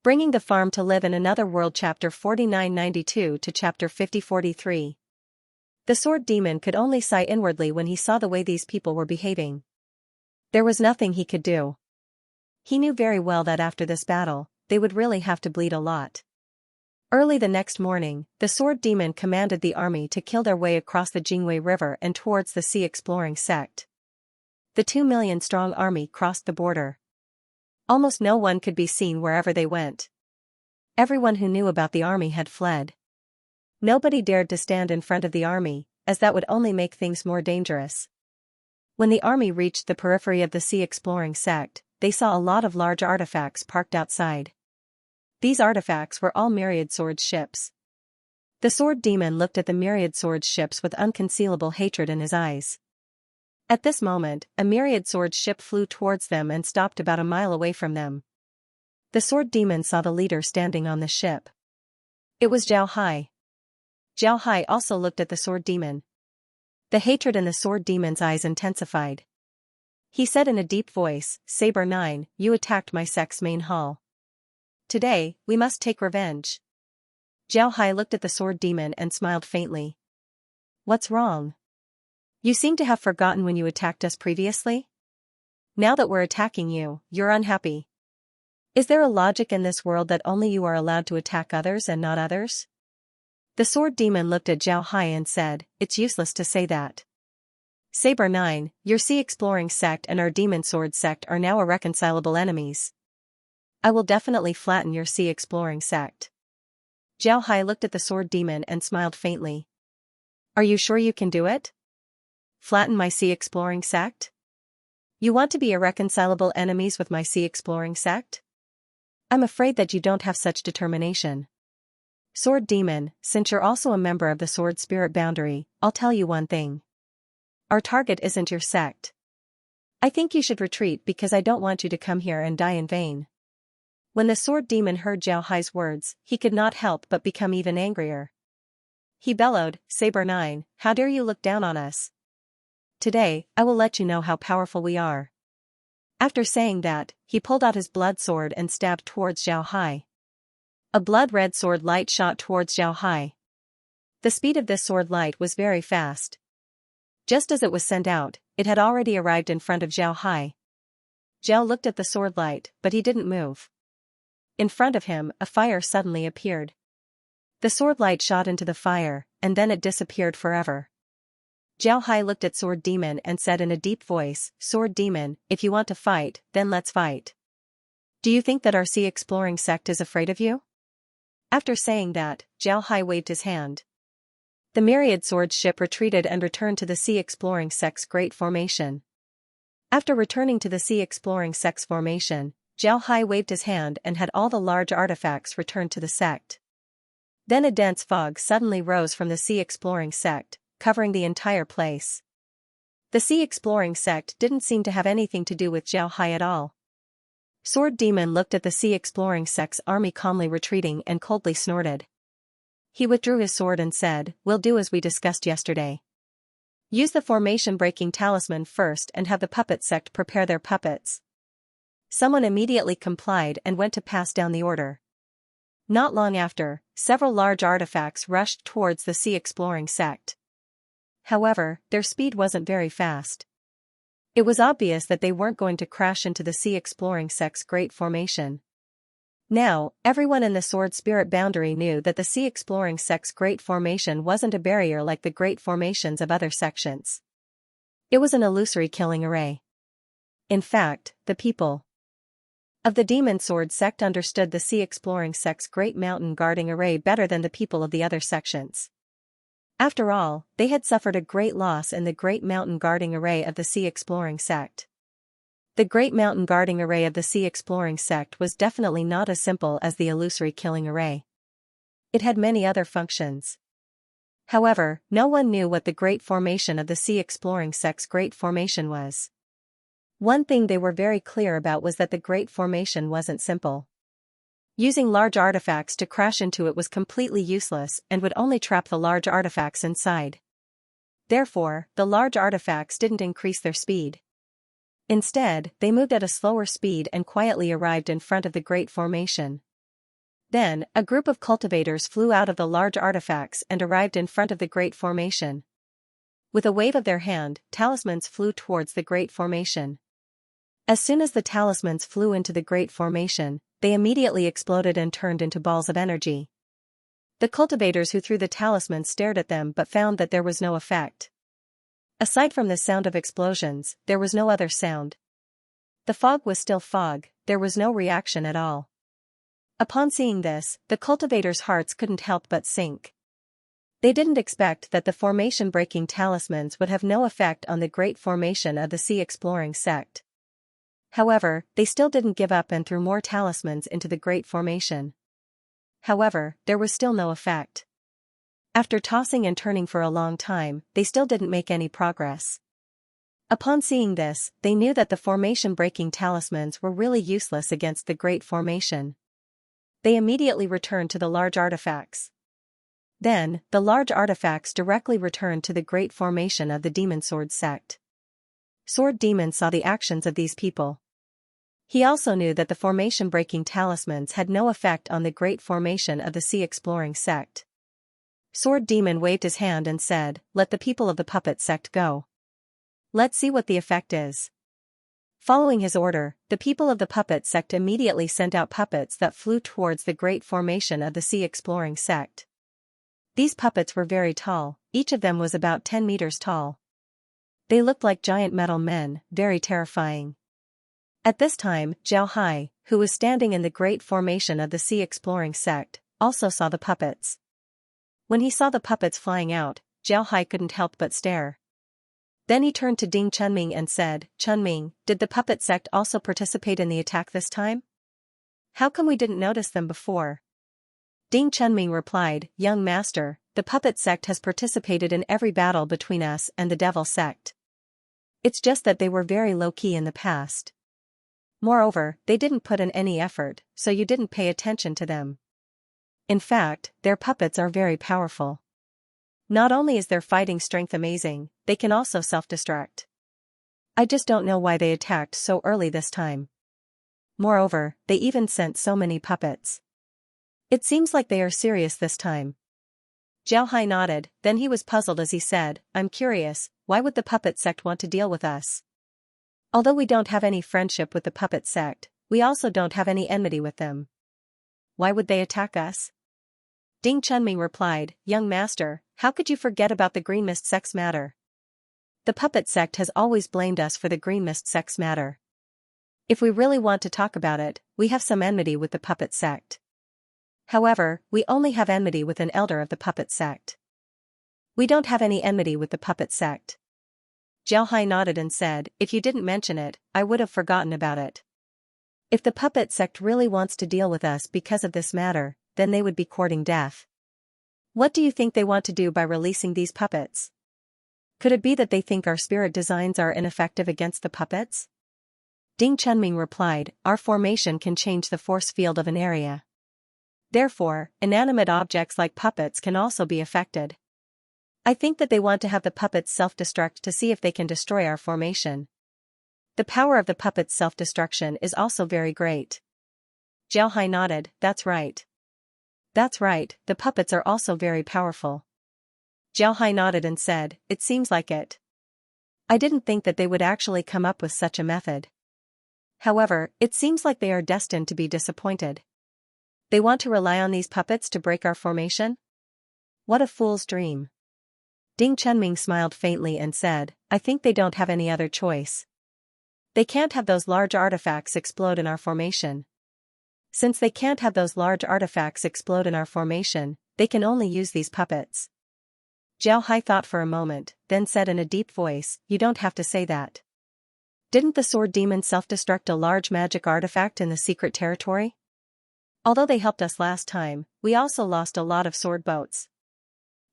Bringing the Farm to Live in Another World Chapter 4992 to Chapter 5043. The Sword Demon could only sigh inwardly when he saw the way these people were behaving. There was nothing he could do. He knew very well that after this battle, they would really have to bleed a lot. Early the next morning, the Sword Demon commanded the army to kill their way across the Jingwei River and towards the sea exploring sect. The 2 million strong army crossed the border. Almost no one could be seen wherever they went. Everyone who knew about the army had fled. Nobody dared to stand in front of the army, as that would only make things more dangerous. When the army reached the periphery of the sea exploring sect, they saw a lot of large artifacts parked outside. These artifacts were all myriad swords ships. The Sword Demon looked at the myriad swords ships with unconcealable hatred in his eyes. At this moment, a myriad swords ship flew towards them and stopped about a mile away from them. The Sword Demon saw the leader standing on the ship. It was Zhao Hai. Zhao Hai also looked at the Sword Demon. The hatred in the Sword Demon's eyes intensified. He said in a deep voice, "Saber 9, you attacked my sect's main hall. Today, we must take revenge." Zhao Hai looked at the Sword Demon and smiled faintly. "What's wrong? You seem to have forgotten when you attacked us previously? Now that we're attacking you, you're unhappy. Is there a logic in this world that only you are allowed to attack others and not others?" The Sword Demon looked at Zhao Hai and said, "It's useless to say that. Saber 9, your sea exploring sect and our demon sword sect are now irreconcilable enemies. I will definitely flatten your sea exploring sect." Zhao Hai looked at the Sword Demon and smiled faintly. "Are you sure you can do it? Flatten my sea exploring sect? You want to be irreconcilable enemies with my sea exploring sect? I'm afraid that you don't have such determination. Sword Demon, since you're also a member of the Sword Spirit Boundary, I'll tell you one thing. Our target isn't your sect. I think you should retreat because I don't want you to come here and die in vain." When the Sword Demon heard Zhao Hai's words, he could not help but become even angrier. He bellowed, "Saber 9, how dare you look down on us? Today, I will let you know how powerful we are." After saying that, he pulled out his blood sword and stabbed towards Zhao Hai. A blood-red sword light shot towards Zhao Hai. The speed of this sword light was very fast. Just as it was sent out, it had already arrived in front of Zhao Hai. Zhao looked at the sword light, but he didn't move. In front of him, a fire suddenly appeared. The sword light shot into the fire, and then it disappeared forever. Zhao Hai looked at Sword Demon and said in a deep voice, "Sword Demon, if you want to fight, then let's fight. Do you think that our sea exploring sect is afraid of you?" After saying that, Zhao Hai waved his hand. The myriad swords ship retreated and returned to the sea exploring sect's great formation. After returning to the sea exploring sect's formation, Zhao Hai waved his hand and had all the large artifacts returned to the sect. Then a dense fog suddenly rose from the sea exploring sect, covering the entire place. The sea exploring sect didn't seem to have anything to do with Zhao Hai at all. Sword Demon looked at the sea exploring sect's army calmly retreating and coldly snorted. He withdrew his sword and said, "We'll do as we discussed yesterday. Use the formation-breaking talisman first and have the puppet sect prepare their puppets." Someone immediately complied and went to pass down the order. Not long after, several large artifacts rushed towards the sea exploring sect. However, their speed wasn't very fast. It was obvious that they weren't going to crash into the sea exploring sect's great formation. Now, everyone in the Sword Spirit Boundary knew that the sea exploring sect's great formation wasn't a barrier like the great formations of other sections. It was an illusory killing array. In fact, the people of the Demon Sword sect understood the sea exploring sect's great mountain guarding array better than the people of the other sections. After all, they had suffered a great loss in the great mountain guarding array of the sea exploring sect. The great mountain guarding array of the sea exploring sect was definitely not as simple as the illusory killing array. It had many other functions. However, no one knew what the great formation of the sea exploring sect's great formation was. One thing they were very clear about was that the great formation wasn't simple. Using large artifacts to crash into it was completely useless and would only trap the large artifacts inside. Therefore, the large artifacts didn't increase their speed. Instead, they moved at a slower speed and quietly arrived in front of the great formation. Then, a group of cultivators flew out of the large artifacts and arrived in front of the Great Formation. With a wave of their hand, talismans flew towards the Great Formation. As soon as the talismans flew into the Great Formation, they immediately exploded and turned into balls of energy. The cultivators who threw the talismans stared at them but found that there was no effect. Aside from the sound of explosions, there was no other sound. The fog was still fog, there was no reaction at all. Upon seeing this, the cultivators' hearts couldn't help but sink. They didn't expect that the formation-breaking talismans would have no effect on the Great Formation of the Sea Exploring Sect. However, they still didn't give up and threw more talismans into the Great Formation. However, there was still no effect. After tossing and turning for a long time, they still didn't make any progress. Upon seeing this, they knew that the formation-breaking talismans were really useless against the Great Formation. They immediately returned to the large artifacts. Then, the large artifacts directly returned to the Great Formation of the Demon Sword Sect. Sword Demon saw the actions of these people. He also knew that the formation-breaking talismans had no effect on the Great Formation of the Sea Exploring Sect. Sword Demon waved his hand and said, "Let the people of the puppet sect go. Let's see what the effect is." Following his order, the people of the puppet sect immediately sent out puppets that flew towards the Great Formation of the Sea Exploring Sect. These puppets were very tall, each of them was about 10 meters tall. They looked like giant metal men, very terrifying. At this time, Zhao Hai, who was standing in the Great Formation of the Sea Exploring Sect, also saw the puppets. When he saw the puppets flying out, Zhao Hai couldn't help but stare. Then he turned to Ding Chunming and said, "Chunming, did the puppet sect also participate in the attack this time? How come we didn't notice them before?" Ding Chunming replied, "Young master, the puppet sect has participated in every battle between us and the devil sect. It's just that they were very low-key in the past. Moreover, they didn't put in any effort, so you didn't pay attention to them. In fact, their puppets are very powerful. Not only is their fighting strength amazing, they can also self-destruct. I just don't know why they attacked so early this time. Moreover, they even sent so many puppets. It seems like they are serious this time." Zhao Hai nodded, then he was puzzled as he said, "I'm curious, why would the puppet sect want to deal with us? Although we don't have any friendship with the puppet sect, we also don't have any enmity with them. Why would they attack us?" Ding Chunming replied, "Young master, how could you forget about the Green Mist sect's matter? The puppet sect has always blamed us for the Green Mist sect's matter. If we really want to talk about it, we have some enmity with the puppet sect. However, we only have enmity with an elder of the puppet sect. We don't have any enmity with the puppet sect." Zhao Hai nodded and said, "If you didn't mention it, I would have forgotten about it. If the puppet sect really wants to deal with us because of this matter, then they would be courting death. What do you think they want to do by releasing these puppets? Could it be that they think our spirit designs are ineffective against the puppets?" Ding Chunming replied, "Our formation can change the force field of an area. Therefore, inanimate objects like puppets can also be affected. I think that they want to have the puppets self-destruct to see if they can destroy our formation. The power of the puppets' self-destruction is also very great." Zhao Hai nodded, "That's right. That's right, the puppets are also very powerful." Zhao Hai nodded and said, "It seems like it. I didn't think that they would actually come up with such a method. However, it seems like they are destined to be disappointed. They want to rely on these puppets to break our formation? What a fool's dream." Ding Chunming smiled faintly and said, "I think they don't have any other choice. They can't have those large artifacts explode in our formation. Since they can't have those large artifacts explode in our formation, they can only use these puppets." Zhao Hai thought for a moment, then said in a deep voice, "You don't have to say that. Didn't the sword demon self-destruct a large magic artifact in the secret territory? Although they helped us last time, we also lost a lot of sword boats.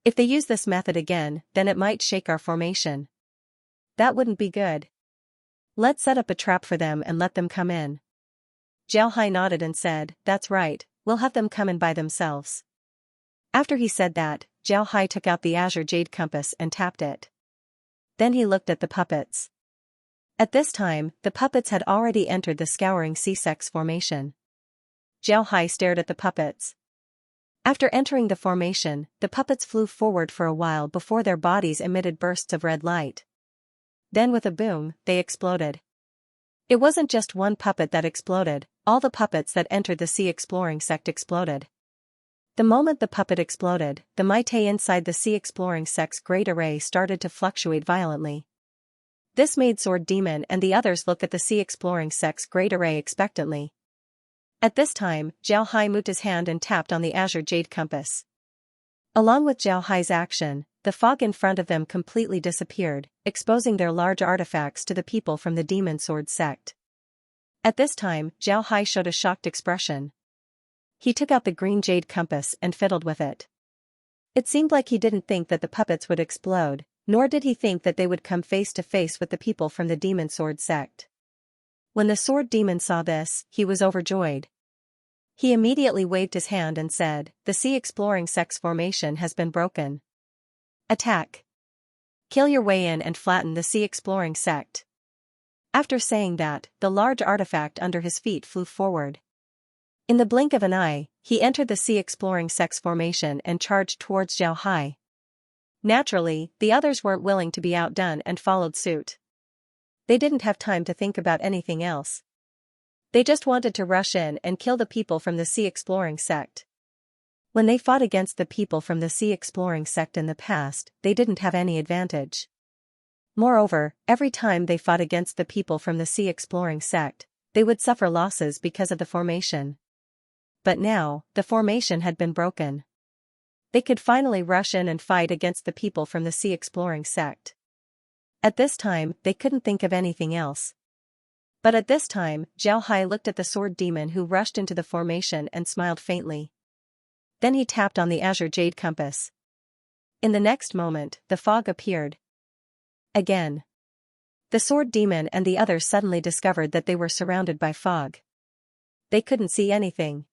If they use this method again, then it might shake our formation. That wouldn't be good. Let's set up a trap for them and let them come in." Zhao Hai nodded and said, "That's right, we'll have them come in by themselves." After he said that, Zhao Hai took out the azure jade compass and tapped it. Then he looked at the puppets. At this time, the puppets had already entered the Scouring Sea Sect's formation. Jiao Hai stared at the puppets. After entering the formation, the puppets flew forward for a while before their bodies emitted bursts of red light. Then with a boom, they exploded. It wasn't just one puppet that exploded, all the puppets that entered the Sea Exploring sect exploded. The moment the puppet exploded, the Maite inside the Sea Exploring sect's great array started to fluctuate violently. This made Sword Demon and the others look at the Sea Exploring sect's great array expectantly. At this time, Jiao Hai moved his hand and tapped on the azure jade compass. Along with Jiao Hai's action, the fog in front of them completely disappeared, exposing their large artifacts to the people from the Demon Sword sect. At this time, Jiao Hai showed a shocked expression. He took out the green jade compass and fiddled with it. It seemed like he didn't think that the puppets would explode, nor did he think that they would come face to face with the people from the Demon Sword sect. When the Sword Demon saw this, he was overjoyed. He immediately waved his hand and said, "The Sea Exploring sect's formation has been broken. Attack! Kill your way in and flatten the Sea Exploring sect." After saying that, the large artifact under his feet flew forward. In the blink of an eye, he entered the Sea Exploring sect's formation and charged towards Jiao Hai. Naturally, the others weren't willing to be outdone and followed suit. They didn't have time to think about anything else. They just wanted to rush in and kill the people from the Sea Exploring sect. When they fought against the people from the Sea Exploring sect in the past, they didn't have any advantage. Moreover, every time they fought against the people from the Sea Exploring sect, they would suffer losses because of the formation. But now, the formation had been broken. They could finally rush in and fight against the people from the Sea Exploring sect. At this time, they couldn't think of anything else. But at this time, Jiao Hai looked at the Sword Demon who rushed into the formation and smiled faintly. Then he tapped on the azure jade compass. In the next moment, the fog appeared. Again. The Sword Demon and the others suddenly discovered that they were surrounded by fog. They couldn't see anything.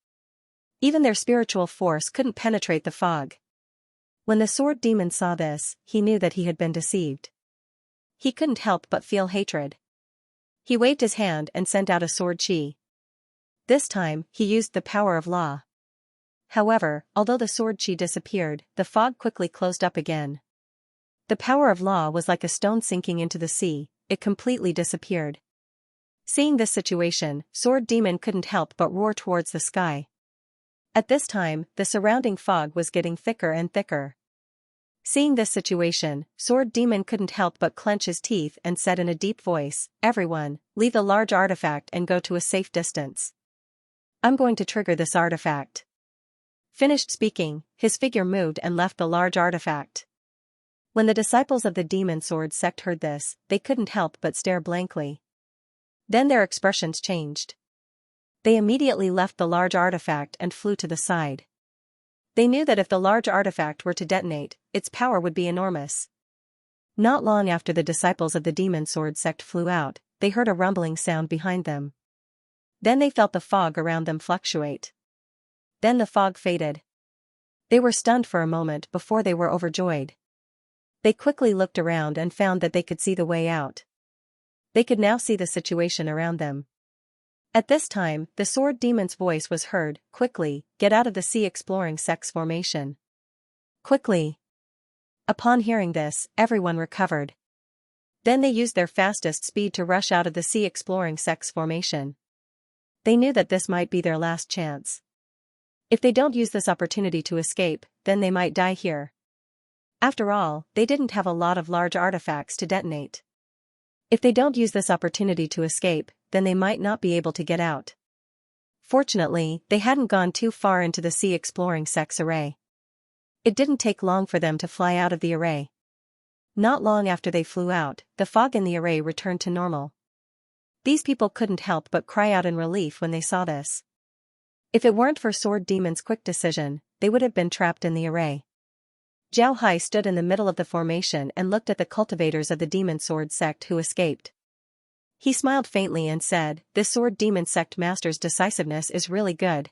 Even their spiritual force couldn't penetrate the fog. When the Sword Demon saw this, he knew that he had been deceived. He couldn't help but feel hatred. He waved his hand and sent out a sword chi. This time, he used the power of law. However, although the sword chi disappeared, the fog quickly closed up again. The power of law was like a stone sinking into the sea, it completely disappeared. Seeing this situation, Sword Demon couldn't help but roar towards the sky. At this time, the surrounding fog was getting thicker and thicker. Seeing this situation, Sword Demon couldn't help but clench his teeth and said in a deep voice, "Everyone, leave the large artifact and go to a safe distance. I'm going to trigger this artifact." Finished speaking, his figure moved and left the large artifact. When the disciples of the Demon Sword sect heard this, they couldn't help but stare blankly. Then their expressions changed. They immediately left the large artifact and flew to the side. They knew that if the large artifact were to detonate, its power would be enormous. Not long after the disciples of the Demon Sword sect flew out, they heard a rumbling sound behind them. Then they felt the fog around them fluctuate. Then the fog faded. They were stunned for a moment before they were overjoyed. They quickly looked around and found that they could see the way out. They could now see the situation around them. At this time, the Sword Demon's voice was heard, "Quickly, get out of the Sea Exploring sect's formation. Quickly." Upon hearing this, everyone recovered. Then they used their fastest speed to rush out of the Sea Exploring sect's formation. They knew that this might be their last chance. If they don't use this opportunity to escape, then they might die here. After all, they didn't have a lot of large artifacts to detonate. If they don't use this opportunity to escape, then they might not be able to get out. Fortunately, they hadn't gone too far into the Sea Exploring sect's array. It didn't take long for them to fly out of the array. Not long after they flew out, the fog in the array returned to normal. These people couldn't help but cry out in relief when they saw this. If it weren't for Sword Demon's quick decision, they would have been trapped in the array. Jiao Hai stood in the middle of the formation and looked at the cultivators of the Demon Sword sect who escaped. He smiled faintly and said, "This Sword Demon sect master's decisiveness is really good."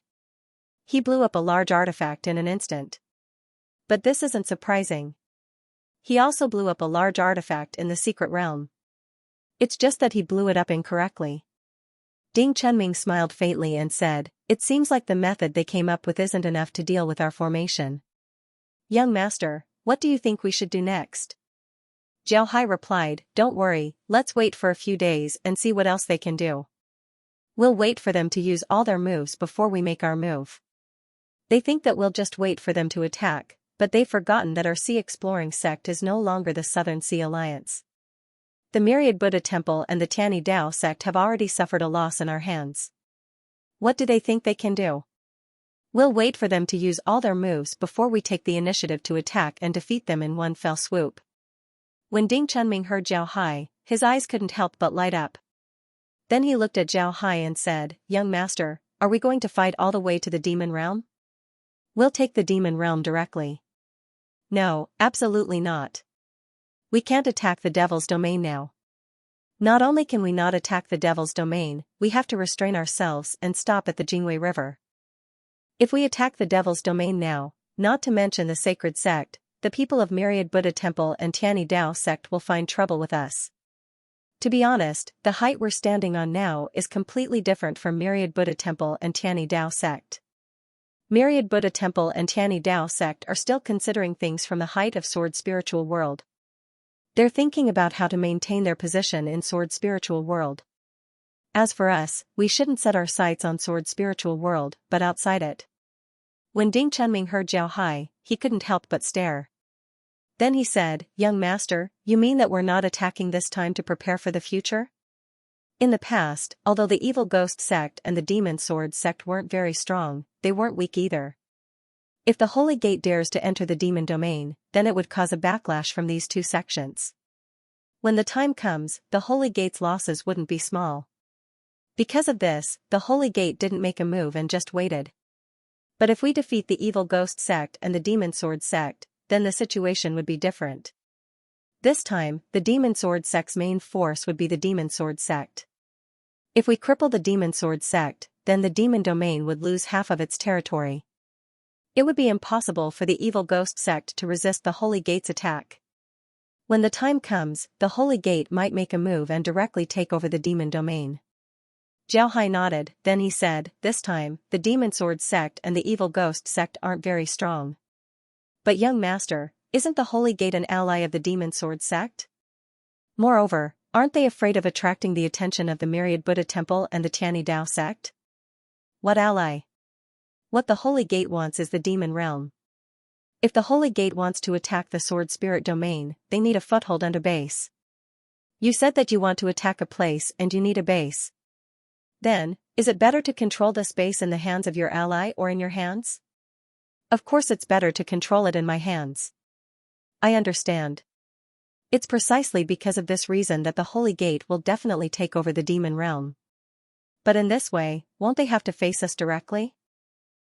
He blew up a large artifact in an instant. But this isn't surprising. He also blew up a large artifact in the secret realm. It's just that he blew it up incorrectly. Ding Chunming smiled faintly and said, "It seems like the method they came up with isn't enough to deal with our formation. Young master, what do you think we should do next?" Jiao Hai replied, "Don't worry, let's wait for a few days and see what else they can do. We'll wait for them to use all their moves before we make our move. They think that we'll just wait for them to attack, but they've forgotten that our sea exploring sect is no longer the Southern Sea Alliance. The Myriad Buddha Temple and the Tianyi Dao sect have already suffered a loss in our hands. What do they think they can do? We'll wait for them to use all their moves before we take the initiative to attack and defeat them in one fell swoop." When Ding Chunming heard Jiao Hai, his eyes couldn't help but light up. Then he looked at Jiao Hai and said, "Young master, are we going to fight all the way to the demon realm? We'll take the demon realm directly." "No, absolutely not. We can't attack the devil's domain now. Not only can we not attack the devil's domain, we have to restrain ourselves and stop at the Jingwei River. If we attack the devil's domain now, not to mention the sacred sect, the people of Myriad Buddha Temple and Tianyi Dao sect will find trouble with us. To be honest, the height we're standing on now is completely different from Myriad Buddha Temple and Tianyi Dao sect. Myriad Buddha Temple and Tianyi Dao sect are still considering things from the height of Sword Spiritual World. They're thinking about how to maintain their position in Sword Spiritual World. As for us, we shouldn't set our sights on Sword Spiritual World, but outside it." When Ding Chunming heard Jiao Hai, he couldn't help but stare. Then he said, "Young master, you mean that we're not attacking this time to prepare for the future? In the past, although the Evil Ghost sect and the Demon Sword sect weren't very strong, they weren't weak either. If the Holy Gate dares to enter the demon domain, then it would cause a backlash from these two sections. When the time comes, the Holy Gate's losses wouldn't be small. Because of this, the Holy Gate didn't make a move and just waited. But if we defeat the Evil Ghost sect and the Demon Sword sect, then the situation would be different. This time, the Demon Sword sect's main force would be the Demon Sword sect. If we cripple the Demon Sword sect, then the demon domain would lose half of its territory. It would be impossible for the Evil Ghost sect to resist the Holy Gate's attack. When the time comes, the Holy Gate might make a move and directly take over the demon domain." Jiao Hai nodded, then he said, "This time, the Demon Sword sect and the Evil Ghost sect aren't very strong. But young master, isn't the Holy Gate an ally of the Demon Sword sect? Moreover, aren't they afraid of attracting the attention of the Myriad Buddha Temple and the Tianyi Dao sect?" "What ally? What the Holy Gate wants is the demon realm. If the Holy Gate wants to attack the Sword Spirit domain, they need a foothold and a base. You said that you want to attack a place and you need a base. Then, is it better to control this base in the hands of your ally or in your hands?" "Of course it's better to control it in my hands." "I understand. It's precisely because of this reason that the Holy Gate will definitely take over the demon realm. But in this way, won't they have to face us directly?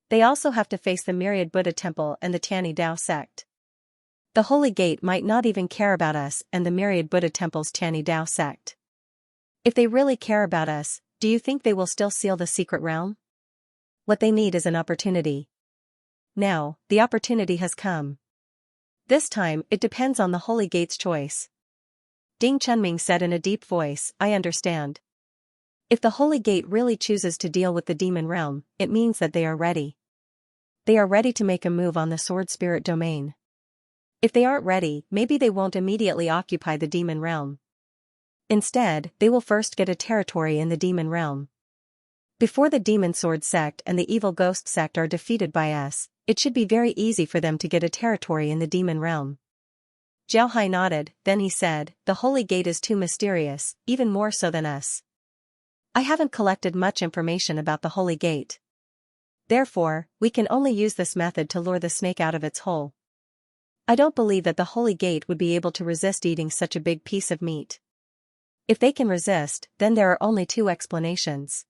They also have to face the Myriad Buddha Temple and the Tianyi Dao sect. The Holy Gate might not even care about us and the Myriad Buddha Temple's Tianyi Dao sect. If they really care about us, do you think they will still seal the secret realm? What they need is an opportunity. Now, the opportunity has come. This time, it depends on the Holy Gate's choice." Ding Chunming said in a deep voice, "I understand. If the Holy Gate really chooses to deal with the demon realm, it means that they are ready. They are ready to make a move on the Sword Spirit domain. If they aren't ready, maybe they won't immediately occupy the demon realm. Instead, they will first get a territory in the demon realm. Before the Demon Sword sect and the Evil Ghost sect are defeated by us, it should be very easy for them to get a territory in the demon realm." Jiao Hai nodded, then he said, "The Holy Gate is too mysterious, even more so than us. I haven't collected much information about the Holy Gate. Therefore, we can only use this method to lure the snake out of its hole. I don't believe that the Holy Gate would be able to resist eating such a big piece of meat. If they can resist, then there are only two explanations.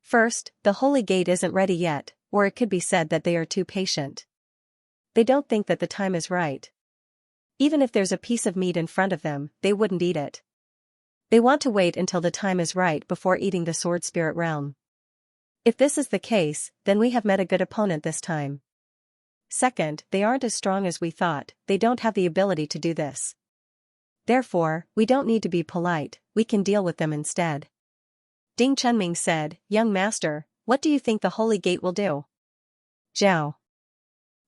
First, the Holy Gate isn't ready yet, or it could be said that they are too patient. They don't think that the time is right. Even if there's a piece of meat in front of them, they wouldn't eat it. They want to wait until the time is right before eating the Sword Spirit realm. If this is the case, then we have met a good opponent this time. Second, they aren't as strong as we thought, they don't have the ability to do this. Therefore, we don't need to be polite, we can deal with them instead." Ding Chunming said, "Young master, what do you think the Holy Gate will do?" Zhao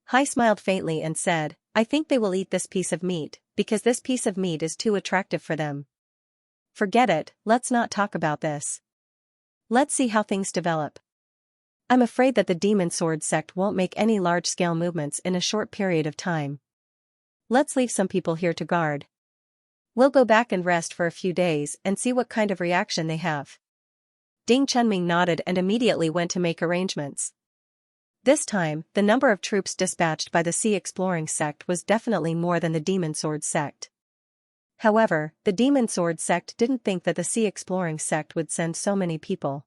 Hai smiled faintly and said, "I think they will eat this piece of meat, because this piece of meat is too attractive for them. Forget it, let's not talk about this. Let's see how things develop. I'm afraid that the Demon Sword sect won't make any large-scale movements in a short period of time. Let's leave some people here to guard. We'll go back and rest for a few days and see what kind of reaction they have." Ding Chunming nodded and immediately went to make arrangements. This time, the number of troops dispatched by the Sea Exploring sect was definitely more than the Demon Sword sect. However, the Demon Sword sect didn't think that the Sea Exploring sect would send so many people.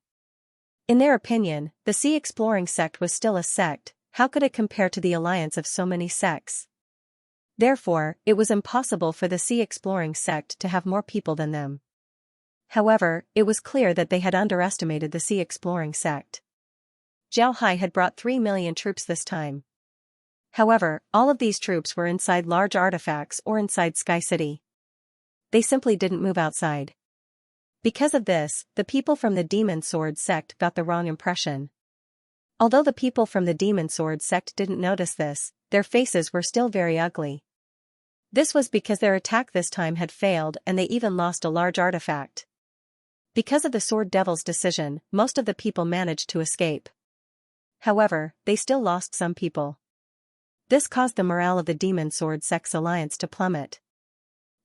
In their opinion, the Sea Exploring sect was still a sect. How could it compare to the alliance of so many sects? Therefore, it was impossible for the Sea Exploring sect to have more people than them. However, it was clear that they had underestimated the Sea Exploring sect. Zhao Hai had brought 3 million troops this time. However, all of these troops were inside large artifacts or inside Sky City. They simply didn't move outside. Because of this, the people from the Demon Sword sect got the wrong impression. Although the people from the Demon Sword sect didn't notice this, their faces were still very ugly. This was because their attack this time had failed and they even lost a large artifact. Because of the Sword Devil's decision, most of the people managed to escape. However, they still lost some people. This caused the morale of the Demon Sword sect's alliance to plummet.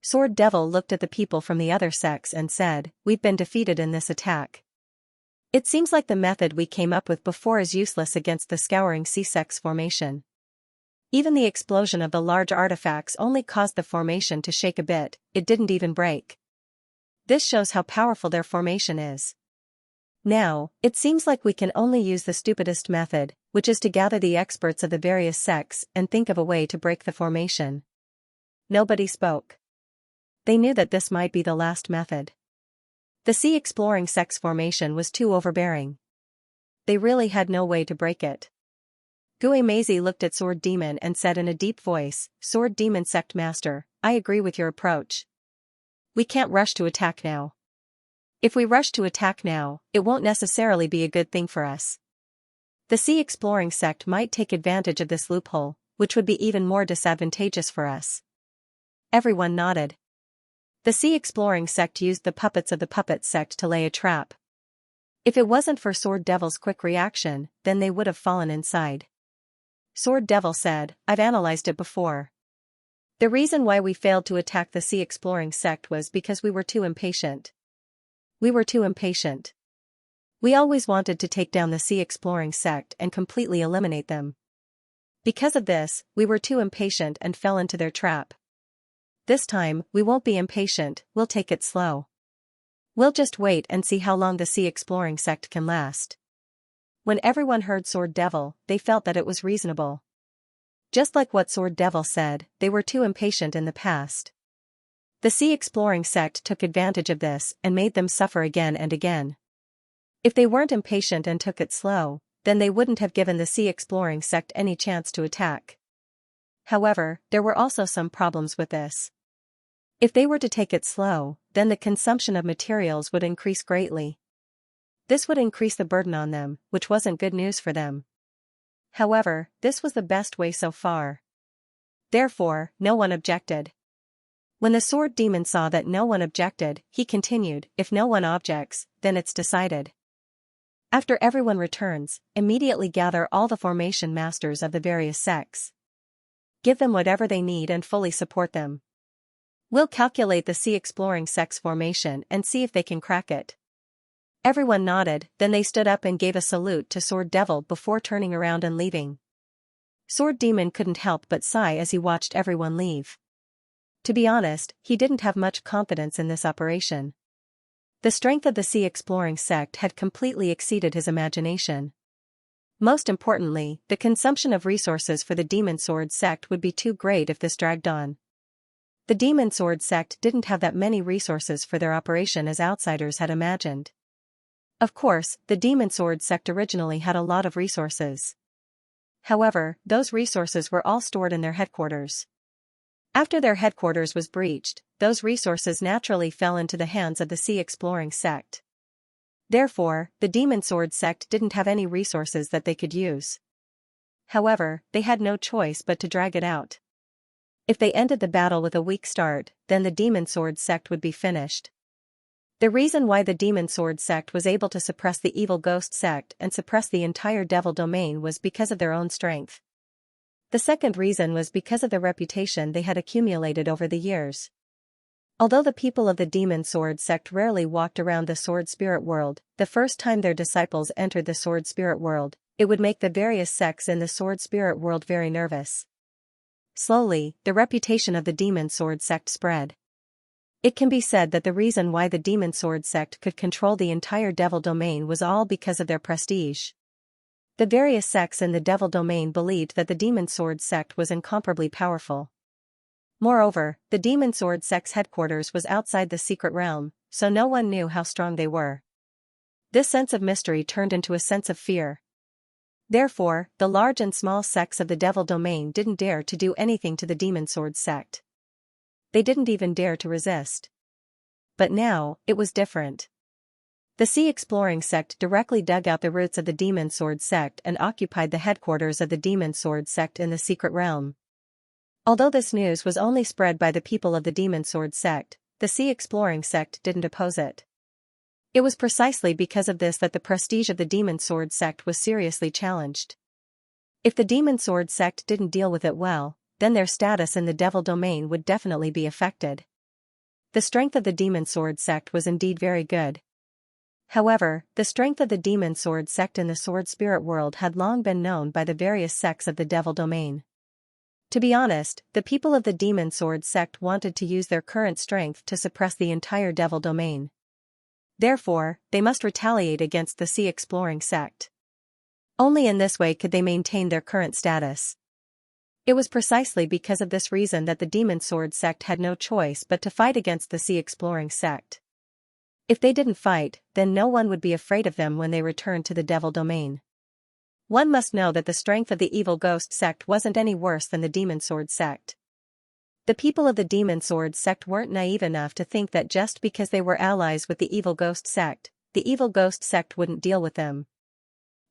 Sword Devil looked at the people from the other sects and said, "We've been defeated in this attack. It seems like the method we came up with before is useless against the Scouring Sea sect's formation. Even the explosion of the large artifacts only caused the formation to shake a bit, it didn't even break. This shows how powerful their formation is. Now, it seems like we can only use the stupidest method, which is to gather the experts of the various sects and think of a way to break the formation." Nobody spoke. They knew that this might be the last method. The Sea Exploring sect's formation was too overbearing. They really had no way to break it. Gui Meizi looked at Sword Demon and said in a deep voice, "Sword Demon Sect Master, I agree with your approach. We can't rush to attack now. If we rush to attack now, it won't necessarily be a good thing for us. The Sea Exploring sect might take advantage of this loophole, which would be even more disadvantageous for us." Everyone nodded. The Sea Exploring sect used the puppets of the Puppet sect to lay a trap. If it wasn't for Sword Devil's quick reaction, then they would have fallen inside. Sword Devil said, "I've analyzed it before. The reason why we failed to attack the Sea Exploring sect was because we were too impatient. We were too impatient. We always wanted to take down the Sea Exploring sect and completely eliminate them. Because of this, we were too impatient and fell into their trap. This time, we won't be impatient, we'll take it slow. We'll just wait and see how long the Sea Exploring sect can last." When everyone heard Sword Devil, they felt that it was reasonable. Just like what Sword Devil said, they were too impatient in the past. The Sea Exploring sect took advantage of this and made them suffer again and again. If they weren't impatient and took it slow, then they wouldn't have given the Sea Exploring sect any chance to attack. However, there were also some problems with this. If they were to take it slow, then the consumption of materials would increase greatly. This would increase the burden on them, which wasn't good news for them. However, this was the best way so far. Therefore, no one objected. When the Sword Demon saw that no one objected, he continued, "If no one objects, then it's decided. After everyone returns, immediately gather all the formation masters of the various sects. Give them whatever they need and fully support them. We'll calculate the Sea Exploring sect's formation and see if they can crack it." Everyone nodded, then they stood up and gave a salute to Sword Devil before turning around and leaving. Sword Demon couldn't help but sigh as he watched everyone leave. To be honest, he didn't have much confidence in this operation. The strength of the Sea Exploring sect had completely exceeded his imagination. Most importantly, the consumption of resources for the Demon Sword sect would be too great if this dragged on. The Demon Sword sect didn't have that many resources for their operation as outsiders had imagined. Of course, the Demon Sword sect originally had a lot of resources. However, those resources were all stored in their headquarters. After their headquarters was breached, those resources naturally fell into the hands of the Sea Exploring sect. Therefore, the Demon Sword sect didn't have any resources that they could use. However, they had no choice but to drag it out. If they ended the battle with a weak start, then the Demon Sword sect would be finished. The reason why the Demon Sword sect was able to suppress the Evil Ghost sect and suppress the entire Devil domain was because of their own strength. The second reason was because of the reputation they had accumulated over the years. Although the people of the Demon Sword sect rarely walked around the Sword Spirit world, the first time their disciples entered the Sword Spirit world, it would make the various sects in the Sword Spirit world very nervous. Slowly, the reputation of the Demon Sword sect spread. It can be said that the reason why the Demon Sword sect could control the entire Devil domain was all because of their prestige. The various sects in the Devil domain believed that the Demon Sword sect was incomparably powerful. Moreover, the Demon Sword sect's headquarters was outside the secret realm, so no one knew how strong they were. This sense of mystery turned into a sense of fear. Therefore, the large and small sects of the Devil domain didn't dare to do anything to the Demon Sword sect. They didn't even dare to resist. But now, it was different. The Sea Exploring sect directly dug out the roots of the Demon Sword sect and occupied the headquarters of the Demon Sword sect in the secret realm. Although this news was only spread by the people of the Demon Sword sect, the Sea Exploring sect didn't oppose it. It was precisely because of this that the prestige of the Demon Sword sect was seriously challenged. If the Demon Sword sect didn't deal with it well, then their status in the Devil domain would definitely be affected. The strength of the Demon Sword sect was indeed very good. However, the strength of the Demon Sword sect in the Sword Spirit world had long been known by the various sects of the Devil domain. To be honest, the people of the Demon Sword sect wanted to use their current strength to suppress the entire Devil domain. Therefore, they must retaliate against the Sea Exploring sect. Only in this way could they maintain their current status. It was precisely because of this reason that the Demon Sword sect had no choice but to fight against the Sea Exploring sect. If they didn't fight, then no one would be afraid of them when they returned to the Devil domain. One must know that the strength of the Evil Ghost sect wasn't any worse than the Demon Sword sect. The people of the Demon Sword sect weren't naive enough to think that just because they were allies with the Evil Ghost sect, the Evil Ghost sect wouldn't deal with them.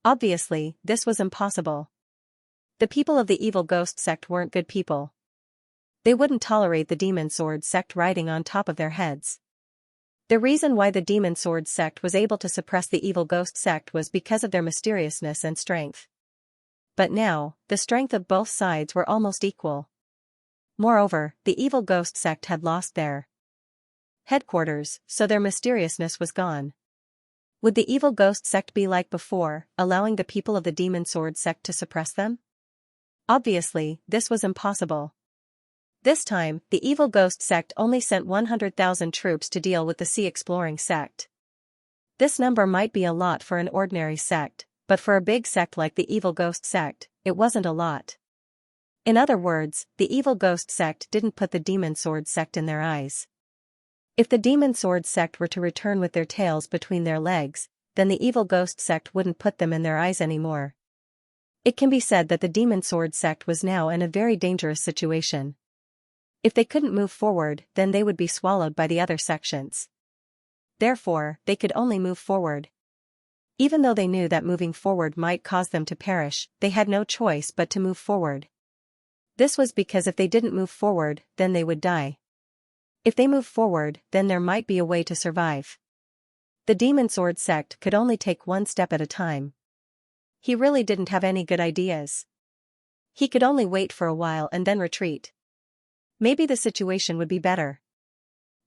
Obviously, this was impossible. The people of the Evil Ghost sect weren't good people. They wouldn't tolerate the Demon Sword sect riding on top of their heads. The reason why the Demon Sword sect was able to suppress the Evil Ghost sect was because of their mysteriousness and strength. But now, the strength of both sides were almost equal. Moreover, the Evil Ghost sect had lost their headquarters, so their mysteriousness was gone. Would the Evil Ghost sect be like before, allowing the people of the Demon Sword sect to suppress them? Obviously, this was impossible. This time, the Evil Ghost sect only sent 100,000 troops to deal with the Sea Exploring sect. This number might be a lot for an ordinary sect, but for a big sect like the Evil Ghost sect, it wasn't a lot. In other words, the Evil Ghost sect didn't put the Demon Sword sect in their eyes. If the Demon Sword sect were to return with their tails between their legs, then the Evil Ghost sect wouldn't put them in their eyes anymore. It can be said that the Demon Sword sect was now in a very dangerous situation. If they couldn't move forward, then they would be swallowed by the other sections. Therefore, they could only move forward. Even though they knew that moving forward might cause them to perish, they had no choice but to move forward. This was because if they didn't move forward, then they would die. If they moved forward, then there might be a way to survive. The Demon Sword sect could only take one step at a time. He really didn't have any good ideas. He could only wait for a while and then retreat. Maybe the situation would be better.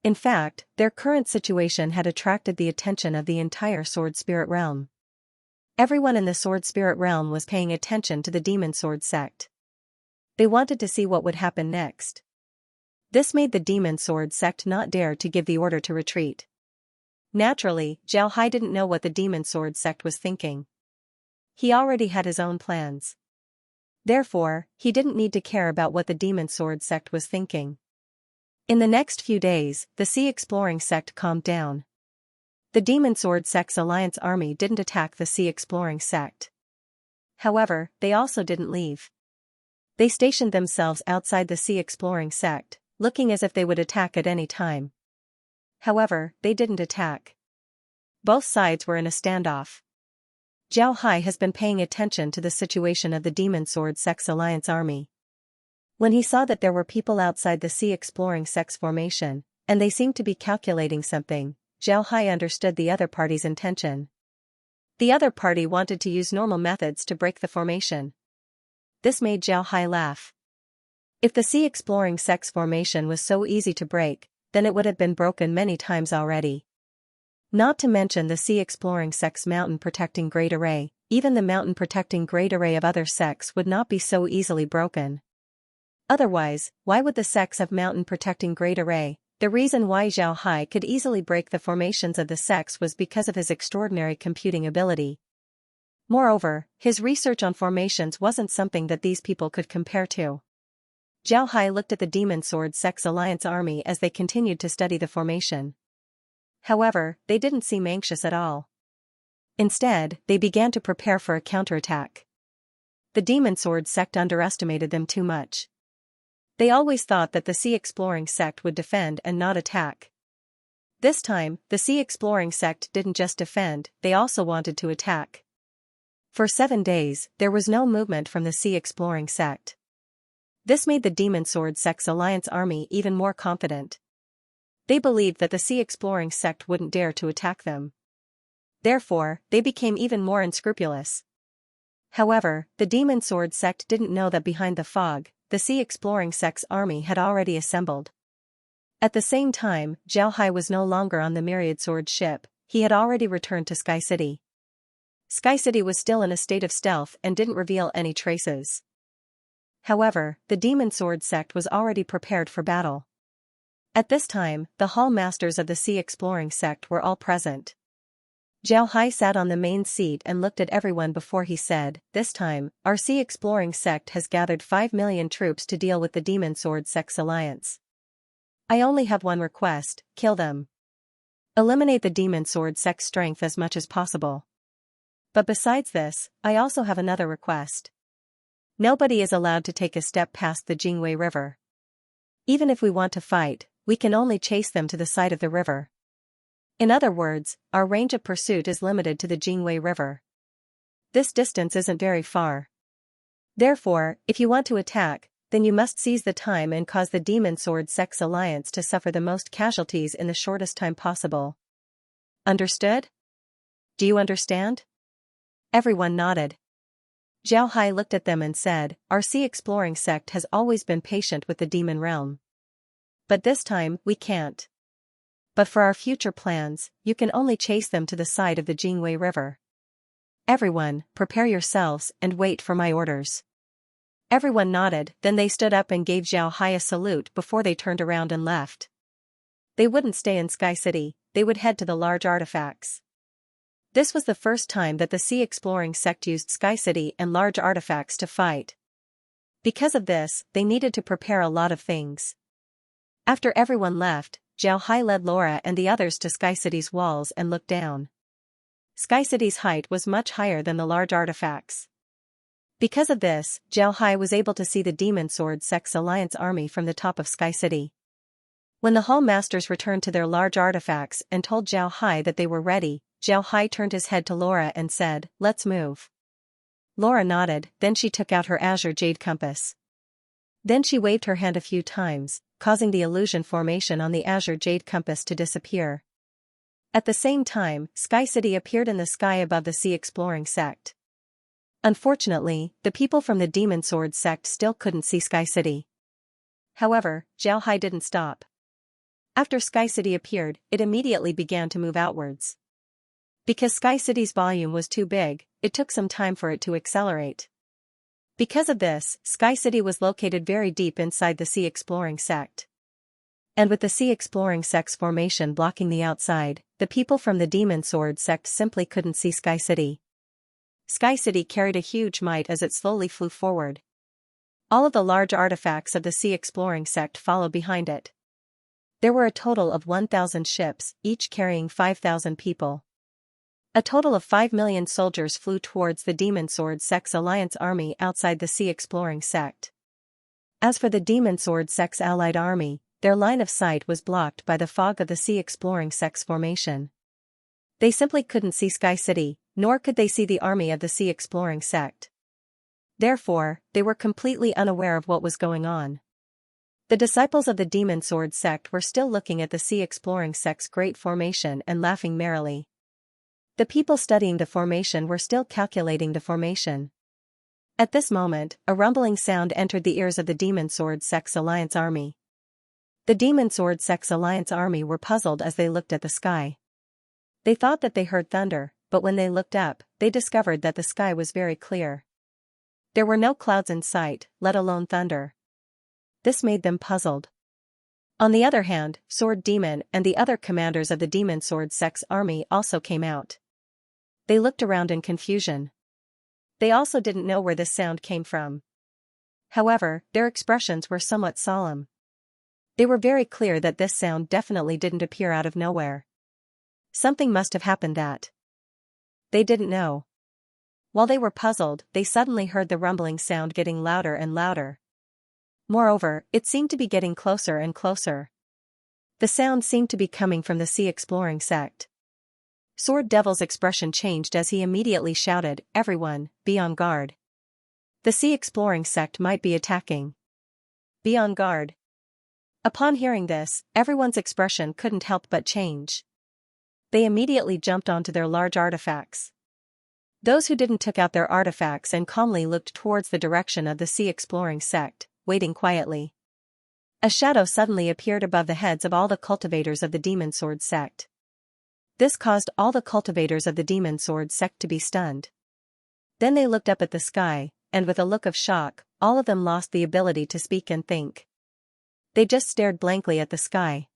In fact, their current situation had attracted the attention of the entire Sword Spirit realm. Everyone in the Sword Spirit realm was paying attention to the Demon Sword sect. They wanted to see what would happen next. This made the Demon Sword sect not dare to give the order to retreat. Naturally, Zhao Hai didn't know what the Demon Sword sect was thinking. He already had his own plans. Therefore, he didn't need to care about what the Demon Sword sect was thinking. In the next few days, the Sea Exploring sect calmed down. The Demon Sword sect's alliance army didn't attack the Sea Exploring sect. However, they also didn't leave. They stationed themselves outside the Sea Exploring sect, looking as if they would attack at any time. However, they didn't attack. Both sides were in a standoff. Zhao Hai has been paying attention to the situation of the Demon Sword Sex Alliance army. When he saw that there were people outside the sea exploring sex formation, and they seemed to be calculating something, Zhao Hai understood the other party's intention. The other party wanted to use normal methods to break the formation. This made Zhao Hai laugh. If the sea exploring sex formation was so easy to break, then it would have been broken many times already. Not to mention the sea exploring sex mountain protecting great array, even the mountain protecting great array of other sects would not be so easily broken. Otherwise, why would the sects have mountain protecting great array? The reason why Zhao Hai could easily break the formations of the sects was because of his extraordinary computing ability. Moreover, his research on formations wasn't something that these people could compare to. Zhao Hai looked at the Demon Sword Sex Alliance army as they continued to study the formation. However, they didn't seem anxious at all. Instead, they began to prepare for a counterattack. The Demon Sword sect underestimated them too much. They always thought that the sea exploring sect would defend and not attack. This time, the sea exploring sect didn't just defend, they also wanted to attack. For 7 days, there was no movement from the sea exploring sect. This made the Demon Sword Sex Alliance army even more confident. They believed that the sea exploring sect wouldn't dare to attack them. Therefore, they became even more unscrupulous. However, the Demon Sword sect didn't know that behind the fog, the sea exploring sect's army had already assembled. At the same time, Zhao Hai was no longer on the Myriad Sword ship, he had already returned to Sky City. Sky City was still in a state of stealth and didn't reveal any traces. However, the Demon Sword sect was already prepared for battle. At this time, the Hall Masters of the Sea Exploring sect were all present. Zhao Hai sat on the main seat and looked at everyone before he said, "This time, our Sea Exploring sect has gathered 5 million troops to deal with the Demon Sword Sex Alliance. I only have one request, kill them. Eliminate the Demon Sword Sex strength as much as possible. But besides this, I also have another request. Nobody is allowed to take a step past the Jingwei River. Even if we want to fight, we can only chase them to the side of the river. In other words, our range of pursuit is limited to the Jingwei River. This distance isn't very far. Therefore, if you want to attack, then you must seize the time and cause the Demon Sword Sex Alliance to suffer the most casualties in the shortest time possible. Understood? Do you understand?" Everyone nodded. Zhao Hai looked at them and said, "Our Sea Exploring sect has always been patient with the demon realm. But this time, we can't. But for our future plans, you can only chase them to the side of the Jingwei River. Everyone, prepare yourselves and wait for my orders." Everyone nodded, then they stood up and gave Zhao Hai a salute before they turned around and left. They wouldn't stay in Sky City, they would head to the large artifacts. This was the first time that the Sea Exploring sect used Sky City and large artifacts to fight. Because of this, they needed to prepare a lot of things. After everyone left, Zhao Hai led Laura and the others to Sky City's walls and looked down. Sky City's height was much higher than the large artifacts. Because of this, Zhao Hai was able to see the Demon Sword Sex Alliance army from the top of Sky City. When the Hall Masters returned to their large artifacts and told Zhao Hai that they were ready, Zhao Hai turned his head to Laura and said, "Let's move." Laura nodded, then she took out her azure jade compass. Then she waved her hand a few times, causing the illusion formation on the azure jade compass to disappear. At the same time, Sky City appeared in the sky above the Sea Exploring sect. Unfortunately, the people from the Demon Sword sect still couldn't see Sky City. However, Zhao Hai didn't stop. After Sky City appeared, it immediately began to move outwards. Because Sky City's volume was too big, it took some time for it to accelerate. Because of this, Sky City was located very deep inside the Sea Exploring sect. And with the Sea Exploring sect's formation blocking the outside, the people from the Demon Sword sect simply couldn't see Sky City. Sky City carried a huge might as it slowly flew forward. All of the large artifacts of the Sea Exploring sect followed behind it. There were a total of 1,000 ships, each carrying 5,000 people. A total of 5 million soldiers flew towards the Demon Sword Sex Alliance army outside the Sea Exploring sect. As for the Demon Sword Sex Allied army, their line of sight was blocked by the fog of the Sea Exploring Sex formation. They simply couldn't see Sky City, nor could they see the army of the Sea Exploring sect. Therefore, they were completely unaware of what was going on. The disciples of the Demon Sword sect were still looking at the Sea Exploring sect's great formation and laughing merrily. The people studying the formation were still calculating the formation. At this moment, a rumbling sound entered the ears of the Demon Sword sect's alliance army. The Demon Sword sect's alliance army were puzzled as they looked at the sky. They thought that they heard thunder, but when they looked up, they discovered that the sky was very clear. There were no clouds in sight, let alone thunder. This made them puzzled. On the other hand, Sword Demon and the other commanders of the Demon Sword sect's army also came out. They looked around in confusion. They also didn't know where this sound came from. However, their expressions were somewhat solemn. They were very clear that this sound definitely didn't appear out of nowhere. Something must have happened that they didn't know. While they were puzzled, they suddenly heard the rumbling sound getting louder and louder. Moreover, it seemed to be getting closer and closer. The sound seemed to be coming from the Sea Exploring sect. Sword Devil's expression changed as he immediately shouted, "Everyone, be on guard. The Sea Exploring sect might be attacking. Be on guard." Upon hearing this, everyone's expression couldn't help but change. They immediately jumped onto their large artifacts. Those who didn't took out their artifacts and calmly looked towards the direction of the Sea Exploring sect, waiting quietly. A shadow suddenly appeared above the heads of all the cultivators of the Demon Sword sect. This caused all the cultivators of the Demon Sword sect to be stunned. Then they looked up at the sky, and with a look of shock, all of them lost the ability to speak and think. They just stared blankly at the sky.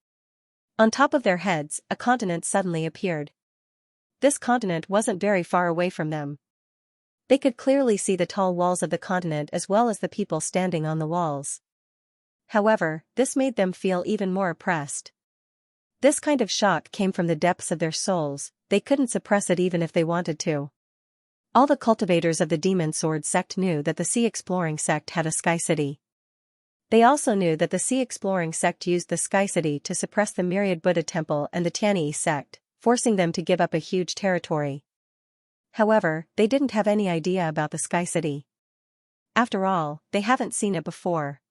On top of their heads, a continent suddenly appeared. This continent wasn't very far away from them. They could clearly see the tall walls of the continent as well as the people standing on the walls. However, this made them feel even more oppressed. This kind of shock came from the depths of their souls, they couldn't suppress it even if they wanted to. All the cultivators of the Demon Sword sect knew that the Sea Exploring sect had a Sky City. They also knew that the Sea Exploring sect used the Sky City to suppress the Myriad Buddha Temple and the Tianyi sect, forcing them to give up a huge territory. However, they didn't have any idea about the Sky City. After all, they haven't seen it before.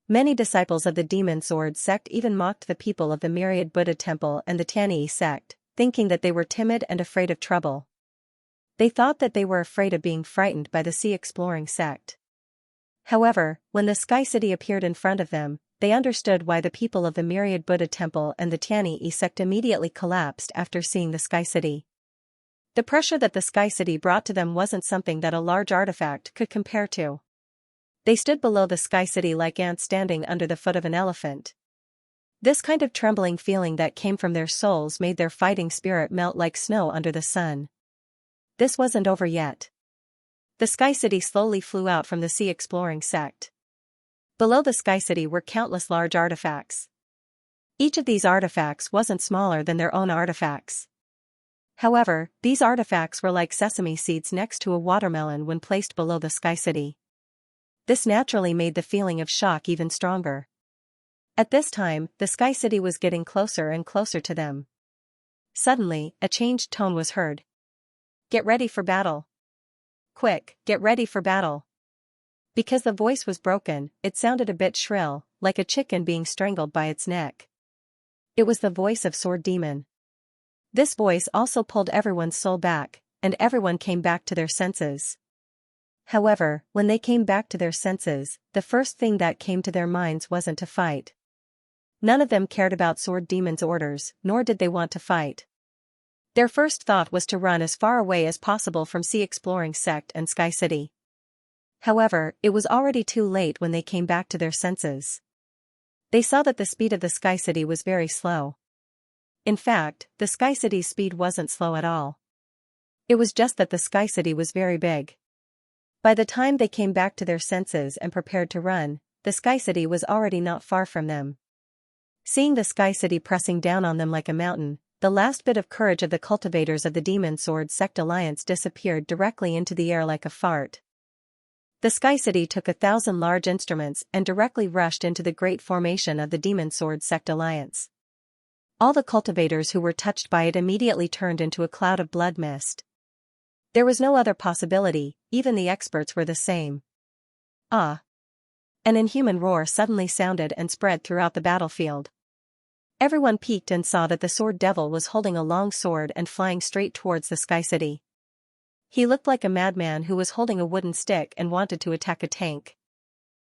Many disciples of the Demon Sword sect even mocked the people of the Myriad Buddha Temple and the Tianyi sect, thinking that they were timid and afraid of trouble. They thought that they were afraid of being frightened by the Sea Exploring sect. However, when the Sky City appeared in front of them, they understood why the people of the Myriad Buddha Temple and the Tianyi sect immediately collapsed after seeing the Sky City. The pressure that the Sky City brought to them wasn't something that a large artifact could compare to. They stood below the Sky City like ants standing under the foot of an elephant. This kind of trembling feeling that came from their souls made their fighting spirit melt like snow under the sun. This wasn't over yet. The Sky City slowly flew out from the Sea Exploring sect. Below the Sky City were countless large artifacts. Each of these artifacts wasn't smaller than their own artifacts. However, these artifacts were like sesame seeds next to a watermelon when placed below the Sky City. This naturally made the feeling of shock even stronger. At this time, the Sky City was getting closer and closer to them. Suddenly, a changed tone was heard. "Get ready for battle. Quick, get ready for battle." Because the voice was broken, it sounded a bit shrill, like a chicken being strangled by its neck. It was the voice of Sword Demon. This voice also pulled everyone's soul back, and everyone came back to their senses. However, when they came back to their senses, the first thing that came to their minds wasn't to fight. None of them cared about Sword Demon's orders, nor did they want to fight. Their first thought was to run as far away as possible from Sea Exploring sect and Sky City. However, it was already too late when they came back to their senses. They saw that the speed of the Sky City was very slow. In fact, the Sky City's speed wasn't slow at all. It was just that the Sky City was very big. By the time they came back to their senses and prepared to run, the Sky City was already not far from them. Seeing the Sky City pressing down on them like a mountain, the last bit of courage of the cultivators of the Demon Sword sect alliance disappeared directly into the air like a fart. The Sky City took 1,000 large instruments and directly rushed into the great formation of the Demon Sword sect alliance. All the cultivators who were touched by it immediately turned into a cloud of blood mist. There was no other possibility, even the experts were the same. Ah! An inhuman roar suddenly sounded and spread throughout the battlefield. Everyone peeked and saw that the sword devil was holding a long sword and flying straight towards the Sky City. He looked like a madman who was holding a wooden stick and wanted to attack a tank.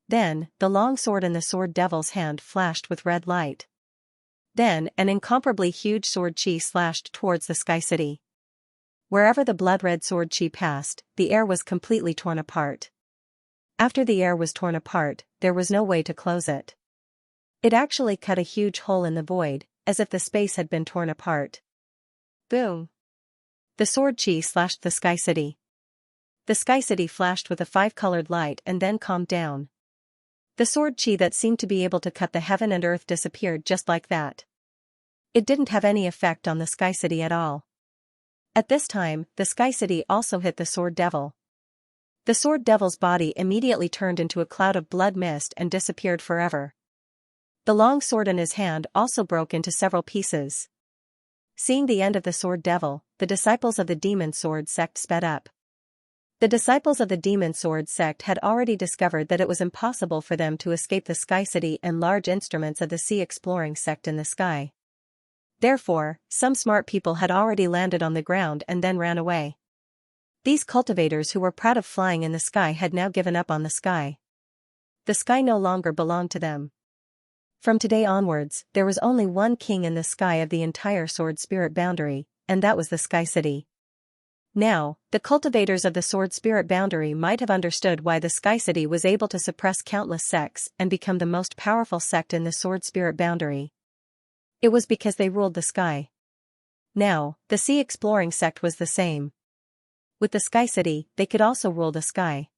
Then, the long sword in the sword devil's hand flashed with red light. Then, an incomparably huge sword chi slashed towards the Sky City. Wherever the blood-red sword chi passed, the air was completely torn apart. After the air was torn apart, there was no way to close it. It actually cut a huge hole in the void, as if the space had been torn apart. Boom! The sword chi slashed the Sky City. The Sky City flashed with a five-colored light and then calmed down. The sword chi that seemed to be able to cut the heaven and earth disappeared just like that. It didn't have any effect on the Sky City at all. At this time, the Sky City also hit the sword devil. The sword devil's body immediately turned into a cloud of blood mist and disappeared forever. The long sword in his hand also broke into several pieces. Seeing the end of the sword devil, the disciples of the demon sword sect sped up. The disciples of the demon sword sect had already discovered that it was impossible for them to escape the Sky City and large instruments of the sea exploring sect in the sky. Therefore, some smart people had already landed on the ground and then ran away. These cultivators who were proud of flying in the sky had now given up on the sky. The sky no longer belonged to them. From today onwards, there was only one king in the sky of the entire sword spirit boundary, and that was the Sky City. Now, the cultivators of the sword spirit boundary might have understood why the Sky City was able to suppress countless sects and become the most powerful sect in the sword spirit boundary. It was because they ruled the sky. Now, the sea exploring sect was the same. With the Sky City, they could also rule the sky.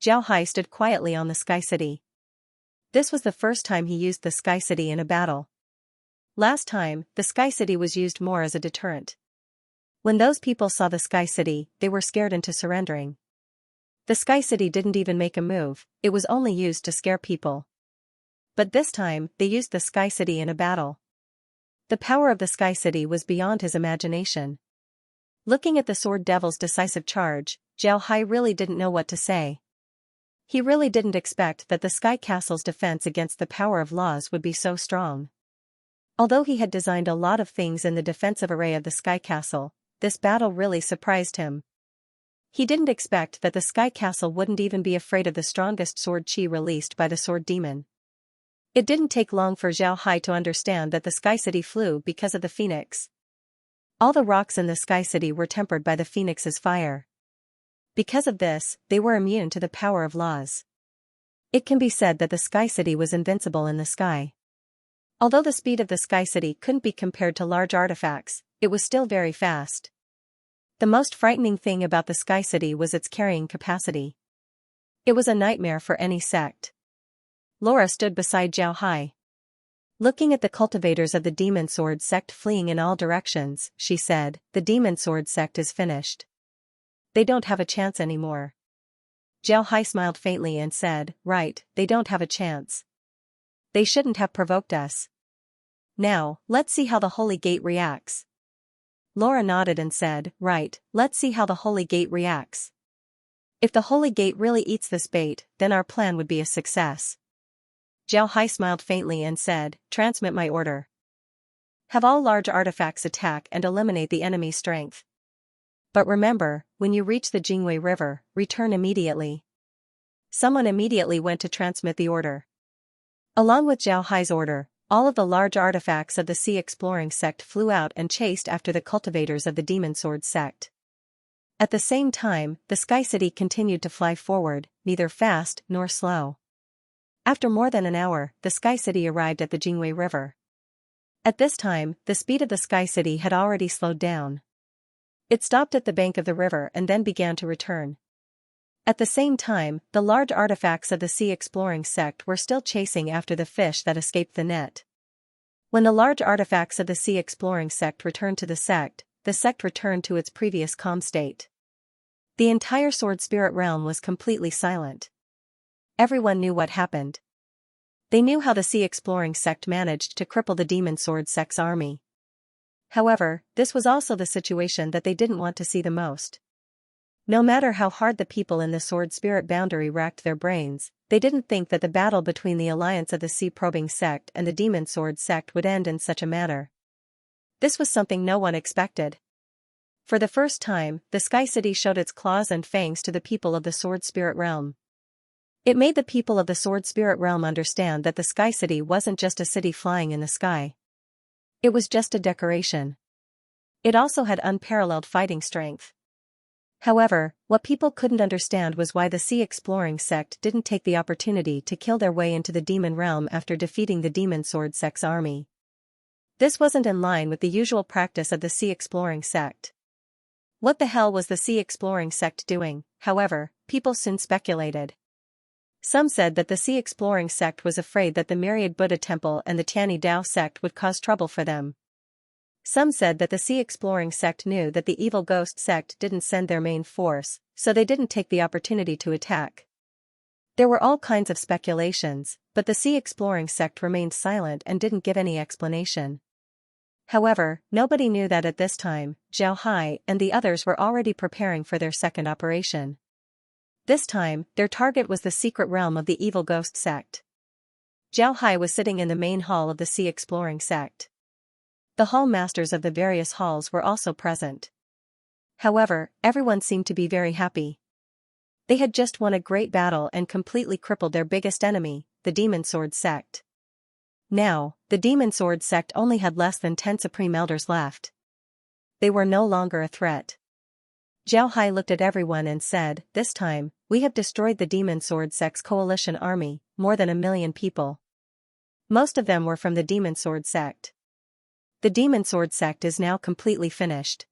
Zhao Hai stood quietly on the Sky City. This was the first time he used the Sky City in a battle. Last time, the Sky City was used more as a deterrent. When those people saw the Sky City, they were scared into surrendering. The Sky City didn't even make a move, it was only used to scare people. But this time, they used the Sky City in a battle. The power of the Sky City was beyond his imagination. Looking at the sword devil's decisive charge, Zhao Hai really didn't know what to say. He really didn't expect that the Sky Castle's defense against the power of laws would be so strong. Although he had designed a lot of things in the defensive array of the Sky Castle, this battle really surprised him. He didn't expect that the Sky Castle wouldn't even be afraid of the strongest sword chi released by the sword demon. It didn't take long for Zhao Hai to understand that the Sky City flew because of the phoenix. All the rocks in the Sky City were tempered by the phoenix's fire. Because of this, they were immune to the power of laws. It can be said that the Sky City was invincible in the sky. Although the speed of the Sky City couldn't be compared to large artifacts, it was still very fast. The most frightening thing about the Sky City was its carrying capacity. It was a nightmare for any sect. Laura stood beside Zhao Hai. Looking at the cultivators of the Demon Sword sect fleeing in all directions, she said, "The Demon Sword sect is finished. They don't have a chance anymore." Zhao Hai smiled faintly and said, "Right, they don't have a chance. They shouldn't have provoked us. Now, let's see how the Holy Gate reacts." Laura nodded and said, "Right, let's see how the Holy Gate reacts. If the Holy Gate really eats this bait, then our plan would be a success." Zhao Hai smiled faintly and said, "Transmit my order. Have all large artifacts attack and eliminate the enemy's strength. But remember, when you reach the Jingwei River, return immediately." Someone immediately went to transmit the order. Along with Zhao Hai's order, all of the large artifacts of the sea exploring sect flew out and chased after the cultivators of the Demon Sword sect. At the same time, the Sky City continued to fly forward, neither fast nor slow. After more than an hour, the Sky City arrived at the Jingwei River. At this time, the speed of the Sky City had already slowed down. It stopped at the bank of the river and then began to return. At the same time, the large artifacts of the sea exploring sect were still chasing after the fish that escaped the net. When the large artifacts of the sea exploring sect returned to the sect returned to its previous calm state. The entire sword spirit realm was completely silent. Everyone knew what happened. They knew how the sea exploring sect managed to cripple the demon sword sect's army. However, this was also the situation that they didn't want to see the most. No matter how hard the people in the sword spirit boundary racked their brains, they didn't think that the battle between the alliance of the sea probing sect and the demon sword sect would end in such a manner. This was something no one expected. For the first time, the Sky City showed its claws and fangs to the people of the sword spirit realm. It made the people of the sword spirit realm understand that the Sky City wasn't just a city flying in the sky. It was just a decoration. It also had unparalleled fighting strength. However, what people couldn't understand was why the sea exploring sect didn't take the opportunity to kill their way into the demon realm after defeating the demon sword sect's army. This wasn't in line with the usual practice of the sea exploring sect. What the hell was the sea exploring sect doing? However, people soon speculated. Some said that the sea exploring sect was afraid that the Myriad Buddha Temple and the Tiani Dao sect would cause trouble for them. Some said that the sea exploring sect knew that the evil ghost sect didn't send their main force, so they didn't take the opportunity to attack. There were all kinds of speculations, but the sea exploring sect remained silent and didn't give any explanation. However, nobody knew that at this time, Zhao Hai and the others were already preparing for their second operation. This time, their target was the secret realm of the evil ghost sect. Zhao Hai was sitting in the main hall of the sea exploring sect. The hall masters of the various halls were also present. However, everyone seemed to be very happy. They had just won a great battle and completely crippled their biggest enemy, the Demon Sword sect. Now, the Demon Sword sect only had less than 10 Supreme Elders left. They were no longer a threat. Zhao Hai looked at everyone and said, "This time, we have destroyed the Demon Sword sect's coalition army, more than 1 million people. Most of them were from the Demon Sword sect. The Demon Sword sect is now completely finished.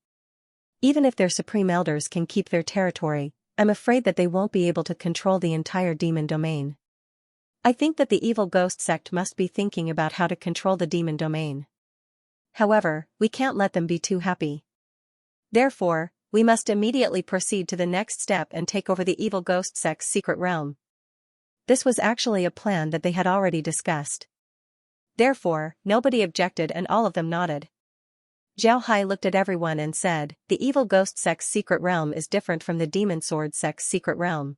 Even if their Supreme Elders can keep their territory, I'm afraid that they won't be able to control the entire demon domain. I think that the evil ghost sect must be thinking about how to control the demon domain. However, we can't let them be too happy. Therefore, we must immediately proceed to the next step and take over the evil ghost sect's secret realm." This was actually a plan that they had already discussed. Therefore, nobody objected and all of them nodded. Zhao Hai looked at everyone and said, "The evil ghost sect's secret realm is different from the demon sword sect's secret realm.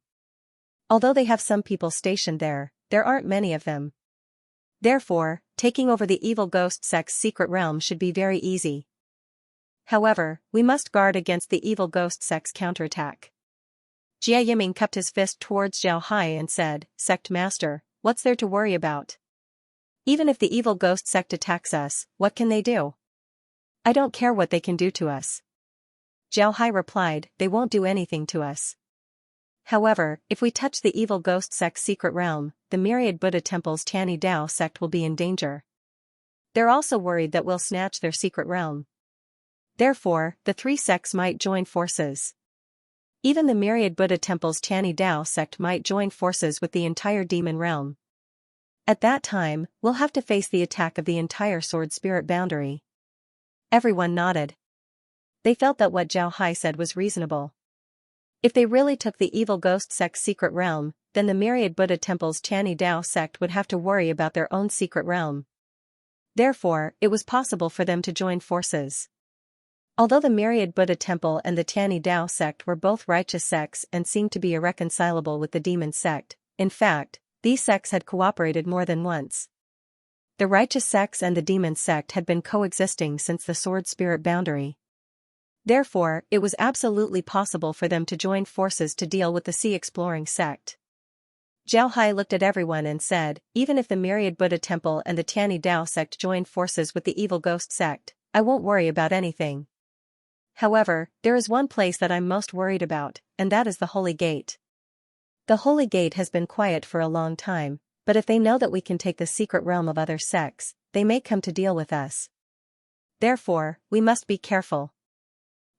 Although they have some people stationed there, there aren't many of them. Therefore, taking over the evil ghost sect's secret realm should be very easy. However, we must guard against the evil ghost sect's counterattack." Jia Yiming cupped his fist towards Zhao Hai and said, "Sect Master, what's there to worry about? Even if the evil ghost sect attacks us, what can they do? I don't care what they can do to us." Zhao Hai replied, "They won't do anything to us. However, if we touch the evil ghost sect's secret realm, the Myriad Buddha Temple's Tiani Dao sect will be in danger. They're also worried that we'll snatch their secret realm. Therefore, the 3 sects might join forces. Even the Myriad Buddha Temple's Tiani Dao sect might join forces with the entire demon realm. At that time, we'll have to face the attack of the entire sword spirit boundary." Everyone nodded. They felt that what Zhao Hai said was reasonable. If they really took the evil ghost sect's secret realm, then the Myriad Buddha Temple's Tiani Dao sect would have to worry about their own secret realm. Therefore, it was possible for them to join forces. Although the Myriad Buddha Temple and the Tiani Dao sect were both righteous sects and seemed to be irreconcilable with the demon sect, in fact, these sects had cooperated more than once. The righteous sects and the demon sect had been coexisting since the sword spirit boundary. Therefore, it was absolutely possible for them to join forces to deal with the sea exploring sect. Zhao Hai looked at everyone and said, "Even if the Myriad Buddha Temple and the Tiani Dao sect join forces with the evil ghost sect, I won't worry about anything. However, there is one place that I'm most worried about, and that is the Holy Gate. The Holy Gate has been quiet for a long time, but if they know that we can take the secret realm of other sects, they may come to deal with us. Therefore, we must be careful.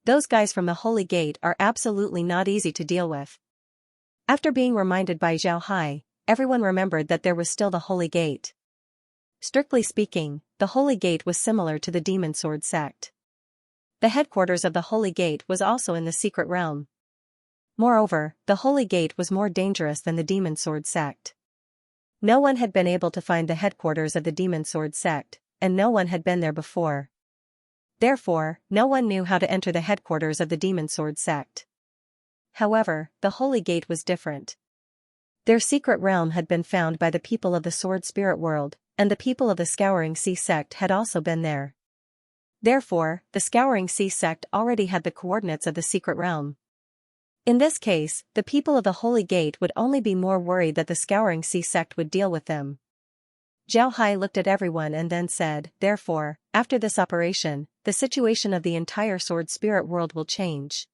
Those guys from the Holy Gate are absolutely not easy to deal with." After being reminded by Zhao Hai, everyone remembered that there was still the Holy Gate. Strictly speaking, the Holy Gate was similar to the Demon Sword sect. The headquarters of the Holy Gate was also in the secret realm. Moreover, the Holy Gate was more dangerous than the Demon Sword sect. No one had been able to find the headquarters of the Demon Sword sect, and no one had been there before. Therefore, no one knew how to enter the headquarters of the Demon Sword sect. However, the Holy Gate was different. Their secret realm had been found by the people of the Sword Spirit World, and the people of the Scouring Sea sect had also been there. Therefore, the Scouring Sea sect already had the coordinates of the secret realm. In this case, the people of the Holy Gate would only be more worried that the Scouring Sea sect would deal with them. Zhao Hai looked at everyone and then said, "Therefore, after this operation, the situation of the entire Sword Spirit World will change.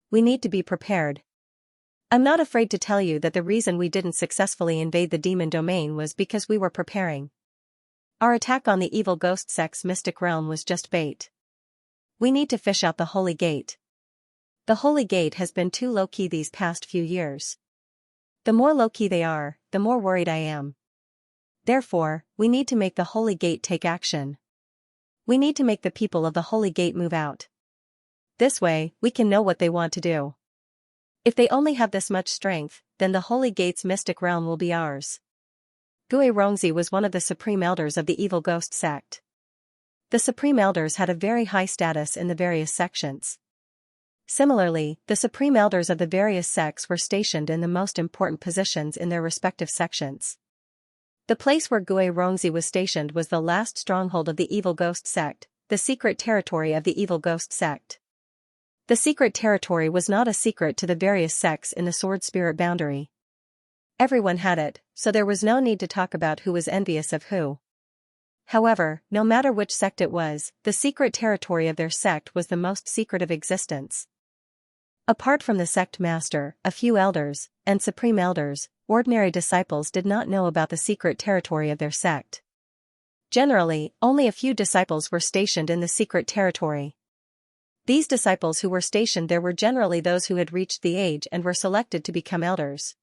We need to be prepared. I'm not afraid to tell you that the reason we didn't successfully invade the demon domain was because we were preparing. Our attack on the evil ghost sect's mystic realm was just bait. We need to fish out the Holy Gate. The Holy Gate has been too low-key these past few years. The more low-key they are, the more worried I am. Therefore, we need to make the Holy Gate take action. We need to make the people of the Holy Gate move out. This way, we can know what they want to do. If they only have this much strength, then the Holy Gate's mystic realm will be ours." Gui Rongzi was one of the supreme elders of the evil ghost sect. The supreme elders had a very high status in the various sections. Similarly, the supreme elders of the various sects were stationed in the most important positions in their respective sections. The place where Gui Rongzi was stationed was the last stronghold of the evil ghost sect, the secret territory of the evil ghost sect. The secret territory was not a secret to the various sects in the Sword Spirit boundary. Everyone had it, so there was no need to talk about who was envious of who. However, no matter which sect it was, the secret territory of their sect was the most secret of existence. Apart from the sect master, a few elders, and supreme elders, ordinary disciples did not know about the secret territory of their sect. Generally, only a few disciples were stationed in the secret territory. These disciples who were stationed there were generally those who had reached the age and were selected to become elders.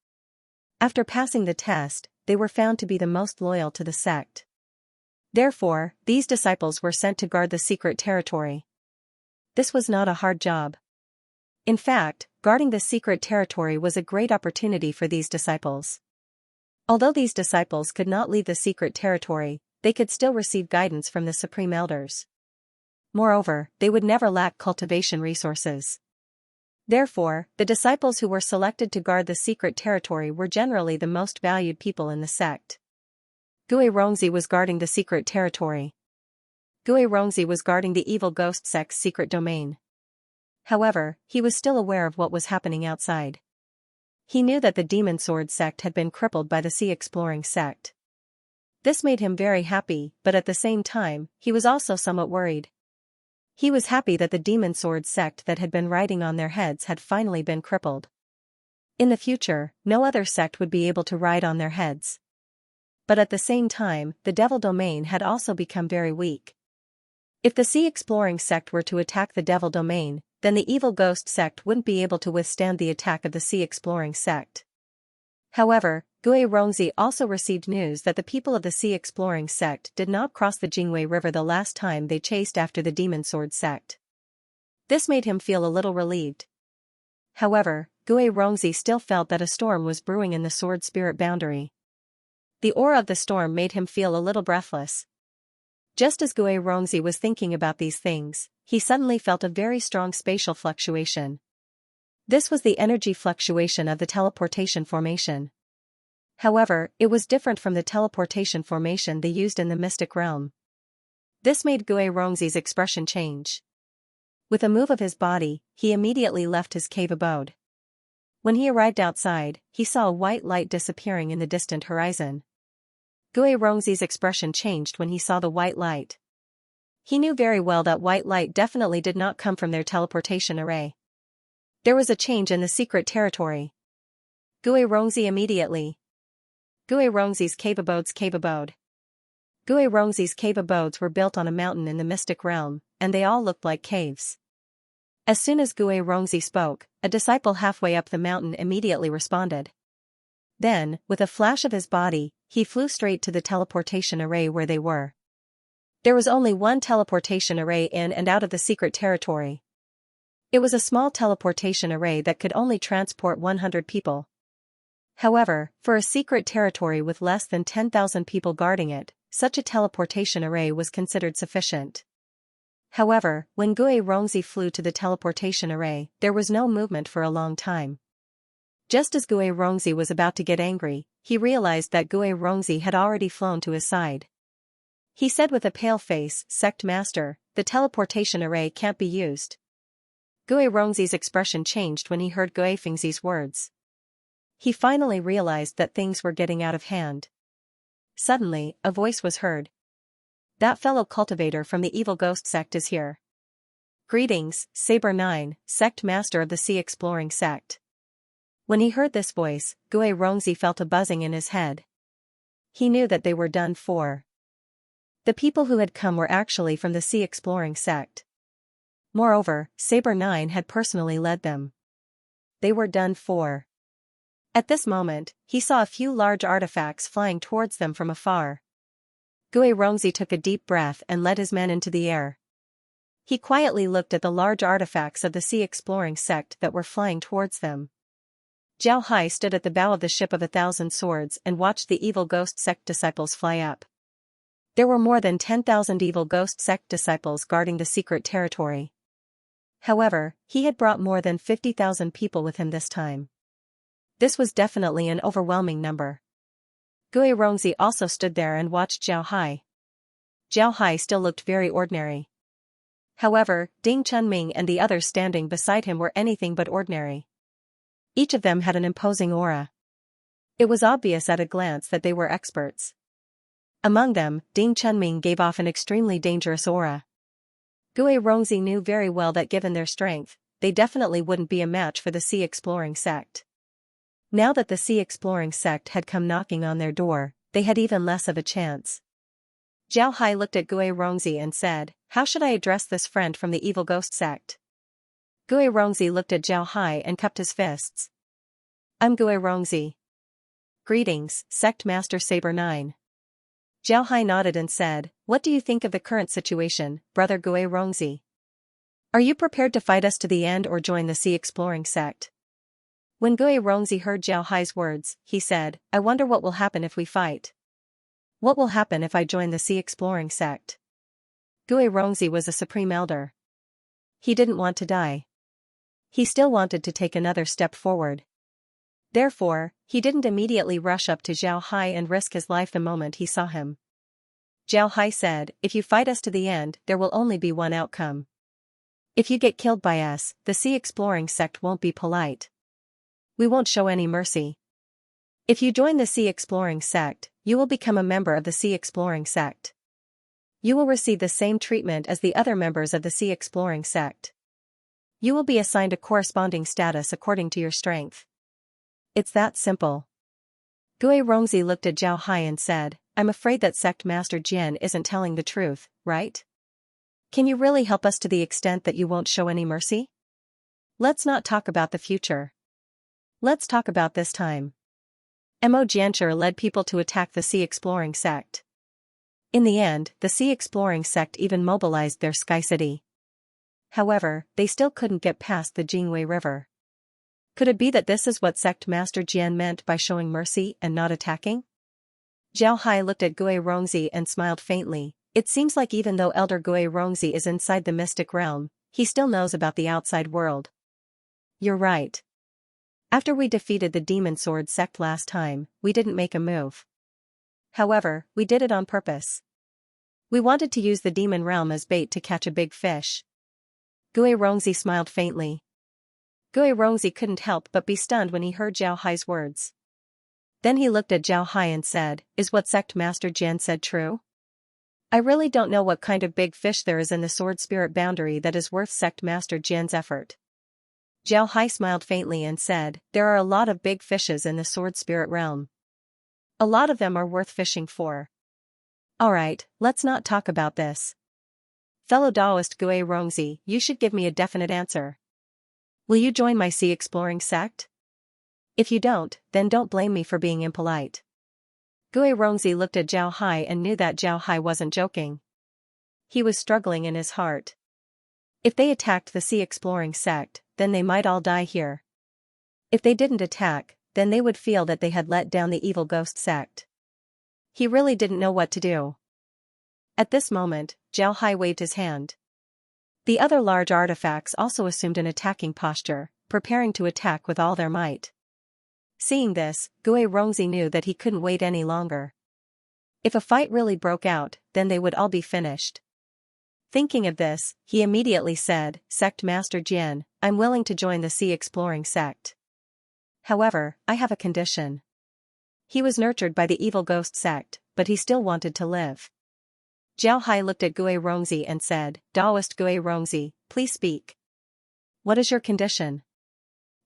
After passing the test, they were found to be the most loyal to the sect. Therefore, these disciples were sent to guard the secret territory. This was not a hard job. In fact, guarding the secret territory was a great opportunity for these disciples. Although these disciples could not leave the secret territory, they could still receive guidance from the supreme elders. Moreover, they would never lack cultivation resources. Therefore, the disciples who were selected to guard the secret territory were generally the most valued people in the sect. Gui Rongzi was guarding the secret territory. Gui Rongzi was guarding the evil ghost sect's secret domain. However, he was still aware of what was happening outside. He knew that the Demon Sword sect had been crippled by the Sea Exploring sect. This made him very happy, but at the same time, he was also somewhat worried. He was happy that the Demon Sword sect that had been riding on their heads had finally been crippled. In the future, no other sect would be able to ride on their heads. But at the same time, the Devil Domain had also become very weak. If the Sea Exploring sect were to attack the Devil Domain, then the Evil Ghost sect wouldn't be able to withstand the attack of the Sea Exploring sect. However, Gui Rongzi also received news that the people of the Sea Exploring sect did not cross the Jingwei River the last time they chased after the Demon Sword sect. This made him feel a little relieved. However, Gui Rongzi still felt that a storm was brewing in the Sword Spirit boundary. The aura of the storm made him feel a little breathless. Just as Gui Rongzi was thinking about these things, he suddenly felt a very strong spatial fluctuation. This was the energy fluctuation of the teleportation formation. However, it was different from the teleportation formation they used in the mystic realm. This made Gui Rongzi's expression change. With a move of his body, he immediately left his cave abode. When he arrived outside, he saw a white light disappearing in the distant horizon. Gui Rongzi's expression changed when he saw the white light. He knew very well that white light definitely did not come from their teleportation array. There was a change in the secret territory. Gui Rongzi immediately. Gui Rongzi's cave abodes Gui Rongzi's cave abodes were built on a mountain in the mystic realm, and they all looked like caves. As soon as Gui Rongzi spoke, a disciple halfway up the mountain immediately responded. Then, with a flash of his body, he flew straight to the teleportation array where they were. There was only one teleportation array in and out of the secret territory. It was a small teleportation array that could only transport 100 people. However, for a secret territory with less than 10,000 people guarding it, such a teleportation array was considered sufficient. However, when Gui Rongzi flew to the teleportation array, there was no movement for a long time. Just as Gui Rongzi was about to get angry, he realized that Gui Rongzi had already flown to his side. He said with a pale face, "Sect Master, the teleportation array can't be used." Gui Rongzi's expression changed when he heard Gui Fengzi's words. He finally realized that things were getting out of hand. Suddenly, a voice was heard. "That fellow cultivator from the evil ghost sect is here." "Greetings, Saber 9, sect master of the sea exploring sect." When he heard this voice, Gui Rongzi felt a buzzing in his head. He knew that they were done for. The people who had come were actually from the sea exploring sect. Moreover, Saber 9 had personally led them. They were done for. At this moment, he saw a few large artifacts flying towards them from afar. Gui Rongzi took a deep breath and led his men into the air. He quietly looked at the large artifacts of the sea exploring sect that were flying towards them. Zhao Hai stood at the bow of the ship of 1,000 swords and watched the evil ghost sect disciples fly up. There were more than 10,000 evil ghost sect disciples guarding the secret territory. However, he had brought more than 50,000 people with him this time. This was definitely an overwhelming number. Gui Rongzi also stood there and watched Zhao Hai. Zhao Hai still looked very ordinary. However, Ding Chunming and the others standing beside him were anything but ordinary. Each of them had an imposing aura. It was obvious at a glance that they were experts. Among them, Ding Chunming gave off an extremely dangerous aura. Gui Rongzi knew very well that given their strength, they definitely wouldn't be a match for the sea exploring sect. Now that the sea exploring sect had come knocking on their door, they had even less of a chance. Zhao Hai looked at Gui Rongzi and said, "How should I address this friend from the evil ghost sect?" Gui Rongzi looked at Zhao Hai and cupped his fists. "I'm Gui Rongzi. Greetings, Sect Master Saber 9. Zhao Hai nodded and said, "What do you think of the current situation, Brother Gui Rongzi? Are you prepared to fight us to the end or join the sea exploring sect?" When Gui Rongzi heard Zhao Hai's words, he said, "I wonder what will happen if we fight. What will happen if I join the sea exploring sect?" Gui Rongzi was a supreme elder. He didn't want to die. He still wanted to take another step forward. Therefore, he didn't immediately rush up to Zhao Hai and risk his life the moment he saw him. Zhao Hai said, "If you fight us to the end, there will only be one outcome. If you get killed by us, the sea exploring sect won't be polite. We won't show any mercy. If you join the sea exploring sect, you will become a member of the sea exploring sect. You will receive the same treatment as the other members of the sea exploring sect. You will be assigned a corresponding status according to your strength. It's that simple." Gui Rongzi looked at Zhao Hai and said, "I'm afraid that Sect Master Jian isn't telling the truth, right? Can you really help us to the extent that you won't show any mercy? Let's not talk about the future. Let's talk about this time." Mo Jiancher led people to attack the sea exploring sect. In the end, the sea exploring sect even mobilized their sky city. However, they still couldn't get past the Jingwei River. Could it be that this is what Sect Master Jian meant by showing mercy and not attacking? Zhao Hai looked at Gui Rongzi and smiled faintly. It seems like even though Elder Gui Rongzi is inside the mystic realm, he still knows about the outside world. You're right. After we defeated the Demon Sword sect last time, we didn't make a move. However, we did it on purpose. We wanted to use the demon realm as bait to catch a big fish. Gui Rongzi smiled faintly. Gui Rongzi couldn't help but be stunned when he heard Zhao Hai's words. Then he looked at Zhao Hai and said, "Is what Sect Master Jian said true? I really don't know what kind of big fish there is in the sword spirit boundary that is worth Sect Master Jian's effort." Zhao Hai smiled faintly and said, "There are a lot of big fishes in the sword spirit realm. A lot of them are worth fishing for. Alright, let's not talk about this. Fellow Taoist Gui Rongzi, you should give me a definite answer. Will you join my sea exploring sect? If you don't, then don't blame me for being impolite." Gui Rongzi looked at Zhao Hai and knew that Zhao Hai wasn't joking. He was struggling in his heart. If they attacked the sea exploring sect, then they might all die here. If they didn't attack, then they would feel that they had let down the evil ghost sect. He really didn't know what to do. At this moment, Zhao Hai waved his hand. The other large artifacts also assumed an attacking posture, preparing to attack with all their might. Seeing this, Gui Rongzi knew that he couldn't wait any longer. If a fight really broke out, then they would all be finished. Thinking of this, he immediately said, "Sect Master Jian, I'm willing to join the sea exploring sect. However, I have a condition." He was nurtured by the evil ghost sect, but he still wanted to live. Zhao Hai looked at Gui Rongzi and said, "Daoist Gui Rongzi, please speak. What is your condition?"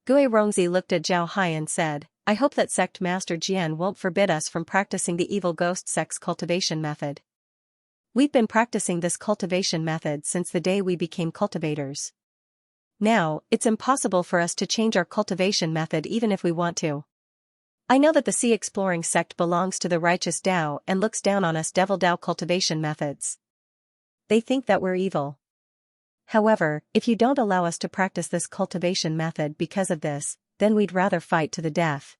Gui Rongzi looked at Zhao Hai and said, "I hope that Sect Master Jian won't forbid us from practicing the evil ghost sect's cultivation method. We've been practicing this cultivation method since the day we became cultivators. Now, it's impossible for us to change our cultivation method even if we want to. I know that the sea exploring sect belongs to the righteous Dao and looks down on us devil Dao cultivation methods. They think that we're evil. However, if you don't allow us to practice this cultivation method because of this, then we'd rather fight to the death."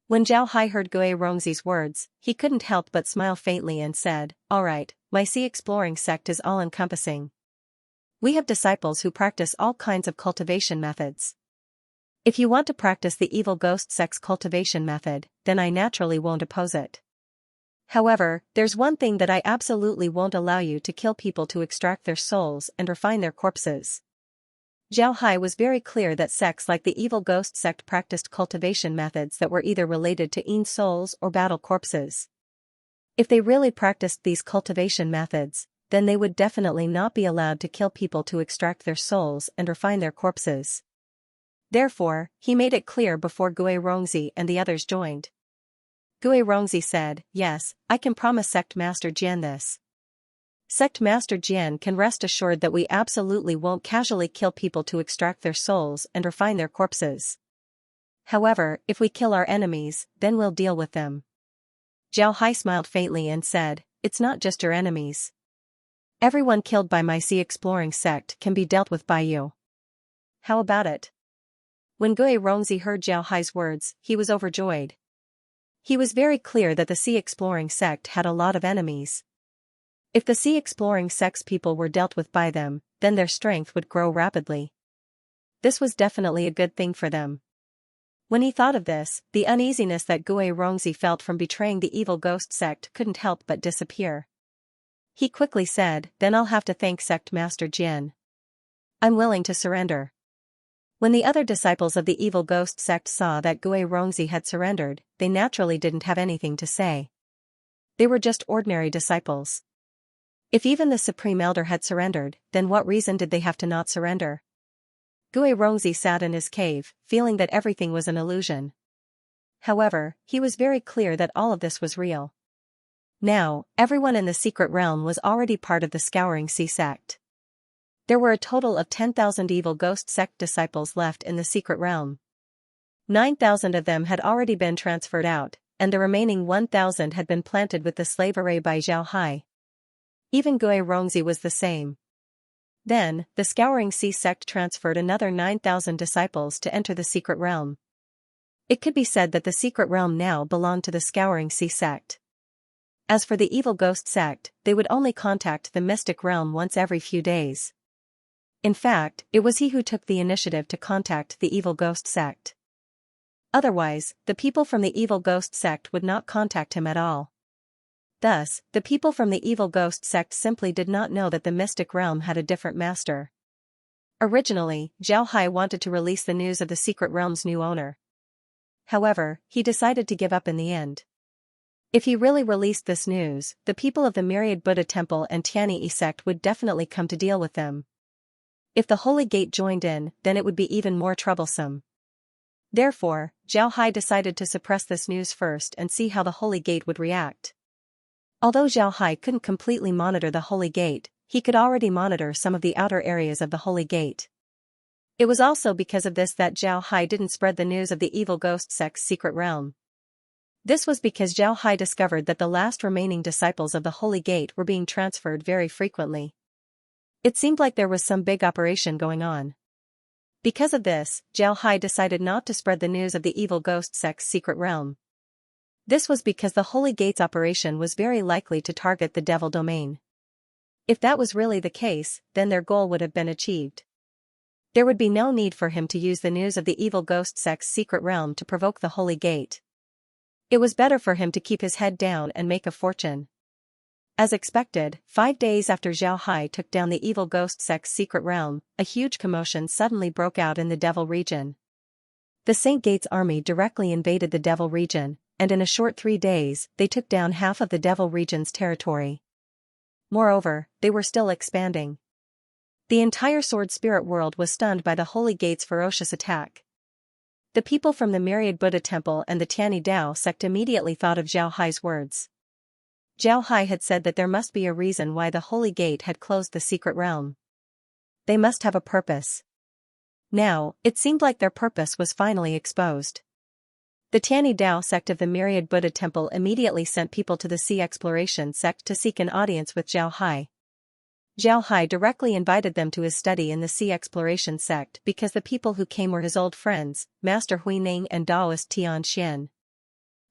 When Zhao Hai heard Gui Rongzi's words, he couldn't help but smile faintly and said, "All right, my sea exploring sect is all-encompassing. We have disciples who practice all kinds of cultivation methods. If you want to practice the evil ghost sect's cultivation method, then I naturally won't oppose it. However, there's one thing that I absolutely won't allow you to kill people to extract their souls and refine their corpses." Zhao Hai was very clear that sects like the evil ghost sect practiced cultivation methods that were either related to ean souls or battle corpses. If they really practiced these cultivation methods, then they would definitely not be allowed to kill people to extract their souls and refine their corpses. Therefore, he made it clear before Gui Rongzi and the others joined. Gui Rongzi said, "Yes, I can promise Sect Master Jian this. Sect Master Jian can rest assured that we absolutely won't casually kill people to extract their souls and refine their corpses. However, if we kill our enemies, then we'll deal with them." Zhao Hai smiled faintly and said, "It's not just your enemies. Everyone killed by my sea exploring sect can be dealt with by you. How about it?" When Gui Rongzi heard Zhao Hai's words, he was overjoyed. He was very clear that the sea exploring sect had a lot of enemies. If the sea exploring sect's people were dealt with by them, then their strength would grow rapidly. This was definitely a good thing for them. When he thought of this, the uneasiness that Gui Rongzi felt from betraying the evil ghost sect couldn't help but disappear. He quickly said, "Then I'll have to thank Sect Master Jian. I'm willing to surrender." When the other disciples of the evil ghost sect saw that Gui Rongzi had surrendered, they naturally didn't have anything to say. They were just ordinary disciples. If even the Supreme Elder had surrendered, then what reason did they have to not surrender? Gui Rongzi sat in his cave, feeling that everything was an illusion. However, he was very clear that all of this was real. Now, everyone in the secret realm was already part of the Scouring Sea sect. There were a total of 10,000 evil ghost sect disciples left in the secret realm. 9,000 of them had already been transferred out, and the remaining 1,000 had been planted with the slave array by Zhao Hai. Even Gui Rongzi was the same. Then, the Scouring Sea sect transferred another 9,000 disciples to enter the secret realm. It could be said that the secret realm now belonged to the Scouring Sea sect. As for the evil ghost sect, they would only contact the mystic realm once every few days. In fact, it was he who took the initiative to contact the evil ghost sect. Otherwise, the people from the evil ghost sect would not contact him at all. Thus, the people from the evil ghost sect simply did not know that the mystic realm had a different master. Originally, Zhao Hai wanted to release the news of the secret realm's new owner. However, he decided to give up in the end. If he really released this news, the people of the Myriad Buddha Temple and Tianyi sect would definitely come to deal with them. If the Holy Gate joined in, then it would be even more troublesome. Therefore, Zhao Hai decided to suppress this news first and see how the Holy Gate would react. Although Zhao Hai couldn't completely monitor the Holy Gate, he could already monitor some of the outer areas of the Holy Gate. It was also because of this that Zhao Hai didn't spread the news of the evil ghost sect's secret realm. This was because Zhao Hai discovered that the last remaining disciples of the Holy Gate were being transferred very frequently. It seemed like there was some big operation going on. Because of this, Zhao Hai decided not to spread the news of the evil ghost sect's secret realm. This was because the Holy Gate's operation was very likely to target the devil domain. If that was really the case, then their goal would have been achieved. There would be no need for him to use the news of the evil ghost sect's secret realm to provoke the Holy Gate. It was better for him to keep his head down and make a fortune. As expected, 5 days after Zhao Hai took down the evil ghost sect's secret realm, a huge commotion suddenly broke out in the Devil region. The Saint Gate's army directly invaded the Devil region, and in a short 3 days, they took down half of the Devil region's territory. Moreover, they were still expanding. The entire Sword Spirit world was stunned by the Holy Gate's ferocious attack. The people from the Myriad Buddha Temple and the Tianyi Dao sect immediately thought of Zhao Hai's words. Zhao Hai had said that there must be a reason why the Holy Gate had closed the secret realm. They must have a purpose. Now, it seemed like their purpose was finally exposed. The Tianyi Dao sect of the Myriad Buddha Temple immediately sent people to the Sea Exploration sect to seek an audience with Zhao Hai. Zhao Hai directly invited them to his study in the Sea Exploration sect because the people who came were his old friends, Master Huining and Taoist Xianxia.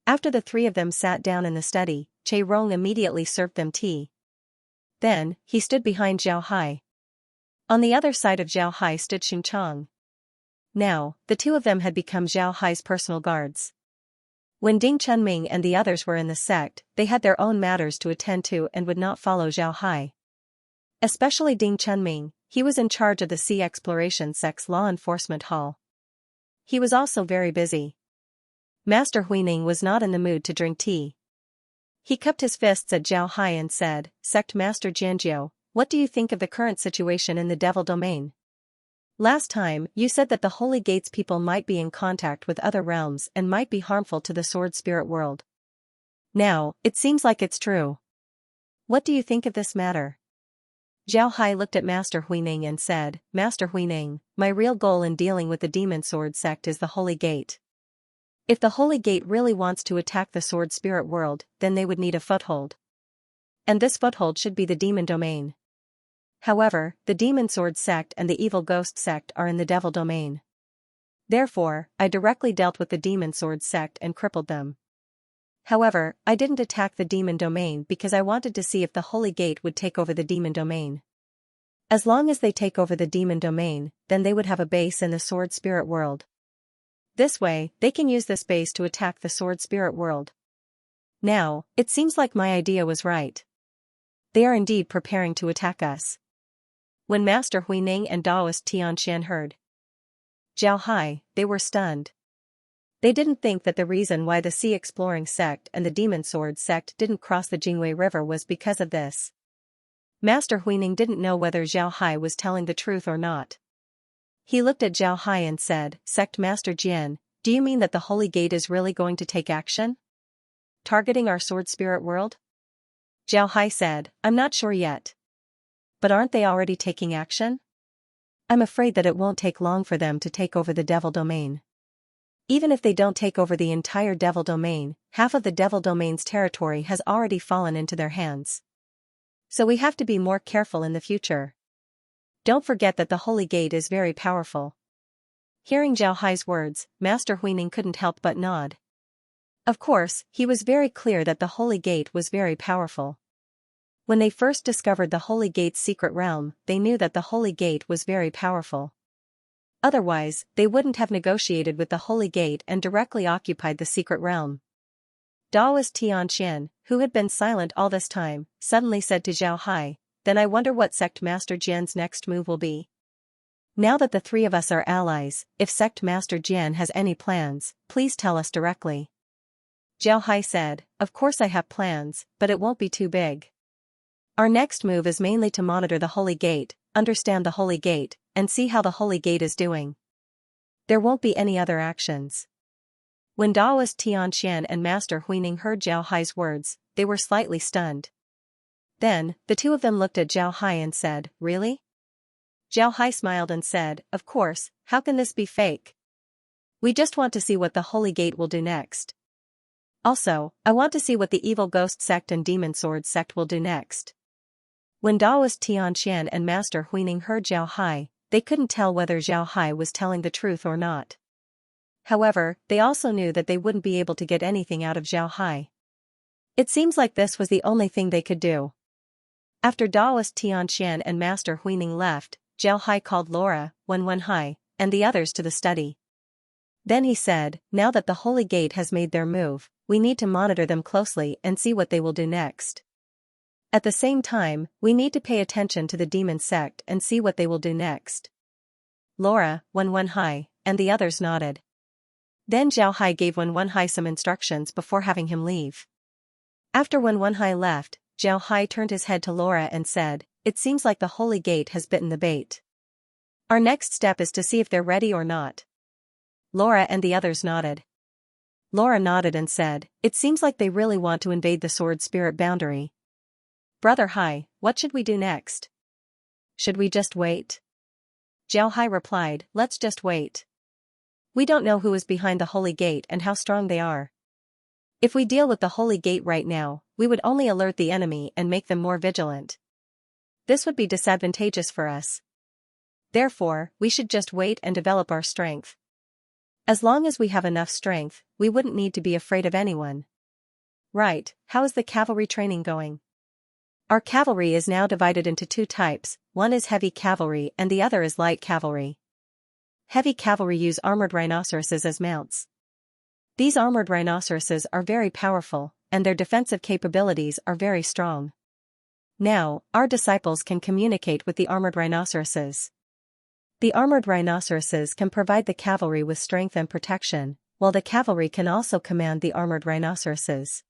After the three of them sat down in the study, Che Rong immediately served them tea. Then, he stood behind Zhao Hai. On the other side of Zhao Hai stood Xing Chang. Now, the two of them had become Zhao Hai's personal guards. When Ding Chunming and the others were in the sect, they had their own matters to attend to and would not follow Zhao Hai. Especially Ding Chunming, he was in charge of the Sea Exploration sect's law enforcement hall. He was also very busy. Master Huining was not in the mood to drink tea. He cupped his fists at Zhao Hai and said, "Sect Master Jianjiu, what do you think of the current situation in the Devil Domain? Last time, you said that the Holy Gate's people might be in contact with other realms and might be harmful to the Sword Spirit world. Now, it seems like it's true. What do you think of this matter?" Zhao Hai looked at Master Huining and said, "Master Huining, my real goal in dealing with the Demon Sword sect is the Holy Gate. If the Holy Gate really wants to attack the Sword Spirit world, then they would need a foothold. And this foothold should be the Demon Domain. However, the Demon Sword sect and the Evil Ghost sect are in the Devil Domain. Therefore, I directly dealt with the Demon Sword sect and crippled them. However, I didn't attack the Demon Domain because I wanted to see if the Holy Gate would take over the Demon Domain. As long as they take over the Demon Domain, then they would have a base in the Sword Spirit world. This way, they can use this base to attack the Sword Spirit world. Now, it seems like my idea was right. They are indeed preparing to attack us." When Master Huining and Taoist Tianxian heard Zhao Hai, they were stunned. They didn't think that the reason why the Sea Exploring sect and the Demon Sword sect didn't cross the Jingwei River was because of this. Master Huining didn't know whether Zhao Hai was telling the truth or not. He looked at Zhao Hai and said, "Sect Master Jian, do you mean that the Holy Gate is really going to take action? Targeting our Sword Spirit world?" Zhao Hai said, "I'm not sure yet. But aren't they already taking action? I'm afraid that it won't take long for them to take over the Devil Domain. Even if they don't take over the entire Devil Domain, half of the Devil Domain's territory has already fallen into their hands. So we have to be more careful in the future. Don't forget that the Holy Gate is very powerful." Hearing Zhao Hai's words, Master Huining couldn't help but nod. Of course, he was very clear that the Holy Gate was very powerful. When they first discovered the Holy Gate's secret realm, they knew that the Holy Gate was very powerful. Otherwise, they wouldn't have negotiated with the Holy Gate and directly occupied the secret realm. Taoist Tianxian, who had been silent all this time, suddenly said to Zhao Hai, "Then I wonder what Sect Master Jian's next move will be. Now that the three of us are allies, if Sect Master Jian has any plans, please tell us directly." Zhao Hai said, "Of course I have plans, but it won't be too big. Our next move is mainly to monitor the Holy Gate, understand the Holy Gate, and see how the Holy Gate is doing. There won't be any other actions." When Taoist Tianxian and Master Huining heard Zhao Hai's words, they were slightly stunned. Then, the two of them looked at Zhao Hai and said, "Really?" Zhao Hai smiled and said, "Of course, how can this be fake? We just want to see what the Holy Gate will do next. Also, I want to see what the Evil Ghost sect and Demon Sword sect will do next." When Taoist Tianxian and Master Huining heard Zhao Hai, they couldn't tell whether Zhao Hai was telling the truth or not. However, they also knew that they wouldn't be able to get anything out of Zhao Hai. It seems like this was the only thing they could do. After Daoist Tianxian and Master Huining left, Zhao Hai called Laura, Wen Hai, and the others to the study. Then he said, now that the Holy Gate has made their move, we need to monitor them closely and see what they will do next. At the same time, we need to pay attention to the demon sect and see what they will do next. Laura, Wen Hai, and the others nodded. Then Zhao Hai gave Wen Hai some instructions before having him leave. After Wen Hai left, Zhao Hai turned his head to Laura and said, it seems like the Holy Gate has bitten the bait. Our next step is to see if they're ready or not. Laura and the others nodded. Laura nodded and said, it seems like they really want to invade the sword spirit boundary. Brother Hai, what should we do next? Should we just wait? Zhao Hai replied, let's just wait. We don't know who is behind the Holy Gate and how strong they are. If we deal with the Holy Gate right now, we would only alert the enemy and make them more vigilant. This would be disadvantageous for us. Therefore, we should just wait and develop our strength. As long as we have enough strength, we wouldn't need to be afraid of anyone. Right, how is the cavalry training going? Our cavalry is now divided into two types, one is heavy cavalry and the other is light cavalry. Heavy cavalry use armored rhinoceroses as mounts. These armored rhinoceroses are very powerful, and their defensive capabilities are very strong. Now, our disciples can communicate with the armored rhinoceroses. The armored rhinoceroses can provide the cavalry with strength and protection, while the cavalry can also command the armored rhinoceroses.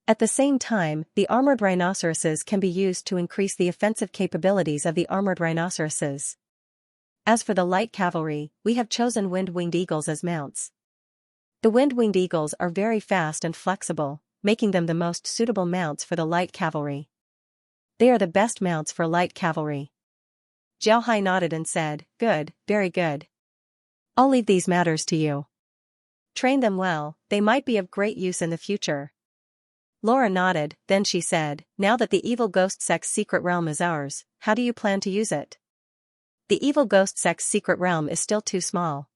At the same time, the armored rhinoceroses can be used to increase the offensive capabilities of the armored rhinoceroses. As for the light cavalry, we have chosen wind-winged eagles as mounts. The wind-winged eagles are very fast and flexible, making them the most suitable mounts for the light cavalry. They are the best mounts for light cavalry. Zhao Hai nodded and said, good, very good. I'll leave these matters to you. Train them well, they might be of great use in the future. Laura nodded, then she said, now that the evil ghost sect's secret realm is ours, how do you plan to use it? The evil ghost sect's secret realm is still too small.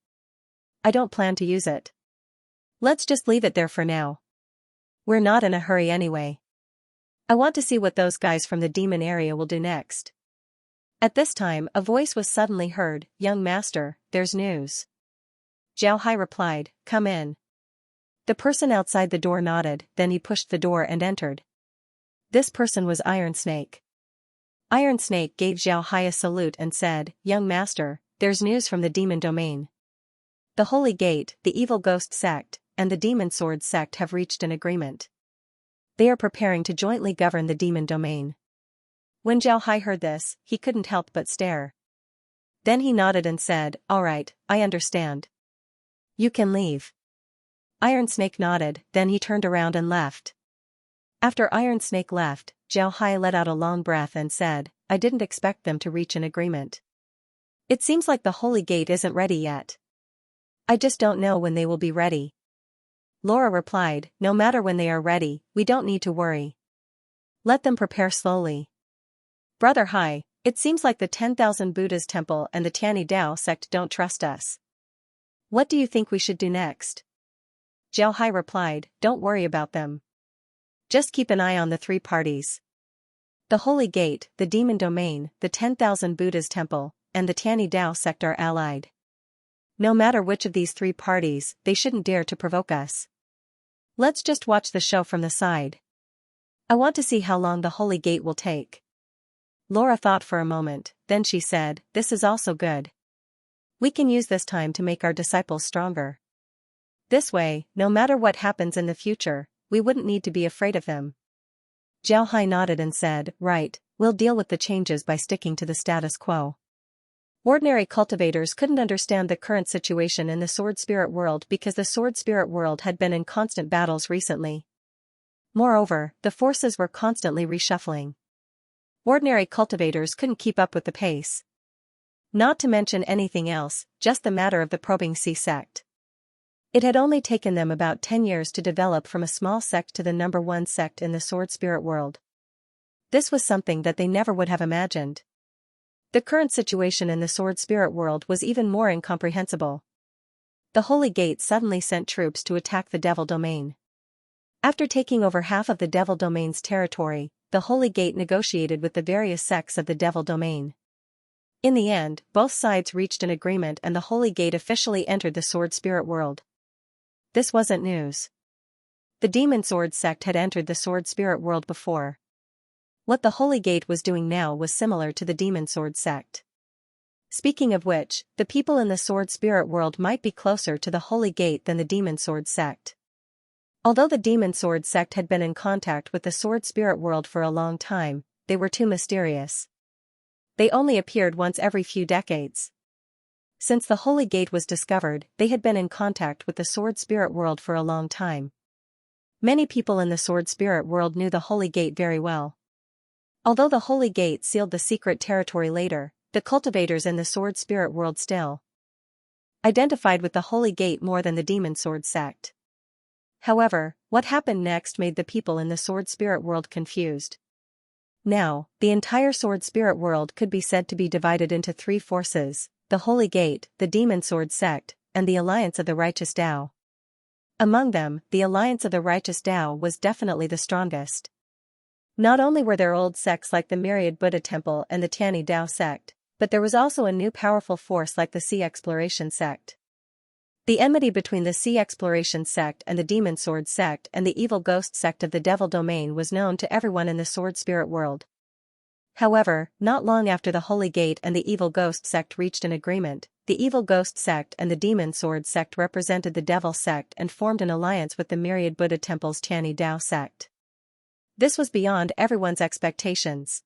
I don't plan to use it. Let's just leave it there for now. We're not in a hurry anyway. I want to see what those guys from the demon area will do next. At this time, a voice was suddenly heard, young master, there's news. Zhao Hai replied, come in. The person outside the door nodded, then he pushed the door and entered. This person was Iron Snake. Iron Snake gave Zhao Hai a salute and said, young master, there's news from the demon domain. The Holy Gate, the evil ghost sect, and the demon sword sect have reached an agreement. They are preparing to jointly govern the demon domain. When Zhao Hai heard this, he couldn't help but stare. Then he nodded and said, all right, I understand. You can leave. Iron Snake nodded, then he turned around and left. After Iron Snake left, Zhao Hai let out a long breath and said, I didn't expect them to reach an agreement. It seems like the Holy Gate isn't ready yet. I just don't know when they will be ready. Laura replied, no matter when they are ready, we don't need to worry. Let them prepare slowly. Brother Hai, it seems like the 10,000 Buddha's temple and the Tiani Dao sect don't trust us. What do you think we should do next? Zhao Hai replied, don't worry about them. Just keep an eye on the three parties. The Holy Gate, the Demon Domain, the 10,000 Buddha's temple, and the Tiani Dao sect are allied. No matter which of these three parties, they shouldn't dare to provoke us. Let's just watch the show from the side. I want to see how long the Holy Gate will take. Laura thought for a moment, then she said, this is also good. We can use this time to make our disciples stronger. This way, no matter what happens in the future, we wouldn't need to be afraid of them. Zhao Hai nodded and said, right, we'll deal with the changes by sticking to the status quo. Ordinary cultivators couldn't understand the current situation in the sword spirit world because the sword spirit world had been in constant battles recently. Moreover, the forces were constantly reshuffling. Ordinary cultivators couldn't keep up with the pace. Not to mention anything else, just the matter of the probing sea sect. It had only taken them about 10 years to develop from a small sect to the number one sect in the sword spirit world. This was something that they never would have imagined. The current situation in the Sword Spirit world was even more incomprehensible. The Holy Gate suddenly sent troops to attack the Devil Domain. After taking over half of the Devil Domain's territory, the Holy Gate negotiated with the various sects of the Devil Domain. In the end, both sides reached an agreement and the Holy Gate officially entered the Sword Spirit world. This wasn't news. The Demon Sword sect had entered the Sword Spirit world before. What the Holy Gate was doing now was similar to the Demon Sword sect. Speaking of which, the people in the Sword Spirit world might be closer to the Holy Gate than the Demon Sword sect. Although the Demon Sword sect had been in contact with the Sword Spirit world for a long time, they were too mysterious. They only appeared once every few decades. Since the Holy Gate was discovered, they had been in contact with the Sword Spirit world for a long time. Many people in the Sword Spirit world knew the Holy Gate very well. Although the Holy Gate sealed the secret territory later, the cultivators in the Sword Spirit world still identified with the Holy Gate more than the Demon Sword sect. However, what happened next made the people in the Sword Spirit world confused. Now, the entire Sword Spirit world could be said to be divided into three forces: the Holy Gate, the Demon Sword sect, and the Alliance of the Righteous Tao. Among them, the Alliance of the Righteous Tao was definitely the strongest. Not only were there old sects like the Myriad Buddha Temple and the Tianyi Dao sect, but there was also a new powerful force like the Sea Exploration sect. The enmity between the Sea Exploration sect and the Demon Sword sect and the Evil Ghost sect of the Devil Domain was known to everyone in the Sword Spirit world. However, not long after the Holy Gate and the Evil Ghost sect reached an agreement, the Evil Ghost sect and the Demon Sword sect represented the Devil sect and formed an alliance with the Myriad Buddha Temple's Tianyi Dao sect. This was beyond everyone's expectations.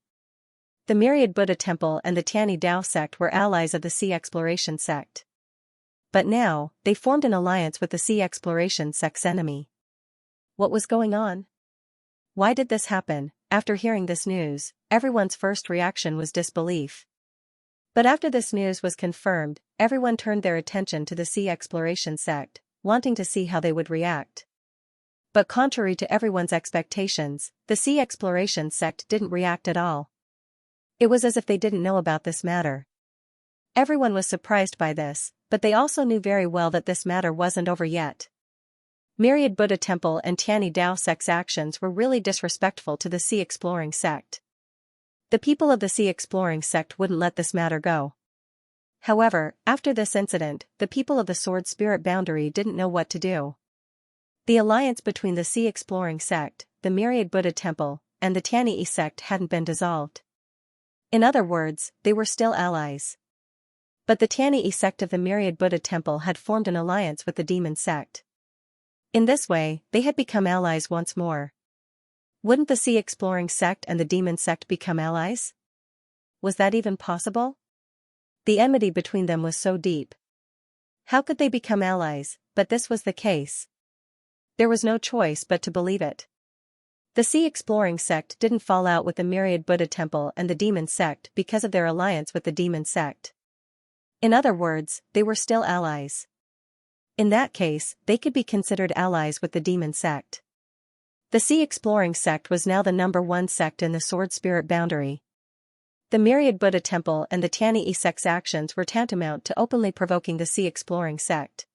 The Myriad Buddha Temple and the Tianyi Dao sect were allies of the Sea Exploration sect. But now, they formed an alliance with the Sea Exploration sect's enemy. What was going on? Why did this happen? After hearing this news, everyone's first reaction was disbelief. But after this news was confirmed, everyone turned their attention to the Sea Exploration sect, wanting to see how they would react. But contrary to everyone's expectations, the Sea Exploration sect didn't react at all. It was as if they didn't know about this matter. Everyone was surprised by this, but they also knew very well that this matter wasn't over yet. Myriad Buddha Temple and Tianyi Dao sect's actions were really disrespectful to the Sea Exploring sect. The people of the Sea Exploring sect wouldn't let this matter go. However, after this incident, the people of the Sword Spirit boundary didn't know what to do. The alliance between the Sea Exploring sect, the Myriad Buddha Temple, and the Tianyi sect hadn't been dissolved. In other words, they were still allies. But the Tianyi sect of the Myriad Buddha Temple had formed an alliance with the Demon sect. In this way, they had become allies once more. Wouldn't the Sea Exploring sect and the Demon sect become allies? Was that even possible? The enmity between them was so deep. How could they become allies? But this was the case. There was no choice but to believe it. The Sea Exploring sect didn't fall out with the Myriad Buddha Temple and the Demon sect because of their alliance with the Demon sect. In other words, they were still allies. In that case, they could be considered allies with the Demon sect. The Sea Exploring sect was now the #1 sect in the Sword Spirit boundary. The Myriad Buddha Temple and the Tianyi sect's actions were tantamount to openly provoking the Sea Exploring sect.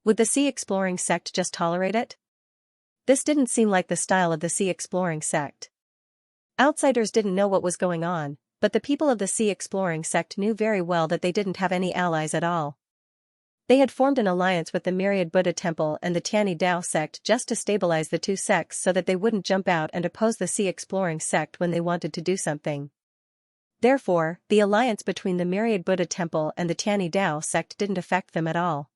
Would the Sea Exploring sect just tolerate it? This didn't seem like the style of the Sea Exploring sect. Outsiders didn't know what was going on, but the people of the Sea Exploring sect knew very well that they didn't have any allies at all. They had formed an alliance with the Myriad Buddha Temple and the Tianyi Dao sect just to stabilize the two sects so that they wouldn't jump out and oppose the Sea Exploring sect when they wanted to do something. Therefore, the alliance between the Myriad Buddha Temple and the Tianyi Dao sect didn't affect them at all.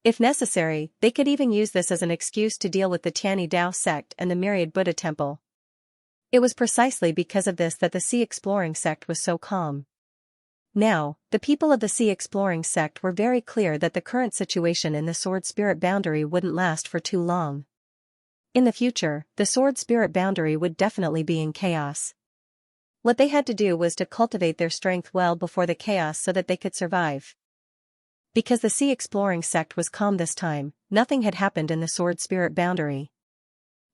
If necessary, they could even use this as an excuse to deal with the Tianyi Dao sect and the Myriad Buddha Temple. It was precisely because of this that the Sea Exploring sect was so calm. Now, the people of the Sea Exploring sect were very clear that the current situation in the Sword Spirit boundary wouldn't last for too long. In the future, the Sword Spirit boundary would definitely be in chaos. What they had to do was to cultivate their strength well before the chaos so that they could survive. Because the Sea Exploring sect was calm this time, nothing had happened in the Sword Spirit boundary.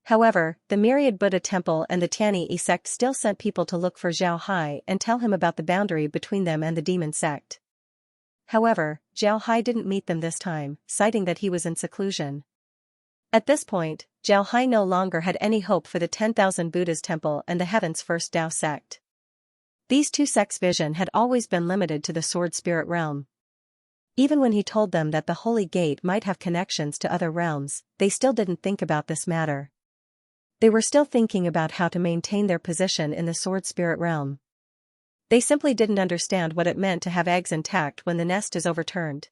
However, the Myriad Buddha Temple and the Tianyi sect still sent people to look for Zhao Hai and tell him about the boundary between them and the demon sect. However, Zhao Hai didn't meet them this time, citing that he was in seclusion. At this point, Zhao Hai no longer had any hope for the 10,000 Buddha's temple and the Heaven's First Tao sect. These two sects' vision had always been limited to the sword spirit realm. Even when he told them that the Holy Gate might have connections to other realms, they still didn't think about this matter. They were still thinking about how to maintain their position in the sword spirit realm. They simply didn't understand what it meant to have eggs intact when the nest is overturned.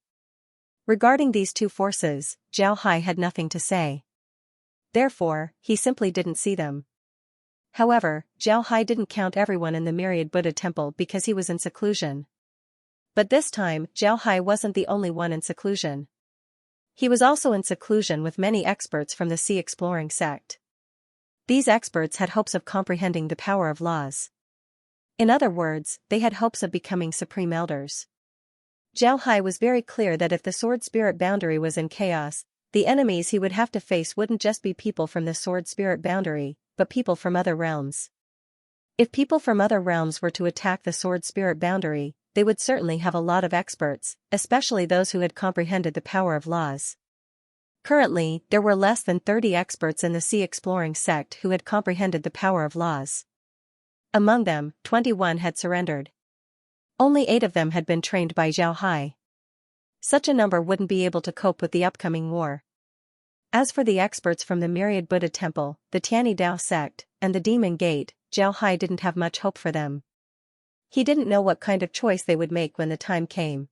Regarding these two forces, Zhao Hai had nothing to say. Therefore, he simply didn't see them. However, Zhao Hai didn't count everyone in the Myriad Buddha Temple because he was in seclusion. But this time, Zhao Hai wasn't the only one in seclusion. He was also in seclusion with many experts from the Sea Exploring sect. These experts had hopes of comprehending the power of laws. In other words, they had hopes of becoming supreme elders. Zhao Hai was very clear that if the sword spirit boundary was in chaos, the enemies he would have to face wouldn't just be people from the sword spirit boundary, but people from other realms. If people from other realms were to attack the sword spirit boundary, they would certainly have a lot of experts, especially those who had comprehended the power of laws. Currently, there were less than 30 experts in the Sea Exploring sect who had comprehended the power of laws. Among them, 21 had surrendered. Only 8 of them had been trained by Zhao Hai. Such a number wouldn't be able to cope with the upcoming war. As for the experts from the Myriad Buddha Temple, the Tianyi Dao sect, and the Demon Gate, Zhao Hai didn't have much hope for them. He didn't know what kind of choice they would make when the time came.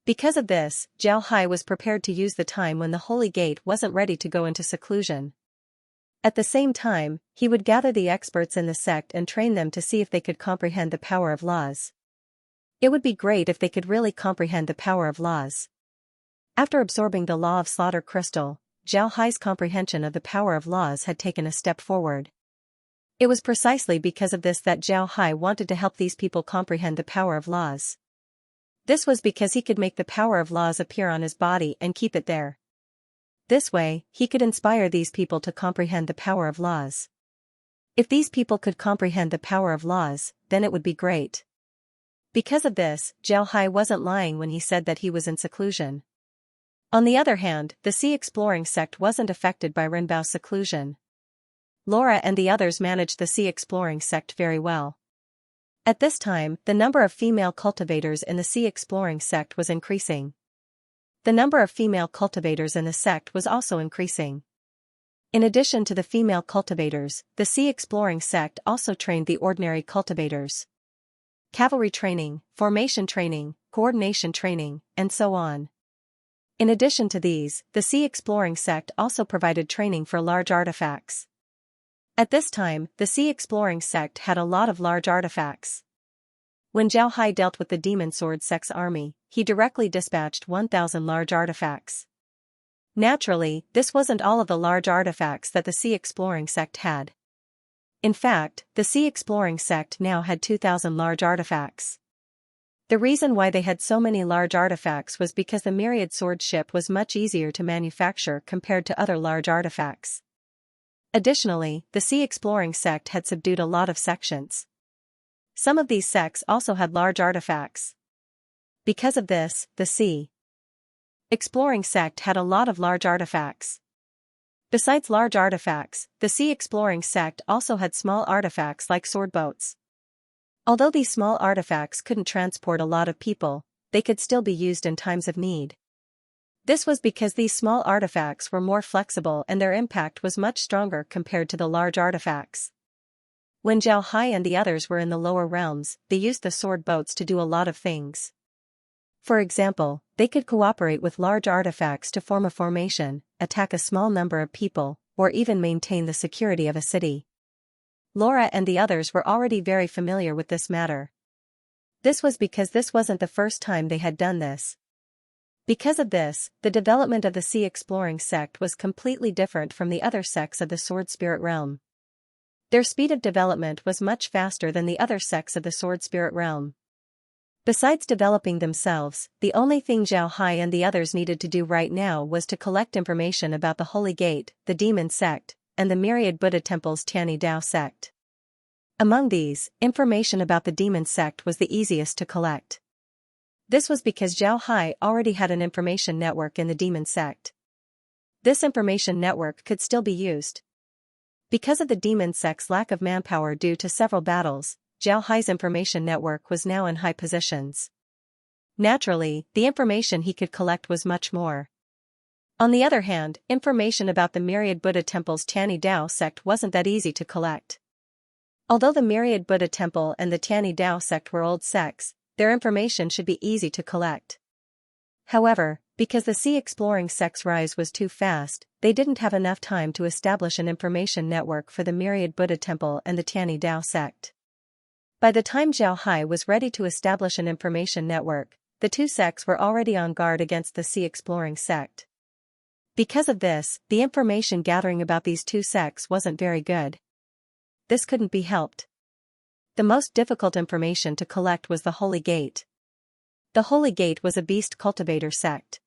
Because of this, Zhao Hai was prepared to use the time when the Holy Gate wasn't ready to go into seclusion. At the same time, he would gather the experts in the sect and train them to see if they could comprehend the power of laws. It would be great if they could really comprehend the power of laws. After absorbing the law of slaughter crystal, Zhao Hai's comprehension of the power of laws had taken a step forward. It was precisely because of this that Zhao Hai wanted to help these people comprehend the power of laws. This was because he could make the power of laws appear on his body and keep it there. This way, he could inspire these people to comprehend the power of laws. If these people could comprehend the power of laws, then it would be great. Because of this, Zhao Hai wasn't lying when he said that he was in seclusion. On the other hand, the Sea Exploring sect wasn't affected by Renbao's seclusion. Laura and the others managed the Sea Exploring sect very well. At this time, the number of female cultivators in the Sea Exploring sect was increasing. The number of female cultivators in the sect was also increasing. In addition to the female cultivators, the Sea Exploring sect also trained the ordinary cultivators. Cavalry training, formation training, coordination training, and so on. In addition to these, the Sea Exploring sect also provided training for large artifacts. At this time, the Sea Exploring sect had a lot of large artifacts. When Zhao Hai dealt with the Demon Sword sect's army, he directly dispatched 1,000 large artifacts. Naturally, this wasn't all of the large artifacts that the Sea Exploring sect had. In fact, the Sea Exploring sect now had 2,000 large artifacts. The reason why they had so many large artifacts was because the Myriad Sword ship was much easier to manufacture compared to other large artifacts. Additionally, the Sea Exploring sect had subdued a lot of sections. Some of these sects also had large artifacts. Because of this, the Sea Exploring sect had a lot of large artifacts. Besides large artifacts, the Sea Exploring sect also had small artifacts like sword boats. Although these small artifacts couldn't transport a lot of people, they could still be used in times of need. This was because these small artifacts were more flexible and their impact was much stronger compared to the large artifacts. When Zhao Hai and the others were in the lower realms, they used the sword boats to do a lot of things. For example, they could cooperate with large artifacts to form a formation, attack a small number of people, or even maintain the security of a city. Laura and the others were already very familiar with this matter. This was because this wasn't the first time they had done this. Because of this, the development of the Sea Exploring sect was completely different from the other sects of the Sword Spirit realm. Their speed of development was much faster than the other sects of the Sword Spirit realm. Besides developing themselves, the only thing Zhao Hai and the others needed to do right now was to collect information about the Holy Gate, the Demon Sect, and the myriad Buddha temples Tianyi Dao sect. Among these, information about the demon sect was the easiest to collect. This was because Zhao Hai already had an information network in the demon sect. This information network could still be used. Because of the demon sect's lack of manpower due to several battles, Zhao Hai's information network was now in high positions. Naturally, the information he could collect was much more. On the other hand, information about the myriad Buddha temples Tianyi Dao sect wasn't that easy to collect. Although the myriad Buddha temple and the Tianyi Dao sect were old sects, their information should be easy to collect. However, because the sea exploring sect's rise was too fast, they didn't have enough time to establish an information network for the myriad Buddha temple and the Tianyi Dao sect. By the time Zhao Hai was ready to establish an information network, the two sects were already on guard against the sea exploring sect. Because of this, the information gathering about these two sects wasn't very good. This couldn't be helped. The most difficult information to collect was the Holy Gate. The Holy Gate was a beast cultivator sect.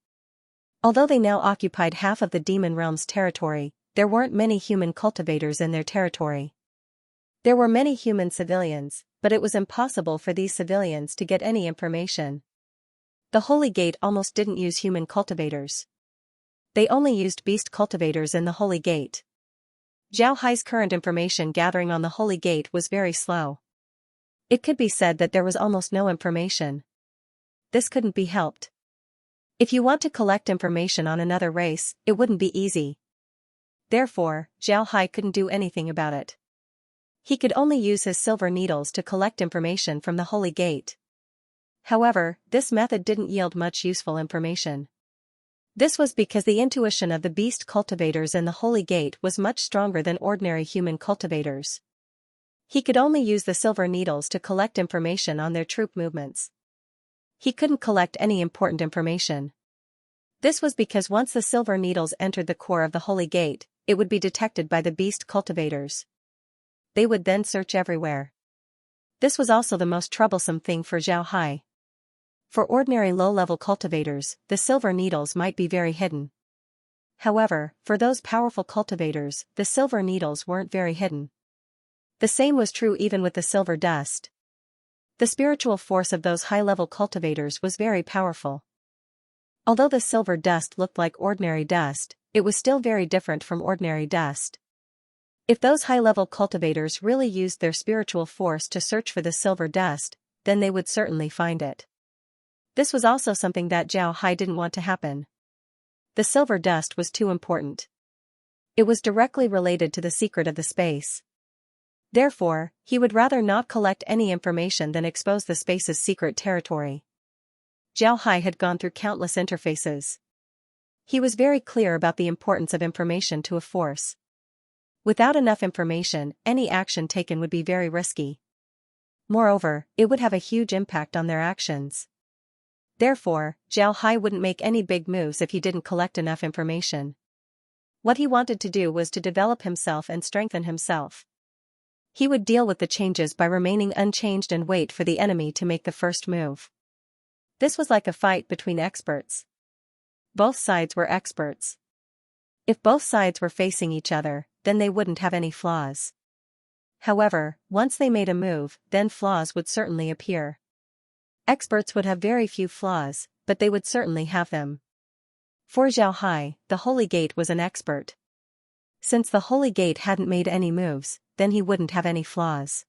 Although they now occupied half of the demon realm's territory, there weren't many human cultivators in their territory. There were many human civilians, but it was impossible for these civilians to get any information. The Holy Gate almost didn't use human cultivators. They only used beast cultivators in the Holy Gate. Zhao Hai's current information gathering on the Holy Gate was very slow. It could be said that there was almost no information. This couldn't be helped. If you want to collect information on another race, it wouldn't be easy. Therefore, Zhao Hai couldn't do anything about it. He could only use his silver needles to collect information from the Holy Gate. However, this method didn't yield much useful information. This was because the intuition of the beast cultivators in the Holy Gate was much stronger than ordinary human cultivators. He could only use the silver needles to collect information on their troop movements. He couldn't collect any important information. This was because once the silver needles entered the core of the Holy Gate, it would be detected by the beast cultivators. They would then search everywhere. This was also the most troublesome thing for Zhao Hai. For ordinary low-level cultivators, the silver needles might be very hidden. However, for those powerful cultivators, the silver needles weren't very hidden. The same was true even with the silver dust. The spiritual force of those high-level cultivators was very powerful. Although the silver dust looked like ordinary dust, it was still very different from ordinary dust. If those high-level cultivators really used their spiritual force to search for the silver dust, then they would certainly find it. This was also something that Zhao Hai didn't want to happen. The silver dust was too important. It was directly related to the secret of the space. Therefore, he would rather not collect any information than expose the space's secret territory. Zhao Hai had gone through countless interfaces. He was very clear about the importance of information to a force. Without enough information, any action taken would be very risky. Moreover, it would have a huge impact on their actions. Therefore, Zhao Hai wouldn't make any big moves if he didn't collect enough information. What he wanted to do was to develop himself and strengthen himself. He would deal with the changes by remaining unchanged and wait for the enemy to make the first move. This was like a fight between experts. Both sides were experts. If both sides were facing each other, then they wouldn't have any flaws. However, once they made a move, then flaws would certainly appear. Experts would have very few flaws, but they would certainly have them. For Zhao Hai, the Holy Gate was an expert. Since the Holy Gate hadn't made any moves, then he wouldn't have any flaws.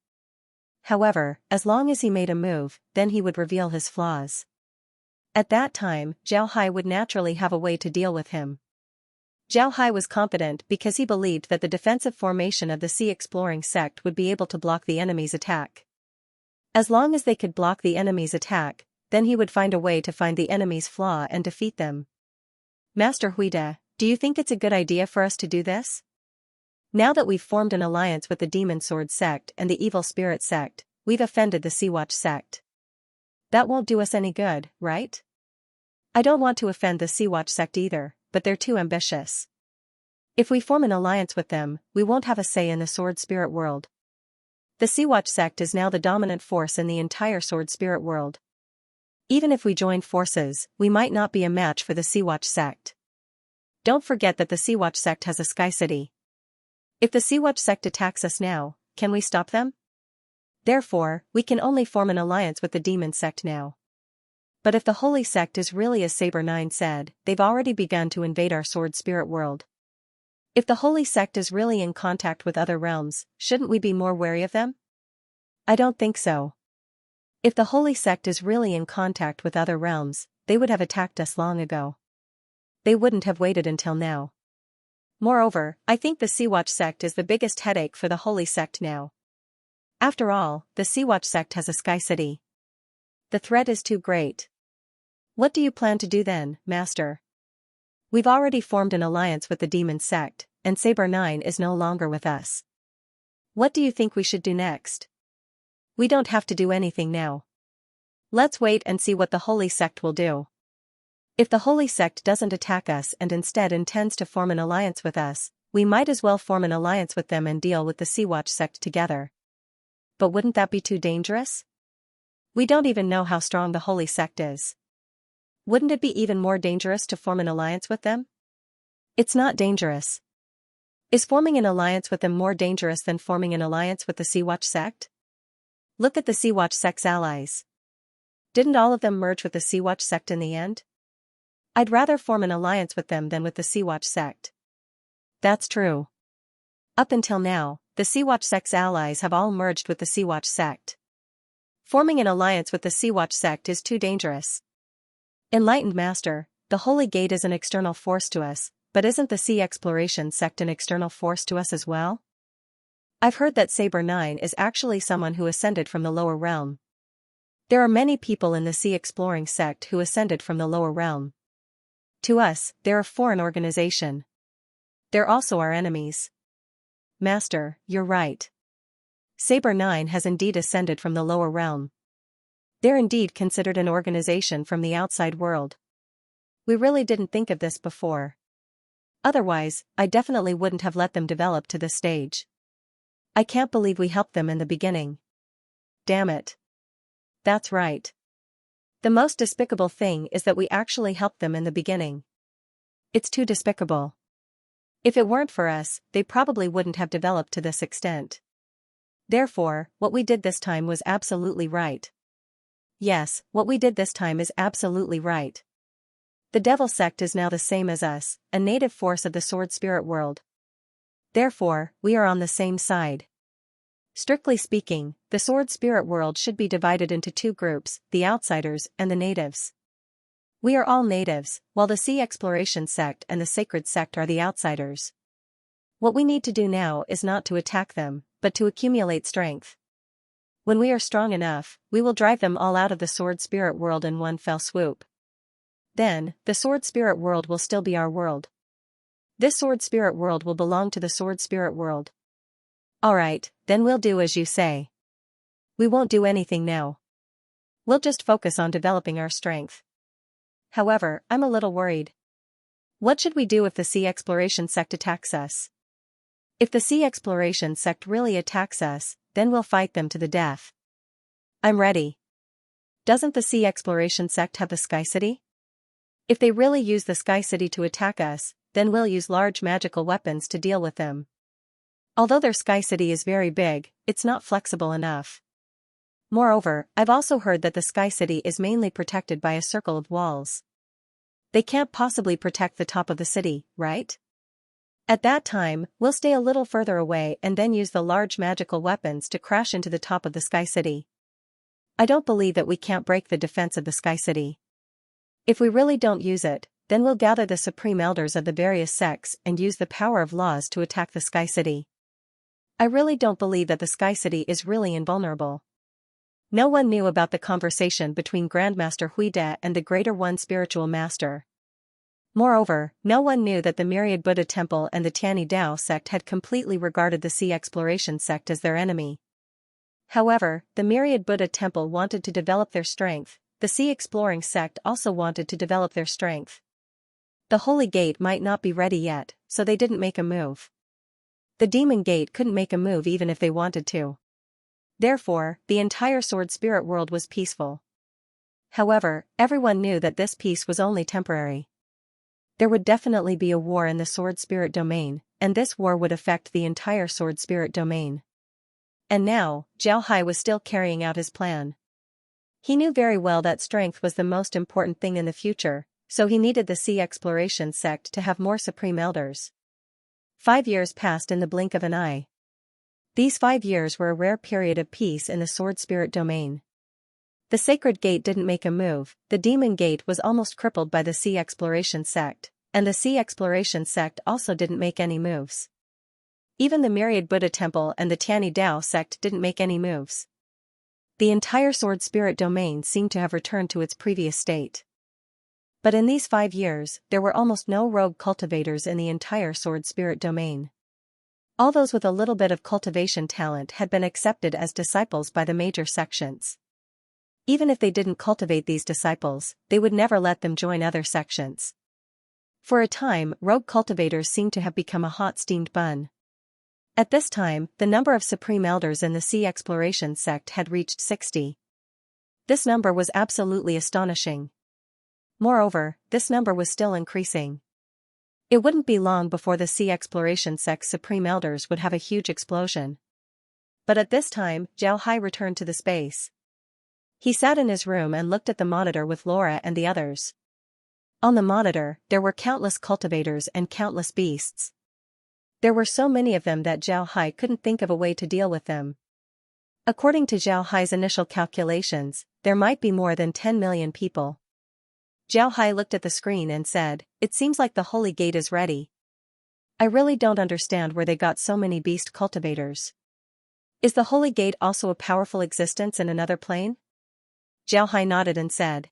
However, as long as he made a move, then he would reveal his flaws. At that time, Zhao Hai would naturally have a way to deal with him. Zhao Hai was confident because he believed that the defensive formation of the sea exploring sect would be able to block the enemy's attack. As long as they could block the enemy's attack, then he would find a way to find the enemy's flaw and defeat them. Master Huida, do you think it's a good idea for us to do this? Now that we've formed an alliance with the Demon Sword sect and the Evil Spirit sect, we've offended the Sea Watch sect. That won't do us any good, right? I don't want to offend the Sea Watch sect either, but they're too ambitious. If we form an alliance with them, we won't have a say in the Sword Spirit world. The Sea Watch sect is now the dominant force in the entire Sword Spirit world. Even if we join forces, we might not be a match for the Sea Watch sect. Don't forget that the Sea Watch sect has a sky city. If the Sea-Watch sect attacks us now, can we stop them? Therefore, we can only form an alliance with the demon sect now. But if the holy sect is really as Saber 9 said, they've already begun to invade our sword spirit world. If the holy sect is really in contact with other realms, shouldn't we be more wary of them? I don't think so. If the holy sect is really in contact with other realms, they would have attacked us long ago. They wouldn't have waited until now. Moreover, I think the Sea-Watch sect is the biggest headache for the holy sect now. After all, the Sea-Watch sect has a sky city. The threat is too great. What do you plan to do then, Master? We've already formed an alliance with the demon sect, and Saber 9 is no longer with us. What do you think we should do next? We don't have to do anything now. Let's wait and see what the holy sect will do. If the holy sect doesn't attack us and instead intends to form an alliance with us, we might as well form an alliance with them and deal with the Sea-Watch sect together. But wouldn't that be too dangerous? We don't even know how strong the holy sect is. Wouldn't it be even more dangerous to form an alliance with them? It's not dangerous. Is forming an alliance with them more dangerous than forming an alliance with the Sea-Watch sect? Look at the Sea-Watch sect's allies. Didn't all of them merge with the Sea-Watch sect in the end? I'd rather form an alliance with them than with the Sea-Watch sect. That's true. Up until now, the Sea-Watch sect's allies have all merged with the Sea-Watch sect. Forming an alliance with the Sea-Watch sect is too dangerous. Enlightened Master, the Holy Gate is an external force to us, but isn't the Sea Exploration sect an external force to us as well? I've heard that Saber 9 is actually someone who ascended from the lower realm. There are many people in the Sea Exploring sect who ascended from the lower realm. To us, they're a foreign organization. They're also our enemies. Master, you're right. Saber 9 has indeed ascended from the lower realm. They're indeed considered an organization from the outside world. We really didn't think of this before. Otherwise, I definitely wouldn't have let them develop to this stage. I can't believe we helped them in the beginning. Damn it. That's right. The most despicable thing is that we actually helped them in the beginning. It's too despicable. If it weren't for us, they probably wouldn't have developed to this extent. Therefore, what we did this time was absolutely right. Yes, what we did this time is absolutely right. The Devil sect is now the same as us, a native force of the sword spirit world. Therefore, we are on the same side. Strictly speaking, the sword spirit world should be divided into two groups, the outsiders and the natives. We are all natives, while the Sea Exploration sect and the Sacred sect are the outsiders. What we need to do now is not to attack them, but to accumulate strength. When we are strong enough, we will drive them all out of the sword spirit world in one fell swoop. Then, the sword spirit world will still be our world. This sword spirit world will belong to the sword spirit world. Alright, then we'll do as you say. We won't do anything now. We'll just focus on developing our strength. However, I'm a little worried. What should we do if the Sea Exploration sect attacks us? If the Sea Exploration sect really attacks us, then we'll fight them to the death. I'm ready. Doesn't the Sea Exploration sect have the Sky City? If they really use the Sky City to attack us, then we'll use large magical weapons to deal with them. Although their Sky City is very big, it's not flexible enough. Moreover, I've also heard that the Sky City is mainly protected by a circle of walls. They can't possibly protect the top of the city, right? At that time, we'll stay a little further away and then use the large magical weapons to crash into the top of the Sky City. I don't believe that we can't break the defense of the Sky City. If we really don't use it, then we'll gather the supreme elders of the various sects and use the power of laws to attack the Sky City. I really don't believe that the Sky City is really invulnerable. No one knew about the conversation between Grandmaster Huide and the Greater One Spiritual Master. Moreover, no one knew that the Myriad Buddha Temple and the Tiani Dao sect had completely regarded the Sea Exploration sect as their enemy. However, the Myriad Buddha Temple wanted to develop their strength, the Sea Exploring sect also wanted to develop their strength. The Holy Gate might not be ready yet, so they didn't make a move. The Demon Gate couldn't make a move even if they wanted to. Therefore, the entire sword spirit world was peaceful. However, everyone knew that this peace was only temporary. There would definitely be a war in the sword spirit domain, and this war would affect the entire sword spirit domain. And now, Zhao Hai was still carrying out his plan. He knew very well that strength was the most important thing in the future, so he needed the Sea Exploration sect to have more supreme elders. 5 years passed in the blink of an eye. These 5 years were a rare period of peace in the sword spirit domain. The Sacred Gate didn't make a move, the Demon Gate was almost crippled by the Sea Exploration sect, and the Sea Exploration sect also didn't make any moves. Even the Myriad Buddha Temple and the Tianyi Dao sect didn't make any moves. The entire sword spirit domain seemed to have returned to its previous state. But in these 5 years, there were almost no rogue cultivators in the entire sword spirit domain. All those with a little bit of cultivation talent had been accepted as disciples by the major sections. Even if they didn't cultivate these disciples, they would never let them join other sections. For a time, rogue cultivators seemed to have become a hot steamed bun. At this time, the number of supreme elders in the Sea Exploration sect had reached 60. This number was absolutely astonishing. Moreover, this number was still increasing. It wouldn't be long before the Sea Exploration sect's supreme elders would have a huge explosion. But at this time, Zhao Hai returned to the space. He sat in his room and looked at the monitor with Laura and the others. On the monitor, there were countless cultivators and countless beasts. There were so many of them that Zhao Hai couldn't think of a way to deal with them. According to Zhao Hai's initial calculations, there might be more than 10 million people. Zhao Hai looked at the screen and said, "It seems like the Holy Gate is ready. I really don't understand where they got so many beast cultivators. Is the Holy Gate also a powerful existence in another plane?" Zhao Hai nodded and said.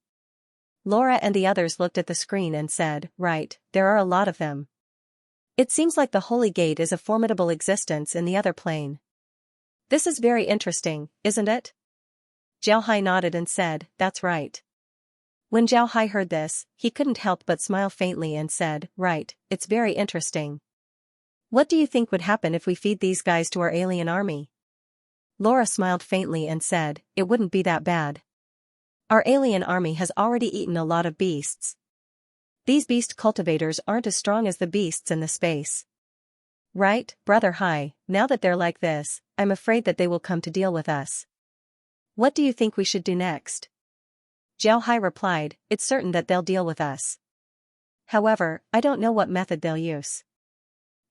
Laura and the others looked at the screen and said, "Right, there are a lot of them. It seems like the Holy Gate is a formidable existence in the other plane. This is very interesting, isn't it?" Zhao Hai nodded and said, "That's right." When Zhao Hai heard this, he couldn't help but smile faintly and said, "Right, it's very interesting. What do you think would happen if we feed these guys to our alien army?" Laura smiled faintly and said, "It wouldn't be that bad. Our alien army has already eaten a lot of beasts. These beast cultivators aren't as strong as the beasts in the space. Right, Brother Hai, now that they're like this, I'm afraid that they will come to deal with us. What do you think we should do next?" Zhao Hai replied, "It's certain that they'll deal with us. However, I don't know what method they'll use.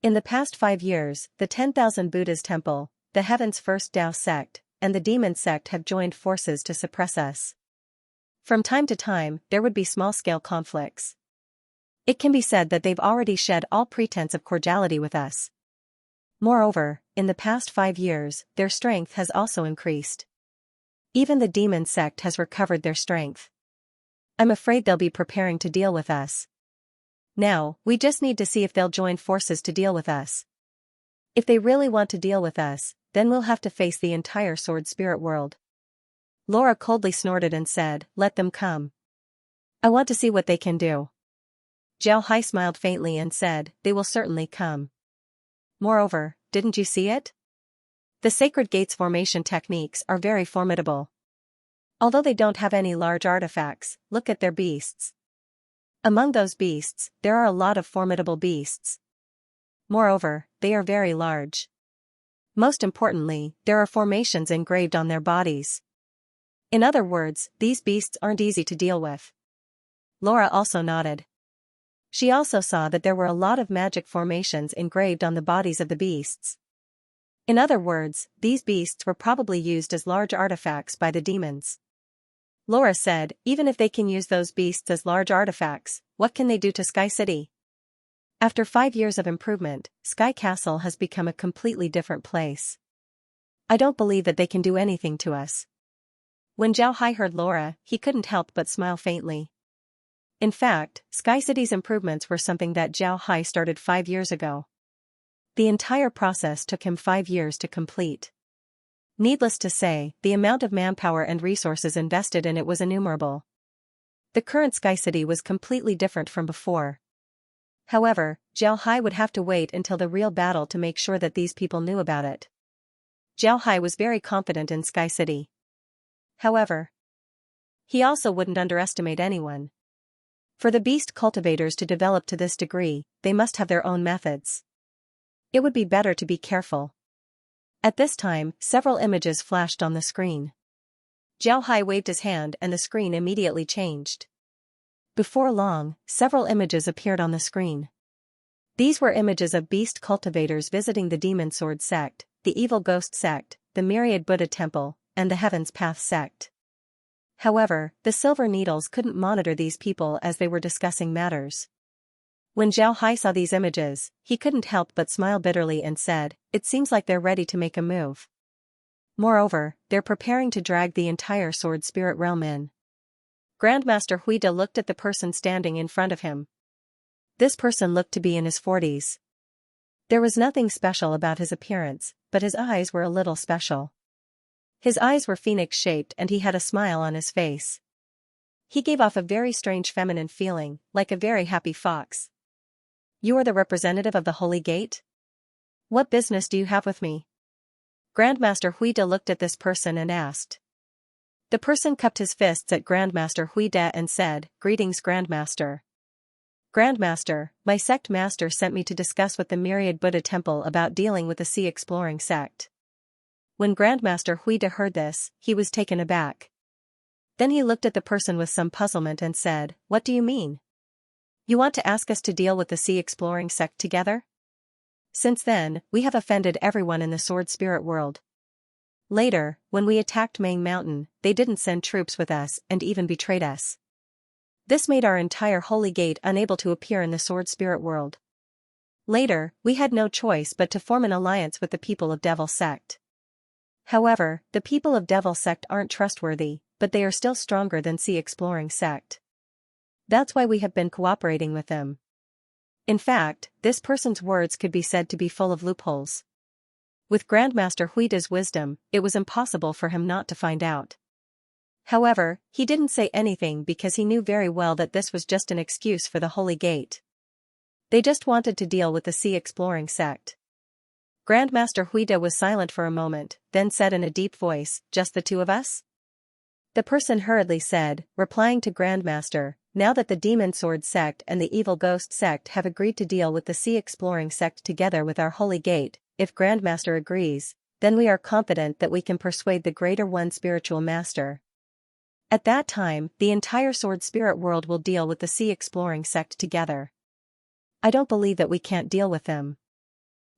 In the past 5 years, the 10,000 Buddhas Temple, the Heaven's First Tao sect, and the Demon sect have joined forces to suppress us. From time to time, there would be small-scale conflicts. It can be said that they've already shed all pretense of cordiality with us. Moreover, in the past 5 years, their strength has also increased. Even the Demon sect has recovered their strength. I'm afraid they'll be preparing to deal with us. Now, we just need to see if they'll join forces to deal with us. If they really want to deal with us, then we'll have to face the entire sword spirit world." Laura coldly snorted and said, "Let them come. I want to see what they can do." Zhao Hai smiled faintly and said, "They will certainly come. Moreover, didn't you see it? The Sacred Gate's formation techniques are very formidable. Although they don't have any large artifacts, look at their beasts. Among those beasts, there are a lot of formidable beasts. Moreover, they are very large. Most importantly, there are formations engraved on their bodies. In other words, these beasts aren't easy to deal with." Laura also nodded. She also saw that there were a lot of magic formations engraved on the bodies of the beasts. In other words, these beasts were probably used as large artifacts by the demons. Laura said, "Even if they can use those beasts as large artifacts, what can they do to Sky City? After 5 years of improvement, Sky Castle has become a completely different place. I don't believe that they can do anything to us." When Zhao Hai heard Laura, he couldn't help but smile faintly. In fact, Sky City's improvements were something that Zhao Hai started 5 years ago. The entire process took him 5 years to complete. Needless to say, the amount of manpower and resources invested in it was innumerable. The current Sky City was completely different from before. However, Zhao Hai would have to wait until the real battle to make sure that these people knew about it. Zhao Hai was very confident in Sky City. However, he also wouldn't underestimate anyone. For the beast cultivators to develop to this degree, they must have their own methods. It would be better to be careful. At this time, several images flashed on the screen. Zhao Hai waved his hand and the screen immediately changed. Before long, several images appeared on the screen. These were images of beast cultivators visiting the Demon Sword sect, the Evil Ghost sect, the Myriad Buddha Temple, and the Heaven's Path sect. However, the Silver Needles couldn't monitor these people as they were discussing matters. When Zhao Hai saw these images, he couldn't help but smile bitterly and said, "It seems like they're ready to make a move. Moreover, they're preparing to drag the entire Sword Spirit realm in." Grandmaster Huida looked at the person standing in front of him. This person looked to be in his 40s. There was nothing special about his appearance, but his eyes were a little special. His eyes were phoenix-shaped and he had a smile on his face. He gave off a very strange feminine feeling, like a very happy fox. "You are the representative of the Holy Gate? What business do you have with me?" Grandmaster Huida looked at this person and asked. The person cupped his fists at Grandmaster Huida and said, "Greetings, Grandmaster. Grandmaster, my sect master sent me to discuss with the Myriad Buddha Temple about dealing with the Sea Exploring sect." When Grandmaster Huida heard this, he was taken aback. Then he looked at the person with some puzzlement and said, "What do you mean? You want to ask us to deal with the Sea Exploring sect together? Since then, we have offended everyone in the Sword Spirit world. Later, when we attacked Mang Mountain, they didn't send troops with us and even betrayed us. This made our entire Holy Gate unable to appear in the Sword Spirit world. Later, we had no choice but to form an alliance with the people of Devil Sect. However, the people of Devil Sect aren't trustworthy, but they are still stronger than Sea Exploring Sect. That's why we have been cooperating with them." In fact, this person's words could be said to be full of loopholes. With Grandmaster Huida's wisdom, it was impossible for him not to find out. However, he didn't say anything because he knew very well that this was just an excuse for the Holy Gate. They just wanted to deal with the Sea Exploring sect. Grandmaster Huida was silent for a moment, then said in a deep voice, "Just the two of us?" The person hurriedly said, replying to Grandmaster, "Now that the Demon Sword sect and the Evil Ghost sect have agreed to deal with the Sea Exploring sect together with our Holy Gate, if Grandmaster agrees, then we are confident that we can persuade the Greater One Spiritual Master. At that time, the entire Sword Spirit world will deal with the Sea Exploring sect together. I don't believe that we can't deal with them."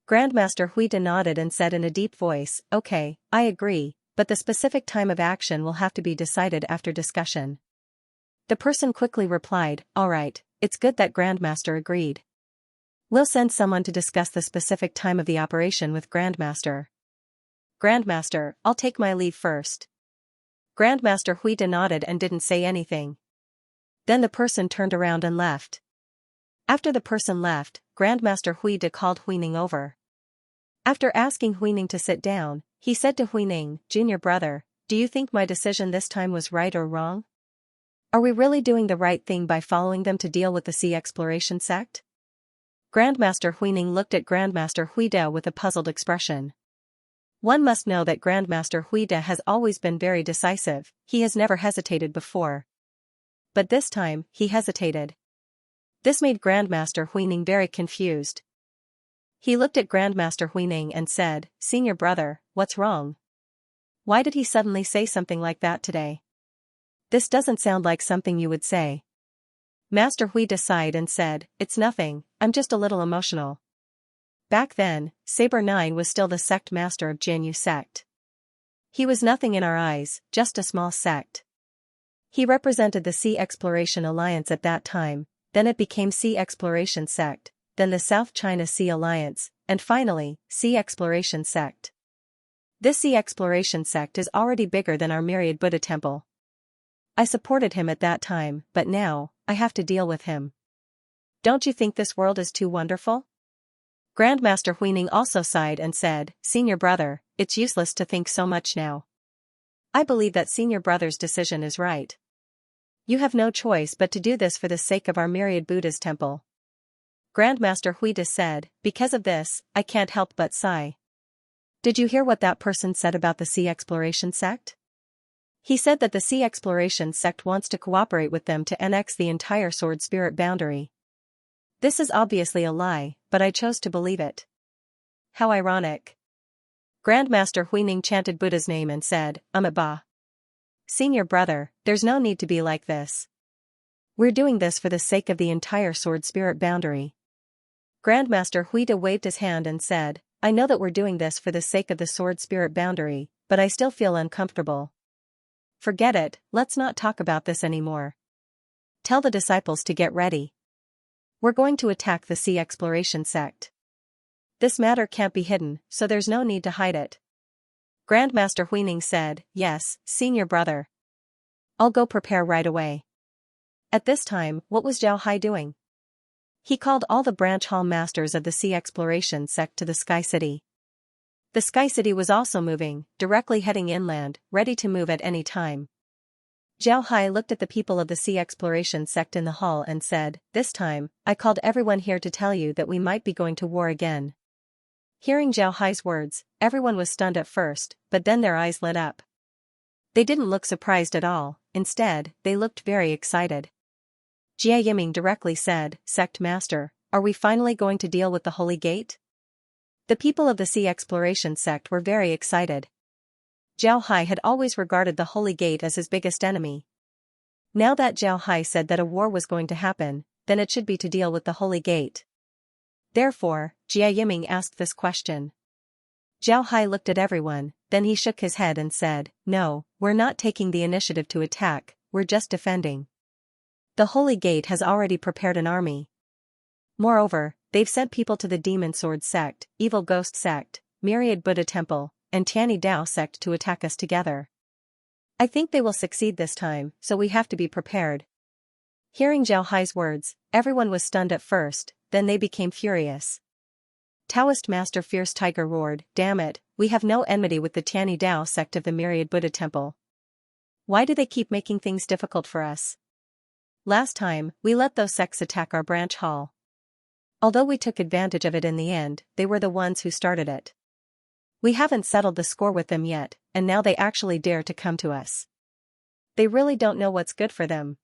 Grandmaster Huida nodded and said in a deep voice, "Okay, I agree, but the specific time of action will have to be decided after discussion." The person quickly replied, "Alright, it's good that Grandmaster agreed. We'll send someone to discuss the specific time of the operation with Grandmaster." "Grandmaster, I'll take my leave first." Grandmaster Huida nodded and didn't say anything. Then the person turned around and left. After the person left, Grandmaster Huida called Huining over. After asking Huining to sit down, he said to Huining, "Junior brother, do you think my decision this time was right or wrong? Are we really doing the right thing by following them to deal with the Sea Exploration sect?" Grandmaster Huining looked at Grandmaster Huida with a puzzled expression. One must know that Grandmaster Huida has always been very decisive, he has never hesitated before. But this time, he hesitated. This made Grandmaster Huining very confused. He looked at Grandmaster Huining and said, "Senior brother, what's wrong? Why did he suddenly say something like that today? This doesn't sound like something you would say." Master Huida sighed and said, "It's nothing, I'm just a little emotional." Back then, Saber 9 was still the sect master of Jianyu sect. He was nothing in our eyes, just a small sect. He represented the Sea Exploration Alliance at that time, then it became Sea Exploration Sect, then the South China Sea Alliance, and finally, Sea Exploration Sect. This Sea Exploration Sect is already bigger than our Myriad Buddha Temple. I supported him at that time, but now, I have to deal with him. Don't you think this world is too wonderful? Grandmaster Huining also sighed and said, "Senior brother, it's useless to think so much now. I believe that senior brother's decision is right. You have no choice but to do this for the sake of our Myriad Buddha's temple." Grandmaster Huida said, "Because of this, I can't help but sigh." Did you hear what that person said about the Sea Exploration sect? He said that the Sea Exploration sect wants to cooperate with them to annex the entire Sword Spirit boundary. This is obviously a lie, but I chose to believe it. How ironic. Grandmaster Huining chanted Buddha's name and said, Ba. Senior brother, there's no need to be like this. We're doing this for the sake of the entire sword spirit boundary. Grandmaster Huida waved his hand and said, I know that we're doing this for the sake of the sword spirit boundary, but I still feel uncomfortable. Forget it, let's not talk about this anymore. Tell the disciples to get ready. We're going to attack the Sea Exploration sect. This matter can't be hidden, so there's no need to hide it. Grandmaster Huining said, Yes, senior brother. I'll go prepare right away. At this time, what was Zhao Hai doing? He called all the branch hall masters of the Sea Exploration sect to the Sky City. The Sky City was also moving, directly heading inland, ready to move at any time. Zhao Hai looked at the people of the Sea Exploration sect in the hall and said, This time, I called everyone here to tell you that we might be going to war again. Hearing Zhao Hai's words, everyone was stunned at first, but then their eyes lit up. They didn't look surprised at all, instead, they looked very excited. Jia Yiming directly said, Sect Master, are we finally going to deal with the Holy Gate? The people of the Sea Exploration sect were very excited. Zhao Hai had always regarded the Holy Gate as his biggest enemy. Now that Zhao Hai said that a war was going to happen, then it should be to deal with the Holy Gate. Therefore, Jia Yiming asked this question. Zhao Hai looked at everyone, then he shook his head and said, No, we're not taking the initiative to attack, we're just defending. The Holy Gate has already prepared an army. Moreover, they've sent people to the Demon Sword sect, Evil Ghost sect, Myriad Buddha Temple, and Tianyi Dao sect to attack us together. I think they will succeed this time, so we have to be prepared. Hearing Zhao Hai's words, everyone was stunned at first, then they became furious. Taoist Master Fierce Tiger roared, Damn it, we have no enmity with the Tianyi Dao sect of the Myriad Buddha Temple. Why do they keep making things difficult for us? Last time, we let those sects attack our branch hall. Although we took advantage of it in the end, they were the ones who started it. We haven't settled the score with them yet, and now they actually dare to come to us. They really don't know what's good for them.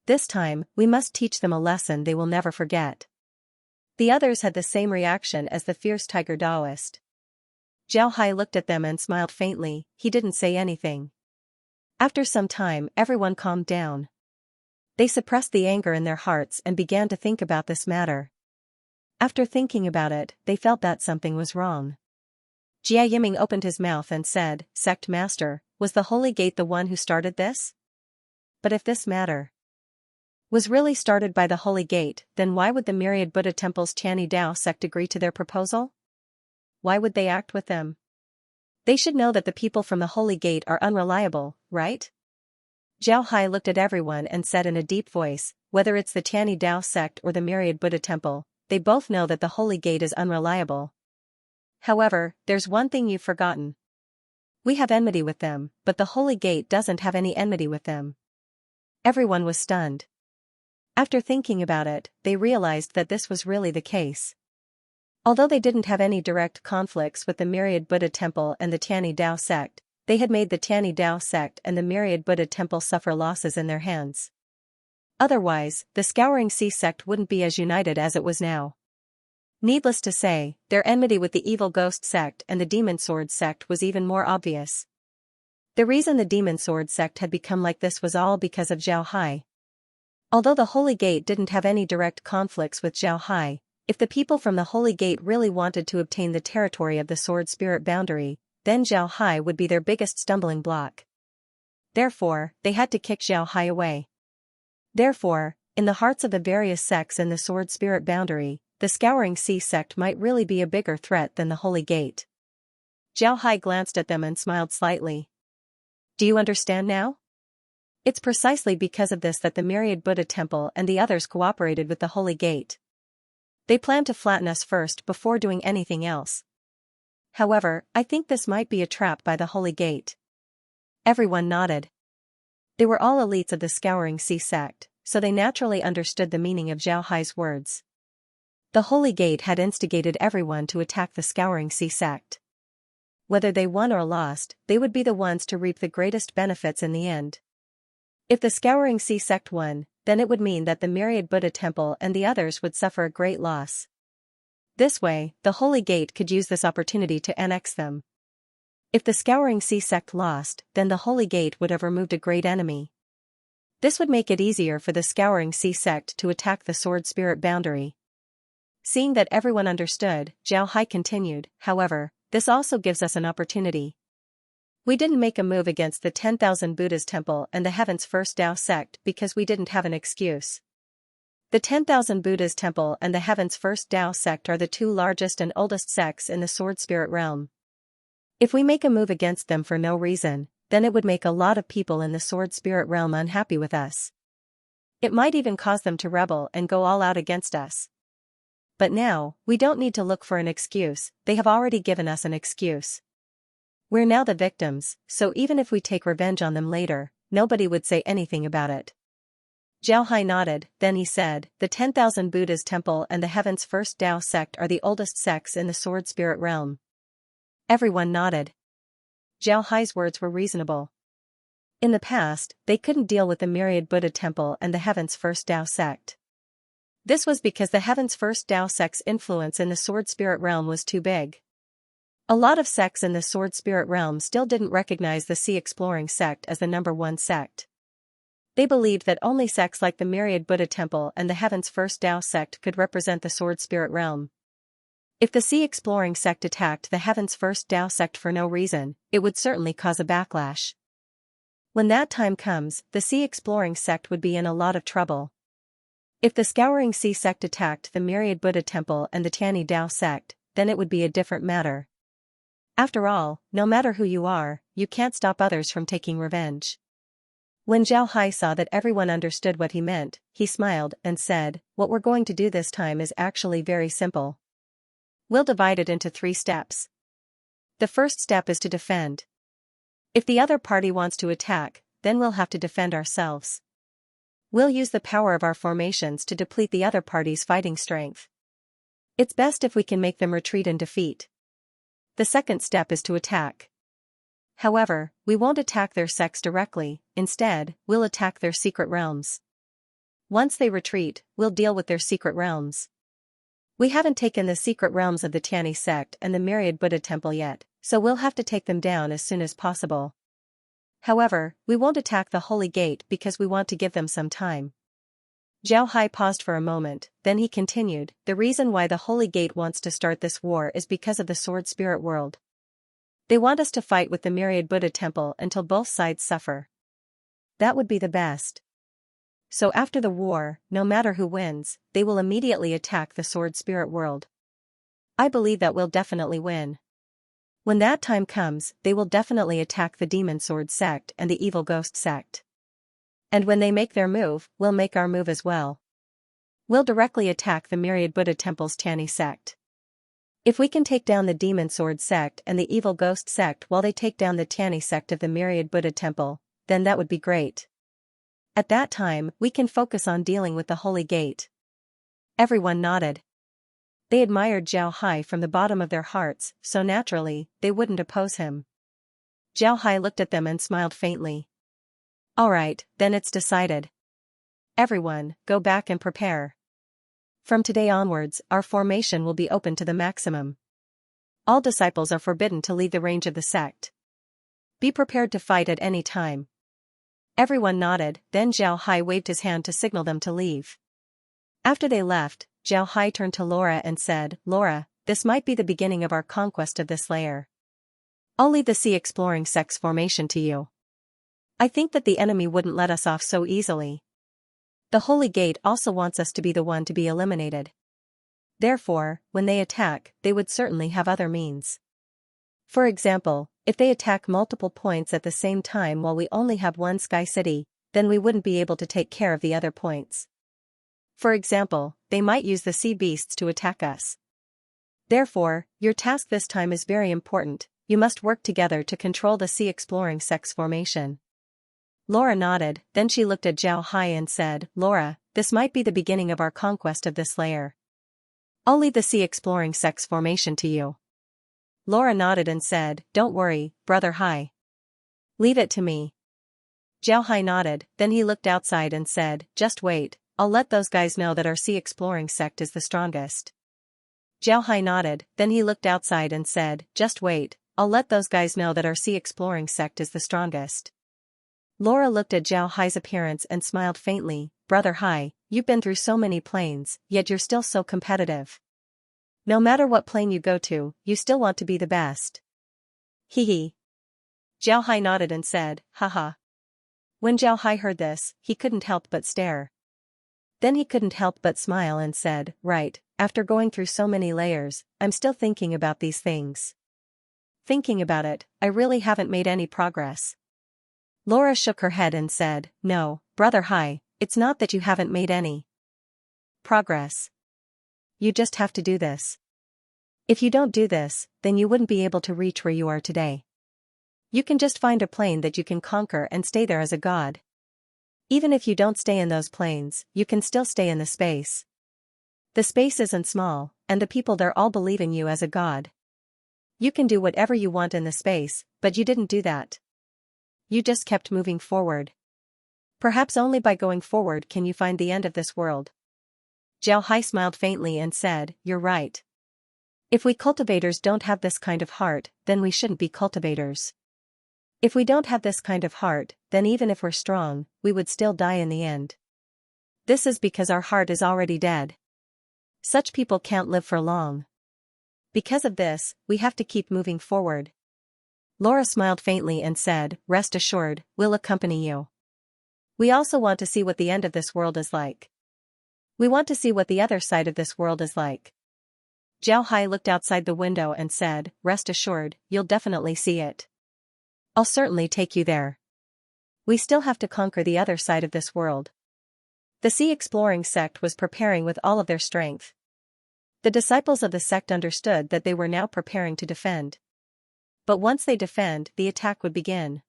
This time, we must teach them a lesson they will never forget. The others had the same reaction as the Fierce Tiger Taoist. Zhao Hai looked at them and smiled faintly, he didn't say anything. After some time, everyone calmed down. They suppressed the anger in their hearts and began to think about this matter. After thinking about it, they felt that something was wrong. Jia Yiming opened his mouth and said, Sect Master, was the Holy Gate the one who started this? But if this matter was really started by the Holy Gate, then why would the Myriad Buddha Temple's Tianyi Dao sect agree to their proposal? Why would they act with them? They should know that the people from the Holy Gate are unreliable, right? Zhao Hai looked at everyone and said in a deep voice, whether it's the Tianyi Dao sect or the Myriad Buddha Temple, they both know that the Holy Gate is unreliable. However, there's one thing you've forgotten. We have enmity with them, but the Holy Gate doesn't have any enmity with them. Everyone was stunned. After thinking about it, they realized that this was really the case. Although they didn't have any direct conflicts with the Myriad Buddha Temple and the Tianyi Dao sect, they had made the Tianyi Dao sect and the Myriad Buddha Temple suffer losses in their hands. Otherwise, the Scouring Sea sect wouldn't be as united as it was now. Needless to say, their enmity with the Evil Ghost sect and the Demon Sword sect was even more obvious. The reason the Demon Sword sect had become like this was all because of Zhao Hai. Although the Holy Gate didn't have any direct conflicts with Zhao Hai, if the people from the Holy Gate really wanted to obtain the territory of the Sword Spirit boundary, then Zhao Hai would be their biggest stumbling block. Therefore, they had to kick Zhao Hai away. Therefore, in the hearts of the various sects in the Sword Spirit boundary, the Scouring Sea sect might really be a bigger threat than the Holy Gate. Zhao Hai glanced at them and smiled slightly. Do you understand now? It's precisely because of this that the Myriad Buddha Temple and the others cooperated with the Holy Gate. They planned to flatten us first before doing anything else. However, I think this might be a trap by the Holy Gate. Everyone nodded. They were all elites of the Scouring Sea sect, so they naturally understood the meaning of Zhao Hai's words. The Holy Gate had instigated everyone to attack the Scouring Sea sect. Whether they won or lost, they would be the ones to reap the greatest benefits in the end. If the Scouring Sea sect won, then it would mean that the Myriad Buddha Temple and the others would suffer a great loss. This way, the Holy Gate could use this opportunity to annex them. If the Scouring Sea sect lost, then the Holy Gate would have removed a great enemy. This would make it easier for the Scouring Sea sect to attack the Sword Spirit boundary. Seeing that everyone understood, Zhao Hai continued, however, this also gives us an opportunity. We didn't make a move against the 10,000 Buddha's temple and the Heaven's First Tao sect because we didn't have an excuse. The 10,000 Buddha's temple and the Heaven's First Tao sect are the two largest and oldest sects in the Sword Spirit realm. If we make a move against them for no reason, then it would make a lot of people in the Sword Spirit realm unhappy with us. It might even cause them to rebel and go all out against us. But now, we don't need to look for an excuse, they have already given us an excuse. We're now the victims, so even if we take revenge on them later, nobody would say anything about it. Zhao Hai nodded, then he said, the 10,000 Buddha's temple and the Heaven's First Tao sect are the oldest sects in the Sword Spirit realm. Everyone nodded. Zhao Hai's words were reasonable. In the past, they couldn't deal with the Myriad Buddha temple and the Heaven's First Tao sect. This was because the Heaven's First Tao sect's influence in the Sword Spirit realm was too big. A lot of sects in the Sword Spirit realm still didn't recognize the Sea Exploring sect as the #1 sect. They believed that only sects like the Myriad Buddha temple and the Heaven's First Tao sect could represent the Sword Spirit realm. If the Sea Exploring sect attacked the Heaven's First Tao sect for no reason, it would certainly cause a backlash. When that time comes, the Sea Exploring sect would be in a lot of trouble. If the Scouring Sea sect attacked the Myriad Buddha temple and the Tianyi Dao sect, then it would be a different matter. After all, no matter who you are, you can't stop others from taking revenge. When Zhao Hai saw that everyone understood what he meant, he smiled and said, what we're going to do this time is actually very simple. We'll divide it into 3 steps. The first step is to defend. If the other party wants to attack, then we'll have to defend ourselves. We'll use the power of our formations to deplete the other party's fighting strength. It's best if we can make them retreat in defeat. The second step is to attack. However, we won't attack their sects directly, instead, we'll attack their secret realms. Once they retreat, we'll deal with their secret realms. We haven't taken the secret realms of the Tianyi sect and the Myriad Buddha temple yet, so we'll have to take them down as soon as possible. However, we won't attack the Holy Gate because we want to give them some time. Zhao Hai paused for a moment, then he continued, the reason why the Holy Gate wants to start this war is because of the Sword Spirit world. They want us to fight with the Myriad Buddha temple until both sides suffer. That would be the best. So after the war, no matter who wins, they will immediately attack the Sword Spirit world. I believe that we'll definitely win. When that time comes, they will definitely attack the Demon Sword sect and the Evil Ghost sect. And when they make their move, we'll make our move as well. We'll directly attack the Myriad Buddha temple's Tianyi sect. If we can take down the Demon Sword sect and the Evil Ghost sect while they take down the Tianyi sect of the Myriad Buddha temple, then that would be great. At that time, we can focus on dealing with the Holy Gate. Everyone nodded. They admired Zhao Hai from the bottom of their hearts, so naturally, they wouldn't oppose him. Zhao Hai looked at them and smiled faintly. Alright, then it's decided. Everyone, go back and prepare. From today onwards, our formation will be open to the maximum. All disciples are forbidden to leave the range of the sect. Be prepared to fight at any time. Everyone nodded, then Zhao Hai waved his hand to signal them to leave. After they left, Zhao Hai turned to Laura and said, Laura, this might be the beginning of our conquest of this layer. I'll leave the Sea Exploring sect's formation to you. I think that the enemy wouldn't let us off so easily. The Holy Gate also wants us to be the one to be eliminated. Therefore, when they attack, they would certainly have other means. For example, if they attack multiple points at the same time while we only have one Sky City, then we wouldn't be able to take care of the other points. For example, they might use the sea beasts to attack us. Therefore, your task this time is very important, you must work together to control the Sea Exploring sect's formation. Laura nodded, then she looked at Zhao Hai and said, Laura, this might be the beginning of our conquest of this layer. I'll leave the Sea Exploring sect's formation to you. Laura nodded and said, don't worry, Brother Hai. Leave it to me. Zhao Hai nodded, then he looked outside and said, just wait, I'll let those guys know that our Sea Exploring sect is the strongest. Zhao Hai nodded, then he looked outside and said, just wait, I'll let those guys know that our sea exploring sect is the strongest. Laura looked at Zhao Hai's appearance and smiled faintly, Brother Hai, you've been through so many planes, yet you're still so competitive. No matter what plane you go to, you still want to be the best. Hee hee. Zhao Hai nodded and said, haha. When Zhao Hai heard this, he couldn't help but stare. Then he couldn't help but smile and said, right, after going through so many layers, I'm still thinking about these things. Thinking about it, I really haven't made any progress. Laura shook her head and said, no, Brother Hai, it's not that you haven't made any progress. You just have to do this. If you don't do this, then you wouldn't be able to reach where you are today. You can just find a plane that you can conquer and stay there as a god. Even if you don't stay in those planes, you can still stay in the space. The space isn't small, and the people there all believe in you as a god. You can do whatever you want in the space, but you didn't do that. You just kept moving forward. Perhaps only by going forward can you find the end of this world. Zhao Hai smiled faintly and said, you're right. If we cultivators don't have this kind of heart, then we shouldn't be cultivators. If we don't have this kind of heart, then even if we're strong, we would still die in the end. This is because our heart is already dead. Such people can't live for long. Because of this, we have to keep moving forward. Laura smiled faintly and said, rest assured, we'll accompany you. We also want to see what the end of this world is like. We want to see what the other side of this world is like. Zhao Hai looked outside the window and said, rest assured, you'll definitely see it. I'll certainly take you there. We still have to conquer the other side of this world. The sea exploring sect was preparing with all of their strength. The disciples of the sect understood that they were now preparing to defend. But once they defend, the attack would begin.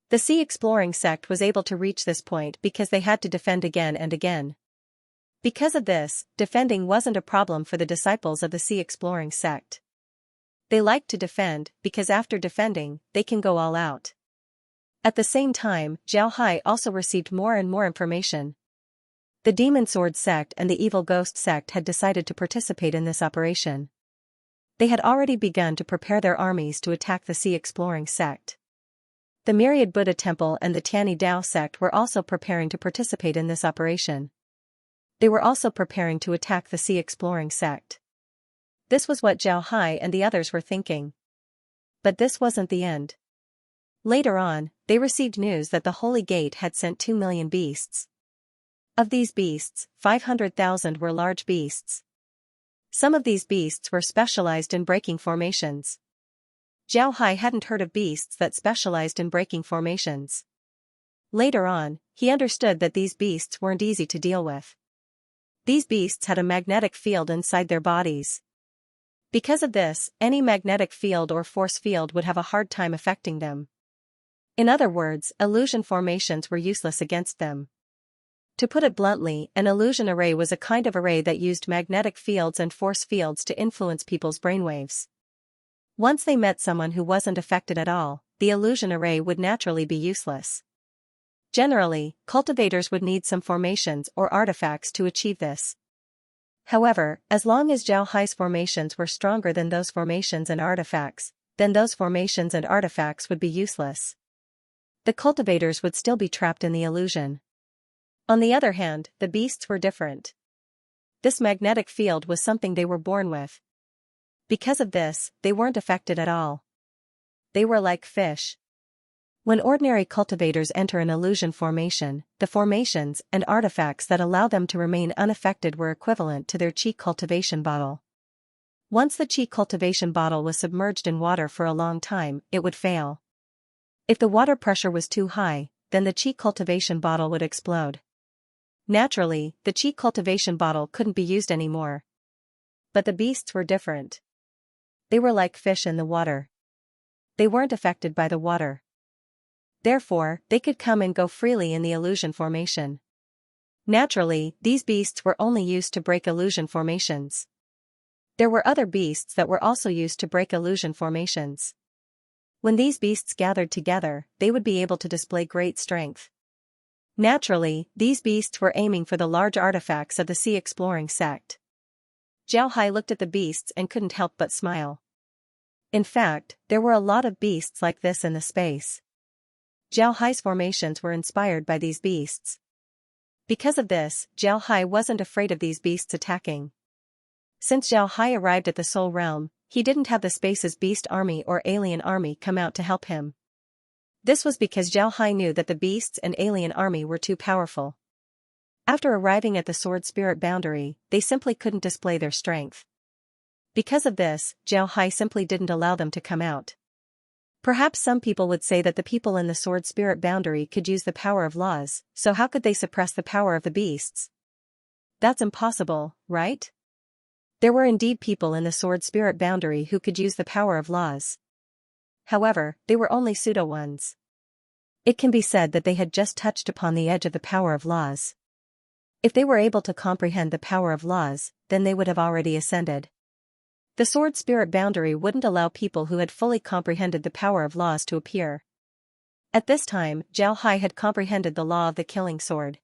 The sea exploring sect was able to reach this point because they had to defend again and again. Because of this, defending wasn't a problem for the disciples of the sea exploring sect. They liked to defend because after defending, they can go all out. At the same time, Zhao Hai also received more and more information. The Demon Sword sect and the Evil Ghost sect had decided to participate in this operation. They had already begun to prepare their armies to attack the sea exploring sect. The Myriad Buddha Temple and the Tianyi Dao sect were also preparing to participate in this operation. They were also preparing to attack the sea exploring sect. This was what Zhao Hai and the others were thinking. But this wasn't the end. Later on, they received news that the Holy Gate had sent 2 million beasts. Of these beasts, 500,000 were large beasts. Some of these beasts were specialized in breaking formations. Zhao Hai hadn't heard of beasts that specialized in breaking formations. Later on, he understood that these beasts weren't easy to deal with. These beasts had a magnetic field inside their bodies. Because of this, any magnetic field or force field would have a hard time affecting them. In other words, illusion formations were useless against them. To put it bluntly, an illusion array was a kind of array that used magnetic fields and force fields to influence people's brainwaves. Once they met someone who wasn't affected at all, the illusion array would naturally be useless. Generally, cultivators would need some formations or artifacts to achieve this. However, as long as Zhao Hai's formations were stronger than those formations and artifacts, then those formations and artifacts would be useless. The cultivators would still be trapped in the illusion. On the other hand, the beasts were different. This magnetic field was something they were born with. Because of this, they weren't affected at all. They were like fish. When ordinary cultivators enter an illusion formation, the formations and artifacts that allow them to remain unaffected were equivalent to their chi cultivation bottle. Once the chi cultivation bottle was submerged in water for a long time, it would fail. If the water pressure was too high, then the chi cultivation bottle would explode. Naturally, the chi cultivation bottle couldn't be used anymore. But the beasts were different. They were like fish in the water. They weren't affected by the water. Therefore, they could come and go freely in the illusion formation. Naturally, these beasts were only used to break illusion formations. There were other beasts that were also used to break illusion formations. When these beasts gathered together, they would be able to display great strength. Naturally, these beasts were aiming for the large artifacts of the sea exploring sect. Zhao Hai looked at the beasts and couldn't help but smile. In fact, there were a lot of beasts like this in the space. Zhao Hai's formations were inspired by these beasts. Because of this, Zhao Hai wasn't afraid of these beasts attacking. Since Zhao Hai arrived at the Soul Realm, he didn't have the space's beast army or alien army come out to help him. This was because Zhao Hai knew that the beasts and alien army were too powerful. After arriving at the sword spirit boundary, they simply couldn't display their strength. Because of this, Zhao Hai simply didn't allow them to come out. Perhaps some people would say that the people in the sword spirit boundary could use the power of laws, so how could they suppress the power of the beasts? That's impossible, right? There were indeed people in the sword spirit boundary who could use the power of laws. However, they were only pseudo ones. It can be said that they had just touched upon the edge of the power of laws. If they were able to comprehend the power of laws, then they would have already ascended. The sword spirit boundary wouldn't allow people who had fully comprehended the power of laws to appear. At this time, Zhao Hai had comprehended the law of the killing sword.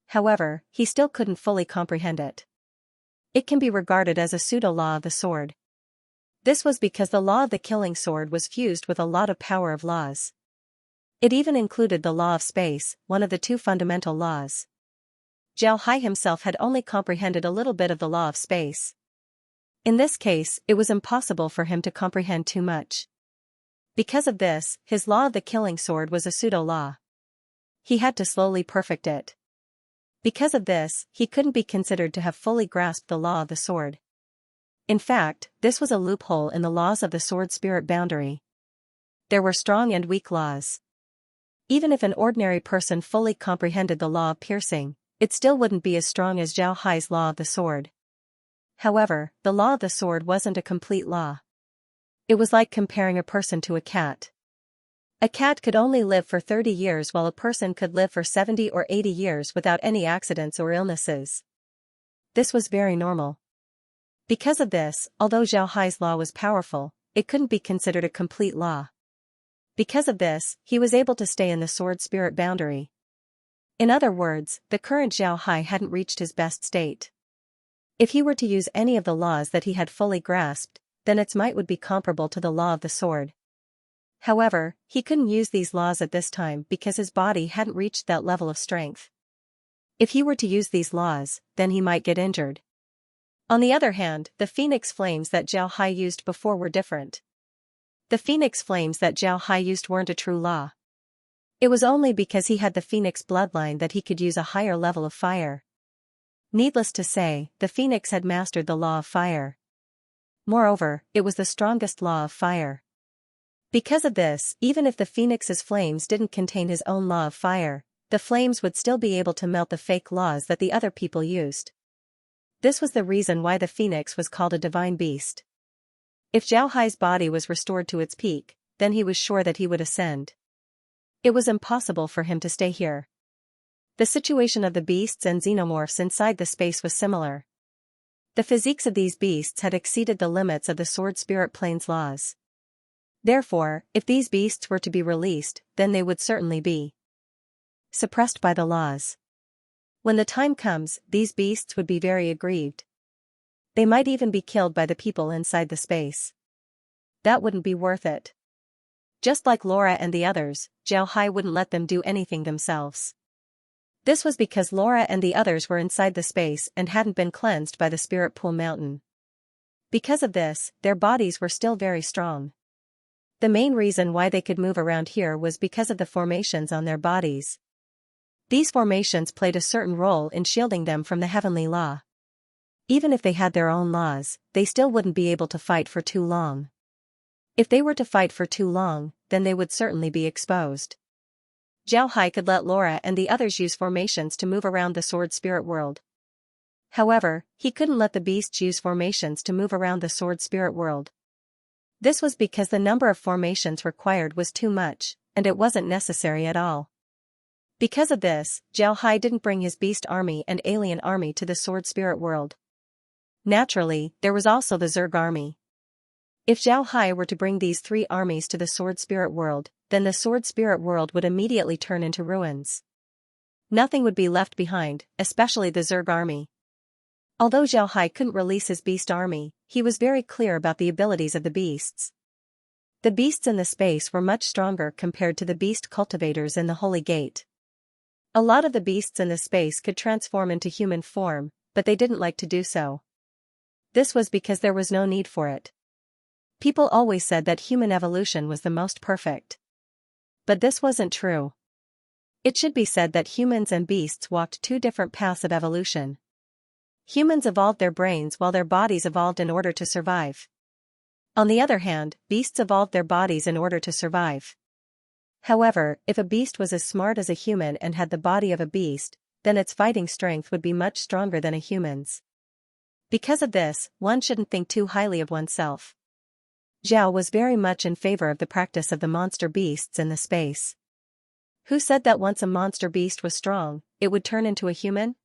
However, he still couldn't fully comprehend it. It can be regarded as a pseudo-law of the sword. This was because the law of the killing sword was fused with a lot of power of laws. It even included the law of space, one of the two fundamental laws. Zhao Hai himself had only comprehended a little bit of the law of space. In this case, it was impossible for him to comprehend too much. Because of this, his law of the killing sword was a pseudo-law. He had to slowly perfect it. Because of this, he couldn't be considered to have fully grasped the law of the sword. In fact, this was a loophole in the laws of the sword spirit boundary. There were strong and weak laws. Even if an ordinary person fully comprehended the law of piercing, it still wouldn't be as strong as Zhao Hai's law of the sword. However, the law of the sword wasn't a complete law. It was like comparing a person to a cat. A cat could only live for 30 years while a person could live for 70 or 80 years without any accidents or illnesses. This was very normal. Because of this, although Zhao Hai's law was powerful, it couldn't be considered a complete law. Because of this, he was able to stay in the sword spirit boundary. In other words, the current Zhao Hai hadn't reached his best state. If he were to use any of the laws that he had fully grasped, then its might would be comparable to the law of the sword. However, he couldn't use these laws at this time because his body hadn't reached that level of strength. If he were to use these laws, then he might get injured. On the other hand, the phoenix flames that Zhao Hai used before were different. The phoenix flames that Zhao Hai used weren't a true law. It was only because he had the phoenix bloodline that he could use a higher level of fire. Needless to say, the phoenix had mastered the law of fire. Moreover, it was the strongest law of fire. Because of this, even if the phoenix's flames didn't contain his own law of fire, the flames would still be able to melt the fake laws that the other people used. This was the reason why the phoenix was called a divine beast. If Zhao Hai's body was restored to its peak, then he was sure that he would ascend. It was impossible for him to stay here. The situation of the beasts and xenomorphs inside the space was similar. The physiques of these beasts had exceeded the limits of the sword spirit plane's laws. Therefore, if these beasts were to be released, then they would certainly be suppressed by the laws. When the time comes, these beasts would be very aggrieved. They might even be killed by the people inside the space. That wouldn't be worth it. Just like Laura and the others, Zhao Hai wouldn't let them do anything themselves. This was because Laura and the others were inside the space and hadn't been cleansed by the Spirit Pool Mountain. Because of this, their bodies were still very strong. The main reason why they could move around here was because of the formations on their bodies. These formations played a certain role in shielding them from the heavenly law. Even if they had their own laws, they still wouldn't be able to fight for too long. If they were to fight for too long, then they would certainly be exposed. Zhao Hai could let Laura and the others use formations to move around the sword spirit world. However, he couldn't let the beasts use formations to move around the sword spirit world. This was because the number of formations required was too much, and it wasn't necessary at all. Because of this, Zhao Hai didn't bring his beast army and alien army to the sword spirit world. Naturally, there was also the Zerg army. If Zhao Hai were to bring these three armies to the sword spirit world, then the sword spirit world would immediately turn into ruins. Nothing would be left behind, especially the Zerg army. Although Zhao Hai couldn't release his beast army, he was very clear about the abilities of the beasts. The beasts in the space were much stronger compared to the beast cultivators in the Holy Gate. A lot of the beasts in the space could transform into human form, but they didn't like to do so. This was because there was no need for it. People always said that human evolution was the most perfect. But this wasn't true. It should be said that humans and beasts walked two different paths of evolution. Humans evolved their brains while their bodies evolved in order to survive. On the other hand, beasts evolved their bodies in order to survive. However, if a beast was as smart as a human and had the body of a beast, then its fighting strength would be much stronger than a human's. Because of this, one shouldn't think too highly of oneself. Zhao was very much in favor of the practice of the monster beasts in the space. Who said that once a monster beast was strong, it would turn into a human?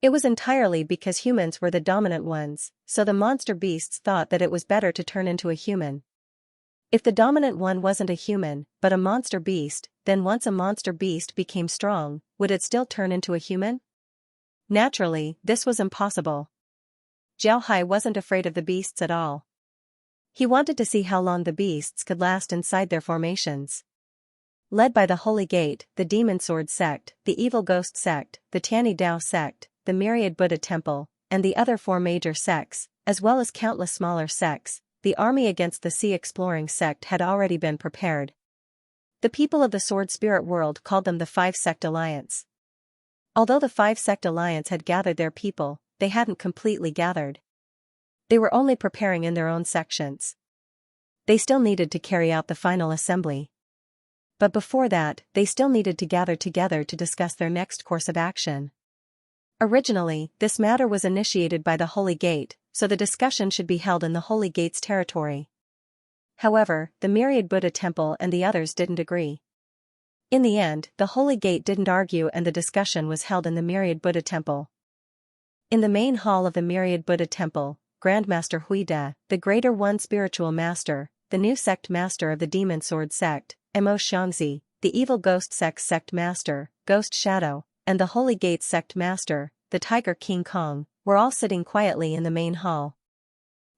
It was entirely because humans were the dominant ones, so the monster beasts thought that it was better to turn into a human. If the dominant one wasn't a human, but a monster beast, then once a monster beast became strong, would it still turn into a human? Naturally, this was impossible. Zhao Hai wasn't afraid of the beasts at all. He wanted to see how long the beasts could last inside their formations. Led by the Holy Gate, the Demon Sword Sect, the Evil Ghost Sect, the Tani Dao Sect, the Myriad Buddha Temple, and the other four major sects, as well as countless smaller sects, the army against the Sea Exploring Sect had already been prepared. The people of the Sword Spirit world called them the Five-Sect Alliance. Although the Five-Sect Alliance had gathered their people, they hadn't completely gathered. They were only preparing in their own sections. They still needed to carry out the final assembly. But before that, they still needed to gather together to discuss their next course of action. Originally, this matter was initiated by the Holy Gate, so the discussion should be held in the Holy Gate's territory. However, the Myriad Buddha Temple and the others didn't agree. In the end, the Holy Gate didn't argue and the discussion was held in the Myriad Buddha Temple. In the main hall of the Myriad Buddha Temple, Grandmaster Huida, the Greater One Spiritual Master, the new sect master of the Demon Sword Sect, Mo Xianxia, the Evil Ghost Sect Master, Ghost Shadow, and the Holy Gate Sect Master, the Tiger King Kong, were all sitting quietly in the main hall.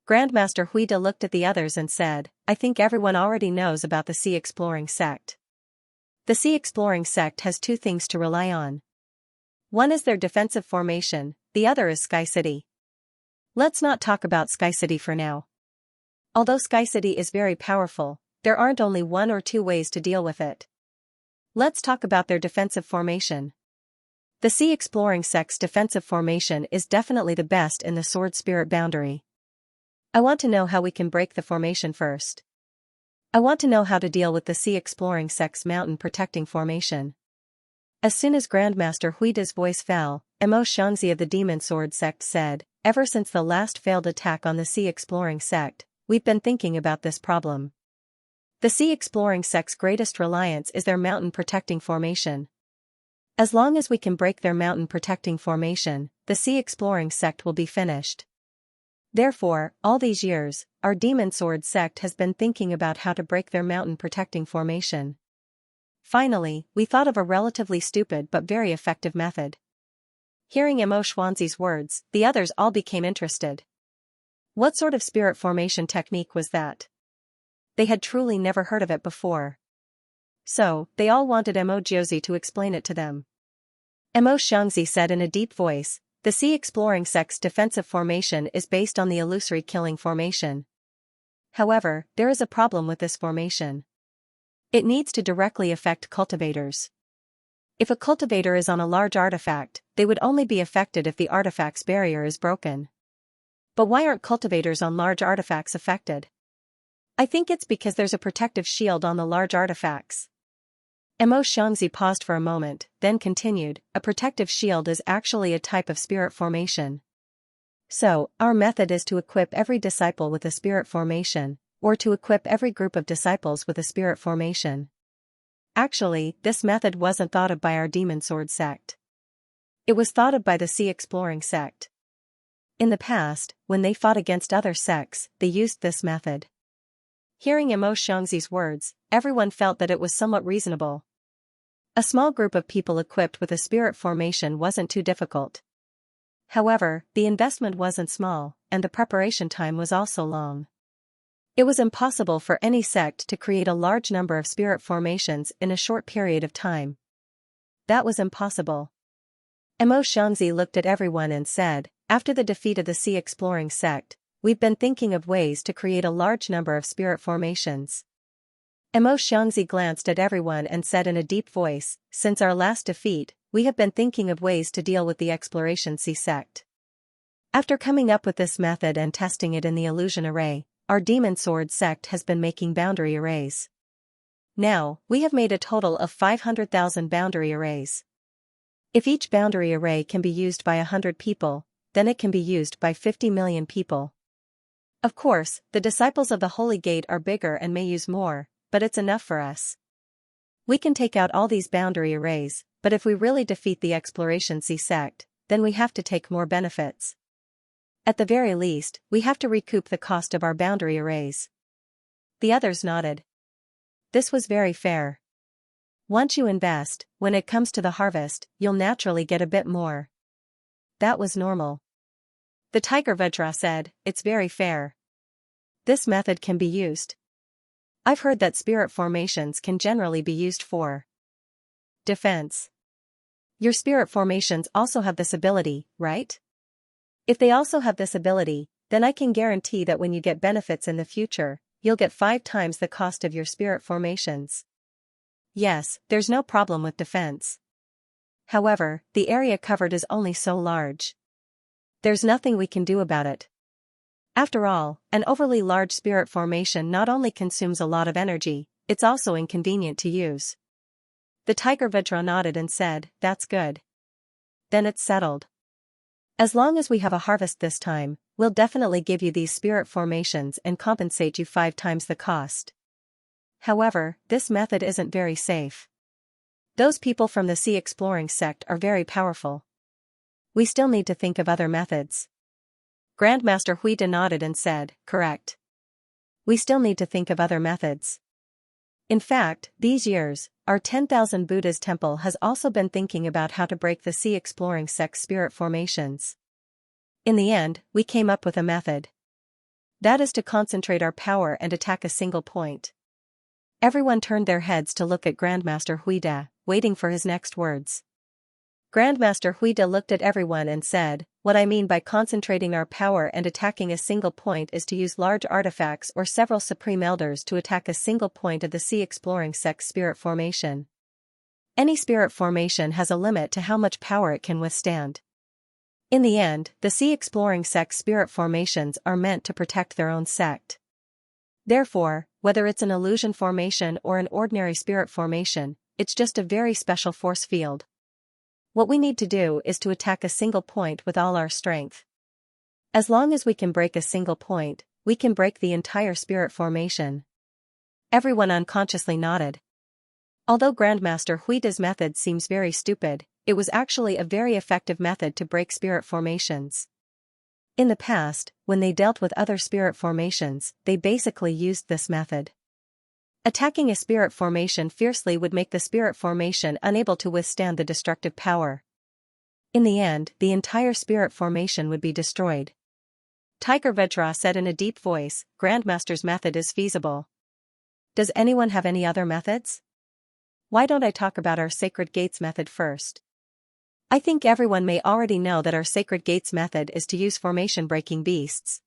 Grandmaster Huida looked at the others and said, "I think everyone already knows about the Sea Exploring Sect. The Sea Exploring Sect has two things to rely on. One is their defensive formation, the other is Sky City. Let's not talk about Sky City for now. Although Sky City is very powerful, there aren't only one or two ways to deal with it. Let's talk about their defensive formation. The Sea Exploring Sect's defensive formation is definitely the best in the Sword Spirit boundary. I want to know how we can break the formation first. I want to know how to deal with the Sea Exploring Sect's mountain protecting formation." As soon as Grandmaster Huida's voice fell, Mo Xianxia of the Demon Sword Sect said, "Ever since the last failed attack on the Sea Exploring Sect, we've been thinking about this problem. The Sea Exploring Sect's greatest reliance is their mountain protecting formation. As long as we can break their mountain protecting formation, the Sea Exploring Sect will be finished. Therefore, all these years, our Demon Sword Sect has been thinking about how to break their mountain protecting formation. Finally, we thought of a relatively stupid but very effective method." Hearing Mo Xianxia's words, the others all became interested. What sort of spirit formation technique was that? They had truly never heard of it before. So, they all wanted Mo Jiuzi to explain it to them. Mo Xianxia said in a deep voice, "The Sea Exploring Sect's defensive formation is based on the illusory killing formation. However, there is a problem with this formation. It needs to directly affect cultivators. If a cultivator is on a large artifact, they would only be affected if the artifact's barrier is broken. But why aren't cultivators on large artifacts affected? I think it's because there's a protective shield on the large artifacts." Mo Xianxia paused for a moment, then continued, "A protective shield is actually a type of spirit formation. So, our method is to equip every disciple with a spirit formation, or to equip every group of disciples with a spirit formation. Actually, this method wasn't thought of by our Demon Sword Sect. It was thought of by the Sea Exploring Sect. In the past, when they fought against other sects, they used this method." Hearing Mo Xianxia's words, everyone felt that it was somewhat reasonable. A small group of people equipped with a spirit formation wasn't too difficult. However, the investment wasn't small, and the preparation time was also long. It was impossible for any sect to create a large number of spirit formations in a short period of time. That was impossible. Xianxia looked at everyone and said, after the defeat of the sea exploring sect, we've been thinking of ways to create a large number of spirit formations. Xianxia glanced at everyone and said in a deep voice, since our last defeat, we have been thinking of ways to deal with the Exploration Sea sect. After coming up with this method and testing it in the illusion array, our Demon Sword sect has been making boundary arrays. Now, we have made a total of 500,000 boundary arrays. If each boundary array can be used by 100 people, then it can be used by 50 million people. Of course, the disciples of the Holy Gate are bigger and may use more, but it's enough for us. We can take out all these boundary arrays, but if we really defeat the Exploration Sea sect, then we have to take more benefits. At the very least, we have to recoup the cost of our boundary arrays. The others nodded. This was very fair. Once you invest, when it comes to the harvest, you'll naturally get a bit more. That was normal. The Tiger Vajra said, it's very fair. This method can be used. I've heard that spirit formations can generally be used for defense. Your spirit formations also have this ability, right? If they also have this ability, then I can guarantee that when you get benefits in the future, you'll get 5 times the cost of your spirit formations. Yes, there's no problem with defense. However, the area covered is only so large. There's nothing we can do about it. After all, an overly large spirit formation not only consumes a lot of energy, it's also inconvenient to use. The Tiger Vajra nodded and said, that's good. Then it's settled. As long as we have a harvest this time, we'll definitely give you these spirit formations and compensate you 5 times the cost. However, this method isn't very safe. Those people from the sea exploring sect are very powerful. We still need to think of other methods. Grandmaster Huida nodded and said, correct. We still need to think of other methods. In fact, these years, our 10,000 Buddha's temple has also been thinking about how to break the sea exploring sect's spirit formations. In the end, we came up with a method. That is to concentrate our power and attack a single point. Everyone turned their heads to look at Grandmaster Huida, waiting for his next words. Grandmaster Huida looked at everyone and said, what I mean by concentrating our power and attacking a single point is to use large artifacts or several supreme elders to attack a single point of the sea exploring sect's spirit formation. Any spirit formation has a limit to how much power it can withstand. In the end, the sea exploring sect's spirit formations are meant to protect their own sect. Therefore, whether it's an illusion formation or an ordinary spirit formation, it's just a very special force field. What we need to do is to attack a single point with all our strength. As long as we can break a single point, we can break the entire spirit formation. Everyone unconsciously nodded. Although Grandmaster Huida's method seems very stupid, it was actually a very effective method to break spirit formations. In the past, when they dealt with other spirit formations, they basically used this method. Attacking a spirit formation fiercely would make the spirit formation unable to withstand the destructive power. In the end, the entire spirit formation would be destroyed. Tiger Vajra said in a deep voice, Grandmaster's method is feasible. Does anyone have any other methods? Why don't I talk about our Sacred Gates method first? I think everyone may already know that our Sacred Gates method is to use formation-breaking beasts.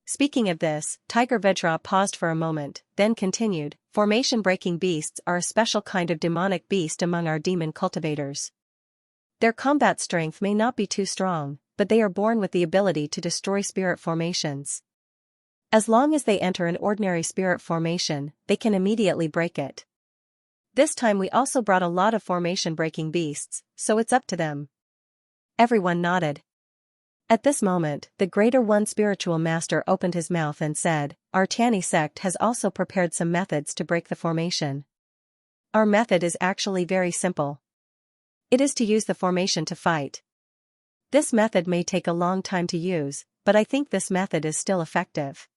Speaking of this, Tiger Vajra paused for a moment, then continued, formation-breaking beasts are a special kind of demonic beast among our demon cultivators. Their combat strength may not be too strong, but they are born with the ability to destroy spirit formations. As long as they enter an ordinary spirit formation, they can immediately break it. This time we also brought a lot of formation-breaking beasts, so it's up to them. Everyone nodded. At this moment, the Greater One Spiritual Master opened his mouth and said, our Tiani sect has also prepared some methods to break the formation. Our method is actually very simple. It is to use the formation to fight. This method may take a long time to use, but I think this method is still effective.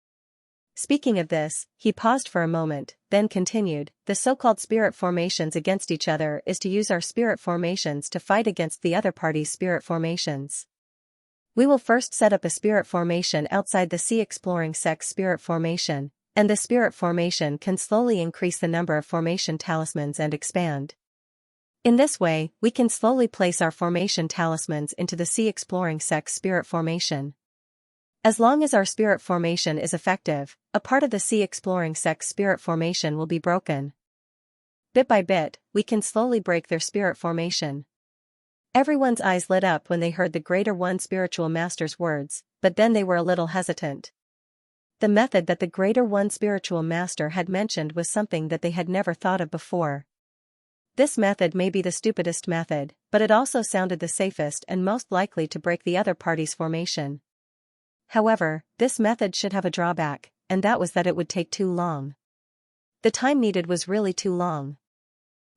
Speaking of this, he paused for a moment, then continued, the so-called spirit formations against each other is to use our spirit formations to fight against the other party's spirit formations. We will first set up a spirit formation outside the sea exploring sect's spirit formation, and the spirit formation can slowly increase the number of formation talismans and expand. In this way, we can slowly place our formation talismans into the sea exploring sect's spirit formation. As long as our spirit formation is effective, a part of the sea exploring sect's spirit formation will be broken. Bit by bit, we can slowly break their spirit formation. Everyone's eyes lit up when they heard the Greater One Spiritual Master's words, but then they were a little hesitant. The method that the Greater One Spiritual Master had mentioned was something that they had never thought of before. This method may be the stupidest method, but it also sounded the safest and most likely to break the other party's formation. However, this method should have a drawback, and that was that it would take too long. The time needed was really too long.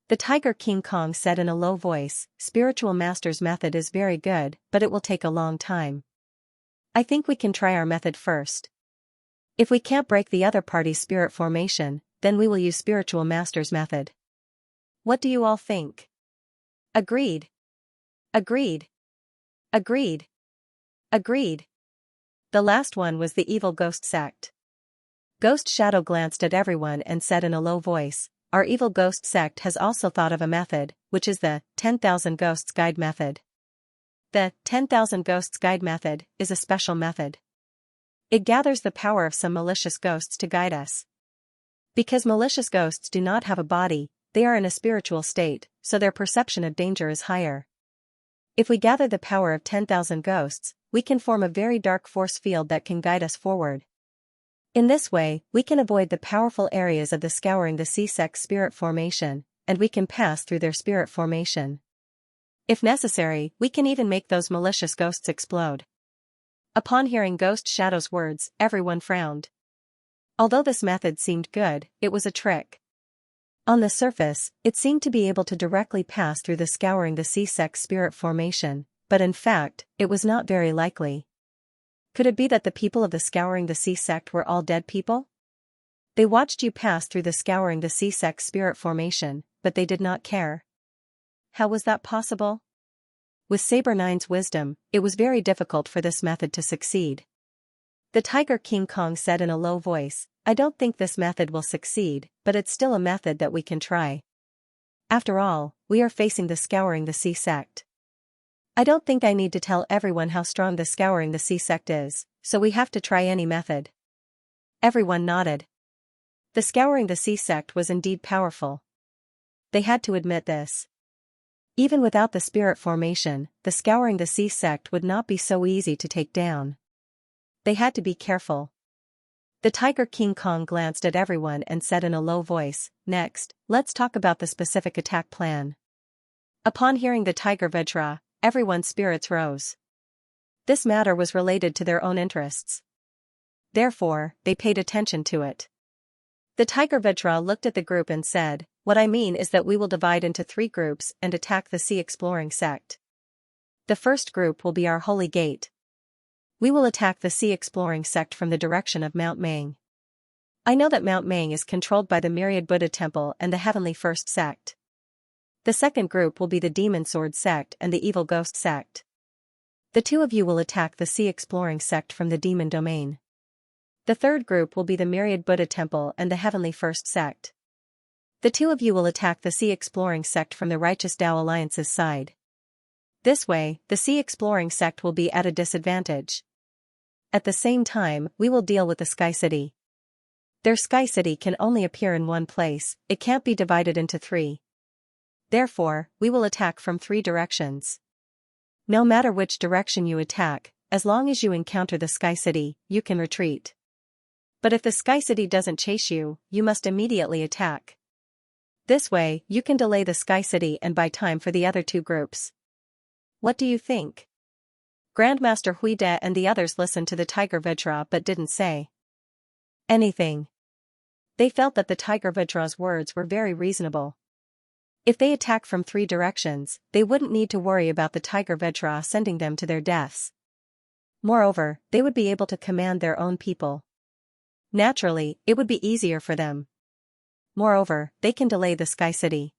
The Tiger King Kong said in a low voice, "Spiritual Master's method is very good, but it will take a long time. I think we can try our method first. If we can't break the other party's spirit formation, then we will use Spiritual Master's method." What do you all think? Agreed. Agreed. Agreed. Agreed. The last one was the Evil Ghost Sect. Ghost Shadow glanced at everyone and said in a low voice, "Our Evil Ghost Sect has also thought of a method, which is the 10,000 Ghosts Guide method. The 10,000 Ghosts Guide method is a special method. It gathers the power of some malicious ghosts to guide us. Because malicious ghosts do not have a body, they are in a spiritual state, so their perception of danger is higher. If we gather the power of 10,000 ghosts, we can form a very dark force field that can guide us forward. In this way, we can avoid the powerful areas of the Scouring the Sea sect's spirit formation, and we can pass through their spirit formation. If necessary, we can even make those malicious ghosts explode." Upon hearing Ghost Shadow's words, everyone frowned. Although this method seemed good, it was a trick. On the surface, it seemed to be able to directly pass through the Scouring the Sea sect's spirit formation, but in fact, it was not very likely. Could it be that the people of the Scouring the Sea sect were all dead people? They watched you pass through the Scouring the Sea sect's spirit formation, but they did not care. How was that possible? With Saber Nine's wisdom, it was very difficult for this method to succeed. The Tiger King Kong said in a low voice, "I don't think this method will succeed, but it's still a method that we can try. After all, we are facing the Scouring the Sea sect. I don't think I need to tell everyone how strong the Scouring the Sea sect is, so we have to try any method." Everyone nodded. The Scouring the Sea sect was indeed powerful. They had to admit this. Even without the spirit formation, the Scouring the Sea sect would not be so easy to take down. They had to be careful. The Tiger King Kong glanced at everyone and said in a low voice, "Next, let's talk about the specific attack plan." Upon hearing the Tiger Vajra, everyone's spirits rose. This matter was related to their own interests. Therefore, they paid attention to it. The Tiger Vajra looked at the group and said, "What I mean is that we will divide into 3 groups and attack the Sea Exploring sect. The first group will be our Holy Gate. We will attack the Sea Exploring sect from the direction of Mount Mang. I know that Mount Mang is controlled by the Myriad Buddha Temple and the Heavenly First sect. The second group will be the Demon Sword sect and the Evil Ghost sect. The 2 of you will attack the Sea Exploring sect from the Demon Domain. The third group will be the Myriad Buddha Temple and the Heavenly First sect. The 2 of you will attack the Sea Exploring sect from the Righteous Tao Alliance's side. This way, the Sea Exploring sect will be at a disadvantage. At the same time, we will deal with the Sky City. Their Sky City can only appear in one place, it can't be divided into 3. Therefore, we will attack from 3 directions. No matter which direction you attack, as long as you encounter the Sky City, you can retreat. But if the Sky City doesn't chase you, you must immediately attack. This way, you can delay the Sky City and buy time for the other 2 groups. What do you think? Grandmaster Huide and the others listened to the Tiger Vajra but didn't say anything. They felt that the Tiger Vajra's words were very reasonable. If they attack from 3 directions, they wouldn't need to worry about the Tiger Vajra sending them to their deaths. Moreover, they would be able to command their own people. Naturally, it would be easier for them. Moreover, they can delay the Sky City.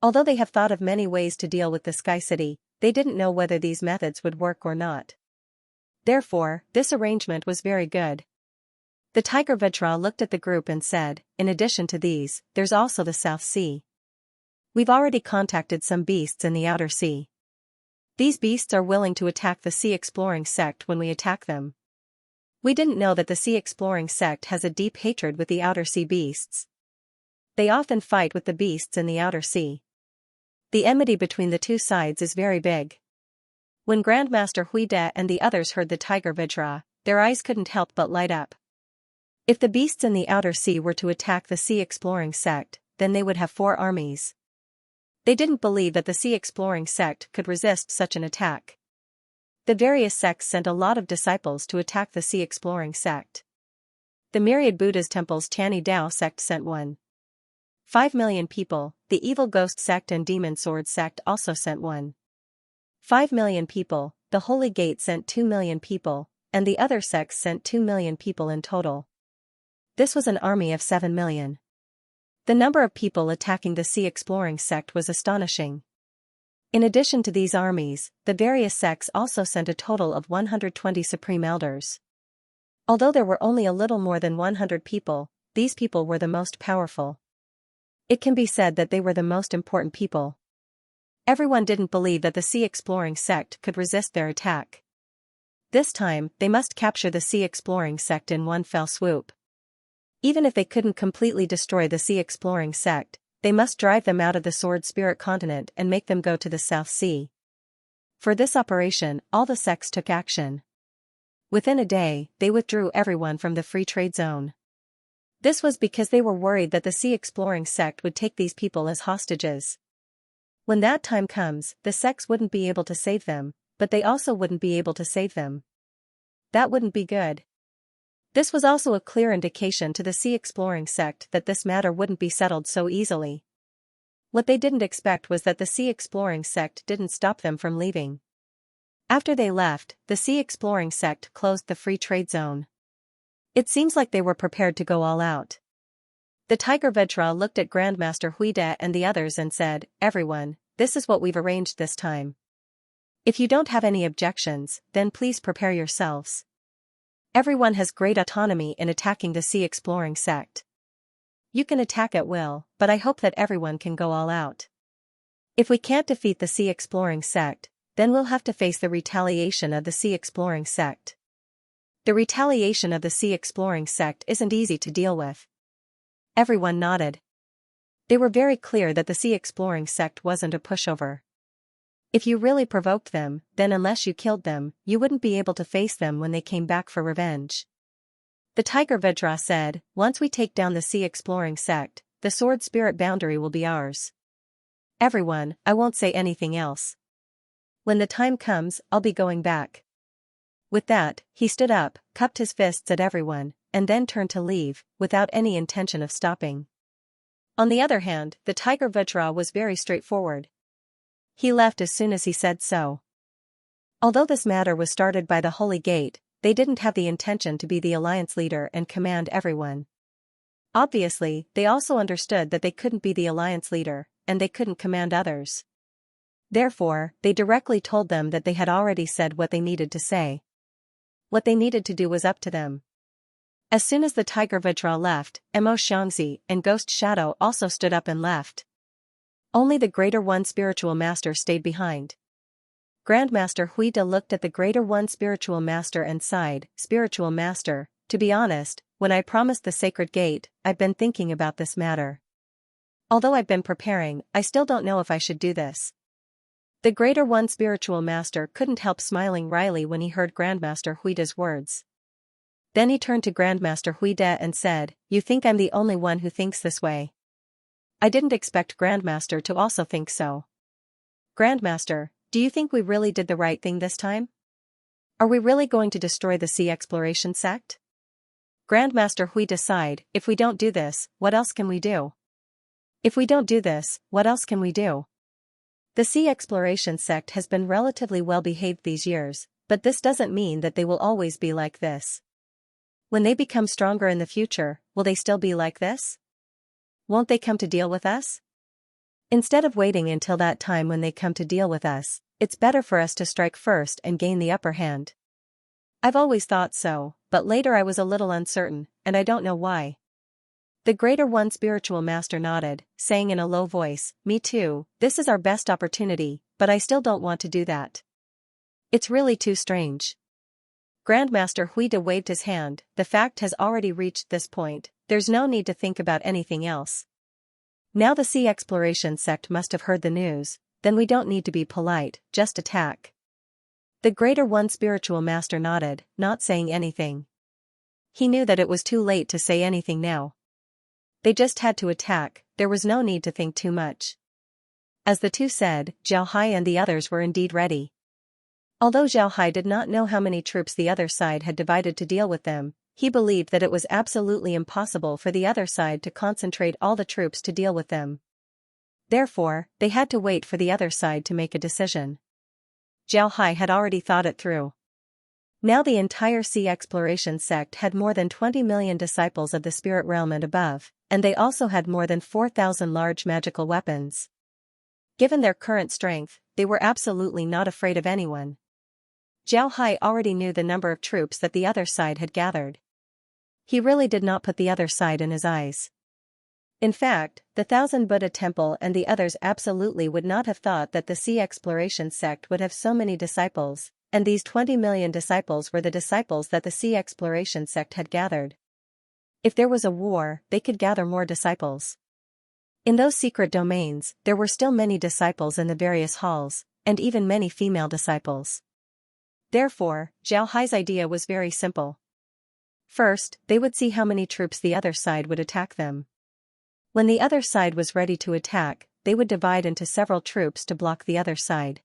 Although they have thought of many ways to deal with the Sky City, they didn't know whether these methods would work or not. Therefore, this arrangement was very good. The Tiger Vitra looked at the group and said, in addition to these, there's also the South Sea. We've already contacted some beasts in the outer sea. These beasts are willing to attack the sea exploring sect when we attack them. We didn't know that the sea exploring sect has a deep hatred with the outer sea beasts. They often fight with the beasts in the outer sea. The enmity between the two sides is very big. When Grandmaster Huide and the others heard the Tiger Vajra, their eyes couldn't help but light up. If the beasts in the outer sea were to attack the sea exploring sect, then they would have 4 armies. They didn't believe that the sea exploring sect could resist such an attack. The various sects sent a lot of disciples to attack the sea exploring sect. The myriad Buddha's temples Tianyi Dao sect sent 1.5 million people, the evil ghost sect and demon sword sect also sent 1.5 million people, the Holy Gate sent 2 million people, and the other sects sent 2 million people in total. This was an army of 7 million. The number of people attacking the sea exploring sect was astonishing. In addition to these armies, the various sects also sent a total of 120 supreme elders. Although there were only a little more than 100 people, these people were the most powerful. It can be said that they were the most important people. Everyone didn't believe that the sea exploring sect could resist their attack. This time, they must capture the sea exploring sect in one fell swoop. Even if they couldn't completely destroy the sea exploring sect, they must drive them out of the Sword Spirit continent and make them go to the South Sea. For this operation, all the sects took action. Within a day, they withdrew everyone from the free trade zone. This was because they were worried that the sea exploring sect would take these people as hostages. When that time comes, the sects wouldn't be able to save them, but they also wouldn't be able to save them. That wouldn't be good. This was also a clear indication to the sea exploring sect that this matter wouldn't be settled so easily. What they didn't expect was that the sea exploring sect didn't stop them from leaving. After they left, the sea exploring sect closed the free trade zone. It seems like they were prepared to go all out. The Tiger Vajra looked at Grandmaster Huide and the others and said, "Everyone, this is what we've arranged this time. If you don't have any objections, then please prepare yourselves. Everyone has great autonomy in attacking the sea exploring sect. You can attack at will, but I hope that everyone can go all out. If we can't defeat the sea exploring sect, then we'll have to face the retaliation of the sea exploring sect. The retaliation of the sea exploring sect isn't easy to deal with." Everyone nodded. They were very clear that the sea exploring sect wasn't a pushover. If you really provoked them, then unless you killed them, you wouldn't be able to face them when they came back for revenge. The Tiger Vajra said, "Once we take down the sea exploring sect, the sword spirit boundary will be ours. Everyone, I won't say anything else. When the time comes, I'll be going back." With that, he stood up, cupped his fists at everyone, and then turned to leave, without any intention of stopping. On the other hand, the Tiger Vajra was very straightforward. He left as soon as he said so. Although this matter was started by the Holy Gate, they didn't have the intention to be the alliance leader and command everyone. Obviously, they also understood that they couldn't be the alliance leader, and they couldn't command others. Therefore, they directly told them that they had already said what they needed to say. What they needed to do was up to them. As soon as the Tiger Vajra left, Mo Xianxia and Ghost Shadow also stood up and left. Only the Greater One Spiritual Master stayed behind. Grandmaster Huida looked at the Greater One Spiritual Master and sighed, "Spiritual Master, to be honest, when I promised the Sacred Gate, I've been thinking about this matter. Although I've been preparing, I still don't know if I should do this." The Greater One Spiritual Master couldn't help smiling wryly when he heard Grandmaster Huida's words. Then he turned to Grandmaster Huida and said, "You think I'm the only one who thinks this way? I didn't expect Grandmaster to also think so. Grandmaster, do you think we really did the right thing this time? Are we really going to destroy the sea exploration sect?" Grandmaster Huida sighed, "If we don't do this, what else can we do? If we don't do this, what else can we do? The sea exploration sect has been relatively well behaved these years, but this doesn't mean that they will always be like this. When they become stronger in the future, will they still be like this? Won't they come to deal with us? Instead of waiting until that time when they come to deal with us, it's better for us to strike first and gain the upper hand. I've always thought so, but later I was a little uncertain, and I don't know why. The Greater One spiritual master nodded, saying in a low voice, "Me too, this is our best opportunity, but I still don't want to do that. It's really too strange." Grandmaster Huida waved his hand. "The fact has already reached this point, there's no need to think about anything else. Now the Sea Exploration sect must have heard the news, then we don't need to be polite, just attack." The Greater One spiritual master nodded, not saying anything. He knew that it was too late to say anything now. They just had to attack, there was no need to think too much. As the two said, Zhao Hai and the others were indeed ready. Although Zhao Hai did not know how many troops the other side had divided to deal with them, he believed that it was absolutely impossible for the other side to concentrate all the troops to deal with them. Therefore, they had to wait for the other side to make a decision. Zhao Hai had already thought it through. Now the entire Sea Exploration sect had more than 20 million disciples of the spirit realm and above, and they also had more than 4,000 large magical weapons. Given their current strength, they were absolutely not afraid of anyone. Zhao Hai already knew the number of troops that the other side had gathered. He really did not put the other side in his eyes. In fact, the Thousand Buddha Temple and the others absolutely would not have thought that the Sea Exploration sect would have so many disciples, and these 20 million disciples were the disciples that the Sea Exploration sect had gathered. If there was a war, they could gather more disciples. In those secret domains, there were still many disciples in the various halls, and even many female disciples. Therefore, Zhao Hai's idea was very simple. First, they would see how many troops the other side would attack them. When the other side was ready to attack, they would divide into several troops to block the other side.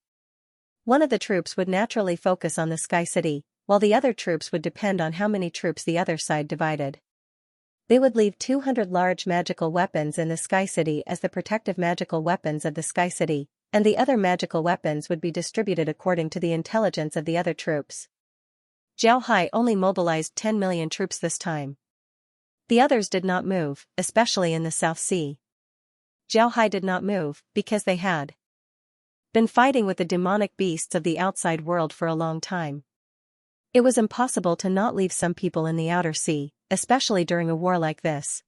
One of the troops would naturally focus on the Sky City, while the other troops would depend on how many troops the other side divided. They would leave 200 large magical weapons in the Sky City as the protective magical weapons of the Sky City, and the other magical weapons would be distributed according to the intelligence of the other troops. Zhao Hai only mobilized 10 million troops this time. The others did not move, especially in the South Sea. Zhao Hai did not move, because they had been fighting with the demonic beasts of the outside world for a long time. It was impossible to not leave some people in the outer sea, especially during a war like this.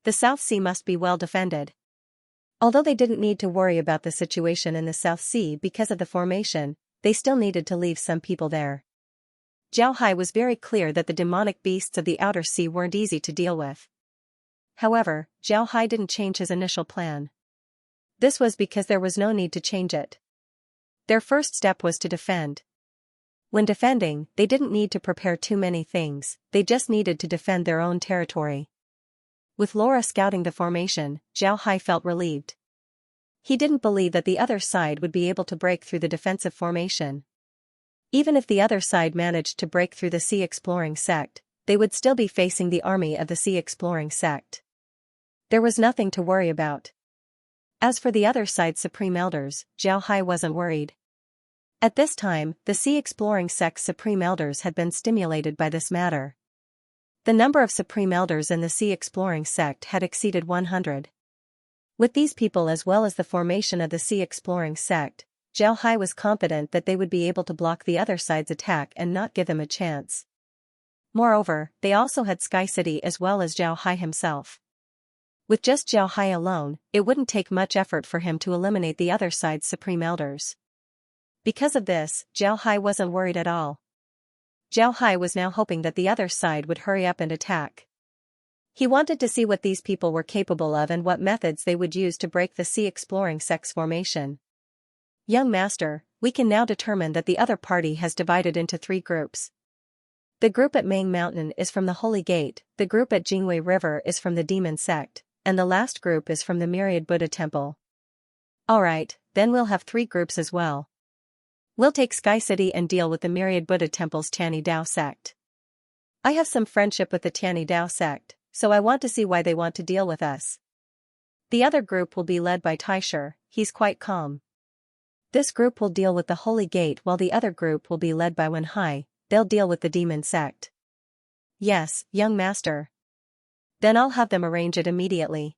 The South Sea must be well defended. Although they didn't need to worry about the situation in the South Sea because of the formation, they still needed to leave some people there. Zhao Hai was very clear that the demonic beasts of the outer sea weren't easy to deal with. However, Zhao Hai didn't change his initial plan. This was because there was no need to change it. Their first step was to defend. When defending, they didn't need to prepare too many things, they just needed to defend their own territory. With Laura scouting the formation, Zhao Hai felt relieved. He didn't believe that the other side would be able to break through the defensive formation. Even if the other side managed to break through the Sea Exploring sect, they would still be facing the army of the Sea Exploring sect. There was nothing to worry about. As for the other side's supreme elders, Zhao Hai wasn't worried. At this time, the Sea Exploring sect's supreme elders had been stimulated by this matter. The number of supreme elders in the Sea Exploring sect had exceeded 100. With these people as well as the formation of the Sea Exploring sect, Zhao Hai was confident that they would be able to block the other side's attack and not give them a chance. Moreover, they also had Sky City as well as Zhao Hai himself. With just Zhao Hai alone, it wouldn't take much effort for him to eliminate the other side's supreme elders. Because of this, Zhao Hai wasn't worried at all. Zhao Hai was now hoping that the other side would hurry up and attack. He wanted to see what these people were capable of and what methods they would use to break the Sea Exploring sect's formation. "Young master, we can now determine that the other party has divided into 3 groups. The group at Mang Mountain is from the Holy Gate, the group at Jingwei River is from the Demon Sect, and the last group is from the Myriad Buddha Temple." "Alright, then we'll have 3 groups as well. We'll take Sky City and deal with the Myriad Buddha Temple's Tianyi Dao sect. I have some friendship with the Tianyi Dao sect, so I want to see why they want to deal with us. The other group will be led by Taisher, he's quite calm. This group will deal with the Holy Gate while the other group will be led by Wenhai, they'll deal with the Demon Sect." "Yes, young master. Then I'll have them arrange it immediately."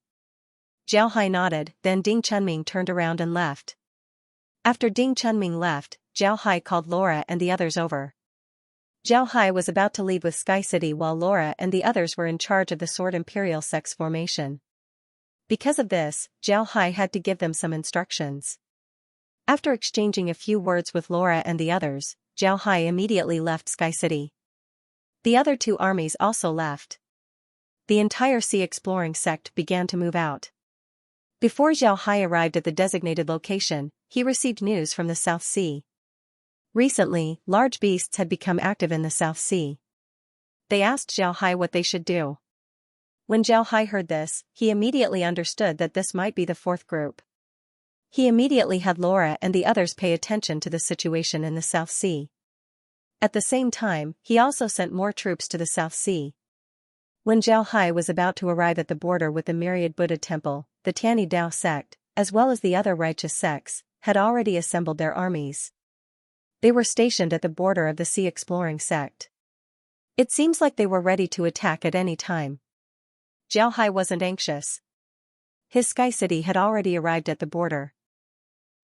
Zhao Hai nodded, then Ding Chunming turned around and left. After Ding Chunming left, Zhao Hai called Laura and the others over. Zhao Hai was about to leave with Sky City while Laura and the others were in charge of the Sword Imperial Sex formation. Because of this, Zhao Hai had to give them some instructions. After exchanging a few words with Laura and the others, Zhao Hai immediately left Sky City. The other two armies also left. The entire sea exploring sect began to move out. Before Zhao Hai arrived at the designated location, he received news from the South Sea. Recently, large beasts had become active in the South Sea. They asked Zhao Hai what they should do. When Zhao Hai heard this, he immediately understood that this might be the fourth group. He immediately had Laura and the others pay attention to the situation in the South Sea. At the same time, he also sent more troops to the South Sea. When Zhao Hai was about to arrive at the border with the Myriad Buddha Temple, the Tianyi Dao sect, as well as the other righteous sects, had already assembled their armies. They were stationed at the border of the sea exploring sect. It seems like they were ready to attack at any time. Zhao Hai wasn't anxious. His Sky City had already arrived at the border.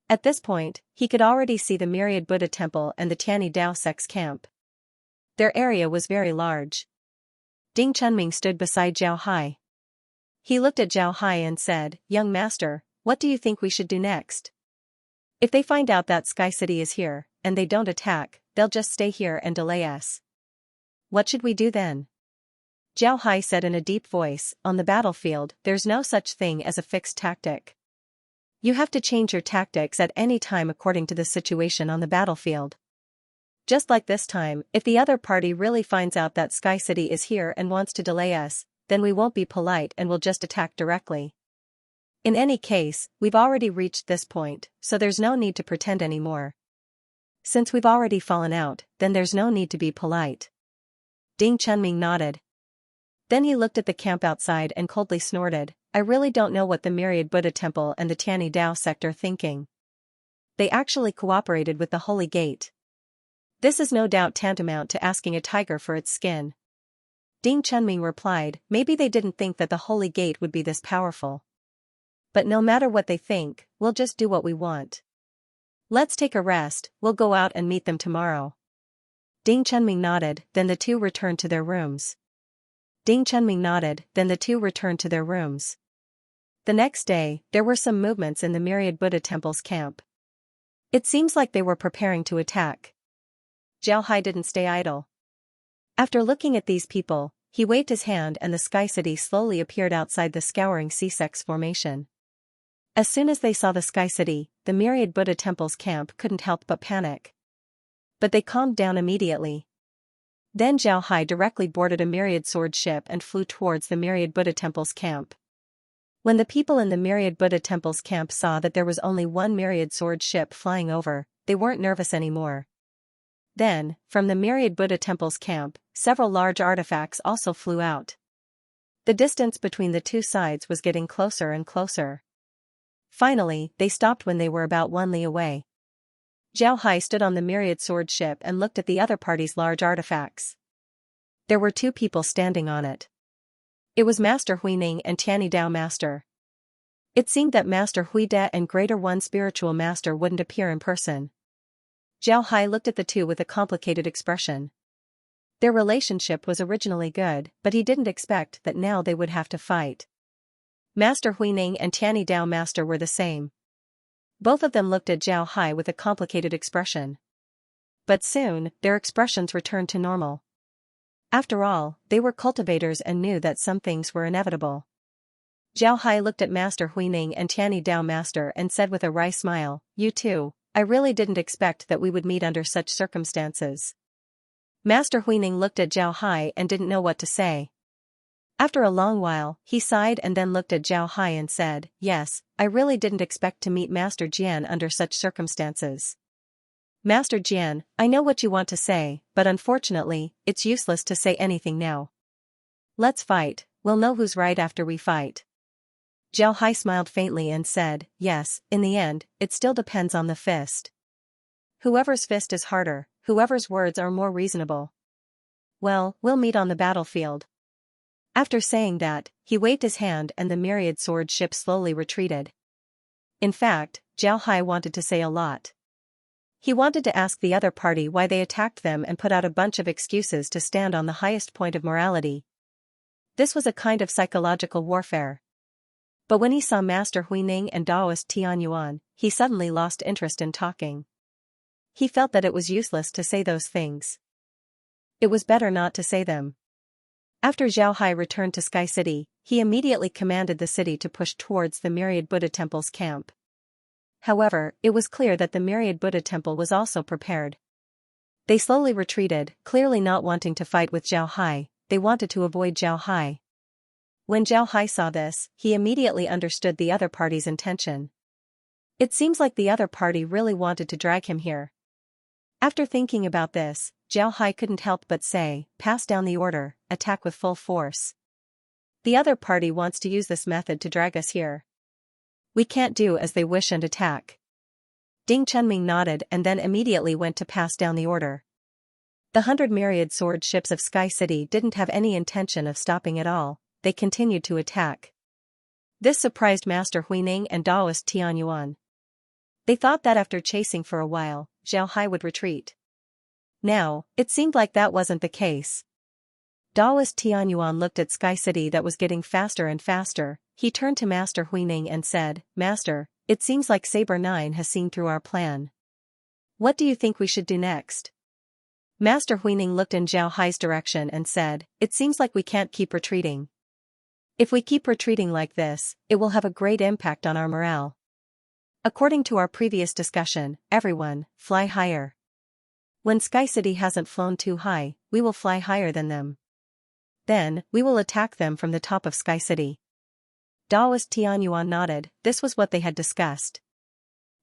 At this point, he could already see the Myriad Buddha Temple and the Tianyi Dao sect's camp. Their area was very large. Ding Chunming stood beside Zhao Hai. He looked at Zhao Hai and said, "Young master, what do you think we should do next? If they find out that Sky City is here, and they don't attack, they'll just stay here and delay us. What should we do then?" Zhao Hai said in a deep voice, "On the battlefield, there's no such thing as a fixed tactic. You have to change your tactics at any time according to the situation on the battlefield. Just like this time, if the other party really finds out that Sky City is here and wants to delay us, then we won't be polite and will just attack directly. In any case, we've already reached this point, so there's no need to pretend anymore. Since we've already fallen out, then there's no need to be polite." Ding Chunming nodded. Then he looked at the camp outside and coldly snorted, "I really don't know what the Myriad Buddha Temple and the Tianyi Dao sect are thinking. They actually cooperated with the Holy Gate. This is no doubt tantamount to asking a tiger for its skin." Ding Chunming replied, "Maybe they didn't think that the Holy Gate would be this powerful. But no matter what they think, we'll just do what we want. Let's take a rest, we'll go out and meet them tomorrow." Ding Chunming nodded, then the two returned to their rooms. Ding Chunming nodded, then the two returned to their rooms. The next day, there were some movements in the Myriad Buddha Temple's camp. It seems like they were preparing to attack. Zhao Hai didn't stay idle. After looking at these people, he waved his hand and the Sky City slowly appeared outside the Scouring Sea Sex formation. As soon as they saw the Sky City, the Myriad Buddha Temple's camp couldn't help but panic. But they calmed down immediately. Then Zhao Hai directly boarded a Myriad sword ship and flew towards the Myriad Buddha Temple's camp. When the people in the Myriad Buddha Temple's camp saw that there was only one Myriad sword ship flying over, they weren't nervous anymore. Then, from the Myriad Buddha Temple's camp, several large artifacts also flew out. The distance between the two sides was getting closer and closer. Finally, they stopped when they were about 1 li away. Zhao Hai stood on the Myriad sword ship and looked at the other party's large artifacts. There were 2 people standing on it. It was Master Huining and Tianyi Dao Master. It seemed that Master Huide and Greater One Spiritual Master wouldn't appear in person. Zhao Hai looked at the two with a complicated expression. Their relationship was originally good, but he didn't expect that now they would have to fight. Master Huining and Tianyi Dao Master were the same. Both of them looked at Zhao Hai with a complicated expression. But soon, their expressions returned to normal. After all, they were cultivators and knew that some things were inevitable. Zhao Hai looked at Master Huining and Tianyi Dao Master and said with a wry smile, "You two, I really didn't expect that we would meet under such circumstances." Master Huining looked at Zhao Hai and didn't know what to say. After a long while, he sighed and then looked at Zhao Hai and said, "Yes, I really didn't expect to meet Master Jian under such circumstances. Master Jian, I know what you want to say, but unfortunately, it's useless to say anything now. Let's fight, we'll know who's right after we fight." Zhao Hai smiled faintly and said, "Yes, in the end, it still depends on the fist. Whoever's fist is harder, whoever's words are more reasonable. Well, we'll meet on the battlefield." After saying that, he waved his hand and the Myriad sword ship slowly retreated. In fact, Zhao Hai wanted to say a lot. He wanted to ask the other party why they attacked them and put out a bunch of excuses to stand on the highest point of morality. This was a kind of psychological warfare. But when he saw Master Huining and Taoist Tianyuan, he suddenly lost interest in talking. He felt that it was useless to say those things. It was better not to say them. After Zhao Hai returned to Sky City, he immediately commanded the city to push towards the Myriad Buddha Temple's camp. However, it was clear that the Myriad Buddha Temple was also prepared. They slowly retreated, clearly not wanting to fight with Zhao Hai. They wanted to avoid Zhao Hai. When Zhao Hai saw this, he immediately understood the other party's intention. It seems like the other party really wanted to drag him here. After thinking about this, Zhao Hai couldn't help but say, "Pass down the order, attack with full force. The other party wants to use this method to drag us here. We can't do as they wish and attack." Ding Chunming nodded and then immediately went to pass down the order. The 100 myriad sword ships of Sky City didn't have any intention of stopping at all. They continued to attack. This surprised Master Huining and Taoist Tianyuan. They thought that after chasing for a while, Zhao Hai would retreat. Now, it seemed like that wasn't the case. Taoist Tianyuan looked at Sky City that was getting faster and faster. He turned to Master Huining and said, "Master, it seems like Saber 9 has seen through our plan. What do you think we should do next?" Master Huining looked in Zhao Hai's direction and said, "It seems like we can't keep retreating. If we keep retreating like this, it will have a great impact on our morale. According to our previous discussion, everyone, fly higher. When Sky City hasn't flown too high, we will fly higher than them. Then, we will attack them from the top of Sky City." Taoist Tianyuan nodded. This was what they had discussed.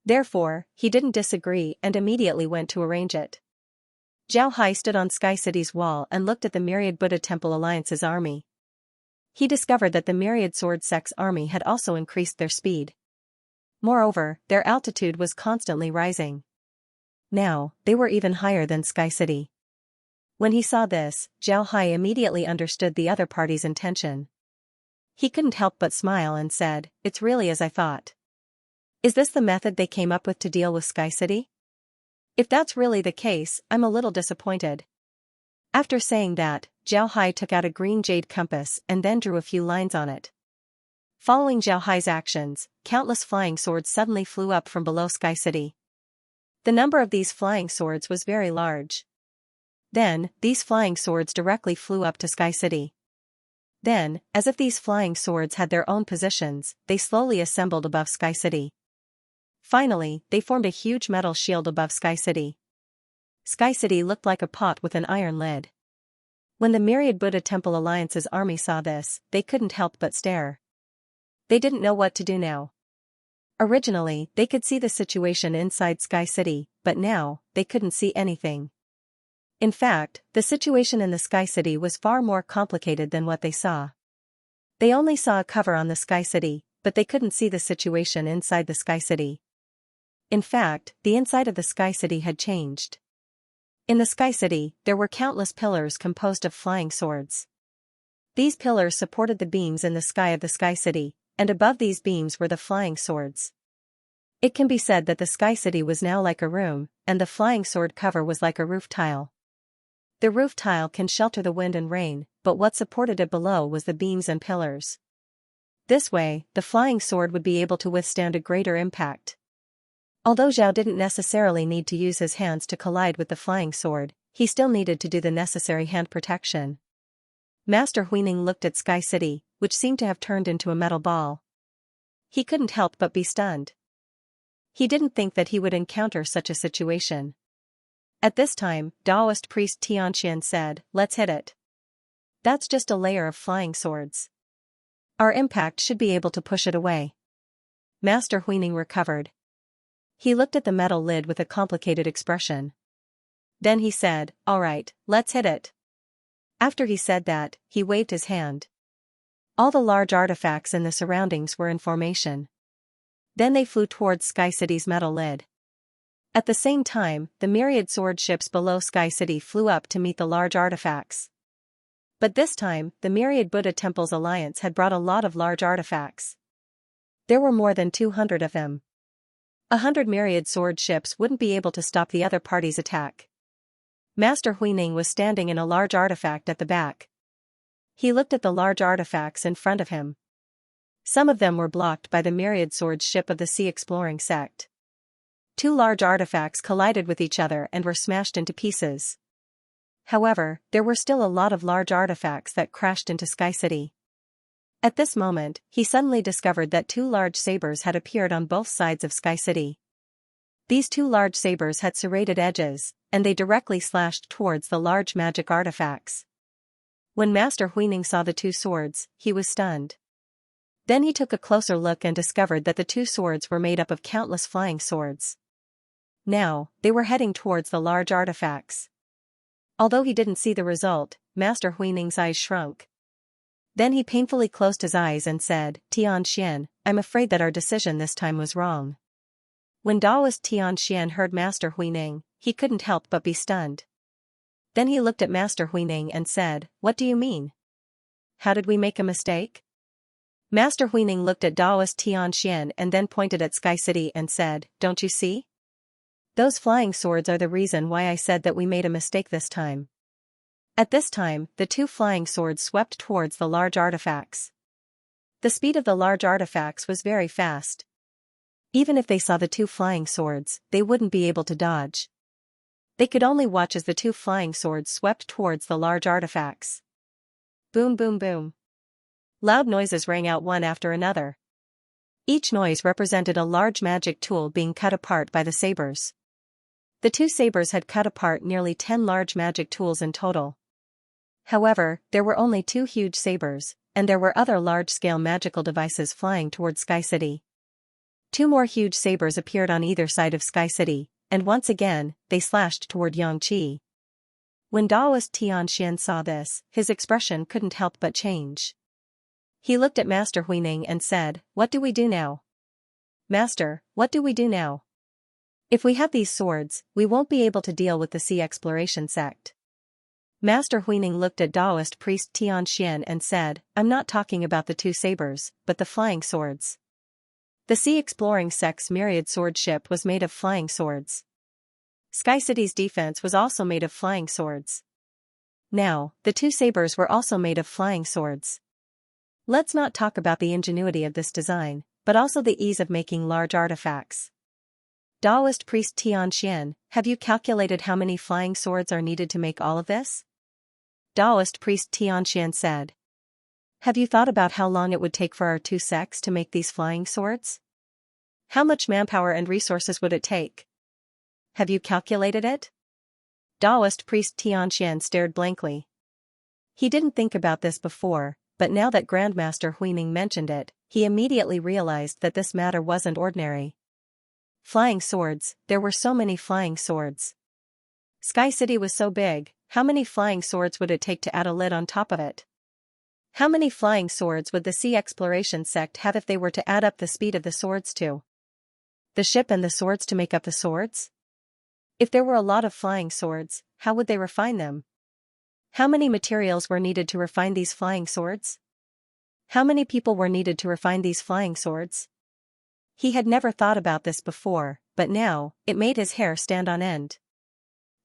Therefore, he didn't disagree and immediately went to arrange it. Zhao Hai stood on Sky City's wall and looked at the Myriad Buddha Temple Alliance's army. He discovered that the Myriad Sword Sect's army had also increased their speed. Moreover, their altitude was constantly rising. Now, they were even higher than Sky City. When he saw this, Zhao Hai immediately understood the other party's intention. He couldn't help but smile and said, "It's really as I thought. Is this the method they came up with to deal with Sky City? If that's really the case, I'm a little disappointed." After saying that, Zhao Hai took out a green jade compass and then drew a few lines on it. Following Zhao Hai's actions, countless flying swords suddenly flew up from below Sky City. The number of these flying swords was very large. Then, these flying swords directly flew up to Sky City. Then, as if these flying swords had their own positions, they slowly assembled above Sky City. Finally, they formed a huge metal shield above Sky City. Sky City looked like a pot with an iron lid. When the Myriad Buddha Temple Alliance's army saw this, they couldn't help but stare. They didn't know what to do now. Originally, they could see the situation inside Sky City, but now, they couldn't see anything. In fact, the situation in the Sky City was far more complicated than what they saw. They only saw a cover on the Sky City, but they couldn't see the situation inside the Sky City. In fact, the inside of the Sky City had changed. In the Sky City, there were countless pillars composed of flying swords. These pillars supported the beams in the sky of the Sky City, and above these beams were the flying swords. It can be said that the Sky City was now like a room, and the flying sword cover was like a roof tile. The roof tile can shelter the wind and rain, but what supported it below was the beams and pillars. This way, the flying sword would be able to withstand a greater impact. Although Zhao didn't necessarily need to use his hands to collide with the flying sword, he still needed to do the necessary hand protection. Master Huining looked at Sky City, which seemed to have turned into a metal ball. He couldn't help but be stunned. He didn't think that he would encounter such a situation. At this time, Taoist priest Xianxia said, "Let's hit it. That's just a layer of flying swords. Our impact should be able to push it away." Master Huining recovered. He looked at the metal lid with a complicated expression. Then he said, "All right, let's hit it." After he said that, he waved his hand. All the large artifacts in the surroundings were in formation. Then they flew towards Sky City's metal lid. At the same time, the myriad sword ships below Sky City flew up to meet the large artifacts. But this time, the Myriad Buddha Temple's alliance had brought a lot of large artifacts. There were more than 200 of them. 100 myriad sword ships wouldn't be able to stop the other party's attack. Master Huining was standing in a large artifact at the back. He looked at the large artifacts in front of him. Some of them were blocked by the myriad sword ship of the sea exploring sect. 2 large artifacts collided with each other and were smashed into pieces. However, there were still a lot of large artifacts that crashed into Sky City. At this moment, he suddenly discovered that 2 large sabers had appeared on both sides of Sky City. These 2 large sabers had serrated edges, and they directly slashed towards the large magic artifacts. When Master Huining saw the 2 swords, he was stunned. Then he took a closer look and discovered that the 2 swords were made up of countless flying swords. Now, they were heading towards the large artifacts. Although he didn't see the result, Master Huining's eyes shrunk. Then he painfully closed his eyes and said, "Xianxia, I'm afraid that our decision this time was wrong." When Taoist Xianxia heard Master Huining, he couldn't help but be stunned. Then he looked at Master Huining and said, "What do you mean? How did we make a mistake?" Master Huining looked at Taoist Xianxia and then pointed at Sky City and said, "Don't you see? Those flying swords are the reason why I said that we made a mistake this time." At this time, the 2 flying swords swept towards the large artifacts. The speed of the large artifacts was very fast. Even if they saw the 2 flying swords, they wouldn't be able to dodge. They could only watch as the 2 flying swords swept towards the large artifacts. Boom, boom, boom. Loud noises rang out one after another. Each noise represented a large magic tool being cut apart by the sabers. The 2 sabers had cut apart nearly 10 large magic tools in total. However, there were only 2 huge sabers, and there were other large-scale magical devices flying towards Sky City. 2 more huge sabers appeared on either side of Sky City, and once again, they slashed toward Xianxia. When Taoist Xianxia saw this, his expression couldn't help but change. He looked at Master Huining and said, "What do we do now? Master, what do we do now? If we have these swords, we won't be able to deal with the sea exploration sect." Master Huining looked at Taoist priest Xianxia and said, "I'm not talking about the 2 sabers, but the flying swords. The sea exploring sect's myriad sword ship was made of flying swords. Sky City's defense was also made of flying swords. Now, the 2 sabers were also made of flying swords. Let's not talk about the ingenuity of this design, but also the ease of making large artifacts. Taoist priest Xianxia, have you calculated how many flying swords are needed to make all of this?" Taoist priest Xianxia said. "Have you thought about how long it would take for our 2 sects to make these flying swords? How much manpower and resources would it take? Have you calculated it?" Taoist priest Xianxia stared blankly. He didn't think about this before, but now that Grandmaster Huining mentioned it, he immediately realized that this matter wasn't ordinary. Flying swords, there were so many flying swords. Sky City was so big, how many flying swords would it take to add a lid on top of it? How many flying swords would the sea exploration sect have if they were to add up the speed of the swords to the ship and the swords to make up the swords? If there were a lot of flying swords, how would they refine them? How many materials were needed to refine these flying swords? How many people were needed to refine these flying swords? He had never thought about this before, but now, it made his hair stand on end.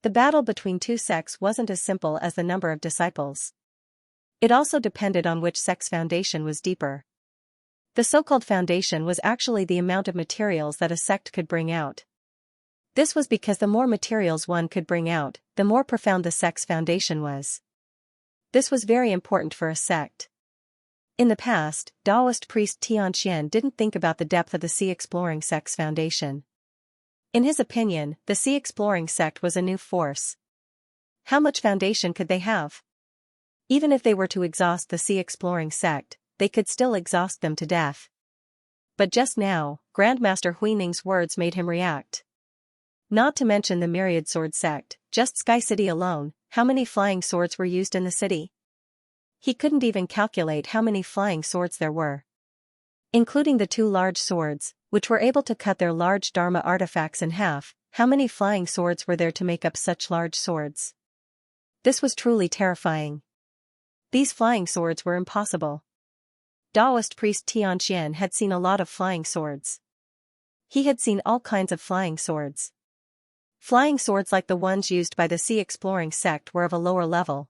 The battle between 2 sects wasn't as simple as the number of disciples. It also depended on which sect's foundation was deeper. The so-called foundation was actually the amount of materials that a sect could bring out. This was because the more materials one could bring out, the more profound the sect's foundation was. This was very important for a sect. In the past, Taoist priest Xianxia didn't think about the depth of the sea exploring sect's foundation. In his opinion, the sea exploring sect was a new force. How much foundation could they have? Even if they were to exhaust the sea exploring sect, they could still exhaust them to death. But just now, Grandmaster Huining's words made him react. Not to mention the myriad sword sect, just Sky City alone, how many flying swords were used in the city? He couldn't even calculate how many flying swords there were. Including the 2 large swords, which were able to cut their large Dharma artifacts in half, how many flying swords were there to make up such large swords? This was truly terrifying. These flying swords were impossible. Taoist priest Xianxia had seen a lot of flying swords. He had seen all kinds of flying swords. Flying swords like the ones used by the sea exploring sect were of a lower level.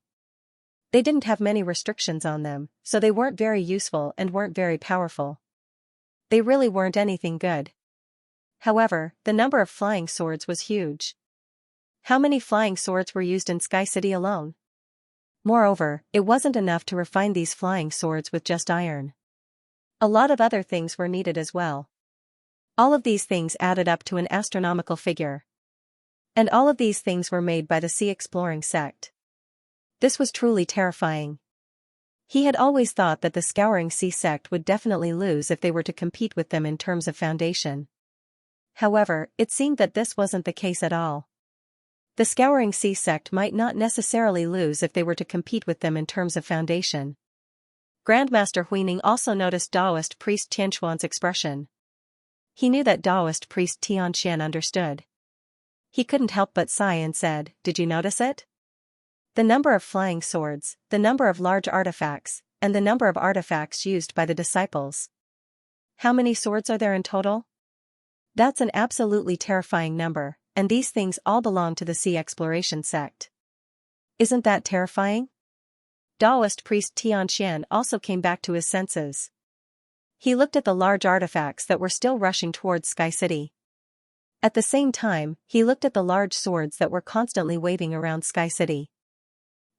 They didn't have many restrictions on them, so they weren't very useful and weren't very powerful. They really weren't anything good. However, the number of flying swords was huge. How many flying swords were used in Sky City alone? Moreover, it wasn't enough to refine these flying swords with just iron. A lot of other things were needed as well. All of these things added up to an astronomical figure. And all of these things were made by the sea exploring sect. This was truly terrifying. He had always thought that the Scouring Sea sect would definitely lose if they were to compete with them in terms of foundation. However, it seemed that this wasn't the case at all. The Scouring Sea sect might not necessarily lose if they were to compete with them in terms of foundation. Grandmaster Huining also noticed Taoist priest Tianquan's expression. He knew that Taoist priest Tianxian understood. He couldn't help but sigh and said, "Did you notice it? The number of flying swords, the number of large artifacts, and the number of artifacts used by the disciples. How many swords are there in total? That's an absolutely terrifying number, and these things all belong to the sea exploration sect. Isn't that terrifying?" Taoist priest Tianxian also came back to his senses. He looked at the large artifacts that were still rushing towards Sky City. At the same time, he looked at the large swords that were constantly waving around Sky City.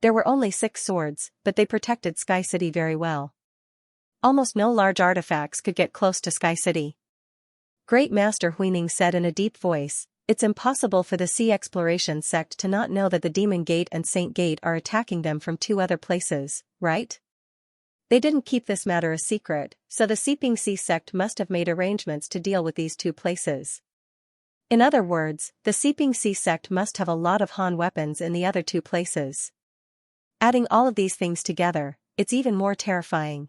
There were only 6 swords, but they protected Sky City very well. Almost no large artifacts could get close to Sky City. Great Master Huining said in a deep voice, "It's impossible for the sea exploration sect to not know that the Demon Gate and Saint Gate are attacking them from 2 other places, right? They didn't keep this matter a secret, so the Seeping Sea sect must have made arrangements to deal with these 2 places. In other words, the Seeping Sea sect must have a lot of Han weapons in the other 2 places. Adding all of these things together, it's even more terrifying.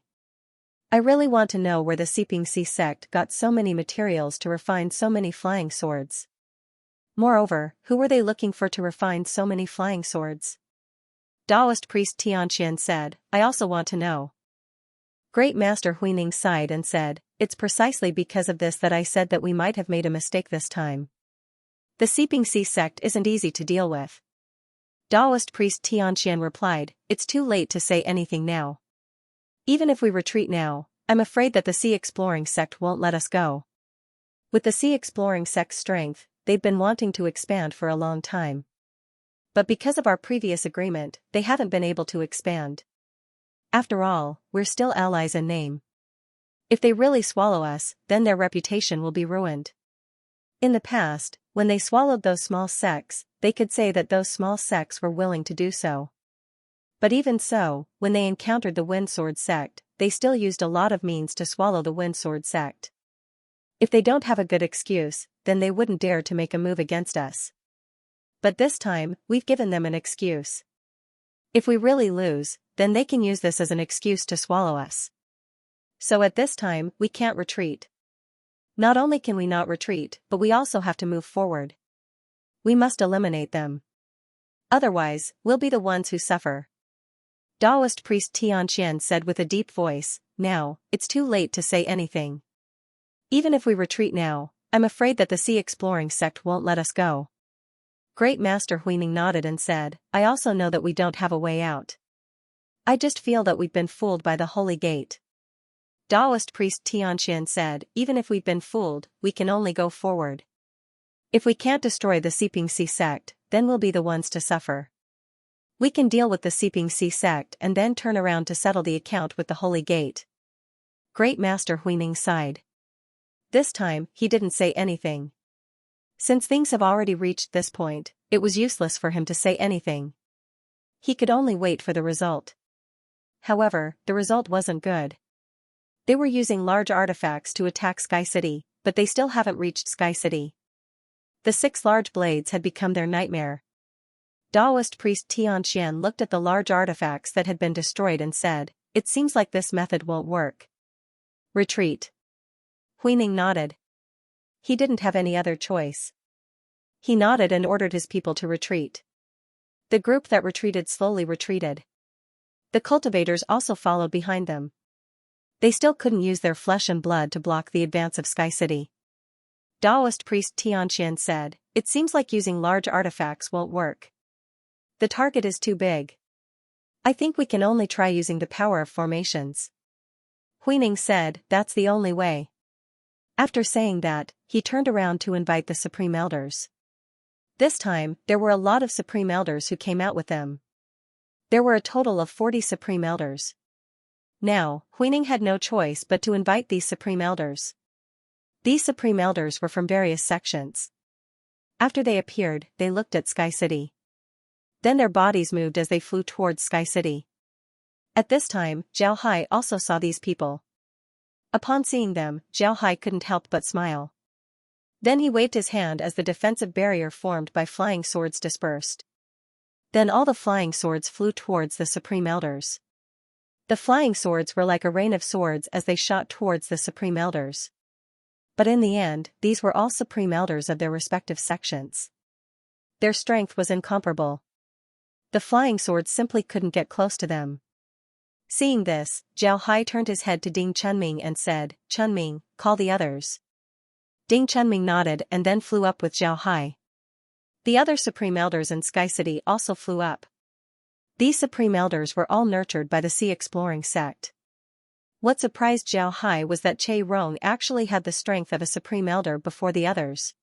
I really want to know where the Seeping Sea sect got so many materials to refine so many flying swords. Moreover, who were they looking for to refine so many flying swords?" Taoist priest Tianxian said, "I also want to know." Great Master Huining sighed and said, "It's precisely because of this that I said that we might have made a mistake this time. The Seeping Sea sect isn't easy to deal with." Taoist priest Tianxian replied, "It's too late to say anything now. Even if we retreat now, I'm afraid that the sea exploring sect won't let us go. With the sea exploring sect's strength, they've been wanting to expand for a long time. But because of our previous agreement, they haven't been able to expand. After all, we're still allies in name. If they really swallow us, then their reputation will be ruined. In the past, when they swallowed those small sects, they could say that those small sects were willing to do so. But even so, when they encountered the Windsword sect, they still used a lot of means to swallow the Windsword sect. If they don't have a good excuse, then they wouldn't dare to make a move against us. But this time, we've given them an excuse. If we really lose, then they can use this as an excuse to swallow us. So at this time, we can't retreat. Not only can we not retreat, but we also have to move forward. We must eliminate them. Otherwise, we'll be the ones who suffer." Taoist priest Tianxian said with a deep voice, "Now, it's too late to say anything. Even if we retreat now, I'm afraid that the sea exploring sect won't let us go." Great Master Huining nodded and said, "I also know that we don't have a way out. I just feel that we've been fooled by the Holy Gate." Taoist priest Tianxian said, "Even if we've been fooled, we can only go forward. If we can't destroy the Seeping Sea sect, then we'll be the ones to suffer. We can deal with the Seeping Sea sect and then turn around to settle the account with the Holy Gate." Great Master Huining sighed. This time, he didn't say anything. Since things have already reached this point, it was useless for him to say anything. He could only wait for the result. However, the result wasn't good. They were using large artifacts to attack Sky City, but they still haven't reached Sky City. The 6 large blades had become their nightmare. Taoist priest Tianxian looked at the large artifacts that had been destroyed and said, "It seems like this method won't work. Retreat." Huining nodded. He didn't have any other choice. He nodded and ordered his people to retreat. The group that retreated slowly retreated. The cultivators also followed behind them. They still couldn't use their flesh and blood to block the advance of Sky City. Taoist priest Xianxia said, "It seems like using large artifacts won't work. The target is too big. I think we can only try using the power of formations." Huining said, "That's the only way." After saying that, he turned around to invite the Supreme Elders. This time, there were a lot of Supreme Elders who came out with them. There were a total of 40 Supreme Elders. Now, Huining had no choice but to invite these Supreme Elders. These Supreme Elders were from various sections. After they appeared, they looked at Sky City. Then their bodies moved as they flew towards Sky City. At this time, Zhao Hai also saw these people. Upon seeing them, Zhao Hai couldn't help but smile. Then he waved his hand as the defensive barrier formed by flying swords dispersed. Then all the flying swords flew towards the Supreme Elders. The flying swords were like a rain of swords as they shot towards the Supreme Elders. But in the end, these were all Supreme Elders of their respective sections. Their strength was incomparable. The flying swords simply couldn't get close to them. Seeing this, Zhao Hai turned his head to Ding Chunming and said, "Chunming, call the others." Ding Chunming nodded and then flew up with Zhao Hai. The other Supreme Elders in Sky City also flew up. These Supreme Elders were all nurtured by the Sea Exploring sect. What surprised Zhao Hai was that Che Rong actually had the strength of a Supreme Elder before the others.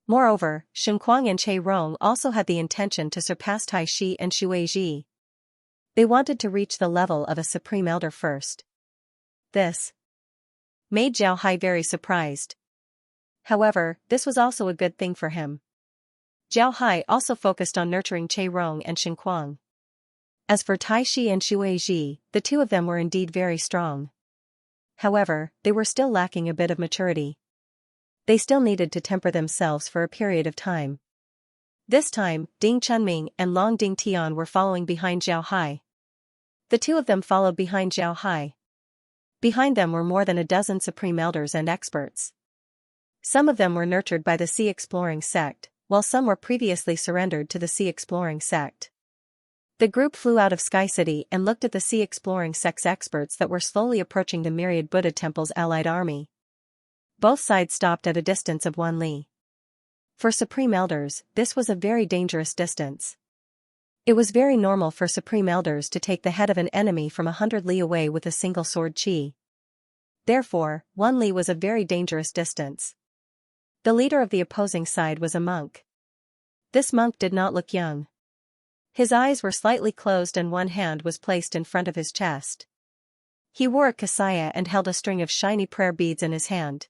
Moreover, Xianxia and Che Rong also had the intention to surpass Tai Shi and Shui Ji. They wanted to reach the level of a Supreme Elder first. This made Zhao Hai very surprised. However, this was also a good thing for him. Zhao Hai also focused on nurturing Che Rong and Xianxia. As for Tai Shi and Shui Ji, the two of them were indeed very strong. However, they were still lacking a bit of maturity. They still needed to temper themselves for a period of time. This time, Ding Chunming and Long Ding Tian were following behind Zhao Hai. The two of them followed behind Zhao Hai. Behind them were more than a dozen Supreme Elders and experts. Some of them were nurtured by the Sea Exploring sect, while some were previously surrendered to the Sea Exploring sect. The group flew out of Sky City and looked at the Sea Exploring sect's experts that were slowly approaching the myriad Buddha temple's allied army. Both sides stopped at a distance of 1 li. For Supreme Elders, this was a very dangerous distance. It was very normal for Supreme Elders to take the head of an enemy from 100 li away with a single sword chi. Therefore, 1 li was a very dangerous distance. The leader of the opposing side was a monk. This monk did not look young. His eyes were slightly closed and one hand was placed in front of his chest. He wore a kasaya and held a string of shiny prayer beads in his hand.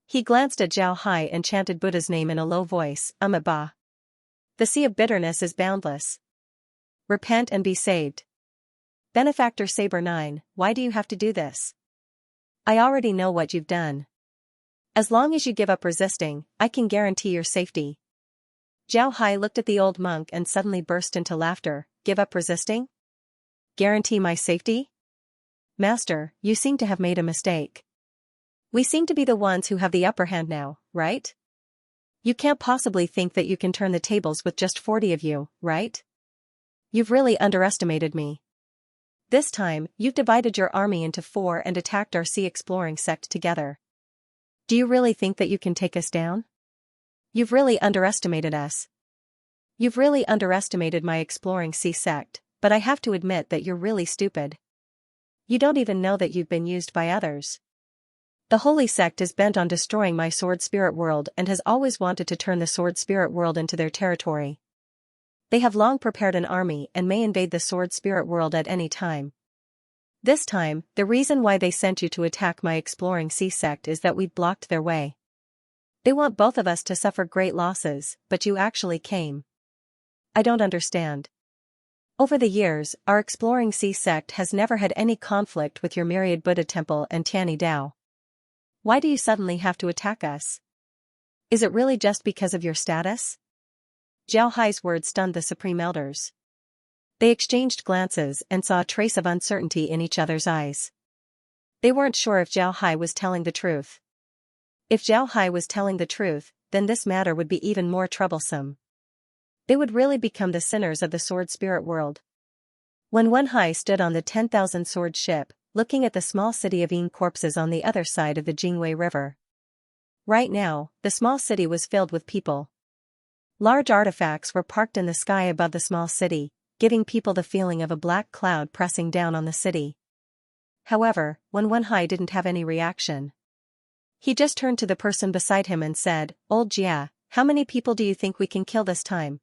He glanced at Zhao Hai and chanted Buddha's name in a low voice, Ba. The sea of bitterness is boundless. Repent and be saved. Benefactor Saber 9, why do you have to do this? I already know what you've done. As long as you give up resisting, I can guarantee your safety. Zhao Hai looked at the old monk and suddenly burst into laughter. Give up resisting? Guarantee my safety? Master, you seem to have made a mistake. We seem to be the ones who have the upper hand now, right? You can't possibly think that you can turn the tables with just 40 of you, right? You've really underestimated me. This time, you've divided your army into 4 and attacked our Sea Exploring sect together. Do you really think that you can take us down? You've really underestimated us. You've really underestimated my Exploring Sea sect, but I have to admit that you're really stupid. You don't even know that you've been used by others. The Holy Sect is bent on destroying my Sword Spirit world and has always wanted to turn the Sword Spirit world into their territory. They have long prepared an army and may invade the Sword Spirit world at any time. This time, the reason why they sent you to attack my Exploring Sea sect is that we've blocked their way. They want both of us to suffer great losses, but you actually came. I don't understand. Over the years, our Exploring Sea sect has never had any conflict with your myriad Buddha temple and Tianyi Dao. Why do you suddenly have to attack us? Is it really just because of your status? Zhao Hai's words stunned the Supreme Elders. They exchanged glances and saw a trace of uncertainty in each other's eyes. They weren't sure if Zhao Hai was telling the truth. If Zhao Hai was telling the truth, then this matter would be even more troublesome. They would really become the sinners of the Sword Spirit world. When Wen Hai stood on the 10,000 sword ship, looking at the small city of Yin corpses on the other side of the Jingwei River, Right now, the small city was filled with people. Large artifacts were parked in the sky above the small city, giving people the feeling of a black cloud pressing down on the city. However, Wenwenhai didn't have any reaction. He just turned to the person beside him and said, "Old Jia, how many people do you think we can kill this time?"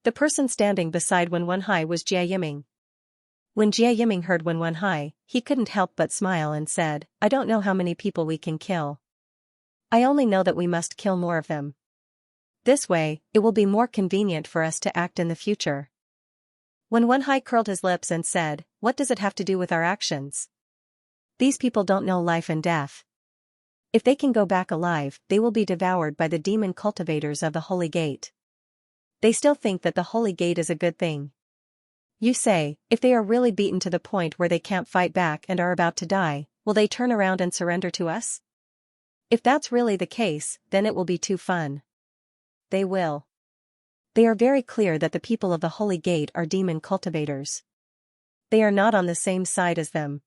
The person standing beside Wenwenhai was Jia Yiming. When Jia Yiming heard Wenwenhai, he couldn't help but smile and said, "I don't know how many people we can kill. I only know that we must kill more of them. This way, it will be more convenient for us to act in the future." Wenwenhai curled his lips and said, "What does it have to do with our actions? These people don't know life and death. If they can go back alive, they will be devoured by the demon cultivators of the Holy Gate. They still think that the Holy Gate is a good thing. You say, if they are really beaten to the point where they can't fight back and are about to die, will they turn around and surrender to us? If that's really the case, then it will be too fun. They will. They are very clear that the people of the Holy Gate are demon cultivators. They are not on the same side as them.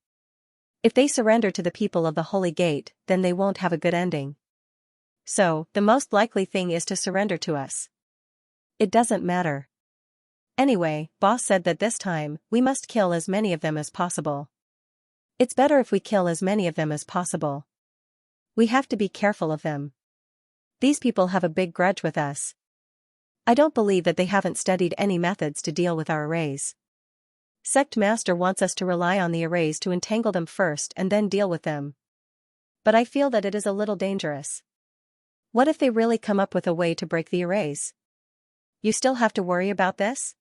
If they surrender to the people of the Holy Gate, then they won't have a good ending. So, the most likely thing is to surrender to us. It doesn't matter. Anyway, boss said that this time, we must kill as many of them as possible. It's better if we kill as many of them as possible. We have to be careful of them. These people have a big grudge with us. I don't believe that they haven't studied any methods to deal with our arrays. Sect Master wants us to rely on the arrays to entangle them first and then deal with them. But I feel that it is a little dangerous. What if they really come up with a way to break the arrays? You still have to worry about this?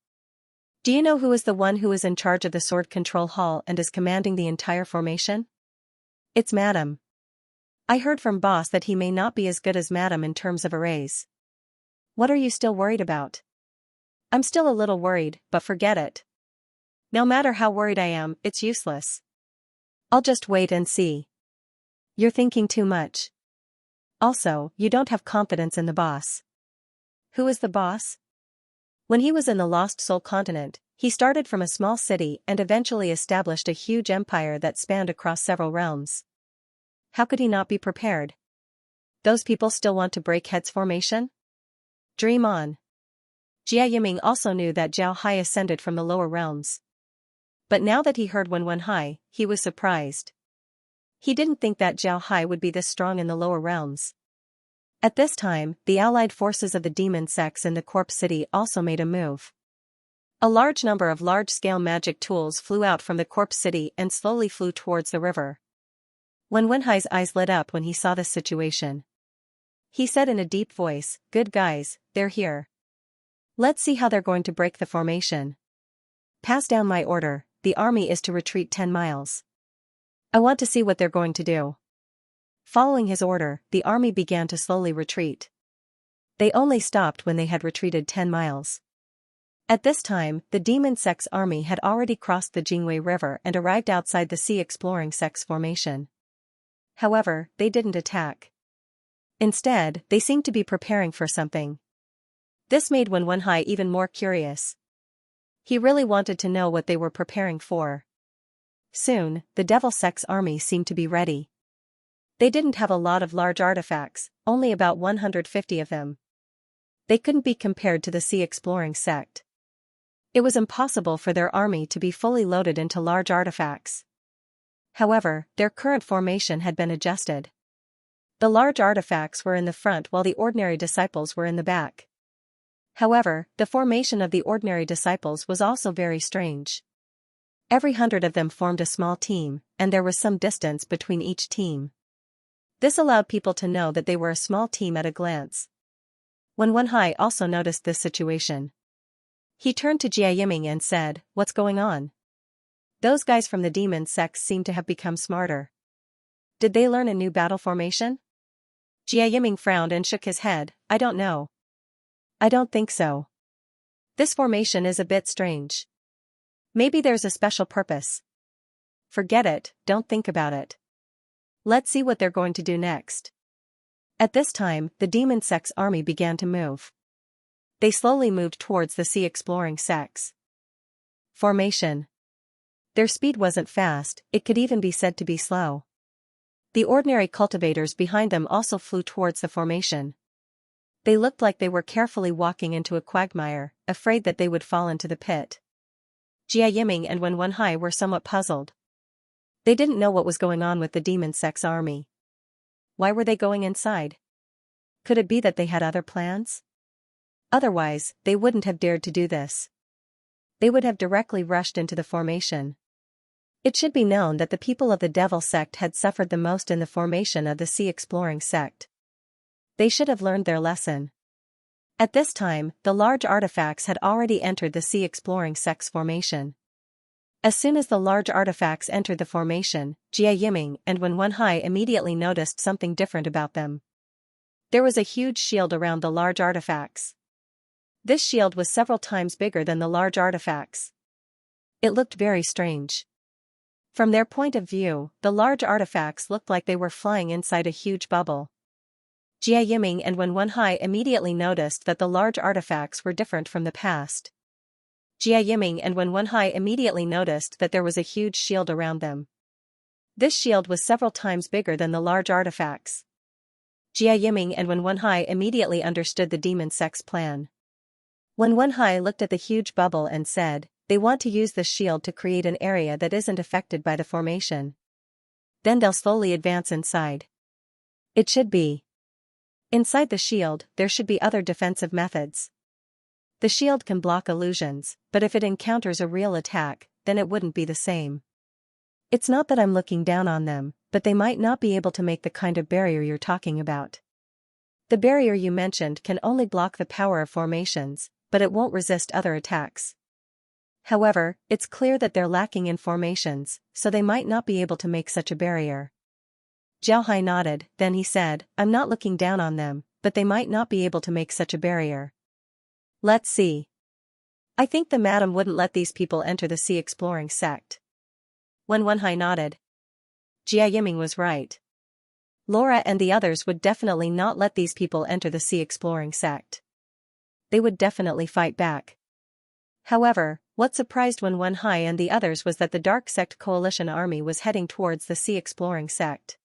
Do you know who is the one who is in charge of the sword control hall and is commanding the entire formation? It's Madam. I heard from boss that he may not be as good as Madam in terms of arrays. What are you still worried about? I'm still a little worried, but forget it. No matter how worried I am, it's useless. I'll just wait and see. You're thinking too much. Also, you don't have confidence in the boss. Who is the boss? When he was in the Lost Soul continent, he started from a small city and eventually established a huge empire that spanned across several realms. How could he not be prepared? Those people still want to break Head's formation? Dream on. Jia Yiming also knew that Zhao Hai ascended from the lower realms. But now that he heard Wenwenhai, he was surprised. He didn't think that Zhao Hai would be this strong in the lower realms. At this time, the allied forces of the demon sects in the Corpse City also made a move. A large number of large-scale magic tools flew out from the Corpse City and slowly flew towards the river. Wenwenhai's eyes lit up when he saw this situation. He said in a deep voice, "Good guys, they're here. Let's see how they're going to break the formation. Pass down my order, the army is to retreat 10 miles. I want to see what they're going to do." Following his order, the army began to slowly retreat. They only stopped when they had retreated 10 miles. At this time, the demon sect's army had already crossed the Jingwei River and arrived outside the Sea Exploring Sect's formation. However, they didn't attack. Instead, they seemed to be preparing for something. This made Wenwenhai even more curious. He really wanted to know what they were preparing for. Soon, the Devil Sect's army seemed to be ready. They didn't have a lot of large artifacts, only about 150 of them. They couldn't be compared to the Sea Exploring Sect. It was impossible for their army to be fully loaded into large artifacts. However, their current formation had been adjusted. The large artifacts were in the front while the ordinary disciples were in the back. However, the formation of the ordinary disciples was also very strange. Every 100 of them formed a small team, and there was some distance between each team. This allowed people to know that they were a small team at a glance. Wenwenhai also noticed this situation. He turned to Jia Yiming and said, "What's going on? Those guys from the demon sects seem to have become smarter. Did they learn a new battle formation?" Jia Yiming frowned and shook his head, "I don't know. I don't think so. This formation is a bit strange. Maybe there's a special purpose. Forget it, don't think about it. Let's see what they're going to do next." At this time, the demon sect's army began to move. They slowly moved towards the Sea Exploring Sects. Formation. Their speed wasn't fast, it could even be said to be slow. The ordinary cultivators behind them also flew towards the formation. They looked like they were carefully walking into a quagmire, afraid that they would fall into the pit. Jia Yiming and Wen Wenhai were somewhat puzzled. They didn't know what was going on with the demon sect's army. Why were they going inside? Could it be that they had other plans? Otherwise, they wouldn't have dared to do this. They would have directly rushed into the formation. It should be known that the people of the Devil sect had suffered the most in the formation of the Sea Exploring sect. They should have learned their lesson. At this time, the large artifacts had already entered the Sea Exploring sect's formation. As soon as the large artifacts entered the formation, Jia Yiming and Wen Wenhai immediately noticed something different about them. There was a huge shield around the large artifacts. This shield was several times bigger than the large artifacts. It looked very strange. From their point of view, the large artifacts looked like they were flying inside a huge bubble. Jia Yiming and Wen Wenhai immediately noticed that the large artifacts were different from the past. Jia Yiming and Wen Wenhai immediately noticed that there was a huge shield around them. This shield was several times bigger than the large artifacts. Jia Yiming and Wen Wenhai immediately understood the demon sect's plan. Wen Wenhai looked at the huge bubble and said, "They want to use this shield to create an area that isn't affected by the formation. Then they'll slowly advance inside. It should be. Inside the shield, there should be other defensive methods. The shield can block illusions, but if it encounters a real attack, then it wouldn't be the same. It's not that I'm looking down on them, but they might not be able to make the kind of barrier you're talking about. The barrier you mentioned can only block the power of formations, but it won't resist other attacks. However, it's clear that they're lacking in formations, so they might not be able to make such a barrier." Zhao Hai nodded, then he said, "I'm not looking down on them, but they might not be able to make such a barrier. Let's see. I think the madam wouldn't let these people enter the Sea Exploring sect." Wen Wenhai nodded. Jia Yiming was right. Laura and the others would definitely not let these people enter the Sea Exploring sect. They would definitely fight back. However, what surprised Wen Wenhai and the others was that the Dark Sect Coalition army was heading towards the Sea Exploring sect.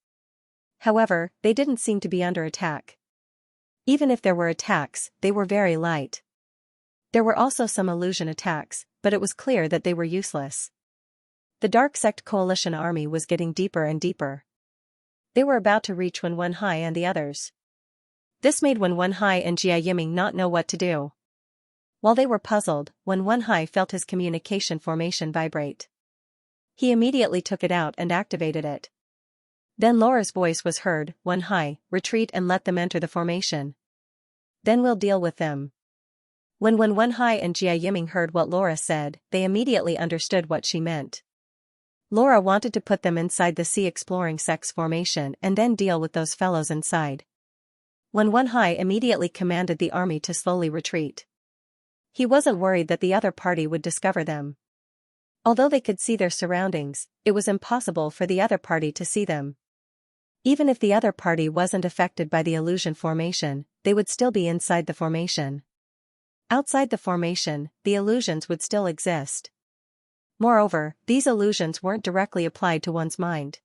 However, they didn't seem to be under attack. Even if there were attacks, they were very light. There were also some illusion attacks, but it was clear that they were useless. The Dark Sect Coalition army was getting deeper and deeper. They were about to reach Wen Wenhai and the others. This made Wen Wenhai and Jia Yiming not know what to do. While they were puzzled, Wen Wenhai felt his communication formation vibrate. He immediately took it out and activated it. Then Laura's voice was heard, "Wenhai, retreat and let them enter the formation. Then we'll deal with them." When Wen Wenhai and Jia Yiming heard what Laura said, they immediately understood what she meant. Laura wanted to put them inside the Sea Exploring sect's formation and then deal with those fellows inside. Wen Wenhai immediately commanded the army to slowly retreat. He wasn't worried that the other party would discover them. Although they could see their surroundings, it was impossible for the other party to see them. Even if the other party wasn't affected by the illusion formation, they would still be inside the formation. Outside the formation, the illusions would still exist. Moreover, these illusions weren't directly applied to one's mind.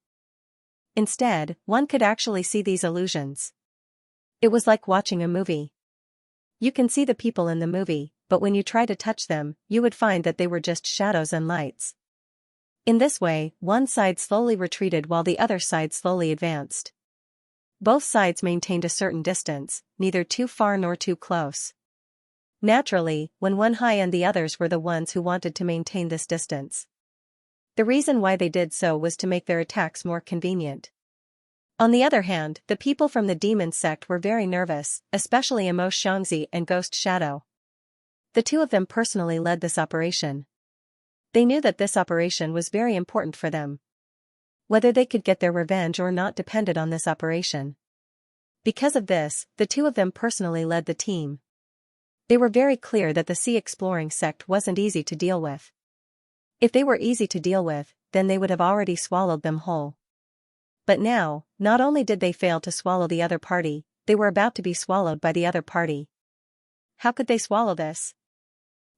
Instead, one could actually see these illusions. It was like watching a movie. You can see the people in the movie, but when you try to touch them, you would find that they were just shadows and lights. In this way, one side slowly retreated while the other side slowly advanced. Both sides maintained a certain distance, neither too far nor too close. Naturally, Wen Wenhai and the others were the ones who wanted to maintain this distance. The reason why they did so was to make their attacks more convenient. On the other hand, the people from the demon sect were very nervous, especially Amo Xianxia and Ghost Shadow. The two of them personally led this operation. They knew that this operation was very important for them. Whether they could get their revenge or not depended on this operation. Because of this, the two of them personally led the team. They were very clear that the Sea Exploring sect wasn't easy to deal with. If they were easy to deal with, then they would have already swallowed them whole. But now, not only did they fail to swallow the other party, they were about to be swallowed by the other party. How could they swallow this?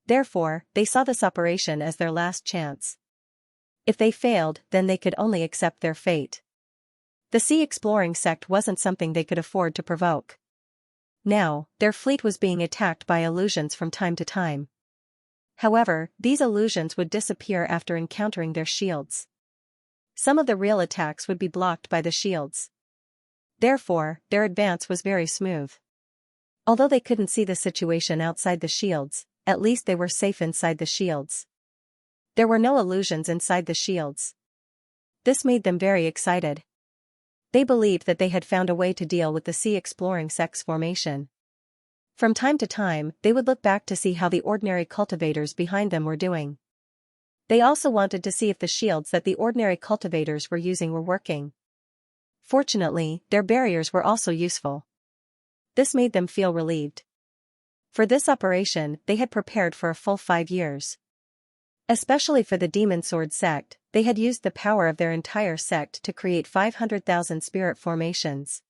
Therefore, they saw this operation as their last chance. If they failed, then they could only accept their fate. The sea-exploring sect wasn't something they could afford to provoke. Now, their fleet was being attacked by illusions from time to time. However, these illusions would disappear after encountering their shields. Some of the real attacks would be blocked by the shields. Therefore, their advance was very smooth. Although they couldn't see the situation outside the shields, at least they were safe inside the shields. There were no illusions inside the shields. This made them very excited. They believed that they had found a way to deal with the sea-exploring sect's formation. From time to time, they would look back to see how the ordinary cultivators behind them were doing. They also wanted to see if the shields that the ordinary cultivators were using were working. Fortunately, their barriers were also useful. This made them feel relieved. For this operation, they had prepared for a full 5 years. Especially for the Demon Sword sect, they had used the power of their entire sect to create 500,000 spirit formations.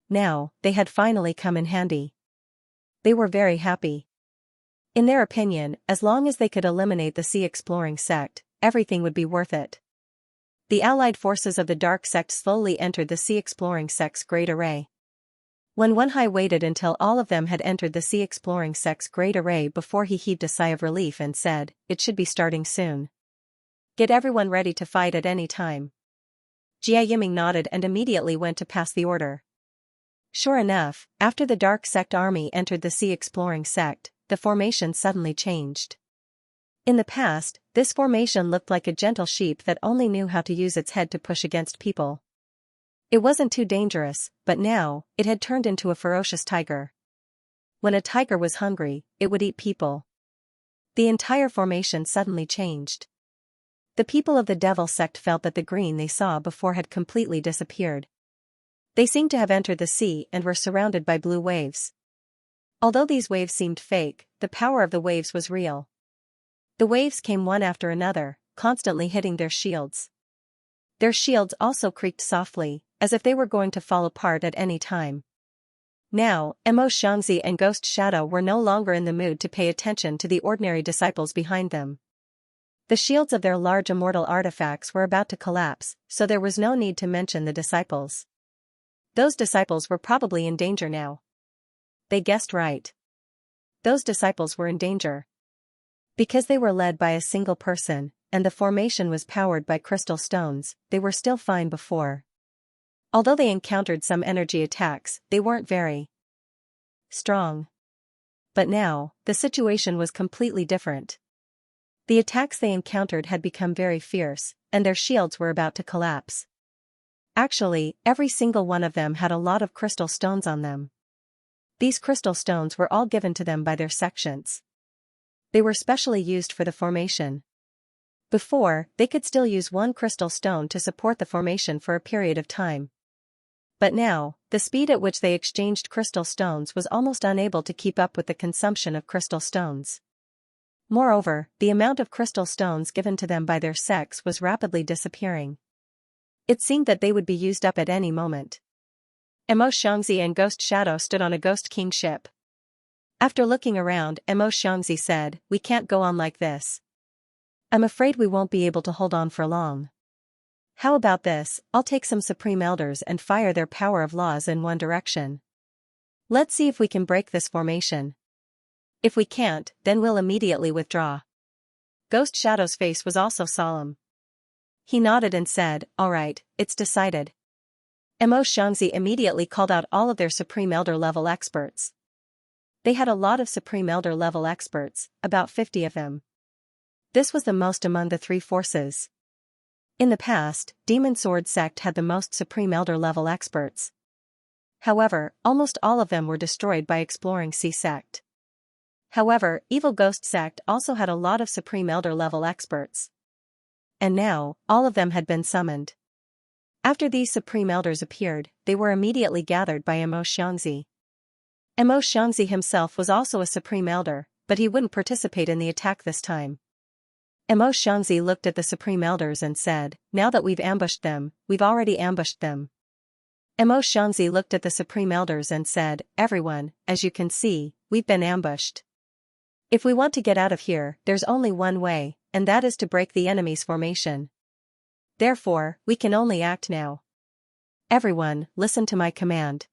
Now, they had finally come in handy. They were very happy. In their opinion, as long as they could eliminate the sea-exploring sect, everything would be worth it. The allied forces of the Dark Sect slowly entered the sea-exploring sect's great array. When Wenhai waited until all of them had entered the sea-exploring sect's great array before he heaved a sigh of relief and said, "It should be starting soon. Get everyone ready to fight at any time." Jia Yiming nodded and immediately went to pass the order. Sure enough, after the Dark Sect army entered the sea-exploring sect, the formation suddenly changed. In the past, this formation looked like a gentle sheep that only knew how to use its head to push against people. It wasn't too dangerous, but now, it had turned into a ferocious tiger. When a tiger was hungry, it would eat people. The entire formation suddenly changed. The people of the Devil sect felt that the green they saw before had completely disappeared. They seemed to have entered the sea and were surrounded by blue waves. Although these waves seemed fake, the power of the waves was real. The waves came one after another, constantly hitting their shields. Their shields also creaked softly, as if they were going to fall apart at any time. Now, Xianxia and Ghost Shadow were no longer in the mood to pay attention to the ordinary disciples behind them. The shields of their large immortal artifacts were about to collapse, so there was no need to mention the disciples. Those disciples were probably in danger now. They guessed right. Those disciples were in danger. Because they were led by a single person, and the formation was powered by crystal stones, they were still fine before. Although they encountered some energy attacks, they weren't very strong. But now, the situation was completely different. The attacks they encountered had become very fierce, and their shields were about to collapse. Actually, every single one of them had a lot of crystal stones on them. These crystal stones were all given to them by their sections. They were specially used for the formation. Before, they could still use one crystal stone to support the formation for a period of time. But now, the speed at which they exchanged crystal stones was almost unable to keep up with the consumption of crystal stones. Moreover, the amount of crystal stones given to them by their sects was rapidly disappearing. It seemed that they would be used up at any moment. Xianxia and Ghost Shadow stood on a Ghost King ship. After looking around, Xianxia said, "We can't go on like this. I'm afraid we won't be able to hold on for long. How about this? I'll take some Supreme Elders and fire their power of laws in one direction. Let's see if we can break this formation. If we can't, then we'll immediately withdraw." Ghost Shadow's face was also solemn. He nodded and said, "All right, it's decided." Xianxia immediately called out all of their Supreme Elder level experts. They had a lot of Supreme Elder level experts, about 50 of them. This was the most among the three forces. In the past, Demon Sword sect had the most Supreme Elder level experts. However, almost all of them were destroyed by Exploring Sea sect. However, Evil Ghost sect also had a lot of Supreme Elder level experts. And now, all of them had been summoned. After these Supreme Elders appeared, they were immediately gathered by Xianxia. Xianxia himself was also a Supreme Elder, but he wouldn't participate in the attack this time. Xianxia looked at the Supreme Elders and said, "Now that we've ambushed them, we've already ambushed them." Xianxia looked at the Supreme Elders and said, "Everyone, as you can see, we've been ambushed. If we want to get out of here, there's only one way, and that is to break the enemy's formation. Therefore, we can only act now. Everyone, listen to my command.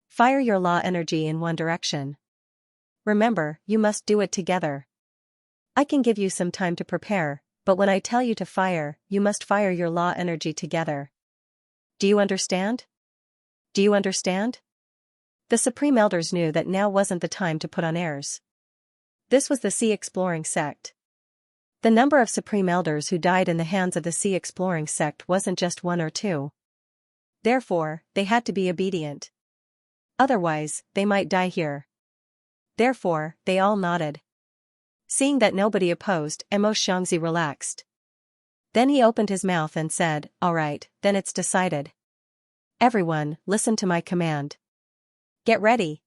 Fire your law energy in one direction. Remember, you must do it together. I can give you some time to prepare, but when I tell you to fire, you must fire your law energy together. Do you understand? Do you understand? The Supreme Elders knew that now wasn't the time to put on airs. This was the Sea Exploring Sect. The number of Supreme Elders who died in the hands of the Sea Exploring Sect wasn't just one or two. Therefore, they had to be obedient. Otherwise, they might die here. Therefore, they all nodded. Seeing that nobody opposed, Xianxia relaxed. Then he opened his mouth and said, "All right, then it's decided. Everyone, listen to my command. Get ready."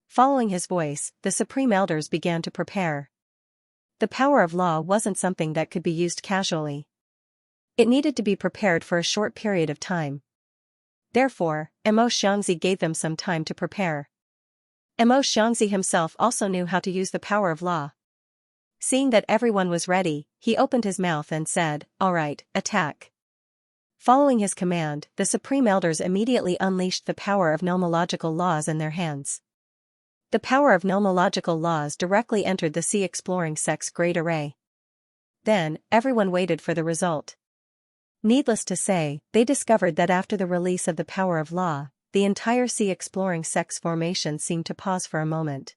Following his voice, the Supreme Elders began to prepare. The power of law wasn't something that could be used casually. It needed to be prepared for a short period of time. Therefore, Xianxia gave them some time to prepare. Xianxia himself also knew how to use the power of law. Seeing that everyone was ready, he opened his mouth and said, "All right, attack." Following his command, the Supreme Elders immediately unleashed the power of nomological laws in their hands. The power of nomological laws directly entered the Sea Exploring Sect's great array. Then, everyone waited for the result. Needless to say, they discovered that after the release of the power of law, the entire Sea Exploring Sect's formation seemed to pause for a moment.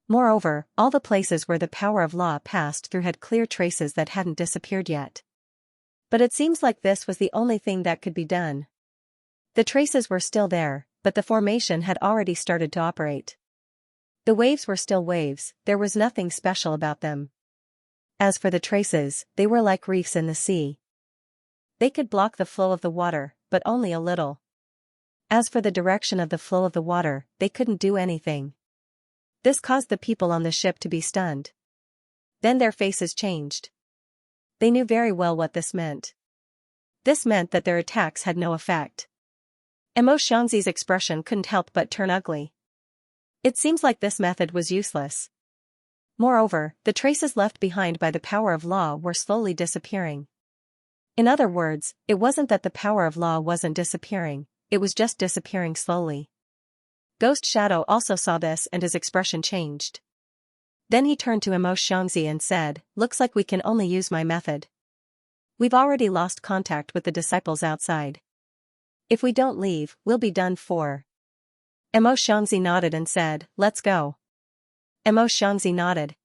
Moreover, all the places where the power of law passed through had clear traces that hadn't disappeared yet. But it seems like this was the only thing that could be done. The traces were still there, but the formation had already started to operate. The waves were still waves, there was nothing special about them. As for the traces, they were like reefs in the sea. They could block the flow of the water, but only a little. As for the direction of the flow of the water, they couldn't do anything. This caused the people on the ship to be stunned. Then their faces changed. They knew very well what this meant. This meant that their attacks had no effect. Xianxia's expression couldn't help but turn ugly. It seems like this method was useless. Moreover, the traces left behind by the power of law were slowly disappearing. In other words, it wasn't that the power of law wasn't disappearing, it was just disappearing slowly. Ghost Shadow also saw this and his expression changed. Then he turned to Xianxia and said, "Looks like we can only use my method. We've already lost contact with the disciples outside. If we don't leave, we'll be done for." Xianxia nodded and said, "Let's go." Xianxia nodded.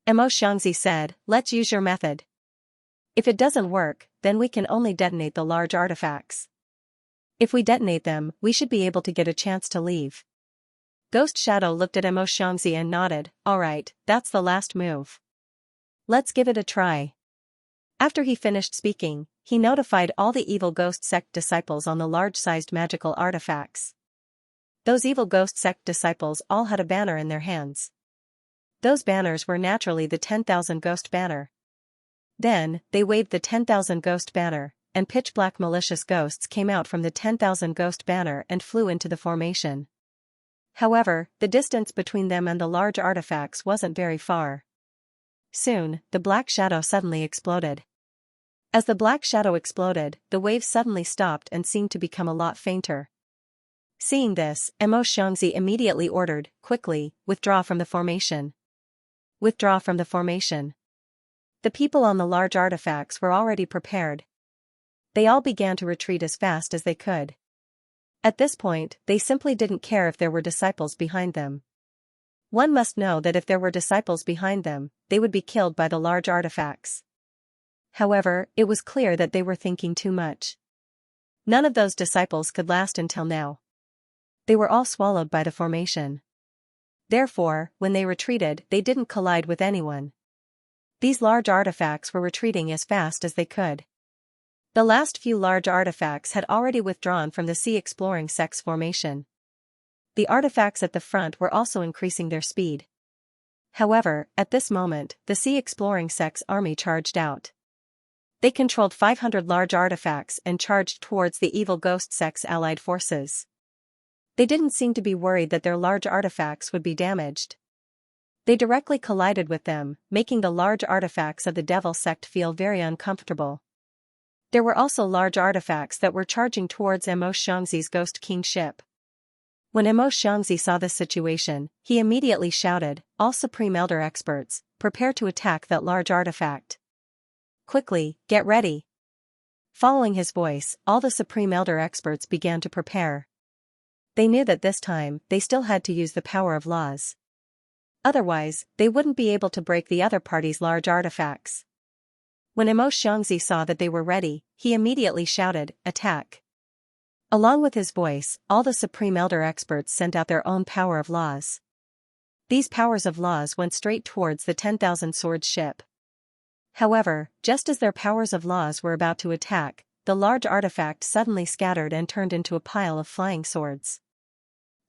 Xianxia said, "Let's use your method. If it doesn't work, then we can only detonate the large artifacts. If we detonate them, we should be able to get a chance to leave." Ghost Shadow looked at Xianxia and nodded, "All right, that's the last move. Let's give it a try." After he finished speaking, he notified all the evil Ghost Sect disciples on the large-sized magical artifacts. Those evil Ghost Sect disciples all had a banner in their hands. Those banners were naturally the 10,000 Ghost Banner. Then, they waved the 10,000 Ghost Banner, and pitch-black malicious ghosts came out from the 10,000 Ghost Banner and flew into the formation. However, the distance between them and the large artifacts wasn't very far. Soon, the black shadow suddenly exploded. As the black shadow exploded, the waves suddenly stopped and seemed to become a lot fainter. Seeing this, Xianxia immediately ordered, "Quickly, withdraw from the formation. Withdraw from the formation." The people on the large artifacts were already prepared. They all began to retreat as fast as they could. At this point, they simply didn't care if there were disciples behind them. One must know that if there were disciples behind them, they would be killed by the large artifacts. However, it was clear that they were thinking too much. None of those disciples could last until now. They were all swallowed by the formation. Therefore, when they retreated, they didn't collide with anyone. These large artifacts were retreating as fast as they could. The last few large artifacts had already withdrawn from the Sea Exploring Sect's formation. The artifacts at the front were also increasing their speed. However, at this moment, the Sea Exploring Sect's army charged out. They controlled 500 large artifacts and charged towards the evil Ghost Sect's allied forces. They didn't seem to be worried that their large artifacts would be damaged. They directly collided with them, making the large artifacts of the Devil Sect feel very uncomfortable. There were also large artifacts that were charging towards Mo Xianxi's Ghost King ship. When Mo Xianxi saw this situation, he immediately shouted, "All Supreme Elder experts, prepare to attack that large artifact. Quickly, get ready." Following his voice, all the Supreme Elder experts began to prepare. They knew that this time, they still had to use the power of laws. Otherwise, they wouldn't be able to break the other party's large artifacts. When Mo Xianxi saw that they were ready, he immediately shouted, "Attack." Along with his voice, all the Supreme Elder experts sent out their own power of laws. These powers of laws went straight towards the 10,000 swords ship. However, just as their powers of laws were about to attack, the large artifact suddenly scattered and turned into a pile of flying swords.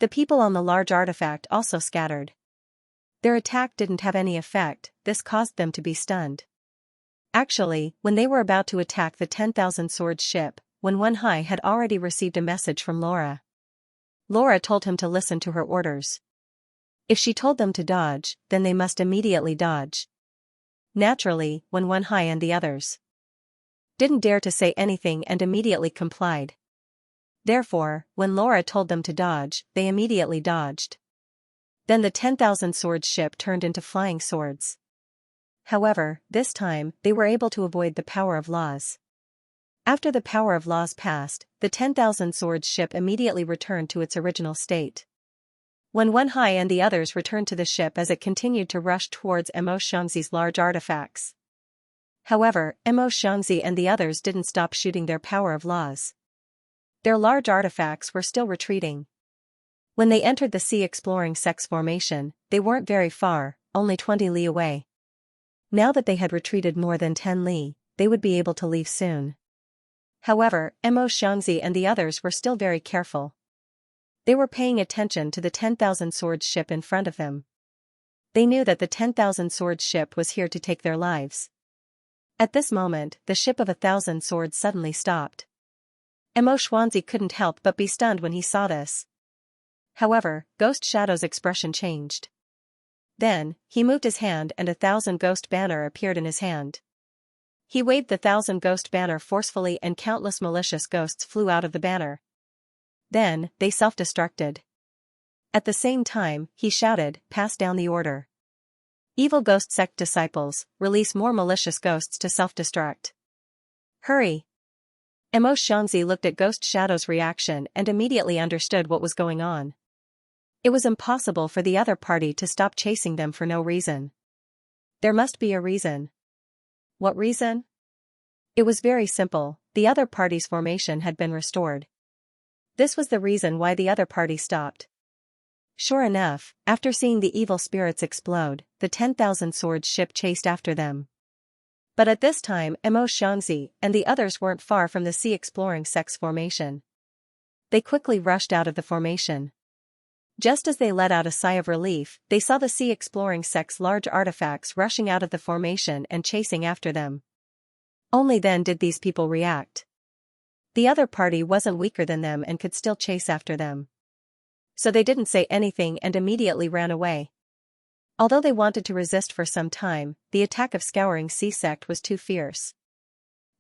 The people on the large artifact also scattered. Their attack didn't have any effect, this caused them to be stunned. Actually, when they were about to attack the 10,000 swords ship, when Wenhai had already received a message from Laura. Laura told him to listen to her orders. If she told them to dodge, then they must immediately dodge. Naturally, when Wenhai and the others didn't dare to say anything and immediately complied. Therefore, when Laura told them to dodge, they immediately dodged. Then the 10,000 swords ship turned into flying swords. However, this time, they were able to avoid the power of laws. After the power of laws passed, the 10,000 swords ship immediately returned to its original state. When Wenhai and the others returned to the ship as it continued to rush towards Mo Xianxi's large artifacts. However, Mo Xianxi and the others didn't stop shooting their power of laws. Their large artifacts were still retreating. When they entered the sea exploring sex formation, they weren't very far, only 20 li away. Now that they had retreated more than 10 li, they would be able to leave soon. However, Mo Xianxi and the others were still very careful. They were paying attention to the 10,000 swords ship in front of them. They knew that the 10,000 swords ship was here to take their lives. At this moment, the ship of 1,000 swords suddenly stopped. Mo Xianxi couldn't help but be stunned when he saw this. However, Ghost Shadow's expression changed. Then, he moved his hand and 1,000 ghost banner appeared in his hand. He waved the 1,000 ghost banner forcefully and countless malicious ghosts flew out of the banner. Then, they self-destructed. At the same time, he shouted, "Pass down the order. Evil ghost sect disciples, release more malicious ghosts to self-destruct. Hurry!" Mo Xianxi looked at Ghost Shadow's reaction and immediately understood what was going on. It was impossible for the other party to stop chasing them for no reason. There must be a reason. What reason? It was very simple, the other party's formation had been restored. This was the reason why the other party stopped. Sure enough, after seeing the evil spirits explode, the 10,000 swords ship chased after them. But at this time Mo Xianxi and the others weren't far from the sea exploring sex formation. They quickly rushed out of the formation. Just as they let out a sigh of relief, they saw the sea exploring sect's large artifacts rushing out of the formation and chasing after them. Only then did these people react. The other party wasn't weaker than them and could still chase after them. So they didn't say anything and immediately ran away. Although they wanted to resist for some time, the attack of Scouring Sea sect was too fierce.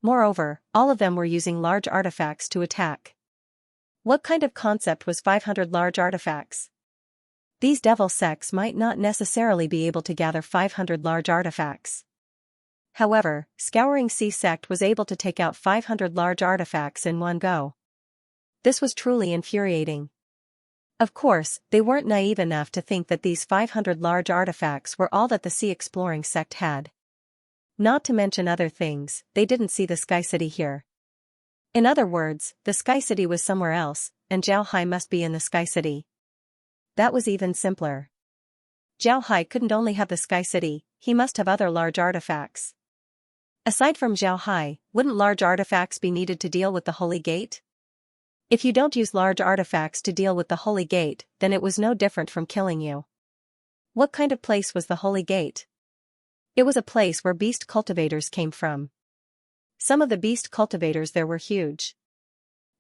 Moreover, all of them were using large artifacts to attack. What kind of concept was 500 large artifacts? These devil sects might not necessarily be able to gather 500 large artifacts. However, Scouring Sea sect was able to take out 500 large artifacts in one go. This was truly infuriating. Of course, they weren't naive enough to think that these 500 large artifacts were all that the sea exploring sect had. Not to mention other things, they didn't see the Sky City here. In other words, the Sky City was somewhere else, and Zhao Hai must be in the Sky City. That was even simpler. Zhao Hai couldn't only have the Sky City, he must have other large artifacts. Aside from Zhao Hai, wouldn't large artifacts be needed to deal with the Holy Gate? If you don't use large artifacts to deal with the Holy Gate, then it was no different from killing you. What kind of place was the Holy Gate? It was a place where beast cultivators came from. Some of the beast cultivators there were huge.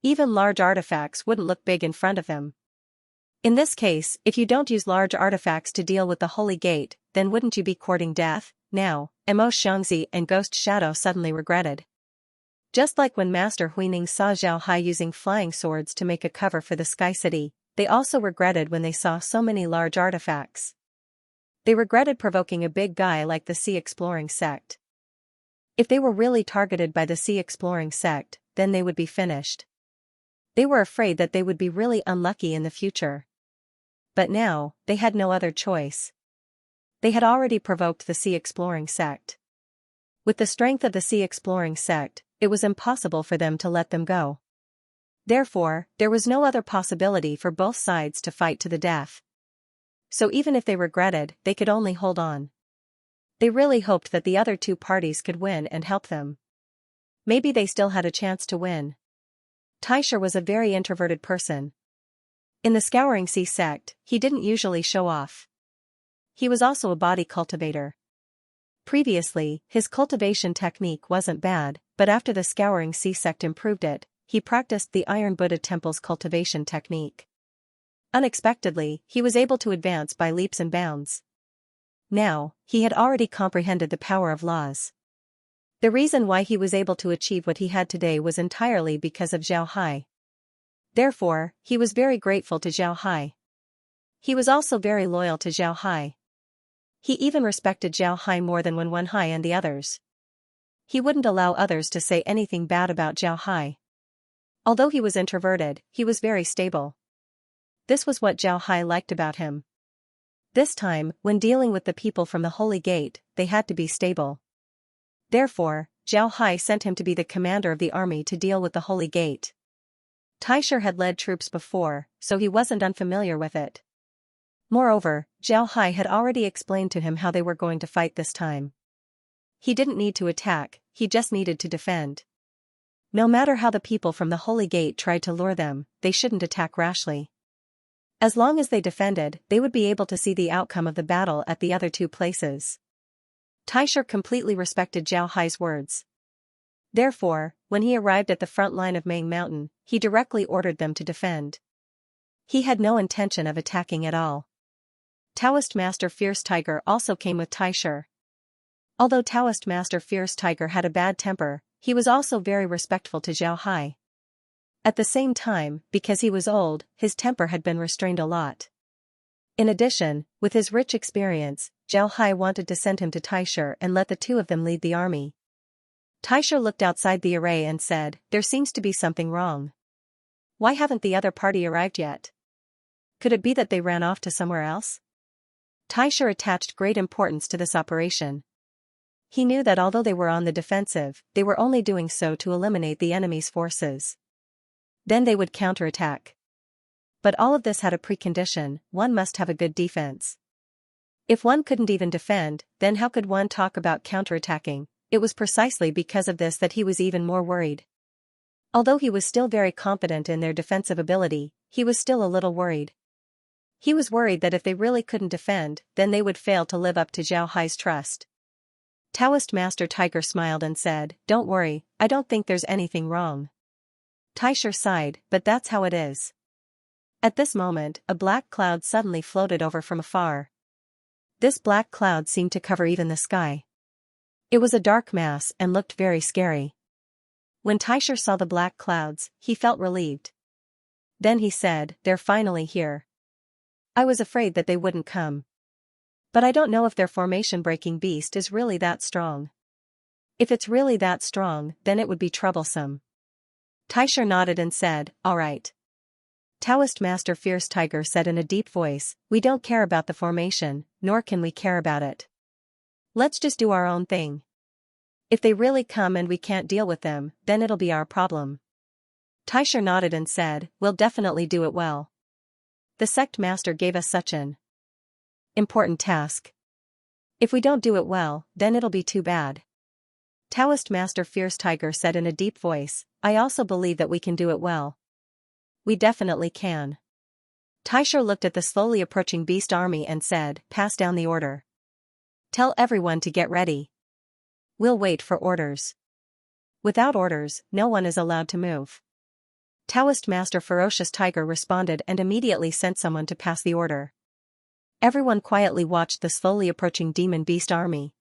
Even large artifacts wouldn't look big in front of them. In this case, if you don't use large artifacts to deal with the Holy Gate, then wouldn't you be courting death? Now, Mo Xianxi and Ghost Shadow suddenly regretted. Just like when Master Huining saw Zhao Hai using flying swords to make a cover for the Sky City, they also regretted when they saw so many large artifacts. They regretted provoking a big guy like the Sea Exploring Sect. If they were really targeted by the Sea Exploring Sect, then they would be finished. They were afraid that they would be really unlucky in the future. But now, they had no other choice. They had already provoked the Sea Exploring Sect. With the strength of the Sea Exploring Sect, it was impossible for them to let them go. Therefore, there was no other possibility for both sides to fight to the death. So even if they regretted, they could only hold on. They really hoped that the other two parties could win and help them. Maybe they still had a chance to win. Taisha was a very introverted person. In the Scouring Sea sect, he didn't usually show off. He was also a body cultivator. Previously, his cultivation technique wasn't bad, but after the Scouring Sea sect improved it, he practiced the Iron Buddha Temple's cultivation technique. Unexpectedly, he was able to advance by leaps and bounds. Now, he had already comprehended the power of laws. The reason why he was able to achieve what he had today was entirely because of Zhao Hai. Therefore, he was very grateful to Zhao Hai. He was also very loyal to Zhao Hai. He even respected Zhao Hai more than Wen Hai and the others. He wouldn't allow others to say anything bad about Zhao Hai. Although he was introverted, he was very stable. This was what Zhao Hai liked about him. This time, when dealing with the people from the Holy Gate, they had to be stable. Therefore, Zhao Hai sent him to be the commander of the army to deal with the Holy Gate. Taisha had led troops before, so he wasn't unfamiliar with it. Moreover, Zhao Hai had already explained to him how they were going to fight this time. He didn't need to attack, he just needed to defend. No matter how the people from the Holy Gate tried to lure them, they shouldn't attack rashly. As long as they defended, they would be able to see the outcome of the battle at the other two places. Taisha completely respected Zhao Hai's words. Therefore, when he arrived at the front line of Mang Mountain, he directly ordered them to defend. He had no intention of attacking at all. Taoist Master Fierce Tiger also came with Taisha. Although Taoist Master Fierce Tiger had a bad temper, he was also very respectful to Zhao Hai. At the same time, because he was old, his temper had been restrained a lot. In addition, with his rich experience, Zhao Hai wanted to send him to Taisha and let the two of them lead the army. Taisha looked outside the array and said, "There seems to be something wrong. Why haven't the other party arrived yet? Could it be that they ran off to somewhere else?" Taisha attached great importance to this operation. He knew that although they were on the defensive, they were only doing so to eliminate the enemy's forces. Then they would counterattack. But all of this had a precondition: one must have a good defense. If one couldn't even defend, then how could one talk about counterattacking? It was precisely because of this that he was even more worried. Although he was still very confident in their defensive ability, he was still a little worried. He was worried that if they really couldn't defend, then they would fail to live up to Zhao Hai's trust. Taoist Master Tiger smiled and said, "Don't worry, I don't think there's anything wrong." Taisha sighed, "But that's how it is." At this moment, a black cloud suddenly floated over from afar. This black cloud seemed to cover even the sky. It was a dark mass and looked very scary. When Taisha saw the black clouds, he felt relieved. Then he said, "They're finally here. I was afraid that they wouldn't come. But I don't know if their formation-breaking beast is really that strong. If it's really that strong, then it would be troublesome." Taisha nodded and said, "All right." Taoist Master Fierce Tiger said in a deep voice, "We don't care about the formation, nor can we care about it. Let's just do our own thing. If they really come and we can't deal with them, then it'll be our problem." Taisha nodded and said, "We'll definitely do it well. The sect master gave us such an important task. If we don't do it well, then it'll be too bad." Taoist Master Fierce Tiger said in a deep voice, "I also believe that we can do it well. We definitely can." Taisha looked at the slowly approaching beast army and said, "Pass down the order. Tell everyone to get ready. We'll wait for orders. Without orders, no one is allowed to move." Taoist Master Ferocious Tiger responded and immediately sent someone to pass the order. Everyone quietly watched the slowly approaching demon beast army.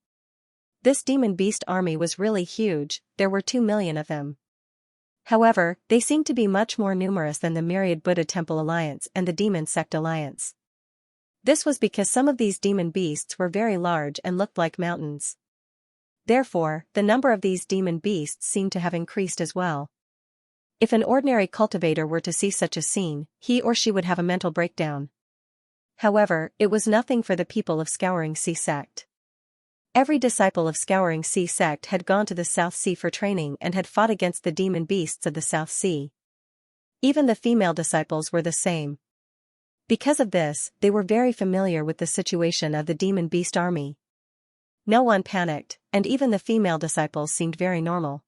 This demon beast army was really huge, there were 2 million of them. However, they seemed to be much more numerous than the Myriad Buddha Temple Alliance and the Demon Sect Alliance. This was because some of these demon beasts were very large and looked like mountains. Therefore, the number of these demon beasts seemed to have increased as well. If an ordinary cultivator were to see such a scene, he or she would have a mental breakdown. However, it was nothing for the people of Scouring Sea Sect. Every disciple of Scouring Sea Sect had gone to the South Sea for training and had fought against the demon beasts of the South Sea. Even the female disciples were the same. Because of this, they were very familiar with the situation of the demon beast army. No one panicked, and even the female disciples seemed very normal.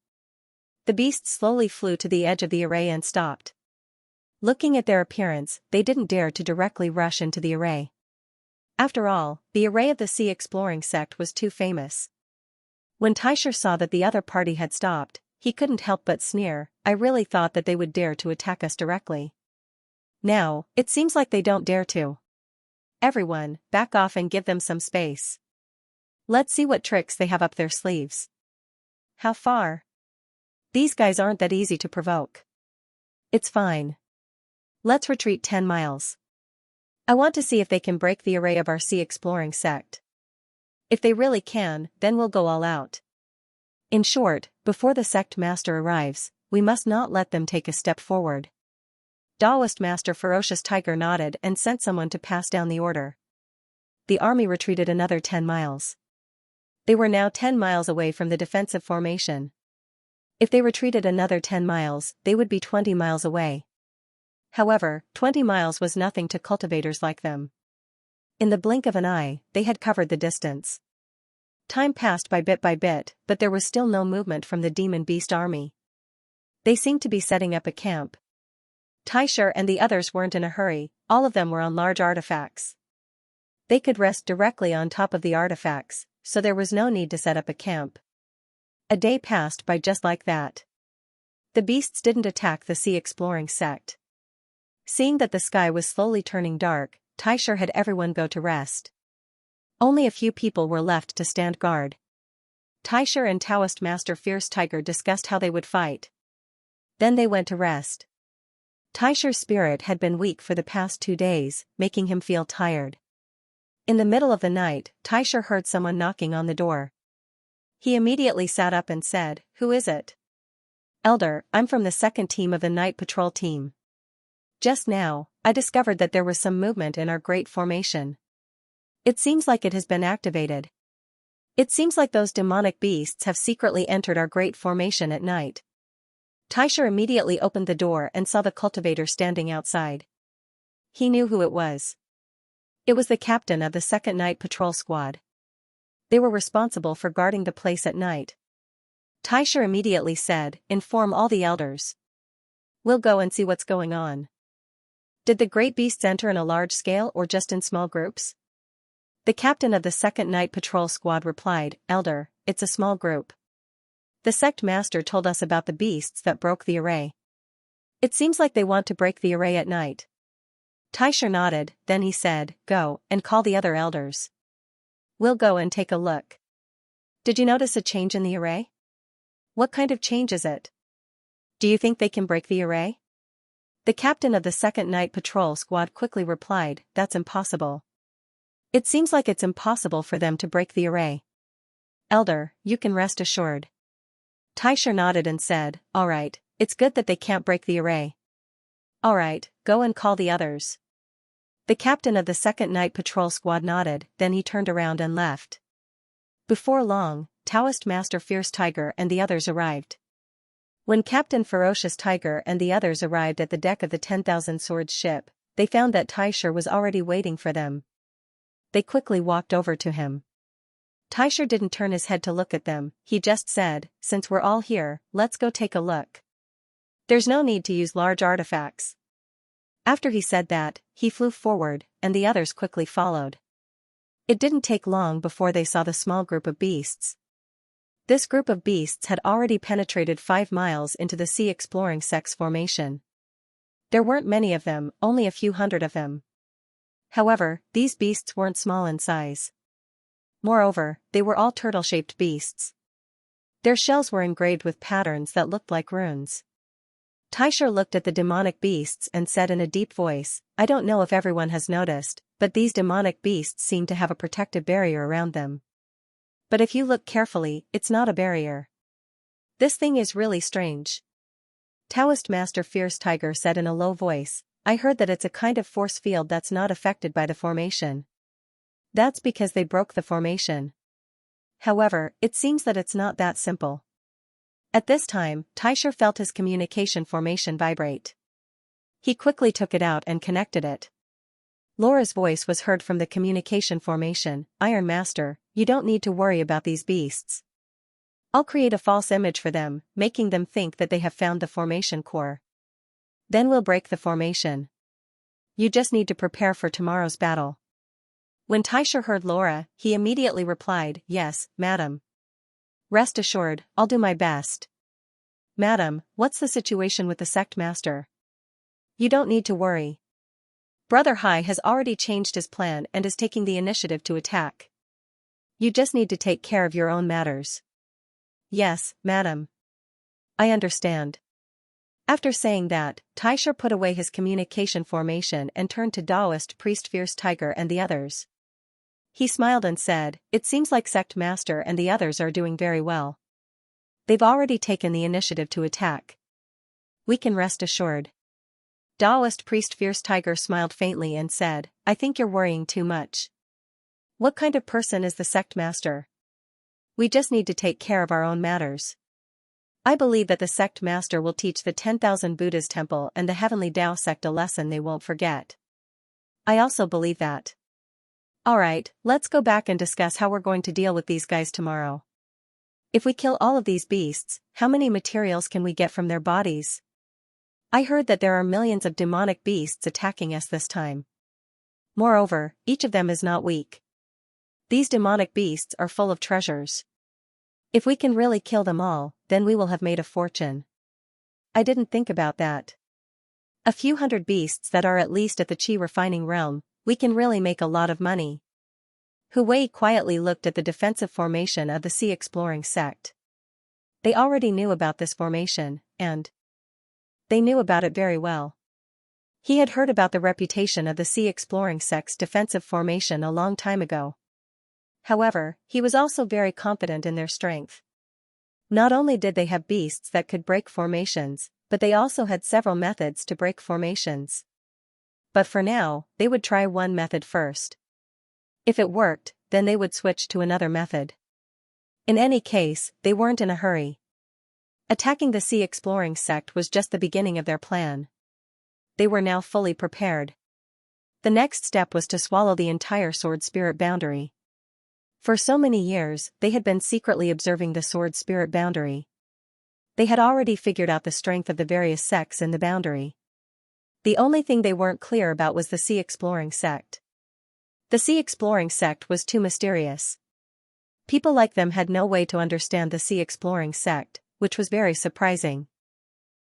The beasts slowly flew to the edge of the array and stopped. Looking at their appearance, they didn't dare to directly rush into the array. After all, the array of the Sea Exploring Sect was too famous. When Taisher saw that the other party had stopped, he couldn't help but sneer. I really thought that they would dare to attack us directly. Now, it seems like they don't dare to. Everyone, back off and give them some space. Let's see what tricks they have up their sleeves. How far? These guys aren't that easy to provoke. It's fine. Let's retreat 10 miles. I want to see if they can break the array of our Sea Exploring Sect. If they really can, then we'll go all out. In short, before the sect master arrives, we must not let them take a step forward. Taoist Master Ferocious Tiger nodded and sent someone to pass down the order. The army retreated another 10 miles. They were now 10 miles away from the defensive formation. If they retreated another 10 miles, they would be 20 miles away. However, 20 miles was nothing to cultivators like them. In the blink of an eye, they had covered the distance. Time passed by bit, but there was still no movement from the demon beast army. They seemed to be setting up a camp. Taisher and the others weren't in a hurry, all of them were on large artifacts. They could rest directly on top of the artifacts, so there was no need to set up a camp. A day passed by just like that. The beasts didn't attack the Sea Exploring Sect. Seeing that the sky was slowly turning dark, Taisher had everyone go to rest. Only a few people were left to stand guard. Taisher and Taoist Master Fierce Tiger discussed how they would fight. Then they went to rest. Taisher's spirit had been weak for the past 2 days, making him feel tired. In the middle of the night, Taisher heard someone knocking on the door. He immediately sat up and said, "Who is it?" "Elder, I'm from the second team of the night patrol team. Just now, I discovered that there was some movement in our great formation. It seems like it has been activated. It seems like those demonic beasts have secretly entered our great formation at night." Taisher immediately opened the door and saw the cultivator standing outside. He knew who it was. It was the captain of the second night patrol squad. They were responsible for guarding the place at night. Taisher immediately said, "Inform all the elders. We'll go and see what's going on." Did the great beasts enter in a large scale or just in small groups? The captain of the second night patrol squad replied, "Elder, it's a small group. The sect master told us about the beasts that broke the array. It seems like they want to break the array at night." Taisher nodded, then he said, "Go, and call the other elders. We'll go and take a look." "Did you notice a change in the array? What kind of change is it? Do you think they can break the array?" The captain of the second night patrol squad quickly replied, "That's impossible. It seems like it's impossible for them to break the array. Elder, you can rest assured." Taisher nodded and said, "All right, it's good that they can't break the array. All right, go and call the others." The captain of the second night patrol squad nodded, then he turned around and left. Before long, Taoist Master Fierce Tiger and the others arrived. When Captain Ferocious Tiger and the others arrived at the deck of the 10,000 Swords ship, they found that Taisher was already waiting for them. They quickly walked over to him. Taisher didn't turn his head to look at them, he just said, "Since we're all here, let's go take a look. There's no need to use large artifacts." After he said that, he flew forward, and the others quickly followed. It didn't take long before they saw the small group of beasts. This group of beasts had already penetrated 5 miles into the Sea Exploring Sect's formation. There weren't many of them, only a few hundred of them. However, these beasts weren't small in size. Moreover, they were all turtle-shaped beasts. Their shells were engraved with patterns that looked like runes. Taisher looked at the demonic beasts and said in a deep voice, I don't know if everyone has noticed, but these demonic beasts seem to have a protective barrier around them. But if you look carefully, it's not a barrier. This thing is really strange. Taoist Master Fierce Tiger said in a low voice, I heard that it's a kind of force field that's not affected by the formation. That's because they broke the formation. However, it seems that it's not that simple. At this time, Taisher felt his communication formation vibrate. He quickly took it out and connected it. Laura's voice was heard from the communication formation, Iron Master, you don't need to worry about these beasts. I'll create a false image for them, making them think that they have found the formation core. Then we'll break the formation. You just need to prepare for tomorrow's battle. When Taisher heard Laura, he immediately replied, Yes, madam. Rest assured, I'll do my best. Madam, what's the situation with the sect master? You don't need to worry. Brother Hai has already changed his plan and is taking the initiative to attack. You just need to take care of your own matters. Yes, madam. I understand. After saying that, Taisher put away his communication formation and turned to Taoist priest Fierce Tiger and the others. He smiled and said, It seems like Sect Master and the others are doing very well. They've already taken the initiative to attack. We can rest assured. Taoist priest Fierce Tiger smiled faintly and said, I think you're worrying too much. What kind of person is the Sect Master? We just need to take care of our own matters. I believe that the Sect Master will teach the 10,000 Buddhas Temple and the Heavenly Tao sect a lesson they won't forget. I also believe that. Alright, let's go back and discuss how we're going to deal with these guys tomorrow. If we kill all of these beasts, how many materials can we get from their bodies? I heard that there are millions of demonic beasts attacking us this time. Moreover, each of them is not weak. These demonic beasts are full of treasures. If we can really kill them all, then we will have made a fortune. I didn't think about that. A few hundred beasts that are at least at the Qi refining realm, we can really make a lot of money. Hu Wei quietly looked at the defensive formation of the Sea Exploring sect. They already knew about this formation, and they knew about it very well. He had heard about the reputation of the Sea Exploring sect's defensive formation a long time ago. However, he was also very confident in their strength. Not only did they have beasts that could break formations, but they also had several methods to break formations. But for now, they would try one method first. If it worked, then they would switch to another method. In any case, they weren't in a hurry. Attacking the Sea Exploring sect was just the beginning of their plan. They were now fully prepared. The next step was to swallow the entire Sword Spirit boundary. For so many years, they had been secretly observing the Sword Spirit boundary. They had already figured out the strength of the various sects in the boundary. The only thing they weren't clear about was the Sea Exploring sect. The Sea Exploring sect was too mysterious. People like them had no way to understand the Sea Exploring sect, which was very surprising.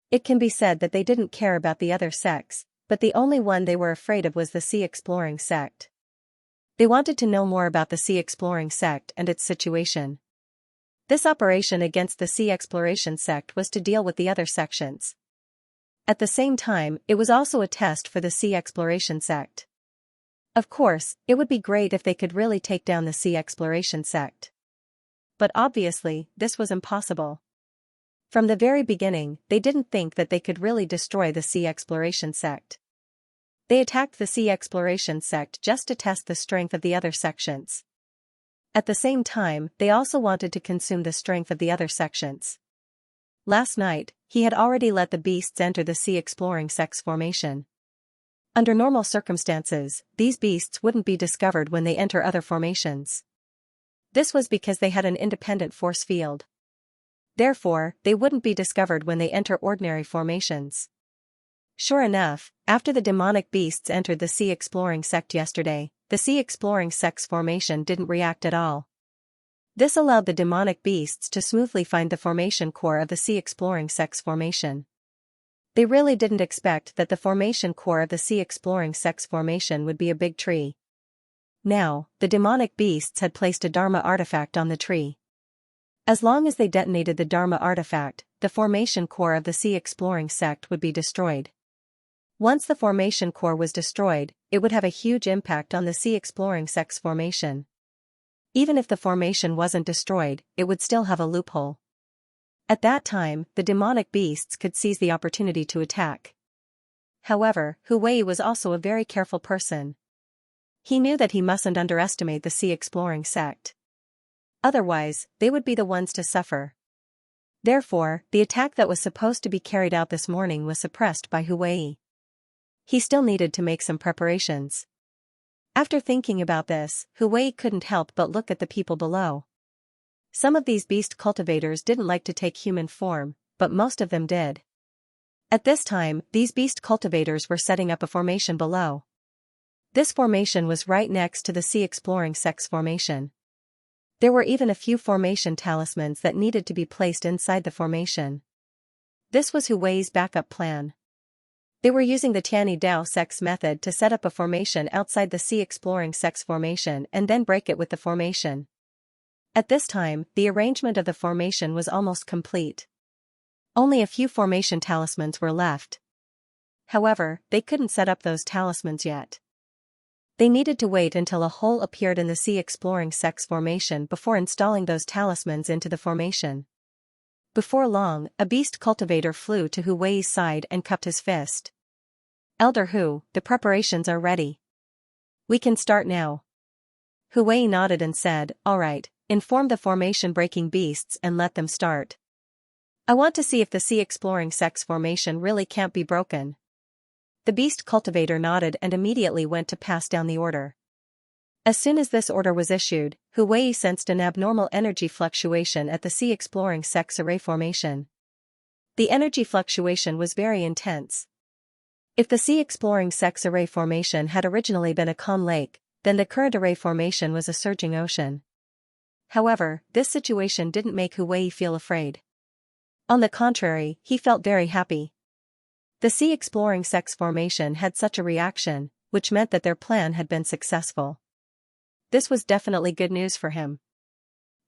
It can be said that they didn't care about the other sects, but the only one they were afraid of was the Sea Exploring sect. They wanted to know more about the Sea Exploring sect and its situation. This operation against the Sea Exploration sect was to deal with the other sections. At the same time, it was also a test for the Sea Exploration sect. Of course, it would be great if they could really take down the Sea Exploration sect. But obviously, this was impossible. From the very beginning, they didn't think that they could really destroy the Sea Exploration sect. They attacked the Sea Exploration sect just to test the strength of the other sections. At the same time, they also wanted to consume the strength of the other sections. Last night, he had already let the beasts enter the Sea Exploring sect's formation. Under normal circumstances, these beasts wouldn't be discovered when they enter other formations. This was because they had an independent force field. Therefore, they wouldn't be discovered when they enter ordinary formations. Sure enough, after the demonic beasts entered the Sea Exploring sect yesterday, the Sea Exploring sect's formation didn't react at all. This allowed the demonic beasts to smoothly find the formation core of the Sea Exploring sect's formation. They really didn't expect that the formation core of the Sea Exploring sect's formation would be a big tree. Now, the demonic beasts had placed a Dharma artifact on the tree. As long as they detonated the Dharma artifact, the formation core of the Sea Exploring sect would be destroyed. Once the formation core was destroyed, it would have a huge impact on the Sea Exploring sect's formation. Even if the formation wasn't destroyed, it would still have a loophole. At that time, the demonic beasts could seize the opportunity to attack. However, Hu Wei was also a very careful person. He knew that he mustn't underestimate the Sea Exploring sect. Otherwise, they would be the ones to suffer. Therefore, the attack that was supposed to be carried out this morning was suppressed by Hu Wei. He still needed to make some preparations. After thinking about this, Hu Wei couldn't help but look at the people below. Some of these beast cultivators didn't like to take human form, but most of them did. At this time, these beast cultivators were setting up a formation below. This formation was right next to the Sea Exploring sect's formation. There were even a few formation talismans that needed to be placed inside the formation. This was Hu Wei's backup plan. They were using the Tianyi Dao sect's method to set up a formation outside the Sea Exploring sect's formation and then break it with the formation. At this time, the arrangement of the formation was almost complete. Only a few formation talismans were left. However, they couldn't set up those talismans yet. They needed to wait until a hole appeared in the Sea Exploring sect's formation before installing those talismans into the formation. Before long, a beast cultivator flew to Hu Wei's side and cupped his fist. "Elder Hu, the preparations are ready. We can start now." Hu Wei nodded and said, "All right, inform the formation-breaking beasts and let them start. I want to see if the Sea Exploring sect's formation really can't be broken." The beast cultivator nodded and immediately went to pass down the order. As soon as this order was issued, Hu Wei sensed an abnormal energy fluctuation at the Sea Exploring sect's array formation. The energy fluctuation was very intense. If the Sea Exploring sect's array formation had originally been a calm lake, then the current array formation was a surging ocean. However, this situation didn't make Hu Wei feel afraid. On the contrary, he felt very happy. The Sea Exploring sect's formation had such a reaction, which meant that their plan had been successful. This was definitely good news for him.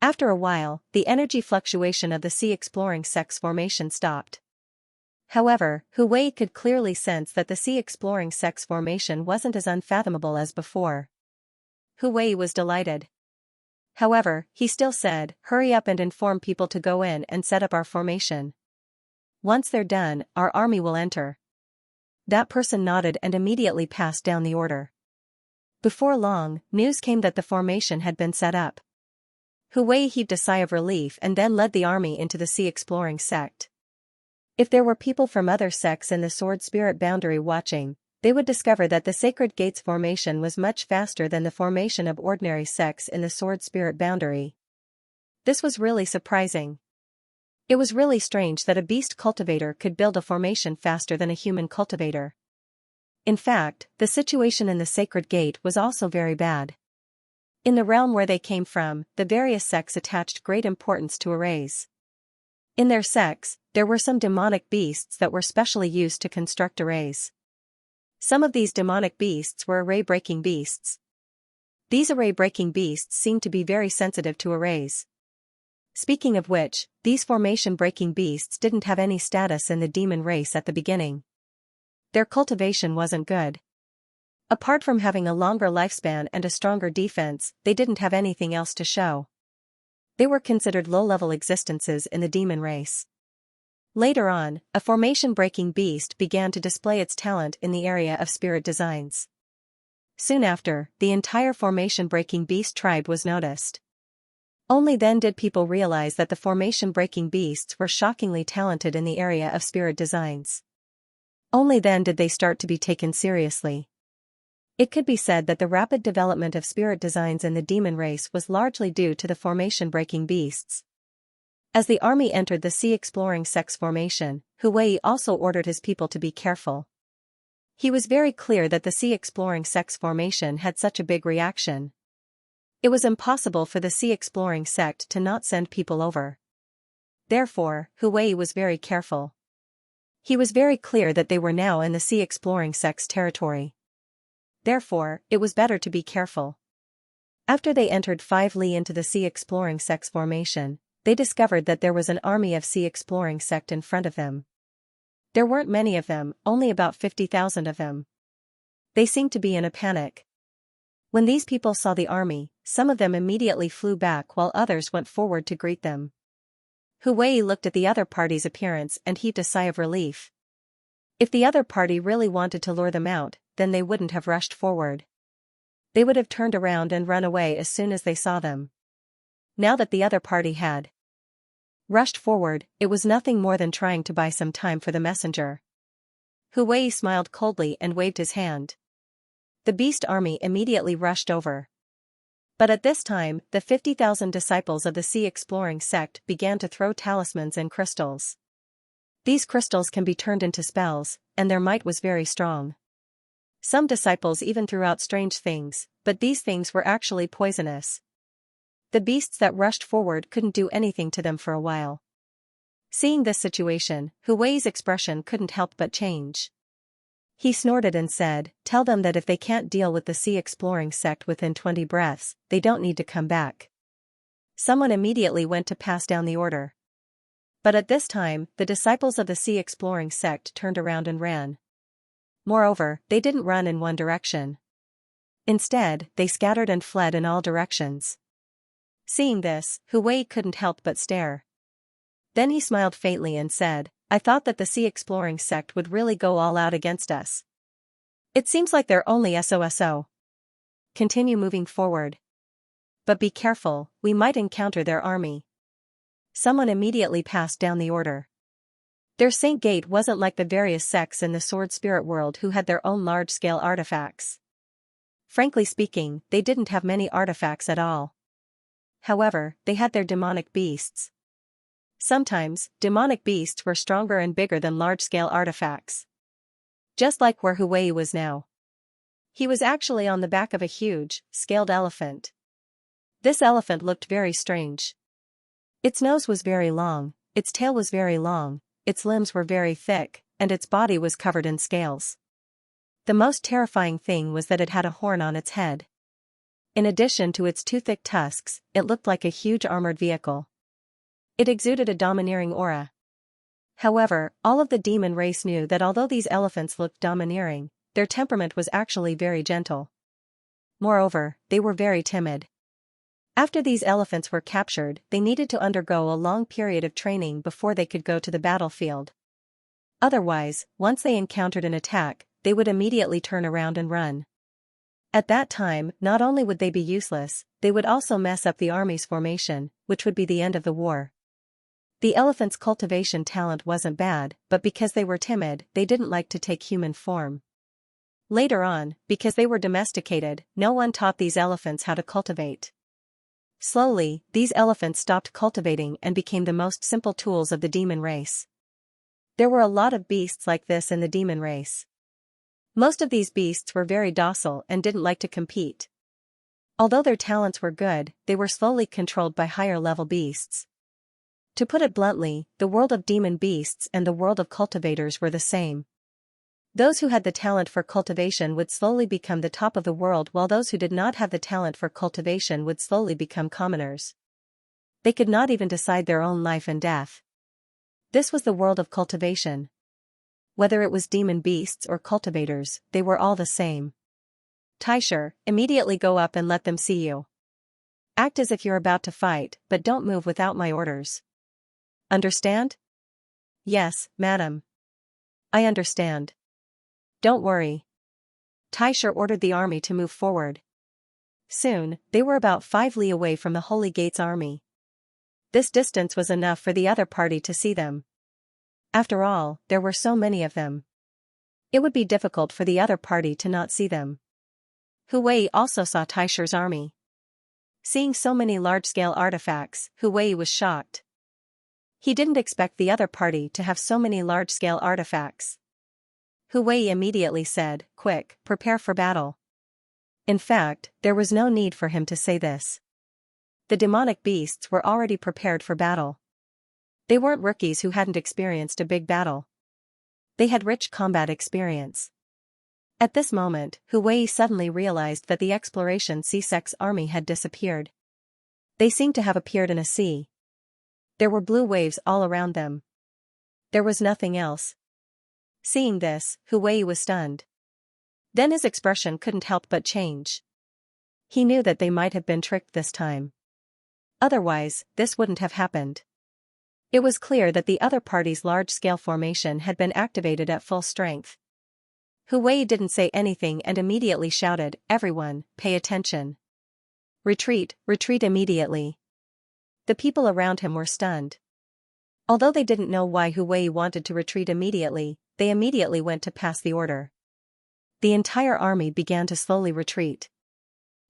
After a while, the energy fluctuation of the Sea Exploring sect's formation stopped. However, Hu Wei could clearly sense that the Sea Exploring sect's formation wasn't as unfathomable as before. Hu Wei was delighted. However, he still said, "Hurry up and inform people to go in and set up our formation. Once they're done, our army will enter." That person nodded and immediately passed down the order. Before long, news came that the formation had been set up. Hu Wei heaved a sigh of relief and then led the army into the Sea Exploring sect. If there were people from other sects in the Sword Spirit boundary watching, they would discover that the Sacred Gates formation was much faster than the formation of ordinary sects in the Sword Spirit boundary. This was really surprising. It was really strange that a beast cultivator could build a formation faster than a human cultivator. In fact, the situation in the Sacred Gate was also very bad. In the realm where they came from, the various sects attached great importance to arrays. In their sects, there were some demonic beasts that were specially used to construct arrays. Some of these demonic beasts were array-breaking beasts. These array-breaking beasts seemed to be very sensitive to arrays. Speaking of which, these formation-breaking beasts didn't have any status in the demon race at the beginning. Their cultivation wasn't good. Apart from having a longer lifespan and a stronger defense, they didn't have anything else to show. They were considered low-level existences in the demon race. Later on, a formation-breaking beast began to display its talent in the area of spirit designs. Soon after, the entire formation-breaking beast tribe was noticed. Only then did people realize that the formation-breaking beasts were shockingly talented in the area of spirit designs. Only then did they start to be taken seriously. It could be said that the rapid development of spirit designs in the demon race was largely due to the formation-breaking beasts. As the army entered the Sea Exploring sect's formation, Hu Wei also ordered his people to be careful. He was very clear that the Sea Exploring sect's formation had such a big reaction. It was impossible for the Sea Exploring sect to not send people over. Therefore, Hu Wei was very careful. He was very clear that they were now in the Sea Exploring sect's territory. Therefore, it was better to be careful. After they entered 5 li into the Sea Exploring sect's formation, they discovered that there was an army of sea exploring sect in front of them. There weren't many of them, only about 50,000 of them. They seemed to be in a panic. When these people saw the army, some of them immediately flew back while others went forward to greet them. Hu Wei looked at the other party's appearance and heaved a sigh of relief. If the other party really wanted to lure them out, then they wouldn't have rushed forward. They would have turned around and run away as soon as they saw them. Now that the other party had rushed forward, it was nothing more than trying to buy some time for the messenger. Hu Wei smiled coldly and waved his hand. The beast army immediately rushed over. But at this time, the 50,000 disciples of the sea exploring sect began to throw talismans and crystals. These crystals can be turned into spells, and their might was very strong. Some disciples even threw out strange things, but these things were actually poisonous. The beasts that rushed forward couldn't do anything to them for a while. Seeing this situation, Hu Wei's expression couldn't help but change. He snorted and said, "Tell them that if they can't deal with the sea exploring sect within 20 breaths, they don't need to come back." Someone immediately went to pass down the order. But at this time, the disciples of the sea exploring sect turned around and ran. Moreover, they didn't run in one direction. Instead, they scattered and fled in all directions. Seeing this, Hu Wei couldn't help but stare. Then he smiled faintly and said, "I thought that the sea exploring sect would really go all out against us. It seems like they're only SOSO. Continue moving forward. But be careful, we might encounter their army." Someone immediately passed down the order. Their Saint Gate wasn't like the various sects in the sword spirit world who had their own large-scale artifacts. Frankly speaking, they didn't have many artifacts at all. However, they had their demonic beasts. Sometimes, demonic beasts were stronger and bigger than large-scale artifacts. Just like where Hu Wei was now. He was actually on the back of a huge, scaled elephant. This elephant looked very strange. Its nose was very long, its tail was very long, its limbs were very thick, and its body was covered in scales. The most terrifying thing was that it had a horn on its head. In addition to its two thick tusks, it looked like a huge armored vehicle. It exuded a domineering aura. However, all of the demon race knew that although these elephants looked domineering, their temperament was actually very gentle. Moreover, they were very timid. After these elephants were captured, they needed to undergo a long period of training before they could go to the battlefield. Otherwise, once they encountered an attack, they would immediately turn around and run. At that time, not only would they be useless, they would also mess up the army's formation, which would be the end of the war. The elephant's cultivation talent wasn't bad, but because they were timid, they didn't like to take human form. Later on, because they were domesticated, no one taught these elephants how to cultivate. Slowly, these elephants stopped cultivating and became the most simple tools of the demon race. There were a lot of beasts like this in the demon race. Most of these beasts were very docile and didn't like to compete. Although their talents were good, they were slowly controlled by higher-level beasts. To put it bluntly, the world of demon beasts and the world of cultivators were the same. Those who had the talent for cultivation would slowly become the top of the world, while those who did not have the talent for cultivation would slowly become commoners. They could not even decide their own life and death. This was the world of cultivation. Whether it was demon beasts or cultivators, they were all the same. Taisher, immediately go up and let them see you. Act as if you're about to fight, but don't move without my orders. Understand? Yes, madam. I understand. Don't worry. Taisher ordered the army to move forward. Soon, they were about 5 li away from the Holy Gate's army. This distance was enough for the other party to see them. After all, there were so many of them. It would be difficult for the other party to not see them. Hu Wei also saw Taisher's army. Seeing so many large-scale artifacts, Hu Wei was shocked. He didn't expect the other party to have so many large-scale artifacts. Hu Wei immediately said, "Quick, prepare for battle." In fact, there was no need for him to say this. The demonic beasts were already prepared for battle. They weren't rookies who hadn't experienced a big battle. They had rich combat experience. At this moment, Hu Wei suddenly realized that the Exploration Sea Sect's army had disappeared. They seemed to have appeared in a sea. There were blue waves all around them. There was nothing else. Seeing this, Hui was stunned. Then his expression couldn't help but change. He knew that they might have been tricked this time. Otherwise, this wouldn't have happened. It was clear that the other party's large-scale formation had been activated at full strength. Hui didn't say anything and immediately shouted, "Everyone, pay attention. Retreat, retreat immediately." The people around him were stunned. Although they didn't know why Hui wanted to retreat immediately, they immediately went to pass the order. The entire army began to slowly retreat.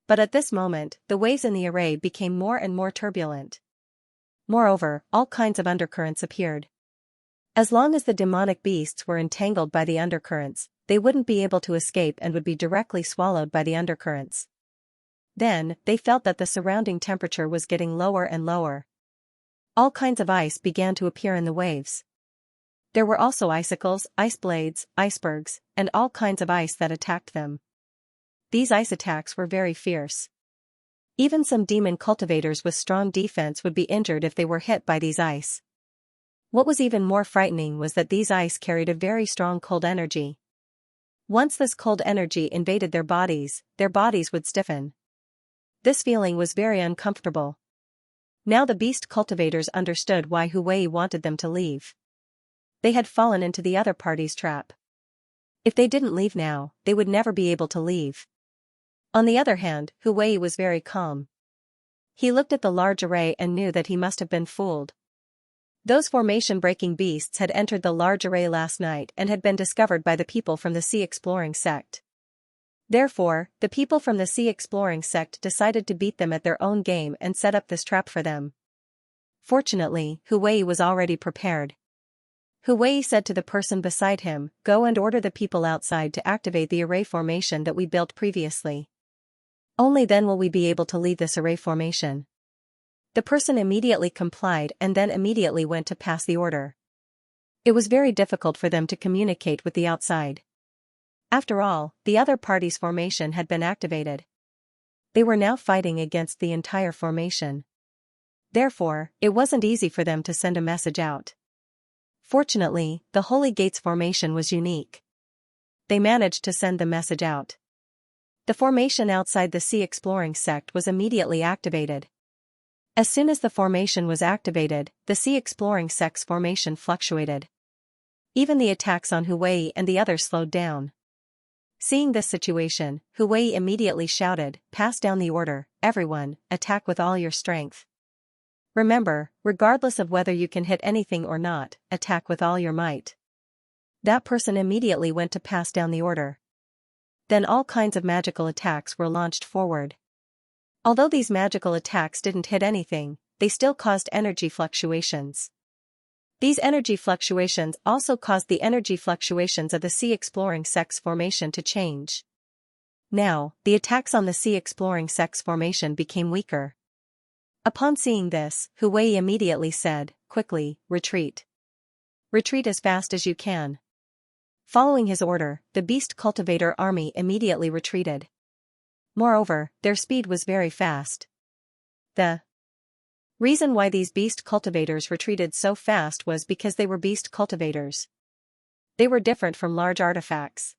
But at this moment, the waves in the array became more and more turbulent. Moreover, all kinds of undercurrents appeared. As long as the demonic beasts were entangled by the undercurrents, they wouldn't be able to escape and would be directly swallowed by the undercurrents. Then, they felt that the surrounding temperature was getting lower and lower. All kinds of ice began to appear in the waves. There were also icicles, ice blades, icebergs, and all kinds of ice that attacked them. These ice attacks were very fierce. Even some demon cultivators with strong defense would be injured if they were hit by these ice. What was even more frightening was that these ice carried a very strong cold energy. Once this cold energy invaded their bodies would stiffen. This feeling was very uncomfortable. Now the beast cultivators understood why Hui wanted them to leave. They had fallen into the other party's trap. If they didn't leave now, they would never be able to leave. On the other hand, Hui was very calm. He looked at the large array and knew that he must have been fooled. Those formation-breaking beasts had entered the large array last night and had been discovered by the people from the Sea Exploring sect. Therefore, the people from the Sea Exploring sect decided to beat them at their own game and set up this trap for them. Fortunately, Hui was already prepared. Hui said to the person beside him, "Go and order the people outside to activate the array formation that we built previously. Only then will we be able to leave this array formation." The person immediately complied and then immediately went to pass the order. It was very difficult for them to communicate with the outside. After all, the other party's formation had been activated. They were now fighting against the entire formation. Therefore, it wasn't easy for them to send a message out. Fortunately, the Holy Gates formation was unique. They managed to send the message out. The formation outside the Sea Exploring sect was immediately activated. As soon as the formation was activated, the Sea Exploring sect's formation fluctuated. Even the attacks on Hui and the others slowed down. Seeing this situation, Hui immediately shouted, "Pass down the order, everyone, attack with all your strength. Remember, regardless of whether you can hit anything or not, attack with all your might." That person immediately went to pass down the order. Then all kinds of magical attacks were launched forward. Although these magical attacks didn't hit anything, they still caused energy fluctuations. These energy fluctuations also caused the energy fluctuations of the Sea Exploring sect's formation to change. Now, the attacks on the Sea Exploring sect's formation became weaker. Upon seeing this, Hui immediately said, "Quickly, retreat. Retreat as fast as you can." Following his order, the beast cultivator army immediately retreated. Moreover, their speed was very fast. The reason why these beast cultivators retreated so fast was because they were beast cultivators. They were different from large artifacts.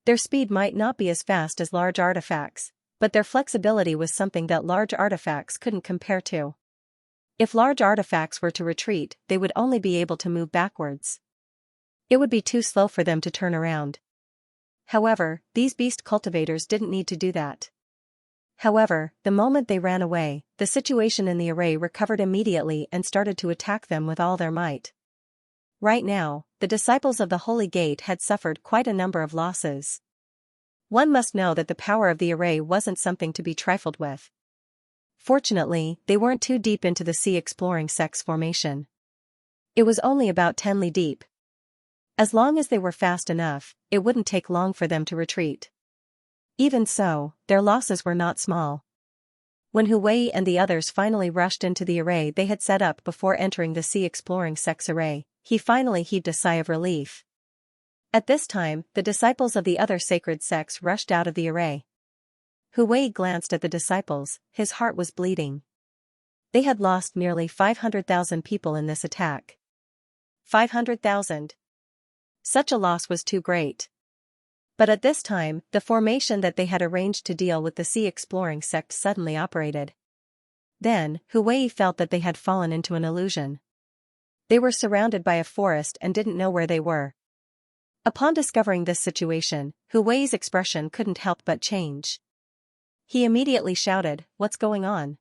Their speed might not be as fast as large artifacts, but their flexibility was something that large artifacts couldn't compare to. If large artifacts were to retreat, they would only be able to move backwards. It would be too slow for them to turn around. However, these beast cultivators didn't need to do that. However, the moment they ran away, the situation in the array recovered immediately and started to attack them with all their might. Right now, the disciples of the Holy Gate had suffered quite a number of losses. One must know that the power of the array wasn't something to be trifled with. Fortunately, they weren't too deep into the Sea Exploring sect's formation. It was only about 10 li deep. As long as they were fast enough, it wouldn't take long for them to retreat. Even so, their losses were not small. When Hui and the others finally rushed into the array they had set up before entering the Sea Exploring sect's array, he finally heaved a sigh of relief. At this time, the disciples of the other sacred sects rushed out of the array. Hui glanced at the disciples, his heart was bleeding. They had lost nearly 500,000 people in this attack. 500,000. Such a loss was too great. But at this time, the formation that they had arranged to deal with the sea exploring sect suddenly operated. Then, Hui felt that they had fallen into an illusion. They were surrounded by a forest and didn't know where they were. Upon discovering this situation, Hui's expression couldn't help but change. He immediately shouted, "What's going on?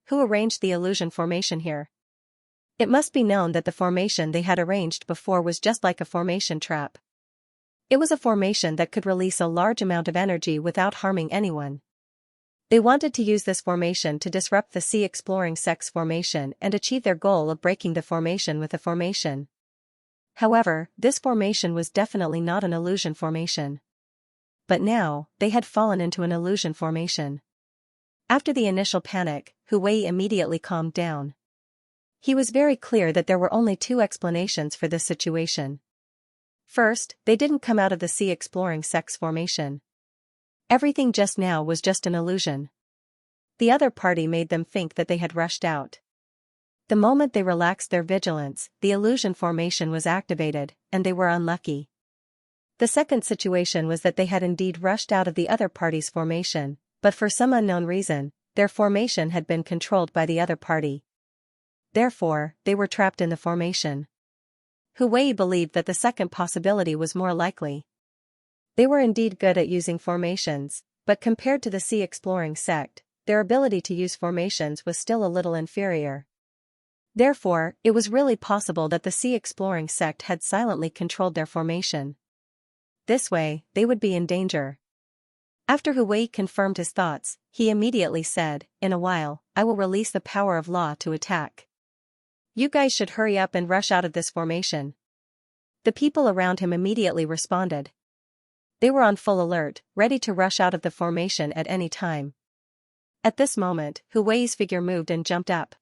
Who arranged the illusion formation here?" It must be known that the formation they had arranged before was just like a formation trap. It was a formation that could release a large amount of energy without harming anyone. They wanted to use this formation to disrupt the sea exploring sect's formation and achieve their goal of breaking the formation with a formation. However, this formation was definitely not an illusion formation. But now, they had fallen into an illusion formation. After the initial panic, Hui immediately calmed down. He was very clear that there were only two explanations for this situation. First, they didn't come out of the sea exploring sect's formation. Everything just now was just an illusion. The other party made them think that they had rushed out. The moment they relaxed their vigilance, the illusion formation was activated, and they were unlucky. The second situation was that they had indeed rushed out of the other party's formation, but for some unknown reason, their formation had been controlled by the other party. Therefore, they were trapped in the formation. Hui believed that the second possibility was more likely. They were indeed good at using formations, but compared to the sea exploring sect, their ability to use formations was still a little inferior. Therefore, it was really possible that the sea exploring sect had silently controlled their formation. This way, they would be in danger. After Hui confirmed his thoughts, he immediately said, "In a while, I will release the power of law to attack. You guys should hurry up and rush out of this formation." The people around him immediately responded. They were on full alert, ready to rush out of the formation at any time. At this moment, Hui's figure moved and jumped up.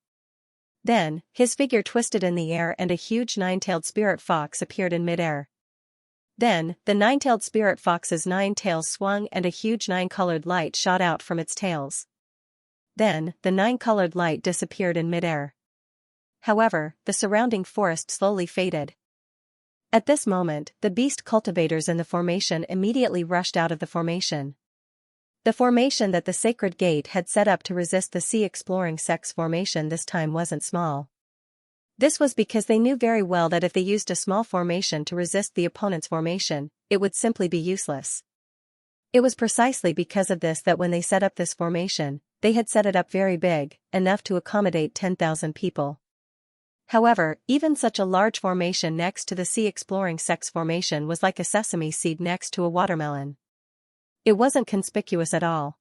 Then, his figure twisted in the air and a huge nine-tailed spirit fox appeared in midair. Then, the nine-tailed spirit fox's 9 tails swung and a huge 9-colored light shot out from its tails. Then, the 9-colored light disappeared in midair. However, the surrounding forest slowly faded. At this moment, the beast cultivators in the formation immediately rushed out of the formation. The formation that the sacred gate had set up to resist the sea exploring sect's formation this time wasn't small. This was because they knew very well that if they used a small formation to resist the opponent's formation, it would simply be useless. It was precisely because of this that when they set up this formation, they had set it up very big, enough to accommodate 10,000 people. However, even such a large formation next to the sea exploring sect's formation was like a sesame seed next to a watermelon. It wasn't conspicuous at all.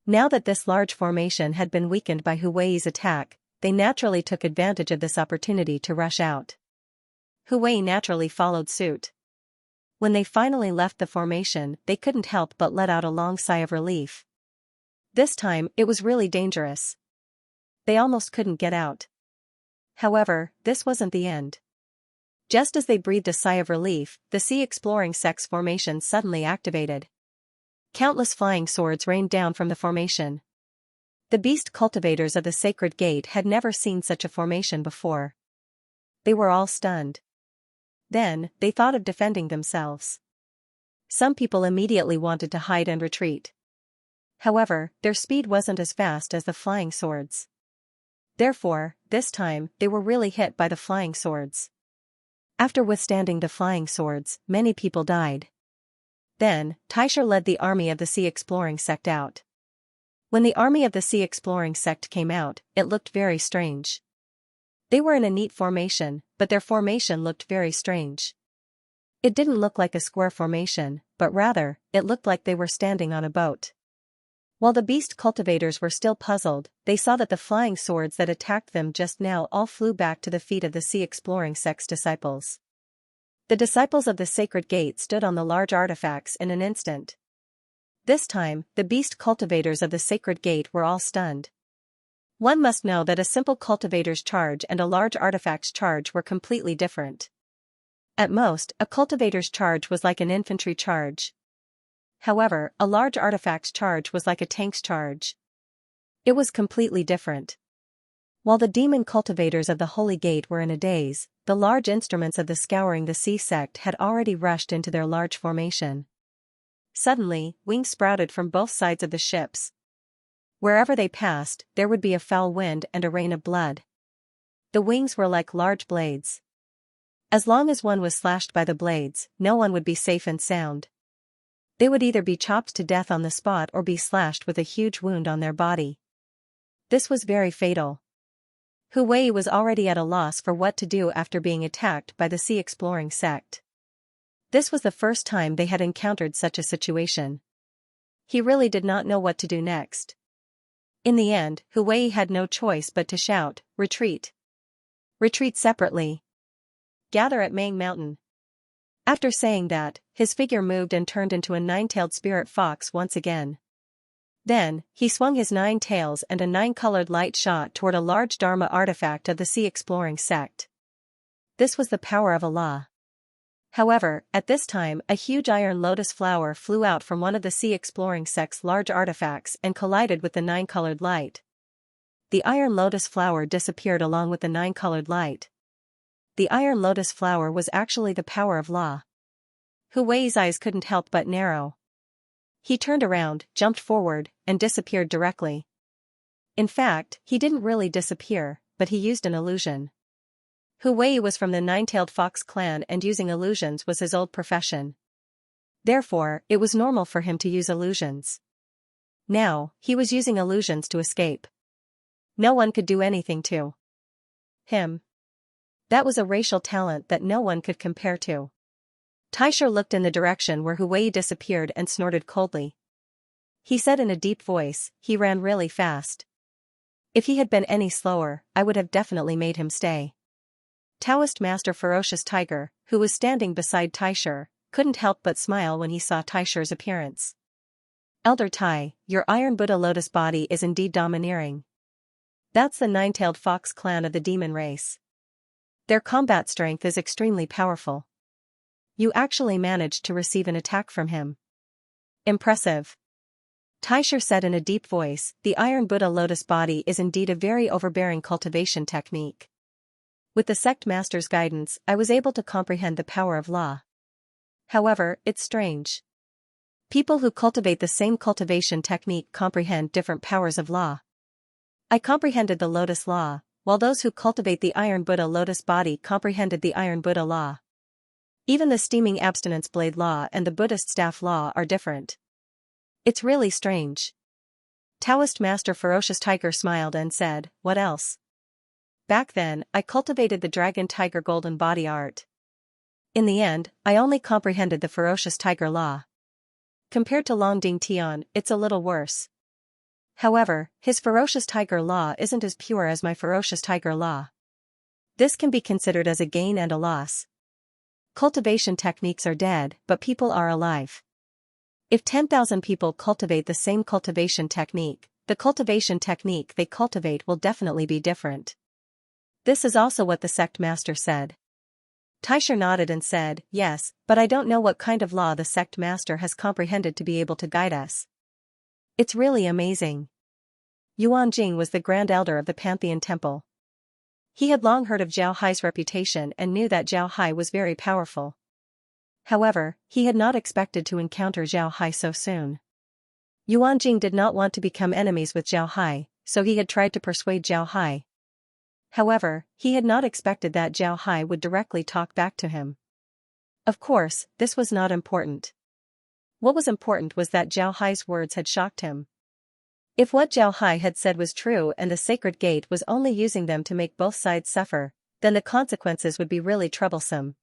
Now that this large formation had been weakened by Hui's attack, they naturally took advantage of this opportunity to rush out. Hui naturally followed suit. When they finally left the formation, they couldn't help but let out a long sigh of relief. This time, it was really dangerous. They almost couldn't get out. However, this wasn't the end. Just as they breathed a sigh of relief, the sea exploring sect's formation suddenly activated. Countless flying swords rained down from the formation. The beast cultivators of the sacred gate had never seen such a formation before. They were all stunned. Then, they thought of defending themselves. Some people immediately wanted to hide and retreat. However, their speed wasn't as fast as the flying swords. Therefore, this time, they were really hit by the flying swords. After withstanding the flying swords, many people died. Then, Taisher led the army of the sea exploring sect out. When the army of the sea exploring sect came out, it looked very strange. They were in a neat formation, but their formation looked very strange. It didn't look like a square formation, but rather, it looked like they were standing on a boat. While the beast cultivators were still puzzled, they saw that the flying swords that attacked them just now all flew back to the feet of the sea exploring sect's disciples. The disciples of the sacred gate stood on the large artifacts in an instant. This time, the beast cultivators of the sacred gate were all stunned. One must know that a simple cultivator's charge and a large artifact's charge were completely different. At most, a cultivator's charge was like an infantry charge. However, a large artifact's charge was like a tank's charge. It was completely different. While the demon cultivators of the Holy Gate were in a daze, the large instruments of the Scouring the Sea sect had already rushed into their large formation. Suddenly, wings sprouted from both sides of the ships. Wherever they passed, there would be a foul wind and a rain of blood. The wings were like large blades. As long as one was slashed by the blades, no one would be safe and sound. They would either be chopped to death on the spot or be slashed with a huge wound on their body. This was very fatal. Hu Wei was already at a loss for what to do after being attacked by the sea exploring sect. This was the first time they had encountered such a situation. He really did not know what to do next. In the end, Hu Wei had no choice but to shout, "Retreat! Retreat separately! Gather at Mang Mountain!" After saying that, his figure moved and turned into a nine-tailed spirit fox once again. Then, he swung his 9 tails and a 9-colored light shot toward a large Dharma artifact of the sea exploring sect. This was the power of Allah. However, at this time a huge iron lotus flower flew out from one of the sea exploring sect's large artifacts and collided with the 9-colored light. The iron lotus flower disappeared along with the 9-colored light. The iron lotus flower was actually the power of law. Hu Wei's eyes couldn't help but narrow. He turned around, jumped forward, and disappeared directly. In fact, he didn't really disappear, but he used an illusion. Hu Wei was from the Nine-Tailed Fox clan and using illusions was his old profession. Therefore, it was normal for him to use illusions. Now, he was using illusions to escape. No one could do anything to him. That was a racial talent that no one could compare to. Taisher looked in the direction where Hu Wei disappeared and snorted coldly. He said in a deep voice, "He ran really fast. If he had been any slower, I would have definitely made him stay." Taoist Master Ferocious Tiger, who was standing beside Taisher, couldn't help but smile when he saw Taisher's appearance. "Elder Tai, your Iron Buddha lotus body is indeed domineering. That's the Nine-Tailed Fox clan of the demon race. Their combat strength is extremely powerful. You actually managed to receive an attack from him. Impressive." Taisher said in a deep voice, "The Iron Buddha lotus body is indeed a very overbearing cultivation technique. With the sect master's guidance, I was able to comprehend the power of law. However, it's strange. People who cultivate the same cultivation technique comprehend different powers of law. I comprehended the lotus law, while those who cultivate the Iron Buddha lotus body comprehended the Iron Buddha law. Even the steaming abstinence blade law and the Buddhist staff law are different. It's really strange." Taoist Master Ferocious Tiger smiled and said, "What else? Back then, I cultivated the Dragon Tiger Golden Body art. In the end, I only comprehended the Ferocious Tiger law. Compared to Long Ding Tian, it's a little worse. However, his Ferocious Tiger law isn't as pure as my Ferocious Tiger law. This can be considered as a gain and a loss. Cultivation techniques are dead, but people are alive. If 10,000 people cultivate the same cultivation technique, the cultivation technique they cultivate will definitely be different." This is also what the sect master said. Taisher nodded and said, "Yes, but I don't know what kind of law the sect master has comprehended to be able to guide us. It's really amazing." Yuan Jing was the Grand Elder of the Pantheon Temple. He had long heard of Zhao Hai's reputation and knew that Zhao Hai was very powerful. However, he had not expected to encounter Zhao Hai so soon. Yuan Jing did not want to become enemies with Zhao Hai, so he had tried to persuade Zhao Hai. However, he had not expected that Zhao Hai would directly talk back to him. Of course, this was not important. What was important was that Zhao Hai's words had shocked him. If what Zhao Hai had said was true and the Sacred Gate was only using them to make both sides suffer, then the consequences would be really troublesome.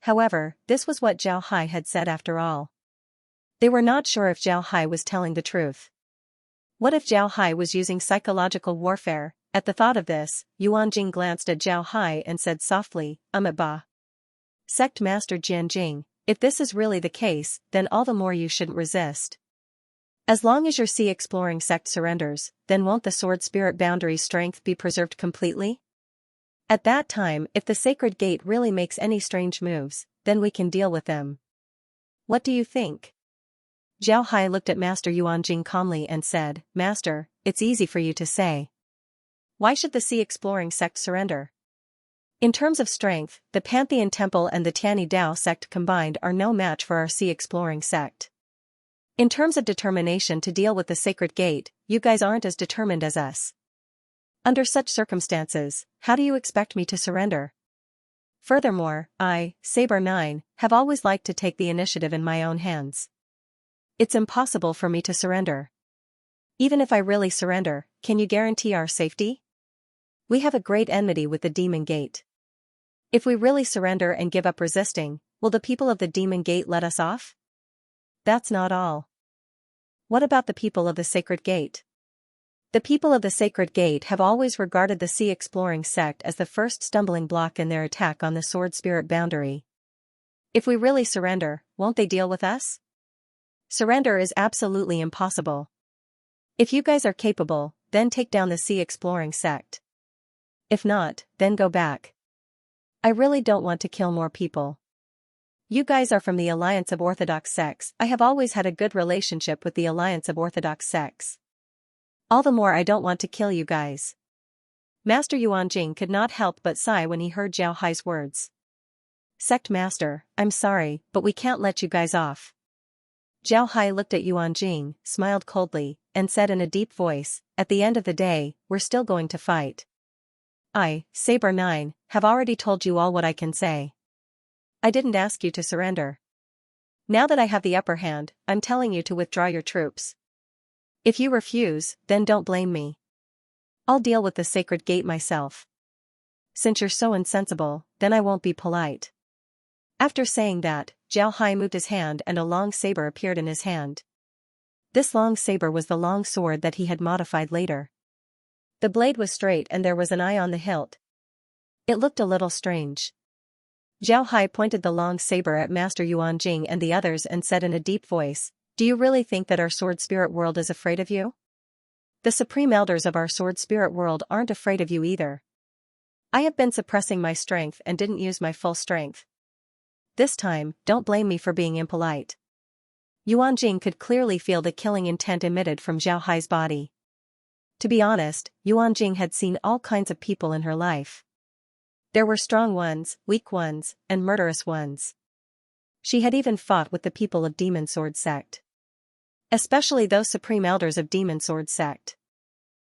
However, this was what Zhao Hai had said after all. They were not sure if Zhao Hai was telling the truth. What if Zhao Hai was using psychological warfare? At the thought of this, Yuan Jing glanced at Zhao Hai and said softly, "Ba. Sect Master Jian Jing, if this is really the case, then all the more you shouldn't resist. As long as your sea exploring sect surrenders, then won't the sword spirit boundary's strength be preserved completely? At that time, if the Sacred Gate really makes any strange moves, then we can deal with them. What do you think?" Zhao Hai looked at Master Yuan Jing calmly and said, "Master, it's easy for you to say. Why should the sea-exploring sect surrender? In terms of strength, the Pantheon Temple and the Tianyi Dao sect combined are no match for our sea-exploring sect. In terms of determination to deal with the Sacred Gate, you guys aren't as determined as us. Under such circumstances, how do you expect me to surrender? Furthermore, I, Saber 9, have always liked to take the initiative in my own hands. It's impossible for me to surrender. Even if I really surrender, can you guarantee our safety? We have a great enmity with the Demon Gate. If we really surrender and give up resisting, will the people of the Demon Gate let us off? That's not all. What about the people of the Sacred Gate? The people of the Sacred Gate have always regarded the sea-exploring sect as the first stumbling block in their attack on the Sword Spirit boundary. If we really surrender, won't they deal with us? Surrender is absolutely impossible. If you guys are capable, then take down the sea-exploring sect. If not, then go back. I really don't want to kill more people. You guys are from the Alliance of Orthodox Sects. I have always had a good relationship with the Alliance of Orthodox Sects. All the more I don't want to kill you guys. Master Yuanjing could not help but sigh when he heard Zhao Hai's words. Sect Master, I'm sorry, but we can't let you guys off. Zhao Hai looked at Yuanjing, smiled coldly, and said in a deep voice, at the end of the day, we're still going to fight. I, Saber 9, have already told you all what I can say. I didn't ask you to surrender. Now that I have the upper hand, I'm telling you to withdraw your troops. If you refuse, then don't blame me. I'll deal with the Sacred Gate myself. Since you're so insensible, then I won't be polite. After saying that, Zhao Hai moved his hand and a long saber appeared in his hand. This long saber was the long sword that he had modified later. The blade was straight and there was an eye on the hilt. It looked a little strange. Zhao Hai pointed the long saber at Master Yuanjing and the others and said in a deep voice, do you really think that our sword spirit world is afraid of you? The supreme elders of our sword spirit world aren't afraid of you either. I have been suppressing my strength and didn't use my full strength. This time, don't blame me for being impolite. Yuanjing could clearly feel the killing intent emitted from Zhao Hai's body. To be honest, Yuanjing had seen all kinds of people in her life. There were strong ones, weak ones, and murderous ones. She had even fought with the people of Demon Sword Sect. Especially those supreme elders of Demon Sword Sect.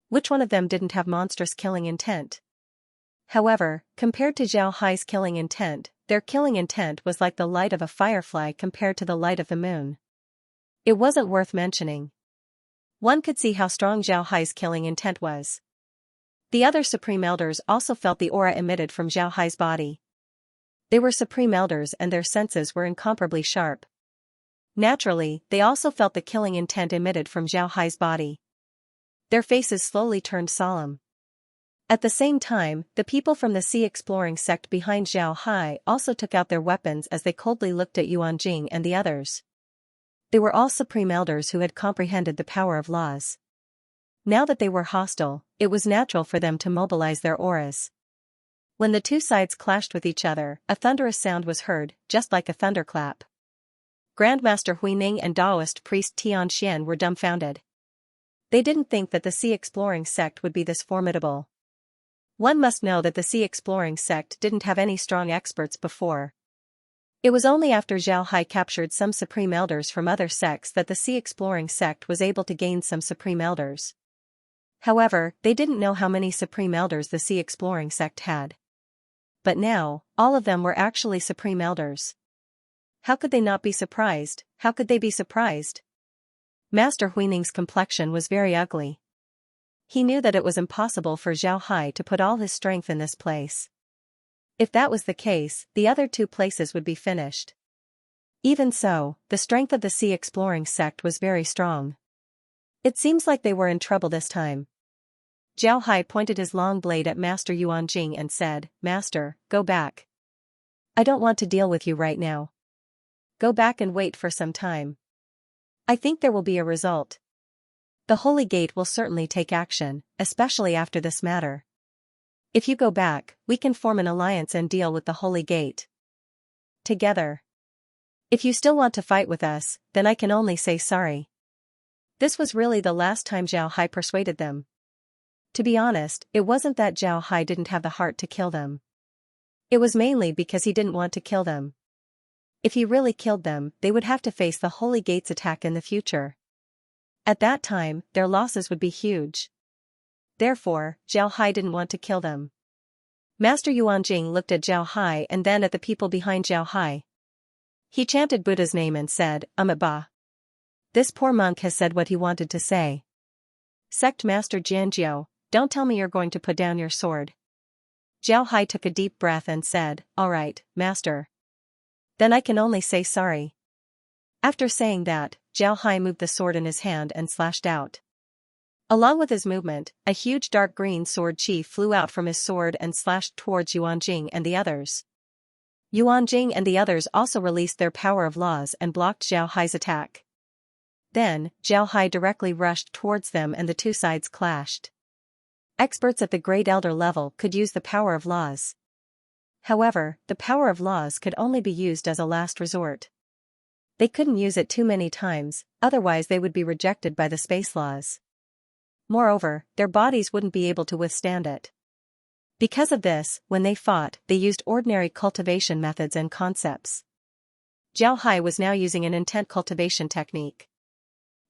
Which one of them didn't have monstrous killing intent? However, compared to Zhao Hai's killing intent, their killing intent was like the light of a firefly compared to the light of the moon. It wasn't worth mentioning. One could see how strong Zhao Hai's killing intent was. The other supreme elders also felt the aura emitted from Zhao Hai's body. They were supreme elders and their senses were incomparably sharp. Naturally, they also felt the killing intent emitted from Zhao Hai's body. Their faces slowly turned solemn. At the same time, the people from the sea-exploring sect behind Zhao Hai also took out their weapons as they coldly looked at Yuanjing and the others. They were all supreme elders who had comprehended the power of laws. Now that they were hostile, it was natural for them to mobilize their auras. When the two sides clashed with each other, a thunderous sound was heard, just like a thunderclap. Grandmaster Huining and Taoist priest Tianxian were dumbfounded. They didn't think that the sea-exploring sect would be this formidable. One must know that the sea-exploring sect didn't have any strong experts before. It was only after Zhao Hai captured some supreme elders from other sects that the sea-exploring sect was able to gain some supreme elders. However, they didn't know how many supreme elders the sea-exploring sect had. But now, all of them were actually supreme elders. How could they not be surprised? How could they be surprised? Master Huining's complexion was very ugly. He knew that it was impossible for Zhao Hai to put all his strength in this place. If that was the case, the other two places would be finished. Even so, the strength of the sea-exploring sect was very strong. It seems like they were in trouble this time. Zhao Hai pointed his long blade at Master Yuanjing and said, Master, go back. I don't want to deal with you right now. Go back and wait for some time. I think there will be a result. The Holy Gate will certainly take action, especially after this matter. If you go back, we can form an alliance and deal with the Holy Gate together. If you still want to fight with us, then I can only say sorry. This was really the last time Zhao Hai persuaded them. To be honest, it wasn't that Zhao Hai didn't have the heart to kill them. It was mainly because he didn't want to kill them. If he really killed them, they would have to face the Holy Gate's attack in the future. At that time, their losses would be huge. Therefore, Zhao Hai didn't want to kill them. Master Yuanjing looked at Zhao Hai and then at the people behind Zhao Hai. He chanted Buddha's name and said, Ba. This poor monk has said what he wanted to say. Sect Master Jianjiu, don't tell me you're going to put down your sword. Zhao Hai took a deep breath and said, all right, Master. Then I can only say sorry. After saying that, Zhao Hai moved the sword in his hand and slashed out. Along with his movement, a huge dark green sword chi flew out from his sword and slashed towards Yuanjing and the others. Yuanjing and the others also released their power of laws and blocked Zhao Hai's attack. Then, Zhao Hai directly rushed towards them and the two sides clashed. Experts at the Great Elder level could use the power of laws. However, the power of laws could only be used as a last resort. They couldn't use it too many times, otherwise they would be rejected by the space laws. Moreover, their bodies wouldn't be able to withstand it. Because of this, when they fought, they used ordinary cultivation methods and concepts. Zhao Hai was now using an intent cultivation technique.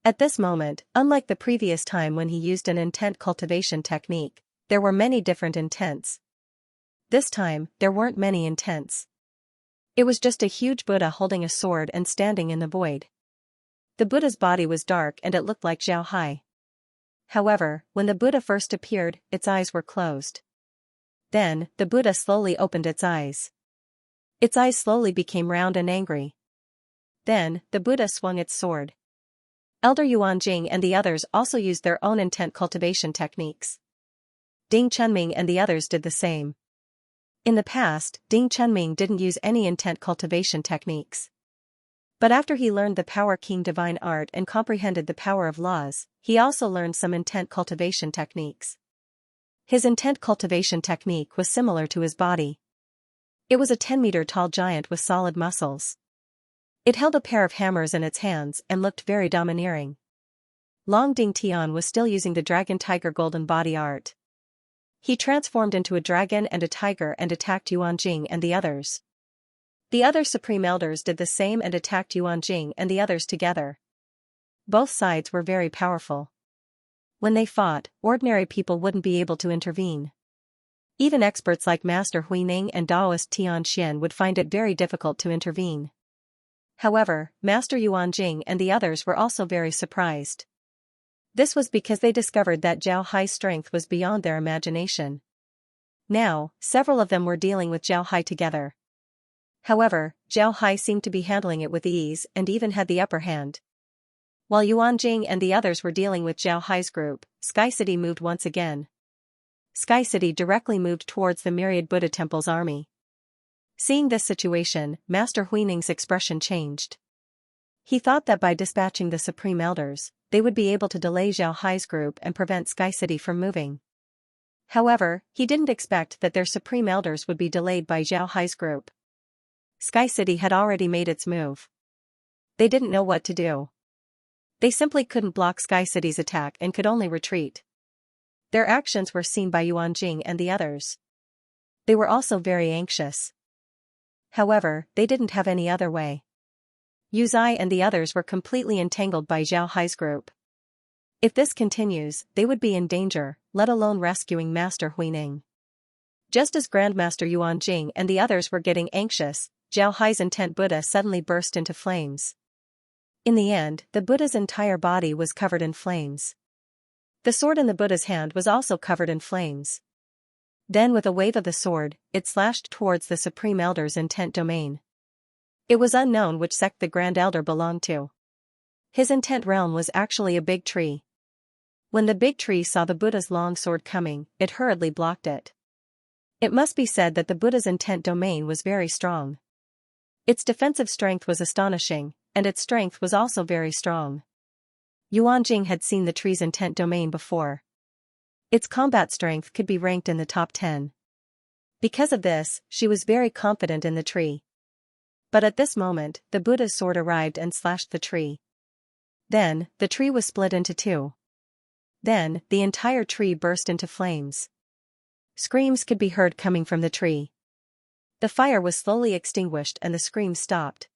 At this moment, unlike the previous time when he used an intent cultivation technique, there were many different intents. This time, there weren't many intents. It was just a huge Buddha holding a sword and standing in the void. The Buddha's body was dark and it looked like Zhao Hai. However, when the Buddha first appeared, its eyes were closed. Then, the Buddha slowly opened its eyes. Its eyes slowly became round and angry. Then, the Buddha swung its sword. Elder Yuanjing and the others also used their own intent cultivation techniques. Ding Chunming and the others did the same. In the past, Ding Chunming didn't use any intent cultivation techniques. But after he learned the Power King Divine Art and comprehended the power of laws, he also learned some intent cultivation techniques. His intent cultivation technique was similar to his body. It was a 10-meter-tall giant with solid muscles. It held a pair of hammers in its hands and looked very domineering. Long Ding Tian was still using the Dragon Tiger Golden Body Art. He transformed into a dragon and a tiger and attacked Yuanjing and the others. The other Supreme Elders did the same and attacked Yuanjing and the others together. Both sides were very powerful. When they fought, ordinary people wouldn't be able to intervene. Even experts like Master Huining and Taoist Tian Xian would find it very difficult to intervene. However, Master Yuanjing and the others were also very surprised. This was because they discovered that Zhao Hai's strength was beyond their imagination. Now, several of them were dealing with Zhao Hai together. However, Zhao Hai seemed to be handling it with ease and even had the upper hand. While Yuanjing and the others were dealing with Zhao Hai's group, Sky City moved once again. Sky City directly moved towards the myriad Buddha Temple's army. Seeing this situation, Master Huining's expression changed. He thought that by dispatching the Supreme Elders, they would be able to delay Zhao Hai's group and prevent Sky City from moving. However, he didn't expect that their Supreme Elders would be delayed by Zhao Hai's group. Sky City had already made its move. They didn't know what to do. They simply couldn't block Sky City's attack and could only retreat. Their actions were seen by Yuanjing and the others. They were also very anxious. However, they didn't have any other way. Yu Zai and the others were completely entangled by Zhao Hai's group. If this continues, they would be in danger, let alone rescuing Master Huining. Just as Grandmaster Yuanjing and the others were getting anxious, Zhao Hai's intent Buddha suddenly burst into flames. In the end, the Buddha's entire body was covered in flames. The sword in the Buddha's hand was also covered in flames. Then with a wave of the sword, it slashed towards the Supreme Elder's intent domain. It was unknown which sect the Grand Elder belonged to. His intent realm was actually a big tree. When the big tree saw the Buddha's long sword coming, it hurriedly blocked it. It must be said that the Buddha's intent domain was very strong. Its defensive strength was astonishing, and its strength was also very strong. Yuanjing had seen the tree's intent domain before. Its combat strength could be ranked in the top 10. Because of this, she was very confident in the tree. But at this moment, the Buddha's sword arrived and slashed the tree. Then, the tree was split into two. Then, the entire tree burst into flames. Screams could be heard coming from the tree. The fire was slowly extinguished and the screams stopped.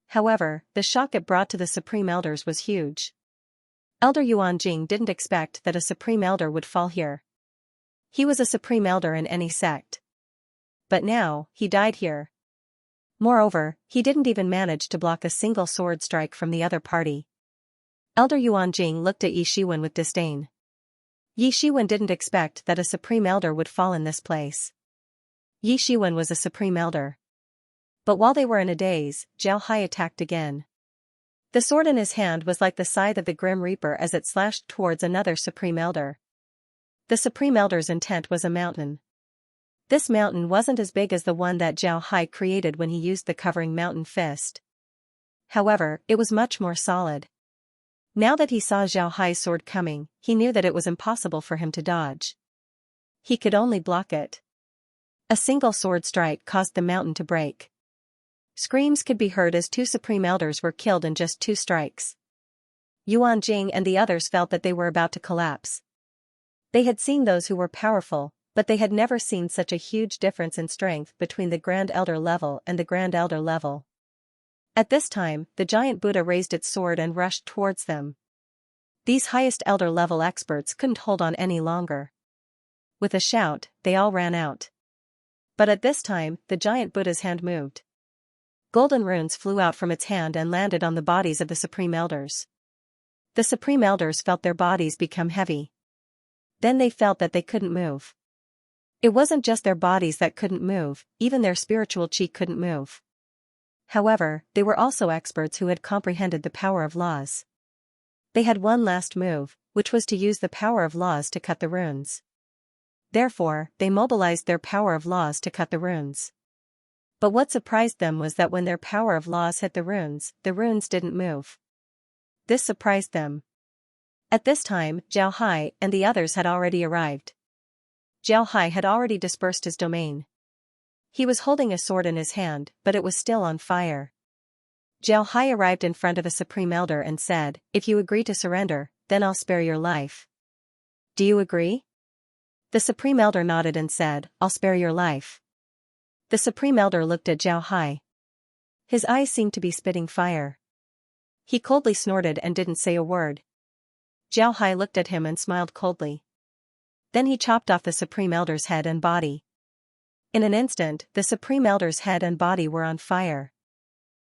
However, the shock it brought to the Supreme Elders was huge. Elder Yuanjing didn't expect that a Supreme Elder would fall here. He was a Supreme Elder in any sect. But now, he died here. Moreover, he didn't even manage to block a single sword strike from the other party. Elder Yuanjing looked at Yi Shiwen with disdain. Yi Shiwen didn't expect that a Supreme Elder would fall in this place. Yi Shiwen was a Supreme Elder. But while they were in a daze, Zhao Hai attacked again. The sword in his hand was like the scythe of the Grim Reaper as it slashed towards another Supreme Elder. The Supreme Elder's intent was a mountain. This mountain wasn't as big as the one that Zhao Hai created when he used the covering mountain fist. However, it was much more solid. Now that he saw Zhao Hai's sword coming, he knew that it was impossible for him to dodge. He could only block it. A single sword strike caused the mountain to break. Screams could be heard as 2 Supreme Elders were killed in just 2 strikes. Yuan Jing and the others felt that they were about to collapse. They had seen those who were powerful, but they had never seen such a huge difference in strength between the Grand Elder level and the Grand Elder level. At this time, the giant Buddha raised its sword and rushed towards them. These highest Elder level experts couldn't hold on any longer. With a shout, they all ran out. But at this time, the giant Buddha's hand moved. Golden runes flew out from its hand and landed on the bodies of the Supreme Elders. The Supreme Elders felt their bodies become heavy. Then they felt that they couldn't move. It wasn't just their bodies that couldn't move, even their spiritual chi couldn't move. However, they were also experts who had comprehended the power of laws. They had one last move, which was to use the power of laws to cut the runes. Therefore, they mobilized their power of laws to cut the runes. But what surprised them was that when their power of laws hit the runes didn't move. This surprised them. At this time, Zhao Hai and the others had already arrived. Zhao Hai had already dispersed his domain. He was holding a sword in his hand, but it was still on fire. Zhao Hai arrived in front of a Supreme Elder and said, "If you agree to surrender, then I'll spare your life." "Do you agree?" The Supreme Elder nodded and said, "I'll spare your life." The Supreme Elder looked at Zhao Hai. His eyes seemed to be spitting fire. He coldly snorted and didn't say a word. Zhao Hai looked at him and smiled coldly. Then he chopped off the Supreme Elder's head and body. In an instant, the Supreme Elder's head and body were on fire.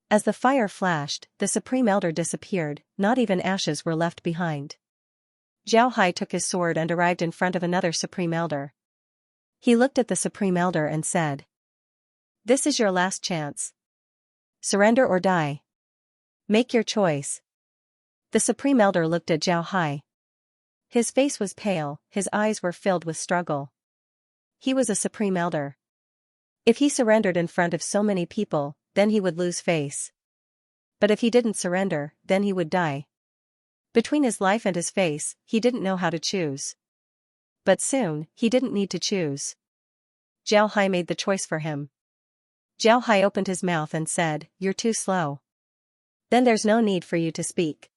As the fire flashed, the Supreme Elder disappeared, not even ashes were left behind. Zhao Hai took his sword and arrived in front of another Supreme Elder. He looked at the Supreme Elder and said, "This is your last chance. Surrender or die. Make your choice." The Supreme Elder looked at Zhao Hai. His face was pale, his eyes were filled with struggle. He was a Supreme Elder. If he surrendered in front of so many people, then he would lose face. But if he didn't surrender, then he would die. Between his life and his face, he didn't know how to choose. But soon, he didn't need to choose. Zhao Hai made the choice for him. Zhao Hai opened his mouth and said, "You're too slow. Then there's no need for you to speak."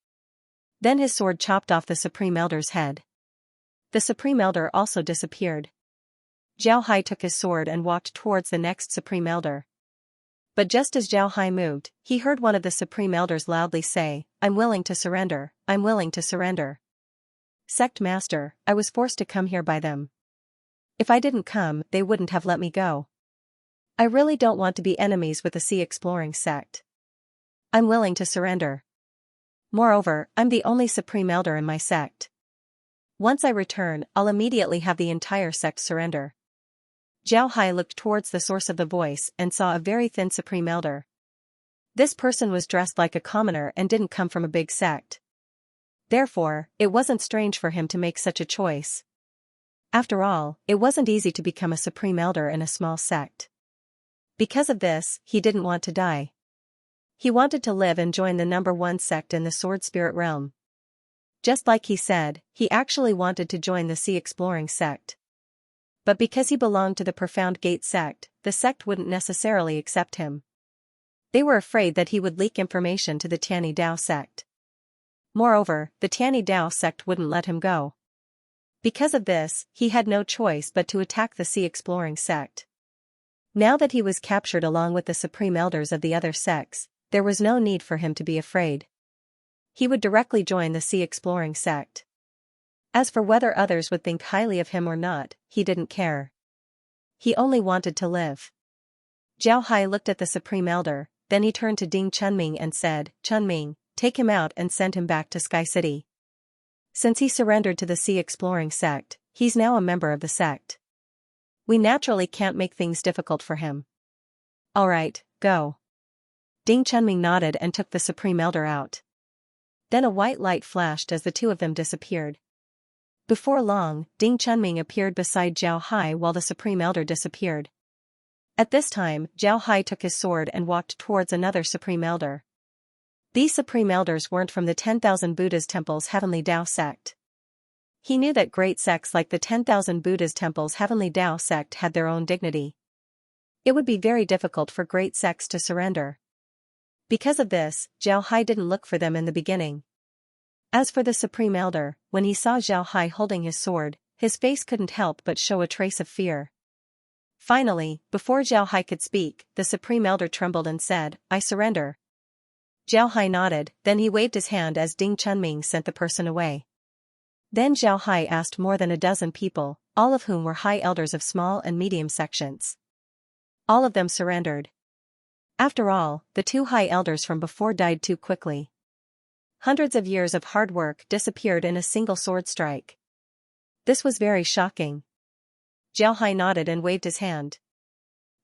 Then his sword chopped off the Supreme Elder's head. The Supreme Elder also disappeared. Zhao Hai took his sword and walked towards the next Supreme Elder. But just as Zhao Hai moved, he heard one of the Supreme Elders loudly say, "I'm willing to surrender, I'm willing to surrender. Sect Master, I was forced to come here by them. If I didn't come, they wouldn't have let me go. I really don't want to be enemies with the Sea Exploring sect. I'm willing to surrender. Moreover, I'm the only Supreme Elder in my sect. Once I return, I'll immediately have the entire sect surrender." Zhao Hai looked towards the source of the voice and saw a very thin Supreme Elder. This person was dressed like a commoner and didn't come from a big sect. Therefore, it wasn't strange for him to make such a choice. After all, it wasn't easy to become a Supreme Elder in a small sect. Because of this, he didn't want to die. He wanted to live and join the #1 sect in the Sword Spirit realm. Just like he said, he actually wanted to join the Sea Exploring sect. But because he belonged to the Profound Gate sect, the sect wouldn't necessarily accept him. They were afraid that he would leak information to the Tianyi Dao sect. Moreover, the Tianyi Dao sect wouldn't let him go. Because of this, he had no choice but to attack the Sea Exploring sect. Now that he was captured along with the supreme elders of the other sects, there was no need for him to be afraid. He would directly join the Sea Exploring sect. As for whether others would think highly of him or not, he didn't care. He only wanted to live. Zhao Hai looked at the supreme elder, then he turned to Ding Chunming and said, "Chunming, take him out and send him back to Sky City. Since he surrendered to the Sea Exploring sect, he's now a member of the sect. We naturally can't make things difficult for him." "Alright, go." Ding Chunming nodded and took the supreme elder out. Then a white light flashed as the two of them disappeared. Before long, Ding Chunming appeared beside Zhao Hai while the supreme elder disappeared. At this time, Zhao Hai took his sword and walked towards another supreme elder. These supreme elders weren't from the 10,000 Buddhas Temple's Heavenly Dao sect. He knew that great sects like the 10,000 Buddhas Temple's Heavenly Dao sect had their own dignity. It would be very difficult for great sects to surrender. Because of this, Zhao Hai didn't look for them in the beginning. As for the supreme elder, when he saw Zhao Hai holding his sword, his face couldn't help but show a trace of fear. Finally, before Zhao Hai could speak, the supreme elder trembled and said, "I surrender." Zhao Hai nodded, then he waved his hand as Ding Chunming sent the person away. Then Zhao Hai asked more than a dozen people, all of whom were high elders of small and medium sections. All of them surrendered. After all, the two high elders from before died too quickly. Hundreds of years of hard work disappeared in a single sword strike. This was very shocking. Zhao Hai nodded and waved his hand.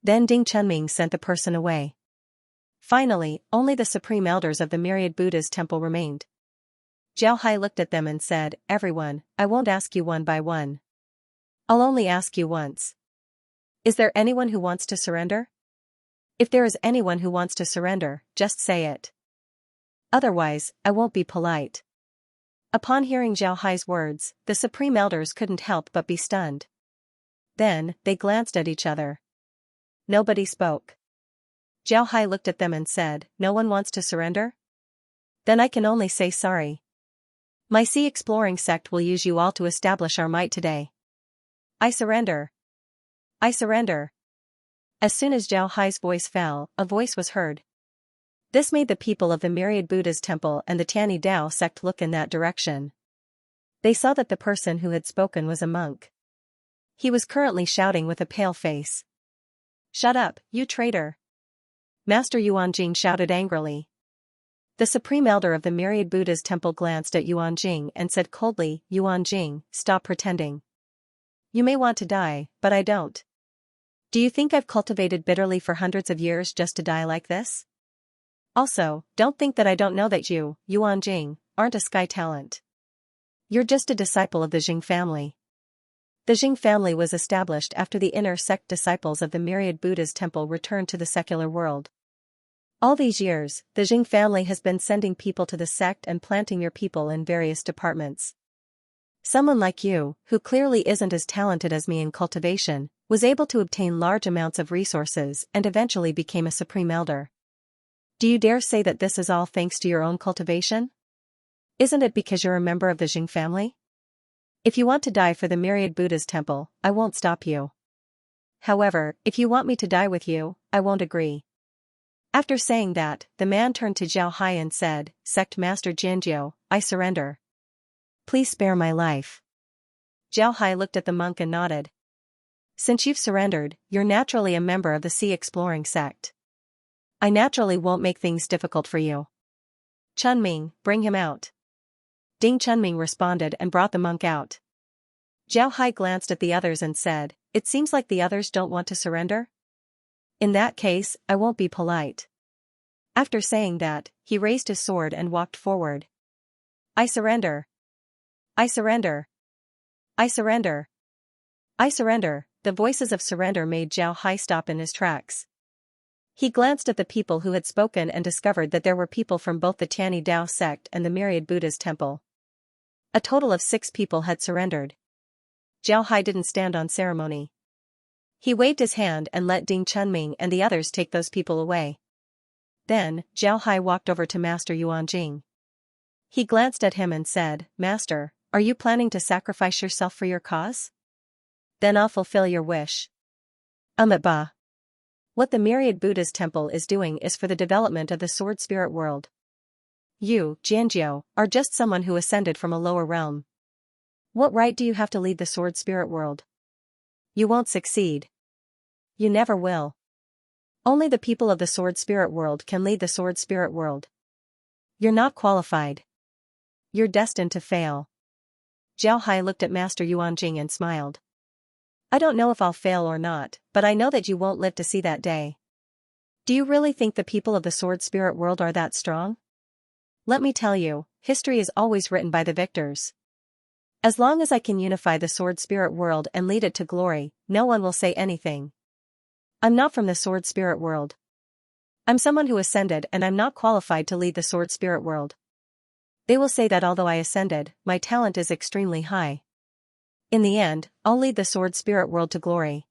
Then Ding Chunming sent the person away. Finally, only the supreme elders of the myriad Buddhas temple remained. Zhao Hai looked at them and said, "Everyone, I won't ask you one by one. I'll only ask you once. Is there anyone who wants to surrender? If there is anyone who wants to surrender, just say it. Otherwise, I won't be polite." Upon hearing Zhao Hai's words, the supreme elders couldn't help but be stunned. Then, they glanced at each other. Nobody spoke. Zhao Hai looked at them and said, "No one wants to surrender? Then I can only say sorry. My Sea Exploring sect will use you all to establish our might today. I surrender. I surrender." As soon as Zhao Hai's voice fell, a voice was heard. This made the people of the myriad Buddhas temple and the Tianyi Dao sect look in that direction. They saw that the person who had spoken was a monk. He was currently shouting with a pale face. "Shut up, you traitor!" Master Yuanjing shouted angrily. The supreme elder of the myriad Buddhas temple glanced at Yuanjing and said coldly, "Yuanjing, stop pretending. You may want to die, but I don't. Do you think I've cultivated bitterly for hundreds of years just to die like this? Also, don't think that I don't know that you, Yuanjing, aren't a sky talent. You're just a disciple of the Jing family." The Jing family was established after the inner sect disciples of the myriad Buddhas temple returned to the secular world. All these years, the Jing family has been sending people to the sect and planting your people in various departments. Someone like you, who clearly isn't as talented as me in cultivation, was able to obtain large amounts of resources and eventually became a supreme elder. Do you dare say that this is all thanks to your own cultivation? Isn't it because you're a member of the Jing family? If you want to die for the myriad Buddhas temple, I won't stop you. However, if you want me to die with you, I won't agree." After saying that, the man turned to Zhao Hai and said, "Sect Master Jianjiu, I surrender. Please spare my life." Zhao Hai looked at the monk and nodded. "Since you've surrendered, you're naturally a member of the Sea Exploring sect. I naturally won't make things difficult for you. Chunming, bring him out." Ding Chunming responded and brought the monk out. Zhao Hai glanced at the others and said, "It seems like the others don't want to surrender? In that case, I won't be polite." After saying that, he raised his sword and walked forward. "I surrender. I surrender. I surrender. I surrender." The voices of surrender made Zhao Hai stop in his tracks. He glanced at the people who had spoken and discovered that there were people from both the Tianyi Dao sect and the myriad Buddhas temple. A total of 6 people had surrendered. Zhao Hai didn't stand on ceremony. He waved his hand and let Ding Chunming and the others take those people away. Then, Zhao Hai walked over to Master Yuanjing. He glanced at him and said, "Master, are you planning to sacrifice yourself for your cause? Then I'll fulfill your wish." Ba. What the Myriad Buddha's temple is doing is for the development of the sword spirit world. You, Xianxia, are just someone who ascended from a lower realm. What right do you have to lead the sword spirit world? You won't succeed. You never will. Only the people of the sword spirit world can lead the sword spirit world. You're not qualified. You're destined to fail. Zhao Hai looked at Master Yuanjing and smiled. I don't know if I'll fail or not, but I know that you won't live to see that day. Do you really think the people of the sword spirit world are that strong? Let me tell you, history is always written by the victors. As long as I can unify the sword spirit world and lead it to glory, no one will say anything. I'm not from the sword spirit world. I'm someone who ascended and I'm not qualified to lead the sword spirit world. They will say that although I ascended, my talent is extremely high. In the end, I'll lead the sword spirit world to glory.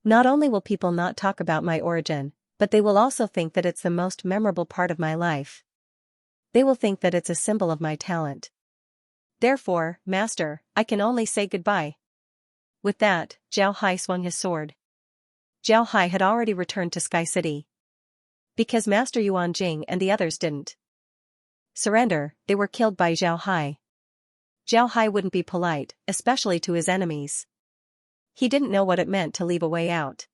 Not only will people not talk about my origin, but they will also think that it's the most memorable part of my life. They will think that it's a symbol of my talent. Therefore, Master, I can only say goodbye. With that, Zhao Hai swung his sword. Zhao Hai had already returned to Sky City. Because Master Yuanjing and the others didn't surrender, they were killed by Zhao Hai. Zhao Hai wouldn't be polite, especially to his enemies. He didn't know what it meant to leave a way out.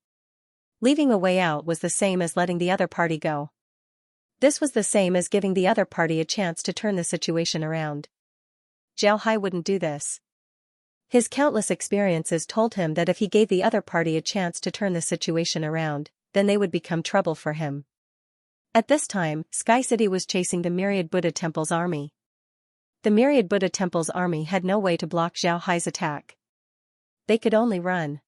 Leaving a way out was the same as letting the other party go. This was the same as giving the other party a chance to turn the situation around. Zhao Hai wouldn't do this. His countless experiences told him that if he gave the other party a chance to turn the situation around, then they would become trouble for him. At this time, Sky City was chasing the Myriad Buddha Temple's army. The Myriad Buddha Temple's army had no way to block Zhao Hai's attack. They could only run.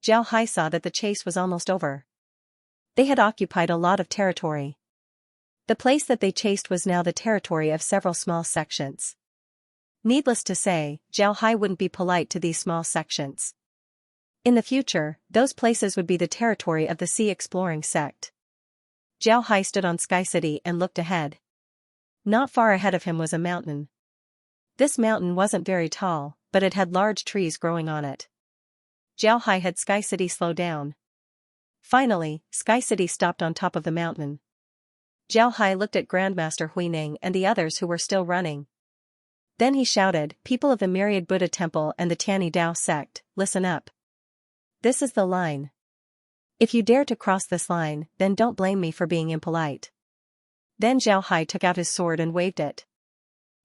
Zhao Hai saw that the chase was almost over. They had occupied a lot of territory. The place that they chased was now the territory of several small sections. Needless to say, Zhao Hai wouldn't be polite to these small sections. In the future, those places would be the territory of the Sea Exploring sect. Zhao Hai stood on Sky City and looked ahead. Not far ahead of him was a mountain. This mountain wasn't very tall, but it had large trees growing on it. Zhao Hai had Sky City slow down. Finally, Sky City stopped on top of the mountain. Zhao Hai looked at Grandmaster Huining and the others who were still running. Then he shouted, "People of the Myriad Buddha Temple and the Tianyi Dao sect, listen up. This is the line. If you dare to cross this line, then don't blame me for being impolite." Then Zhao Hai took out his sword and waved it.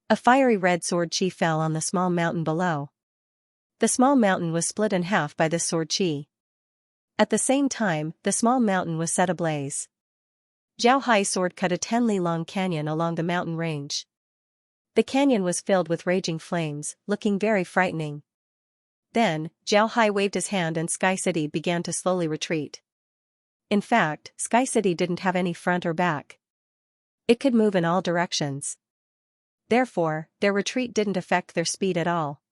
A fiery red sword chi fell on the small mountain below. The small mountain was split in half by this sword chi. At the same time, the small mountain was set ablaze. Zhao Hai's sword cut a 10-li-long canyon along the mountain range. The canyon was filled with raging flames, looking very frightening. Then, Zhao Hai waved his hand and Sky City began to slowly retreat. In fact, Sky City didn't have any front or back. It could move in all directions. Therefore, their retreat didn't affect their speed at all.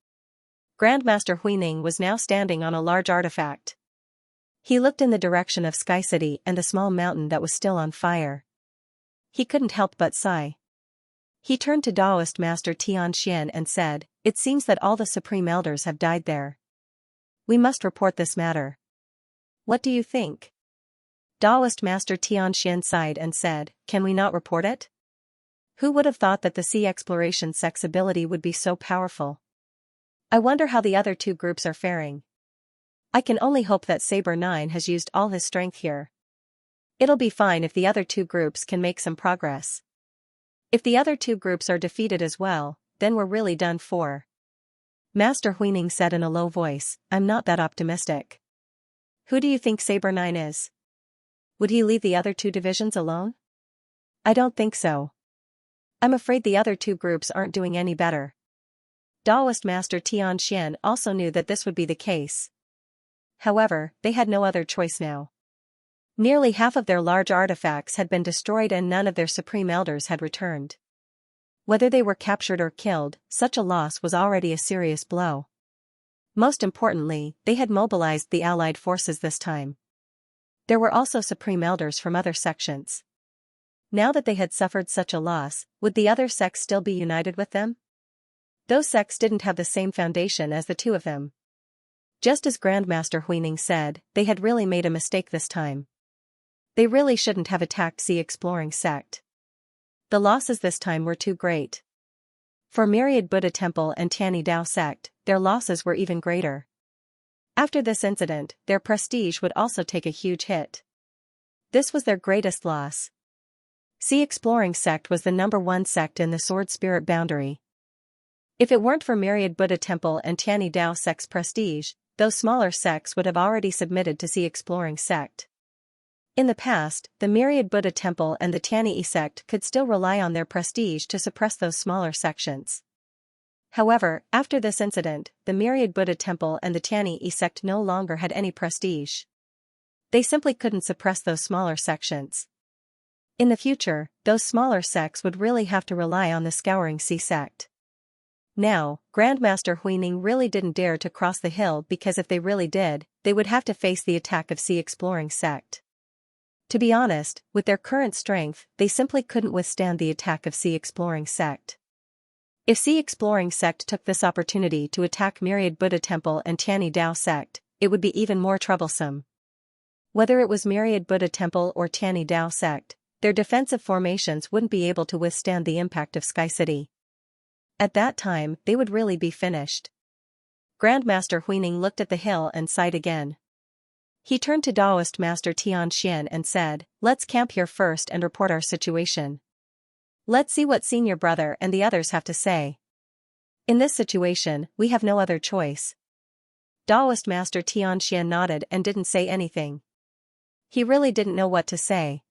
Grandmaster Huining was now standing on a large artifact. He looked in the direction of Sky City and the small mountain that was still on fire. He couldn't help but sigh. He turned to Taoist Master Xianxia and said, "It seems that all the Supreme Elders have died there. We must report this matter. What do you think?" Taoist Master Xianxia sighed and said, "Can we not report it? Who would have thought that the Sea Exploration sect's ability would be so powerful? I wonder how the other two groups are faring. I can only hope that Saber 9 has used all his strength here. It'll be fine if the other two groups can make some progress. If the other two groups are defeated as well, then we're really done for." Master Huining said in a low voice, "I'm not that optimistic." "Who do you think Saber 9 is? Would he leave the other two divisions alone?" "I don't think so. I'm afraid the other two groups aren't doing any better." Taoist Master Tianxian also knew that this would be the case. However, they had no other choice now. Nearly half of their large artifacts had been destroyed and none of their Supreme Elders had returned. Whether they were captured or killed, such a loss was already a serious blow. Most importantly, they had mobilized the Allied forces this time. There were also Supreme Elders from other sections. Now that they had suffered such a loss, would the other sects still be united with them? Those sects didn't have the same foundation as the two of them. Just as Grandmaster Huining said, they had really made a mistake this time. They really shouldn't have attacked Sea Exploring Sect. The losses this time were too great. For Myriad Buddha Temple and Tianyi Dao Sect, their losses were even greater. After this incident, their prestige would also take a huge hit. This was their greatest loss. Sea Exploring Sect was the #1 sect in the Sword Spirit boundary. If it weren't for Myriad Buddha Temple and Tianyi Dao Sect's prestige, those smaller sects would have already submitted to Sea Exploring Sect. In the past, the Myriad Buddha Temple and the Tianyi sect could still rely on their prestige to suppress those smaller sections. However, after this incident, the Myriad Buddha Temple and the Tianyi sect no longer had any prestige. They simply couldn't suppress those smaller sections. In the future, those smaller sects would really have to rely on the Scouring Sea sect. Now, Grandmaster Huining really didn't dare to cross the hill because if they really did, they would have to face the attack of Sea Exploring Sect. To be honest, with their current strength, they simply couldn't withstand the attack of Sea Exploring Sect. If Sea Exploring Sect took this opportunity to attack Myriad Buddha Temple and Tianyi Dao Sect, it would be even more troublesome. Whether it was Myriad Buddha Temple or Tianyi Dao Sect, their defensive formations wouldn't be able to withstand the impact of Sky City. At that time, they would really be finished. Grandmaster Huining looked at the hill and sighed again. He turned to Taoist Master Xianxia and said, "Let's camp here first and report our situation. Let's see what Senior Brother and the others have to say. In this situation, we have no other choice." Taoist Master Xianxia nodded and didn't say anything. He really didn't know what to say.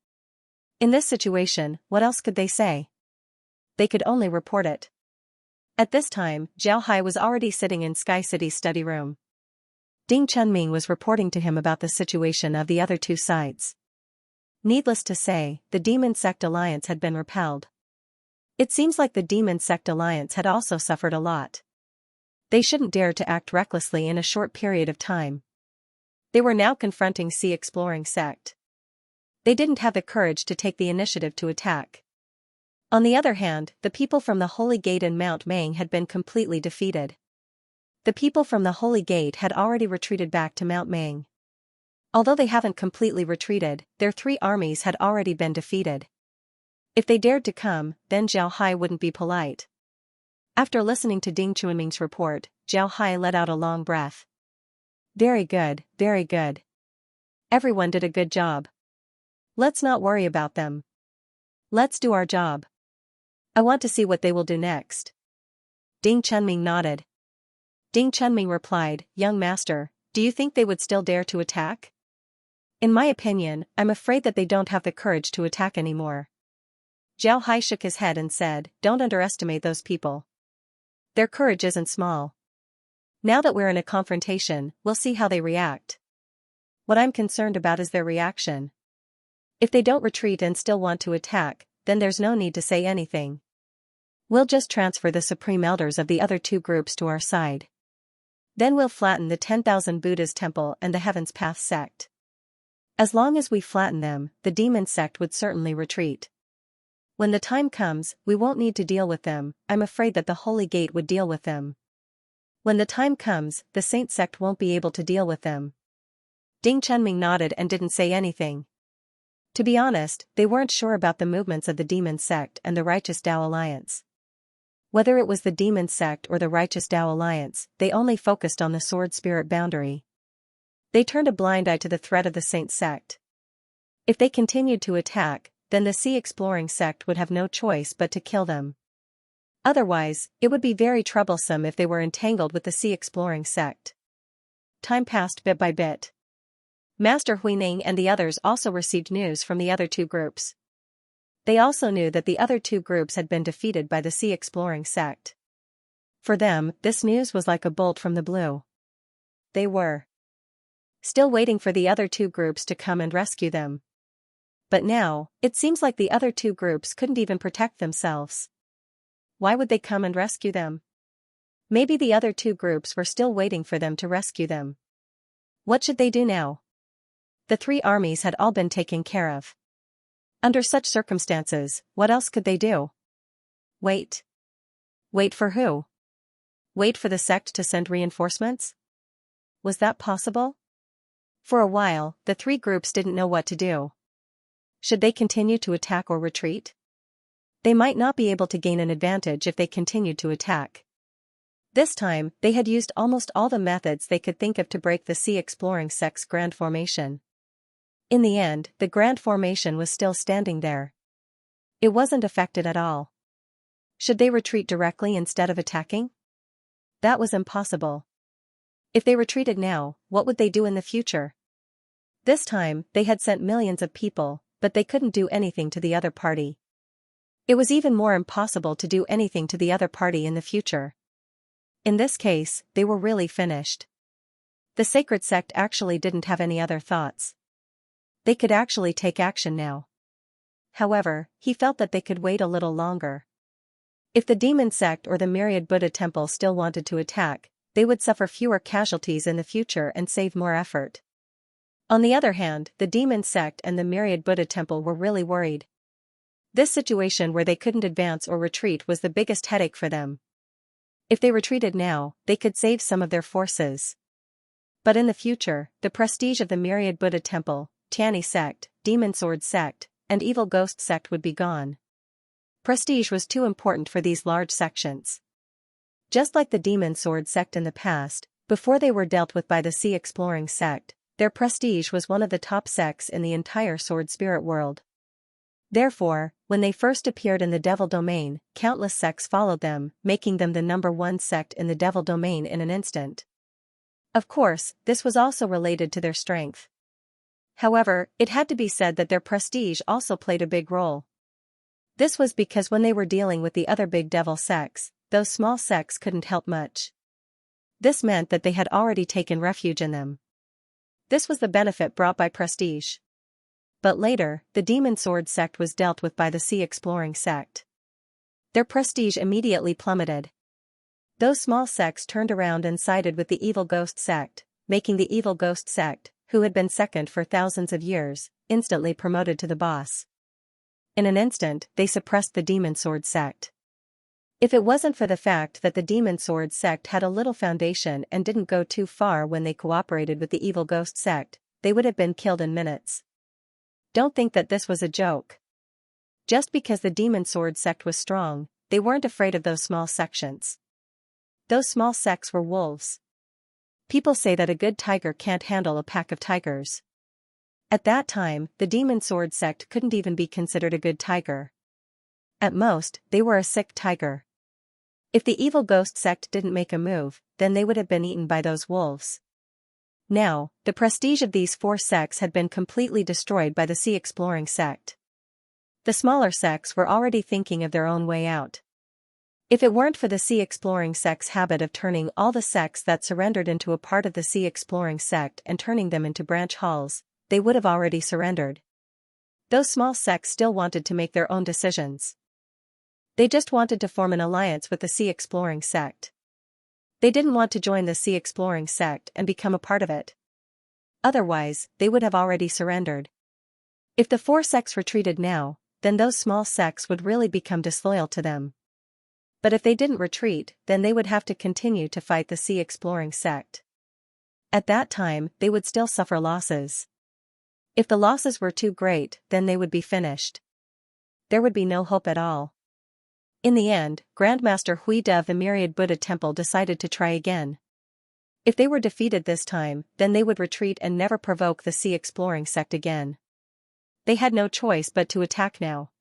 In this situation, what else could they say? They could only report it. At this time, Zhao Hai was already sitting in Sky City's study room. Ding Chunming was reporting to him about the situation of the other two sides. Needless to say, the Demon Sect Alliance had been repelled. It seems like the Demon Sect Alliance had also suffered a lot. They shouldn't dare to act recklessly in a short period of time. They were now confronting Sea Exploring Sect. They didn't have the courage to take the initiative to attack. On the other hand, the people from the Holy Gate in Mount Mang had been completely defeated. The people from the Holy Gate had already retreated back to Mount Mang. Although they haven't completely retreated, their 3 armies had already been defeated. If they dared to come, then Zhao Hai wouldn't be polite. After listening to Ding Chunming's report, Zhao Hai let out a long breath. Very good, very good. Everyone did a good job. Let's not worry about them. Let's do our job. I want to see what they will do next. Ding Chunming nodded. Ding Chunming replied, "Young master, do you think they would still dare to attack?" "In my opinion, I'm afraid that they don't have the courage to attack anymore." Zhao Hai shook his head and said, "Don't underestimate those people. Their courage isn't small. Now that we're in a confrontation, we'll see how they react. What I'm concerned about is their reaction. If they don't retreat and still want to attack, then there's no need to say anything. We'll just transfer the supreme elders of the other 2 groups to our side. Then we'll flatten the 10,000 Buddha's Temple and the Heaven's Path sect. As long as we flatten them, the Demon Sect would certainly retreat. When the time comes, we won't need to deal with them. I'm afraid that the Holy Gate would deal with them. When the time comes, the Saint Sect won't be able to deal with them." Ding Chunming nodded and didn't say anything. To be honest, they weren't sure about the movements of the Demon Sect and the Righteous Tao Alliance. Whether it was the Demon Sect or the Righteous Tao Alliance, they only focused on the Sword Spirit boundary. They turned a blind eye to the threat of the Saint Sect. If they continued to attack, then the Sea Exploring Sect would have no choice but to kill them. Otherwise, it would be very troublesome if they were entangled with the Sea Exploring Sect. Time passed bit by bit. Master Huining and the others also received news from the other 2 groups. They also knew that the other 2 groups had been defeated by the Sea Exploring Sect. For them, this news was like a bolt from the blue. They were still waiting for the other 2 groups to come and rescue them. But now, it seems like the other 2 groups couldn't even protect themselves. Why would they come and rescue them? Maybe the other 2 groups were still waiting for them to rescue them. What should they do now? The 3 armies had all been taken care of. Under such circumstances, what else could they do? Wait. Wait for who? Wait for the sect to send reinforcements? Was that possible? For a while, the three groups didn't know what to do. Should they continue to attack or retreat? They might not be able to gain an advantage if they continued to attack. This time, they had used almost all the methods they could think of to break the Sea Exploring Sect's Grand Formation. In the end, the Grand Formation was still standing there. It wasn't affected at all. Should they retreat directly instead of attacking? That was impossible. If they retreated now, what would they do in the future? This time, they had sent millions of people, but they couldn't do anything to the other party. It was even more impossible to do anything to the other party in the future. In this case, they were really finished. The sacred sect actually didn't have any other thoughts. They could actually take action now. However, he felt that they could wait a little longer. If the demon sect or the myriad Buddha temple still wanted to attack, they would suffer fewer casualties in the future and save more effort. On the other hand, the demon sect and the myriad Buddha temple were really worried. This situation where they couldn't advance or retreat was the biggest headache for them. If they retreated now, they could save some of their forces. But in the future, the prestige of the myriad Buddha temple, Tianyi sect, demon sword sect, and evil ghost sect would be gone. Prestige was too important for these large sections. Just like the demon sword sect in the past, before they were dealt with by the Sea Exploring sect, their prestige was one of the top sects in the entire sword spirit world. Therefore, when they first appeared in the Devil Domain, countless sects followed them, making them the #1 sect in the Devil Domain in an instant. Of course, this was also related to their strength. However, it had to be said that their prestige also played a big role. This was because when they were dealing with the other big devil sects, those small sects couldn't help much. This meant that they had already taken refuge in them. This was the benefit brought by prestige. But later, the demon sword sect was dealt with by the Sea Exploring sect. Their prestige immediately plummeted. Those small sects turned around and sided with the evil ghost sect, making the evil ghost sect, who had been second for thousands of years, instantly promoted to the boss. In an instant, they suppressed the demon sword sect. If it wasn't for the fact that the demon sword sect had a little foundation and didn't go too far when they cooperated with the evil ghost sect, they would have been killed in minutes. Don't think that this was a joke. Just because the demon sword sect was strong, they weren't afraid of those small sections. Those small sects were wolves. People say that a good tiger can't handle a pack of tigers. At that time, the demon sword sect couldn't even be considered a good tiger. At most, they were a sick tiger. If the evil ghost sect didn't make a move, then they would have been eaten by those wolves. Now, the prestige of these four sects had been completely destroyed by the Sea Exploring sect. The smaller sects were already thinking of their own way out. If it weren't for the Sea Exploring sect's habit of turning all the sects that surrendered into a part of the Sea Exploring sect and turning them into branch halls, they would have already surrendered. Those small sects still wanted to make their own decisions. They just wanted to form an alliance with the Sea Exploring sect. They didn't want to join the Sea Exploring sect and become a part of it. Otherwise, they would have already surrendered. If the four sects retreated now, then those small sects would really become disloyal to them. But if they didn't retreat, then they would have to continue to fight the Sea Exploring sect. At that time, they would still suffer losses. If the losses were too great, then they would be finished. There would be no hope at all. In the end, Grandmaster Huida of the Myriad Buddha Temple decided to try again. If they were defeated this time, then they would retreat and never provoke the Sea Exploring sect again. They had no choice but to attack now.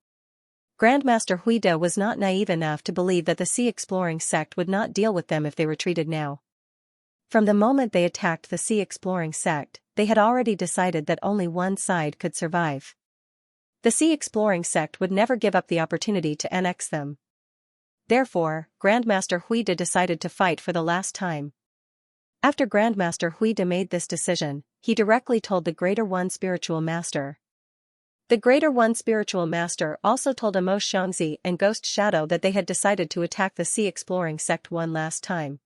Grandmaster Huida was not naive enough to believe that the Sea Exploring sect would not deal with them if they retreated now. From the moment they attacked the Sea Exploring sect, they had already decided that only one side could survive. The Sea Exploring sect would never give up the opportunity to annex them. Therefore, Grandmaster Huida decided to fight for the last time. After Grandmaster Huida made this decision, he directly told the Greater One Spiritual Master. The Greater One Spiritual Master also told Amo Xianxia and Ghost Shadow that they had decided to attack the Sea Exploring sect one last time.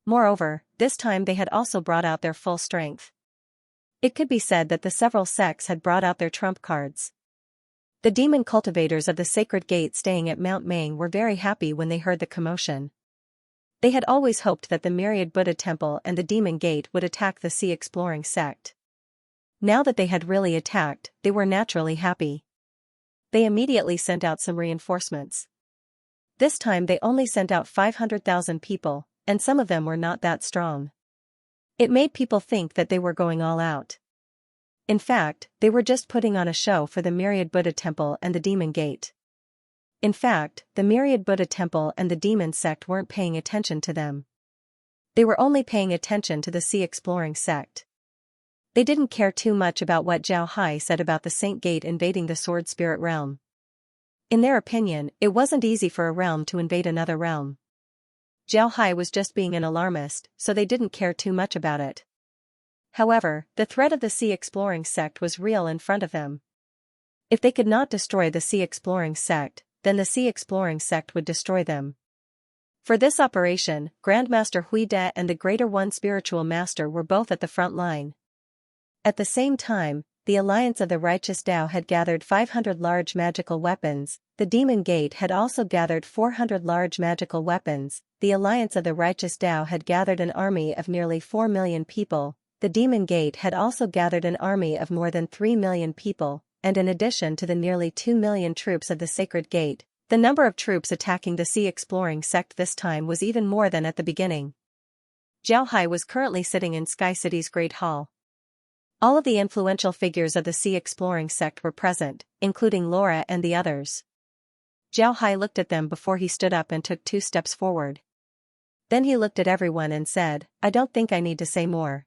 Moreover, this time they had also brought out their full strength. It could be said that the several sects had brought out their trump cards. The demon cultivators of the sacred gate staying at Mount Mang were very happy when they heard the commotion. They had always hoped that the myriad Buddha temple and the demon gate would attack the sea exploring sect. Now that they had really attacked, they were naturally happy. They immediately sent out some reinforcements. This time they only sent out 500,000 people, and some of them were not that strong. It made people think that they were going all out. In fact, they were just putting on a show for the myriad Buddha temple and the demon gate. In fact, the myriad Buddha temple and the demon sect weren't paying attention to them. They were only paying attention to the sea exploring sect. They didn't care too much about what Zhao Hai said about the Saint Gate invading the Sword Spirit realm. In their opinion, it wasn't easy for a realm to invade another realm. Zhao Hai was just being an alarmist, so they didn't care too much about it. However, the threat of the sea exploring sect was real in front of them. If they could not destroy the sea exploring sect, then the sea exploring sect would destroy them. For this operation, Grandmaster Hui De and the Greater One Spiritual Master were both at the front line. At the same time, the Alliance of the Righteous Tao had gathered 500 large magical weapons, the Demon Gate had also gathered 400 large magical weapons, the Alliance of the Righteous Tao had gathered an army of nearly 4 million people, the Demon Gate had also gathered an army of more than 3 million people, and in addition to the nearly 2 million troops of the Sacred Gate, the number of troops attacking the sea exploring sect this time was even more than at the beginning. Zhao Hai was currently sitting in Sky City's Great Hall. All of the influential figures of the sea exploring sect were present, including Laura and the others. Zhao Hai looked at them before he stood up and took 2 steps forward. Then he looked at everyone and said, "I don't think I need to say more.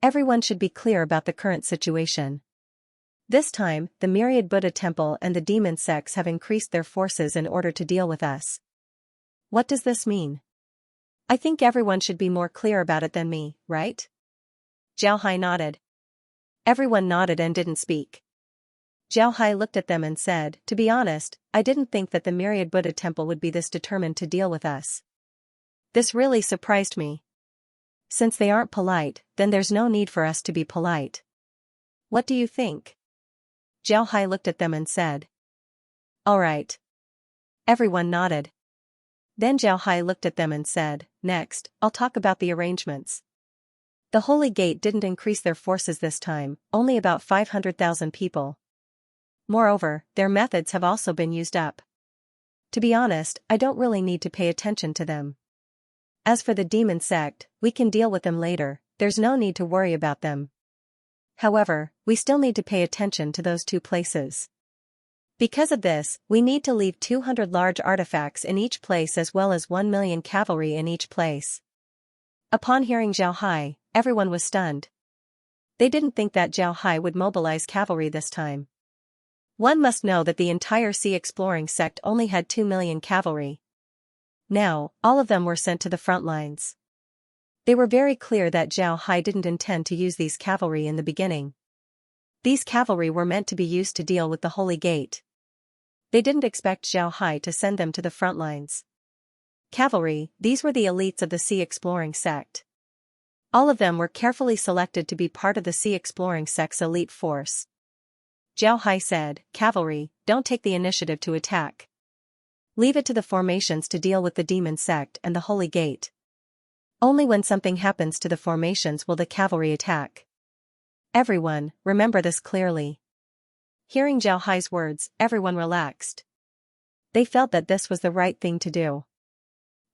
Everyone should be clear about the current situation. This time, the myriad Buddha temple and the demon sects have increased their forces in order to deal with us. What does this mean? I think everyone should be more clear about it than me, right?" Zhao Hai nodded. Everyone nodded and didn't speak. Zhao Hai looked at them and said, "To be honest, I didn't think that the myriad Buddha temple would be this determined to deal with us. This really surprised me. Since they aren't polite, then there's no need for us to be polite. What do you think?" Zhao Hai looked at them and said, "All right." Everyone nodded. Then Zhao Hai looked at them and said, "Next, I'll talk about the arrangements. The Holy Gate didn't increase their forces this time, only about 500,000 people. Moreover, their methods have also been used up. To be honest, I don't really need to pay attention to them. As for the demon sect, we can deal with them later, there's no need to worry about them. However, we still need to pay attention to those 2 places. Because of this, we need to leave 200 large artifacts in each place as well as 1 million cavalry in each place." Upon hearing Zhao Hai, everyone was stunned. They didn't think that Zhao Hai would mobilize cavalry this time. One must know that the entire sea exploring sect only had 2 million cavalry. Now, all of them were sent to the front lines. They were very clear that Zhao Hai didn't intend to use these cavalry in the beginning. These cavalry were meant to be used to deal with the Holy Gate. They didn't expect Zhao Hai to send them to the front lines. Cavalry, these were the elites of the sea exploring sect. All of them were carefully selected to be part of the sea exploring sect's elite force. Zhao Hai said, "Cavalry, don't take the initiative to attack. Leave it to the formations to deal with the demon sect and the Holy Gate. Only when something happens to the formations will the cavalry attack. Everyone, remember this clearly." Hearing Zhao Hai's words, everyone relaxed. They felt that this was the right thing to do.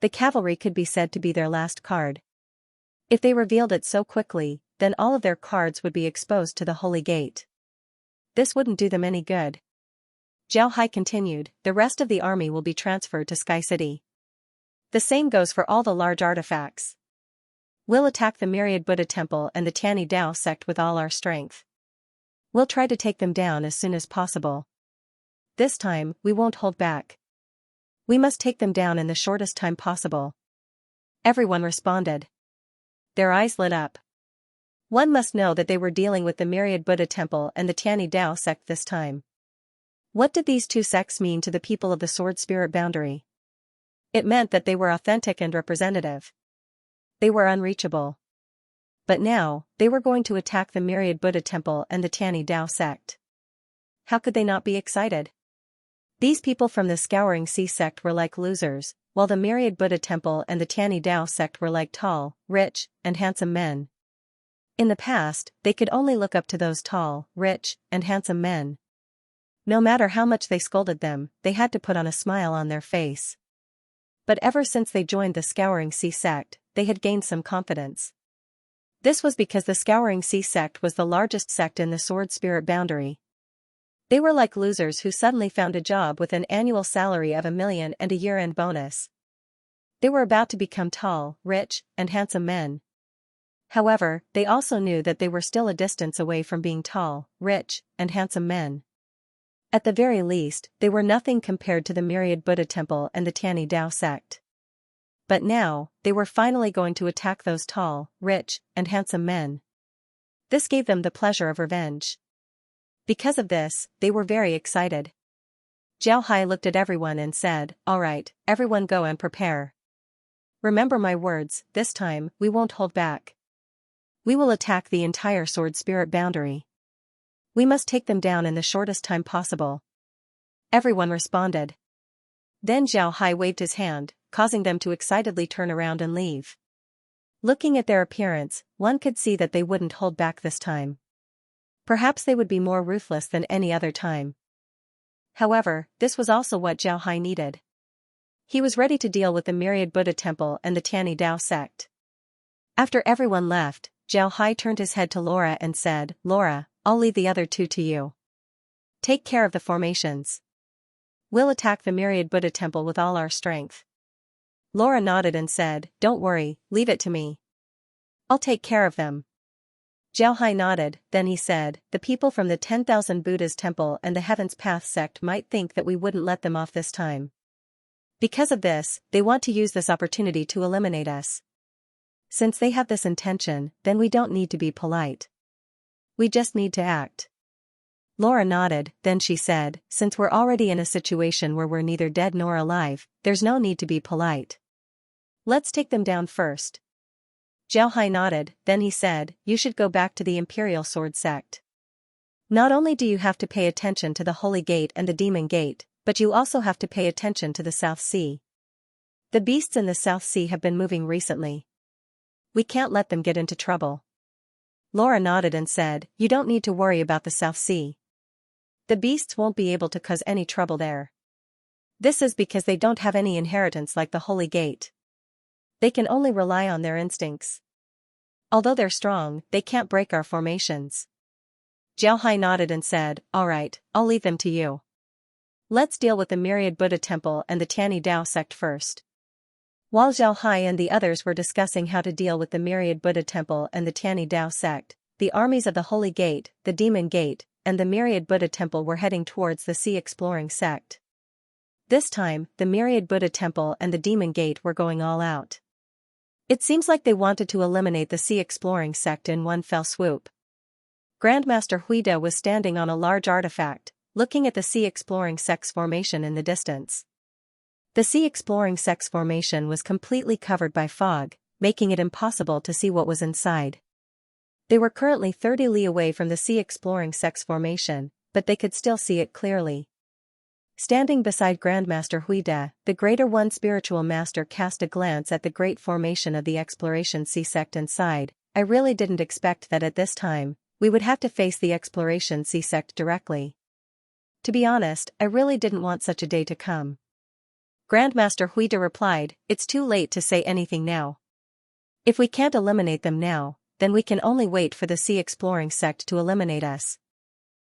The cavalry could be said to be their last card. If they revealed it so quickly, then all of their cards would be exposed to the Holy Gate. This wouldn't do them any good. Zhao Hai continued, "The rest of the army will be transferred to Sky City. The same goes for all the large artifacts. We'll attack the myriad Buddha temple and the Tianyi Dao sect with all our strength. We'll try to take them down as soon as possible. This time, we won't hold back. We must take them down in the shortest time possible." Everyone responded. Their eyes lit up. One must know that they were dealing with the myriad Buddha temple and the Tianyi Dao sect this time. What did these 2 sects mean to the people of the Sword Spirit boundary? It meant that they were authentic and representative. They were unreachable. But now, they were going to attack the myriad Buddha temple and the Tianyi Dao sect. how could they not be excited? These people from the Scouring Sea sect were like losers, while the Myriad Buddha Temple and the Tianyi Dao sect were like tall, rich, and handsome men. In the past, they could only look up to those tall, rich, and handsome men. No matter how much they scolded them, they had to put on a smile on their face. But ever since they joined the Scouring Sea sect, they had gained some confidence. This was because the Scouring Sea sect was the largest sect in the Sword Spirit boundary. They were like losers who suddenly found a job with an annual salary of $1 million and a year-end bonus. They were about to become tall, rich, and handsome men. However, they also knew that they were still a distance away from being tall, rich, and handsome men. At the very least, they were nothing compared to the Myriad Buddha Temple and the Tianyi Dao sect. But now, they were finally going to attack those tall, rich, and handsome men. This gave them the pleasure of revenge. Because of this, they were very excited. Zhao Hai looked at everyone and said, "All right, everyone go and prepare. Remember my words, this time, we won't hold back. We will attack the entire Sword Spirit boundary. We must take them down in the shortest time possible." Everyone responded. Then Zhao Hai waved his hand, causing them to excitedly turn around and leave. Looking at their appearance, one could see that they wouldn't hold back this time. Perhaps they would be more ruthless than any other time. However, this was also what Zhao Hai needed. He was ready to deal with the Myriad Buddha Temple and the Tianyi Dao sect. After everyone left, Zhao Hai turned his head to Laura and said, "Laura, I'll leave the other two to you. Take care of the formations. We'll attack the Myriad Buddha Temple with all our strength." Laura nodded and said, "Don't worry, leave it to me. I'll take care of them." Zhao Hai nodded, then he said, "The people from the 10,000 Buddhas Temple and the Heaven's Path sect might think that we wouldn't let them off this time. Because of this, they want to use this opportunity to eliminate us. Since they have this intention, then we don't need to be polite. We just need to act." Laura nodded, then she said, "Since we're already in a situation where we're neither dead nor alive, there's no need to be polite. Let's take them down first." Zhao Hai nodded, then he said, "You should go back to the Imperial Sword sect. Not only do you have to pay attention to the Holy Gate and the Demon Gate, but you also have to pay attention to the South Sea. The beasts in the South Sea have been moving recently. We can't let them get into trouble." Laura nodded and said, "You don't need to worry about the South Sea. The beasts won't be able to cause any trouble there. This is because they don't have any inheritance like the Holy Gate. They can only rely on their instincts. Although they're strong, they can't break our formations." Zhao Hai nodded and said, "All right, I'll leave them to you. Let's deal with the Myriad Buddha Temple and the Tianyi Dao sect first." While Zhao Hai and the others were discussing how to deal with the Myriad Buddha Temple and the Tianyi Dao sect, the armies of the Holy Gate, the Demon Gate, and the Myriad Buddha Temple were heading towards the Sea Exploring sect. This time, the Myriad Buddha Temple and the Demon Gate were going all out. It seems like they wanted to eliminate the Sea Exploring sect in one fell swoop. Grandmaster Huida was standing on a large artifact, looking at the Sea Exploring sect's formation in the distance. The Sea Exploring sect's formation was completely covered by fog, making it impossible to see what was inside. They were currently 30 li away from the Sea Exploring sect's formation, but they could still see it clearly. Standing beside Grandmaster Huida, the Greater One Spiritual Master cast a glance at the great formation of the Exploration Sea sect and sighed, "I really didn't expect that at this time, we would have to face the Exploration Sea sect directly. To be honest, I really didn't want such a day to come." Grandmaster Huida replied, "It's too late to say anything now. If we can't eliminate them now, then we can only wait for the Sea Exploring sect to eliminate us.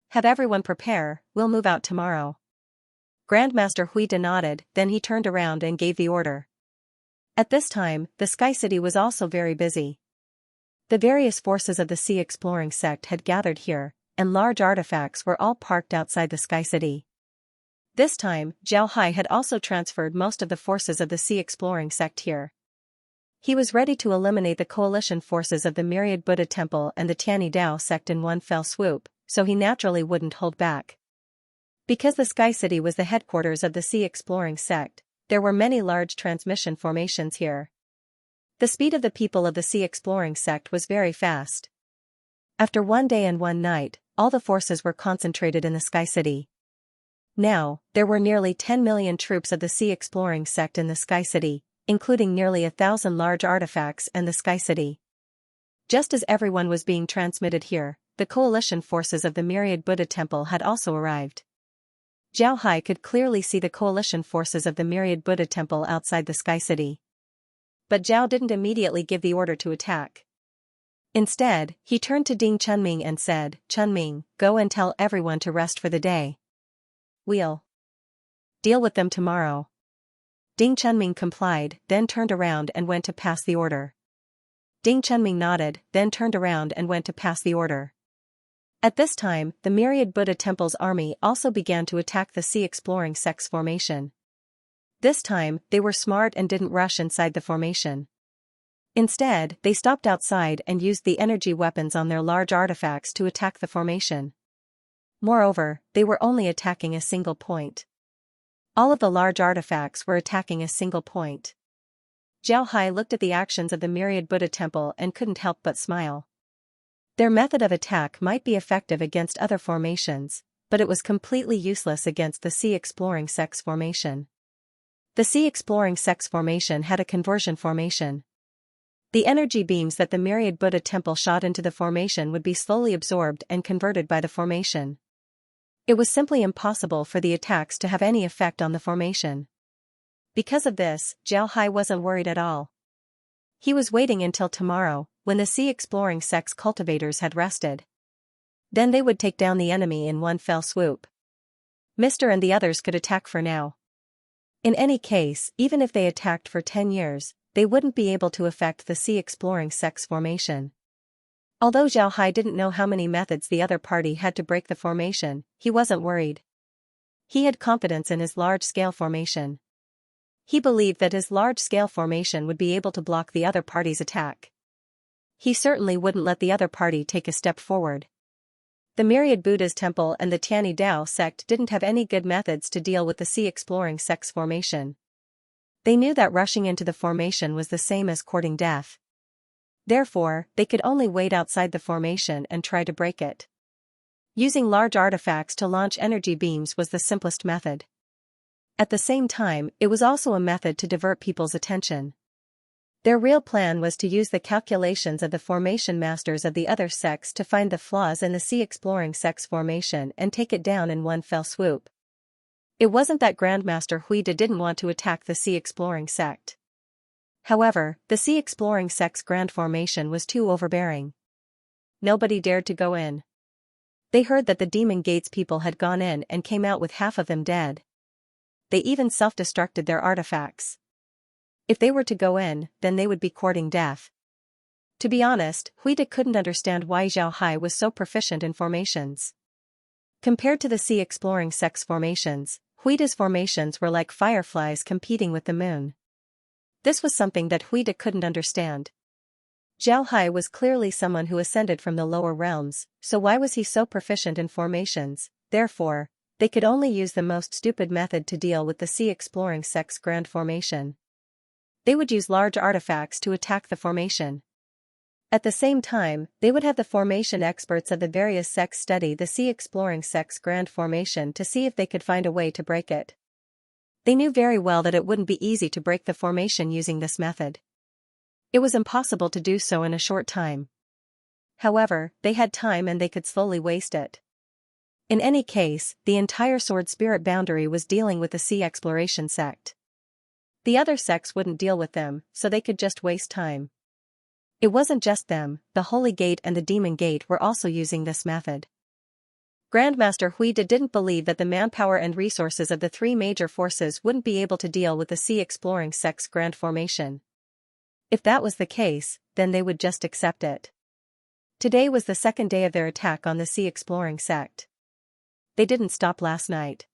Have everyone prepare, we'll move out tomorrow." Grandmaster Huida nodded, then he turned around and gave the order. At this time, the Sky City was also very busy. The various forces of the Sea Exploring sect had gathered here, and large artifacts were all parked outside the Sky City. This time, Zhao Hai had also transferred most of the forces of the Sea Exploring sect here. He was ready to eliminate the coalition forces of the Myriad Buddha Temple and the Tianyi Dao sect in one fell swoop, so he naturally wouldn't hold back. Because the Sky City was the headquarters of the Sea Exploring sect, there were many large transmission formations here. The speed of the people of the Sea Exploring sect was very fast. After one day and one night, all the forces were concentrated in the Sky City. Now, there were nearly 10 million troops of the Sea Exploring sect in the Sky City, including nearly 1,000 large artifacts and the Sky City. Just as everyone was being transmitted here, the coalition forces of the Myriad Buddha Temple had also arrived. Zhao Hai could clearly see the coalition forces of the Myriad Buddha Temple outside the Sky City. But Zhao didn't immediately give the order to attack. Instead, he turned to Ding Chunming and said, "Chunming, go and tell everyone to rest for the day. We'll deal with them tomorrow." Ding Chunming complied, then turned around and went to pass the order. Ding Chunming nodded, then turned around and went to pass the order. At this time, the Myriad Buddha Temple's army also began to attack the Sea Exploring sect's formation. This time, they were smart and didn't rush inside the formation. Instead, they stopped outside and used the energy weapons on their large artifacts to attack the formation. Moreover, they were only attacking a single point. All of the large artifacts were attacking a single point. Zhao Hai looked at the actions of the Myriad Buddha Temple and couldn't help but smile. Their method of attack might be effective against other formations, but it was completely useless against the Sea Exploring sect's formation. The Sea Exploring sect's formation had a conversion formation. The energy beams that the Myriad Buddha Temple shot into the formation would be slowly absorbed and converted by the formation. It was simply impossible for the attacks to have any effect on the formation. Because of this, Zhao Hai wasn't worried at all. He was waiting until tomorrow, when the Sea Exploring sect's cultivators had rested. Then they would take down the enemy in one fell swoop. Mr. and the others could attack for now. In any case, even if they attacked for 10 years, they wouldn't be able to affect the Sea Exploring sect's formation. Although Zhao Hai didn't know how many methods the other party had to break the formation, he wasn't worried. He had confidence in his large-scale formation. He believed that his large-scale formation would be able to block the other party's attack. He certainly wouldn't let the other party take a step forward. The Myriad Buddha's Temple and the Tianyi Dao sect didn't have any good methods to deal with the Sea Exploring sect's formation. They knew that rushing into the formation was the same as courting death. Therefore, they could only wait outside the formation and try to break it. Using large artifacts to launch energy beams was the simplest method. At the same time, it was also a method to divert people's attention. Their real plan was to use the calculations of the formation masters of the other sects to find the flaws in the Sea Exploring sect's formation and take it down in one fell swoop. It wasn't that Grandmaster Huida didn't want to attack the Sea Exploring sect. However, the Sea Exploring sect's grand formation was too overbearing. Nobody dared to go in. They heard that the Demon Gates people had gone in and came out with half of them dead. They even self-destructed their artifacts. If they were to go in, then they would be courting death. To be honest, Huida couldn't understand why Zhao Hai was so proficient in formations. Compared to the Sea Exploring sect's formations, Huida's formations were like fireflies competing with the moon. This was something that Huida couldn't understand. Zhao Hai was clearly someone who ascended from the lower realms, so why was he so proficient in formations? Therefore, they could only use the most stupid method to deal with the Sea Exploring sect's grand formation. They would use large artifacts to attack the formation. At the same time, they would have the formation experts of the various sects study the Sea Exploring sect's grand formation to see if they could find a way to break it. They knew very well that it wouldn't be easy to break the formation using this method. It was impossible to do so in a short time. However, they had time and they could slowly waste it. In any case, the entire Sword Spirit boundary was dealing with the Sea Exploration sect. The other sects wouldn't deal with them, so they could just waste time. It wasn't just them, the Holy Gate and the Demon Gate were also using this method. Grandmaster Huida didn't believe that the manpower and resources of the three major forces wouldn't be able to deal with the Sea Exploring sect's grand formation. If that was the case, then they would just accept it. Today was the second day of their attack on the Sea Exploring sect. They didn't stop last night.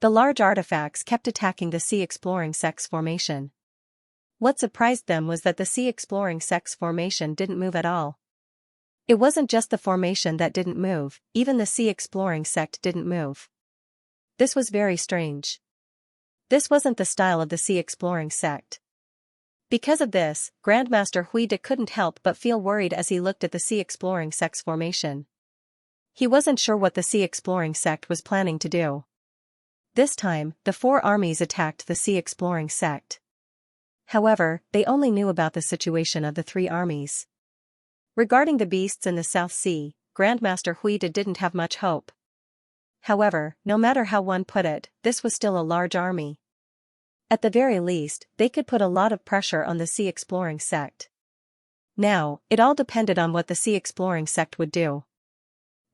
The large artifacts kept attacking the Sea Exploring sect's formation. What surprised them was that the Sea Exploring sect's formation didn't move at all. It wasn't just the formation that didn't move, even the Sea Exploring sect didn't move. This was very strange. This wasn't the style of the Sea Exploring sect. Because of this, Grandmaster Huida couldn't help but feel worried as he looked at the Sea Exploring sect's formation. He wasn't sure what the Sea Exploring sect was planning to do. This time, the four armies attacked the Sea Exploring sect. However, they only knew about the situation of the three armies. Regarding the beasts in the South Sea, Grandmaster Huida didn't have much hope. However, no matter how one put it, this was still a large army. At the very least, they could put a lot of pressure on the Sea Exploring sect. Now, it all depended on what the Sea Exploring sect would do.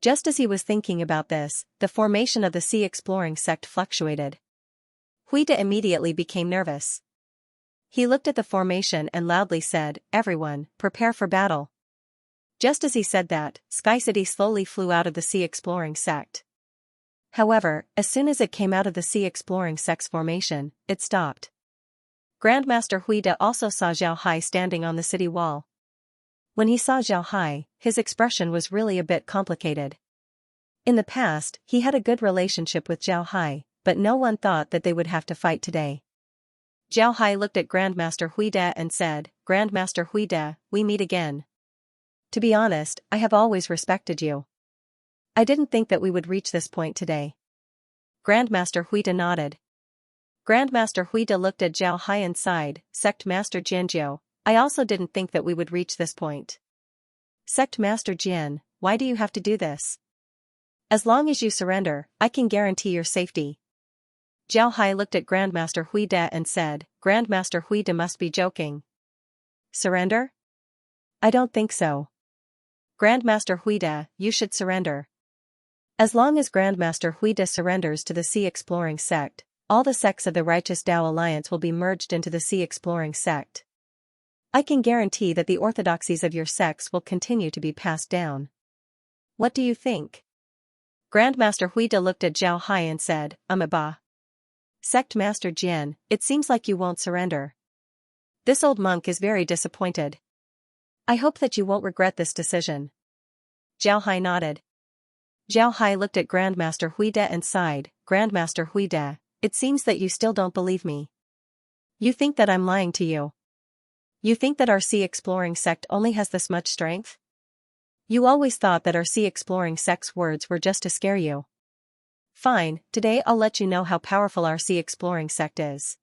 Just as he was thinking about this, the formation of the Sea Exploring sect fluctuated. Huida immediately became nervous. He looked at the formation and loudly said, "Everyone, prepare for battle." Just as he said that, Sky City slowly flew out of the Sea Exploring sect. However, as soon as it came out of the Sea Exploring sect's formation, it stopped. Grandmaster Huida also saw Zhao Hai standing on the city wall. When he saw Zhao Hai, his expression was really a bit complicated. In the past, he had a good relationship with Zhao Hai, but no one thought that they would have to fight today. Zhao Hai looked at Grandmaster Huida and said, "Grandmaster Huida, we meet again. To be honest, I have always respected you. I didn't think that we would reach this point today." Grandmaster Huida nodded. Grandmaster Huida looked at Zhao Hai and sighed, "Sect Master Jianjiu, I also didn't think that we would reach this point. Sect Master Jian, why do you have to do this? As long as you surrender, I can guarantee your safety." Zhao Hai looked at Grandmaster Huida and said, "Grandmaster Huida must be joking. Surrender? I don't think so. Grandmaster Huida, you should surrender." As long as Grandmaster Huida surrenders to the Sea Exploring sect, all the sects of the Righteous Tao Alliance will be merged into the Sea Exploring sect. I can guarantee that the orthodoxies of your sects will continue to be passed down. What do you think? Grandmaster Huida looked at Zhao Hai and said, "Ba. Sect Master Jian, it seems like you won't surrender. This old monk is very disappointed. I hope that you won't regret this decision." Zhao Hai nodded. Zhao Hai looked at Grandmaster Huida and sighed, "Grandmaster Huida, it seems that you still don't believe me. You think that I'm lying to you. You think that our Sea Exploring sect only has this much strength? You always thought that our Sea Exploring sect's words were just to scare you. Fine, today I'll let you know how powerful our Sea Exploring sect is.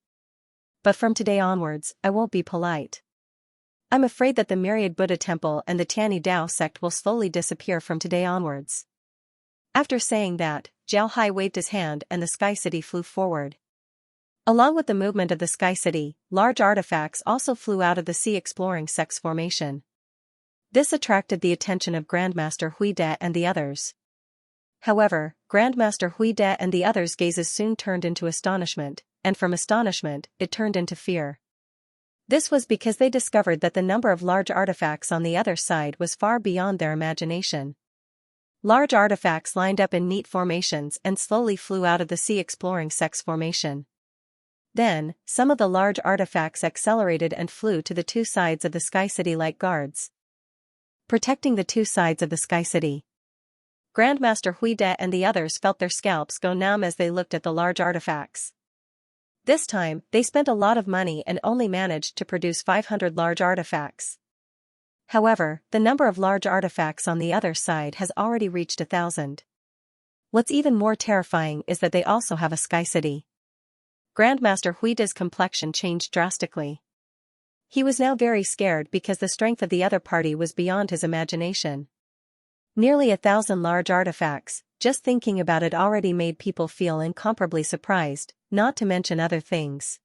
But from today onwards, I won't be polite. I'm afraid that the Myriad Buddha Temple and the Tianyi Dao sect will slowly disappear from today onwards." After saying that, Zhao Hai waved his hand and the Sky City flew forward. Along with the movement of the Sky City, large artifacts also flew out of the Sea Exploring sect's formation. This attracted the attention of Grandmaster Huida and the others. However, Grandmaster Huida and the others' gazes soon turned into astonishment, and from astonishment, it turned into fear. This was because they discovered that the number of large artifacts on the other side was far beyond their imagination. Large artifacts lined up in neat formations and slowly flew out of the Sea Exploring sect's formation. Then, some of the large artifacts accelerated and flew to the two sides of the Sky City like guards, protecting the two sides of the Sky City. Grandmaster Huida and the others felt their scalps go numb as they looked at the large artifacts. This time, they spent a lot of money and only managed to produce 500 large artifacts. However, the number of large artifacts on the other side has already reached 1,000. What's even more terrifying is that they also have a Sky City. Grandmaster Huida's complexion changed drastically. He was now very scared because the strength of the other party was beyond his imagination. Nearly 1,000 large artifacts, just thinking about it already made people feel incomparably surprised, not to mention other things.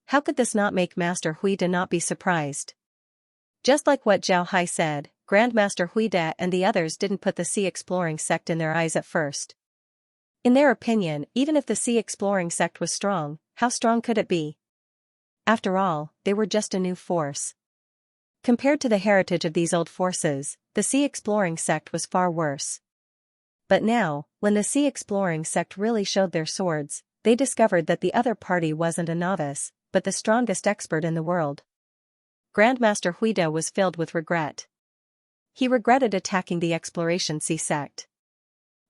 How could this not make Master Huida not be surprised? Just like what Zhao Hai said, Grandmaster Huida and the others didn't put the Sea Exploring sect in their eyes at first. In their opinion, even if the Sea Exploring sect was strong, how strong could it be? After all, they were just a new force. Compared to the heritage of these old forces, the Sea Exploring sect was far worse. But now, when the Sea Exploring sect really showed their swords, they discovered that the other party wasn't a novice, but the strongest expert in the world. Grandmaster Huida was filled with regret. He regretted attacking the Exploration Sea sect.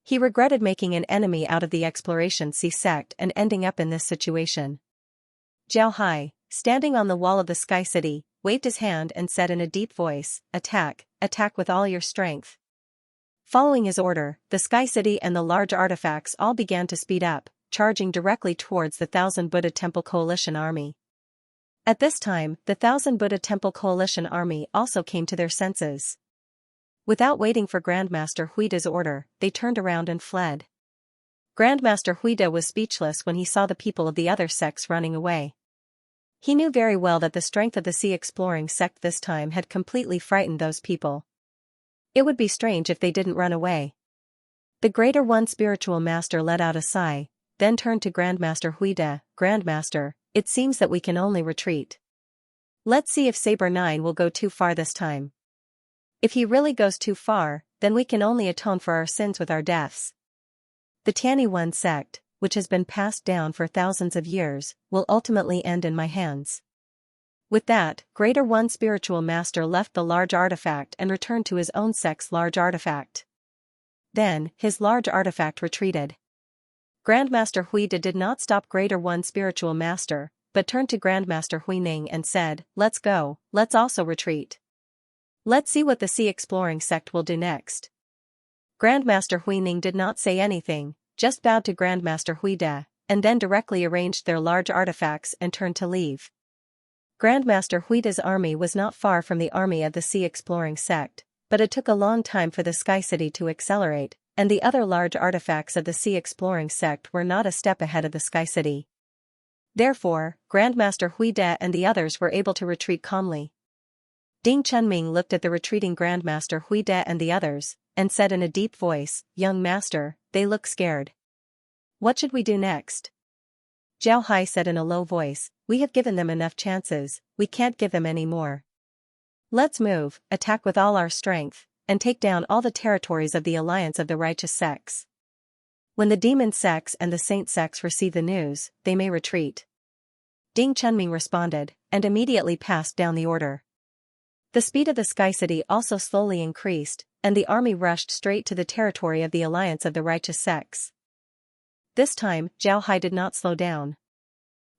He regretted making an enemy out of the Exploration Sea sect and ending up in this situation. Zhao Hai, standing on the wall of the Sky City, waved his hand and said in a deep voice, "Attack, attack with all your strength." Following his order, the Sky City and the large artifacts all began to speed up, charging directly towards the Thousand Buddha Temple Coalition army. At this time, the Thousand Buddha Temple Coalition army also came to their senses. Without waiting for Grandmaster Huida's order, they turned around and fled. Grandmaster Huida was speechless when he saw the people of the other sects running away. He knew very well that the strength of the sea exploring sect this time had completely frightened those people. It would be strange if they didn't run away. The Greater One Spiritual Master let out a sigh, then turned to Grandmaster Huida. Grandmaster, it seems that we can only retreat. Let's see if Saber 9 will go too far this time. If he really goes too far, then we can only atone for our sins with our deaths. The Tianyi One sect, which has been passed down for thousands of years, will ultimately end in my hands. With that, Greater One Spiritual Master left the large artifact and returned to his own sect's large artifact. Then, his large artifact retreated. Grandmaster Huida did not stop Greater One Spiritual Master, but turned to Grandmaster Huining and said, "Let's go, let's also retreat. Let's see what the Sea Exploring sect will do next." Grandmaster Huining did not say anything, just bowed to Grandmaster Huida, and then directly arranged their large artifacts and turned to leave. Grandmaster Huida's army was not far from the army of the Sea Exploring sect, but it took a long time for the Sky City to accelerate, and the other large artifacts of the Sea Exploring sect were not a step ahead of the Sky City. Therefore, Grandmaster Huida and the others were able to retreat calmly. Ding Chunming looked at the retreating Grandmaster Huida and the others, and said in a deep voice, "Young master, they look scared. What should we do next?" Zhao Hai said in a low voice, "We have given them enough chances, we can't give them any more. Let's move, attack with all our strength, and take down all the territories of the Alliance of the Righteous Sects. When the demon sects and the saint sects receive the news, they may retreat." Ding Chunming responded, and immediately passed down the order. The speed of the Sky City also slowly increased, and the army rushed straight to the territory of the Alliance of the Righteous Sects. This time, Zhao Hai did not slow down.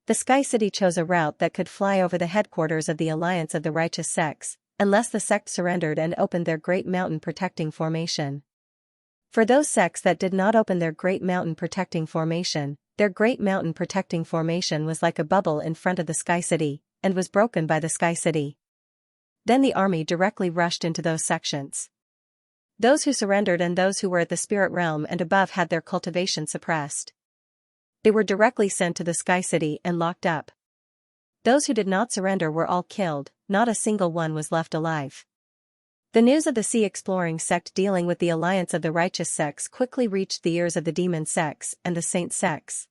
The Sky City chose a route that could fly over the headquarters of the Alliance of the Righteous Sects, unless the sect surrendered and opened their Great Mountain Protecting Formation. For those sects that did not open their Great Mountain Protecting Formation, their Great Mountain Protecting Formation was like a bubble in front of the Sky City, and was broken by the Sky City. Then the army directly rushed into those sections. Those who surrendered and those who were at the spirit realm and above had their cultivation suppressed. They were directly sent to the Sky City and locked up. Those who did not surrender were all killed, not a single one was left alive. The news of the Sea Exploring sect dealing with the Alliance of the Righteous Sects quickly reached the ears of the demon sects and the saint sects.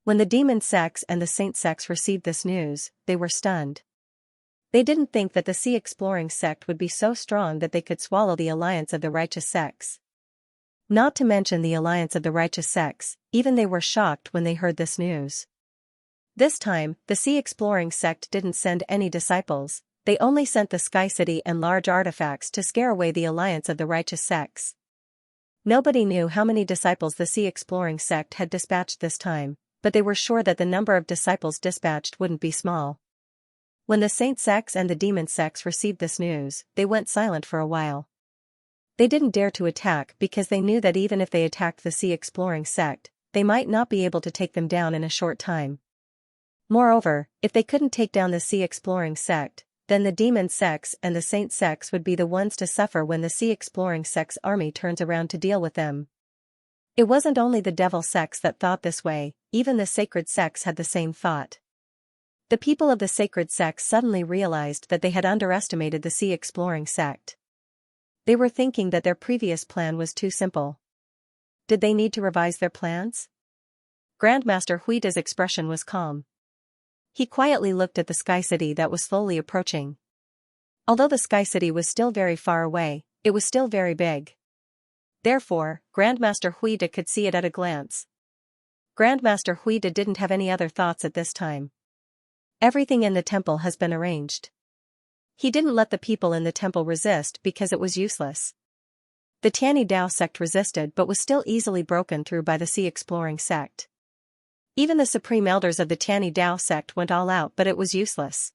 When the demon sects and the saint sects received this news, they were stunned. They didn't think that the Sea Exploring sect would be so strong that they could swallow the Alliance of the Righteous Sects. Not to mention the Alliance of the Righteous Sects, even they were shocked when they heard this news. This time, the Sea Exploring sect didn't send any disciples, they only sent the Sky City and large artifacts to scare away the Alliance of the Righteous Sects. Nobody knew how many disciples the Sea Exploring sect had dispatched this time, but they were sure that the number of disciples dispatched wouldn't be small. When the saint sects and the demon sects received this news, they went silent for a while. They didn't dare to attack because they knew that even if they attacked the Sea Exploring sect, they might not be able to take them down in a short time. Moreover, if they couldn't take down the Sea Exploring sect, then the demon sects and the saint sects would be the ones to suffer when the Sea Exploring sect's army turns around to deal with them. It wasn't only the devil sects that thought this way, even the sacred sects had the same thought. The people of the sacred sects suddenly realized that they had underestimated the Sea Exploring sect. They were thinking that their previous plan was too simple. Did they need to revise their plans? Grandmaster Huida's expression was calm. He quietly looked at the Sky City that was slowly approaching. Although the Sky City was still very far away, it was still very big. Therefore, Grandmaster Huida could see it at a glance. Grandmaster Huida didn't have any other thoughts at this time. Everything in the temple has been arranged. He didn't let the people in the temple resist because it was useless. The Tianyi Dao sect resisted but was still easily broken through by the Sea Exploring sect. Even the supreme elders of the Tianyi Dao sect went all out but it was useless.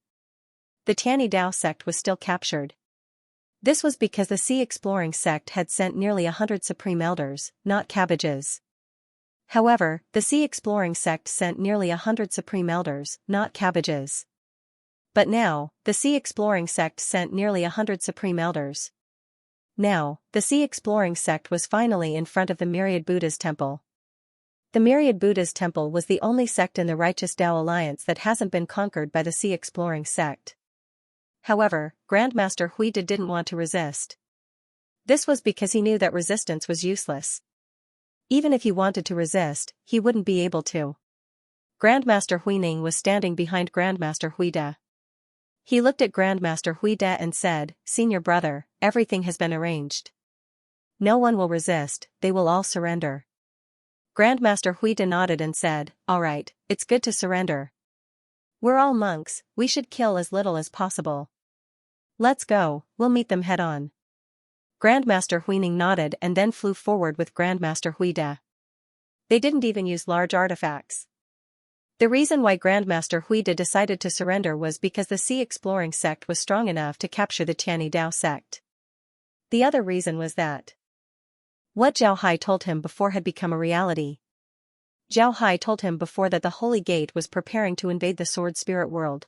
The Tianyi Dao sect was still captured. This was because the Sea Exploring sect had sent nearly 100 supreme elders, not cabbages. However, the Sea Exploring sect sent nearly 100 supreme elders, not cabbages. But now, the Sea Exploring sect sent nearly 100 supreme elders. Now, the Sea Exploring sect was finally in front of the Myriad Buddha's temple. The Myriad Buddha's temple was the only sect in the Righteous Tao Alliance that hasn't been conquered by the Sea Exploring sect. However, Grandmaster Huida didn't want to resist. This was because he knew that resistance was useless. Even if he wanted to resist, he wouldn't be able to. Grandmaster Huining was standing behind Grandmaster Huida. He looked at Grandmaster Huida and said, "Senior brother, everything has been arranged. No one will resist, they will all surrender." Grandmaster Huida nodded and said, "All right, it's good to surrender. We're all monks, we should kill as little as possible. Let's go, we'll meet them head on." Grandmaster Huining nodded and then flew forward with Grandmaster Huida. They didn't even use large artifacts. The reason why Grandmaster Huida decided to surrender was because the Sea Exploring sect was strong enough to capture the Tianyi Dao sect. The other reason was that what Zhao Hai told him before had become a reality. Zhao Hai told him before that the Holy Gate was preparing to invade the Sword Spirit world.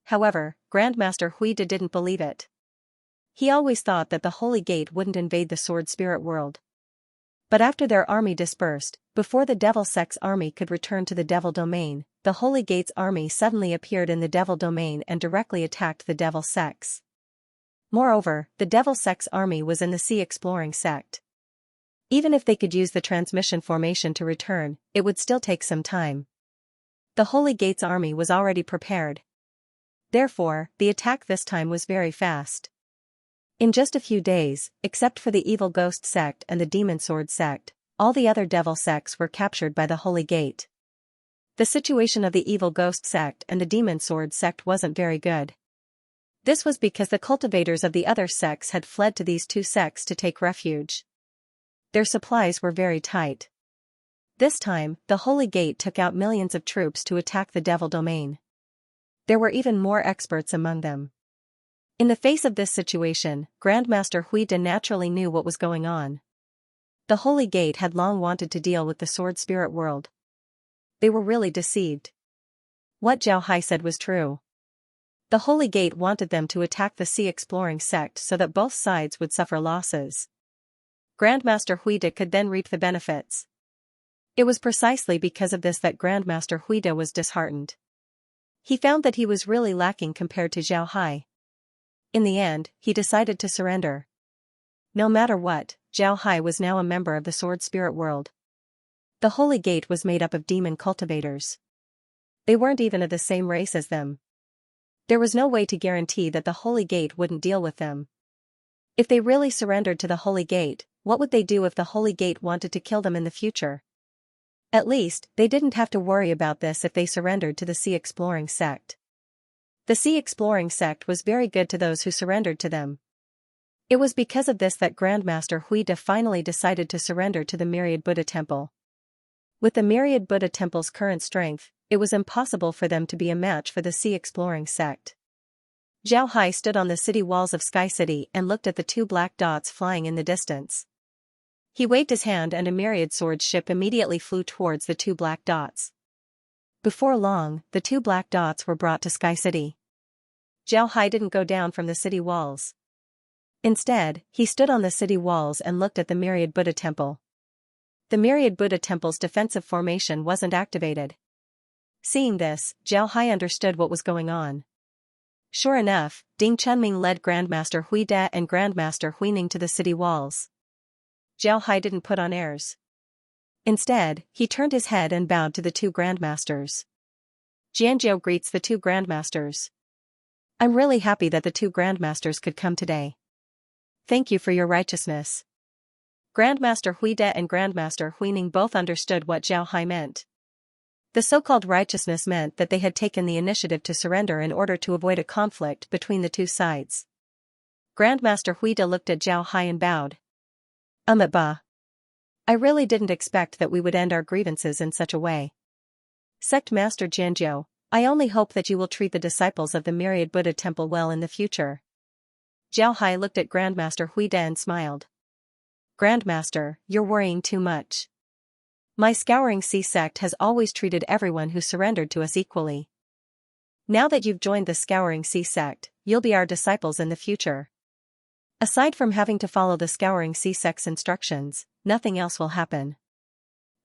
However, Grandmaster Huida didn't believe it. He always thought that the Holy Gate wouldn't invade the Sword Spirit world. But after their army dispersed, before the Devil Sect's army could return to the Devil Domain, the Holy Gate's army suddenly appeared in the Devil Domain and directly attacked the Devil Sects. Moreover, the Devil Sect's army was in the Sea Exploring sect. Even if they could use the transmission formation to return, it would still take some time. The Holy Gate's army was already prepared. Therefore, the attack this time was very fast. In just a few days, except for the Evil Ghost sect and the Demon Sword sect, all the other devil sects were captured by the Holy Gate. The situation of the Evil Ghost sect and the Demon Sword sect wasn't very good. This was because the cultivators of the other sects had fled to these two sects to take refuge. Their supplies were very tight. This time, the Holy Gate took out millions of troops to attack the Devil Domain. There were even more experts among them. In the face of this situation, Grandmaster Huida naturally knew what was going on. The Holy Gate had long wanted to deal with the Sword Spirit world. They were really deceived. What Zhao Hai said was true. The Holy Gate wanted them to attack the Sea Exploring sect so that both sides would suffer losses. Grandmaster Huida could then reap the benefits. It was precisely because of this that Grandmaster Huida was disheartened. He found that he was really lacking compared to Zhao Hai. In the end, he decided to surrender. No matter what, Zhao Hai was now a member of the Sword Spirit world. The Holy Gate was made up of demon cultivators. They weren't even of the same race as them. There was no way to guarantee that the Holy Gate wouldn't deal with them. If they really surrendered to the Holy Gate, what would they do if the Holy Gate wanted to kill them in the future? At least, they didn't have to worry about this if they surrendered to the Sea Exploring sect. The Sea Exploring sect was very good to those who surrendered to them. It was because of this that Grandmaster Huida finally decided to surrender to the Myriad Buddha Temple. With the Myriad Buddha Temple's current strength, it was impossible for them to be a match for the Sea Exploring sect. Zhao Hai stood on the city walls of Sky City and looked at the two black dots flying in the distance. He waved his hand and a Myriad Sword ship immediately flew towards the two black dots. Before long, the two black dots were brought to Sky City. Zhao Hai didn't go down from the city walls. Instead, he stood on the city walls and looked at the Myriad Buddha Temple. The Myriad Buddha Temple's defensive formation wasn't activated. Seeing this, Zhao Hai understood what was going on. Sure enough, Ding Chunming led Grandmaster Huida and Grandmaster Huining to the city walls. Zhao Hai didn't put on airs. Instead, he turned his head and bowed to the two grandmasters. Jianzhou greets the two grandmasters. I'm really happy that the two grandmasters could come today. Thank you for your righteousness. Grandmaster Huida and Grandmaster Huining both understood what Zhao Hai meant. The so-called righteousness meant that they had taken the initiative to surrender in order to avoid a conflict between the two sides. Grandmaster Huida looked at Zhao Hai and bowed. Ba. I really didn't expect that we would end our grievances in such a way. Sect Master Jianzhou, I only hope that you will treat the disciples of the Myriad Buddha Temple well in the future. Zhao Hai looked at Grandmaster Huide and smiled. Grandmaster, you're worrying too much. My Scouring Sea sect has always treated everyone who surrendered to us equally. Now that you've joined the Scouring Sea sect, you'll be our disciples in the future. Aside from having to follow the Scouring Sea sect's instructions, nothing else will happen.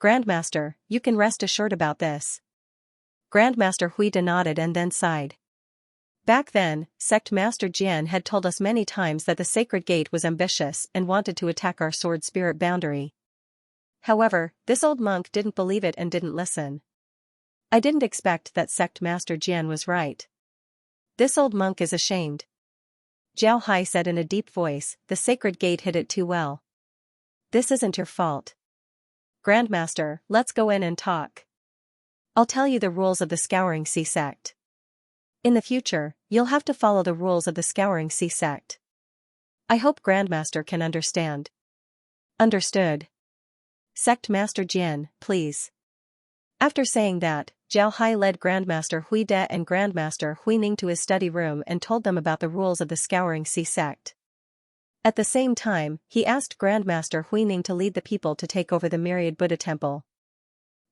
Grandmaster, you can rest assured about this. Grandmaster Huide nodded and then sighed. Back then, Sect Master Jian had told us many times that the Sacred Gate was ambitious and wanted to attack our sword spirit boundary. However, this old monk didn't believe it and didn't listen. I didn't expect that Sect Master Jian was right. This old monk is ashamed. Zhao Hai said in a deep voice, the Sacred Gate hid it too well. This isn't your fault. Grandmaster, let's go in and talk. I'll tell you the rules of the Scouring Sea sect. In the future, you'll have to follow the rules of the Scouring Sea sect. I hope Grandmaster can understand. Understood. Sect Master Jian, please. After saying that, Zhao Hai led Grandmaster Huide and Grandmaster Huining to his study room and told them about the rules of the Scouring Sea sect. At the same time, he asked Grandmaster Huining to lead the people to take over the Myriad Buddha Temple.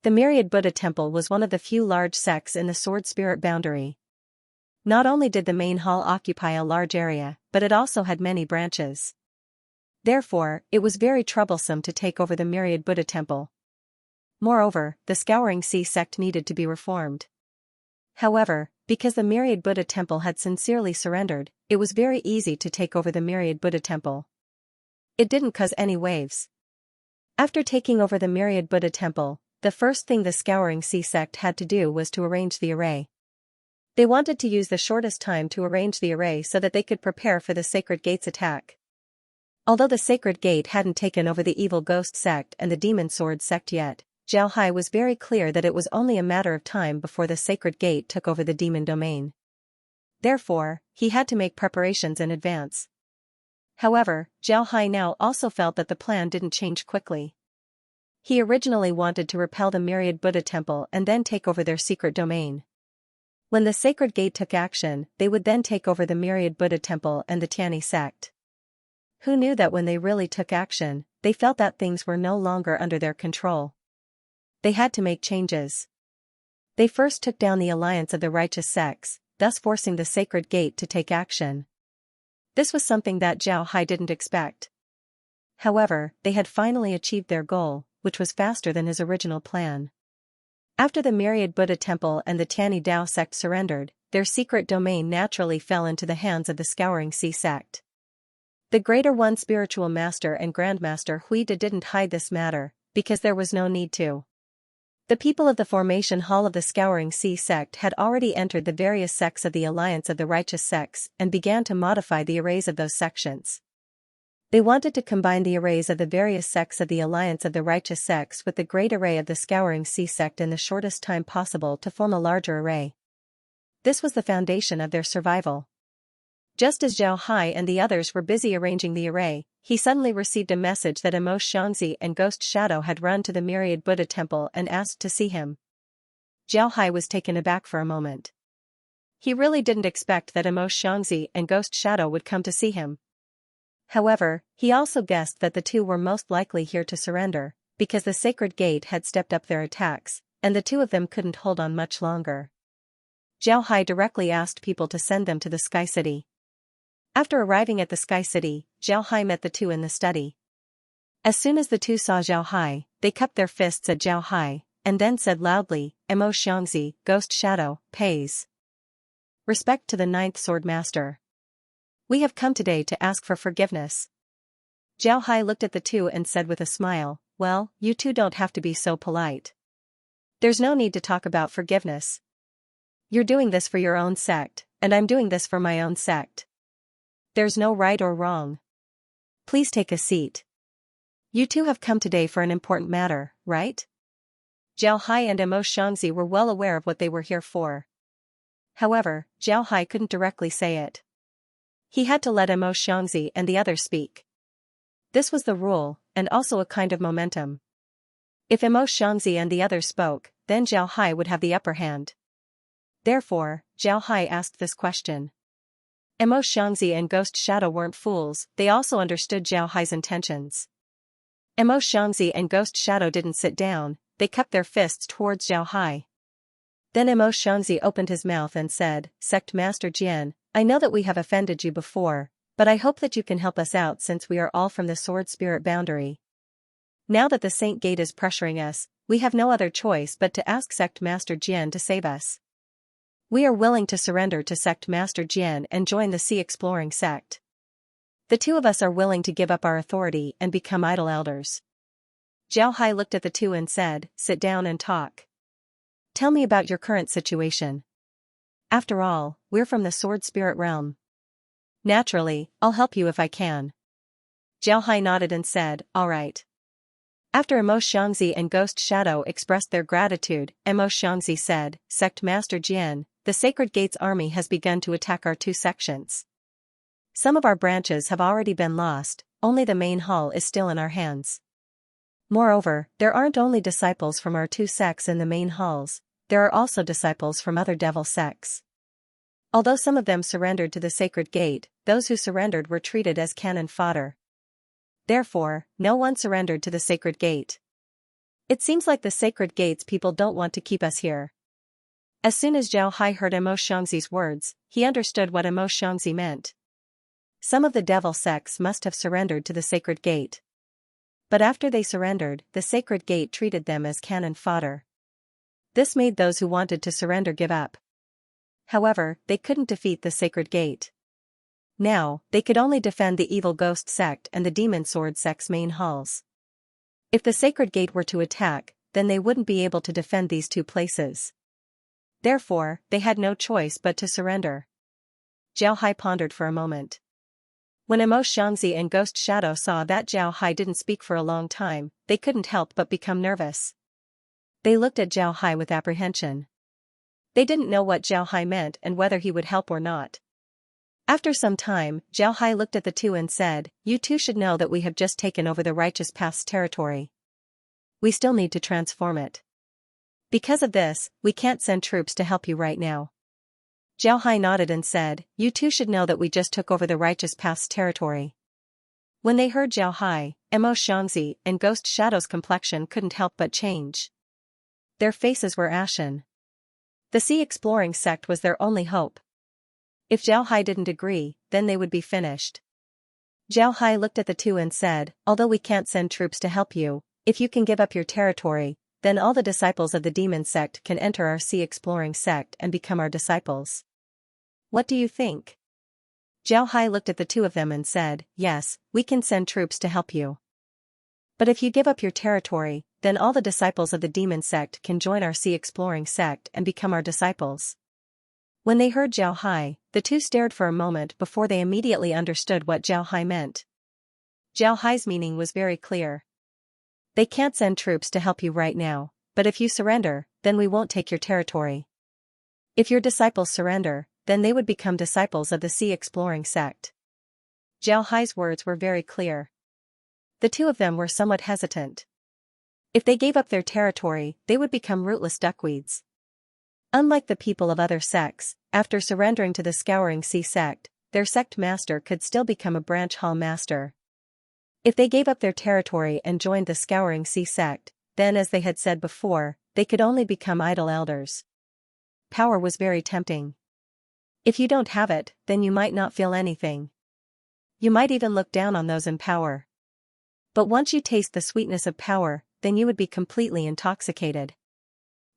The Myriad Buddha Temple was one of the few large sects in the Sword Spirit boundary. Not only did the main hall occupy a large area, but it also had many branches. Therefore, it was very troublesome to take over the Myriad Buddha Temple. Moreover, the Scouring Sea sect needed to be reformed. However, because the Myriad Buddha Temple had sincerely surrendered, it was very easy to take over the Myriad Buddha Temple. It didn't cause any waves. After taking over the Myriad Buddha Temple, the first thing the Scouring Sea sect had to do was to arrange the array. They wanted to use the shortest time to arrange the array so that they could prepare for the Sacred Gate's attack. Although the Sacred Gate hadn't taken over the Evil Ghost sect and the Demon Sword sect yet, Zhao Hai was very clear that it was only a matter of time before the Sacred Gate took over the demon domain. Therefore, he had to make preparations in advance. However, Zhao Hai now also felt that the plan didn't change quickly. He originally wanted to repel the Myriad Buddha Temple and then take over their secret domain. When the Sacred Gate took action, they would then take over the Myriad Buddha Temple and the Tianyi sect. Who knew that when they really took action, they felt that things were no longer under their control. They had to make changes. They first took down the alliance of the righteous sects, thus forcing the Sacred Gate to take action. This was something that Zhao Hai didn't expect. However, they had finally achieved their goal, which was faster than his original plan. After the Myriad Buddha Temple and the Tianyi Dao sect surrendered, their secret domain naturally fell into the hands of the Scouring Sea sect. The Greater One Spiritual Master and Grandmaster Huide didn't hide this matter, because there was no need to. The people of the Formation Hall of the Scouring Sea sect had already entered the various sects of the Alliance of the Righteous Sects and began to modify the arrays of those sections. They wanted to combine the arrays of the various sects of the Alliance of the Righteous Sects with the great array of the Scouring Sea sect in the shortest time possible to form a larger array. This was the foundation of their survival. Just as Zhao Hai and the others were busy arranging the array, he suddenly received a message that Emo Xianxia and Ghost Shadow had run to the Myriad Buddha Temple and asked to see him. Zhao Hai was taken aback for a moment. He really didn't expect that Emo Xianxia and Ghost Shadow would come to see him. However, he also guessed that the two were most likely here to surrender, because the Sacred Gate had stepped up their attacks, and the two of them couldn't hold on much longer. Zhao Hai directly asked people to send them to the Sky City. After arriving at the Sky City, Zhao Hai met the two in the study. As soon as the two saw Zhao Hai, they cupped their fists at Zhao Hai, and then said loudly, Emo Xianxia, Ghost Shadow, pays respect to the Ninth Sword Master. We have come today to ask for forgiveness. Zhao Hai looked at the two and said with a smile, well, you two don't have to be so polite. There's no need to talk about forgiveness. You're doing this for your own sect, and I'm doing this for my own sect. There's no right or wrong. Please take a seat. You two have come today for an important matter, right? Zhao Hai and Emo Xianxia were well aware of what they were here for. However, Zhao Hai couldn't directly say it. He had to let Emo Xianxia and the others speak. This was the rule, and also a kind of momentum. If Emo Xianxia and the others spoke, then Zhao Hai would have the upper hand. Therefore, Zhao Hai asked this question. Emo Xianxia and Ghost Shadow weren't fools, they also understood Zhao Hai's intentions. Emo Xianxia and Ghost Shadow didn't sit down, they cupped their fists towards Zhao Hai. Then Emo Xianxia opened his mouth and said, Sect Master Jian, I know that we have offended you before, but I hope that you can help us out since we are all from the Sword Spirit boundary. Now that the Saint Gate is pressuring us, we have no other choice but to ask Sect Master Jian to save us. We are willing to surrender to Sect Master Jian and join the Sea Exploring Sect. The two of us are willing to give up our authority and become idol elders. Zhao Hai looked at the two and said, Sit down and talk. Tell me about your current situation. After all, we're from the Sword Spirit realm. Naturally, I'll help you if I can. Zhao Hai nodded and said, All right. After Emo Xianxia and Ghost Shadow expressed their gratitude, Emo Xianxia said, Sect Master Jian, the Sacred Gate's army has begun to attack our two sections. Some of our branches have already been lost, only the main hall is still in our hands. Moreover, there aren't only disciples from our two sects in the main halls, there are also disciples from other devil sects. Although some of them surrendered to the Sacred Gate, those who surrendered were treated as cannon fodder. Therefore, no one surrendered to the Sacred Gate. It seems like the Sacred Gate's people don't want to keep us here. As soon as Zhao Hai heard Emo Xianxi's words, he understood what Emo Xianxi meant. Some of the devil sects must have surrendered to the Sacred Gate. But after they surrendered, the Sacred Gate treated them as cannon fodder. This made those who wanted to surrender give up. However, they couldn't defeat the Sacred Gate. Now, they could only defend the Evil Ghost Sect and the Demon Sword Sect's main halls. If the Sacred Gate were to attack, then they wouldn't be able to defend these two places. Therefore, they had no choice but to surrender. Zhao Hai pondered for a moment. When Emo Xianxia and Ghost Shadow saw that Zhao Hai didn't speak for a long time, they couldn't help but become nervous. They looked at Zhao Hai with apprehension. They didn't know what Zhao Hai meant and whether he would help or not. After some time, Zhao Hai looked at the two and said, You two should know that we have just taken over the Righteous Path's territory. We still need to transform it. Because of this, we can't send troops to help you right now. Zhao Hai nodded and said, You two should know that we just took over the Righteous Path's territory. When they heard Zhao Hai, Emo Xianxia and Ghost Shadow's complexion couldn't help but change. Their faces were ashen. The Sea Exploring Sect was their only hope. If Zhao Hai didn't agree, then they would be finished. Zhao Hai looked at the two and said, Although we can't send troops to help you, if you can give up your territory, then all the disciples of the Demon Sect can enter our Sea Exploring Sect and become our disciples. What do you think? Zhao Hai looked at the two of them and said, Yes, we can send troops to help you. But if you give up your territory, then all the disciples of the Demon Sect can join our Sea Exploring Sect and become our disciples. When they heard Zhao Hai, the two stared for a moment before they immediately understood what Zhao Hai meant. Zhao Hai's meaning was very clear. They can't send troops to help you right now, but if you surrender, then we won't take your territory. If your disciples surrender, then they would become disciples of the Sea Exploring Sect. Zhao Hai's words were very clear. The two of them were somewhat hesitant. If they gave up their territory, they would become rootless duckweeds. Unlike the people of other sects, after surrendering to the Scouring Sea Sect, their sect master could still become a branch hall master. If they gave up their territory and joined the Scouring Sea Sect, then as they had said before, they could only become idol elders. Power was very tempting. If you don't have it, then you might not feel anything. You might even look down on those in power. But once you taste the sweetness of power, then you would be completely intoxicated.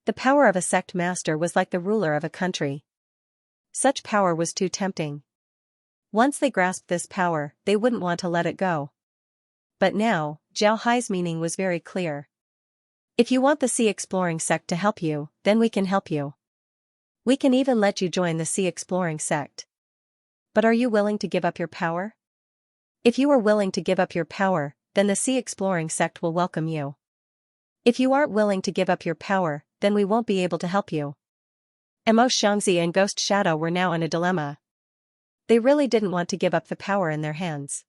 The power of a sect master was like the ruler of a country. Such power was too tempting. Once they grasped this power, they wouldn't want to let it go. But now, Zhao Hai's meaning was very clear. If you want the Sea Exploring Sect to help you, then we can help you. We can even let you join the Sea Exploring Sect. But are you willing to give up your power? If you are willing to give up your power, then the Sea Exploring Sect will welcome you. If you aren't willing to give up your power, then we won't be able to help you. Emo Xianxia and Ghost Shadow were now in a dilemma. They really didn't want to give up the power in their hands.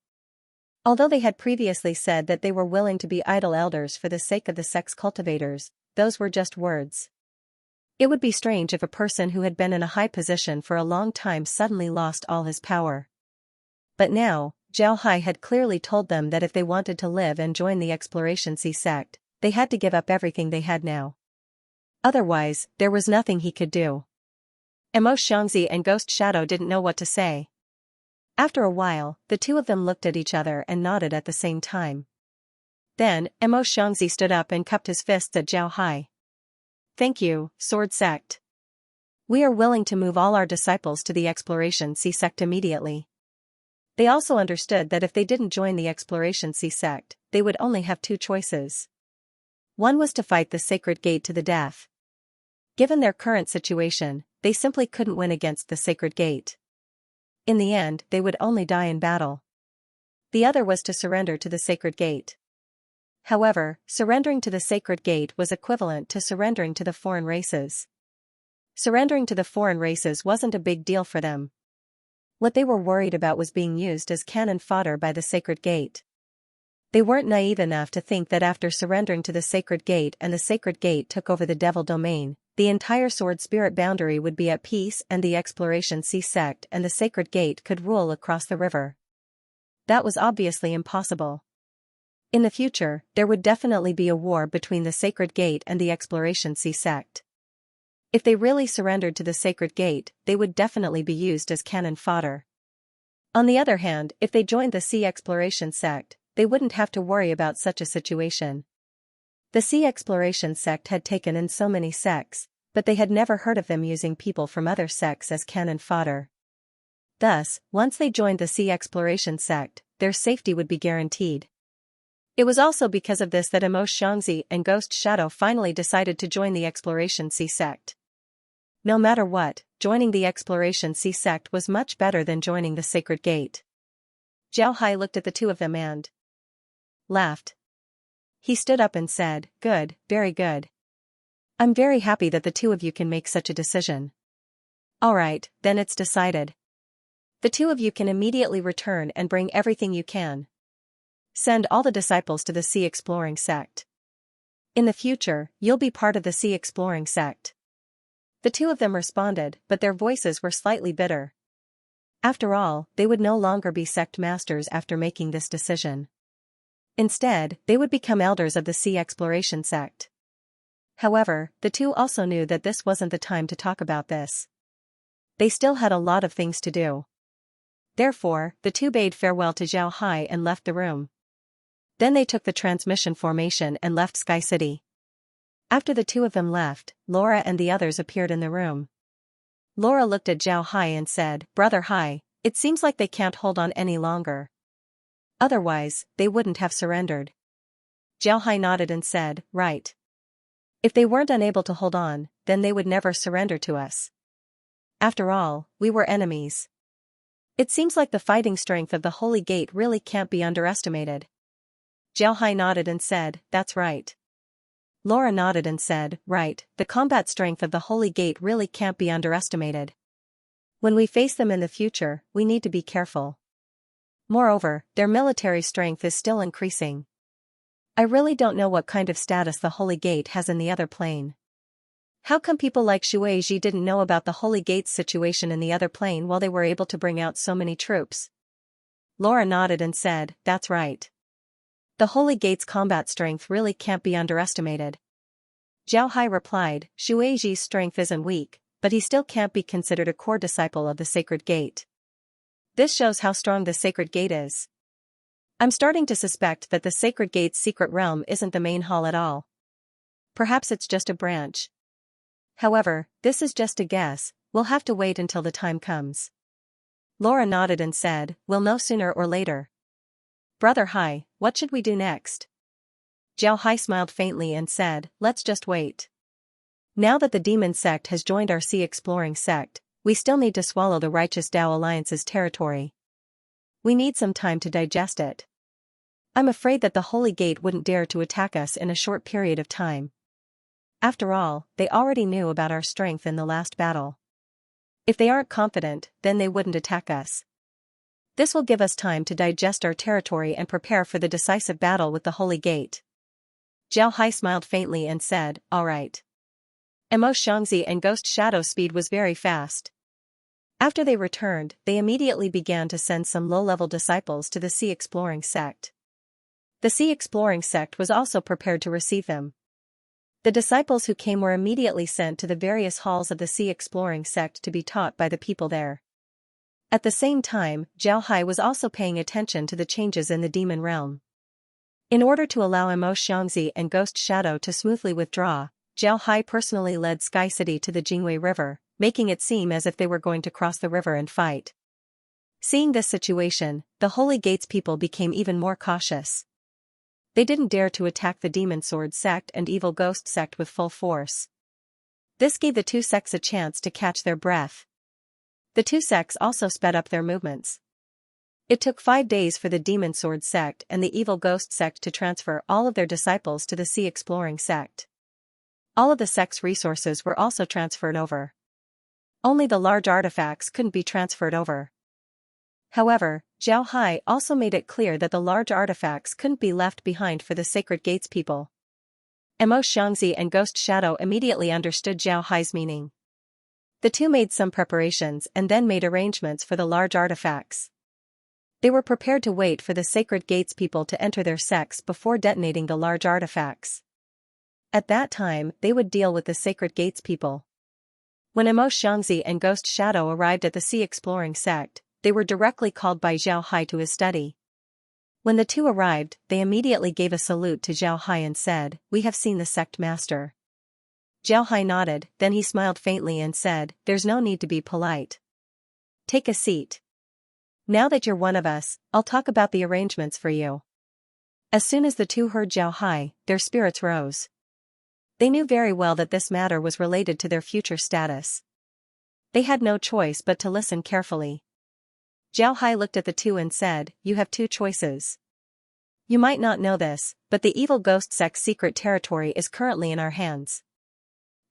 Although they had previously said that they were willing to be idol elders for the sake of the sect's cultivators, those were just words. It would be strange if a person who had been in a high position for a long time suddenly lost all his power. But now, Zhao Hai had clearly told them that if they wanted to live and join the Exploration Sea sect, they had to give up everything they had now. Otherwise, there was nothing he could do. Emo Xianxia and Ghost Shadow didn't know what to say. After a while, the two of them looked at each other and nodded at the same time. Then, Emo Xianxia stood up and cupped his fists at Zhao Hai. "Thank you, Sword Sect. We are willing to move all our disciples to the Exploration Sea sect immediately." They also understood that if they didn't join the Exploration Sea sect, they would only have two choices. One was to fight the Sacred Gate to the death. Given their current situation, they simply couldn't win against the Sacred Gate. In the end, they would only die in battle. The other was to surrender to the Sacred Gate. However, surrendering to the Sacred Gate was equivalent to surrendering to the foreign races. Surrendering to the foreign races wasn't a big deal for them. What they were worried about was being used as cannon fodder by the Sacred Gate. They weren't naive enough to think that after surrendering to the Sacred Gate and the Sacred Gate took over the Devil Domain, the entire Sword Spirit boundary would be at peace and the Exploration Sea sect and the Sacred Gate could rule across the river. That was obviously impossible. In the future, there would definitely be a war between the Sacred Gate and the Exploration Sea sect. If they really surrendered to the Sacred Gate, they would definitely be used as cannon fodder. On the other hand, if they joined the Sea Exploration sect, they wouldn't have to worry about such a situation. The Sea Exploration sect had taken in so many sects, but they had never heard of them using people from other sects as cannon fodder. Thus, once they joined the Sea Exploration sect, their safety would be guaranteed. It was also because of this that Emo Xianxia and Ghost Shadow finally decided to join the Exploration Sea sect. No matter what, joining the Exploration Sea sect was much better than joining the Sacred Gate. Zhao Hai looked at the two of them and laughed. He stood up and said, "Good, very good. I'm very happy that the two of you can make such a decision. Alright, then it's decided. The two of you can immediately return and bring everything you can. Send all the disciples to the Sea Exploring sect. In the future, you'll be part of the Sea Exploring sect." The two of them responded, but their voices were slightly bitter. After all, they would no longer be sect masters after making this decision. Instead, they would become elders of the Sea Exploration sect. However, the two also knew that this wasn't the time to talk about this. They still had a lot of things to do. Therefore, the two bade farewell to Zhao Hai and left the room. Then they took the transmission formation and left Sky City. After the two of them left, Laura and the others appeared in the room. Laura looked at Zhao Hai and said, "Brother Hai, it seems like they can't hold on any longer. Otherwise, they wouldn't have surrendered." Zhao Hai nodded and said, "Right. If they weren't unable to hold on, then they would never surrender to us. After all, we were enemies. It seems like the fighting strength of the Holy Gate really can't be underestimated." Zhao Hai nodded and said, "That's right." Laura nodded and said, "Right, the combat strength of the Holy Gate really can't be underestimated. When we face them in the future, we need to be careful. Moreover, their military strength is still increasing. I really don't know what kind of status the Holy Gate has in the other plane. How come people like Xueji didn't know about the Holy Gate's situation in the other plane while they were able to bring out so many troops?" Laura nodded and said, "That's right. The Holy Gate's combat strength really can't be underestimated." Zhao Hai replied, "Xueji's strength isn't weak, but he still can't be considered a core disciple of the Sacred Gate. This shows how strong the Sacred Gate is. I'm starting to suspect that the Sacred Gate's secret realm isn't the main hall at all. Perhaps it's just a branch. However, this is just a guess, we'll have to wait until the time comes." Laura nodded and said, "We'll know sooner or later. Brother Hai, what should we do next?" Zhao Hai smiled faintly and said, "Let's just wait. Now that the demon sect has joined our Sea Exploring sect, we still need to swallow the Righteous Tao Alliance's territory. We need some time to digest it. I'm afraid that the Holy Gate wouldn't dare to attack us in a short period of time. After all, they already knew about our strength in the last battle. If they aren't confident, then they wouldn't attack us. This will give us time to digest our territory and prepare for the decisive battle with the Holy Gate." Zhao Hai smiled faintly and said, "All right. Mo Xianxia and Ghost Shadow's speed was very fast. After they returned, they immediately began to send some low-level disciples to the Sea Exploring sect. The Sea Exploring sect was also prepared to receive them. The disciples who came were immediately sent to the various halls of the Sea Exploring sect to be taught by the people there. At the same time, Zhao Hai was also paying attention to the changes in the demon realm. In order to allow Mo Xianxia and Ghost Shadow to smoothly withdraw, Zhao Hai personally led Sky City to the Jingwei River, making it seem as if they were going to cross the river and fight. Seeing this situation, the Holy Gates people became even more cautious. They didn't dare to attack the Demon Sword sect and Evil Ghost sect with full force. This gave the two sects a chance to catch their breath. The two sects also sped up their movements. It took 5 days for the Demon Sword sect and the Evil Ghost sect to transfer all of their disciples to the Sea Exploring sect. All of the sect's resources were also transferred over. Only the large artifacts couldn't be transferred over. However, Zhao Hai also made it clear that the large artifacts couldn't be left behind for the Sacred Gates people. Mo Xianxia and Ghost Shadow immediately understood Zhao Hai's meaning. The two made some preparations and then made arrangements for the large artifacts. They were prepared to wait for the Sacred Gates people to enter their sects before detonating the large artifacts. At that time, they would deal with the Sacred Gates people. When Mo Xianxia and Ghost Shadow arrived at the Sea Exploring sect, they were directly called by Zhao Hai to his study. When the two arrived, they immediately gave a salute to Zhao Hai and said, "We have seen the sect master." Zhao Hai nodded, then he smiled faintly and said, "There's no need to be polite. Take a seat. Now that you're one of us, I'll talk about the arrangements for you." As soon as the two heard Zhao Hai, their spirits rose. They knew very well that this matter was related to their future status. They had no choice but to listen carefully. Zhao Hai looked at the two and said, "You have two choices. You might not know this, but the Evil Ghost sect's secret territory is currently in our hands.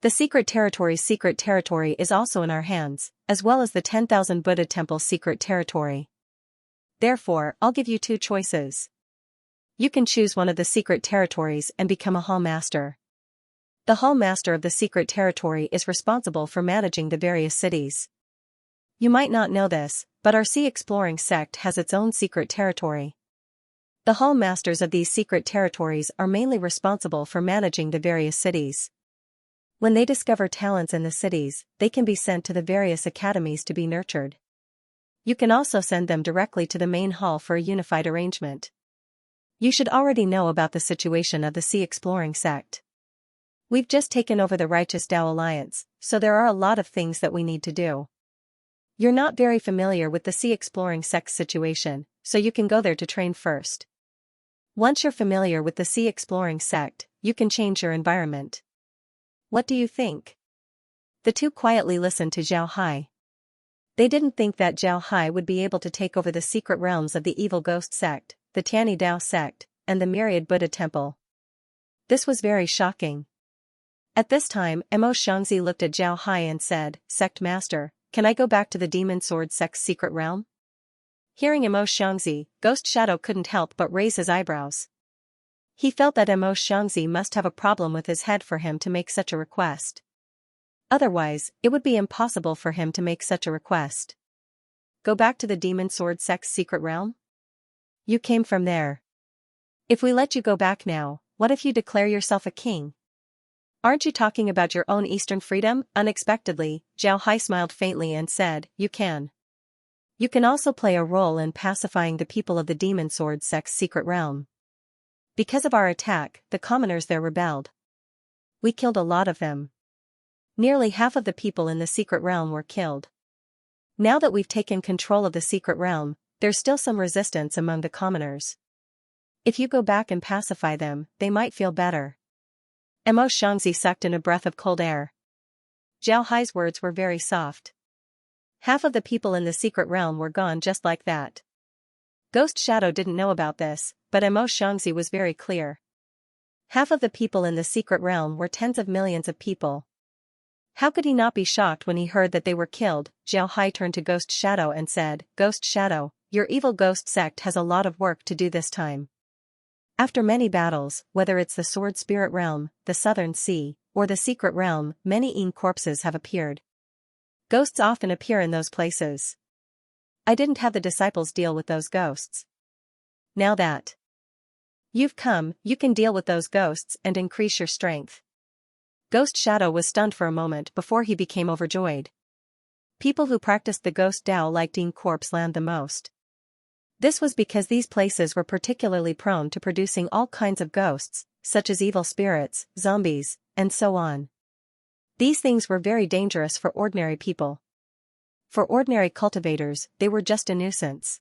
The secret territory is also in our hands, as well as the 10,000 Buddha Temple secret territory. Therefore, I'll give you two choices. You can choose one of the secret territories and become a hall master. The hall master of the secret territory is responsible for managing the various cities. You might not know this, but our Sea Exploring sect has its own secret territory. The hall masters of these secret territories are mainly responsible for managing the various cities. When they discover talents in the cities, they can be sent to the various academies to be nurtured. You can also send them directly to the main hall for a unified arrangement. You should already know about the situation of the Sea Exploring sect. We've just taken over the Righteous Tao Alliance, so there are a lot of things that we need to do. You're not very familiar with the Sea Exploring sect's situation, so you can go there to train first. Once you're familiar with the Sea Exploring sect, you can change your environment. What do you think?" The two quietly listened to Zhao Hai. They didn't think that Zhao Hai would be able to take over the secret realms of the Evil Ghost sect, the Tianyi Dao sect, and the Myriad Buddha Temple. This was very shocking. At this time, Mo Xianxia looked at Zhao Hai and said, "Sect Master, can I go back to the Demon Sword sect's secret realm?" Hearing Mo Xianxia, Ghost Shadow couldn't help but raise his eyebrows. He felt that Mo Xianxia must have a problem with his head for him to make such a request. Otherwise, it would be impossible for him to make such a request. Go back to the Demon Sword sect's secret realm? You came from there. If we let you go back now, what if you declare yourself a king? Aren't you talking about your own Eastern freedom? Unexpectedly, Zhao Hai smiled faintly and said, "You can. You can also play a role in pacifying the people of the Demon Sword sect's secret realm. Because of our attack, the commoners there rebelled. We killed a lot of them. Nearly half of the people in the secret realm were killed. Now that we've taken control of the secret realm, there's still some resistance among the commoners. If you go back and pacify them, they might feel better." Mo Xianxia sucked in a breath of cold air. Zhao Hai's words were very soft. Half of the people in the secret realm were gone just like that. Ghost Shadow didn't know about this, but Mo Xianxia was very clear. Half of the people in the secret realm were tens of millions of people. How could he not be shocked when he heard that they were killed? Zhao Hai turned to Ghost Shadow and said, "Ghost Shadow, your Evil Ghost sect has a lot of work to do this time. After many battles, whether it's the Sword Spirit Realm, the Southern Sea, or the secret realm, many corpses have appeared. Ghosts often appear in those places. I didn't have the disciples deal with those ghosts. Now that you've come, you can deal with those ghosts and increase your strength. Ghost Shadow was stunned for a moment before he became overjoyed. People who practiced the ghost Tao liked corpse land the most. This was because these places were particularly prone to producing all kinds of ghosts, such as evil spirits, zombies, and so on. These things were very dangerous for ordinary people. For ordinary cultivators, they were just a nuisance.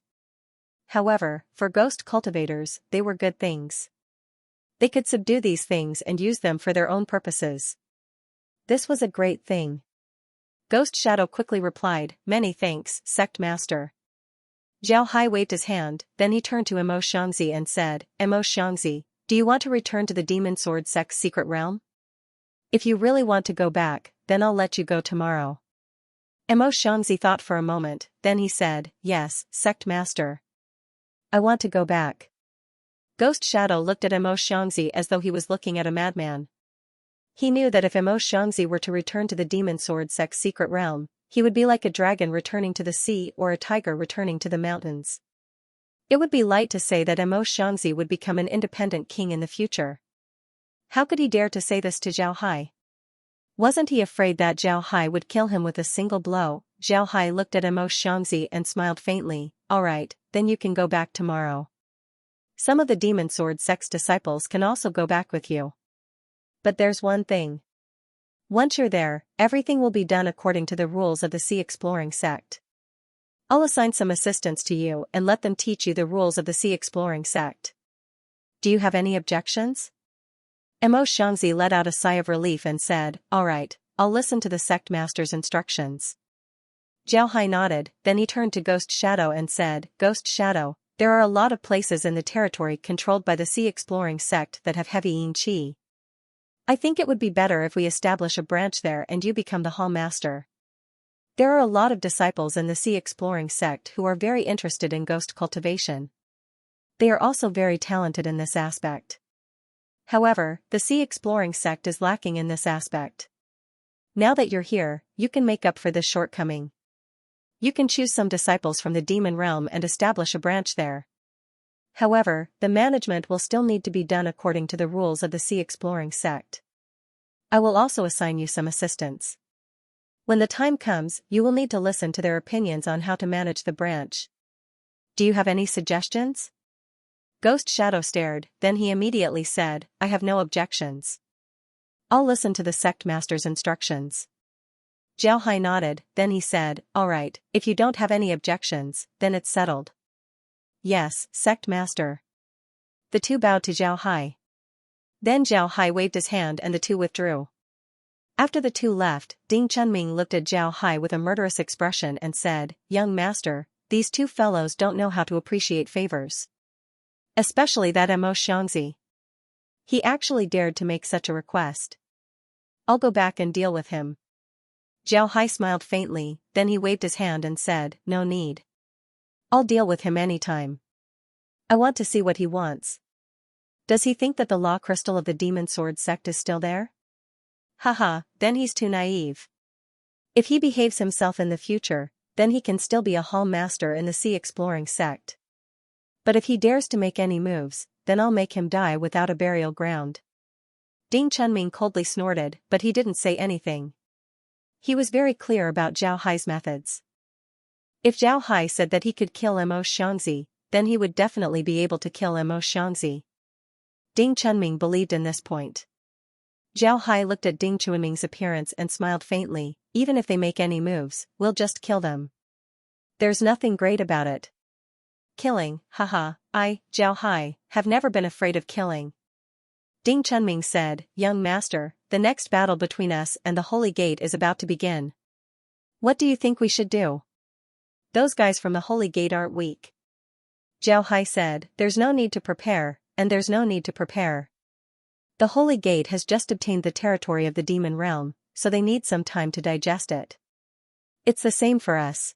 However, for ghost cultivators, they were good things. They could subdue these things and use them for their own purposes. This was a great thing. Ghost Shadow quickly replied, "Many thanks, Sect Master." Zhao Hai waved his hand, then he turned to Mo Xianxi and said, "Mo Xianxi, do you want to return to the Demon Sword Sect's secret realm? If you really want to go back, then I'll let you go tomorrow." Mo Xianxi thought for a moment, then he said, "Yes, Sect Master. I want to go back." Ghost Shadow looked at Mo Xianxi as though he was looking at a madman. He knew that if Mo Xianxi were to return to the Demon Sword Sect's secret realm, he would be like a dragon returning to the sea or a tiger returning to the mountains. It would be light to say that Mo Xianxi would become an independent king in the future. How could he dare to say this to Zhao Hai? Wasn't he afraid that Zhao Hai would kill him with a single blow? Zhao Hai looked at Mo Xianxi and smiled faintly. "All right, then you can go back tomorrow. Some of the Demon Sword Sect's disciples can also go back with you. But there's one thing. Once you're there, everything will be done according to the rules of the Sea Exploring Sect. I'll assign some assistants to you and let them teach you the rules of the Sea Exploring Sect. Do you have any objections?" Mo Xianxi let out a sigh of relief and said, "All right, I'll listen to the Sect Master's instructions." Zhao Hai nodded, then he turned to Ghost Shadow and said, "Ghost Shadow, there are a lot of places in the territory controlled by the Sea Exploring Sect that have heavy yin qi. I think it would be better if we establish a branch there and you become the Hall Master. There are a lot of disciples in the Sea Exploring Sect who are very interested in ghost cultivation. They are also very talented in this aspect. However, the Sea Exploring Sect is lacking in this aspect. Now that you're here, you can make up for this shortcoming. You can choose some disciples from the demon realm and establish a branch there. However, the management will still need to be done according to the rules of the Sea Exploring Sect. I will also assign you some assistants. When the time comes, you will need to listen to their opinions on how to manage the branch. Do you have any suggestions?" Ghost Shadow stared, then he immediately said, "I have no objections. I'll listen to the Sect Master's instructions." Zhao Hai nodded, then he said, "All right, if you don't have any objections, then it's settled." "Yes, Sect Master." The two bowed to Zhao Hai. Then Zhao Hai waved his hand and the two withdrew. After the two left, Ding Chunming looked at Zhao Hai with a murderous expression and said, "Young master, these two fellows don't know how to appreciate favors. Especially that Mo Xianxi. He actually dared to make such a request. I'll go back and deal with him." Zhao Hai smiled faintly, then he waved his hand and said, "No need. I'll deal with him anytime. I want to see what he wants. Does he think that the law crystal of the Demon Sword Sect is still there? Haha, then he's too naive. If he behaves himself in the future, then he can still be a Hall Master in the Sea Exploring Sect. But if he dares to make any moves, then I'll make him die without a burial ground." Ding Chunming coldly snorted, but he didn't say anything. He was very clear about Zhao Hai's methods. If Zhao Hai said that he could kill Mo Xianxi, then he would definitely be able to kill Mo Xianxi. Ding Chunming believed in this point. Zhao Hai looked at Ding Chunming's appearance and smiled faintly. "Even if they make any moves, we'll just kill them. There's nothing great about it. Killing, haha, Zhao Hai, have never been afraid of killing." Ding Chunming said, "Young master, the next battle between us and the Holy Gate is about to begin. What do you think we should do? Those guys from the Holy Gate aren't weak." Zhao Hai said, "There's no need to prepare, and there's no need to prepare. The Holy Gate has just obtained the territory of the demon realm, so they need some time to digest it. It's the same for us.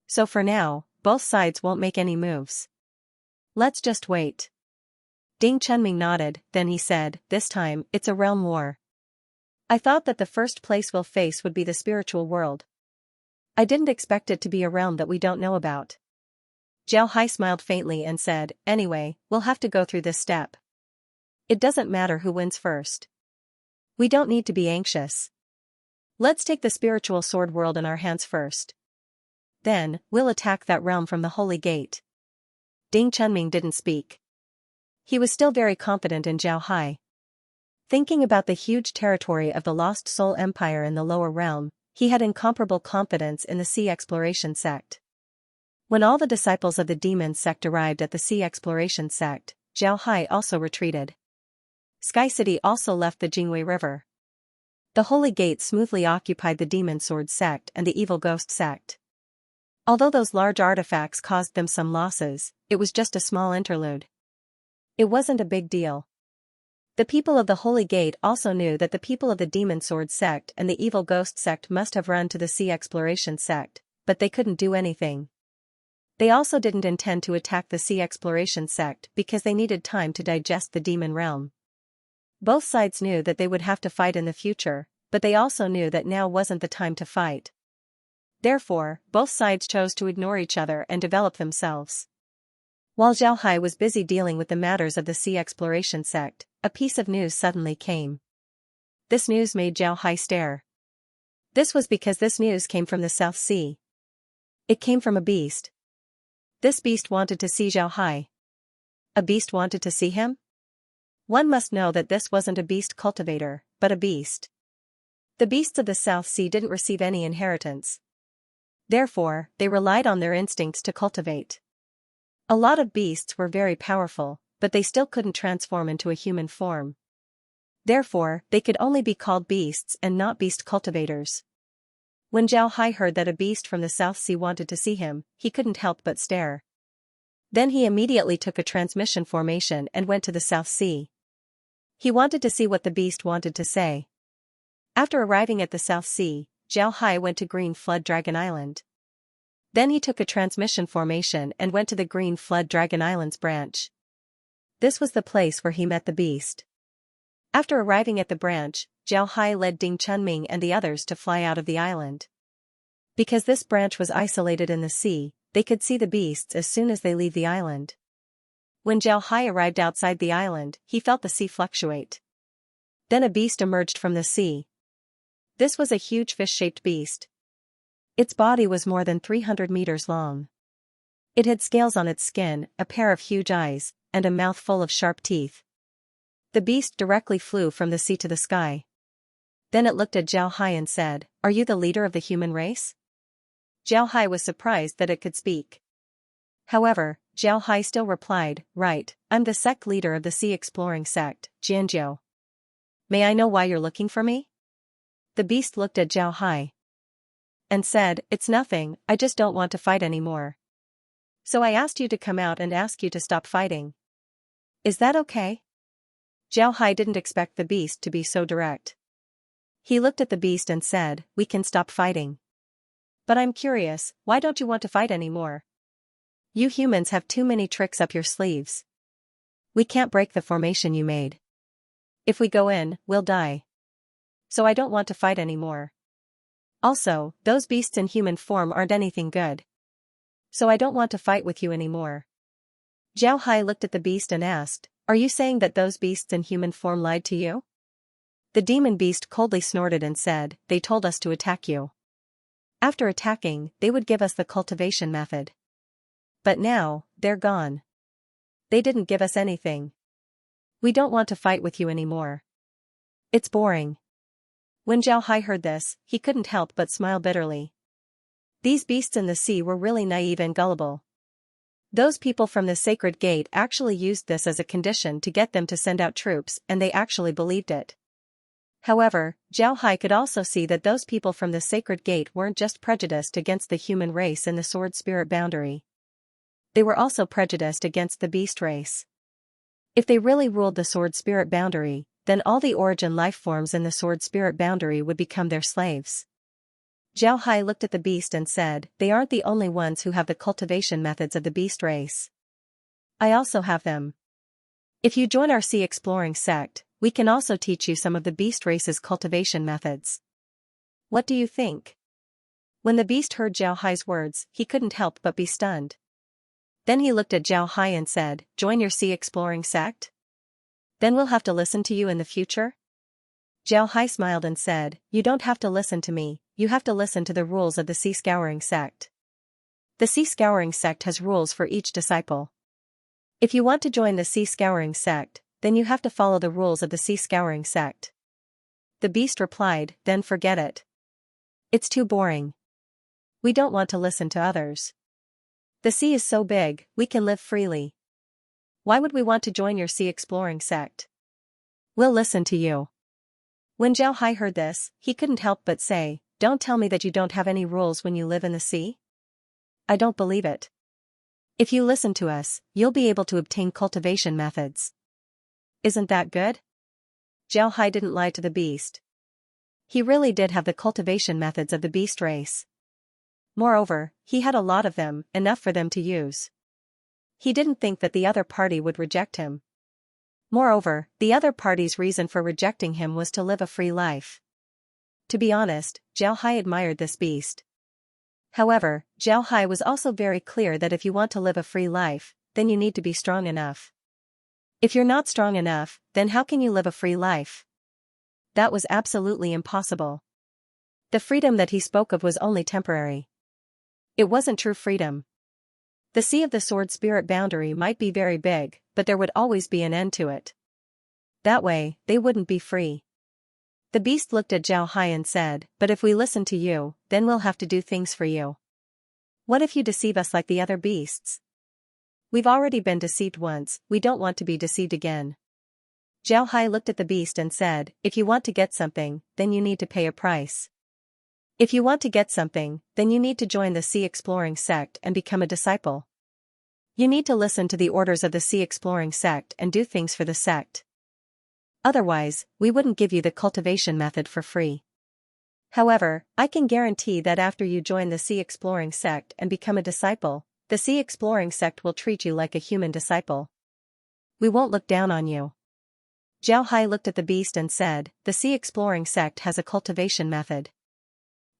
So for now, both sides won't make any moves. Let's just wait." Ding Chunming nodded, then he said, "This time, it's a realm war. I thought that the first place we'll face would be the spiritual world. I didn't expect it to be a realm that we don't know about. Xiaohai smiled faintly and said, anyway, we'll have to go through this step. It doesn't matter who wins first. We don't need to be anxious. Let's take the spiritual sword world in our hands first. Then, we'll attack that realm from the Holy Gate. Ding Chunming didn't speak. He was still very confident in Xiaohai. Thinking about the huge territory of the Lost Soul Empire in the lower realm, he had incomparable confidence in the Sea Exploration sect. When all the disciples of the demon sect arrived at the Sea Exploration sect, Xiaohai also retreated. Sky City also left the Jingwei River. The Holy Gate smoothly occupied the Demon Sword sect and the Evil Ghost sect. Although those large artifacts caused them some losses, it was just a small interlude. It wasn't a big deal. The people of the Holy Gate also knew that the people of the Demon Sword sect and the Evil Ghost sect must have run to the Sea Exploration sect, but they couldn't do anything. They also didn't intend to attack the Sea Exploration sect because they needed time to digest the demon realm. Both sides knew that they would have to fight in the future, but they also knew that now wasn't the time to fight. Therefore, both sides chose to ignore each other and develop themselves. While Xiaohai was busy dealing with the matters of the Sea Exploration sect, a piece of news suddenly came. This news made Xiaohai stare. This was because this news came from the South Sea. It came from a beast. This beast wanted to see Xiaohai. A beast wanted to see him? One must know that this wasn't a beast cultivator, but a beast. The beasts of the South Sea didn't receive any inheritance. Therefore, they relied on their instincts to cultivate. A lot of beasts were very powerful, but they still couldn't transform into a human form. Therefore, they could only be called beasts and not beast cultivators. When Xiaohai heard that a beast from the South Sea wanted to see him, he couldn't help but stare. Then he immediately took a transmission formation and went to the South Sea. He wanted to see what the beast wanted to say. After arriving at the South Sea, Xiaohai went to Green Flood Dragon Island. Then he took a transmission formation and went to the Green Flood Dragon Island's branch. This was the place where he met the beast. After arriving at the branch, Xiaohai led Ding Chunming and the others to fly out of the island. Because this branch was isolated in the sea, they could see the beasts as soon as they leave the island. When Xiaohai arrived outside the island, he felt the sea fluctuate. Then a beast emerged from the sea. This was a huge fish-shaped beast. Its body was more than 300 meters long. It had scales on its skin, a pair of huge eyes, and a mouth full of sharp teeth. The beast directly flew from the sea to the sky. Then it looked at Xiaohai and said, "Are you the leader of the human race?" Xiaohai was surprised that it could speak. However, Xiaohai still replied, "Right, I'm the sect leader of the sea exploring sect, Xianxia. May I know why you're looking for me?" The beast looked at Xiaohai and said, "It's nothing, I just don't want to fight anymore. So I asked you to come out and ask you to stop fighting. Is that okay?" Xiaohai didn't expect the beast to be so direct. He looked at the beast and said, "We can stop fighting. But I'm curious, why don't you want to fight anymore? You humans have too many tricks up your sleeves. We can't break the formation you made. If we go in, we'll die. So I don't want to fight anymore. Also, those beasts in human form aren't anything good. So I don't want to fight with you anymore." Xiaohai looked at the beast and asked, "Are you saying that those beasts in human form lied to you?" The demon beast coldly snorted and said, "They told us to attack you. After attacking, they would give us the cultivation method. But now, they're gone. They didn't give us anything. We don't want to fight with you anymore. It's boring." When Xiaohai heard this, he couldn't help but smile bitterly. These beasts in the sea were really naive and gullible. Those people from the Sacred Gate actually used this as a condition to get them to send out troops, and they actually believed it. However, Xiaohai could also see that those people from the Sacred Gate weren't just prejudiced against the human race in the Sword Spirit boundary. They were also prejudiced against the beast race. If they really ruled the Sword Spirit boundary, then all the origin life forms in the Sword Spirit boundary would become their slaves. Xiaohai looked at the beast and said, "They aren't the only ones who have the cultivation methods of the beast race. I also have them. If you join our sea exploring sect, We can also teach you some of the beast race's cultivation methods. What do you think? When the beast heard Zhao Hai's words, he couldn't help but be stunned. Then he looked at Zhao Hai and said, "Join your sea exploring sect? Then we'll have to listen to you in the future?" Zhao Hai smiled and said, "You don't have to listen to me, you have to listen to the rules of the sea scouring sect. The sea scouring sect has rules for each disciple. If you want to join the sea scouring sect, then you have to follow the rules of the sea scouring sect." The beast replied, "Then forget it. It's too boring. We don't want to listen to others. The sea is so big, we can live freely. Why would we want to join your sea exploring sect? We'll listen to you." When Zhao Hai heard this, he couldn't help but say, "Don't tell me that you don't have any rules when you live in the sea? I don't believe it. If you listen to us, you'll be able to obtain cultivation methods. Isn't that good?" Zhao Hai didn't lie to the beast. He really did have the cultivation methods of the beast race. Moreover, he had a lot of them, enough for them to use. He didn't think that the other party would reject him. Moreover, the other party's reason for rejecting him was to live a free life. To be honest, Zhao Hai admired this beast. However, Zhao Hai was also very clear that if you want to live a free life, then you need to be strong enough. If you're not strong enough, then how can you live a free life? That was absolutely impossible. The freedom that he spoke of was only temporary. It wasn't true freedom. The Sea of the Sword Spirit boundary might be very big, but there would always be an end to it. That way, they wouldn't be free. The beast looked at Zhao Hai and said, "But if we listen to you, then we'll have to do things for you. What if you deceive us like the other beasts? We've already been deceived once, we don't want to be deceived again." Zhao Hai looked at the beast and said, "If you want to get something, then you need to pay a price. If you want to get something, then you need to join the Sea Exploring sect and become a disciple. You need to listen to the orders of the Sea Exploring sect and do things for the sect. Otherwise, we wouldn't give you the cultivation method for free. However, I can guarantee that after you join the Sea Exploring sect and become a disciple, the Sea Exploring sect will treat you like a human disciple. We won't look down on you." Zhao Hai looked at the beast and said, "The Sea Exploring sect has a cultivation method."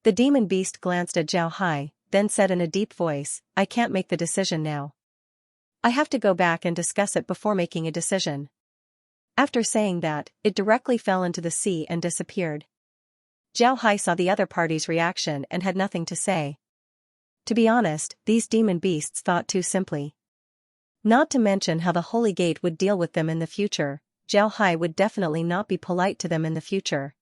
The demon beast glanced at Zhao Hai, then said in a deep voice, "I can't make the decision now. I have to go back and discuss it before making a decision." After saying that, it directly fell into the sea and disappeared. Zhao Hai saw the other party's reaction and had nothing to say. To be honest, these demon beasts thought too simply. Not to mention how the Holy Gate would deal with them in the future, Zhao Hai would definitely not be polite to them in the future.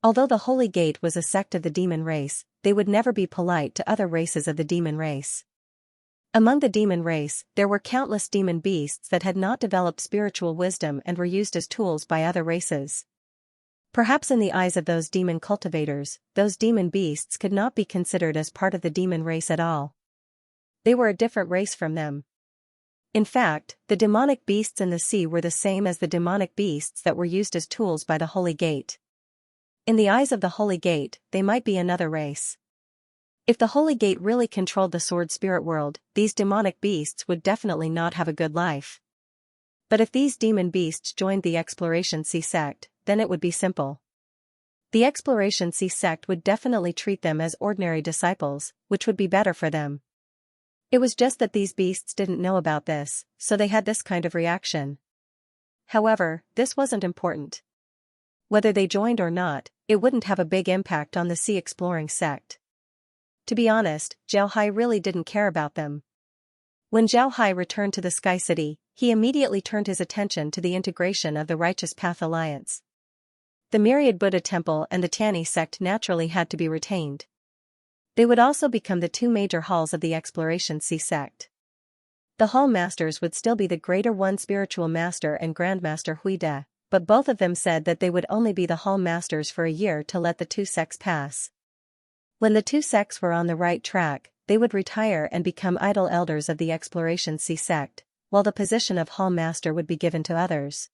Although the Holy Gate was a sect of the demon race, they would never be polite to other races of the demon race. Among the demon race, there were countless demon beasts that had not developed spiritual wisdom and were used as tools by other races. Perhaps in the eyes of those demon cultivators, those demon beasts could not be considered as part of the demon race at all. They were a different race from them. In fact, the demonic beasts in the sea were the same as the demonic beasts that were used as tools by the Holy Gate. In the eyes of the Holy Gate, they might be another race. If the Holy Gate really controlled the sword spirit world, these demonic beasts would definitely not have a good life. But if these demon beasts joined the Exploration Sea sect, then it would be simple. The Exploration Sea sect would definitely treat them as ordinary disciples, which would be better for them. It was just that these beasts didn't know about this, so they had this kind of reaction. However, this wasn't important. Whether they joined or not, it wouldn't have a big impact on the Sea Exploring sect. To be honest, Zhao Hai really didn't care about them. When Zhao Hai returned to the Sky City, he immediately turned his attention to the integration of the Righteous Path Alliance. The Myriad Buddha Temple and the Tani sect naturally had to be retained. They would also become the two major halls of the Exploration Sea sect. The hall masters would still be the Greater One Spiritual Master and Grandmaster Huide, but both of them said that they would only be the hall masters for a year to let the two sects pass. When the two sects were on the right track, they would retire and become idle elders of the Exploration Sea sect, while the position of hall master would be given to others.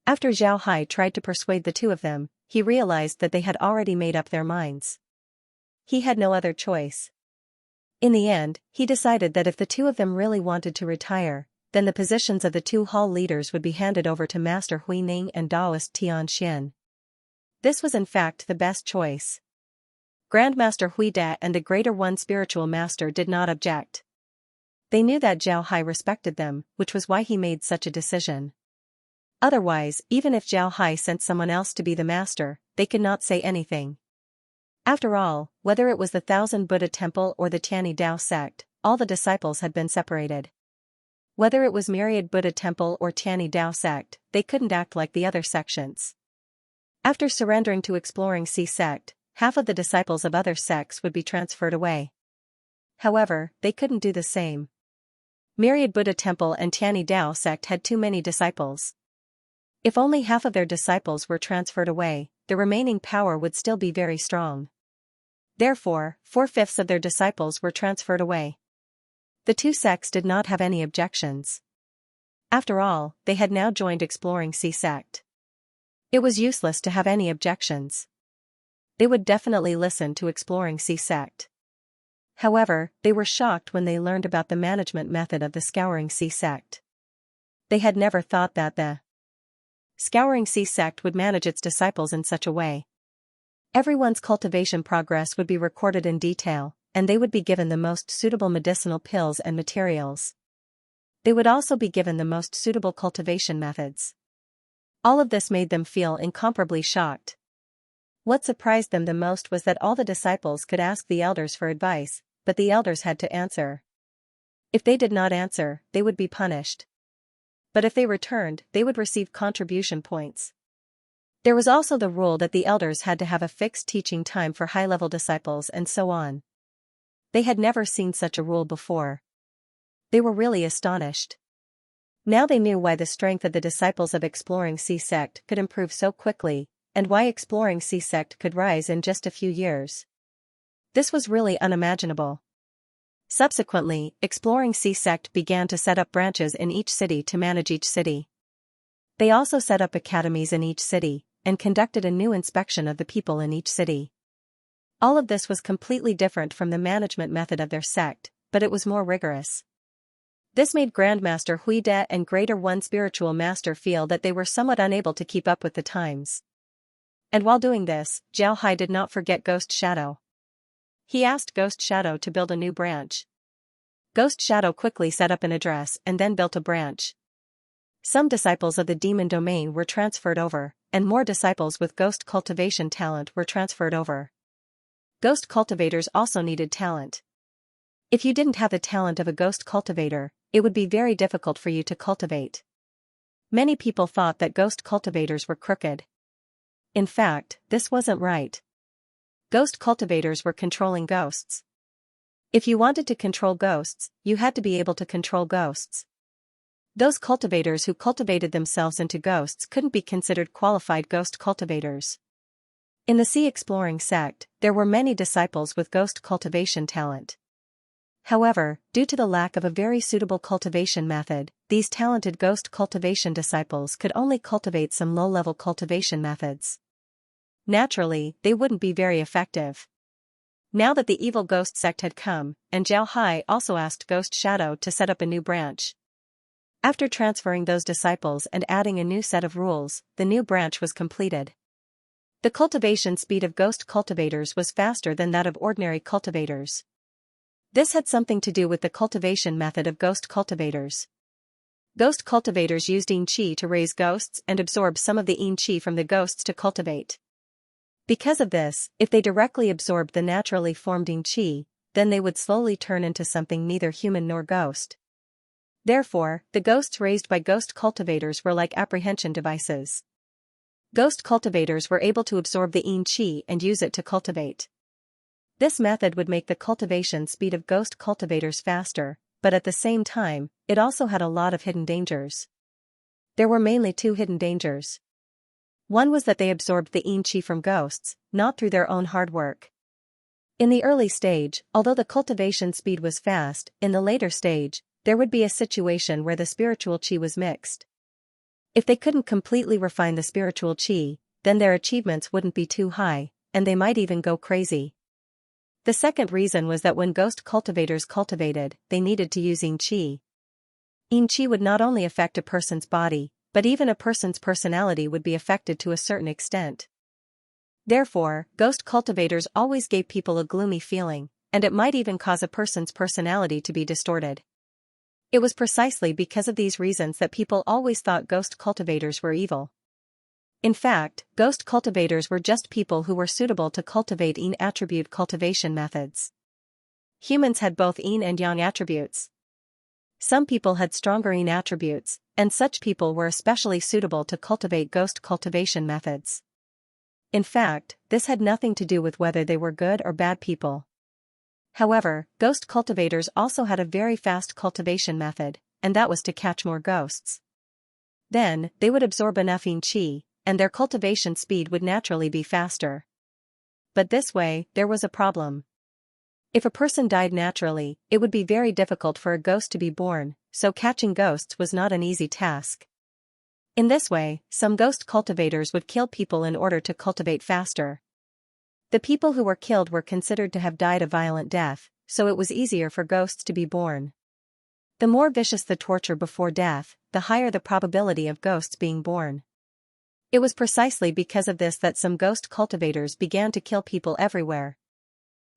After Zhao Hai tried to persuade the two of them, he realized that they had already made up their minds. He had no other choice. In the end, he decided that if the two of them really wanted to retire, then the positions of the two hall leaders would be handed over to Master Hui Ning and Taoist Tian Xin. This was in fact the best choice. Grandmaster Hui Da and the Greater One Spiritual Master did not object. They knew that Zhao Hai respected them, which was why he made such a decision. Otherwise, even if Zhao Hai sent someone else to be the master, they could not say anything. After all, whether it was the Thousand Buddha Temple or the Tianyi Dao sect, all the disciples had been separated. Whether it was Myriad Buddha Temple or Tianyi Dao sect, they couldn't act like the other sections. After surrendering to Exploring Sea sect, half of the disciples of other sects would be transferred away. However, they couldn't do the same. Myriad Buddha Temple and Tianyi Dao sect had too many disciples. If only half of their disciples were transferred away, the remaining power would still be very strong. Therefore, 4/5 of their disciples were transferred away. The two sects did not have any objections. After all, they had now joined Exploring Sea sect. It was useless to have any objections. They would definitely listen to Exploring Sea sect. However, they were shocked when they learned about the management method of the Scouring Sea sect. They had never thought that the Scouring Sea sect would manage its disciples in such a way. Everyone's cultivation progress would be recorded in detail, and they would be given the most suitable medicinal pills and materials. They would also be given the most suitable cultivation methods. All of this made them feel incomparably shocked. What surprised them the most was that all the disciples could ask the elders for advice, but the elders had to answer. If they did not answer, they would be punished. But if they returned, they would receive contribution points. There was also the rule that the elders had to have a fixed teaching time for high-level disciples and so on. They had never seen such a rule before. They were really astonished. Now they knew why the strength of the disciples of Exploring Sea sect could improve so quickly, and why Exploring Sea sect could rise in just a few years. This was really unimaginable. Subsequently, Exploring Sea sect began to set up branches in each city to manage each city. They also set up academies in each city, and conducted a new inspection of the people in each city. All of this was completely different from the management method of their sect, but it was more rigorous. This made Grandmaster Hui Da and Greater One Spiritual Master feel that they were somewhat unable to keep up with the times. And while doing this, Zhao Hai did not forget Ghost Shadow. He asked Ghost Shadow to build a new branch. Ghost Shadow quickly set up an address and then built a branch. Some disciples of the demon domain were transferred over, and more disciples with ghost cultivation talent were transferred over. Ghost cultivators also needed talent. If you didn't have the talent of a ghost cultivator, it would be very difficult for you to cultivate. Many people thought that ghost cultivators were crooked. In fact, this wasn't right. Ghost cultivators were controlling ghosts. If you wanted to control ghosts, you had to be able to control ghosts. Those cultivators who cultivated themselves into ghosts couldn't be considered qualified ghost cultivators. In the Sea Exploring sect, there were many disciples with ghost cultivation talent. However, due to the lack of a very suitable cultivation method, these talented ghost cultivation disciples could only cultivate some low-level cultivation methods. Naturally, they wouldn't be very effective. Now that the evil ghost sect had come, and Zhao Hai also asked Ghost Shadow to set up a new branch. After transferring those disciples and adding a new set of rules, the new branch was completed. The cultivation speed of ghost cultivators was faster than that of ordinary cultivators. This had something to do with the cultivation method of ghost cultivators. Ghost cultivators used Yin Qi to raise ghosts and absorb some of the Yin Qi from the ghosts to cultivate. Because of this, if they directly absorbed the naturally formed Yin Qi, then they would slowly turn into something neither human nor ghost. Therefore, the ghosts raised by ghost cultivators were like apprehension devices. Ghost cultivators were able to absorb the Yin Qi and use it to cultivate. This method would make the cultivation speed of ghost cultivators faster, but at the same time, it also had a lot of hidden dangers. There were mainly two hidden dangers. One was that they absorbed the Yin Qi from ghosts, not through their own hard work. In the early stage, although the cultivation speed was fast, in the later stage, there would be a situation where the spiritual qi was mixed. If they couldn't completely refine the spiritual qi, then their achievements wouldn't be too high, and they might even go crazy. The second reason was that when ghost cultivators cultivated, they needed to use Yin Qi. Yin Qi would not only affect a person's body, but even a person's personality would be affected to a certain extent. Therefore, ghost cultivators always gave people a gloomy feeling, and it might even cause a person's personality to be distorted. It was precisely because of these reasons that people always thought ghost cultivators were evil. In fact, ghost cultivators were just people who were suitable to cultivate yin attribute cultivation methods. Humans had both yin and yang attributes. Some people had stronger yin attributes, and such people were especially suitable to cultivate ghost cultivation methods. In fact, this had nothing to do with whether they were good or bad people. However, ghost cultivators also had a very fast cultivation method, and that was to catch more ghosts. Then, they would absorb enough yin qi, and their cultivation speed would naturally be faster. But this way, there was a problem. If a person died naturally, it would be very difficult for a ghost to be born, so catching ghosts was not an easy task. In this way, some ghost cultivators would kill people in order to cultivate faster. The people who were killed were considered to have died a violent death, so it was easier for ghosts to be born. The more vicious the torture before death, the higher the probability of ghosts being born. It was precisely because of this that some ghost cultivators began to kill people everywhere.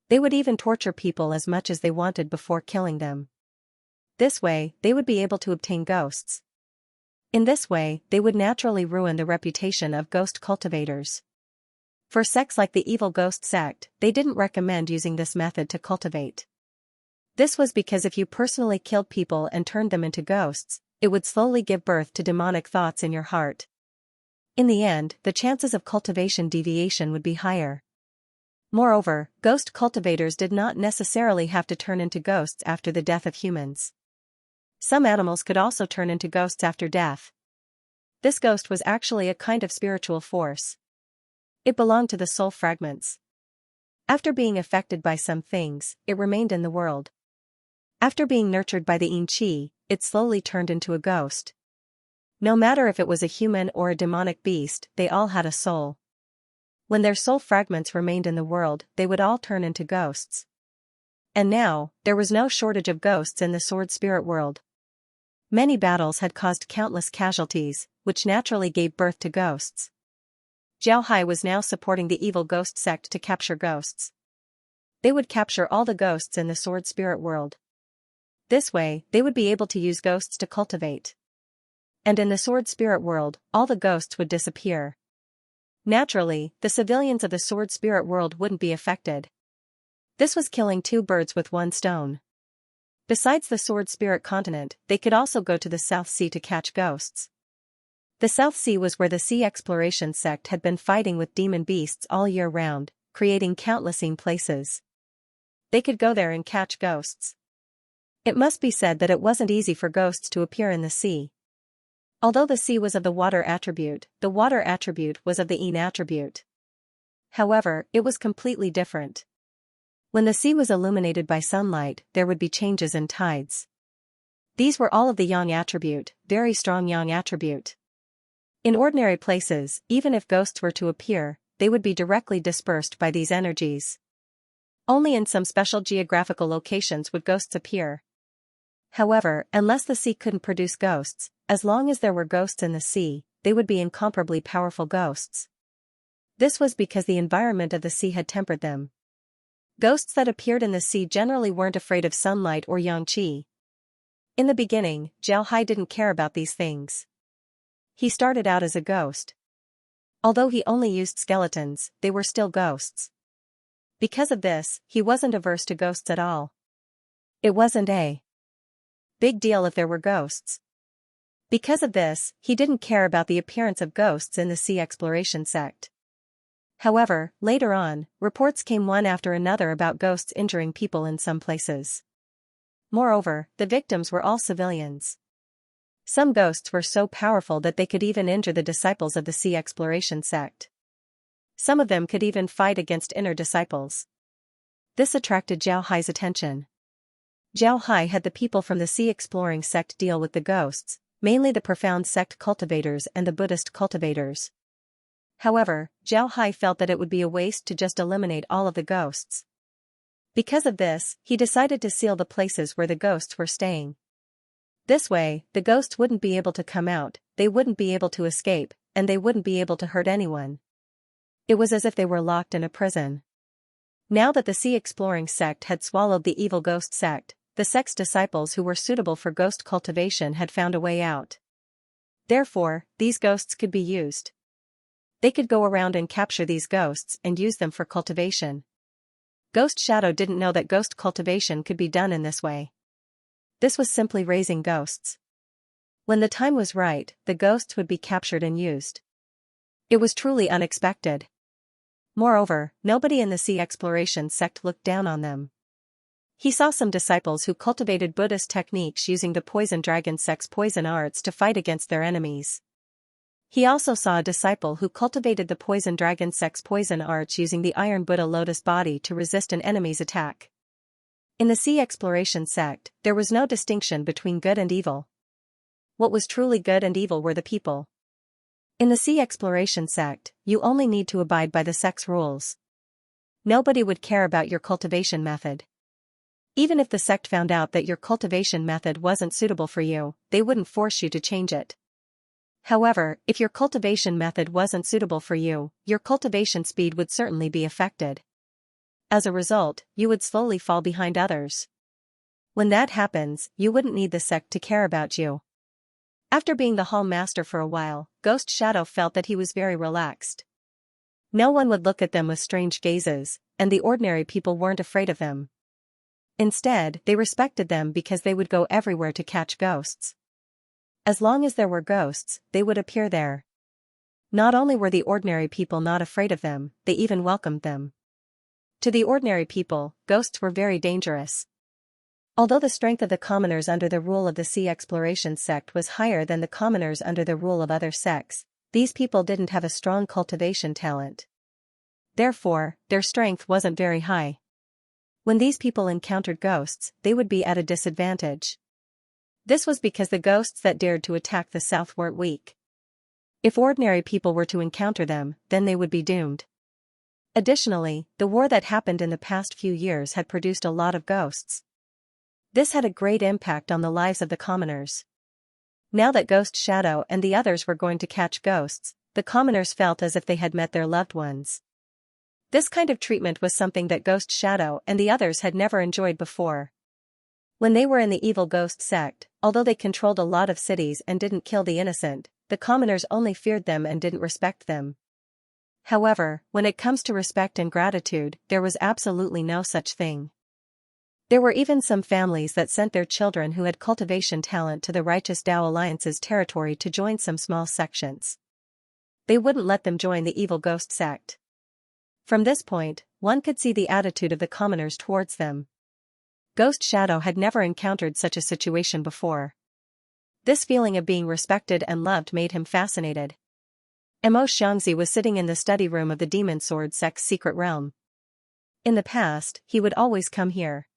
They would even torture people as much as they wanted before killing them. This way, they would be able to obtain ghosts. In this way, they would naturally ruin the reputation of ghost cultivators. For sects like the evil ghost sect, they didn't recommend using this method to cultivate. This was because if you personally killed people and turned them into ghosts, it would slowly give birth to demonic thoughts in your heart. In the end, the chances of cultivation deviation would be higher. Moreover, ghost cultivators did not necessarily have to turn into ghosts after the death of humans. Some animals could also turn into ghosts after death. This ghost was actually a kind of spiritual force. It belonged to the soul fragments. After being affected by some things, it remained in the world. After being nurtured by the yin qi, it slowly turned into a ghost. No matter if it was a human or a demonic beast, they all had a soul. When their soul fragments remained in the world, they would all turn into ghosts. And now, there was no shortage of ghosts in the sword spirit world. Many battles had caused countless casualties, which naturally gave birth to ghosts. Zhao Hai was now supporting the evil ghost sect to capture ghosts. They would capture all the ghosts in the sword spirit world. This way, they would be able to use ghosts to cultivate. And in the sword spirit world, all the ghosts would disappear. Naturally, the civilians of the sword spirit world wouldn't be affected. This was killing two birds with one stone. Besides the sword spirit continent, they could also go to the South Sea to catch ghosts. The South Sea was where the Sea Exploration sect had been fighting with demon beasts all year round, creating countless places. They could go there and catch ghosts. It must be said that it wasn't easy for ghosts to appear in the sea. Although the sea was of the water attribute, the water attribute was of the yin attribute. However, it was completely different. When the sea was illuminated by sunlight, there would be changes in tides. These were all of the yang attribute, very strong yang attribute. In ordinary places, even if ghosts were to appear, they would be directly dispersed by these energies. Only in some special geographical locations would ghosts appear. However, unless the sea couldn't produce ghosts, as long as there were ghosts in the sea, they would be incomparably powerful ghosts. This was because the environment of the sea had tempered them. Ghosts that appeared in the sea generally weren't afraid of sunlight or yang qi. In the beginning, Zhao Hai didn't care about these things. He started out as a ghost. Although he only used skeletons, they were still ghosts. Because of this, he wasn't averse to ghosts at all. It wasn't a big deal if there were ghosts. Because of this, he didn't care about the appearance of ghosts in the Sea Exploration sect. However, later on, reports came one after another about ghosts injuring people in some places. Moreover, the victims were all civilians. Some ghosts were so powerful that they could even injure the disciples of the Sea Exploration sect. Some of them could even fight against inner disciples. This attracted Zhao Hai's attention. Zhao Hai had the people from the Sea Exploring sect deal with the ghosts, mainly the profound sect cultivators and the Buddhist cultivators. However, Zhao Hai felt that it would be a waste to just eliminate all of the ghosts. Because of this, he decided to seal the places where the ghosts were staying. This way, the ghosts wouldn't be able to come out, they wouldn't be able to escape, and they wouldn't be able to hurt anyone. It was as if they were locked in a prison. Now that the sea exploring sect had swallowed the evil ghost sect, the sect's disciples who were suitable for ghost cultivation had found a way out. Therefore, these ghosts could be used. They could go around and capture these ghosts and use them for cultivation. Ghost Shadow didn't know that ghost cultivation could be done in this way. This was simply raising ghosts. When the time was right, the ghosts would be captured and used. It was truly unexpected. Moreover, nobody in the sea exploration sect looked down on them. He saw some disciples who cultivated Buddhist techniques using the poison dragon sect's poison arts to fight against their enemies. He also saw a disciple who cultivated the poison dragon sect's poison arts using the iron Buddha lotus body to resist an enemy's attack. In the sea exploration sect, there was no distinction between good and evil. What was truly good and evil were the people. In the sea exploration sect, you only need to abide by the sect's rules. Nobody would care about your cultivation method. Even if the sect found out that your cultivation method wasn't suitable for you, they wouldn't force you to change it. However, if your cultivation method wasn't suitable for you, your cultivation speed would certainly be affected. As a result, you would slowly fall behind others. When that happens, you wouldn't need the sect to care about you. After being the hall master for a while, Ghost Shadow felt that he was very relaxed. No one would look at them with strange gazes, and the ordinary people weren't afraid of them. Instead, they respected them because they would go everywhere to catch ghosts. As long as there were ghosts, they would appear there. Not only were the ordinary people not afraid of them, they even welcomed them. To the ordinary people, ghosts were very dangerous. Although the strength of the commoners under the rule of the sea exploration sect was higher than the commoners under the rule of other sects, these people didn't have a strong cultivation talent. Therefore, their strength wasn't very high. When these people encountered ghosts, they would be at a disadvantage. This was because the ghosts that dared to attack the south weren't weak. If ordinary people were to encounter them, then they would be doomed. Additionally, the war that happened in the past few years had produced a lot of ghosts. This had a great impact on the lives of the commoners. Now that Ghost Shadow and the others were going to catch ghosts, the commoners felt as if they had met their loved ones. This kind of treatment was something that Ghost Shadow and the others had never enjoyed before. When they were in the evil ghost sect, although they controlled a lot of cities and didn't kill the innocent, the commoners only feared them and didn't respect them. However, when it comes to respect and gratitude, there was absolutely no such thing. There were even some families that sent their children who had cultivation talent to the Righteous Tao Alliance's territory to join some small sections. They wouldn't let them join the evil ghost sect. From this point, one could see the attitude of the commoners towards them. Ghost Shadow had never encountered such a situation before. This feeling of being respected and loved made him fascinated. Xianxia was sitting in the study room of the Demon Sword sect's secret realm. In the past, he would always come here.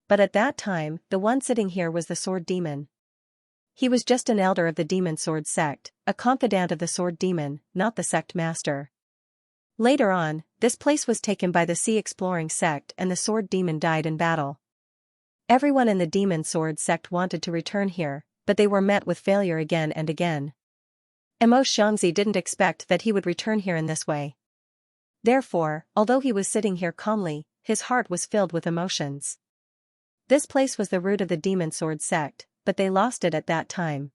But at that time, the one sitting here was the Sword Demon. He was just an elder of the Demon Sword sect, a confidant of the Sword Demon, not the sect master. Later on, this place was taken by the Sea Exploring sect and the Sword Demon died in battle. Everyone in the Demon Sword sect wanted to return here, but they were met with failure again and again. Xianxia didn't expect that he would return here in this way. Therefore, although he was sitting here calmly, his heart was filled with emotions. This place was the root of the Demon Sword sect, but they lost it at that time.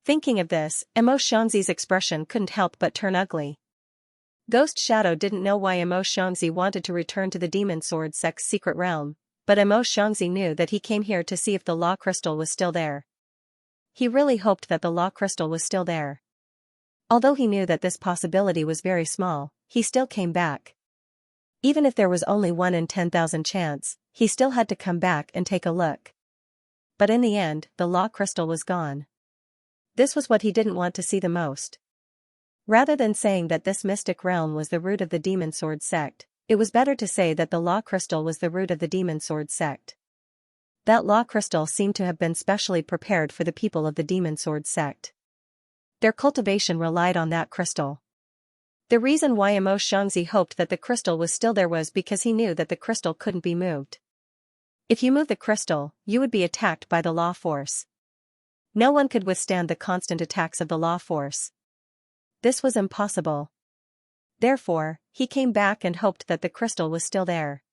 Thinking of this, Xianxia's expression couldn't help but turn ugly. Ghost Shadow didn't know why Xianxia wanted to return to the Demon Sword sect's secret realm, but Xianxia knew that he came here to see if the Law Crystal was still there. He really hoped that the Law Crystal was still there. Although he knew that this possibility was very small, he still came back. Even if there was only 1 in 10,000 chance, he still had to come back and take a look. But in the end, the Law Crystal was gone. This was what he didn't want to see the most. Rather than saying that this mystic realm was the root of the Demon Sword sect, it was better to say that the Law Crystal was the root of the Demon Sword sect. That Law Crystal seemed to have been specially prepared for the people of the Demon Sword sect. Their cultivation relied on that crystal. The reason why Xianxia hoped that the crystal was still there was because he knew that the crystal couldn't be moved. If you move the crystal, you would be attacked by the law force. No one could withstand the constant attacks of the law force. This was impossible. Therefore, he came back and hoped that the crystal was still there.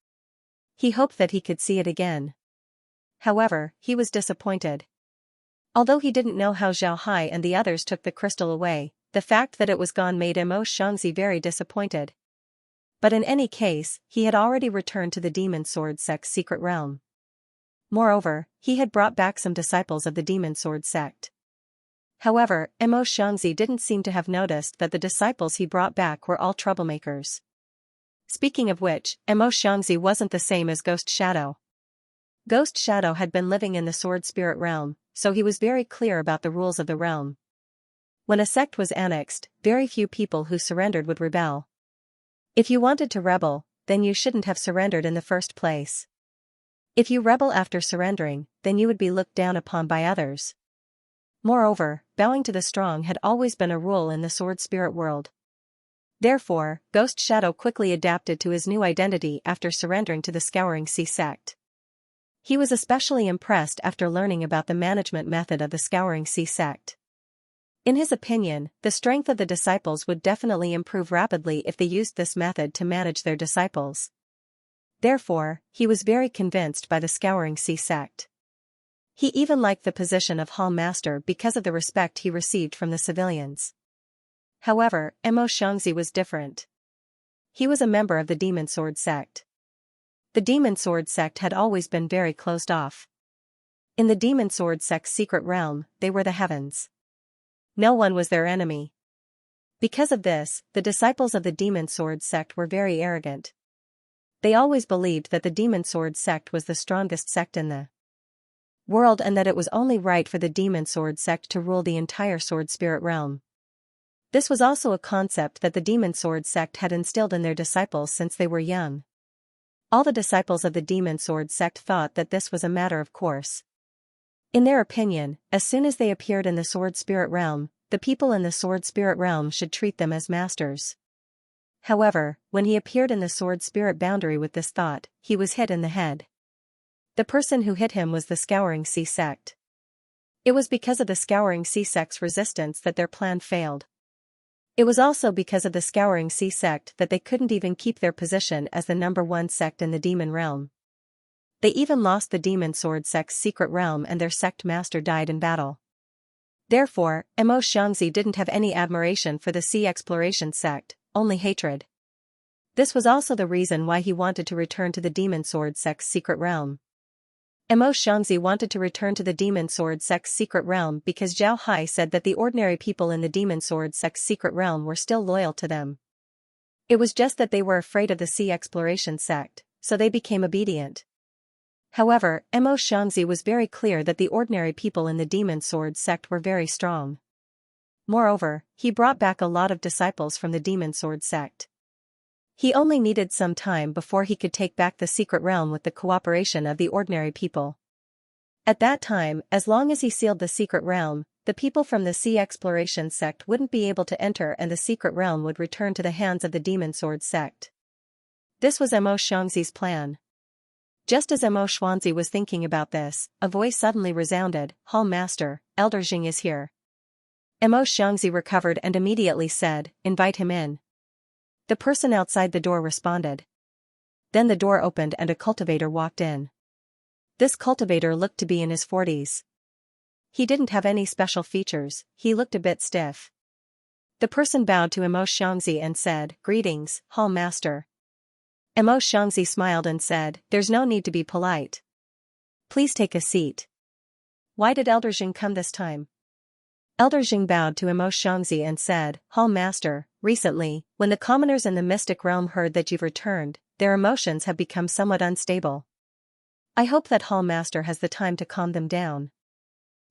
He hoped that he could see it again. However, he was disappointed. Although he didn't know how Zhao Hai and the others took the crystal away, the fact that it was gone made Xianxia very disappointed. But in any case, he had already returned to the Demon Sword Sect's secret realm. Moreover, he had brought back some disciples of the Demon Sword Sect. However, Xianxia didn't seem to have noticed that the disciples he brought back were all troublemakers. Speaking of which, Xianxia wasn't the same as Ghost Shadow. Ghost Shadow had been living in the Sword Spirit realm, so he was very clear about the rules of the realm. When a sect was annexed, very few people who surrendered would rebel. If you wanted to rebel, then you shouldn't have surrendered in the first place. If you rebel after surrendering, then you would be looked down upon by others. Moreover, bowing to the strong had always been a rule in the Sword Spirit world. Therefore, Ghost Shadow quickly adapted to his new identity after surrendering to the Scouring Sea sect. He was especially impressed after learning about the management method of the Scouring Sea sect. In his opinion, the strength of the disciples would definitely improve rapidly if they used this method to manage their disciples. Therefore, he was very convinced by the Scouring Sea sect. He even liked the position of Hall Master because of the respect he received from the civilians. However, Xianxia was different. He was a member of the Demon Sword Sect. The Demon Sword Sect had always been very closed off. In the Demon Sword Sect's secret realm, they were the heavens. No one was their enemy. Because of this, the disciples of the Demon Sword Sect were very arrogant. They always believed that the Demon Sword Sect was the strongest sect in the world and that it was only right for the Demon Sword Sect to rule the entire Sword Spirit realm. This was also a concept that the Demon Sword Sect had instilled in their disciples since they were young. All the disciples of the Demon Sword Sect thought that this was a matter of course. In their opinion, as soon as they appeared in the Sword Spirit realm, the people in the Sword Spirit realm should treat them as masters. However, when he appeared in the Sword Spirit boundary with this thought, he was hit in the head. The person who hit him was the Scouring Sea sect. It was because of the Scouring Sea sect's resistance that their plan failed. It was also because of the Scouring Sea sect that they couldn't even keep their position as the #1 sect in the demon realm. They even lost the Demon Sword Sect's secret realm and their sect master died in battle. Therefore, Xianxia didn't have any admiration for the Sea Exploration sect, only hatred. This was also the reason why he wanted to return to the Demon Sword Sect's secret realm. Xianxia wanted to return to the Demon Sword Sect's secret realm because Zhao Hai said that the ordinary people in the Demon Sword Sect's secret realm were still loyal to them. It was just that they were afraid of the Sea Exploration sect, so they became obedient. However, Xianxia was very clear that the ordinary people in the Demon Sword Sect were very strong. Moreover, he brought back a lot of disciples from the Demon Sword Sect. He only needed some time before he could take back the secret realm with the cooperation of the ordinary people. At that time, as long as he sealed the secret realm, the people from the Sea Exploration sect wouldn't be able to enter and the secret realm would return to the hands of the Demon Sword sect. This was Xianxia's plan. Just as Xianxia was thinking about this, a voice suddenly resounded, "Hall Master, Elder Jing is here." Xianxia recovered and immediately said, "Invite him in." The person outside the door responded. Then the door opened and a cultivator walked in. This cultivator looked to be in his 40s. He didn't have any special features, he looked a bit stiff. The person bowed to Xianxia and said, "Greetings, Hall Master." Xianxia smiled and said, "There's no need to be polite. Please take a seat." "Why did Elder Jing come this time?" Elder Jing bowed to Xianxia and said, "Hall Master, recently, when the commoners in the mystic realm heard that you've returned, their emotions have become somewhat unstable. I hope that Hall Master has the time to calm them down.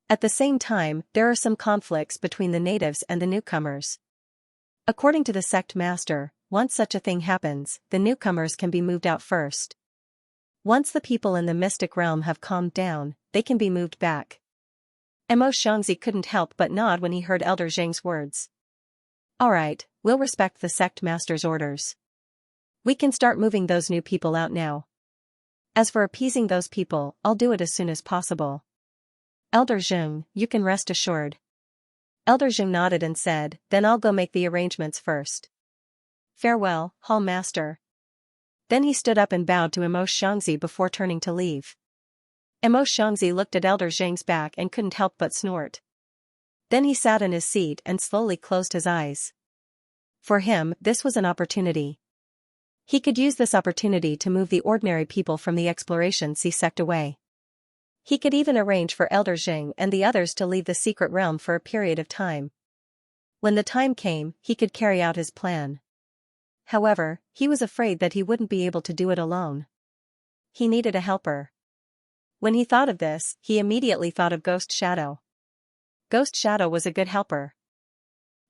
At the same time, there are some conflicts between the natives and the newcomers. According to the sect master, once such a thing happens, the newcomers can be moved out first. Once the people in the mystic realm have calmed down, they can be moved back." Xianxia couldn't help but nod when he heard Elder Jing's words. "Alright, we'll respect the sect master's orders. We can start moving those new people out now. As for appeasing those people, I'll do it as soon as possible." Elder Zheng, you can rest assured. Elder Zheng nodded and said, then I'll go make the arrangements first. Farewell, Hall Master. Then he stood up and bowed to Emo Xianxia before turning to leave. Emo Xianxia looked at Elder Zheng's back and couldn't help but snort. Then he sat in his seat and slowly closed his eyes. For him, this was an opportunity. He could use this opportunity to move the ordinary people from the Exploration Sea sect away. He could even arrange for Elder Zheng and the others to leave the secret realm for a period of time. When the time came, he could carry out his plan. However, he was afraid that he wouldn't be able to do it alone. He needed a helper. When he thought of this, he immediately thought of Ghost Shadow. Ghost Shadow was a good helper.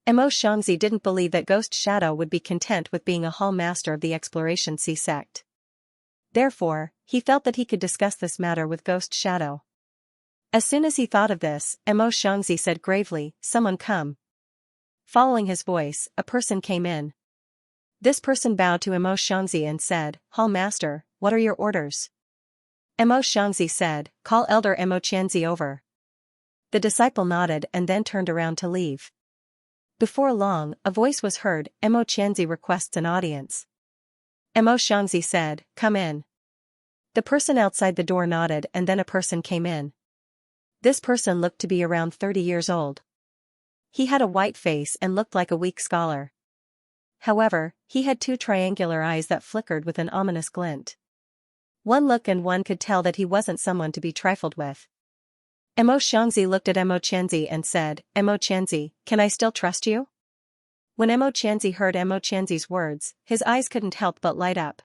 Emo Xianxia didn't believe that Ghost Shadow would be content with being a Hall Master of the Exploration Sea sect. Therefore, he felt that he could discuss this matter with Ghost Shadow. As soon as he thought of this, Emo Xianxia said gravely, someone come. Following his voice, a person came in. This person bowed to Emo Xianxia and said, Hall Master, what are your orders? Emo Xianxia said, call Elder Emo Qianzi over. The disciple nodded and then turned around to leave. Before long, a voice was heard, Emo Qianzi requests an audience. Emo Xianxia said, come in. The person outside the door nodded and then a person came in. This person looked to be around 30 years old. He had a white face and looked like a weak scholar. However, he had two triangular eyes that flickered with an ominous glint. One look and one could tell that he wasn't someone to be trifled with. Emo Xianxia looked at Emo Qianzi and said, Emo Qianzi, can I still trust you? When Emo Qianzi heard Emo Qianzi's words, his eyes couldn't help but light up.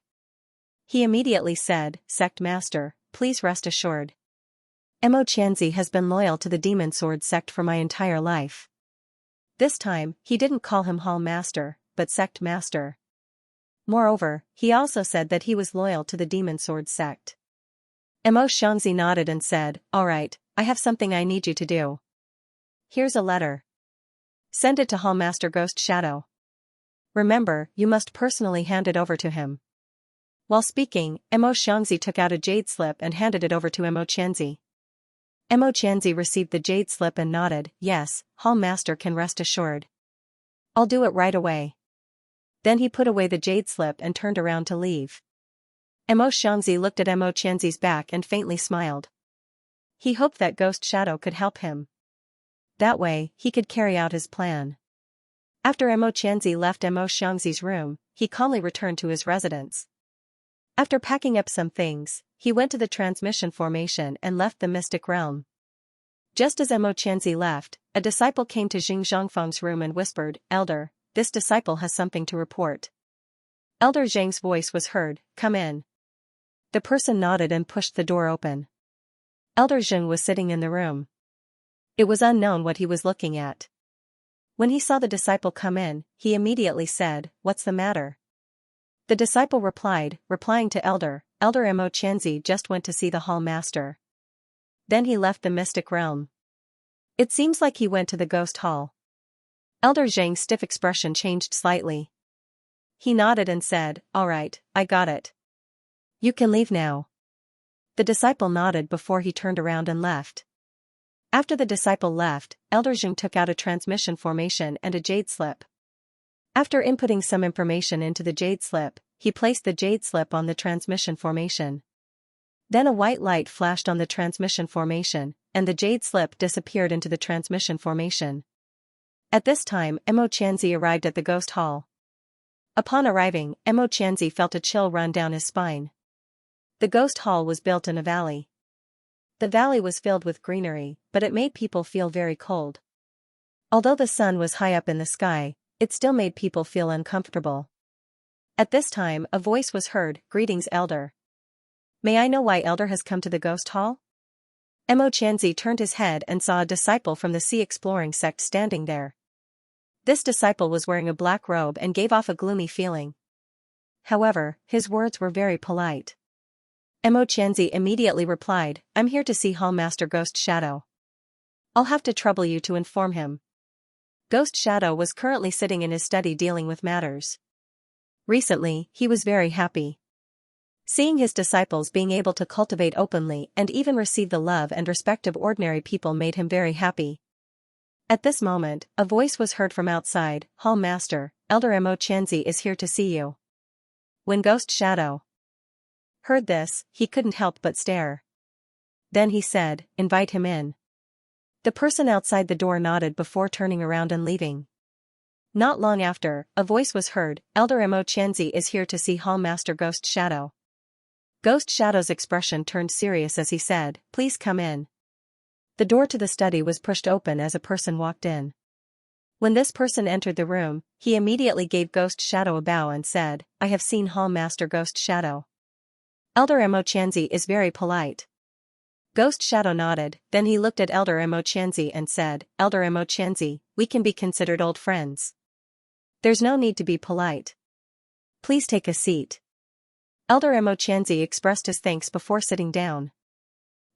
He immediately said, Sect Master, please rest assured. Emo Qianzi has been loyal to the Demon Sword sect for my entire life. This time, he didn't call him Hall Master, but Sect Master. Moreover, he also said that he was loyal to the Demon Sword sect. Emo Xianxia nodded and said, all right, I have something I need you to do. Here's a letter. Send it to Hall Master Ghost Shadow. Remember, you must personally hand it over to him. While speaking, Emo Xianxia took out a jade slip and handed it over to Emo Qianzi. Emo Qianzi received the jade slip and nodded, yes, Hall Master can rest assured. I'll do it right away. Then he put away the jade slip and turned around to leave. Emo Xianxia looked at Emo Qianzi's back and faintly smiled. He hoped that Ghost Shadow could help him. That way, he could carry out his plan. After Emo Qianzi left Emo Xianxi's room, he calmly returned to his residence. After packing up some things, he went to the transmission formation and left the mystic realm. Just as Emo Qianzi left, a disciple came to Jing Zhangfeng's room and whispered, Elder, this disciple has something to report. Elder Zhang's voice was heard, come in. The person nodded and pushed the door open. Elder Zheng was sitting in the room. It was unknown what he was looking at. When he saw the disciple come in, he immediately said, what's the matter? The disciple replying to Elder Emo Qianzi just went to see the Hall Master. Then he left the mystic realm. It seems like he went to the ghost hall. Elder Zhang's stiff expression changed slightly. He nodded and said, all right, I got it. You can leave now. The disciple nodded before he turned around and left. After the disciple left, Elder Zheng took out a transmission formation and a jade slip. After inputting some information into the jade slip, he placed the jade slip on the transmission formation. Then a white light flashed on the transmission formation, and the jade slip disappeared into the transmission formation. At this time, Emo Qianzi arrived at the ghost hall. Upon arriving, Emo Qianzi felt a chill run down his spine. The ghost hall was built in a valley. The valley was filled with greenery, but it made people feel very cold. Although the sun was high up in the sky, it still made people feel uncomfortable. At this time, a voice was heard, greetings Elder. May I know why Elder has come to the ghost hall? Emo Qianzi turned his head and saw a disciple from the Sea Exploring sect standing there. This disciple was wearing a black robe and gave off a gloomy feeling. However, his words were very polite. Emo Qianzi immediately replied, I'm here to see Hall Master Ghost Shadow. I'll have to trouble you to inform him. Ghost Shadow was currently sitting in his study dealing with matters. Recently, he was very happy. Seeing his disciples being able to cultivate openly and even receive the love and respect of ordinary people made him very happy. At this moment, a voice was heard from outside. "Hall Master, Elder Mo Xianxia is here to see you." When Ghost Shadow heard this, he couldn't help but stare. Then he said, "Invite him in." The person outside the door nodded before turning around and leaving. Not long after, a voice was heard, "Elder Mo Xianxia is here to see Hall Master Ghost Shadow." Ghost Shadow's expression turned serious as he said, "Please come in." The door to the study was pushed open as a person walked in. When this person entered the room, he immediately gave Ghost Shadow a bow and said, "I have seen Hall Master Ghost Shadow. Elder Mo Xianxia is very polite." Ghost Shadow nodded, then he looked at Elder Mo Xianxia and said, "Elder Mo Xianxia, we can be considered old friends. There's no need to be polite. Please take a seat." Elder Mo Xianxia expressed his thanks before sitting down.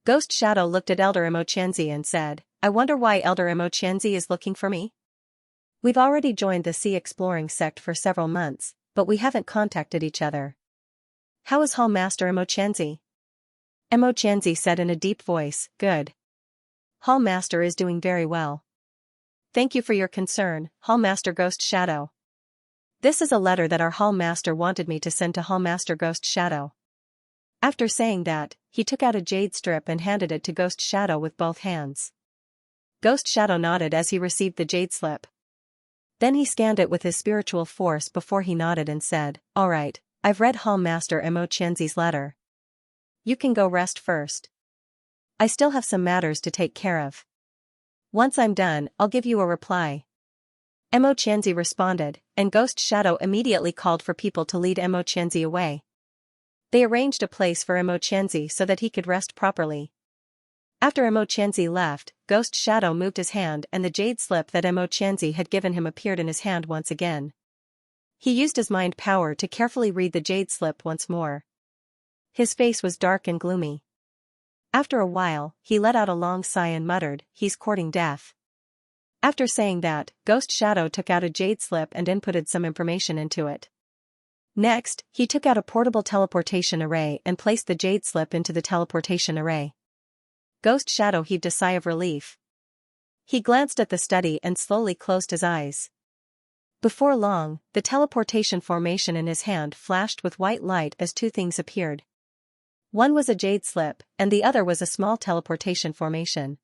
Ghost Shadow looked at Elder Mo Xianxia and said, "I wonder why Elder Mo Xianxia is looking for me? We've already joined the Sea Exploring sect for several months, but we haven't contacted each other. How is Hall Master Mo Xianxia?" Mo Xianxia said in a deep voice, "Good. Hall Master is doing very well. Thank you for your concern, Hall Master Ghost Shadow. This is a letter that our Hall Master wanted me to send to Hall Master Ghost Shadow." After saying that, he took out a jade strip and handed it to Ghost Shadow with both hands. Ghost Shadow nodded as he received the jade slip. Then he scanned it with his spiritual force before he nodded and said, "All right, I've read Hall Master Mo Xianxia's letter. You can go rest first. I still have some matters to take care of. Once I'm done, I'll give you a reply." Mo Xianxia responded, and Ghost Shadow immediately called for people to lead Mo Xianxia away. They arranged a place for Mo Xianxia so that he could rest properly. After Mo Xianxia left, Ghost Shadow moved his hand and the jade slip that Mo Xianxia had given him appeared in his hand once again. He used his mind power to carefully read the jade slip once more. His face was dark and gloomy. After a while, he let out a long sigh and muttered, "He's courting death." After saying that, Ghost Shadow took out a jade slip and inputted some information into it. Next, he took out a portable teleportation array and placed the jade slip into the teleportation array. Ghost Shadow heaved a sigh of relief. He glanced at the study and slowly closed his eyes. Before long, the teleportation formation in his hand flashed with white light as two things appeared. One was a jade slip, and the other was a small teleportation formation.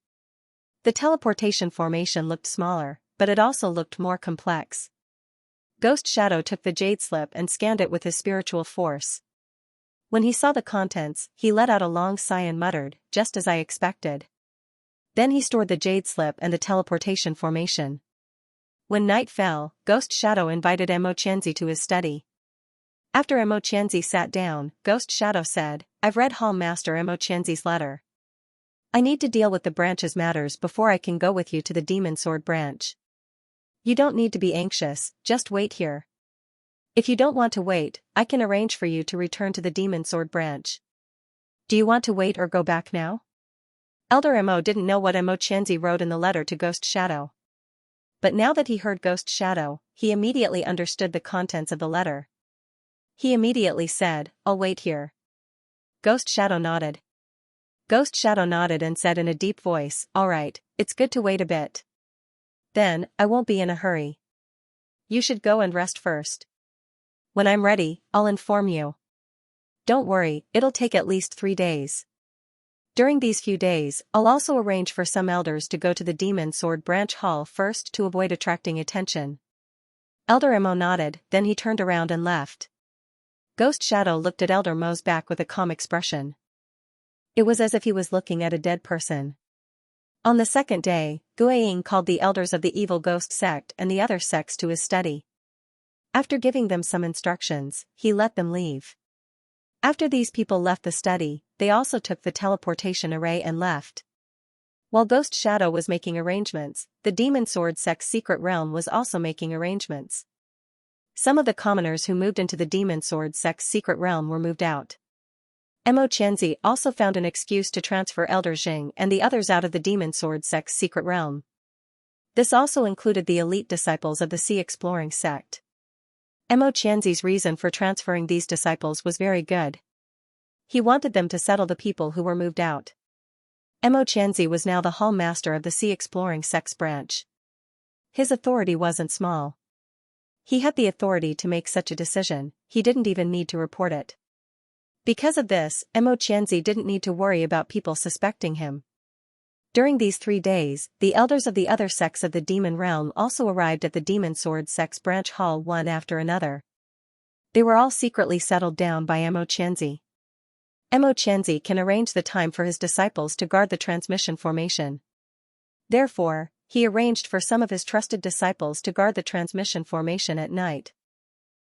The teleportation formation looked smaller, but it also looked more complex. Ghost Shadow took the jade slip and scanned it with his spiritual force. When he saw the contents, he let out a long sigh and muttered, "Just as I expected." Then he stored the jade slip and the teleportation formation. When night fell, Ghost Shadow invited Mo Xianxia to his study. After Mo Xianxia sat down, Ghost Shadow said, "I've read Hall Master Mo Xianxia's letter. I need to deal with the branch's matters before I can go with you to the Demon Sword branch. You don't need to be anxious, just wait here. If you don't want to wait, I can arrange for you to return to the Demon Sword branch. Do you want to wait or go back now?" Elder Mo didn't know what Mo Xianxia wrote in the letter to Ghost Shadow. But now that he heard Ghost Shadow, he immediately understood the contents of the letter. He immediately said, "I'll wait here." Ghost Shadow nodded. Ghost Shadow nodded and said in a deep voice, "All right, it's good to wait a bit. Then, I won't be in a hurry. You should go and rest first. When I'm ready, I'll inform you. Don't worry, it'll take at least 3 days. During these few days, I'll also arrange for some elders to go to the Demon Sword branch hall first to avoid attracting attention." Elder Mo nodded, then he turned around and left. Ghost Shadow looked at Elder Mo's back with a calm expression. It was as if he was looking at a dead person. On the second day, Guiying called the elders of the evil ghost sect and the other sects to his study. After giving them some instructions, he let them leave. After these people left the study, they also took the teleportation array and left. While Ghost Shadow was making arrangements, the Demon Sword sect's secret realm was also making arrangements. Some of the commoners who moved into the Demon Sword sect's secret realm were moved out. Mo Xianxia also found an excuse to transfer Elder Jing and the others out of the Demon Sword sect's secret realm. This also included the elite disciples of the Sea Exploring sect. Mo Xianxia's reason for transferring these disciples was very good. He wanted them to settle the people who were moved out. Mo Xianxia was now the hall master of the Sea Exploring Sect's branch. His authority wasn't small. He had the authority to make such a decision, he didn't even need to report it. Because of this, Mo Xianxia didn't need to worry about people suspecting him. During these 3 days, the elders of the other sects of the demon realm also arrived at the Demon Sword Sect's branch hall one after another. They were all secretly settled down by Mo Xianxia. Mo Xianxia can arrange the time for his disciples to guard the transmission formation. Therefore, he arranged for some of his trusted disciples to guard the transmission formation at night.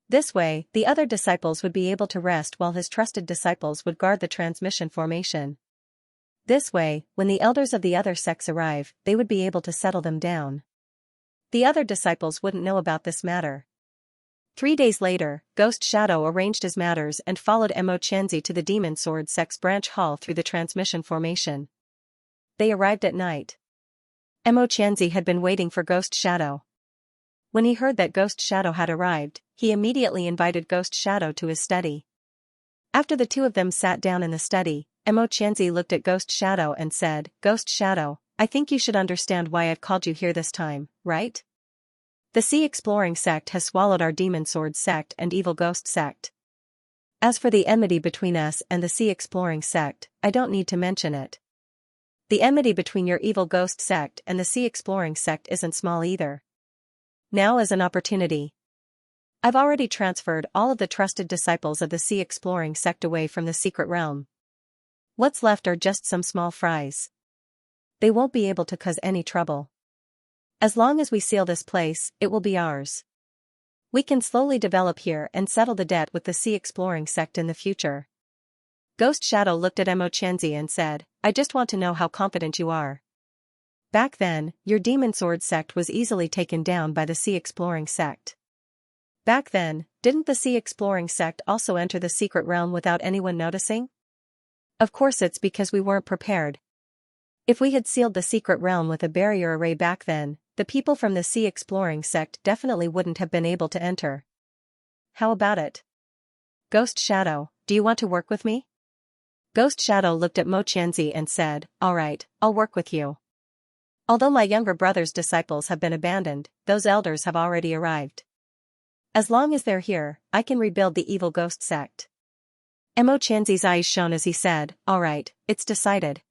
This way, the other disciples would be able to rest while his trusted disciples would guard the transmission formation. This way, when the elders of the other sects arrive, they would be able to settle them down. The other disciples wouldn't know about this matter. 3 days later, Ghost Shadow arranged his matters and followed Mo Xianxia to the Demon Sword Sect's branch hall through the transmission formation. They arrived at night. Mo Xianxia had been waiting for Ghost Shadow. When he heard that Ghost Shadow had arrived, he immediately invited Ghost Shadow to his study. After the two of them sat down in the study, Mo Xianxia looked at Ghost Shadow and said, "Ghost Shadow, I think you should understand why I've called you here this time, right? The Sea Exploring Sect has swallowed our Demon Sword Sect and Evil Ghost Sect. As for the enmity between us and the Sea Exploring Sect, I don't need to mention it. The enmity between your Evil Ghost Sect and the Sea Exploring Sect isn't small either. Now is an opportunity. I've already transferred all of the trusted disciples of the Sea Exploring Sect away from the secret realm. What's left are just some small fries. They won't be able to cause any trouble. As long as we seal this place, it will be ours. We can slowly develop here and settle the debt with the Sea Exploring Sect in the future." Ghost Shadow looked at Mo Xianxia and said, "I just want to know how confident you are. Back then, your Demon Sword Sect was easily taken down by the Sea Exploring Sect. Back then, didn't the Sea Exploring Sect also enter the secret realm without anyone noticing? Of course it's because we weren't prepared. If we had sealed the secret realm with a barrier array back then, the people from the Sea Exploring Sect definitely wouldn't have been able to enter. How about it? Ghost Shadow, do you want to work with me?" Ghost Shadow looked at Mo Xianxia and said, "Alright, I'll work with you. Although my younger brother's disciples have been abandoned, those elders have already arrived. As long as they're here, I can rebuild the Evil Ghost Sect." Mo Xianxia's eyes shone as he said, "Alright, it's decided.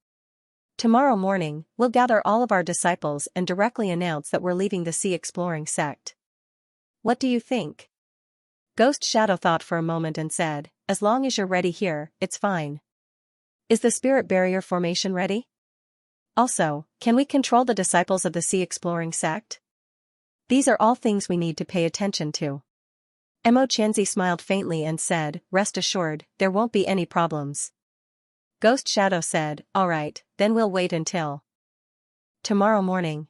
Tomorrow morning, we'll gather all of our disciples and directly announce that we're leaving the Sea Exploring Sect. What do you think?" Ghost Shadow thought for a moment and said, "As long as you're ready here, it's fine. Is the spirit barrier formation ready? Also, can we control the disciples of the Sea Exploring Sect? These are all things we need to pay attention to." Mo Xianxia smiled faintly and said, "Rest assured, there won't be any problems." Ghost Shadow said, "Alright, then we'll wait until tomorrow morning."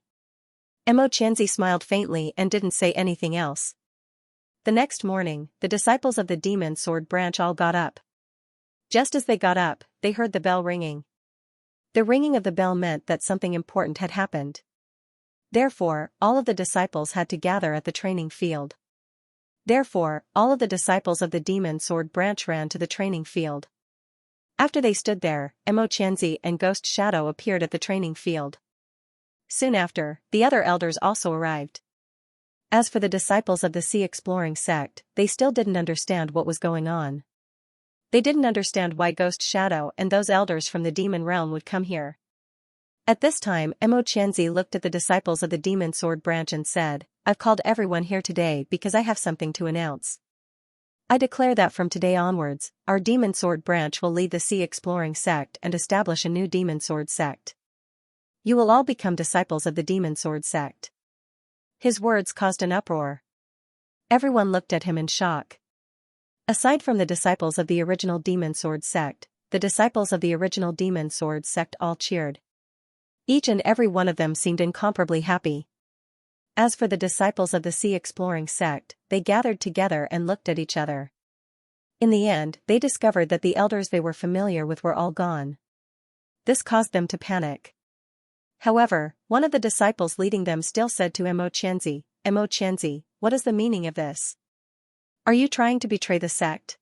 Mo Xianxia smiled faintly and didn't say anything else. The next morning, the disciples of the Demon Sword branch all got up. Just as they got up, they heard the bell ringing. The ringing of the bell meant that something important had happened. Therefore, all of the disciples had to gather at the training field. Therefore, all of the disciples of the Demon Sword branch ran to the training field. After they stood there, Mo Xianxia and Ghost Shadow appeared at the training field. Soon after, the other elders also arrived. As for the disciples of the Sea Exploring Sect, they still didn't understand what was going on. They didn't understand why Ghost Shadow and those elders from the demon realm would come here. At this time, Mo Xianxia looked at the disciples of the Demon Sword branch and said, "I've called everyone here today because I have something to announce. I declare that from today onwards, our Demon Sword branch will leave the Sea Exploring Sect and establish a new Demon Sword Sect. You will all become disciples of the Demon Sword Sect." His words caused an uproar. Everyone looked at him in shock. Aside from the disciples of the original Demon Sword Sect, the disciples of the original Demon Sword Sect all cheered. Each and every one of them seemed incomparably happy. As for the disciples of the Sea Exploring Sect, they gathered together and looked at each other. In the end, they discovered that the elders they were familiar with were all gone. This caused them to panic. However, one of the disciples leading them still said to Mo Xianxia, "Mo Xianxia, what is the meaning of this? Are you trying to betray the sect?"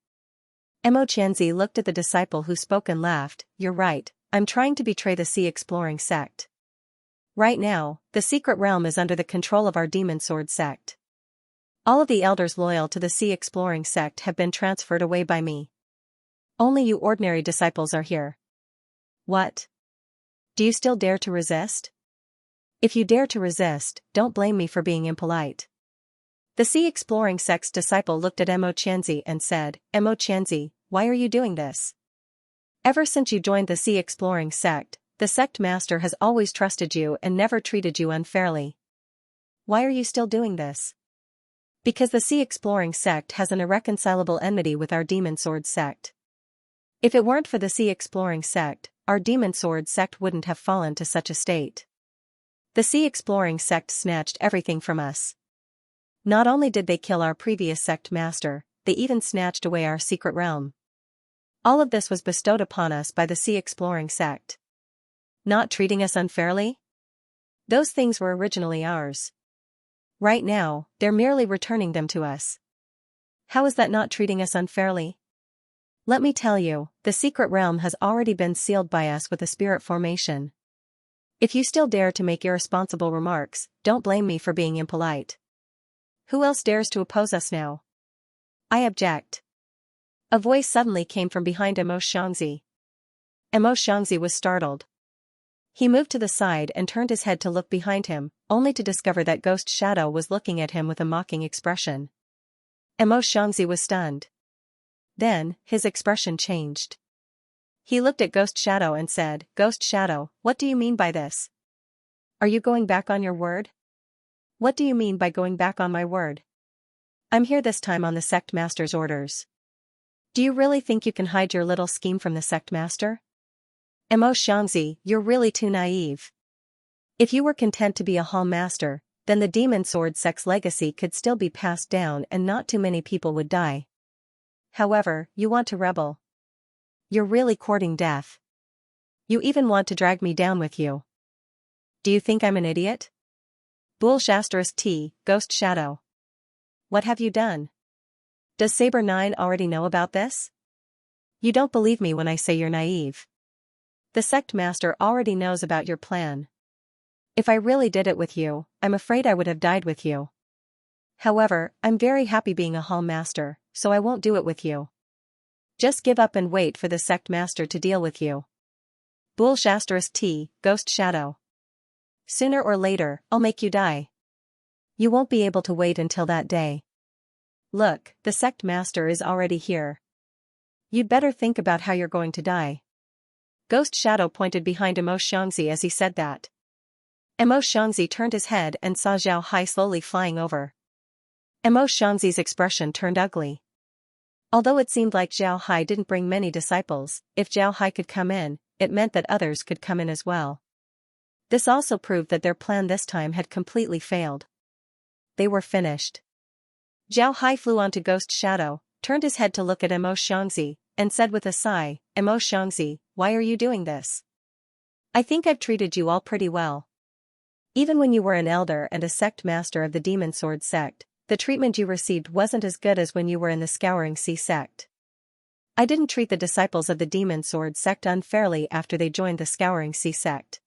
Mo Qianzi looked at the disciple who spoke and laughed. You're right, I'm trying to betray the sea exploring sect. Right now, the secret realm is under the control of our demon sword sect. All of the elders loyal to the sea exploring sect have been transferred away by me. Only you ordinary disciples are here. What? Do you still dare to resist? If you dare to resist, don't blame me for being impolite. The sea exploring sect's disciple looked at Mo Qianzi and said, Mo Qianzi, why are you doing this? Ever since you joined the sea exploring sect, the sect master has always trusted you and never treated you unfairly. Why are you still doing this? Because the sea exploring sect has an irreconcilable enmity with our demon sword sect. If it weren't for the sea exploring sect, our demon sword sect wouldn't have fallen to such a state. The sea exploring sect snatched everything from us. Not only did they kill our previous sect master, they even snatched away our secret realm. All of this was bestowed upon us by the sea exploring sect. Not treating us unfairly? Those things were originally ours. Right now, they're merely returning them to us. How is that not treating us unfairly? Let me tell you, the secret realm has already been sealed by us with a spirit formation. If you still dare to make irresponsible remarks, don't blame me for being impolite. Who else dares to oppose us now? I object. A voice suddenly came from behind Mo Xianxi. Mo Xianxi was startled. He moved to the side and turned his head to look behind him, only to discover that Ghost Shadow was looking at him with a mocking expression. Mo Xianxi was stunned. Then, his expression changed. He looked at Ghost Shadow and said, Ghost Shadow, what do you mean by this? Are you going back on your word? What do you mean by going back on my word? I'm here this time on the sect master's orders. Do you really think you can hide your little scheme from the sect master? Mo Xianxi, you're really too naive. If you were content to be a hall master, then the demon sword sect's legacy could still be passed down and not too many people would die. However, you want to rebel. You're really courting death. You even want to drag me down with you. Do you think I'm an idiot? T, Ghost Shadow. What have you done? Does Saber 9 already know about this? You don't believe me when I say you're naive. The sect master already knows about your plan. If I really did it with you, I'm afraid I would have died with you. However, I'm very happy being a hall master, so I won't do it with you. Just give up and wait for the sect master to deal with you. T, Ghost Shadow. Sooner or later, I'll make you die. You won't be able to wait until that day. Look, the sect master is already here. You'd better think about how you're going to die. Ghost Shadow pointed behind Mo Xianxi as he said that. Mo Xianxi turned his head and saw Zhao Hai slowly flying over. Mo Xianxi's expression turned ugly. Although it seemed like Zhao Hai didn't bring many disciples, if Zhao Hai could come in, it meant that others could come in as well. This also proved that their plan this time had completely failed. They were finished. Zhao Hai flew onto Ghost Shadow, turned his head to look at Mo Xianxi, and said with a sigh, Mo Xianxi, why are you doing this? I think I've treated you all pretty well. Even when you were an elder and a sect master of the Demon Sword sect, the treatment you received wasn't as good as when you were in the Scouring Sea sect. I didn't treat the disciples of the Demon Sword sect unfairly after they joined the Scouring Sea sect.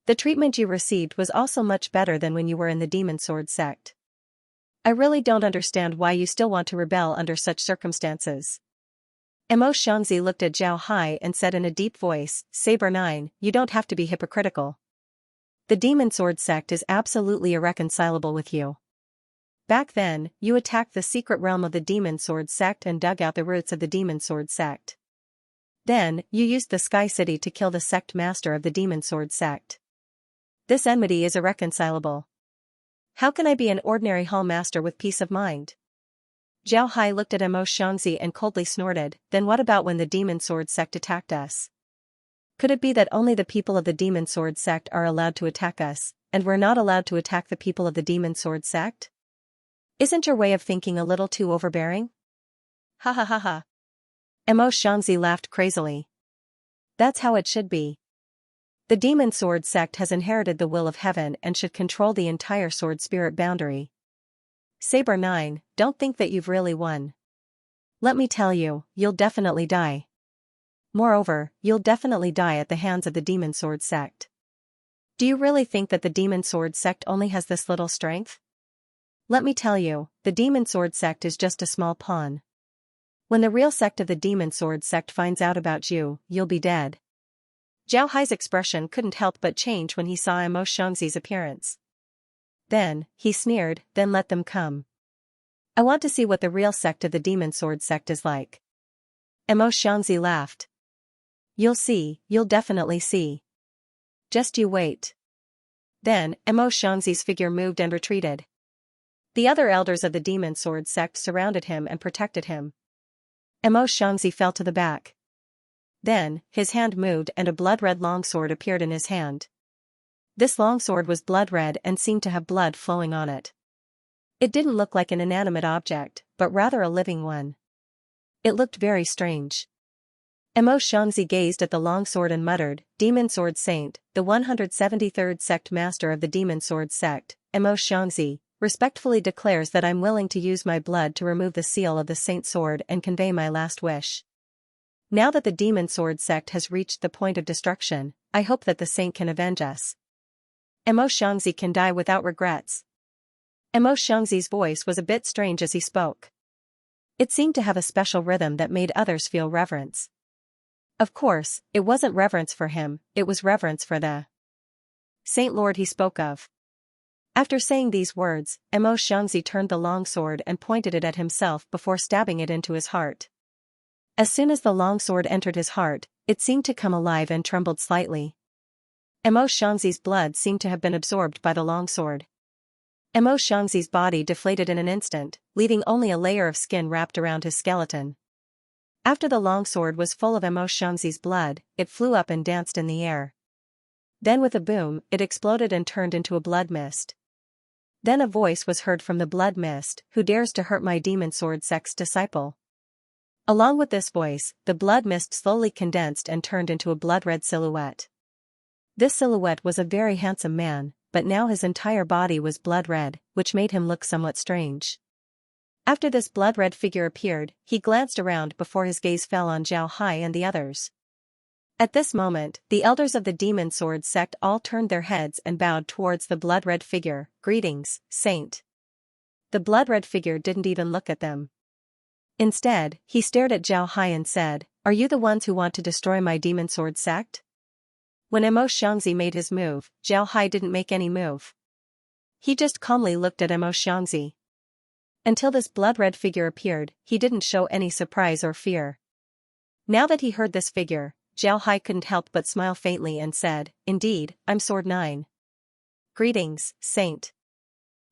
The treatment you received was also much better than when you were in the Demon Sword sect. I really don't understand why you still want to rebel under such circumstances. Mo Xianxi looked at Zhao Hai and said in a deep voice, Saber 9, you don't have to be hypocritical. The Demon Sword sect is absolutely irreconcilable with you. Back then, you attacked the secret realm of the Demon Sword sect and dug out the roots of the Demon Sword sect. Then, you used the Sky City to kill the sect master of the Demon Sword sect. This enmity is irreconcilable. How can I be an ordinary hall master with peace of mind? Zhao Hai looked at Mo Xianxi and coldly snorted, then what about when the Demon Sword sect attacked us? Could it be that only the people of the Demon Sword sect are allowed to attack us, and we're not allowed to attack the people of the Demon Sword sect? Isn't your way of thinking a little too overbearing? Ha ha ha ha. Mo Xianxi laughed crazily. That's how it should be. The Demon Sword sect has inherited the will of heaven and should control the entire sword spirit boundary. Saber 9, don't think that you've really won. Let me tell you, you'll definitely die. Moreover, you'll definitely die at the hands of the Demon Sword sect. Do you really think that the Demon Sword sect only has this little strength? Let me tell you, the Demon Sword sect is just a small pawn. When the real sect of the Demon Sword sect finds out about you, you'll be dead. Zhao Hai's expression couldn't help but change when he saw Imo Xianxi's appearance. Then, he sneered, then let them come. I want to see what the real sect of the Demon Sword sect is like. Imo Xianxi laughed. You'll definitely see. Just you wait. Then, Imo Xianxi's figure moved and retreated. The other elders of the Demon Sword sect surrounded him and protected him. Imo Xianxi fell to the back. Then, his hand moved and a blood-red longsword appeared in his hand. This longsword was blood-red and seemed to have blood flowing on it. It didn't look like an inanimate object, but rather a living one. It looked very strange. Imo Xianxi gazed at the longsword and muttered, Demon Sword Saint, the 173rd sect master of the Demon Sword sect, Imo Xianxi, respectfully declares that I'm willing to use my blood to remove the seal of the Saint Sword and convey my last wish. Now that the Demon Sword sect has reached the point of destruction, I hope that the Saint can avenge us. Imo Xianxi can die without regrets. Imo Xianxi's voice was a bit strange as he spoke. It seemed to have a special rhythm that made others feel reverence. Of course, it wasn't reverence for him, it was reverence for the Saint Lord he spoke of. After saying these words, Imo Xianxi turned the longsword and pointed it at himself before stabbing it into his heart. As soon as the longsword entered his heart, it seemed to come alive and trembled slightly. Imo Xianxi's blood seemed to have been absorbed by the longsword. Imo Xianxi's body deflated in an instant, leaving only a layer of skin wrapped around his skeleton. After the longsword was full of Imo Xianxi's blood, it flew up and danced in the air. Then with a boom, it exploded and turned into a blood mist. Then a voice was heard from the blood mist, who dares to hurt my Demon Sword sect's disciple? Along with this voice, the blood mist slowly condensed and turned into a blood-red silhouette. This silhouette was a very handsome man, but now his entire body was blood-red, which made him look somewhat strange. After this blood-red figure appeared, he glanced around before his gaze fell on Zhao Hai and the others. At this moment, the elders of the Demon Sword sect all turned their heads and bowed towards the blood-red figure. Greetings, Saint. The blood-red figure didn't even look at them. Instead, he stared at Zhao Hai and said, Are you the ones who want to destroy my Demon Sword sect? When Imo Xianxi made his move, Zhao Hai didn't make any move. He just calmly looked at Imo Xianxi. Until this blood-red figure appeared, he didn't show any surprise or fear. Now that he heard this figure, Zhao Hai couldn't help but smile faintly and said, Indeed, I'm Sword 9. Greetings, Saint.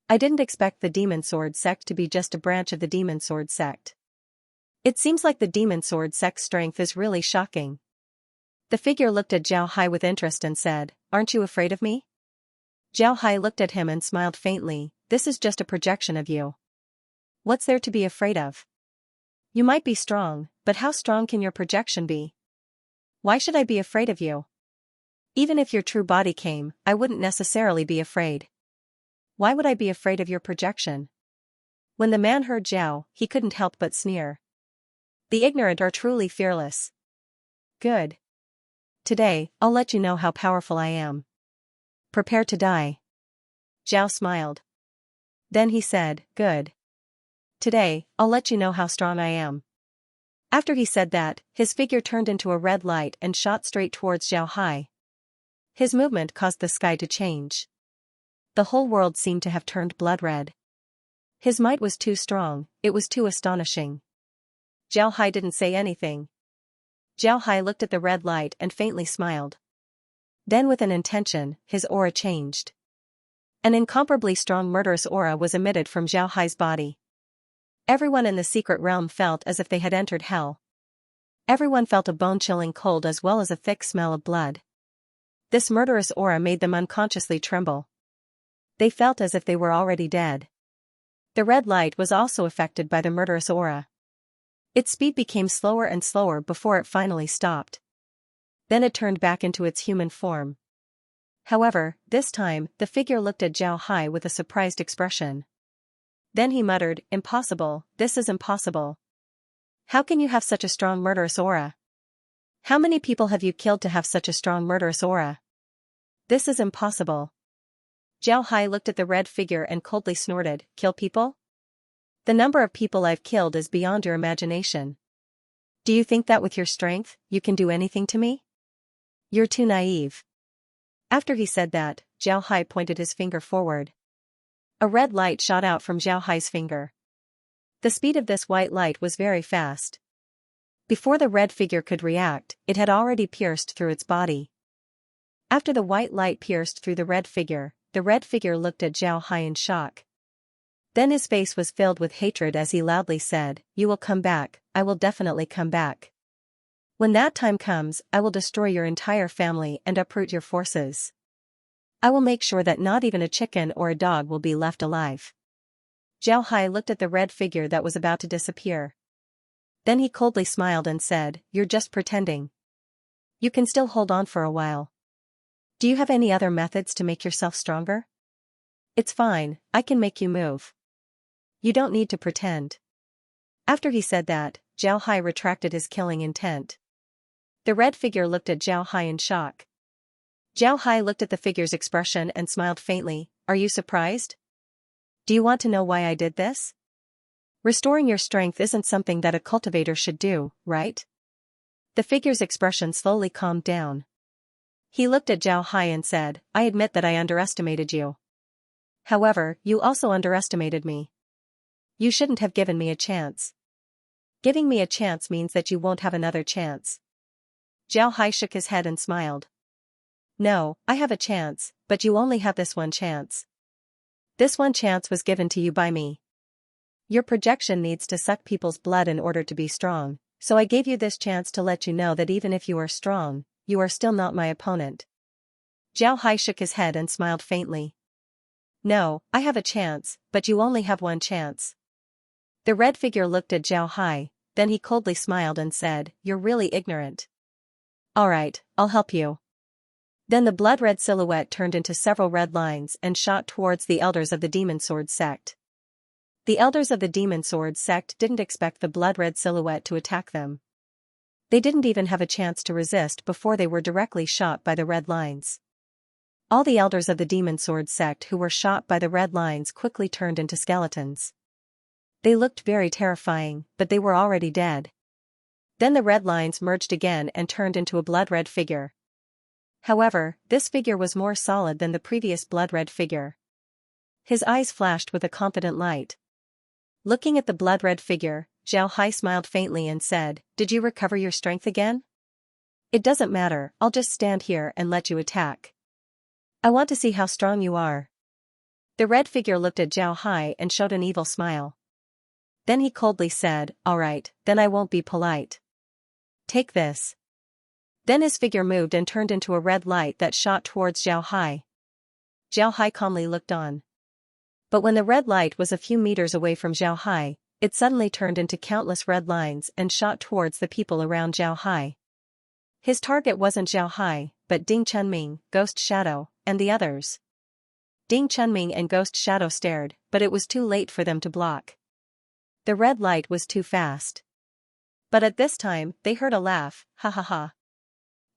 I didn't expect the Demon Sword sect to be just a branch of the Demon Sword sect. It seems like the Demon Sword sect's strength is really shocking. The figure looked at Zhao Hai with interest and said, Aren't you afraid of me? Zhao Hai looked at him and smiled faintly, This is just a projection of you. What's there to be afraid of? You might be strong, but how strong can your projection be? Why should I be afraid of you? Even if your true body came, I wouldn't necessarily be afraid. Why would I be afraid of your projection? When the man heard Zhao, he couldn't help but sneer. The ignorant are truly fearless. Good. Today, I'll let you know how powerful I am. Prepare to die. Zhao smiled. Then he said, Good. Today, I'll let you know how strong I am. After he said that, his figure turned into a red light and shot straight towards Zhao Hai. His movement caused the sky to change. The whole world seemed to have turned blood-red. His might was too strong, it was too astonishing. Zhao Hai didn't say anything. Zhao Hai looked at the red light and faintly smiled. Then with an intention, his aura changed. An incomparably strong murderous aura was emitted from Zhao Hai's body. Everyone in the secret realm felt as if they had entered hell. Everyone felt a bone-chilling cold as well as a thick smell of blood. This murderous aura made them unconsciously tremble. They felt as if they were already dead. The red light was also affected by the murderous aura. Its speed became slower and slower before it finally stopped. Then it turned back into its human form. However, this time, the figure looked at Zhao Hai with a surprised expression. Then he muttered, Impossible, this is impossible. How can you have such a strong murderous aura? How many people have you killed to have such a strong murderous aura? This is impossible. Zhao Hai looked at the red figure and coldly snorted, kill people? The number of people I've killed is beyond your imagination. Do you think that with your strength, you can do anything to me? You're too naive. After he said that, Zhao Hai pointed his finger forward. A red light shot out from Zhao Hai's finger. The speed of this white light was very fast. Before the red figure could react, it had already pierced through its body. After the white light pierced through the red figure looked at Zhao Hai in shock. Then his face was filled with hatred as he loudly said, "You will come back, I will definitely come back. When that time comes, I will destroy your entire family and uproot your forces. I will make sure that not even a chicken or a dog will be left alive." Zhao Hai looked at the red figure that was about to disappear. Then he coldly smiled and said, "You're just pretending. You can still hold on for a while. Do you have any other methods to make yourself stronger? It's fine, I can make you move. You don't need to pretend." After he said that, Zhao Hai retracted his killing intent. The red figure looked at Zhao Hai in shock. Zhao Hai looked at the figure's expression and smiled faintly. "Are you surprised? Do you want to know why I did this? Restoring your strength isn't something that a cultivator should do, right?" The figure's expression slowly calmed down. He looked at Zhao Hai and said, "I admit that I underestimated you. However, you also underestimated me. You shouldn't have given me a chance. Giving me a chance means that you won't have another chance." Zhao Hai shook his head and smiled. "No, I have a chance, but you only have this one chance. This one chance was given to you by me. Your projection needs to suck people's blood in order to be strong, so I gave you this chance to let you know that even if you are strong, you are still not my opponent." Zhao Hai shook his head and smiled faintly. "No, I have a chance, but you only have one chance." The red figure looked at Zhao Hai, then he coldly smiled and said, "You're really ignorant. Alright, I'll help you." Then the blood-red silhouette turned into several red lines and shot towards the elders of the Demon Sword sect. The elders of the Demon Sword sect didn't expect the blood-red silhouette to attack them. They didn't even have a chance to resist before they were directly shot by the red lines. All the elders of the Demon Sword sect who were shot by the red lines quickly turned into skeletons. They looked very terrifying, but they were already dead. Then the red lines merged again and turned into a blood-red figure. However, this figure was more solid than the previous blood-red figure. His eyes flashed with a confident light. Looking at the blood-red figure, Zhao Hai smiled faintly and said, "Did you recover your strength again? It doesn't matter, I'll just stand here and let you attack. I want to see how strong you are." The red figure looked at Zhao Hai and showed an evil smile. Then he coldly said, "Alright, then I won't be polite. Take this." Then his figure moved and turned into a red light that shot towards Zhao Hai. Zhao Hai calmly looked on. But when the red light was a few meters away from Zhao Hai, it suddenly turned into countless red lines and shot towards the people around Zhao Hai. His target wasn't Zhao Hai, but Ding Chunming, Ghost Shadow, and the others. Ding Chunming and Ghost Shadow stared, but it was too late for them to block. The red light was too fast. But at this time, they heard a laugh, "Ha ha ha.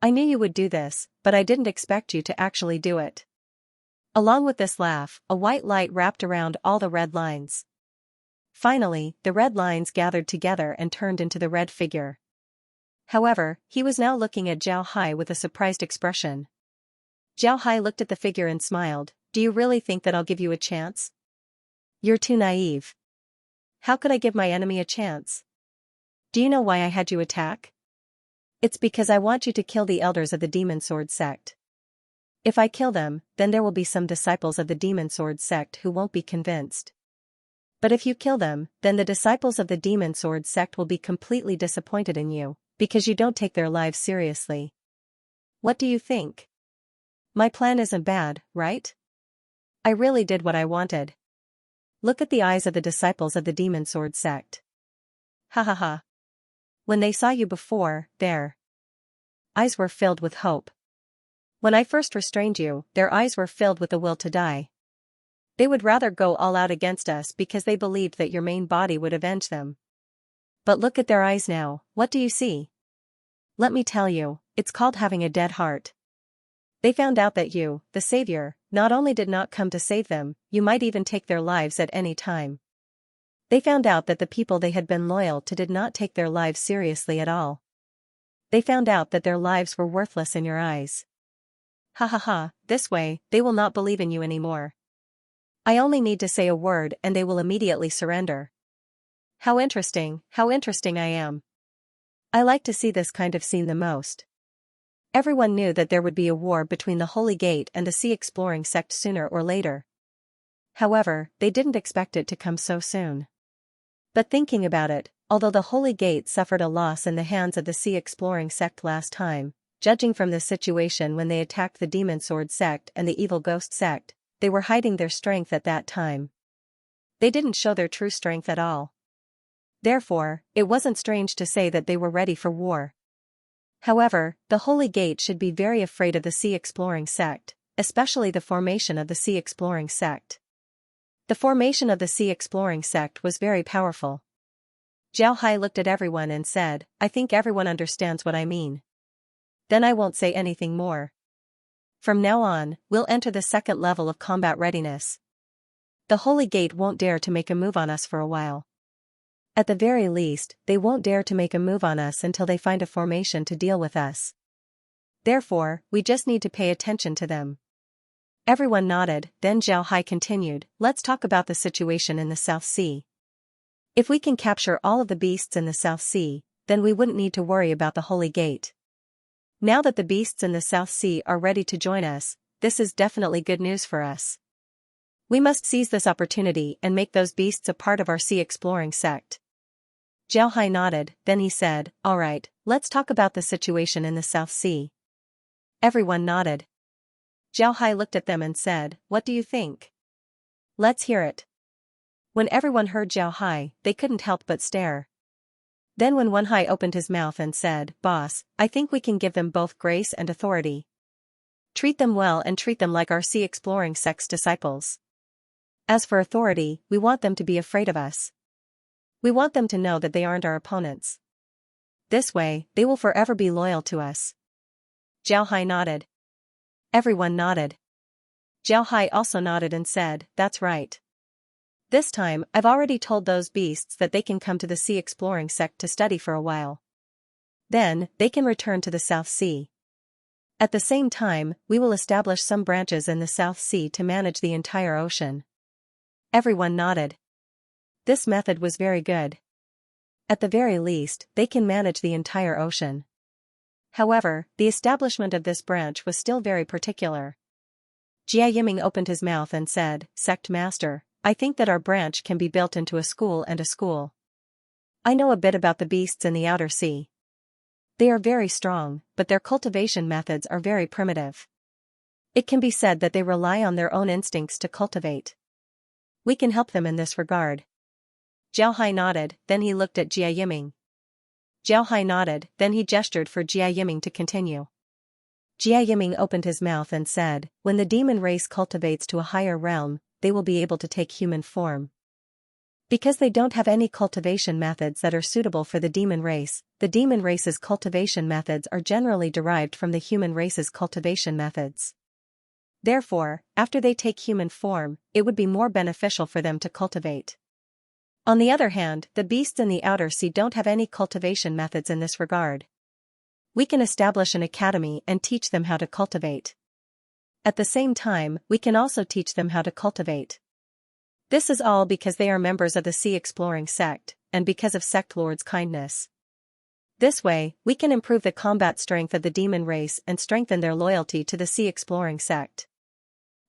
I knew you would do this, but I didn't expect you to actually do it." Along with this laugh, a white light wrapped around all the red lines. Finally, the red lines gathered together and turned into the red figure. However, he was now looking at Zhao Hai with a surprised expression. Zhao Hai looked at the figure and smiled, "Do you really think that I'll give you a chance? You're too naive. How could I give my enemy a chance? Do you know why I had you attack? It's because I want you to kill the elders of the Demon Sword sect. If I kill them, then there will be some disciples of the Demon Sword sect who won't be convinced. But if you kill them, then the disciples of the Demon Sword sect will be completely disappointed in you, because you don't take their lives seriously. What do you think? My plan isn't bad, right? I really did what I wanted. Look at the eyes of the disciples of the Demon Sword sect. Ha ha ha. When they saw you before, their eyes were filled with hope. When I first restrained you, their eyes were filled with the will to die. They would rather go all out against us because they believed that your main body would avenge them. But look at their eyes now, what do you see? Let me tell you, it's called having a dead heart. They found out that you, the Savior, not only did not come to save them, you might even take their lives at any time. They found out that the people they had been loyal to did not take their lives seriously at all. They found out that their lives were worthless in your eyes. Ha ha ha, this way, they will not believe in you anymore. I only need to say a word and they will immediately surrender. How interesting I am. I like to see this kind of scene the most. Everyone knew that there would be a war between the Holy Gate and the Sea Exploring sect sooner or later. However, they didn't expect it to come so soon. But thinking about it, although the Holy Gate suffered a loss in the hands of the Sea Exploring sect last time, judging from the situation when they attacked the Demon Sword sect and the Evil Ghost sect, they were hiding their strength at that time. They didn't show their true strength at all. Therefore, it wasn't strange to say that they were ready for war. However, the Holy Gate should be very afraid of the Sea Exploring sect, especially the formation of the Sea Exploring sect. The formation of the Sea Exploring sect was very powerful. Zhao Hai looked at everyone and said, I think everyone understands what I mean. Then I won't say anything more. From now on, we'll enter the second level of combat readiness. The Holy Gate won't dare to make a move on us for a while. At the very least, they won't dare to make a move on us until they find a formation to deal with us. Therefore, we just need to pay attention to them. Everyone nodded, then Zhao Hai continued, let's talk about the situation in the South Sea. If we can capture all of the beasts in the South Sea, then we wouldn't need to worry about the Holy Gate. Now that the beasts in the South Sea are ready to join us, this is definitely good news for us. We must seize this opportunity and make those beasts a part of our Sea Exploring sect. Zhao Hai nodded, then he said, alright, let's talk about the situation in the South Sea. Everyone nodded. Zhao Hai looked at them and said, what do you think? Let's hear it. When everyone heard Zhao Hai, they couldn't help but stare. Then when Wen Hai opened his mouth and said, Boss, I think we can give them both grace and authority. Treat them well and treat them like our Sea Exploring sect's disciples. As for authority, we want them to be afraid of us. We want them to know that they aren't our opponents. This way, they will forever be loyal to us. Zhao Hai nodded. Everyone nodded. Zhao Hai also nodded and said, that's right. This time, I've already told those beasts that they can come to the Sea Exploring sect to study for a while. Then, they can return to the South Sea. At the same time, we will establish some branches in the South Sea to manage the entire ocean. Everyone nodded. This method was very good. At the very least, they can manage the entire ocean. However, the establishment of this branch was still very particular. Jia Yiming opened his mouth and said, Sect Master, I think that our branch can be built into a school and a school. I know a bit about the beasts in the outer sea. They are very strong, but their cultivation methods are very primitive. It can be said that they rely on their own instincts to cultivate. We can help them in this regard. Zhao Hai nodded, then he looked at Jia Yiming. Zhao Hai nodded, then he gestured for Jia Yiming to continue. Jia Yiming opened his mouth and said, when the demon race cultivates to a higher realm, they will be able to take human form. Because they don't have any cultivation methods that are suitable for the demon race's cultivation methods are generally derived from the human race's cultivation methods. Therefore, after they take human form, it would be more beneficial for them to cultivate. On the other hand, the beasts in the outer sea don't have any cultivation methods in this regard. We can establish an academy and teach them how to cultivate. At the same time, we can also teach them how to cultivate. This is all because they are members of the Sea Exploring sect, and because of Sect Lord's kindness. This way, we can improve the combat strength of the demon race and strengthen their loyalty to the Sea Exploring sect.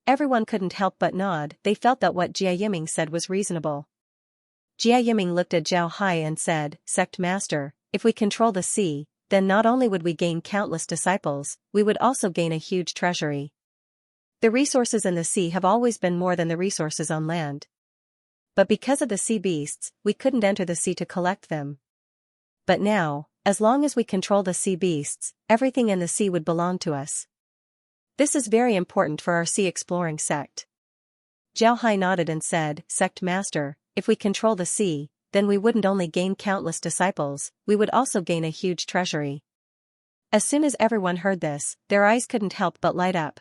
Everyone couldn't help but nod, they felt that what Jia Yiming said was reasonable. Jia Yiming looked at Zhao Hai and said, Sect Master, if we control the sea, then not only would we gain countless disciples, we would also gain a huge treasury. The resources in the sea have always been more than the resources on land. But because of the sea beasts, we couldn't enter the sea to collect them. But now, as long as we control the sea beasts, everything in the sea would belong to us. This is very important for our Sea Exploring sect. Zhao Hai nodded and said, Sect Master, if we control the sea, then we wouldn't only gain countless disciples, we would also gain a huge treasury. As soon as everyone heard this, their eyes couldn't help but light up.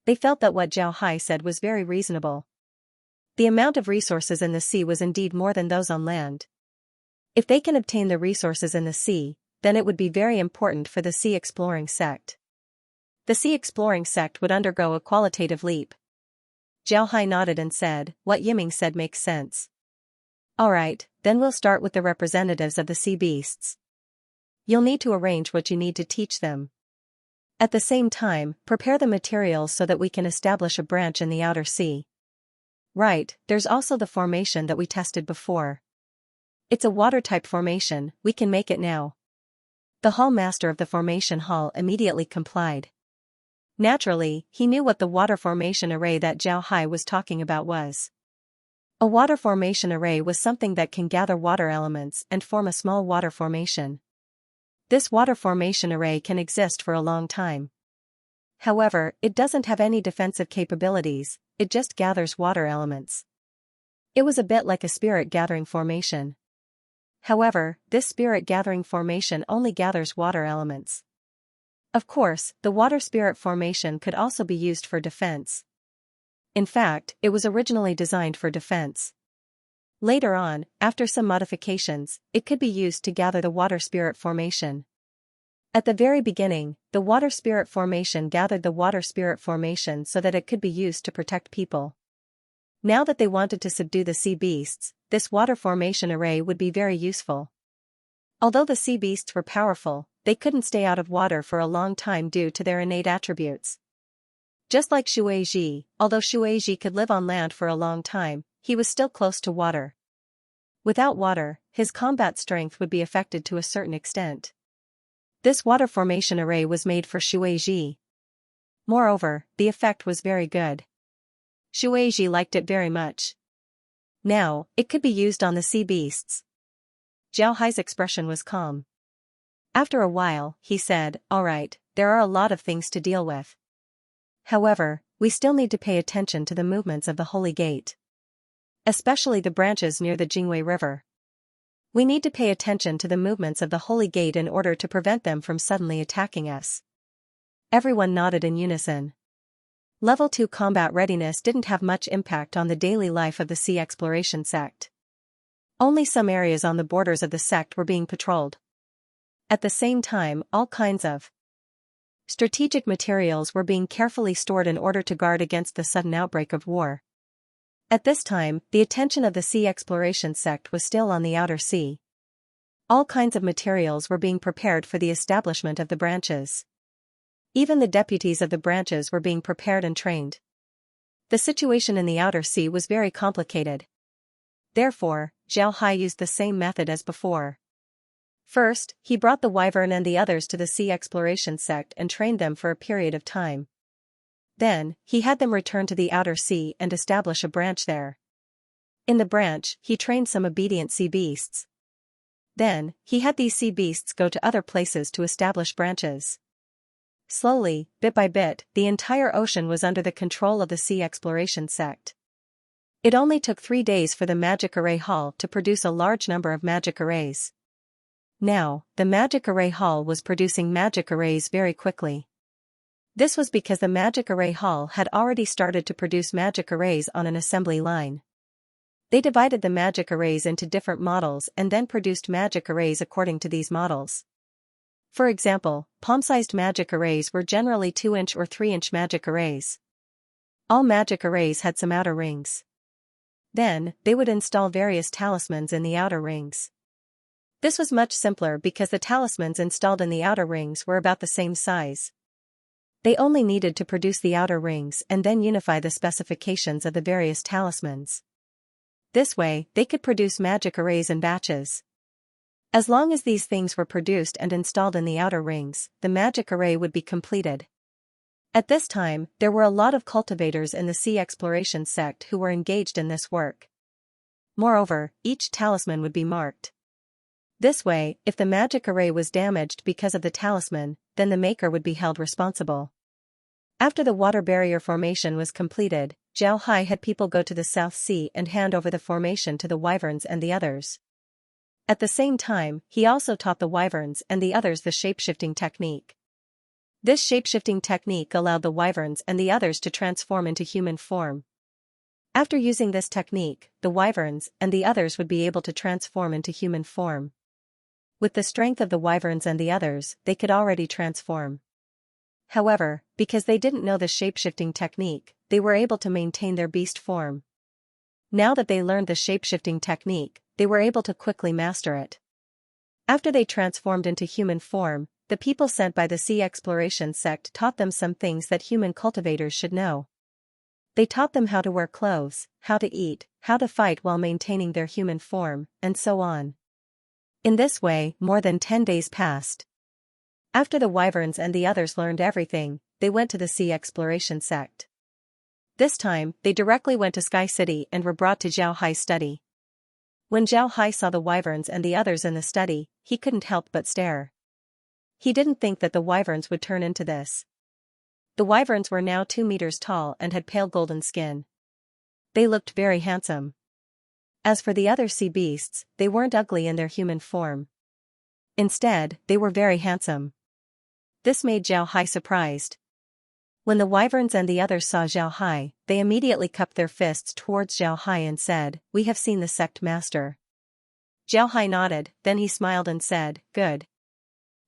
They felt that what Zhao Hai said was very reasonable. The amount of resources in the sea was indeed more than those on land. If they can obtain the resources in the sea, then it would be very important for the sea exploring sect. The sea exploring sect would undergo a qualitative leap. Zhao Hai nodded and said, "What Yiming said makes sense. Alright, then we'll start with the representatives of the sea beasts. You'll need to arrange what you need to teach them. At the same time, prepare the materials so that we can establish a branch in the outer sea. Right, there's also the formation that we tested before. It's a water-type formation, we can make it now." The hall master of the formation hall immediately complied. Naturally, he knew what the water formation array that Zhao Hai was talking about was. A water formation array was something that can gather water elements and form a small water formation. This water formation array can exist for a long time. However, it doesn't have any defensive capabilities, it just gathers water elements. It was a bit like a spirit gathering formation. However, this spirit gathering formation only gathers water elements. Of course, the water spirit formation could also be used for defense. In fact, it was originally designed for defense. Later on, after some modifications, it could be used to gather the water spirit formation. At the very beginning, the water spirit formation gathered the water spirit formation so that it could be used to protect people. Now that they wanted to subdue the sea beasts, this water formation array would be very useful. Although the sea beasts were powerful, they couldn't stay out of water for a long time due to their innate attributes. Just like Shueiji, although Shueiji could live on land for a long time, he was still close to water. Without water, his combat strength would be affected to a certain extent. This water formation array was made for Shueiji. Moreover, the effect was very good. Shueiji liked it very much. Now, it could be used on the sea beasts. Zhao Hai's expression was calm. After a while, he said, "Alright, there are a lot of things to deal with. However, we still need to pay attention to the movements of the Holy Gate. Especially the branches near the Jingwei River. We need to pay attention to the movements of the Holy Gate in order to prevent them from suddenly attacking us." Everyone nodded in unison. Level 2 combat readiness didn't have much impact on the daily life of the Sea Exploration sect. Only some areas on the borders of the sect were being patrolled. At the same time, all kinds of strategic materials were being carefully stored in order to guard against the sudden outbreak of war. At this time, the attention of the Sea Exploration sect was still on the outer sea. All kinds of materials were being prepared for the establishment of the branches. Even the deputies of the branches were being prepared and trained. The situation in the outer sea was very complicated. Therefore, Zhao Hai used the same method as before. First, he brought the Wyvern and the others to the Sea Exploration sect and trained them for a period of time. Then, he had them return to the outer sea and establish a branch there. In the branch, he trained some obedient sea beasts. Then, he had these sea beasts go to other places to establish branches. Slowly, bit by bit, the entire ocean was under the control of the Sea Exploration sect. It only took 3 days for the Magic Array Hall to produce a large number of magic arrays. Now, the Magic Array Hall was producing magic arrays very quickly. This was because the Magic Array Hall had already started to produce magic arrays on an assembly line. They divided the magic arrays into different models and then produced magic arrays according to these models. For example, palm-sized magic arrays were generally 2-inch or 3-inch magic arrays. All magic arrays had some outer rings. Then, they would install various talismans in the outer rings. This was much simpler because the talismans installed in the outer rings were about the same size. They only needed to produce the outer rings and then unify the specifications of the various talismans. This way, they could produce magic arrays in batches. As long as these things were produced and installed in the outer rings, the magic array would be completed. At this time, there were a lot of cultivators in the Sea Exploration sect who were engaged in this work. Moreover, each talisman would be marked. This way, if the magic array was damaged because of the talisman, then the maker would be held responsible. After the water barrier formation was completed, Zhao Hai had people go to the South Sea and hand over the formation to the wyverns and the others. At the same time, he also taught the wyverns and the others the shapeshifting technique. This shapeshifting technique allowed the wyverns and the others to transform into human form. After using this technique, the wyverns and the others would be able to transform into human form. With the strength of the wyverns and the others, they could already transform. However, because they didn't know the shapeshifting technique, they were able to maintain their beast form. Now that they learned the shapeshifting technique, they were able to quickly master it. After they transformed into human form, the people sent by the Sea Exploration sect taught them some things that human cultivators should know. They taught them how to wear clothes, how to eat, how to fight while maintaining their human form, and so on. In this way, more than 10 days passed. After the wyverns and the others learned everything, they went to the Sea Exploration sect. This time, they directly went to Sky City and were brought to Zhao Hai's study. When Zhao Hai saw the wyverns and the others in the study, he couldn't help but stare. He didn't think that the wyverns would turn into this. The wyverns were now 2 meters tall and had pale golden skin. They looked very handsome. As for the other sea beasts, they weren't ugly in their human form. Instead, they were very handsome. This made Zhao Hai surprised. When the wyverns and the others saw Zhao Hai, they immediately cupped their fists towards Zhao Hai and said, "We have seen the sect master." Zhao Hai nodded, then he smiled and said, "Good.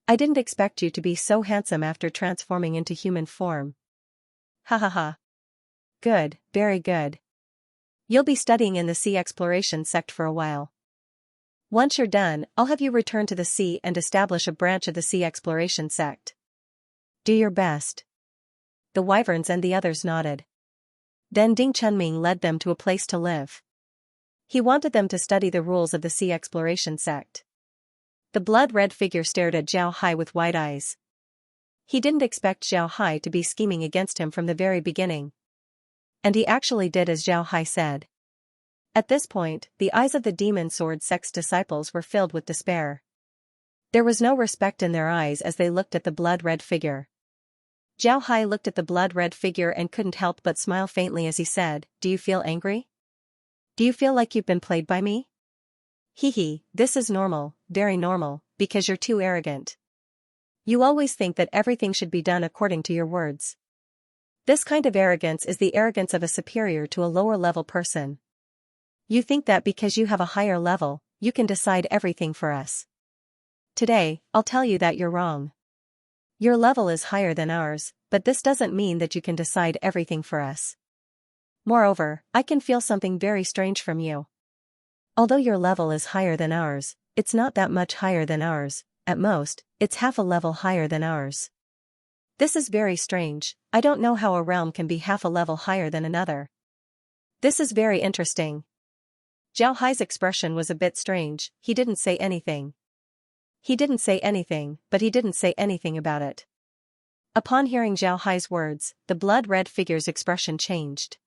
I didn't expect you to be so handsome after transforming into human form. Ha ha ha. Good, very good. You'll be studying in the Sea Exploration sect for a while. Once you're done, I'll have you return to the sea and establish a branch of the Sea Exploration sect. Do your best." The wyverns and the others nodded. Then Ding Chunming led them to a place to live. He wanted them to study the rules of the Sea Exploration sect. The blood-red figure stared at Zhao Hai with wide eyes. He didn't expect Zhao Hai to be scheming against him from the very beginning. And he actually did as Zhao Hai said. At this point, the eyes of the demon sword sect's disciples were filled with despair. There was no respect in their eyes as they looked at the blood-red figure. Zhao Hai looked at the blood-red figure and couldn't help but smile faintly as he said, "Do you feel angry? Do you feel like you've been played by me? Hee, this is normal, very normal, because you're too arrogant. You always think that everything should be done according to your words. This kind of arrogance is the arrogance of a superior to a lower-level person. You think that because you have a higher level, you can decide everything for us. Today, I'll tell you that you're wrong. Your level is higher than ours, but this doesn't mean that you can decide everything for us. Moreover, I can feel something very strange from you. Although your level is higher than ours, it's not that much higher than ours, at most, it's half a level higher than ours. This is very strange. I don't know how a realm can be half a level higher than another. This is very interesting." Zhao Hai's expression was a bit strange. He didn't say anything. He didn't say anything, but he didn't say anything about it. Upon hearing Zhao Hai's words, the blood-red figure's expression changed.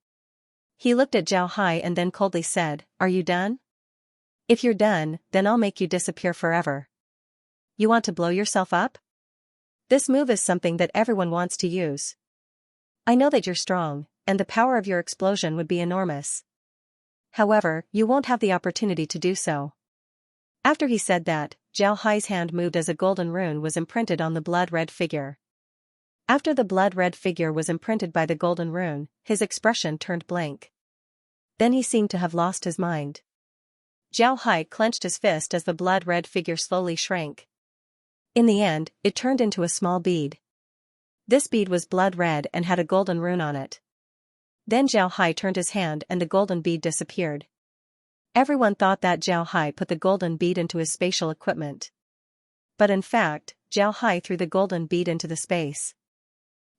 He looked at Zhao Hai and then coldly said, "Are you done? If you're done, then I'll make you disappear forever. You want to blow yourself up? This move is something that everyone wants to use. I know that you're strong, and the power of your explosion would be enormous. However, you won't have the opportunity to do so." After he said that, Zhao Hai's hand moved as a golden rune was imprinted on the blood-red figure. After the blood-red figure was imprinted by the golden rune, his expression turned blank. Then he seemed to have lost his mind. Zhao Hai clenched his fist as the blood-red figure slowly shrank. In the end, it turned into a small bead. This bead was blood-red and had a golden rune on it. Then Zhao Hai turned his hand and the golden bead disappeared. Everyone thought that Zhao Hai put the golden bead into his spatial equipment. But in fact, Zhao Hai threw the golden bead into the space.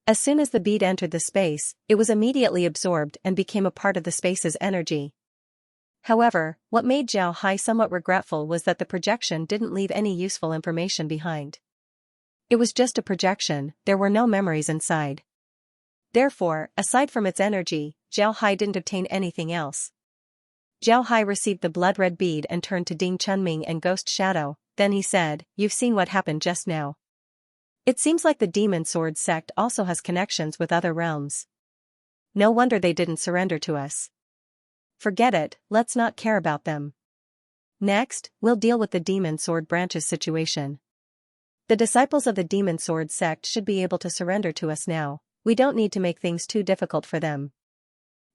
As soon as the bead entered the space, it was immediately absorbed and became a part of the space's energy. However, what made Zhao Hai somewhat regretful was that the projection didn't leave any useful information behind. It was just a projection, there were no memories inside. Therefore, aside from its energy, Zhao Hai didn't obtain anything else. Zhao Hai received the blood-red bead and turned to Ding Chunming and Ghost Shadow, then he said, "You've seen what happened just now. It seems like the Demon Sword sect also has connections with other realms. No wonder they didn't surrender to us. Forget it, let's not care about them. Next, we'll deal with the Demon Sword Branch's situation. The disciples of the Demon Sword sect should be able to surrender to us now. We don't need to make things too difficult for them.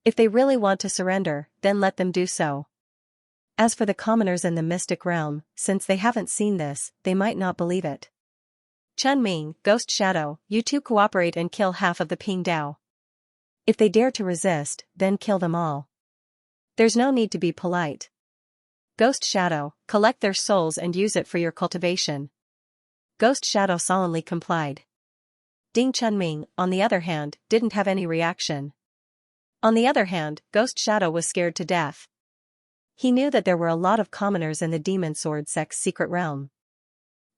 If they really want to surrender, then let them do so. As for the commoners in the mystic realm, since they haven't seen this, they might not believe it. Chunming, Ghost Shadow, you two cooperate and kill half of the Ping Dao. If they dare to resist, then kill them all. There's no need to be polite. Ghost Shadow, collect their souls and use it for your cultivation. Ghost Shadow solemnly complied. Ding Chunming, on the other hand, didn't have any reaction. On the other hand, Ghost Shadow was scared to death. He knew that there were a lot of commoners in the Demon Sword sect's secret realm.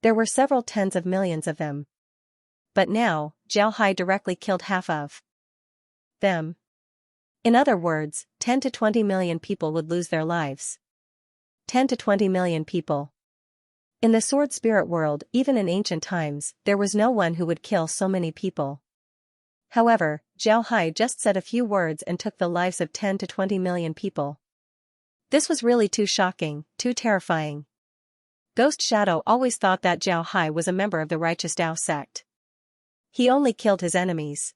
There were several tens of millions of them. But now, Zhao Hai directly killed half of them. In other words, 10 to 20 million people would lose their lives. 10 to 20 million people. In the sword spirit world, even in ancient times, there was no one who would kill so many people. However, Zhao Hai just said a few words and took the lives of 10 to 20 million people. This was really too shocking, too terrifying. Ghost Shadow always thought that Zhao Hai was a member of the Righteous Dao sect. He only killed his enemies.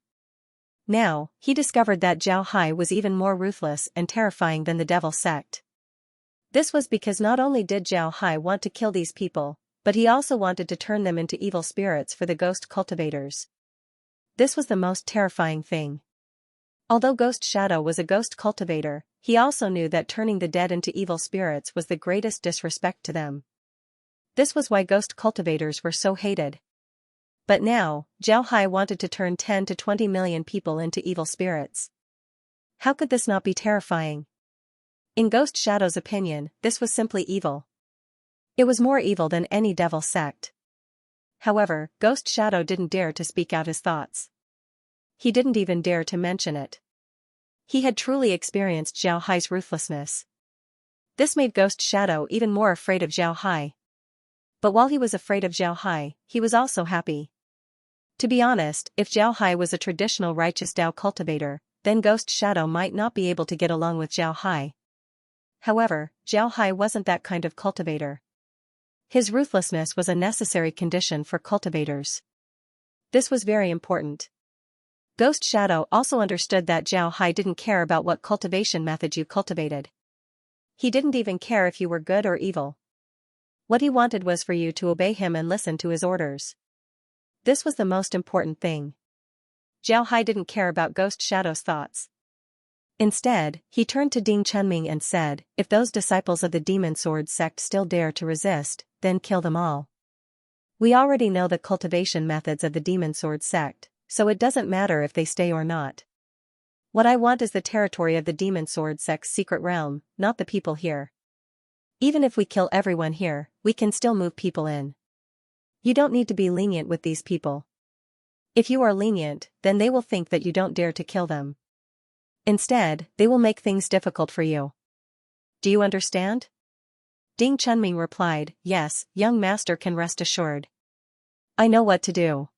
Now, he discovered that Zhao Hai was even more ruthless and terrifying than the Devil sect. This was because not only did Zhao Hai want to kill these people, but he also wanted to turn them into evil spirits for the ghost cultivators. This was the most terrifying thing. Although Ghost Shadow was a ghost cultivator, he also knew that turning the dead into evil spirits was the greatest disrespect to them. This was why ghost cultivators were so hated. But now, Zhao Hai wanted to turn 10 to 20 million people into evil spirits. How could this not be terrifying? In Ghost Shadow's opinion, this was simply evil. It was more evil than any devil sect. However, Ghost Shadow didn't dare to speak out his thoughts. He didn't even dare to mention it. He had truly experienced Zhao Hai's ruthlessness. This made Ghost Shadow even more afraid of Zhao Hai. But while he was afraid of Zhao Hai, he was also happy. To be honest, if Zhao Hai was a traditional righteous Dao cultivator, then Ghost Shadow might not be able to get along with Zhao Hai. However, Zhao Hai wasn't that kind of cultivator. His ruthlessness was a necessary condition for cultivators. This was very important. Ghost Shadow also understood that Zhao Hai didn't care about what cultivation method you cultivated. He didn't even care if you were good or evil. What he wanted was for you to obey him and listen to his orders. This was the most important thing. Zhao Hai didn't care about Ghost Shadow's thoughts. Instead, he turned to Ding Chunming and said, if those disciples of the Demon Sword sect still dare to resist, then kill them all. We already know the cultivation methods of the Demon Sword sect, so it doesn't matter if they stay or not. What I want is the territory of the Demon Sword sect's secret realm, not the people here. Even if we kill everyone here, we can still move people in. You don't need to be lenient with these people. If you are lenient, then they will think that you don't dare to kill them. Instead, they will make things difficult for you. Do you understand? Ding Chunming replied, yes, young master can rest assured. I know what to do.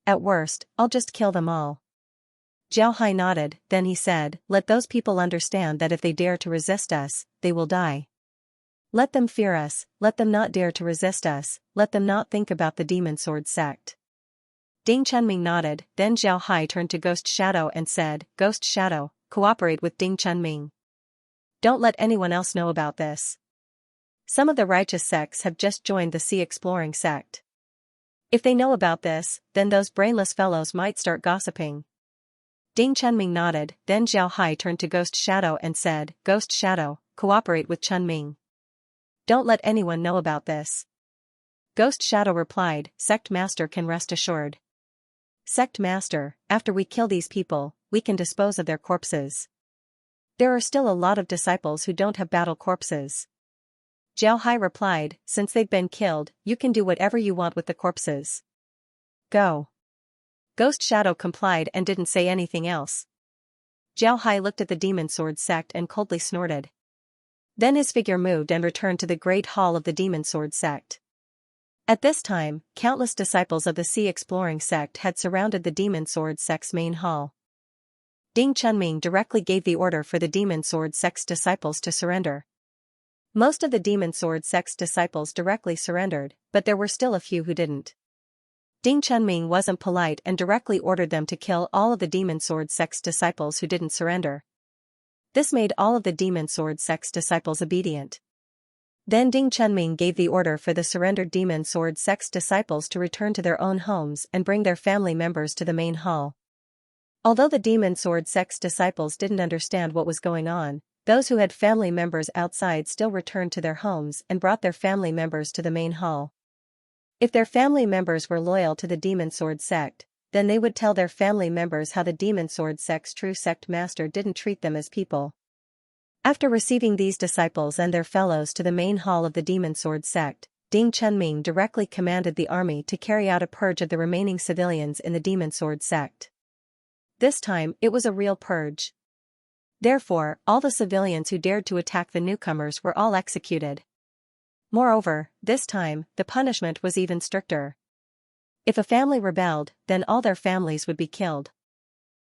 At worst, I'll just kill them all. Zhao Hai nodded, then he said, let those people understand that if they dare to resist us, they will die. Let them fear us, let them not dare to resist us, let them not think about the Demon Sword sect. Ding Chunming nodded, then Zhao Hai turned to Ghost Shadow and said, Ghost Shadow, cooperate with Ding Chunming. Don't let anyone else know about this. Some of the righteous sects have just joined the Sea Exploring sect. If they know about this, then those brainless fellows might start gossiping. Ding Chunming nodded, then Zhao Hai turned to Ghost Shadow and said, Ghost Shadow, cooperate with Chunming. Don't let anyone know about this. Ghost Shadow replied, Sect Master can rest assured. Sect Master, after we kill these people, we can dispose of their corpses. There are still a lot of disciples who don't have battle corpses. Zhao Hai replied, since they've been killed, you can do whatever you want with the corpses. Go. Ghost Shadow complied and didn't say anything else. Zhao Hai looked at the Demon Sword sect and coldly snorted. Then his figure moved and returned to the great hall of the Demon Sword sect. At this time, countless disciples of the Sea Exploring sect had surrounded the Demon Sword sect's main hall. Ding Chunming directly gave the order for the demon sword sect's disciples to surrender. Most of the demon sword sect's disciples directly surrendered, but there were still a few who didn't. Ding Chunming wasn't polite and directly ordered them to kill all of the demon sword sect's disciples who didn't surrender. This made all of the demon sword sect's disciples obedient. Then Ding Chunming gave the order for the surrendered demon sword sect's disciples to return to their own homes and bring their family members to the main hall. Although the demon sword sect's disciples didn't understand what was going on, those who had family members outside still returned to their homes and brought their family members to the main hall. If their family members were loyal to the demon sword sect, then they would tell their family members how the demon sword sect's true sect master didn't treat them as people. After receiving these disciples and their fellows to the main hall of the demon sword sect, Ding Chunming directly commanded the army to carry out a purge of the remaining civilians in the demon sword sect. This time, it was a real purge. Therefore, all the civilians who dared to attack the newcomers were all executed. Moreover, this time, the punishment was even stricter. If a family rebelled, then all their families would be killed.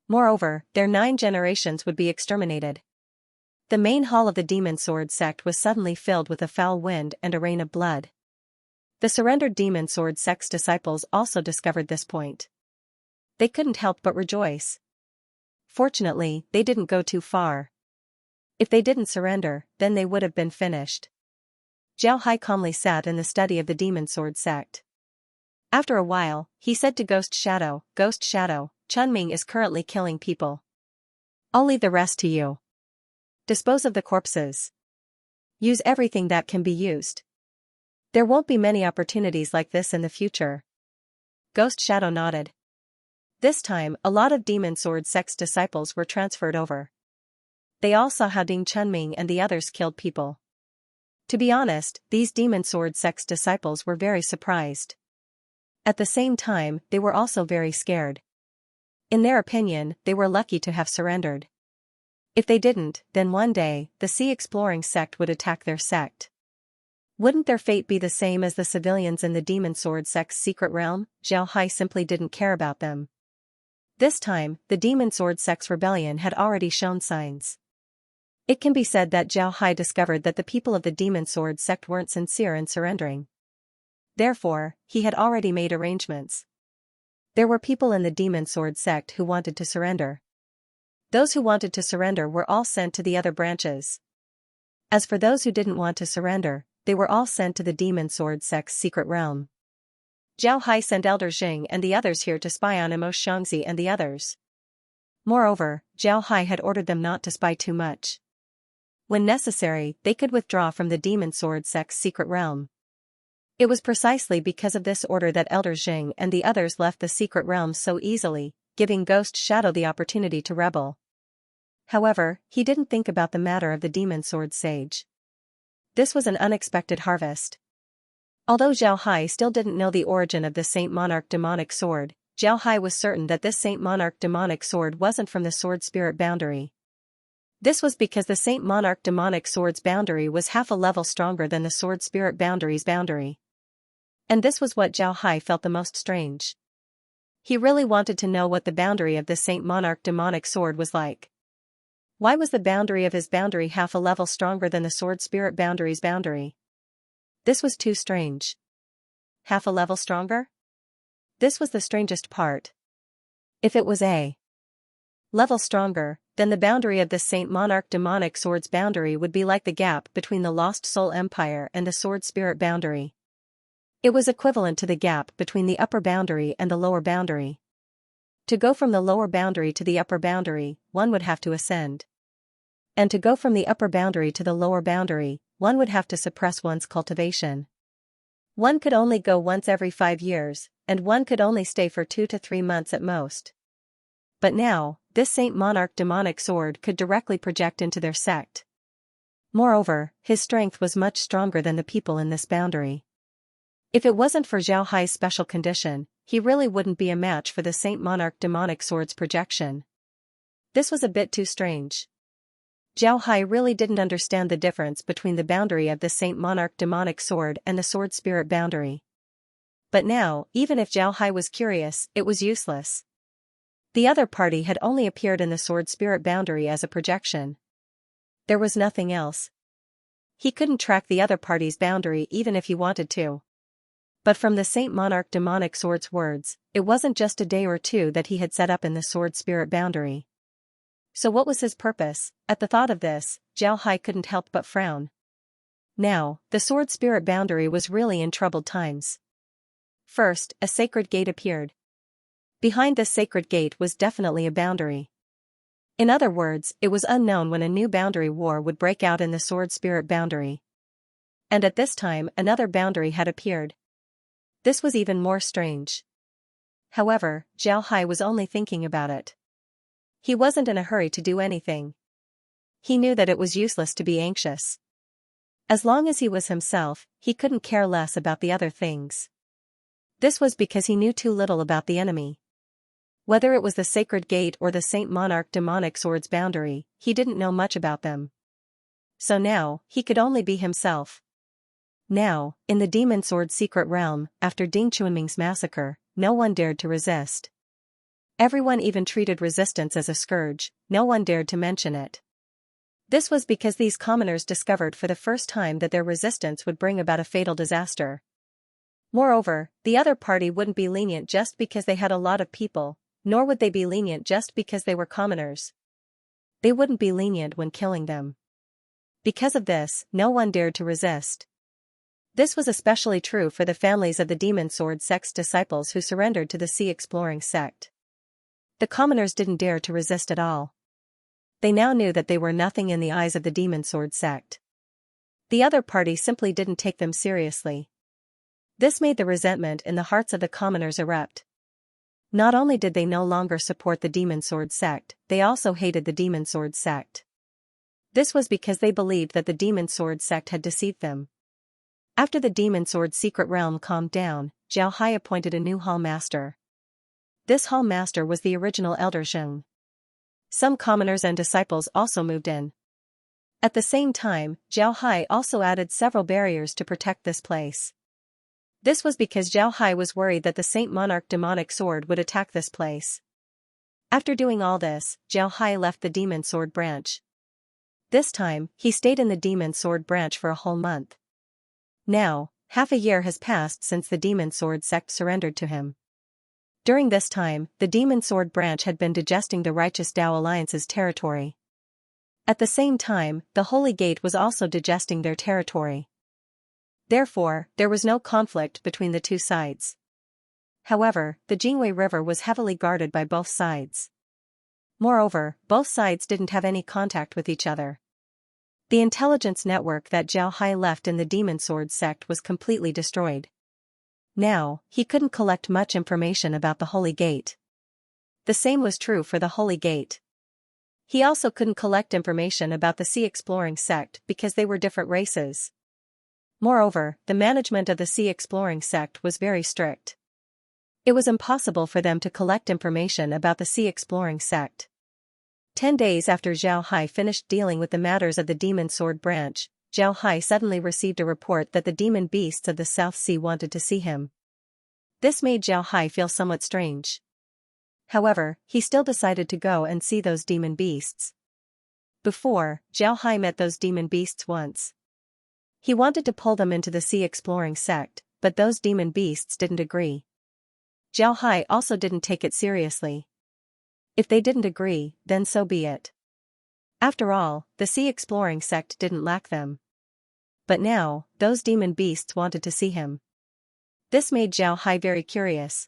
Moreover, their 9 generations would be exterminated. The main hall of the demon sword sect was suddenly filled with a foul wind and a rain of blood. The surrendered demon sword sect's disciples also discovered this point. They couldn't help but rejoice. Fortunately, they didn't go too far. If they didn't surrender, then they would have been finished. Zhao Hai calmly sat in the study of the demon sword sect. After a while, he said to Ghost Shadow, Chunming is currently killing people. I'll leave the rest to you. Dispose of the corpses. Use everything that can be used. There won't be many opportunities like this in the future. Ghost Shadow nodded. This time, a lot of demon sword sect's disciples were transferred over. They all saw how Ding Chunming and the others killed people. To be honest, these demon sword sect's disciples were very surprised. At the same time, they were also very scared. In their opinion, they were lucky to have surrendered. If they didn't, then one day, the Sea Exploring sect would attack their sect. Wouldn't their fate be the same as the civilians in the demon sword sect's secret realm? Zhao Hai simply didn't care about them. This time, the demon sword sect's rebellion had already shown signs. It can be said that Zhao Hai discovered that the people of the demon sword sect weren't sincere in surrendering. Therefore, he had already made arrangements. There were people in the demon sword sect who wanted to surrender. Those who wanted to surrender were all sent to the other branches. As for those who didn't want to surrender, they were all sent to the demon sword sect's secret realm. Zhao Hai sent Elder Jing and the others here to spy on Xianxia and the others. Moreover, Zhao Hai had ordered them not to spy too much. When necessary, they could withdraw from the demon sword sect's secret realm. It was precisely because of this order that Elder Jing and the others left the secret realm so easily, giving Ghost Shadow the opportunity to rebel. However, he didn't think about the matter of the demon sword sage. This was an unexpected harvest. Although Zhao Hai still didn't know the origin of the Saint Monarch demonic sword, Zhao Hai was certain that this Saint Monarch demonic sword wasn't from the sword spirit boundary. This was because the Saint Monarch demonic sword's boundary was half a level stronger than the sword spirit boundary's boundary. And this was what Zhao Hai felt the most strange. He really wanted to know what the boundary of the Saint Monarch demonic sword was like. Why was the boundary of his boundary half a level stronger than the sword spirit boundary's boundary? This was too strange. Half a level stronger? This was the strangest part. If it was a level stronger, then the boundary of the Saint Monarch demonic sword's boundary would be like the gap between the Lost Soul Empire and the sword spirit boundary. It was equivalent to the gap between the upper boundary and the lower boundary. To go from the lower boundary to the upper boundary, one would have to ascend. And to go from the upper boundary to the lower boundary, one would have to suppress one's cultivation. One could only go once every 5 years, and one could only stay for 2 to 3 months at most. But now, this Saint Monarch demonic sword could directly project into their sect. Moreover, his strength was much stronger than the people in this boundary. If it wasn't for Zhao Hai's special condition, he really wouldn't be a match for the Saint Monarch demonic sword's projection. This was a bit too strange. Zhao Hai really didn't understand the difference between the boundary of the Saint Monarch demonic sword and the sword spirit boundary. But now, even if Zhao Hai was curious, it was useless. The other party had only appeared in the sword spirit boundary as a projection. There was nothing else. He couldn't track the other party's boundary even if he wanted to. But from the Saint Monarch demonic sword's words, it wasn't just a day or two that he had set up in the sword spirit boundary. So what was his purpose? At the thought of this, Zhao Hai couldn't help but frown. Now, the sword spirit boundary was really in troubled times. First, a sacred gate appeared. Behind this sacred gate was definitely a boundary. In other words, it was unknown when a new boundary war would break out in the sword spirit boundary. And at this time another boundary had appeared. This was even more strange. However, Zhao Hai was only thinking about it. He wasn't in a hurry to do anything. He knew that it was useless to be anxious. As long as he was himself, he couldn't care less about the other things. This was because he knew too little about the enemy. Whether it was the Sacred Gate or the Saint Monarch demonic sword's boundary, he didn't know much about them. So now, he could only be himself. Now, in the Demon Sword secret realm, after Ding Chuanming's massacre, no one dared to resist. Everyone even treated resistance as a scourge, no one dared to mention it. This was because these commoners discovered for the first time that their resistance would bring about a fatal disaster. Moreover, the other party wouldn't be lenient just because they had a lot of people, nor would they be lenient just because they were commoners. They wouldn't be lenient when killing them. Because of this, no one dared to resist. This was especially true for the families of the Demon Sword sect's disciples who surrendered to the Sea Exploring sect. The commoners didn't dare to resist at all. They now knew that they were nothing in the eyes of the Demon Sword sect. The other party simply didn't take them seriously. This made the resentment in the hearts of the commoners erupt. Not only did they no longer support the Demon Sword sect, they also hated the Demon Sword sect. This was because they believed that the Demon Sword sect had deceived them. After the Demon Sword secret realm calmed down, Zhao Hai appointed a new hall master. This hall master was the original Elder Zheng. Some commoners and disciples also moved in. At the same time, Zhao Hai also added several barriers to protect this place. This was because Zhao Hai was worried that the Saint Monarch demonic sword would attack this place. After doing all this, Zhao Hai left the Demon Sword branch. This time, he stayed in the Demon Sword branch for a whole month. Now, half a year has passed since the Demon Sword sect surrendered to him. During this time, the Demon Sword branch had been digesting the Righteous Tao Alliance's territory. At the same time, the Holy Gate was also digesting their territory. Therefore, there was no conflict between the two sides. However, the Jingwei River was heavily guarded by both sides. Moreover, both sides didn't have any contact with each other. The intelligence network that Zhao Hai left in the Demon Sword sect was completely destroyed. Now, he couldn't collect much information about the Holy Gate. The same was true for the Holy Gate. He also couldn't collect information about the Sea Exploring sect because they were different races. Moreover, the management of the Sea Exploring sect was very strict. It was impossible for them to collect information about the Sea Exploring sect. 10 days after Zhao Hai finished dealing with the matters of the Demon Sword branch, Zhao Hai suddenly received a report that the demon beasts of the South Sea wanted to see him. This made Zhao Hai feel somewhat strange. However, he still decided to go and see those demon beasts. Before, Zhao Hai met those demon beasts once. He wanted to pull them into the Sea Exploring sect, but those demon beasts didn't agree. Zhao Hai also didn't take it seriously. If they didn't agree, then so be it. After all, the Sea Exploring sect didn't lack them. But now, those demon beasts wanted to see him. This made Zhao Hai very curious.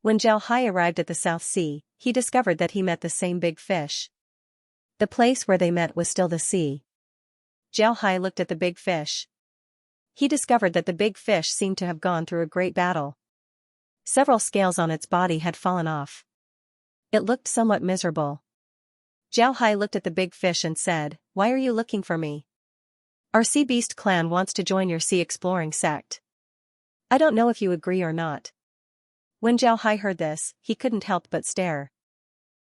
When Zhao Hai arrived at the South Sea, he discovered that he met the same big fish. The place where they met was still the sea. Zhao Hai looked at the big fish. He discovered that the big fish seemed to have gone through a great battle. Several scales on its body had fallen off. It looked somewhat miserable. Zhao Hai looked at the big fish and said, "Why are you looking for me? Our Sea Beast clan wants to join your Sea Exploring sect. I don't know if you agree or not." When Zhao Hai heard this, he couldn't help but stare.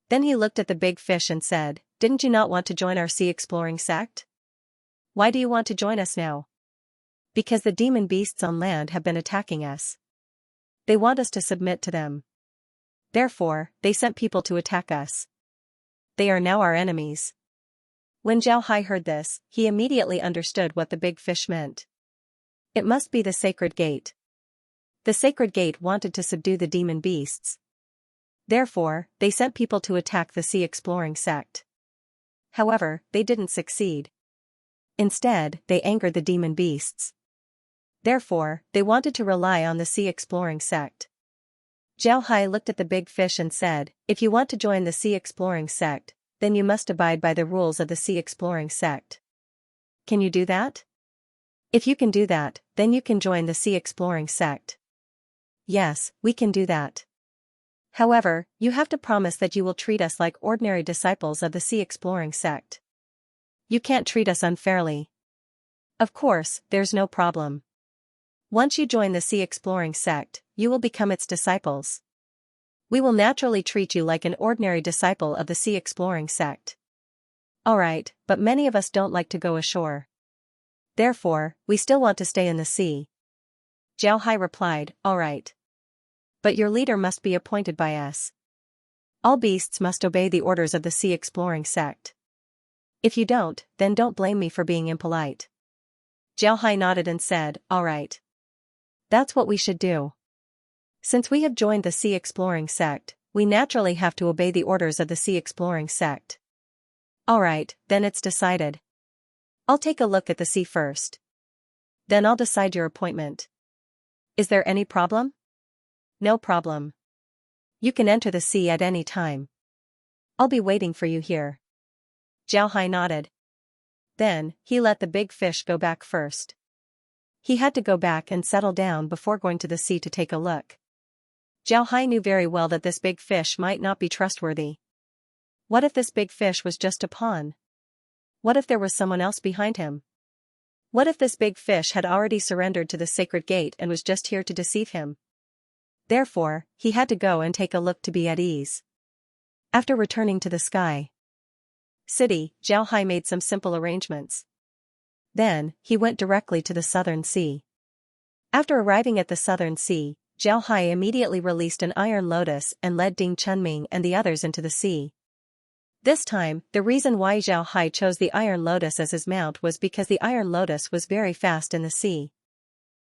Then he looked at the big fish and said, "Didn't you not want to join our Sea Exploring sect? Why do you want to join us now?" "Because the demon beasts on land have been attacking us. They want us to submit to them." Therefore, they sent people to attack us. They are now our enemies. When Zhao Hai heard this, he immediately understood what the big fish meant. It must be the sacred gate. The sacred gate wanted to subdue the demon beasts. Therefore, they sent people to attack the sea exploring sect. However, they didn't succeed. Instead, they angered the demon beasts. Therefore, they wanted to rely on the sea exploring sect. Zhao Hai looked at the big fish and said, "If you want to join the sea exploring sect, then you must abide by the rules of the sea exploring sect. Can you do that? If you can do that, then you can join the sea exploring sect." "Yes, we can do that. However, you have to promise that you will treat us like ordinary disciples of the sea exploring sect. You can't treat us unfairly." "Of course, there's no problem. Once you join the sea exploring sect, you will become its disciples. We will naturally treat you like an ordinary disciple of the sea exploring sect." "Alright, but many of us don't like to go ashore. Therefore, we still want to stay in the sea." Zhao Hai replied, "Alright. But your leader must be appointed by us. All beasts must obey the orders of the sea exploring sect. If you don't, then don't blame me for being impolite." Zhao Hai nodded and said, "Alright. That's what we should do. Since we have joined the sea exploring sect, we naturally have to obey the orders of the sea exploring sect." "Alright, then it's decided. I'll take a look at the sea first. Then I'll decide your appointment. Is there any problem?" "No problem. You can enter the sea at any time. I'll be waiting for you here." Zhao Hai nodded. Then, he let the big fish go back first. He had to go back and settle down before going to the sea to take a look. Zhao Hai knew very well that this big fish might not be trustworthy. What if this big fish was just a pawn? What if there was someone else behind him? What if this big fish had already surrendered to the sacred gate and was just here to deceive him? Therefore, he had to go and take a look to be at ease. After returning to the sky city, Zhao Hai made some simple arrangements. Then, he went directly to the southern sea. After arriving at the southern sea, Zhao Hai immediately released an iron lotus and led Ding Chunming and the others into the sea. This time, the reason why Zhao Hai chose the iron lotus as his mount was because the iron lotus was very fast in the sea.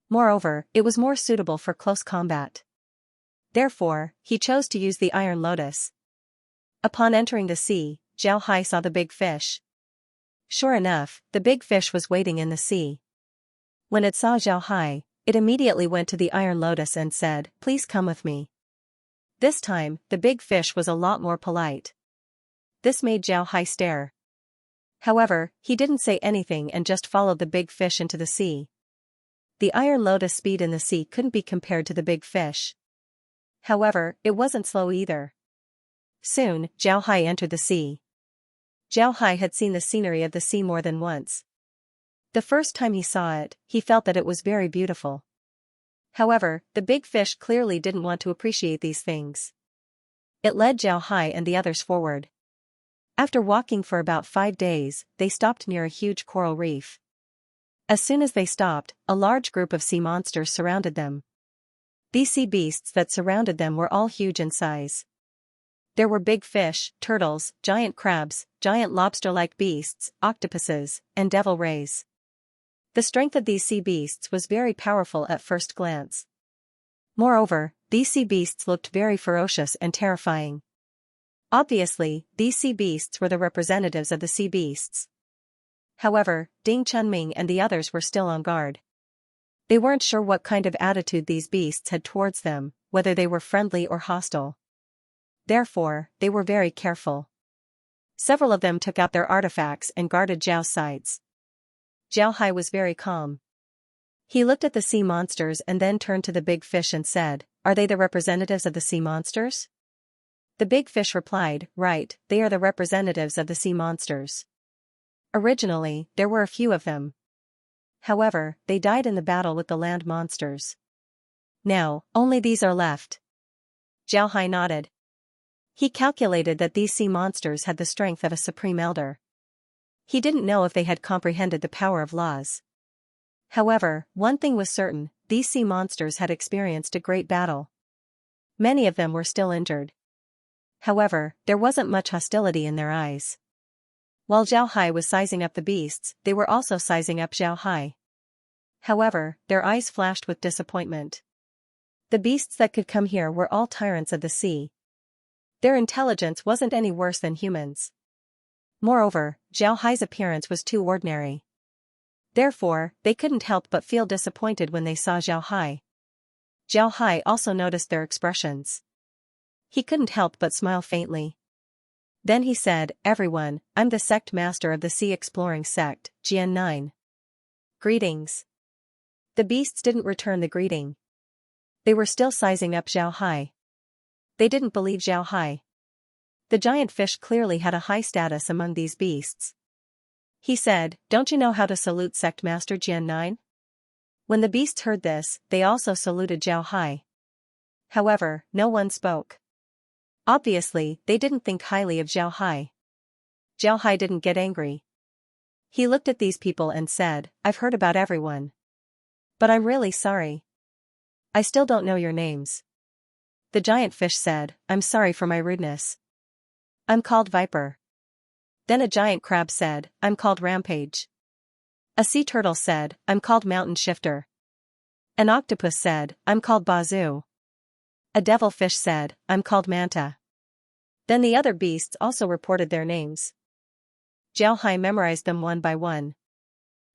Moreover, it was more suitable for close combat. Therefore, he chose to use the iron lotus. Upon entering the sea, Zhao Hai saw the big fish. Sure enough, the big fish was waiting in the sea. When it saw Zhao Hai, it immediately went to the iron lotus and said, "Please come with me." This time, the big fish was a lot more polite. This made Zhao Hai stare. However, he didn't say anything and just followed the big fish into the sea. The iron lotus speed in the sea couldn't be compared to the big fish. However, it wasn't slow either. Soon, Zhao Hai entered the sea. Zhao Hai had seen the scenery of the sea more than once. The first time he saw it, he felt that it was very beautiful. However, the big fish clearly didn't want to appreciate these things. It led Zhao Hai and the others forward. After walking for about 5 days, they stopped near a huge coral reef. As soon as they stopped, a large group of sea monsters surrounded them. These sea beasts that surrounded them were all huge in size. There were big fish, turtles, giant crabs, giant lobster-like beasts, octopuses, and devil rays. The strength of these sea beasts was very powerful at first glance. Moreover, these sea beasts looked very ferocious and terrifying. Obviously, these sea beasts were the representatives of the sea beasts. However, Ding Chunming and the others were still on guard. They weren't sure what kind of attitude these beasts had towards them, whether they were friendly or hostile. Therefore, they were very careful. Several of them took out their artifacts and guarded Zhao's sides. Zhao Hai was very calm. He looked at the sea monsters and then turned to the big fish and said, "Are they the representatives of the sea monsters?" The big fish replied, "Right, they are the representatives of the sea monsters. Originally, there were a few of them. However, they died in the battle with the land monsters. Now, only these are left." Zhao Hai nodded. He calculated that these sea monsters had the strength of a supreme elder. He didn't know if they had comprehended the power of laws. However, one thing was certain, these sea monsters had experienced a great battle. Many of them were still injured. However, there wasn't much hostility in their eyes. While Zhao Hai was sizing up the beasts, they were also sizing up Zhao Hai. However, their eyes flashed with disappointment. The beasts that could come here were all tyrants of the sea. Their intelligence wasn't any worse than humans. Moreover, Zhao Hai's appearance was too ordinary. Therefore, they couldn't help but feel disappointed when they saw Zhao Hai. Zhao Hai also noticed their expressions. He couldn't help but smile faintly. Then he said, "Everyone, I'm the sect master of the Sea Exploring Sect, Jian 9. Greetings." The beasts didn't return the greeting. They were still sizing up Zhao Hai. They didn't believe Zhao Hai. The giant fish clearly had a high status among these beasts. He said, "Don't you know how to salute Sect Master Jian 9? When the beasts heard this, they also saluted Zhao Hai. However, no one spoke. Obviously, they didn't think highly of Zhao Hai. Zhao Hai didn't get angry. He looked at these people and said, "I've heard about everyone. But I'm really sorry. I still don't know your names." The giant fish said, "I'm sorry for my rudeness. I'm called Viper." Then a giant crab said, "I'm called Rampage." A sea turtle said, "I'm called Mountain Shifter." An octopus said, "I'm called Bazoo." A devilfish said, "I'm called Manta." Then the other beasts also reported their names. Zhao Hai memorized them one by one.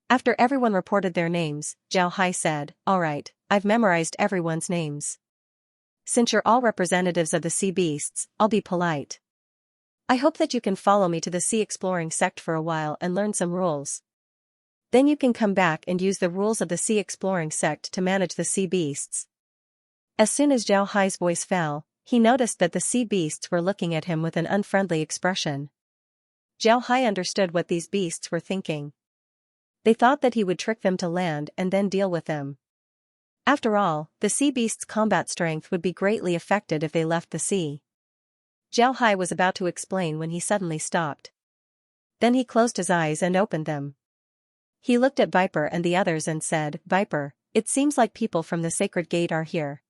After everyone reported their names, Zhao Hai said, "All right, I've memorized everyone's names. Since you're all representatives of the sea beasts, I'll be polite. I hope that you can follow me to the Sea Exploring Sect for a while and learn some rules. Then you can come back and use the rules of the Sea Exploring Sect to manage the sea beasts." As soon as Zhao Hai's voice fell, he noticed that the sea beasts were looking at him with an unfriendly expression. Zhao Hai understood what these beasts were thinking. They thought that he would trick them to land and then deal with them. After all, the sea beasts' combat strength would be greatly affected if they left the sea. Zhao Hai was about to explain when he suddenly stopped. Then he closed his eyes and opened them. He looked at Viper and the others and said, "Viper, it seems like people from the Sacred Gate are here."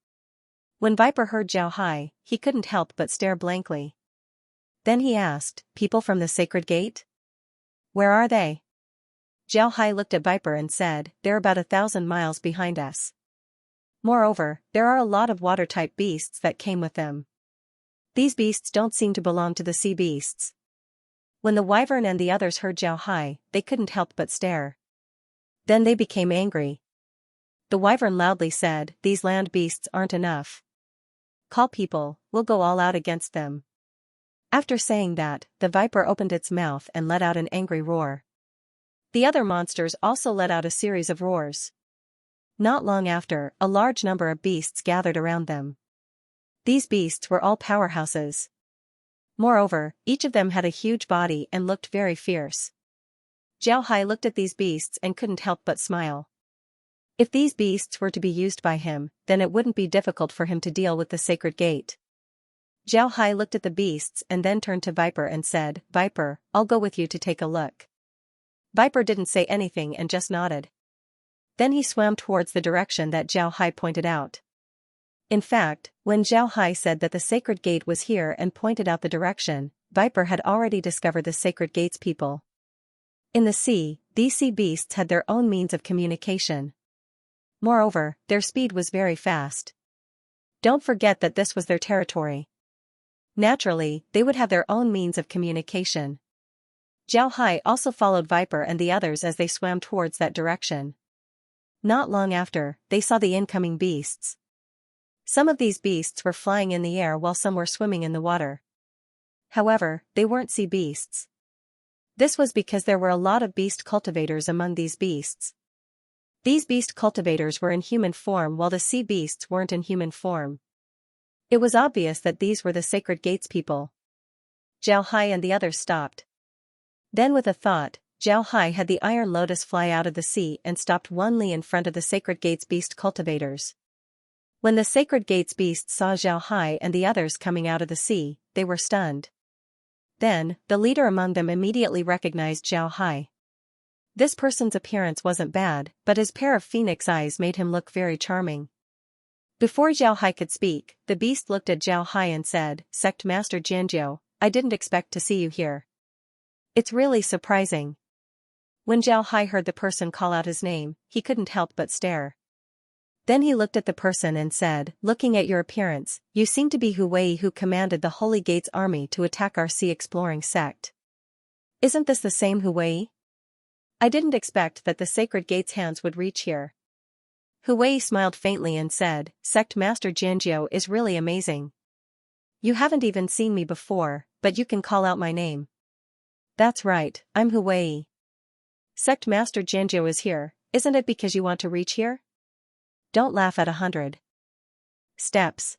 When Viper heard Zhao Hai, he couldn't help but stare blankly. Then he asked, "People from the Sacred Gate? Where are they?" Zhao Hai looked at Viper and said, "They're about 1,000 miles behind us. Moreover, there are a lot of water-type beasts that came with them. These beasts don't seem to belong to the sea beasts." When the wyvern and the others heard Zhao Hai, they couldn't help but stare. Then they became angry. The wyvern loudly said, "These land beasts aren't enough. Call people, we'll go all out against them." After saying that, the viper opened its mouth and let out an angry roar. The other monsters also let out a series of roars. Not long after, a large number of beasts gathered around them. These beasts were all powerhouses. Moreover, each of them had a huge body and looked very fierce. Zhao Hai looked at these beasts and couldn't help but smile. If these beasts were to be used by him, then it wouldn't be difficult for him to deal with the Sacred Gate. Zhao Hai looked at the beasts and then turned to Viper and said, "Viper, I'll go with you to take a look." Viper didn't say anything and just nodded. Then he swam towards the direction that Zhao Hai pointed out. In fact, when Zhao Hai said that the Sacred Gate was here and pointed out the direction, Viper had already discovered the Sacred Gate's people. In the sea, these sea beasts had their own means of communication. Moreover, their speed was very fast. Don't forget that this was their territory. Naturally, they would have their own means of communication. Zhao Hai also followed Viper and the others as they swam towards that direction. Not long after, they saw the incoming beasts. Some of these beasts were flying in the air while some were swimming in the water. However, they weren't sea beasts. This was because there were a lot of beast cultivators among these beasts. These beast cultivators were in human form while the sea beasts weren't in human form. It was obvious that these were the Sacred Gate's people. Zhao Hai and the others stopped. Then with a thought, Zhao Hai had the iron lotus fly out of the sea and stopped 1 li in front of the Sacred Gate's beast cultivators. When the Sacred Gate's beasts saw Zhao Hai and the others coming out of the sea, they were stunned. Then, the leader among them immediately recognized Zhao Hai. This person's appearance wasn't bad, but his pair of phoenix eyes made him look very charming. Before Zhao Hai could speak, the beast looked at Zhao Hai and said, Sect Master Jianjiu, I didn't expect to see you here. It's really surprising. When Zhao Hai heard the person call out his name, he couldn't help but stare. Then he looked at the person and said, looking at your appearance, you seem to be Hu Wei who commanded the Holy Gates army to attack our sea-exploring sect. Isn't this the same Hu Wei? I didn't expect that the Sacred Gates hands would reach here. Hu Wei smiled faintly and said, Sect Master Jianjiu is really amazing. You haven't even seen me before, but you can call out my name. That's right, I'm Hu Wei. Sect Master Jianjiu is here, isn't it because you want to reach here? Don't laugh at 100 steps.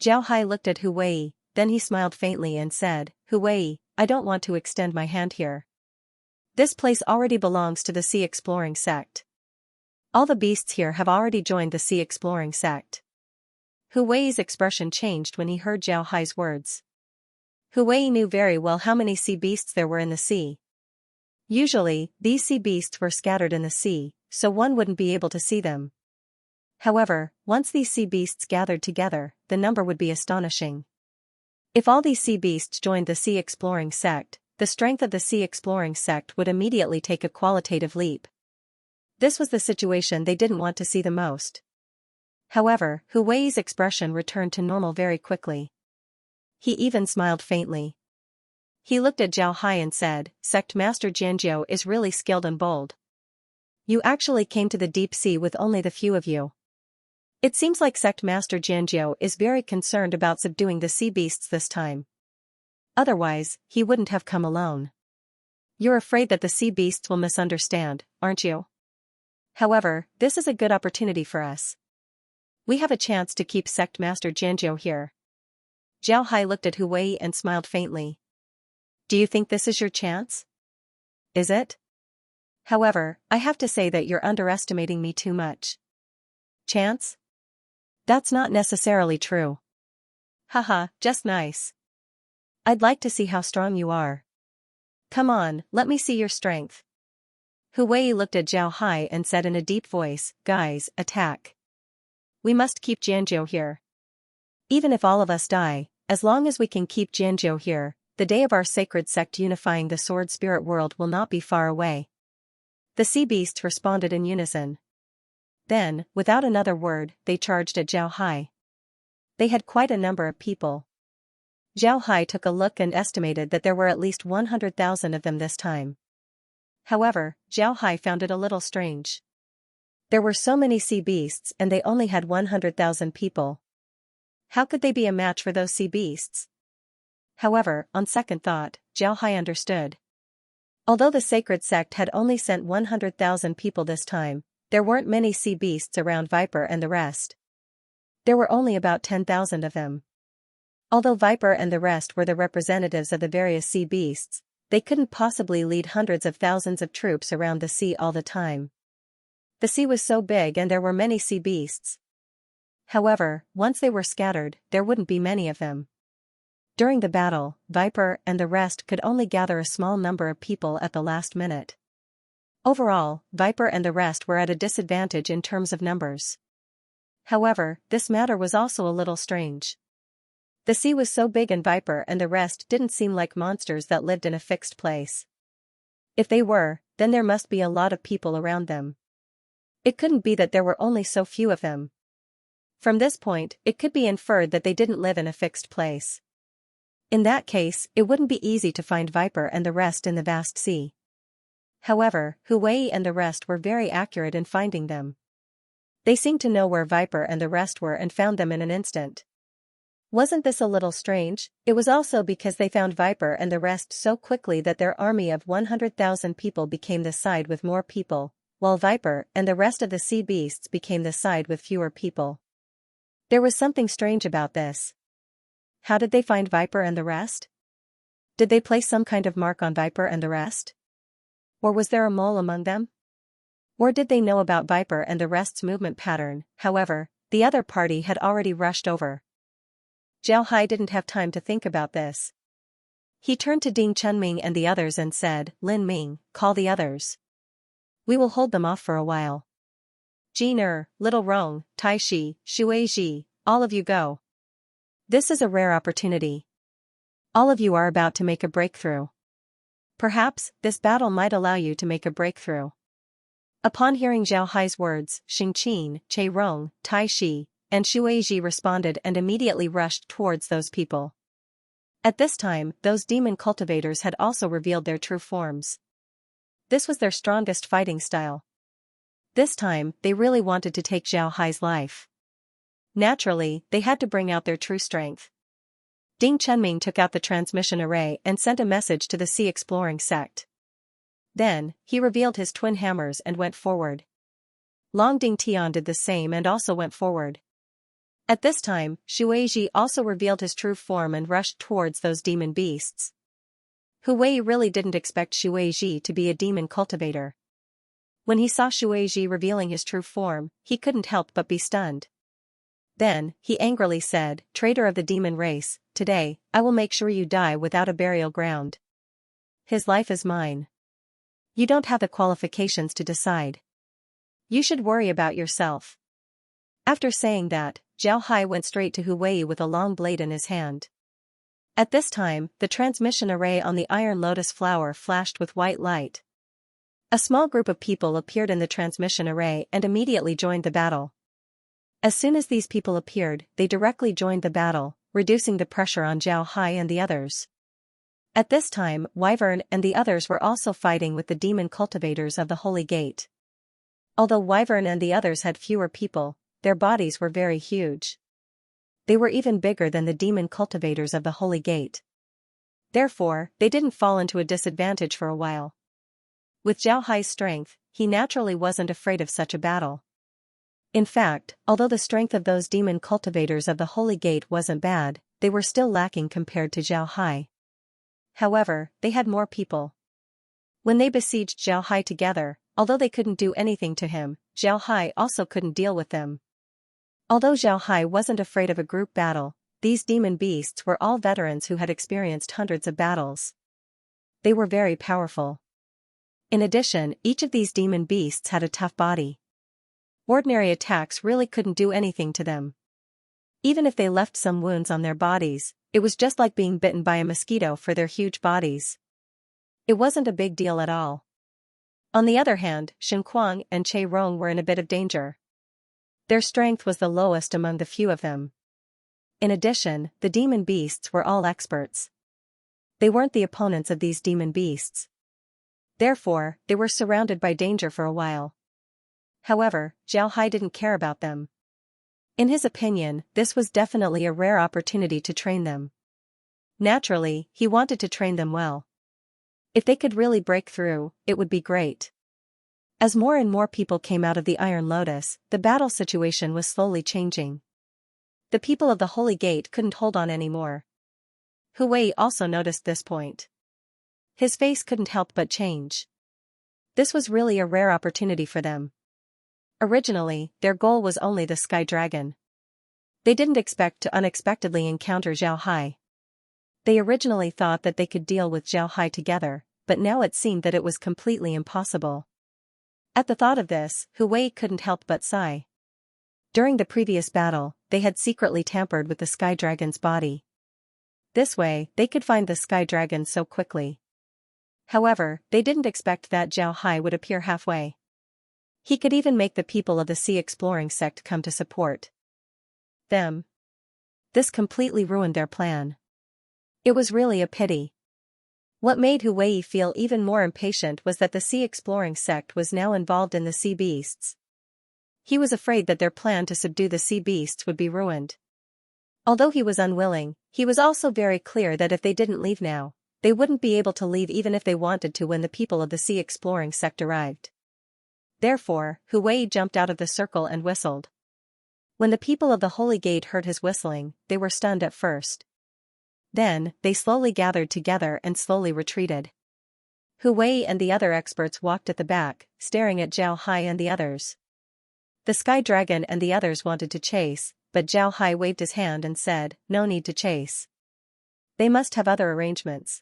Zhao Hai looked at Hu Wei, then he smiled faintly and said, Hu Wei, I don't want to extend my hand here. This place already belongs to the Sea Exploring sect. All the beasts here have already joined the Sea Exploring sect. Hu Wei's expression changed when he heard Zhao Hai's words. Hu Wei knew very well how many sea beasts there were in the sea. Usually, these sea beasts were scattered in the sea, so one wouldn't be able to see them. However, once these sea beasts gathered together, the number would be astonishing. If all these sea beasts joined the Sea Exploring sect, the strength of the Sea Exploring sect would immediately take a qualitative leap. This was the situation they didn't want to see the most. However, Hu Wei's expression returned to normal very quickly. He even smiled faintly. He looked at Zhao Hai and said, Sect Master Jianjiu is really skilled and bold. You actually came to the deep sea with only the few of you. It seems like Sect Master Jianjiu is very concerned about subduing the sea beasts this time. Otherwise, he wouldn't have come alone. You're afraid that the sea beasts will misunderstand, aren't you? However, this is a good opportunity for us. We have a chance to keep Sect Master Jianjiu here. Zhao Hai looked at Hu Wei and smiled faintly. Do you think this is your chance? Is it? However, I have to say that you're underestimating me too much. Chance? That's not necessarily true. Haha, just nice. I'd like to see how strong you are. Come on, let me see your strength. Hu Wei looked at Zhao Hai and said in a deep voice, Guys, attack. We must keep Jianjiu here. Even if all of us die, as long as we can keep Jianjiu here, the day of our sacred sect unifying the sword spirit world will not be far away. The sea beasts responded in unison. Then, without another word, they charged at Zhao Hai. They had quite a number of people. Zhao Hai took a look and estimated that there were at least 100,000 of them this time. However, Zhao Hai found it a little strange. There were so many sea beasts and they only had 100,000 people. How could they be a match for those sea beasts? However, on second thought, Zhao Hai understood. Although the sacred sect had only sent 100,000 people this time, there weren't many sea beasts around Viper and the rest. There were only about 10,000 of them. Although Viper and the rest were the representatives of the various sea beasts, they couldn't possibly lead hundreds of thousands of troops around the sea all the time. The sea was so big and there were many sea beasts. However, once they were scattered, there wouldn't be many of them. During the battle, Viper and the rest could only gather a small number of people at the last minute. Overall, Viper and the rest were at a disadvantage in terms of numbers. However, this matter was also a little strange. The sea was so big and Viper and the rest didn't seem like monsters that lived in a fixed place. If they were, then there must be a lot of people around them. It couldn't be that there were only so few of them. From this point, it could be inferred that they didn't live in a fixed place. In that case, it wouldn't be easy to find Viper and the rest in the vast sea. However, Hu Wei and the rest were very accurate in finding them. They seemed to know where Viper and the rest were and found them in an instant. Wasn't this a little strange? It was also because they found Viper and the rest so quickly that their army of 100,000 people became the side with more people, while Viper and the rest of the sea beasts became the side with fewer people. There was something strange about this. How did they find Viper and the rest? Did they place some kind of mark on Viper and the rest? Or was there a mole among them? Or did they know about Viper and the rest's movement pattern? However, the other party had already rushed over. Zhao Hai didn't have time to think about this. He turned to Ding Chunming and the others and said, Lin Ming, call the others. We will hold them off for a while. Jin Little Rong, Tai Shi, Shui Ji, all of you go. This is a rare opportunity. All of you are about to make a breakthrough. Perhaps, this battle might allow you to make a breakthrough. Upon hearing Zhao Hai's words, Xing Qin, Che Rong, Tai Shi, and Shui Ji responded and immediately rushed towards those people. At this time, those demon cultivators had also revealed their true forms. This was their strongest fighting style. This time, they really wanted to take Zhao Hai's life. Naturally, they had to bring out their true strength. Ding Chenming took out the transmission array and sent a message to the Sea Exploring sect. Then, he revealed his twin hammers and went forward. Long Ding Tian did the same and also went forward. At this time, Shui Ji also revealed his true form and rushed towards those demon beasts. Hu Wei really didn't expect Shui Ji to be a demon cultivator. When he saw Shui Ji revealing his true form, he couldn't help but be stunned. Then, he angrily said, "Traitor of the demon race, today, I will make sure you die without a burial ground. His life is mine. You don't have the qualifications to decide. You should worry about yourself." After saying that, Zhao Hai went straight to Hu Wei with a long blade in his hand. At this time, the transmission array on the iron lotus flower flashed with white light. A small group of people appeared in the transmission array and immediately joined the battle. As soon as these people appeared, they directly joined the battle, reducing the pressure on Zhao Hai and the others. At this time, Wyvern and the others were also fighting with the demon cultivators of the Holy Gate. Although Wyvern and the others had fewer people, their bodies were very huge. They were even bigger than the demon cultivators of the Holy Gate. Therefore, they didn't fall into a disadvantage for a while. With Zhao Hai's strength, he naturally wasn't afraid of such a battle. In fact, although the strength of those demon cultivators of the Holy Gate wasn't bad, they were still lacking compared to Zhao Hai. However, they had more people. When they besieged Zhao Hai together, although they couldn't do anything to him, Zhao Hai also couldn't deal with them. Although Zhao Hai wasn't afraid of a group battle, these demon beasts were all veterans who had experienced hundreds of battles. They were very powerful. In addition, each of these demon beasts had a tough body. Ordinary attacks really couldn't do anything to them. Even if they left some wounds on their bodies, it was just like being bitten by a mosquito for their huge bodies. It wasn't a big deal at all. On the other hand, Shen Kuang and Che Rong were in a bit of danger. Their strength was the lowest among the few of them. In addition, the demon beasts were all experts. They weren't the opponents of these demon beasts. Therefore, they were surrounded by danger for a while. However, Zhao Hai didn't care about them. In his opinion, this was definitely a rare opportunity to train them. Naturally, he wanted to train them well. If they could really break through, it would be great. As more and more people came out of the Iron Lotus, the battle situation was slowly changing. The people of the Holy Gate couldn't hold on anymore. Hu Wei also noticed this point. His face couldn't help but change. This was really a rare opportunity for them. Originally, their goal was only the Sky Dragon. They didn't expect to unexpectedly encounter Zhao Hai. They originally thought that they could deal with Zhao Hai together, but now it seemed that it was completely impossible. At the thought of this, Hu Wei couldn't help but sigh. During the previous battle, they had secretly tampered with the Sky Dragon's body. This way, they could find the Sky Dragon so quickly. However, they didn't expect that Zhao Hai would appear halfway. He could even make the people of the Sea Exploring sect come to support them. This completely ruined their plan. It was really a pity. What made Hu Wei feel even more impatient was that the Sea Exploring sect was now involved in the sea beasts. He was afraid that their plan to subdue the sea beasts would be ruined. Although he was unwilling, he was also very clear that if they didn't leave now, they wouldn't be able to leave even if they wanted to when the people of the Sea Exploring sect arrived. Therefore, Hu Wei jumped out of the circle and whistled. When the people of the Holy Gate heard his whistling, they were stunned at first. Then, they slowly gathered together and slowly retreated. Hu Wei and the other experts walked at the back, staring at Zhao Hai and the others. The Sky Dragon and the others wanted to chase, but Zhao Hai waved his hand and said, "No need to chase. They must have other arrangements.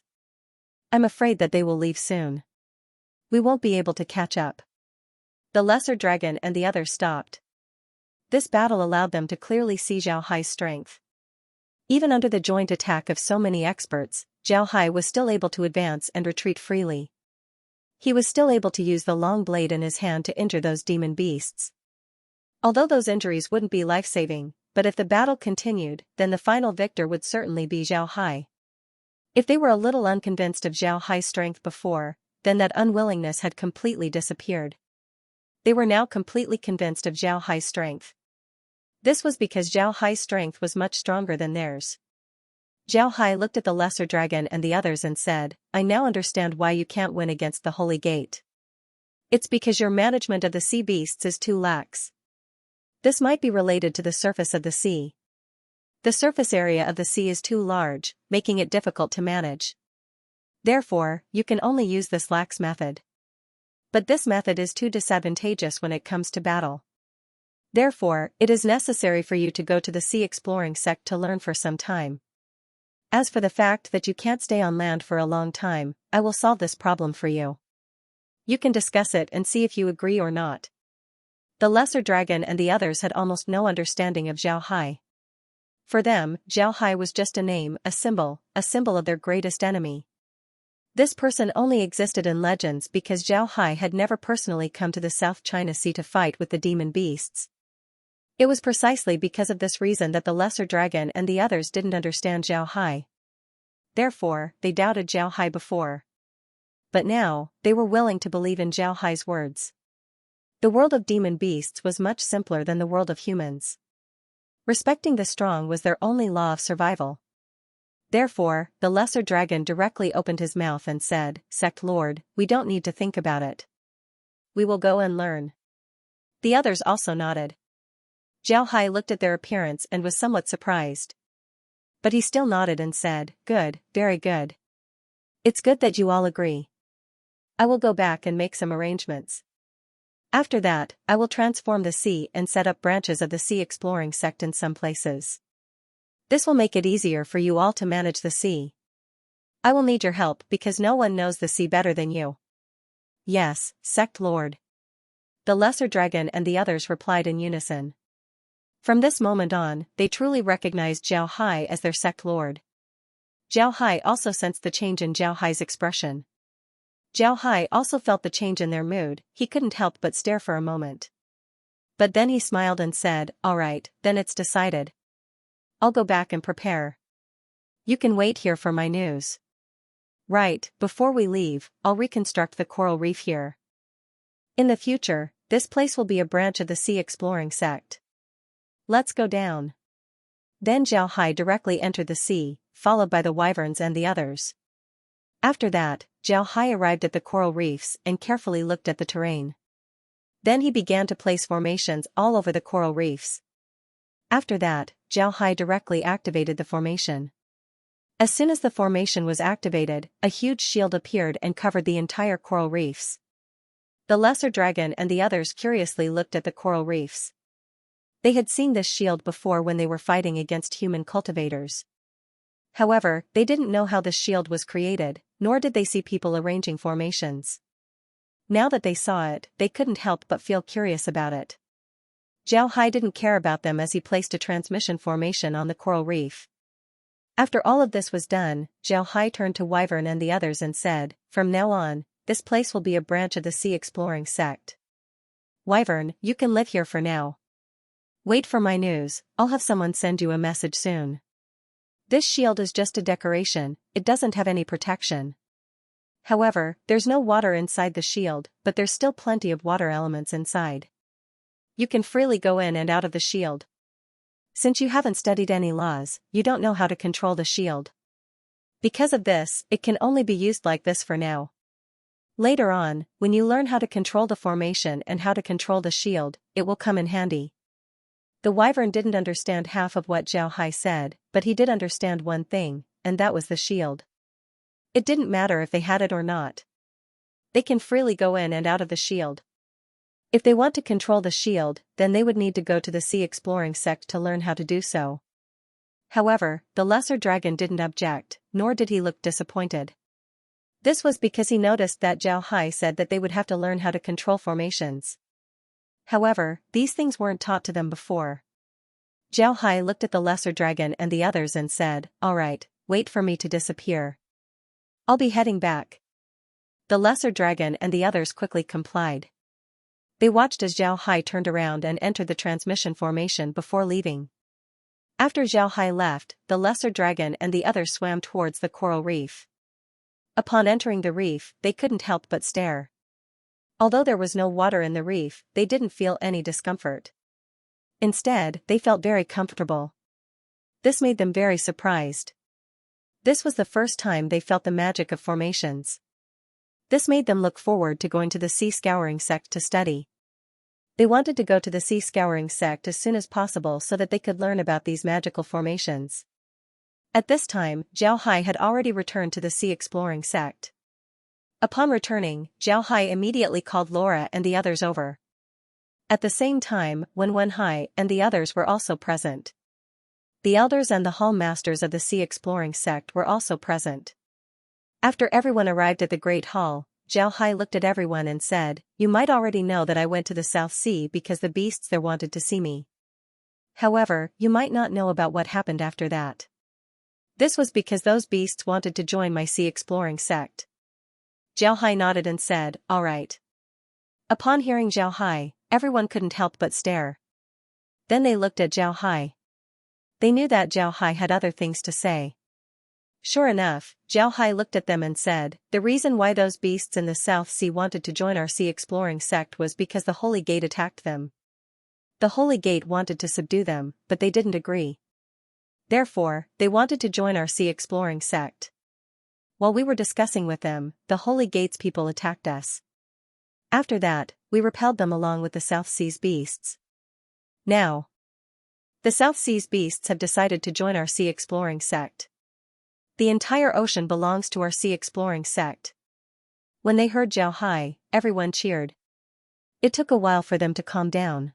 I'm afraid that they will leave soon. We won't be able to catch up." The lesser dragon and the others stopped. This battle allowed them to clearly see Zhao Hai's strength. Even under the joint attack of so many experts, Zhao Hai was still able to advance and retreat freely. He was still able to use the long blade in his hand to injure those demon beasts. Although those injuries wouldn't be life-saving, but if the battle continued, then the final victor would certainly be Zhao Hai. If they were a little unconvinced of Zhao Hai's strength before, then that unwillingness had completely disappeared. They were now completely convinced of Zhao Hai's strength. This was because Zhao Hai's strength was much stronger than theirs. Zhao Hai looked at the lesser dragon and the others and said, "I now understand why you can't win against the Holy Gate. It's because your management of the sea beasts is too lax. This might be related to the surface of the sea. The surface area of the sea is too large, making it difficult to manage. Therefore, you can only use this lax method. But this method is too disadvantageous when it comes to battle. Therefore, it is necessary for you to go to the sea exploring sect to learn for some time. As for the fact that you can't stay on land for a long time, I will solve this problem for you. You can discuss it and see if you agree or not." The lesser dragon and the others had almost no understanding of Zhao Hai. For them, Zhao Hai was just a name, a symbol of their greatest enemy. This person only existed in legends because Zhao Hai had never personally come to the South China Sea to fight with the demon beasts. It was precisely because of this reason that the lesser dragon and the others didn't understand Zhao Hai. Therefore, they doubted Zhao Hai before. But now, they were willing to believe in Zhao Hai's words. The world of demon beasts was much simpler than the world of humans. Respecting the strong was their only law of survival. Therefore, the lesser dragon directly opened his mouth and said, "Sect Lord, we don't need to think about it. We will go and learn." The others also nodded. Zhao Hai looked at their appearance and was somewhat surprised. But he still nodded and said, "Good, very good. It's good that you all agree. I will go back and make some arrangements. After that, I will transform the sea and set up branches of the sea exploring sect in some places. This will make it easier for you all to manage the sea. I will need your help because no one knows the sea better than you." "Yes, Sect Lord." The lesser dragon and the others replied in unison. From this moment on, they truly recognized Zhao Hai as their Sect Lord. Zhao Hai also sensed the change in Zhao Hai's expression. Zhao Hai also felt the change in their mood. He couldn't help but stare for a moment. But then he smiled and said, "All right, then it's decided. I'll go back and prepare. You can wait here for my news. Right, before we leave, I'll reconstruct the coral reef here. In the future, this place will be a branch of the sea exploring sect. Let's go down." Then Zhao Hai directly entered the sea, followed by the wyverns and the others. After that, Zhao Hai arrived at the coral reefs and carefully looked at the terrain. Then he began to place formations all over the coral reefs. After that, Zhao Hai directly activated the formation. As soon as the formation was activated, a huge shield appeared and covered the entire coral reefs. The lesser dragon and the others curiously looked at the coral reefs. They had seen this shield before when they were fighting against human cultivators. However, they didn't know how this shield was created, nor did they see people arranging formations. Now that they saw it, they couldn't help but feel curious about it. Zhao Hai didn't care about them as he placed a transmission formation on the coral reef. After all of this was done, Zhao Hai turned to Wyvern and the others and said, "From now on, this place will be a branch of the sea exploring sect. Wyvern, you can live here for now. Wait for my news, I'll have someone send you a message soon. This shield is just a decoration, it doesn't have any protection. However, there's no water inside the shield, but there's still plenty of water elements inside. You can freely go in and out of the shield. Since you haven't studied any laws, you don't know how to control the shield. Because of this, it can only be used like this for now. Later on, when you learn how to control the formation and how to control the shield, it will come in handy." The wyvern didn't understand half of what Zhao Hai said, but he did understand one thing, and that was the shield. It didn't matter if they had it or not. They can freely go in and out of the shield. If they want to control the shield, then they would need to go to the sea exploring sect to learn how to do so. However, the lesser dragon didn't object, nor did he look disappointed. This was because he noticed that Zhao Hai said that they would have to learn how to control formations. However, these things weren't taught to them before. Zhao Hai looked at the lesser dragon and the others and said, "Alright, wait for me to disappear. I'll be heading back." The lesser dragon and the others quickly complied. They watched as Zhao Hai turned around and entered the transmission formation before leaving. After Zhao Hai left, the lesser dragon and the others swam towards the coral reef. Upon entering the reef, they couldn't help but stare. Although there was no water in the reef, they didn't feel any discomfort. Instead, they felt very comfortable. This made them very surprised. This was the first time they felt the magic of formations. This made them look forward to going to the sea scouring sect to study. They wanted to go to the sea scouring sect as soon as possible so that they could learn about these magical formations. At this time, Zhao Hai had already returned to the sea exploring sect. Upon returning, Zhao Hai immediately called Laura and the others over. At the same time, Wen Hai and the others were also present. The elders and the hall masters of the sea exploring sect were also present. After everyone arrived at the Great Hall, Zhao Hai looked at everyone and said, "You might already know that I went to the South Sea because the beasts there wanted to see me. However, you might not know about what happened after that. This was because those beasts wanted to join my sea exploring sect." Zhao Hai nodded and said, "Alright." Upon hearing Zhao Hai, everyone couldn't help but stare. Then they looked at Zhao Hai. They knew that Zhao Hai had other things to say. Sure enough, Zhao Hai looked at them and said, "The reason why those beasts in the South Sea wanted to join our sea exploring sect was because the Holy Gate attacked them. The Holy Gate wanted to subdue them, but they didn't agree. Therefore, they wanted to join our sea exploring sect. While we were discussing with them, the Holy Gate's people attacked us. After that, we repelled them along with the South Sea's beasts. Now, the South Sea's beasts have decided to join our sea exploring sect. The entire ocean belongs to our sea exploring sect." When they heard Zhao Hai, everyone cheered. It took a while for them to calm down.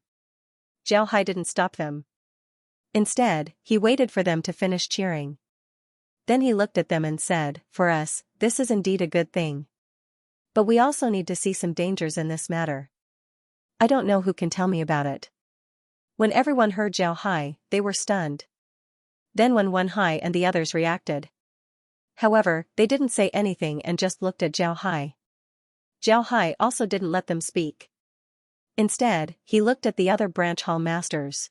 Zhao Hai didn't stop them. Instead, he waited for them to finish cheering. Then he looked at them and said, "For us, this is indeed a good thing. But we also need to see some dangers in this matter. I don't know who can tell me about it." When everyone heard Zhao Hai, they were stunned. Then Wen Hai and the others reacted. However, they didn't say anything and just looked at Zhao Hai. Zhao Hai also didn't let them speak. Instead, he looked at the other branch hall masters.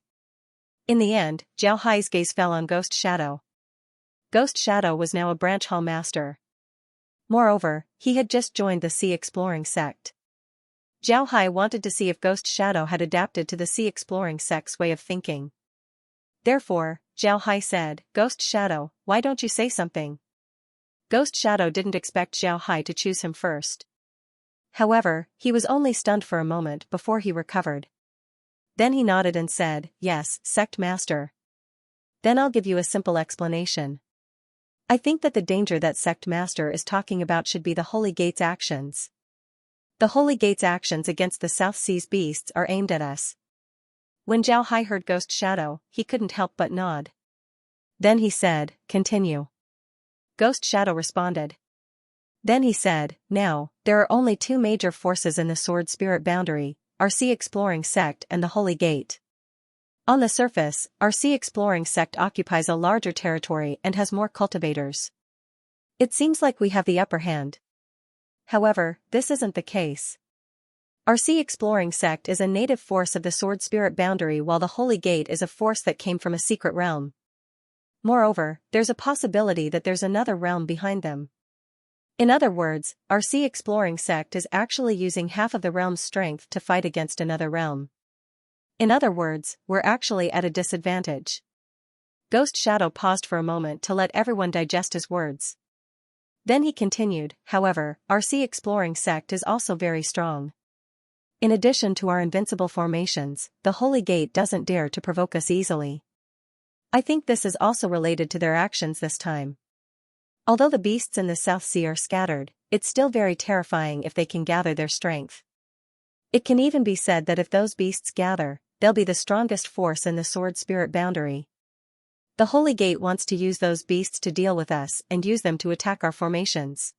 In the end, Zhao Hai's gaze fell on Ghost Shadow. Ghost Shadow was now a branch hall master. Moreover, he had just joined the sea exploring sect. Zhao Hai wanted to see if Ghost Shadow had adapted to the sea exploring sect's way of thinking. Therefore, Zhao Hai said, "Ghost Shadow, why don't you say something?" Ghost Shadow didn't expect Zhao Hai to choose him first. However, he was only stunned for a moment before he recovered. Then he nodded and said, "Yes, Sect Master. Then I'll give you a simple explanation. I think that the danger that Sect Master is talking about should be the Holy Gate's actions. The Holy Gate's actions against the South Sea's beasts are aimed at us." When Zhao Hai heard Ghost Shadow, he couldn't help but nod. Then he said, "Continue." Ghost Shadow responded. Then he said, "Now, there are only two major forces in the Sword Spirit boundary, our sea exploring sect and the Holy Gate. On the surface, our sea exploring sect occupies a larger territory and has more cultivators. It seems like we have the upper hand. However, this isn't the case. Our sea exploring sect is a native force of the Sword Spirit boundary while the Holy Gate is a force that came from a secret realm. Moreover, there's a possibility that there's another realm behind them. In other words, our sea exploring sect is actually using half of the realm's strength to fight against another realm. In other words, we're actually at a disadvantage." Ghost Shadow paused for a moment to let everyone digest his words. Then he continued, "However, our sea exploring sect is also very strong. In addition to our invincible formations, the Holy Gate doesn't dare to provoke us easily. I think this is also related to their actions this time. Although the beasts in the South Sea are scattered, it's still very terrifying if they can gather their strength. It can even be said that if those beasts gather, they'll be the strongest force in the Sword Spirit boundary. The Holy Gate wants to use those beasts to deal with us and use them to attack our formations.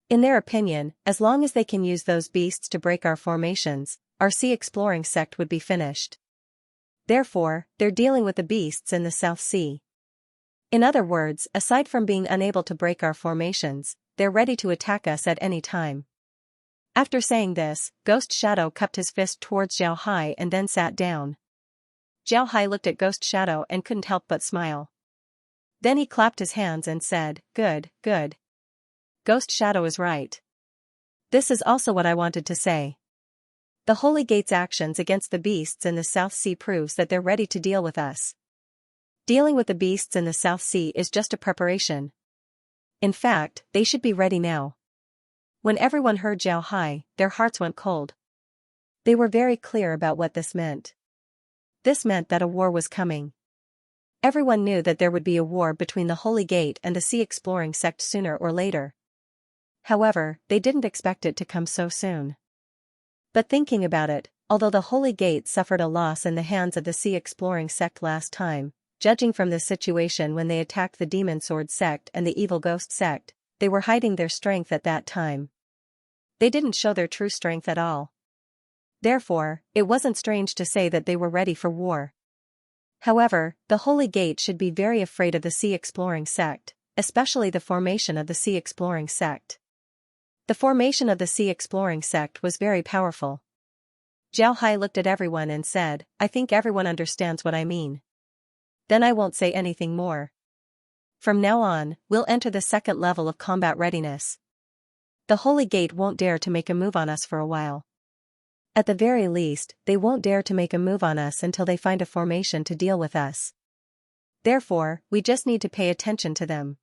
In their opinion, as long as they can use those beasts to break our formations, our sea exploring sect would be finished. Therefore, they're dealing with the beasts in the South Sea. In other words, aside from being unable to break our formations, they're ready to attack us at any time. After saying this, Ghost Shadow cupped his fist towards Xiao Hai and then sat down. Xiao Hai looked at Ghost Shadow and couldn't help but smile. Then he clapped his hands and said, "Good, good. Ghost Shadow is right. This is also what I wanted to say. The Holy Gate's actions against the beasts in the South Sea proves that they're ready to deal with us. Dealing with the beasts in the South Sea is just a preparation. In fact, they should be ready now." When everyone heard Xiao Hai, their hearts went cold. They were very clear about what this meant. This meant that a war was coming. Everyone knew that there would be a war between the Holy Gate and the Sea Exploring sect sooner or later. However, they didn't expect it to come so soon. But thinking about it, although the Holy Gate suffered a loss in the hands of the Sea Exploring sect last time, judging from this situation when they attacked the Demon Sword sect and the Evil Ghost sect, they were hiding their strength at that time. They didn't show their true strength at all. Therefore, it wasn't strange to say that they were ready for war. However, the Holy Gate should be very afraid of the Sea Exploring sect, especially the formation of the Sea Exploring sect. The formation of the Sea Exploring sect was very powerful. Xiao Hai looked at everyone and said, "I think everyone understands what I mean. Then I won't say anything more. From now on, we'll enter the second level of combat readiness. The Holy Gate won't dare to make a move on us for a while. At the very least, they won't dare to make a move on us until they find a formation to deal with us. Therefore, we just need to pay attention to them."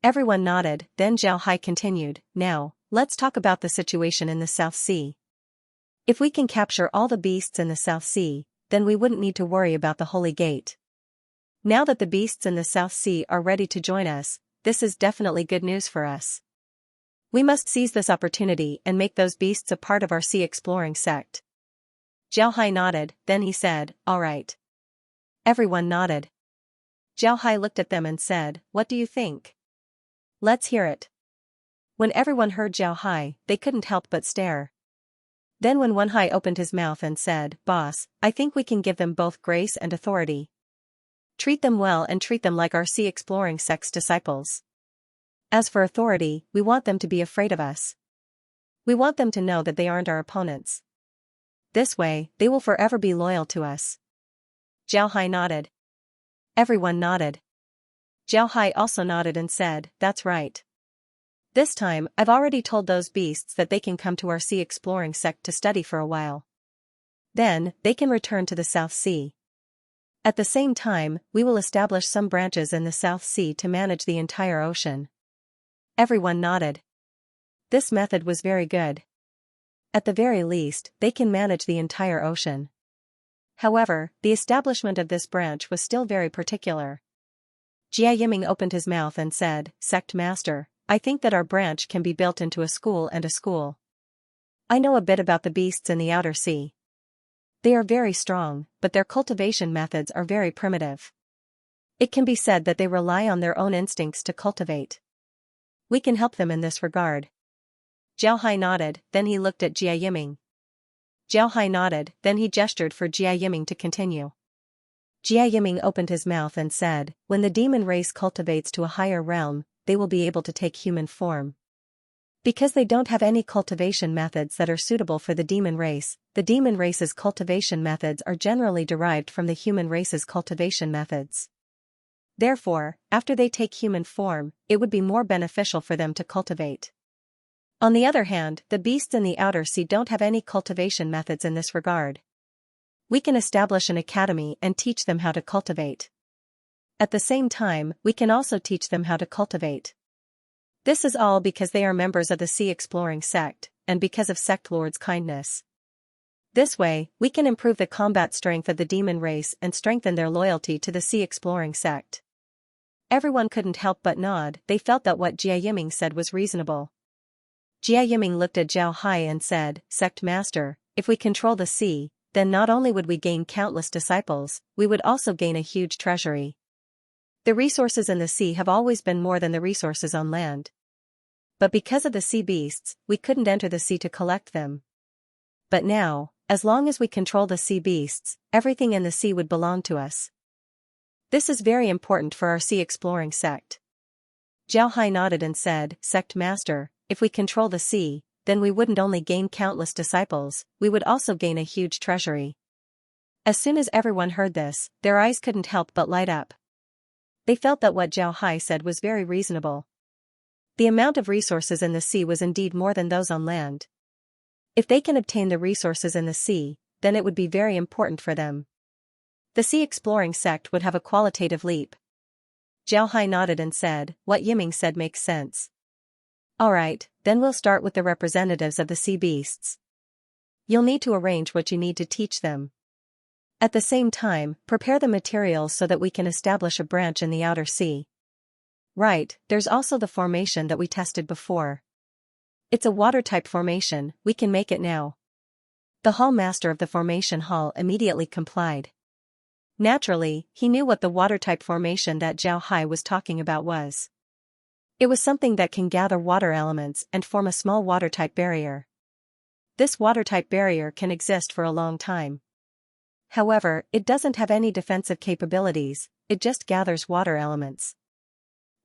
Everyone nodded, then Xiao Hai continued, "Now, let's talk about the situation in the South Sea. If we can capture all the beasts in the South Sea, then we wouldn't need to worry about the Holy Gate. Now that the beasts in the South Sea are ready to join us, this is definitely good news for us. We must seize this opportunity and make those beasts a part of our Sea Exploring sect." Xiao Hai nodded, then he said, "All right." Everyone nodded. Xiao Hai looked at them and said, "What do you think? Let's hear it." When everyone heard Xiao Hai, they couldn't help but stare. Then when Wen Hai opened his mouth and said, "Boss, I think we can give them both grace and authority. Treat them well and treat them like our Sea Exploring sect's disciples. As for authority, we want them to be afraid of us. We want them to know that they aren't our opponents. This way, they will forever be loyal to us." Xiao Hai nodded. Everyone nodded. Xiao Hai also nodded and said, "That's right. This time, I've already told those beasts that they can come to our Sea Exploring sect to study for a while. Then, they can return to the South Sea. At the same time, we will establish some branches in the South Sea to manage the entire ocean." Everyone nodded. This method was very good. At the very least, they can manage the entire ocean. However, the establishment of this branch was still very particular. Jia Yiming opened his mouth and said, "Sect Master, I think that our branch can be built into a school and a school. I know a bit about the beasts in the outer sea. They are very strong, but their cultivation methods are very primitive. It can be said that they rely on their own instincts to cultivate. We can help them in this regard." Xiao Hai nodded, then he looked at Jia Yiming. Xiao Hai nodded, then he gestured for Jia Yiming to continue. Jia Yiming opened his mouth and said, "When the demon race cultivates to a higher realm, they will be able to take human form. Because they don't have any cultivation methods that are suitable for the demon race's cultivation methods are generally derived from the human race's cultivation methods. Therefore, after they take human form, it would be more beneficial for them to cultivate. On the other hand, the beasts in the outer sea don't have any cultivation methods in this regard. We can establish an academy and teach them how to cultivate. At the same time, we can also teach them how to cultivate. This is all because they are members of the Sea Exploring sect, and because of Sect Lord's kindness. This way, we can improve the combat strength of the demon race and strengthen their loyalty to the Sea Exploring sect." Everyone couldn't help but nod, they felt that what Jia Yiming said was reasonable. Jia Yiming looked at Xiao Hai and said, "Sect Master, if we control the sea, then not only would we gain countless disciples, we would also gain a huge treasury. The resources in the sea have always been more than the resources on land. But because of the sea beasts, we couldn't enter the sea to collect them. But now, as long as we control the sea beasts, everything in the sea would belong to us. This is very important for our sea exploring sect. Zhao Hai nodded and said, Sect Master, if we control the sea, then we wouldn't only gain countless disciples, we would also gain a huge treasury. As soon as everyone heard this, their eyes couldn't help but light up. They felt that what Zhao Hai said was very reasonable. The amount of resources in the sea was indeed more than those on land. If they can obtain the resources in the sea, then it would be very important for them. The sea exploring sect would have a qualitative leap. Zhao Hai nodded and said, What Yiming said makes sense. Alright, then we'll start with the representatives of the sea beasts. You'll need to arrange what you need to teach them. At the same time, prepare the materials so that we can establish a branch in the outer sea. Right, there's also the formation that we tested before. It's a water-type formation, we can make it now. The hall master of the formation hall immediately complied. Naturally, he knew what the water-type formation that Zhao Hai was talking about was. It was something that can gather water elements and form a small water-type barrier. This water-type barrier can exist for a long time. However, it doesn't have any defensive capabilities, it just gathers water elements.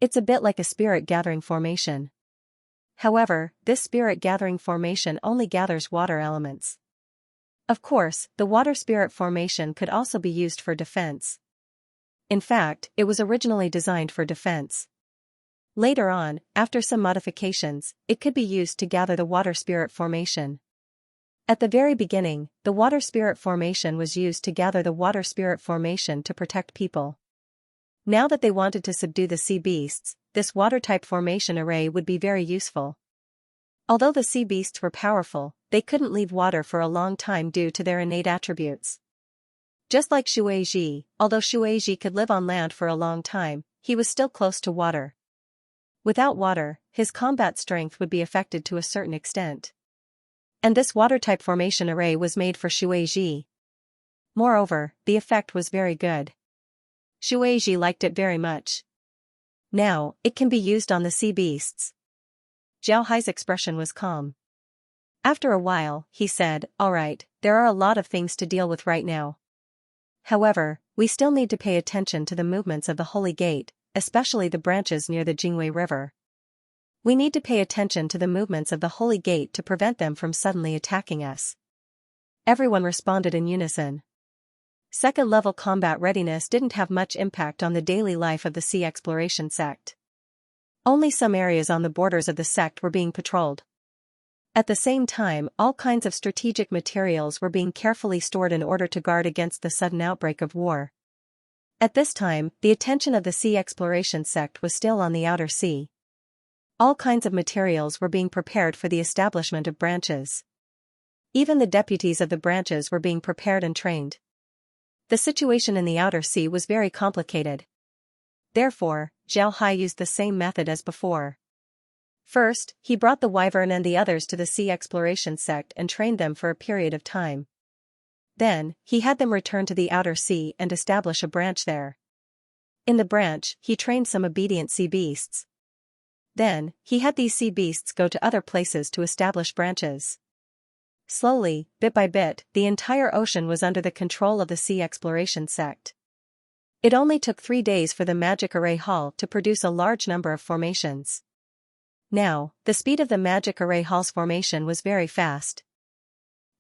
It's a bit like a spirit-gathering formation. However, this spirit-gathering formation only gathers water elements. Of course, the water spirit formation could also be used for defense. In fact, it was originally designed for defense. Later on, after some modifications, it could be used to gather the water spirit formation. At the very beginning, the water spirit formation was used to gather the water spirit formation to protect people. Now that they wanted to subdue the sea beasts, this water-type formation array would be very useful. Although the sea beasts were powerful, they couldn't leave water for a long time due to their innate attributes. Just like Shuai, although Shuai could live on land for a long time, he was still close to water. Without water, his combat strength would be affected to a certain extent. And this water-type formation array was made for Shuai. Moreover, the effect was very good. Shuai liked it very much. Now, it can be used on the sea beasts. Zhao Hai's expression was calm. After a while, he said, Alright, there are a lot of things to deal with right now. However, we still need to pay attention to the movements of the Holy Gate, especially the branches near the Jingwei River. We need to pay attention to the movements of the Holy Gate to prevent them from suddenly attacking us. Everyone responded in unison. Second-level combat readiness didn't have much impact on the daily life of the Sea Exploration sect. Only some areas on the borders of the sect were being patrolled. At the same time, all kinds of strategic materials were being carefully stored in order to guard against the sudden outbreak of war. At this time, the attention of the Sea Exploration sect was still on the outer sea. All kinds of materials were being prepared for the establishment of branches. Even the deputies of the branches were being prepared and trained. The situation in the outer sea was very complicated. Therefore, Zhao Hai used the same method as before. First, he brought the Wyvern and the others to the Sea Exploration sect and trained them for a period of time. Then, he had them return to the outer sea and establish a branch there. In the branch, he trained some obedient sea beasts. Then, he had these sea beasts go to other places to establish branches. Slowly, bit by bit, the entire ocean was under the control of the Sea Exploration sect. It only took 3 days for the Magic Array Hall to produce a large number of formations. Now, the speed of the Magic Array Hall's formation was very fast.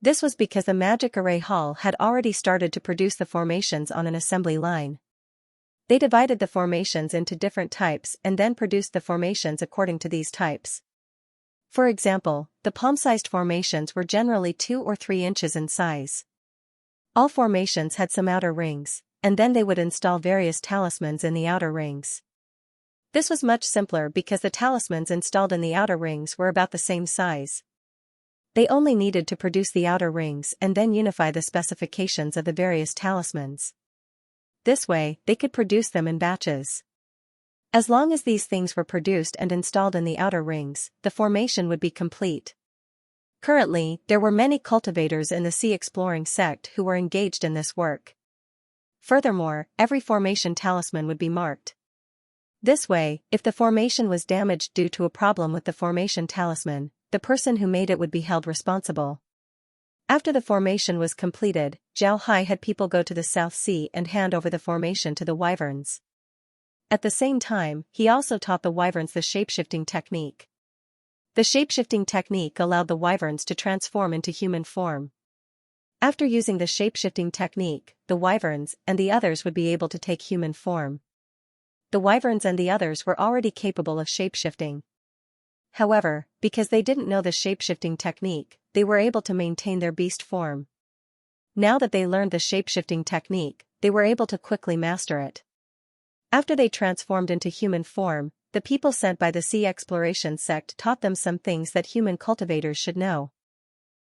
This was because the Magic Array Hall had already started to produce the formations on an assembly line. They divided the formations into different types and then produced the formations according to these types. For example, the palm-sized formations were generally 2 or 3 inches in size. All formations had some outer rings, and then they would install various talismans in the outer rings. This was much simpler because the talismans installed in the outer rings were about the same size. They only needed to produce the outer rings and then unify the specifications of the various talismans. This way, they could produce them in batches. As long as these things were produced and installed in the outer rings, the formation would be complete. Currently, there were many cultivators in the Sea Exploring sect who were engaged in this work. Furthermore, every formation talisman would be marked. This way, if the formation was damaged due to a problem with the formation talisman, the person who made it would be held responsible. After the formation was completed, Zhao Hai had people go to the South Sea and hand over the formation to the wyverns. At the same time, he also taught the wyverns the shapeshifting technique. The shapeshifting technique allowed the wyverns to transform into human form. After using the shapeshifting technique, the wyverns and the others would be able to take human form. The wyverns and the others were already capable of shapeshifting. However, because they didn't know the shapeshifting technique, they were able to maintain their beast form. Now that they learned the shapeshifting technique, they were able to quickly master it. After they transformed into human form, the people sent by the Sea Exploration sect taught them some things that human cultivators should know.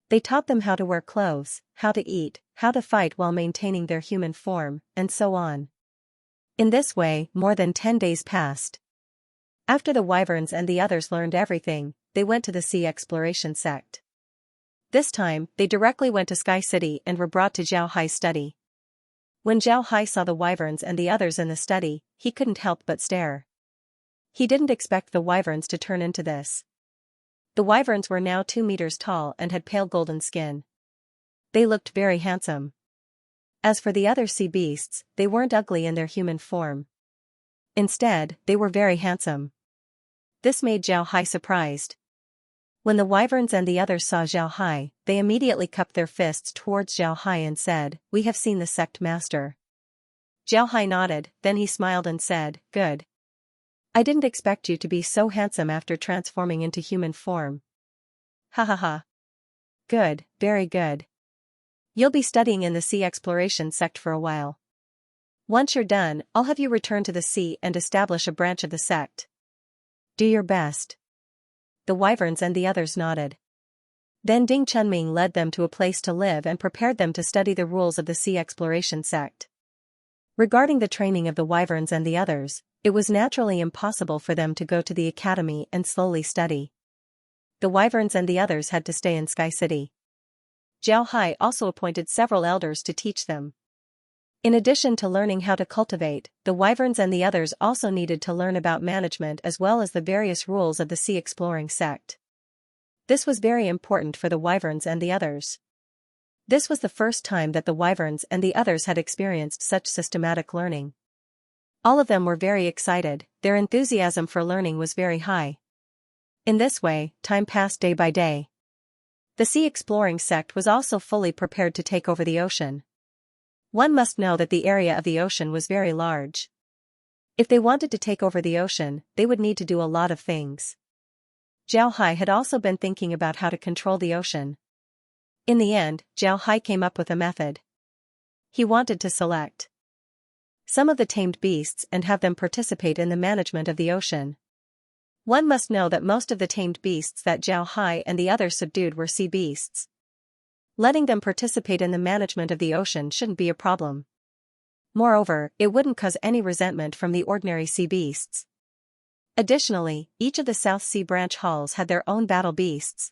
They taught them how to wear clothes, how to eat, how to fight while maintaining their human form, and so on. In this way, more than 10 days passed. After the wyverns and the others learned everything, they went to the Sea Exploration sect. This time, they directly went to Sky City and were brought to Zhao Hai's study. When Zhao Hai saw the wyverns and the others in the study, he couldn't help but stare. He didn't expect the wyverns to turn into this. The wyverns were now 2 meters tall and had pale golden skin. They looked very handsome. As for the other sea beasts, they weren't ugly in their human form. Instead, they were very handsome. This made Zhao Hai surprised. When the wyverns and the others saw Zhao Hai, they immediately cupped their fists towards Zhao Hai and said, "We have seen the sect master." Zhao Hai nodded, then he smiled and said, "Good. I didn't expect you to be so handsome after transforming into human form. Ha ha ha. Good, very good. You'll be studying in the Sea Exploration sect for a while. Once you're done, I'll have you return to the sea and establish a branch of the sect. Do your best." The wyverns and the others nodded. Then Ding Chunming led them to a place to live and prepared them to study the rules of the Sea Exploration sect. Regarding the training of the wyverns and the others, it was naturally impossible for them to go to the academy and slowly study. The wyverns and the others had to stay in Sky City. Zhao Hai also appointed several elders to teach them. In addition to learning how to cultivate, the wyverns and the others also needed to learn about management as well as the various rules of the sea exploring sect. This was very important for the wyverns and the others. This was the first time that the wyverns and the others had experienced such systematic learning. All of them were very excited, their enthusiasm for learning was very high. In this way, time passed day by day. The sea exploring sect was also fully prepared to take over the ocean. One must know that the area of the ocean was very large. If they wanted to take over the ocean, they would need to do a lot of things. Zhao Hai had also been thinking about how to control the ocean. In the end, Zhao Hai came up with a method. He wanted to select some of the tamed beasts and have them participate in the management of the ocean. One must know that most of the tamed beasts that Zhao Hai and the others subdued were sea beasts. Letting them participate in the management of the ocean shouldn't be a problem. Moreover, it wouldn't cause any resentment from the ordinary sea beasts. Additionally, each of the South Sea branch halls had their own battle beasts.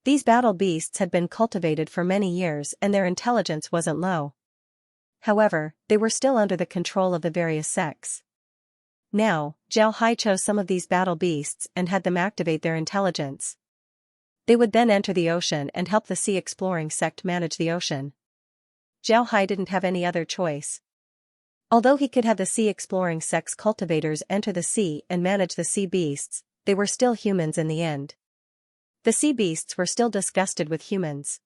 These battle beasts had been cultivated for many years and their intelligence wasn't low. However, they were still under the control of the various sects. Now, Zhao Hai chose some of these battle beasts and had them activate their intelligence. They would then enter the ocean and help the sea exploring sect manage the ocean. Zhao Hai didn't have any other choice. Although he could have the sea exploring sect's cultivators enter the sea and manage the sea beasts, they were still humans in the end. The sea beasts were still disgusted with humans.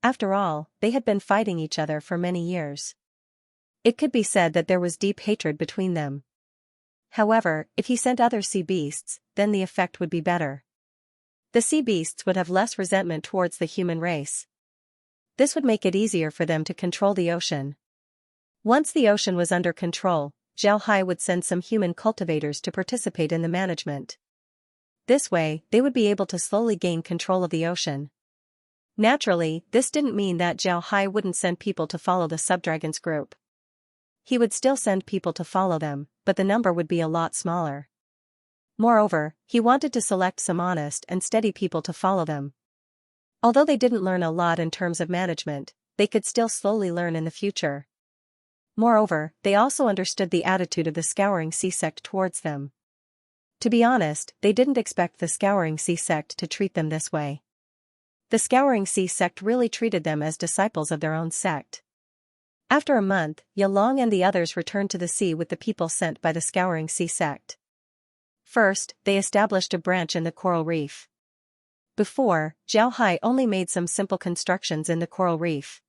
After all, they had been fighting each other for many years. It could be said that there was deep hatred between them. However, if he sent other sea beasts, then the effect would be better. The sea beasts would have less resentment towards the human race. This would make it easier for them to control the ocean. Once the ocean was under control, Zhao Hai would send some human cultivators to participate in the management. This way, they would be able to slowly gain control of the ocean. Naturally, this didn't mean that Zhao Hai wouldn't send people to follow the subdragons group. He would still send people to follow them, but the number would be a lot smaller. Moreover, he wanted to select some honest and steady people to follow them. Although they didn't learn a lot in terms of management, they could still slowly learn in the future. Moreover, they also understood the attitude of the Scouring Sea sect towards them. To be honest, they didn't expect the Scouring Sea sect to treat them this way. The Scouring Sea sect really treated them as disciples of their own sect. After a month, Yalong and the others returned to the sea with the people sent by the Scouring Sea sect. First, they established a branch in the coral reef. Before, Zhao Hai only made some simple constructions in the coral reef.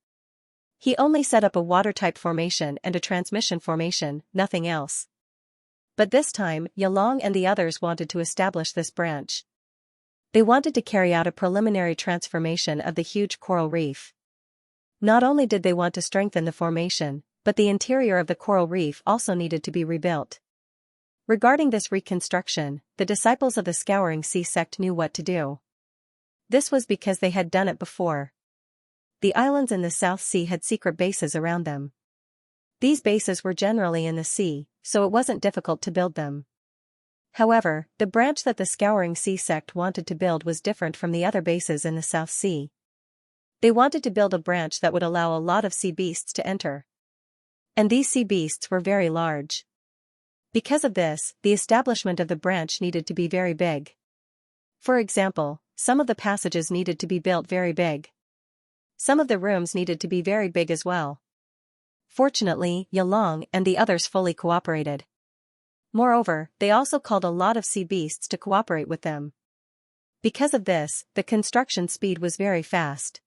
He only set up a watertight formation and a transmission formation, nothing else. But this time, Yalong and the others wanted to establish this branch. They wanted to carry out a preliminary transformation of the huge coral reef. Not only did they want to strengthen the formation, but the interior of the coral reef also needed to be rebuilt. Regarding this reconstruction, the disciples of the Scouring Sea sect knew what to do. This was because they had done it before. The islands in the South Sea had secret bases around them. These bases were generally in the sea, so it wasn't difficult to build them. However, the branch that the Scouring Sea sect wanted to build was different from the other bases in the South Sea. They wanted to build a branch that would allow a lot of sea beasts to enter. And these sea beasts were very large. Because of this, the establishment of the branch needed to be very big. For example, some of the passages needed to be built very big. Some of the rooms needed to be very big as well. Fortunately, Yalong and the others fully cooperated. Moreover, they also called a lot of sea beasts to cooperate with them. Because of this, the construction speed was very fast.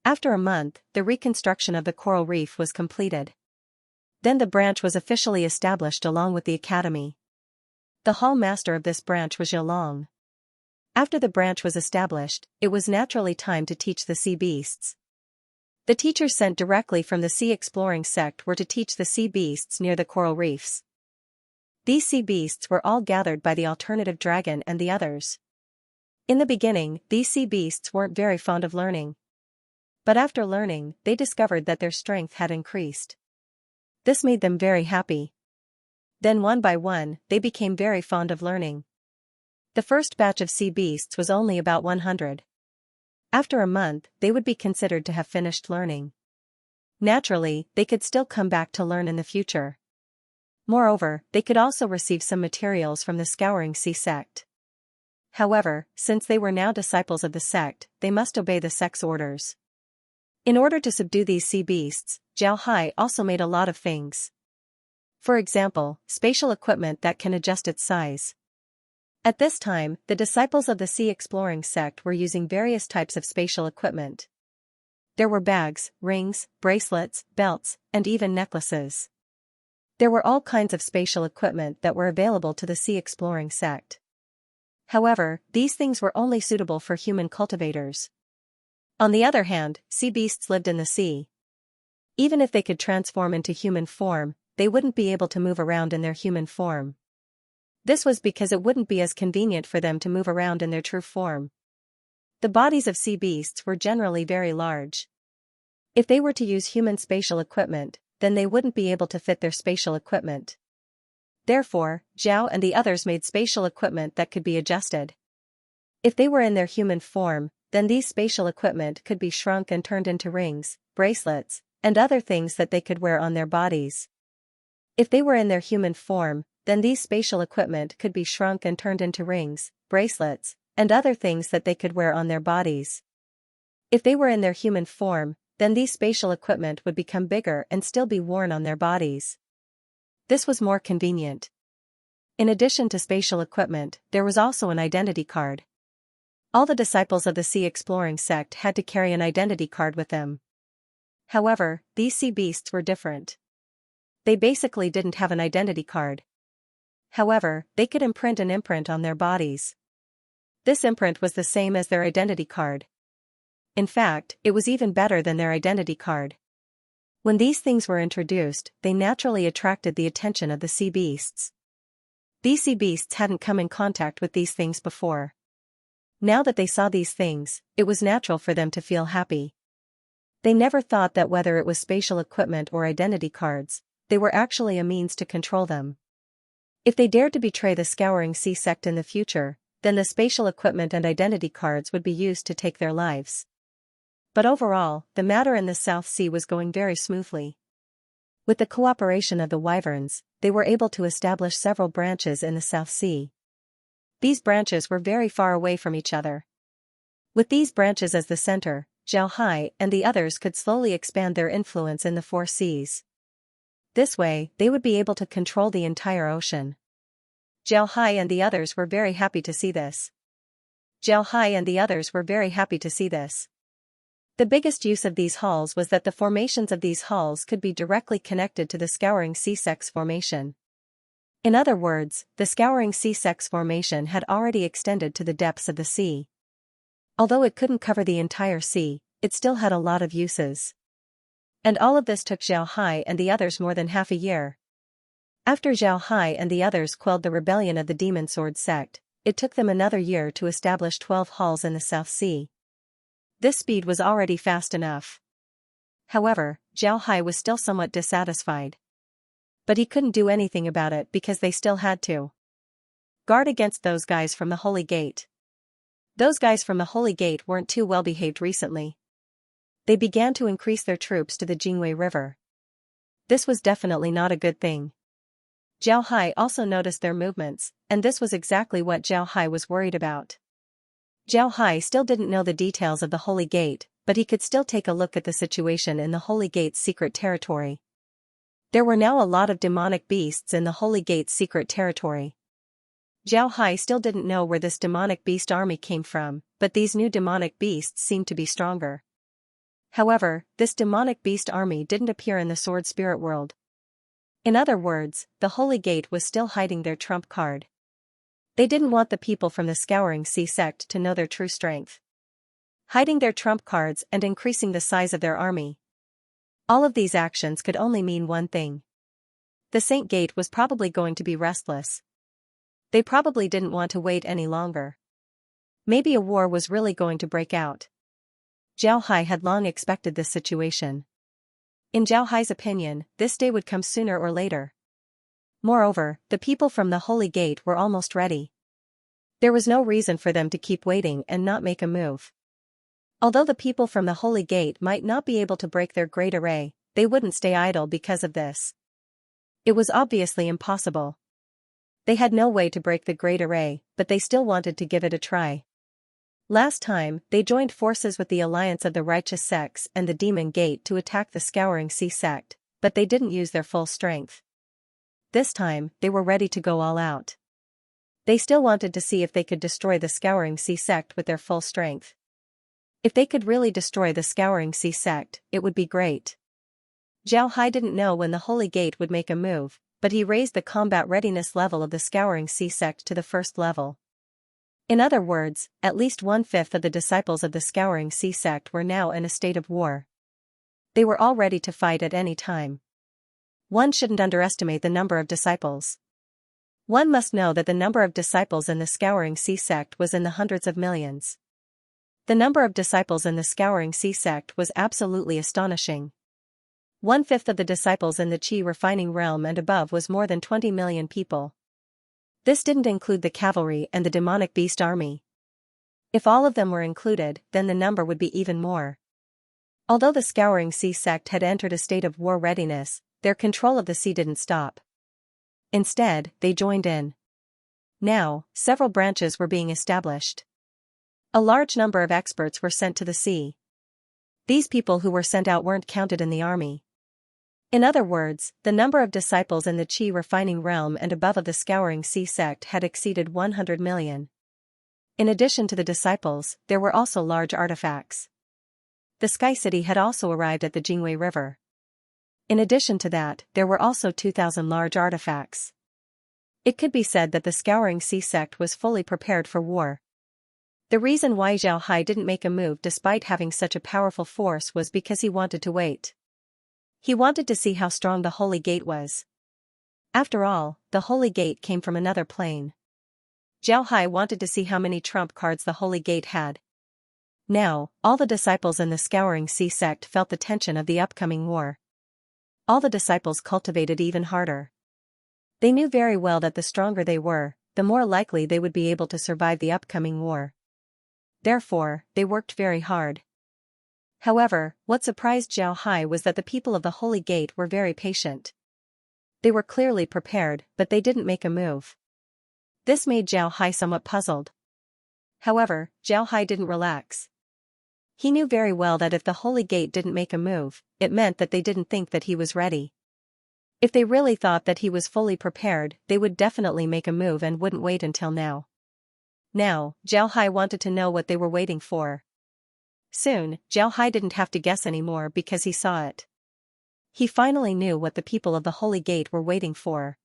After a month, the reconstruction of the coral reef was completed. Then the branch was officially established along with the academy. The hall master of this branch was Yalong. After the branch was established, it was naturally time to teach the sea beasts. The teachers sent directly from the Sea Exploring sect were to teach the sea beasts near the coral reefs. These sea beasts were all gathered by the alternative dragon and the others. In the beginning, these sea beasts weren't very fond of learning. But after learning, they discovered that their strength had increased. This made them very happy. Then one by one, they became very fond of learning. The first batch of sea beasts was only about 100. After a month, they would be considered to have finished learning. Naturally, they could still come back to learn in the future. Moreover, they could also receive some materials from the Scouring Sea sect. However, since they were now disciples of the sect, they must obey the sect's orders. In order to subdue these sea beasts, Zhao Hai also made a lot of things. For example, spatial equipment that can adjust its size. At this time, the disciples of the Sea Exploring sect were using various types of spatial equipment. There were bags, rings, bracelets, belts, and even necklaces. There were all kinds of spatial equipment that were available to the Sea Exploring sect. However, these things were only suitable for human cultivators. On the other hand, sea beasts lived in the sea. Even if they could transform into human form, they wouldn't be able to move around in their human form. This was because it wouldn't be as convenient for them to move around in their true form. The bodies of sea beasts were generally very large. If they were to use human spatial equipment, then they wouldn't be able to fit their spatial equipment. Therefore, Zhao and the others made spatial equipment that could be adjusted. If they were in their human form, then these spatial equipment could be shrunk and turned into rings, bracelets, and other things that they could wear on their bodies. If they were in their human form, then these spatial equipment could be shrunk and turned into rings, bracelets, and other things that they could wear on their bodies. If they were in their human form, then these spatial equipment would become bigger and still be worn on their bodies. This was more convenient. In addition to spatial equipment, there was also an identity card. All the disciples of the Sea Exploring sect had to carry an identity card with them. However, these sea beasts were different. They basically didn't have an identity card. However, they could imprint an imprint on their bodies. This imprint was the same as their identity card. In fact, it was even better than their identity card. When these things were introduced, they naturally attracted the attention of the sea beasts. These sea beasts hadn't come in contact with these things before. Now that they saw these things, it was natural for them to feel happy. They never thought that whether it was spatial equipment or identity cards, they were actually a means to control them. If they dared to betray the Scouring Sea sect in the future, then the spatial equipment and identity cards would be used to take their lives. But overall, the matter in the South Sea was going very smoothly. With the cooperation of the wyverns, they were able to establish several branches in the South Sea. These branches were very far away from each other. With these branches as the center, Xiaohai and the others could slowly expand their influence in the four seas. This way, they would be able to control the entire ocean. Xiaohai and the others were very happy to see this. The biggest use of these halls was that the formations of these halls could be directly connected to the Scouring Sea Sex formation. In other words, the Scouring Sea Sex formation had already extended to the depths of the sea. Although it couldn't cover the entire sea, it still had a lot of uses. And all of this took Xiaohai and the others more than half a year. After Xiaohai and the others quelled the rebellion of the Demon Sword sect, it took them another year to establish 12 halls in the South Sea. This speed was already fast enough. However, Xiaohai was still somewhat dissatisfied. But he couldn't do anything about it because they still had to guard against those guys from the Holy Gate. Those guys from the Holy Gate weren't too well behaved recently. They began to increase their troops to the Jingwei River. This was definitely not a good thing. Xiaohai also noticed their movements, and this was exactly what Xiaohai was worried about. Xiaohai still didn't know the details of the Holy Gate, but he could still take a look at the situation in the Holy Gate's secret territory. There were now a lot of demonic beasts in the Holy Gate's secret territory. Xiaohai still didn't know where this demonic beast army came from, but these new demonic beasts seemed to be stronger. However, this demonic beast army didn't appear in the sword spirit world. In other words, the Holy Gate was still hiding their trump card. They didn't want the people from the Scouring Sea sect to know their true strength. Hiding their trump cards and increasing the size of their army. All of these actions could only mean one thing. The Saint Gate was probably going to be restless. They probably didn't want to wait any longer. Maybe a war was really going to break out. Xiaohai had long expected this situation. In Xiaohai's opinion, this day would come sooner or later. Moreover, the people from the Holy Gate were almost ready. There was no reason for them to keep waiting and not make a move. Although the people from the Holy Gate might not be able to break their great array, they wouldn't stay idle because of this. It was obviously impossible. They had no way to break the great array, but they still wanted to give it a try. Last time, they joined forces with the Alliance of the Righteous Sects and the Demon Gate to attack the Scouring Sea sect, but they didn't use their full strength. This time, they were ready to go all out. They still wanted to see if they could destroy the Scouring Sea sect with their full strength. If they could really destroy the Scouring Sea sect, it would be great. Xiaohai didn't know when the Holy Gate would make a move, but he raised the combat readiness level of the Scouring Sea sect to the first level. In other words, at least 1/5 of the disciples of the Scouring Sea sect were now in a state of war. They were all ready to fight at any time. One shouldn't underestimate the number of disciples. One must know that the number of disciples in the Scouring Sea sect was in the hundreds of millions. The number of disciples in the Scouring Sea sect was absolutely astonishing. 1/5 of the disciples in the Qi refining realm and above was more than 20 million people. This didn't include the cavalry and the demonic beast army. If all of them were included, then the number would be even more. Although the Scouring Sea sect had entered a state of war readiness, their control of the sea didn't stop. Instead, they joined in. Now, several branches were being established. A large number of experts were sent to the sea. These people who were sent out weren't counted in the army. In other words, the number of disciples in the Qi refining realm and above of the Scouring Sea sect had exceeded 100 million. In addition to the disciples, there were also large artifacts. The Sky City had also arrived at the Jingwei River. In addition to that, there were also 2,000 large artifacts. It could be said that the Scouring Sea sect was fully prepared for war. The reason why Xiaohai didn't make a move despite having such a powerful force was because he wanted to wait. He wanted to see how strong the Holy Gate was. After all, the Holy Gate came from another plane. Xiaohai wanted to see how many trump cards the Holy Gate had. Now, all the disciples in the Scouring Sea sect felt the tension of the upcoming war. All the disciples cultivated even harder. They knew very well that the stronger they were, the more likely they would be able to survive the upcoming war. Therefore, they worked very hard. However, what surprised Xiaohai was that the people of the Holy Gate were very patient. They were clearly prepared, but they didn't make a move. This made Xiaohai somewhat puzzled. However, Zhao Hai didn't relax. He knew very well that if the Holy Gate didn't make a move, it meant that they didn't think that he was ready. If they really thought that he was fully prepared, they would definitely make a move and wouldn't wait until now. Now, Zhao Hai wanted to know what they were waiting for. Soon, Zhao Hai didn't have to guess anymore because he saw it. He finally knew what the people of the Holy Gate were waiting for.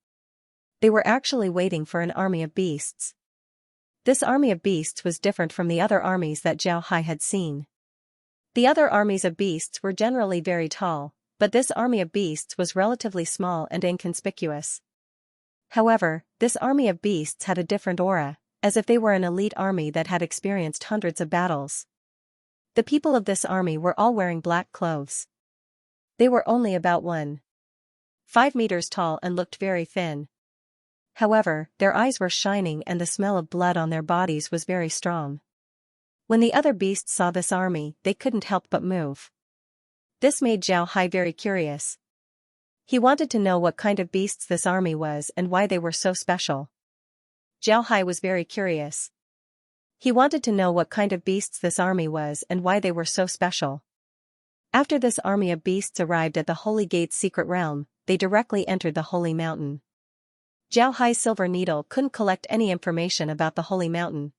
They were actually waiting for an army of beasts. This army of beasts was different from the other armies that Zhao Hai had seen. The other armies of beasts were generally very tall, but this army of beasts was relatively small and inconspicuous. However, this army of beasts had a different aura, as if they were an elite army that had experienced hundreds of battles. The people of this army were all wearing black clothes. They were only about 1.5 meters tall and looked very thin. However, their eyes were shining and the smell of blood on their bodies was very strong. When the other beasts saw this army, they couldn't help but move. This made Zhao Hai very curious. He wanted to know what kind of beasts this army was and why they were so special. Zhao Hai was very curious. He wanted to know what kind of beasts this army was and why they were so special. After this army of beasts arrived at the Holy Gate's secret realm, they directly entered the Holy Mountain. Zhao Hai's silver needle couldn't collect any information about the Holy Mountain.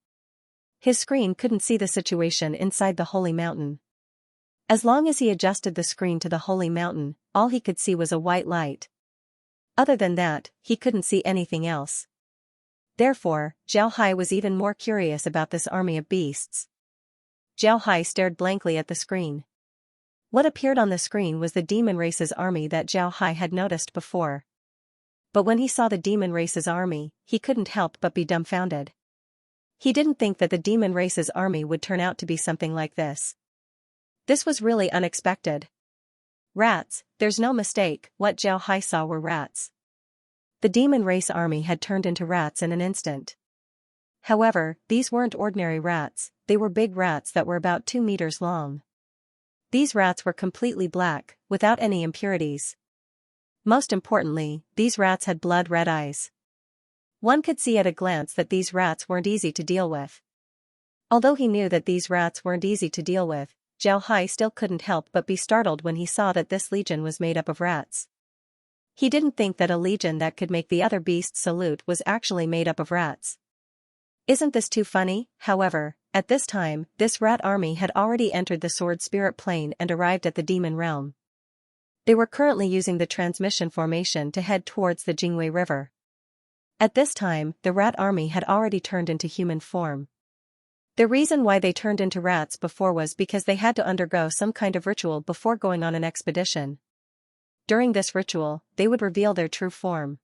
His screen couldn't see the situation inside the Holy Mountain. As long as he adjusted the screen to the Holy Mountain, all he could see was a white light. Other than that, he couldn't see anything else. Therefore, Zhao Hai was even more curious about this army of beasts. Zhao Hai stared blankly at the screen. What appeared on the screen was the demon race's army that Zhao Hai had noticed before. But when he saw the demon race's army, he couldn't help but be dumbfounded. He didn't think that the demon race's army would turn out to be something like this. This was really unexpected. Rats, there's no mistake, what Zhao Hai saw were rats. The demon race army had turned into rats in an instant. However, these weren't ordinary rats, they were big rats that were about 2 meters long. These rats were completely black, without any impurities. Most importantly, these rats had blood-red eyes. One could see at a glance that these rats weren't easy to deal with. Although he knew that these rats weren't easy to deal with, Zhao Hai still couldn't help but be startled when he saw that this legion was made up of rats. He didn't think that a legion that could make the other beasts salute was actually made up of rats. Isn't this too funny? However, at this time, this rat army had already entered the sword spirit plane and arrived at the demon realm. They were currently using the transmission formation to head towards the Jingwei River. At this time, the rat army had already turned into human form. The reason why they turned into rats before was because they had to undergo some kind of ritual before going on an expedition. During this ritual, they would reveal their true form.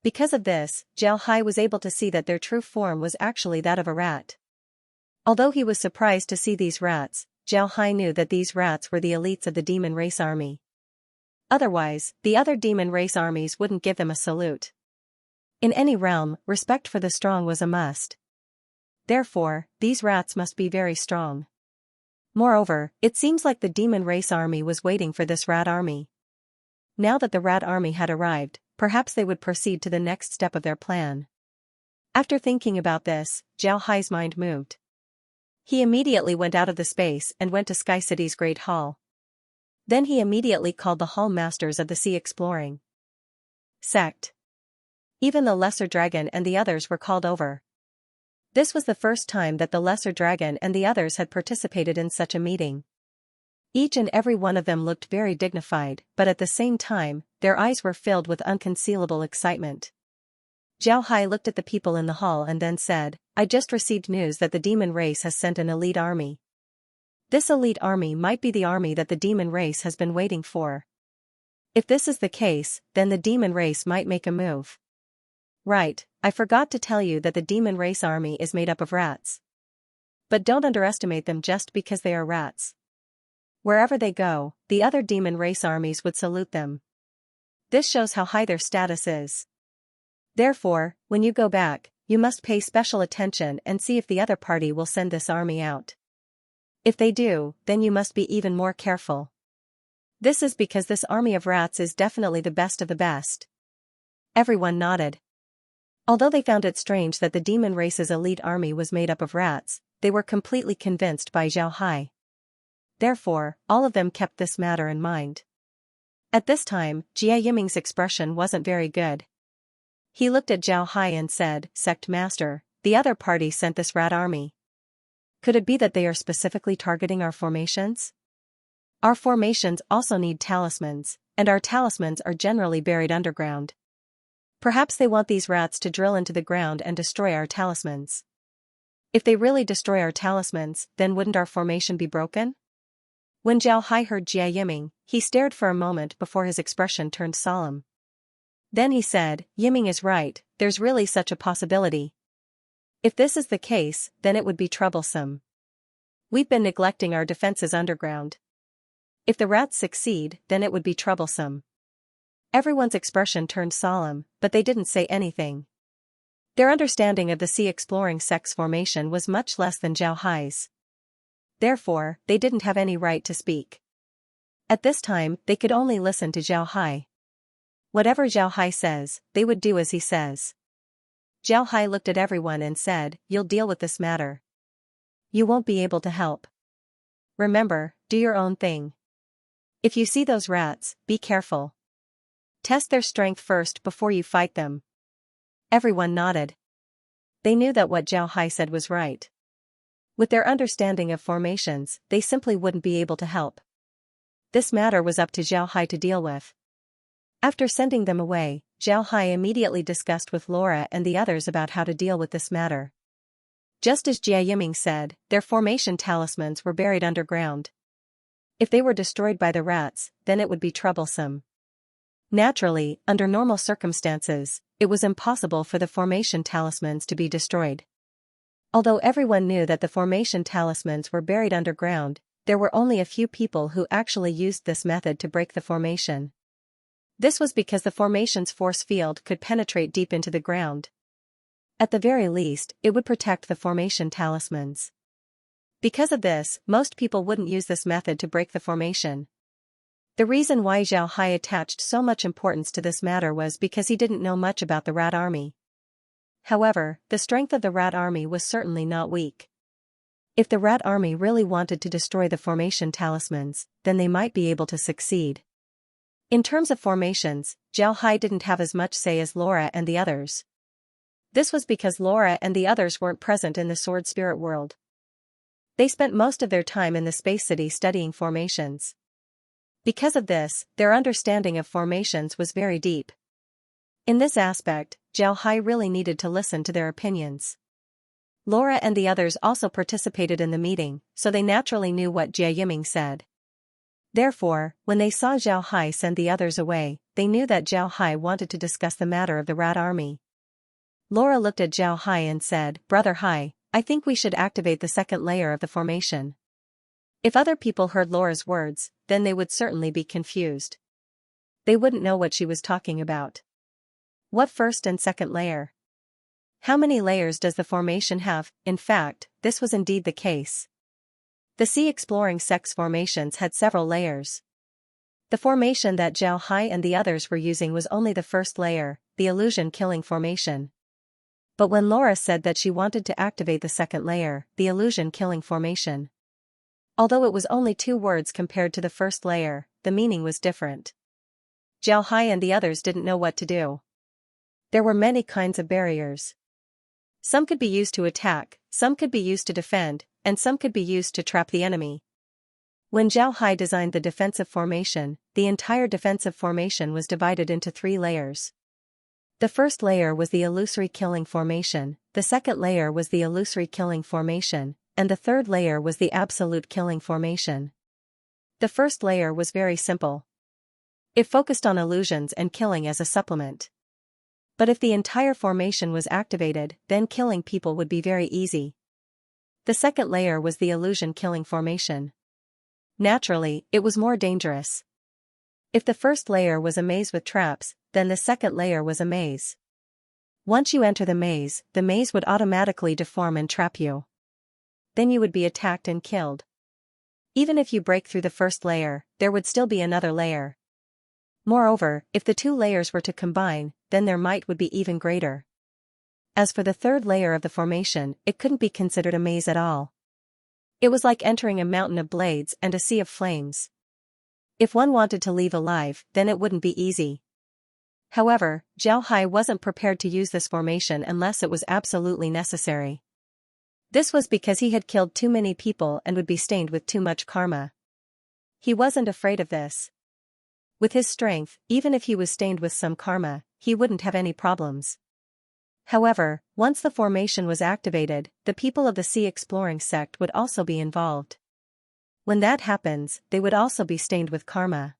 Because of this, Zhao Hai was able to see that their true form was actually that of a rat. Although he was surprised to see these rats, Zhao Hai knew that these rats were the elites of the demon race army. Otherwise, the other demon race armies wouldn't give them a salute. In any realm, respect for the strong was a must. Therefore, these rats must be very strong. Moreover, it seems like the demon race army was waiting for this rat army. Now that the rat army had arrived, perhaps they would proceed to the next step of their plan. After thinking about this, Zhao Hai's mind moved. He immediately went out of the space and went to Sky City's Great Hall. Then he immediately called the Hall Masters of the Sea Exploring Sect. Even the Lesser Dragon and the others were called over. This was the first time that the Lesser Dragon and the others had participated in such a meeting. Each and every one of them looked very dignified, but at the same time, their eyes were filled with unconcealable excitement. Zhao Hai looked at the people in the hall and then said, "I just received news that the demon race has sent an elite army. This elite army might be the army that the demon race has been waiting for. If this is the case, then the demon race might make a move. Right, I forgot to tell you that the demon race army is made up of rats. But don't underestimate them just because they are rats. Wherever they go, the other demon race armies would salute them. This shows how high their status is. Therefore, when you go back, you must pay special attention and see if the other party will send this army out. If they do, then you must be even more careful. This is because this army of rats is definitely the best of the best." Everyone nodded. Although they found it strange that the demon race's elite army was made up of rats, they were completely convinced by Zhao Hai. Therefore, all of them kept this matter in mind. At this time, Jia Yiming's expression wasn't very good. He looked at Zhao Hai and said, "Sect Master, the other party sent this rat army. Could it be that they are specifically targeting our formations? Our formations also need talismans, and our talismans are generally buried underground. Perhaps they want these rats to drill into the ground and destroy our talismans. If they really destroy our talismans, then wouldn't our formation be broken?" When Zhao Hai heard Jia Yiming, he stared for a moment before his expression turned solemn. Then he said, "Yiming is right, there's really such a possibility. If this is the case, then it would be troublesome. We've been neglecting our defenses underground. If the rats succeed, then it would be troublesome." Everyone's expression turned solemn, but they didn't say anything. Their understanding of the sea exploring sect's formation was much less than Zhao Hai's. Therefore, they didn't have any right to speak. At this time, they could only listen to Zhao Hai. Whatever Zhao Hai says, they would do as he says. Zhao Hai looked at everyone and said, "You'll deal with this matter. You won't be able to help. Remember, do your own thing. If you see those rats, be careful. Test their strength first before you fight them." Everyone nodded. They knew that what Zhao Hai said was right. With their understanding of formations, they simply wouldn't be able to help. This matter was up to Zhao Hai to deal with. After sending them away, Zhao Hai immediately discussed with Laura and the others about how to deal with this matter. Just as Jia Yiming said, their formation talismans were buried underground. If they were destroyed by the rats, then it would be troublesome. Naturally, under normal circumstances, it was impossible for the formation talismans to be destroyed. Although everyone knew that the formation talismans were buried underground, there were only a few people who actually used this method to break the formation. This was because the formation's force field could penetrate deep into the ground. At the very least, it would protect the formation talismans. Because of this, most people wouldn't use this method to break the formation. The reason why Zhao Hai attached so much importance to this matter was because he didn't know much about the rat army. However, the strength of the rat army was certainly not weak. If the rat army really wanted to destroy the formation talismans, then they might be able to succeed. In terms of formations, Zhao Hai didn't have as much say as Laura and the others. This was because Laura and the others weren't present in the sword spirit world. They spent most of their time in the space city studying formations. Because of this, their understanding of formations was very deep. In this aspect, Zhao Hai really needed to listen to their opinions. Laura and the others also participated in the meeting, so they naturally knew what Jia Yiming said. Therefore, when they saw Zhao Hai send the others away, they knew that Zhao Hai wanted to discuss the matter of the rat army. Laura looked at Zhao Hai and said, "Brother Hai, I think we should activate the second layer of the formation." If other people heard Laura's words, then they would certainly be confused. They wouldn't know what she was talking about. What first and second layer? How many layers does the formation have? In fact, this was indeed the case. The sea exploring sect's formations had several layers. The formation that Zhao Hai and the others were using was only the first layer, the illusion-killing formation. But when Laura said that she wanted to activate the second layer, the illusion-killing formation, although it was only 2 words compared to the first layer, the meaning was different. Zhao Hai and the others didn't know what to do. There were many kinds of barriers. Some could be used to attack, some could be used to defend, and some could be used to trap the enemy. When Zhao Hai designed the defensive formation, the entire defensive formation was divided into 3 layers. The first layer was the illusory killing formation, the second layer was the illusory killing formation, and the third layer was the absolute killing formation. The first layer was very simple. It focused on illusions and killing as a supplement. But if the entire formation was activated, then killing people would be very easy. The second layer was the illusion-killing formation. Naturally, it was more dangerous. If the first layer was a maze with traps, then the second layer was a maze. Once you enter the maze would automatically deform and trap you. Then you would be attacked and killed. Even if you break through the first layer, there would still be another layer. Moreover, if the 2 layers were to combine, then their might would be even greater. As for the third layer of the formation, it couldn't be considered a maze at all. It was like entering a mountain of blades and a sea of flames. If one wanted to leave alive, then it wouldn't be easy. However, Zhao Hai wasn't prepared to use this formation unless it was absolutely necessary. This was because he had killed too many people and would be stained with too much karma. He wasn't afraid of this. With his strength, even if he was stained with some karma, he wouldn't have any problems. However, once the formation was activated, the people of the Sea Exploring sect would also be involved. When that happens, they would also be stained with karma.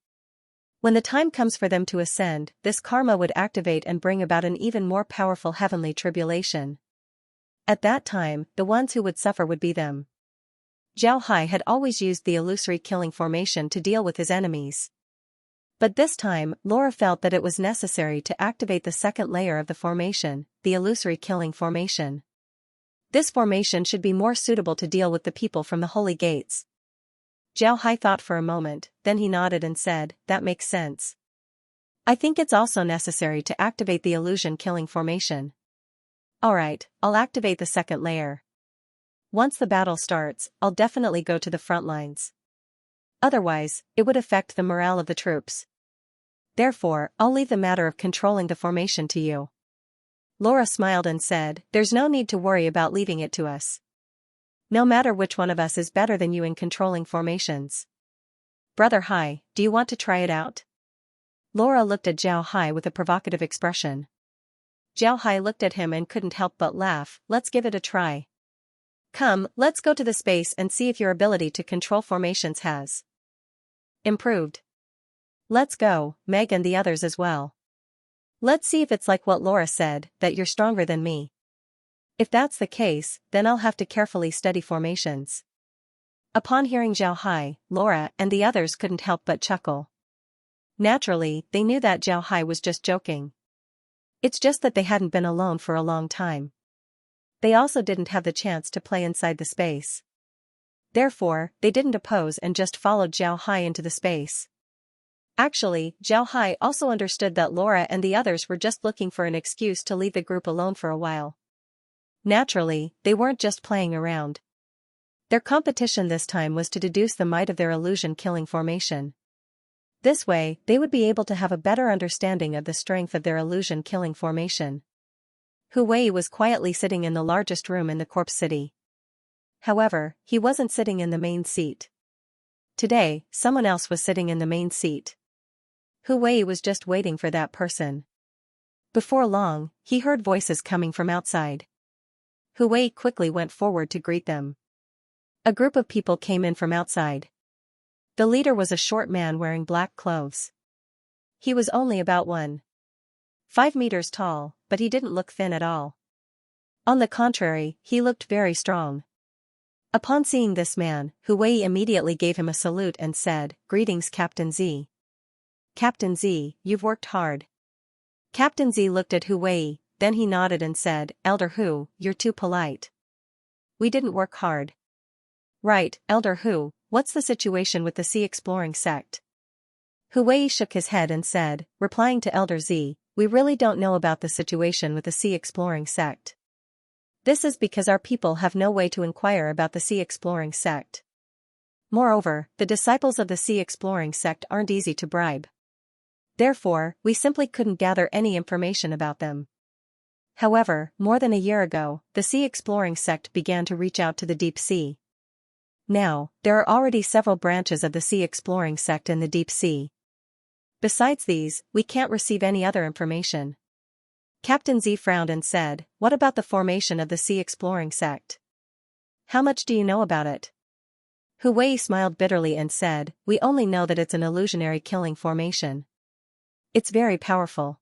When the time comes for them to ascend, this karma would activate and bring about an even more powerful heavenly tribulation. At that time, the ones who would suffer would be them. Zhao Hai had always used the illusory killing formation to deal with his enemies. But this time, Laura felt that it was necessary to activate the second layer of the formation, the illusory killing formation. This formation should be more suitable to deal with the people from the holy gates. Zhao Hai thought for a moment, then he nodded and said, "That makes sense. I think it's also necessary to activate the illusion killing formation. Alright, I'll activate the second layer. Once the battle starts, I'll definitely go to the front lines. Otherwise, it would affect the morale of the troops. Therefore, I'll leave the matter of controlling the formation to you." Laura smiled and said, "There's no need to worry about leaving it to us. No matter which one of us is better than you in controlling formations. Brother Hai, do you want to try it out?" Laura looked at Zhao Hai with a provocative expression. Zhao Hai looked at him and couldn't help but laugh. "Let's give it a try. Come, let's go to the space and see if your ability to control formations has improved. Let's go, Meg and the others as well. Let's see if it's like what Laura said, that you're stronger than me. If that's the case, then I'll have to carefully study formations." Upon hearing Zhao Hai, Laura and the others couldn't help but chuckle. Naturally, they knew that Zhao Hai was just joking. It's just that they hadn't been alone for a long time. They also didn't have the chance to play inside the space. Therefore, they didn't oppose and just followed Zhao Hai into the space. Actually, Zhao Hai also understood that Laura and the others were just looking for an excuse to leave the group alone for a while. Naturally, they weren't just playing around. Their competition this time was to deduce the might of their illusion-killing formation. This way, they would be able to have a better understanding of the strength of their illusion-killing formation. Hu Wei was quietly sitting in the largest room in the corpse city. However, he wasn't sitting in the main seat. Today, someone else was sitting in the main seat. Hu Wei was just waiting for that person. Before long, he heard voices coming from outside. Hu Wei quickly went forward to greet them. A group of people came in from outside. The leader was a short man wearing black clothes. He was only about 1.5 meters tall, but he didn't look thin at all. On the contrary, he looked very strong. Upon seeing this man, Hu Wei immediately gave him a salute and said, "Greetings, Captain Z. Captain Z, you've worked hard." Captain Z looked at Hu Wei, then he nodded and said, "Elder Hu, you're too polite. We didn't work hard." "Right, Elder Hu, what's the situation with the Sea Exploring sect?" Hu Wei shook his head and said, replying to Elder Z, "We really don't know about the situation with the Sea Exploring sect. This is because our people have no way to inquire about the Sea Exploring sect. Moreover, the disciples of the Sea Exploring sect aren't easy to bribe. Therefore, we simply couldn't gather any information about them. However, more than a year ago, the Sea Exploring sect began to reach out to the deep sea. Now, there are already several branches of the Sea Exploring sect in the deep sea. Besides these, we can't receive any other information." Captain Z frowned and said, "What about the formation of the Sea Exploring sect? How much do you know about it?" Hu Wei smiled bitterly and said, "We only know that it's an illusionary killing formation. It's very powerful.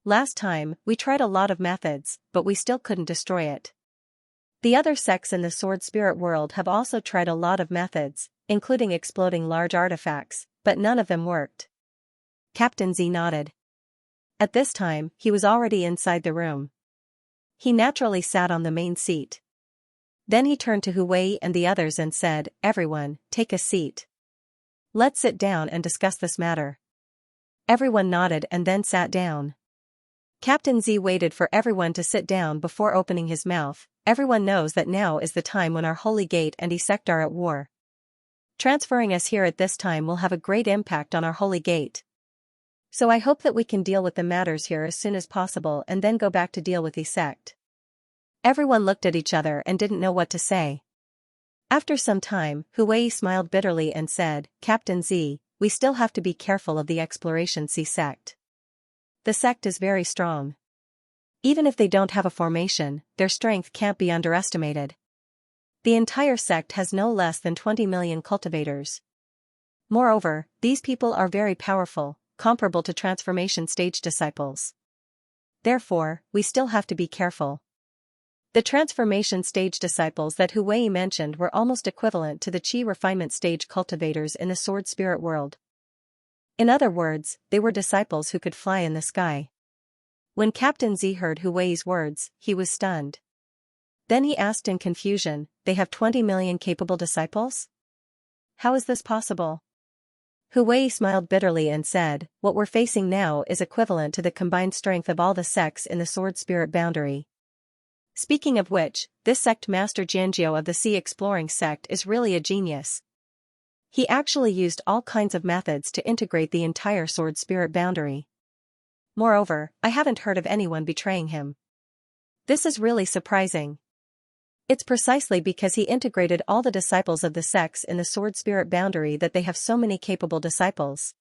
Last time, we tried a lot of methods, but we still couldn't destroy it. The other sects in the Sword Spirit world have also tried a lot of methods, including exploding large artifacts, but none of them worked." Captain Z nodded. At this time, he was already inside the room. He naturally sat on the main seat. Then he turned to Hu Wei and the others and said, "Everyone, take a seat. Let's sit down and discuss this matter." Everyone nodded and then sat down. Captain Z waited for everyone to sit down before opening his mouth. Everyone knows that now is the time when our holy gate and sect are at war. Transferring us here at this time will have a great impact on our holy gate. So I hope that we can deal with the matters here as soon as possible and then go back to deal with sect. Everyone looked at each other and didn't know what to say. After some time, Huey smiled bitterly and said, Captain Z, we still have to be careful of the Exploration C sect. The sect is very strong. Even if they don't have a formation, their strength can't be underestimated. The entire sect has no less than 20 million cultivators. Moreover, these people are very powerful, comparable to transformation stage disciples. Therefore, we still have to be careful. The transformation stage disciples that Huey mentioned were almost equivalent to the Qi refinement stage cultivators in the sword spirit world. In other words, they were disciples who could fly in the sky. When Captain Z heard Huey's words, he was stunned. Then he asked in confusion, they have 20 million capable disciples? How is this possible? Huey smiled bitterly and said, what we're facing now is equivalent to the combined strength of all the sects in the sword spirit boundary. Speaking of which, this sect master Xianxia of the Sea Exploring sect is really a genius. He actually used all kinds of methods to integrate the entire sword spirit boundary. Moreover, I haven't heard of anyone betraying him. This is really surprising. It's precisely because he integrated all the disciples of the sects in the sword spirit boundary that they have so many capable disciples.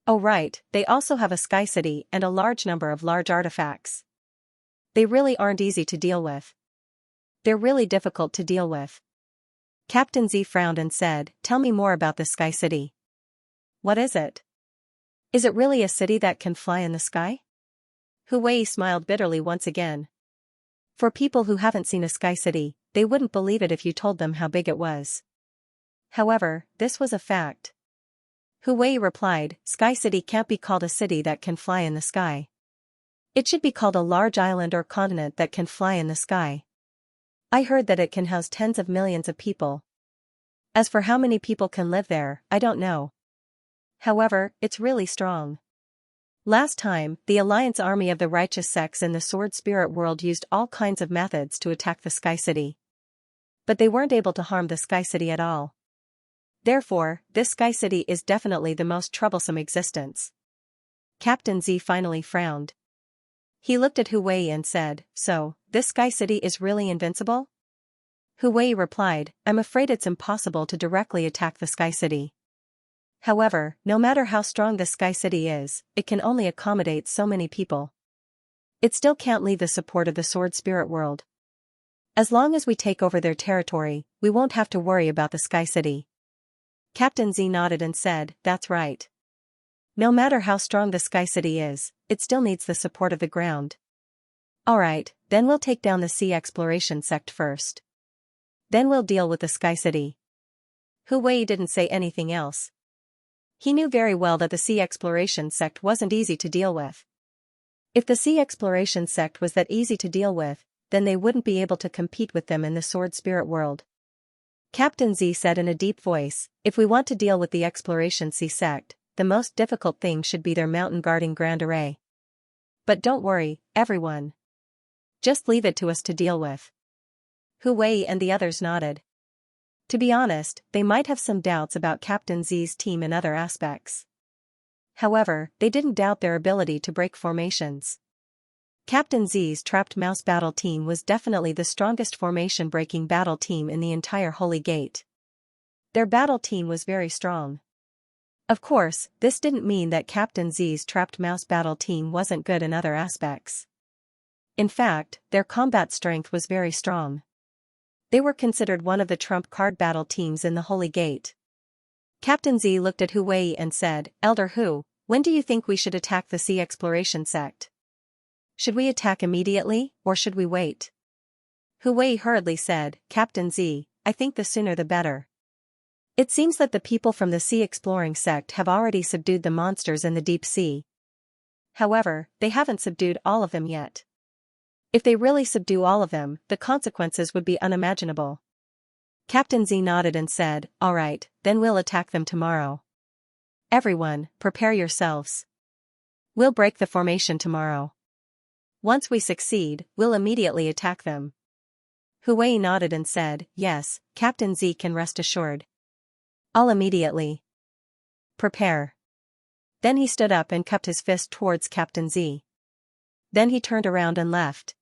Oh right, they also have a sky city and a large number of large artifacts. They really aren't easy to deal with. They're really difficult to deal with. Captain Z frowned and said, tell me more about the sky city. What is it? Is it really a city that can fly in the sky? Huey smiled bitterly once again. For people who haven't seen a sky city, they wouldn't believe it if you told them how big it was. However, this was a fact. Huey replied, Sky City can't be called a city that can fly in the sky. It should be called a large island or continent that can fly in the sky. I heard that it can house tens of millions of people. As for how many people can live there, I don't know. However, it's really strong. Last time, the Alliance army of the righteous sects in the sword spirit world used all kinds of methods to attack the Sky City. But they weren't able to harm the Sky City at all. Therefore, this Sky City is definitely the most troublesome existence. Captain Z finally frowned. He looked at Huey and said, so, this Sky City is really invincible? Huey replied, I'm afraid it's impossible to directly attack the Sky City. However, no matter how strong the Sky City is, it can only accommodate so many people. It still can't leave the support of the sword spirit world. As long as we take over their territory, we won't have to worry about the Sky City. Captain Z nodded and said, that's right. No matter how strong the Sky City is, it still needs the support of the ground. Alright, then we'll take down the Sea Exploration sect first. Then we'll deal with the Sky City. Huey didn't say anything else. He knew very well that the Sea Exploration sect wasn't easy to deal with. If the Sea Exploration sect was that easy to deal with, then they wouldn't be able to compete with them in the sword spirit world. Captain Z said in a deep voice, if we want to deal with the Exploration Sea sect, the most difficult thing should be their mountain guarding grand array. But don't worry, everyone. Just leave it to us to deal with. Huey and the others nodded. To be honest, they might have some doubts about Captain Z's team in other aspects. However, they didn't doubt their ability to break formations. Captain Z's trapped mouse battle team was definitely the strongest formation-breaking battle team in the entire Holy Gate. Their battle team was very strong. Of course, this didn't mean that Captain Z's trapped mouse battle team wasn't good in other aspects. In fact, their combat strength was very strong. They were considered one of the trump card battle teams in the Holy Gate. Captain Z looked at Huey and said, Elder Hu, when do you think we should attack the Sea Exploration sect? Should we attack immediately, or should we wait? Huey hurriedly said, Captain Z, I think the sooner the better. It seems that the people from the Sea Exploring sect have already subdued the monsters in the deep sea. However, they haven't subdued all of them yet. If they really subdue all of them, the consequences would be unimaginable. Captain Z nodded and said, alright, then we'll attack them tomorrow. Everyone, prepare yourselves. We'll break the formation tomorrow. Once we succeed, we'll immediately attack them. Huey nodded and said, yes, Captain Z can rest assured. I'll immediately prepare. Then he stood up and cupped his fist towards Captain Z. Then he turned around and left.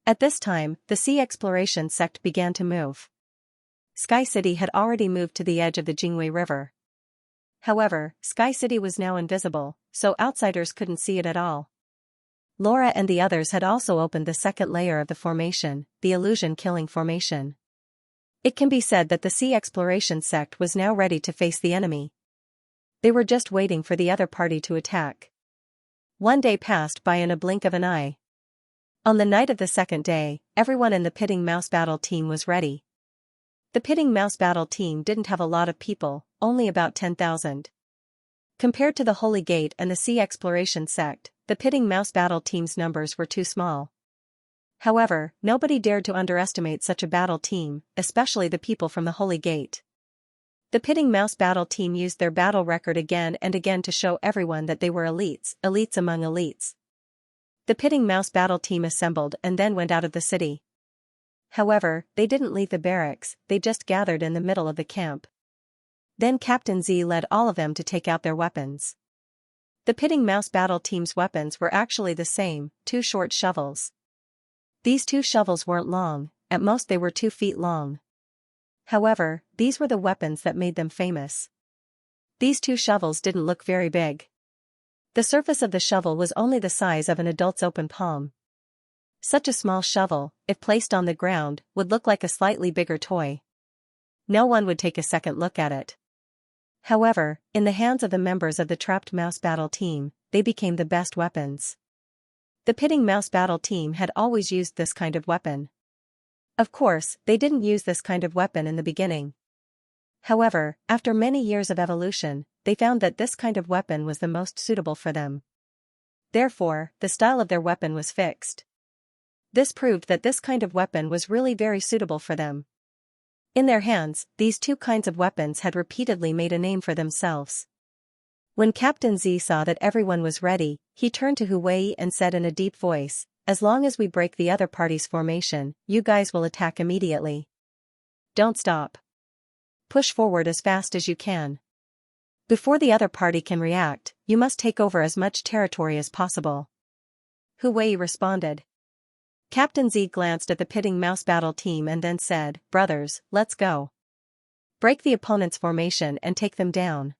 At this time, the Sea Exploration sect began to move. Sky City had already moved to the edge of the Jingwei River. However, Sky City was now invisible, so outsiders couldn't see it at all. Laura and the others had also opened the second layer of the formation, the illusion-killing formation. It can be said that the Sea Exploration sect was now ready to face the enemy. They were just waiting for the other party to attack. One day passed by in a blink of an eye. On the night of the second day, everyone in the Pitting Mouse Battle team was ready. The Pitting Mouse Battle team didn't have a lot of people, only about 10,000. Compared to the Holy Gate and the Sea Exploration sect, the Pitting Mouse Battle team's numbers were too small. However, nobody dared to underestimate such a battle team, especially the people from the Holy Gate. The Pitting Mouse Battle team used their battle record again and again to show everyone that they were elites among elites. The Pitting Mouse Battle team assembled and then went out of the city. However, they didn't leave the barracks, they just gathered in the middle of the camp. Then Captain Z led all of them to take out their weapons. The Pitting Mouse Battle team's weapons were actually the same, 2 short shovels. These 2 shovels weren't long, at most they were 2 feet long. However, these were the weapons that made them famous. These 2 shovels didn't look very big. The surface of the shovel was only the size of an adult's open palm. Such a small shovel, if placed on the ground, would look like a slightly bigger toy. No one would take a second look at it. However, in the hands of the members of the Trapped Mouse Battle team, they became the best weapons. The Pitting Mouse Battle team had always used this kind of weapon. Of course, they didn't use this kind of weapon in the beginning. However, after many years of evolution, they found that this kind of weapon was the most suitable for them. Therefore, the style of their weapon was fixed. This proved that this kind of weapon was really very suitable for them. In their hands, these 2 kinds of weapons had repeatedly made a name for themselves. When Captain Z saw that everyone was ready, he turned to Huey and said in a deep voice, as long as we break the other party's formation, you guys will attack immediately. Don't stop. Push forward as fast as you can. Before the other party can react, you must take over as much territory as possible. Huey responded. Captain Z glanced at the Pitting Mouse Battle team and then said, brothers, let's go. Break the opponent's formation and take them down.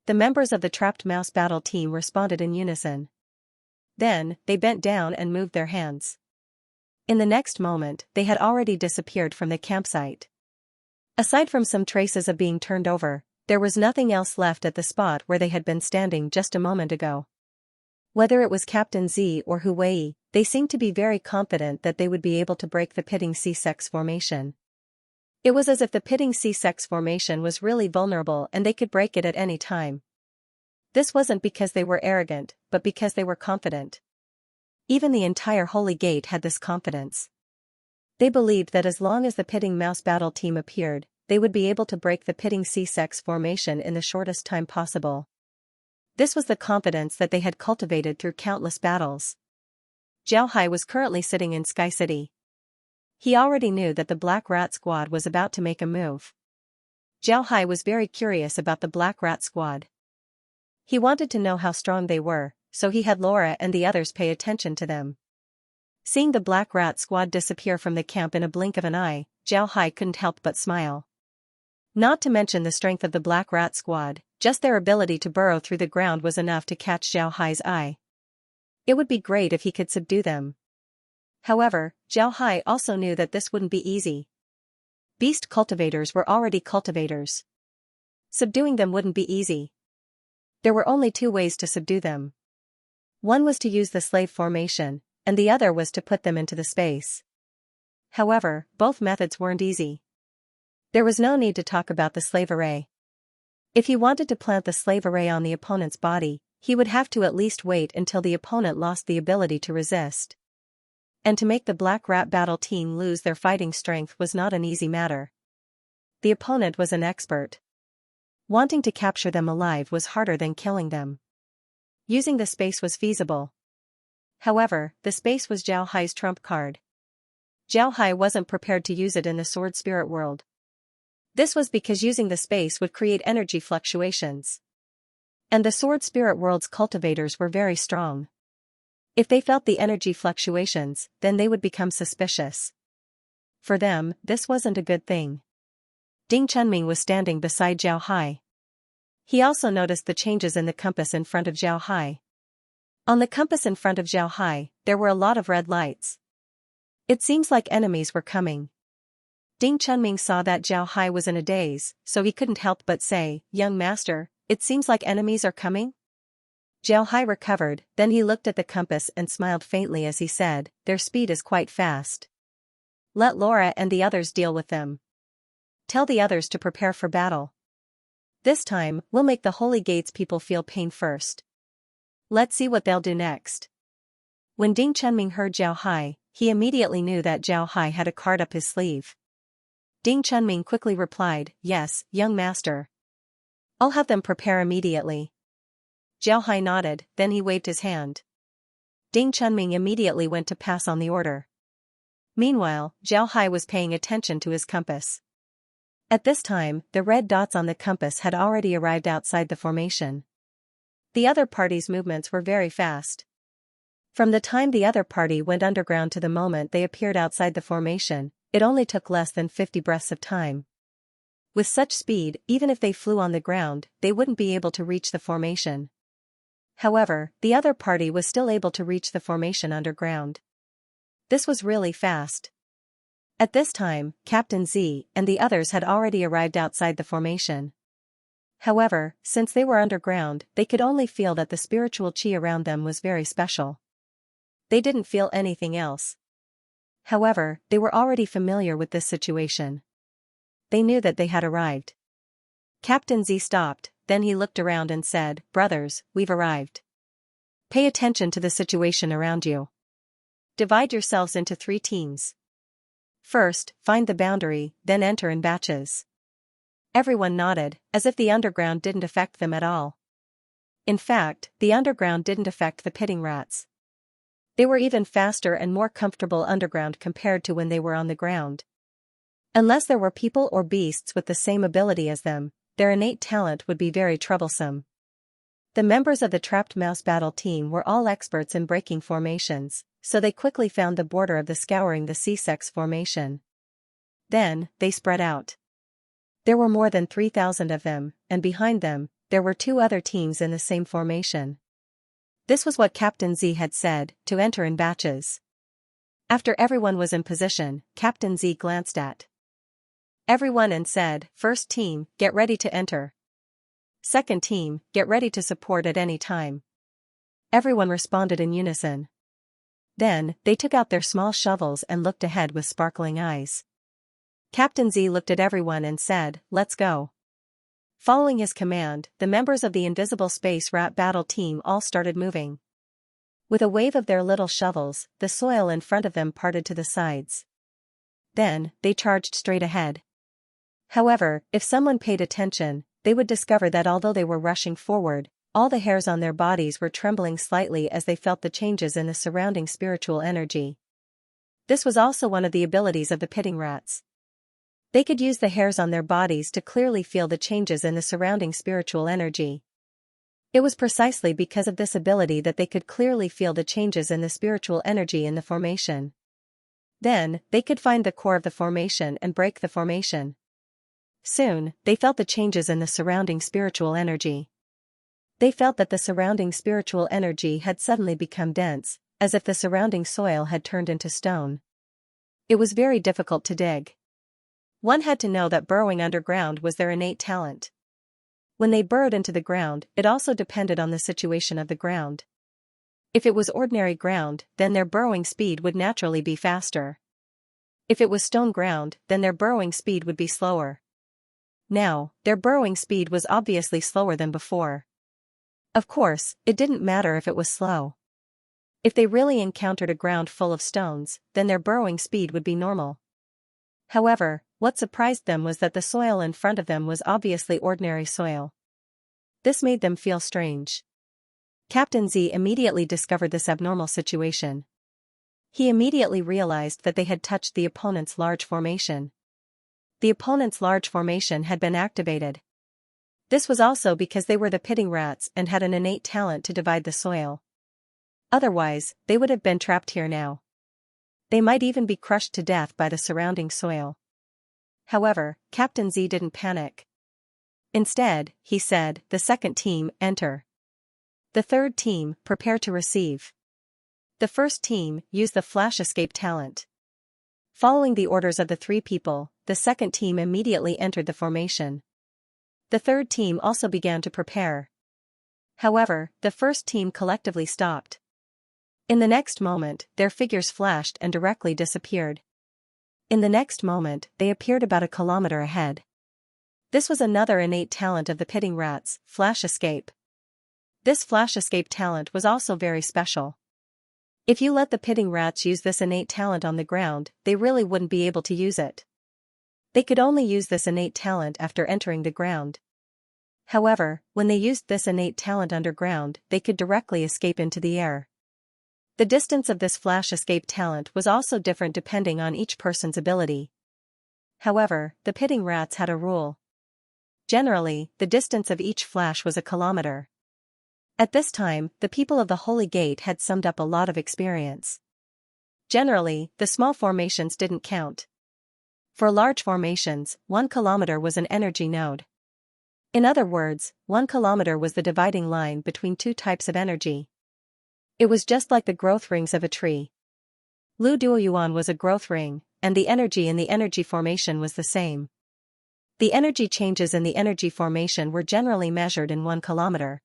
The members of the Trapped Mouse Battle team responded in unison. Then, they bent down and moved their hands. In the next moment, they had already disappeared from the campsite. Aside from some traces of being turned over, there was nothing else left at the spot where they had been standing just a moment ago. Whether it was Captain Z or Huey, they seemed to be very confident that they would be able to break the Pitting C-Sex formation. It was as if the Pitting C-Sex formation was really vulnerable and they could break it at any time. This wasn't because they were arrogant, but because they were confident. Even the entire Holy Gate had this confidence. They believed that as long as the Pitting Mouse Battle team appeared, they would be able to break the Pitting C-Sex formation in the shortest time possible. This was the confidence that they had cultivated through countless battles. Xianxia was currently sitting in Sky City. He already knew that the Black Rat Squad was about to make a move. Xianxia was very curious about the Black Rat Squad. He wanted to know how strong they were, so he had Laura and the others pay attention to them. Seeing the Black Rat Squad disappear from the camp in a blink of an eye, Xianxia couldn't help but smile. Not to mention the strength of the Black Rat Squad, just their ability to burrow through the ground was enough to catch Xianxia's eye. It would be great if he could subdue them. However, Xianxia also knew that this wouldn't be easy. Beast cultivators were already cultivators. Subduing them wouldn't be easy. There were only 2 ways to subdue them. One was to use the slave formation, and the other was to put them into the space. However, both methods weren't easy. There was no need to talk about the slave array. If he wanted to plant the slave array on the opponent's body, he would have to at least wait until the opponent lost the ability to resist. And to make the Black Rat Battle team lose their fighting strength was not an easy matter. The opponent was an expert. Wanting to capture them alive was harder than killing them. Using the space was feasible. However, the space was Zhao Hai's trump card. Zhao Hai wasn't prepared to use it in the sword spirit world. This was because using the space would create energy fluctuations. And the sword spirit world's cultivators were very strong. If they felt the energy fluctuations, then they would become suspicious. For them, this wasn't a good thing. Ding Chunming was standing beside Zhao Hai. He also noticed the changes in the compass in front of Zhao Hai. On the compass in front of Zhao Hai, there were a lot of red lights. It seems like enemies were coming. Ding Chunming saw that Zhao Hai was in a daze, so he couldn't help but say, "Young master, it seems like enemies are coming?" Zhao Hai recovered, then he looked at the compass and smiled faintly as he said, "Their speed is quite fast. Let Laura and the others deal with them. Tell the others to prepare for battle. This time, we'll make the Holy Gates people feel pain first. Let's see what they'll do next." When Ding Chunming heard Zhao Hai, he immediately knew that Zhao Hai had a card up his sleeve. Ding Chunming quickly replied, "Yes, young master. I'll have them prepare immediately." Zhao Hai nodded, then he waved his hand. Ding Chunming immediately went to pass on the order. Meanwhile, Zhao Hai was paying attention to his compass. At this time, the red dots on the compass had already arrived outside the formation. The other party's movements were very fast. From the time the other party went underground to the moment they appeared outside the formation, it only took less than 50 breaths of time. With such speed, even if they flew on the ground, they wouldn't be able to reach the formation. However, the other party was still able to reach the formation underground. This was really fast. At this time, Captain Z and the others had already arrived outside the formation. However, since they were underground, they could only feel that the spiritual chi around them was very special. They didn't feel anything else. However, they were already familiar with this situation. They knew that they had arrived. Captain Z stopped, then he looked around and said, "Brothers, we've arrived. Pay attention to the situation around you. Divide yourselves into 3 teams. First, find the boundary, then enter in batches." Everyone nodded, as if the underground didn't affect them at all. In fact, the underground didn't affect the pitting rats. They were even faster and more comfortable underground compared to when they were on the ground. Unless there were people or beasts with the same ability as them, their innate talent would be very troublesome. The members of the trapped mouse battle team were all experts in breaking formations, so they quickly found the border of the scouring the C-sex formation. Then, they spread out. There were more than 3,000 of them, and behind them, there were 2 other teams in the same formation. This was what Captain Z had said, to enter in batches. After everyone was in position, Captain Z glanced at everyone and said, "First team, get ready to enter. Second team, get ready to support at any time." Everyone responded in unison. Then, they took out their small shovels and looked ahead with sparkling eyes. Captain Z looked at everyone and said, "Let's go." Following his command, the members of the invisible space rat battle team all started moving. With a wave of their little shovels, the soil in front of them parted to the sides. Then, they charged straight ahead. However, if someone paid attention, they would discover that although they were rushing forward, all the hairs on their bodies were trembling slightly as they felt the changes in the surrounding spiritual energy. This was also one of the abilities of the pitting rats. They could use the hairs on their bodies to clearly feel the changes in the surrounding spiritual energy. It was precisely because of this ability that they could clearly feel the changes in the spiritual energy in the formation. Then, they could find the core of the formation and break the formation. Soon, they felt the changes in the surrounding spiritual energy. They felt that the surrounding spiritual energy had suddenly become dense, as if the surrounding soil had turned into stone. It was very difficult to dig. One had to know that burrowing underground was their innate talent. When they burrowed into the ground, it also depended on the situation of the ground. If it was ordinary ground, then their burrowing speed would naturally be faster. If it was stone ground, then their burrowing speed would be slower. Now, their burrowing speed was obviously slower than before. Of course, it didn't matter if it was slow. If they really encountered a ground full of stones, then their burrowing speed would be normal. However, what surprised them was that the soil in front of them was obviously ordinary soil. This made them feel strange. Captain Z immediately discovered this abnormal situation. He immediately realized that they had touched the opponent's large formation. The opponent's large formation had been activated. This was also because they were the pitting rats and had an innate talent to divide the soil. Otherwise, they would have been trapped here now. They might even be crushed to death by the surrounding soil. However, Captain Z didn't panic. Instead, he said, "The second team, enter. The third team, prepare to receive." The first team, use the flash escape talent. Following the orders of the three people, the second team immediately entered the formation. The third team also began to prepare. However, the first team collectively stopped. In the next moment, their figures flashed and directly disappeared. In the next moment, they appeared about a kilometer ahead. This was another innate talent of the pitting rats, flash escape. This flash escape talent was also very special. If you let the pitting rats use this innate talent on the ground, they really wouldn't be able to use it. They could only use this innate talent after entering the ground. However, when they used this innate talent underground, they could directly escape into the air. The distance of this flash escape talent was also different depending on each person's ability. However, the pitting rats had a rule. Generally, the distance of each flash was a kilometer. At this time, the people of the Holy Gate had summed up a lot of experience. Generally, the small formations didn't count. For large formations, 1 kilometer was an energy node. In other words, 1 kilometer was the dividing line between two types of energy. It was just like the growth rings of a tree. Lu Duoyuan was a growth ring, and the energy in the energy formation was the same. The energy changes in the energy formation were generally measured in 1 kilometer.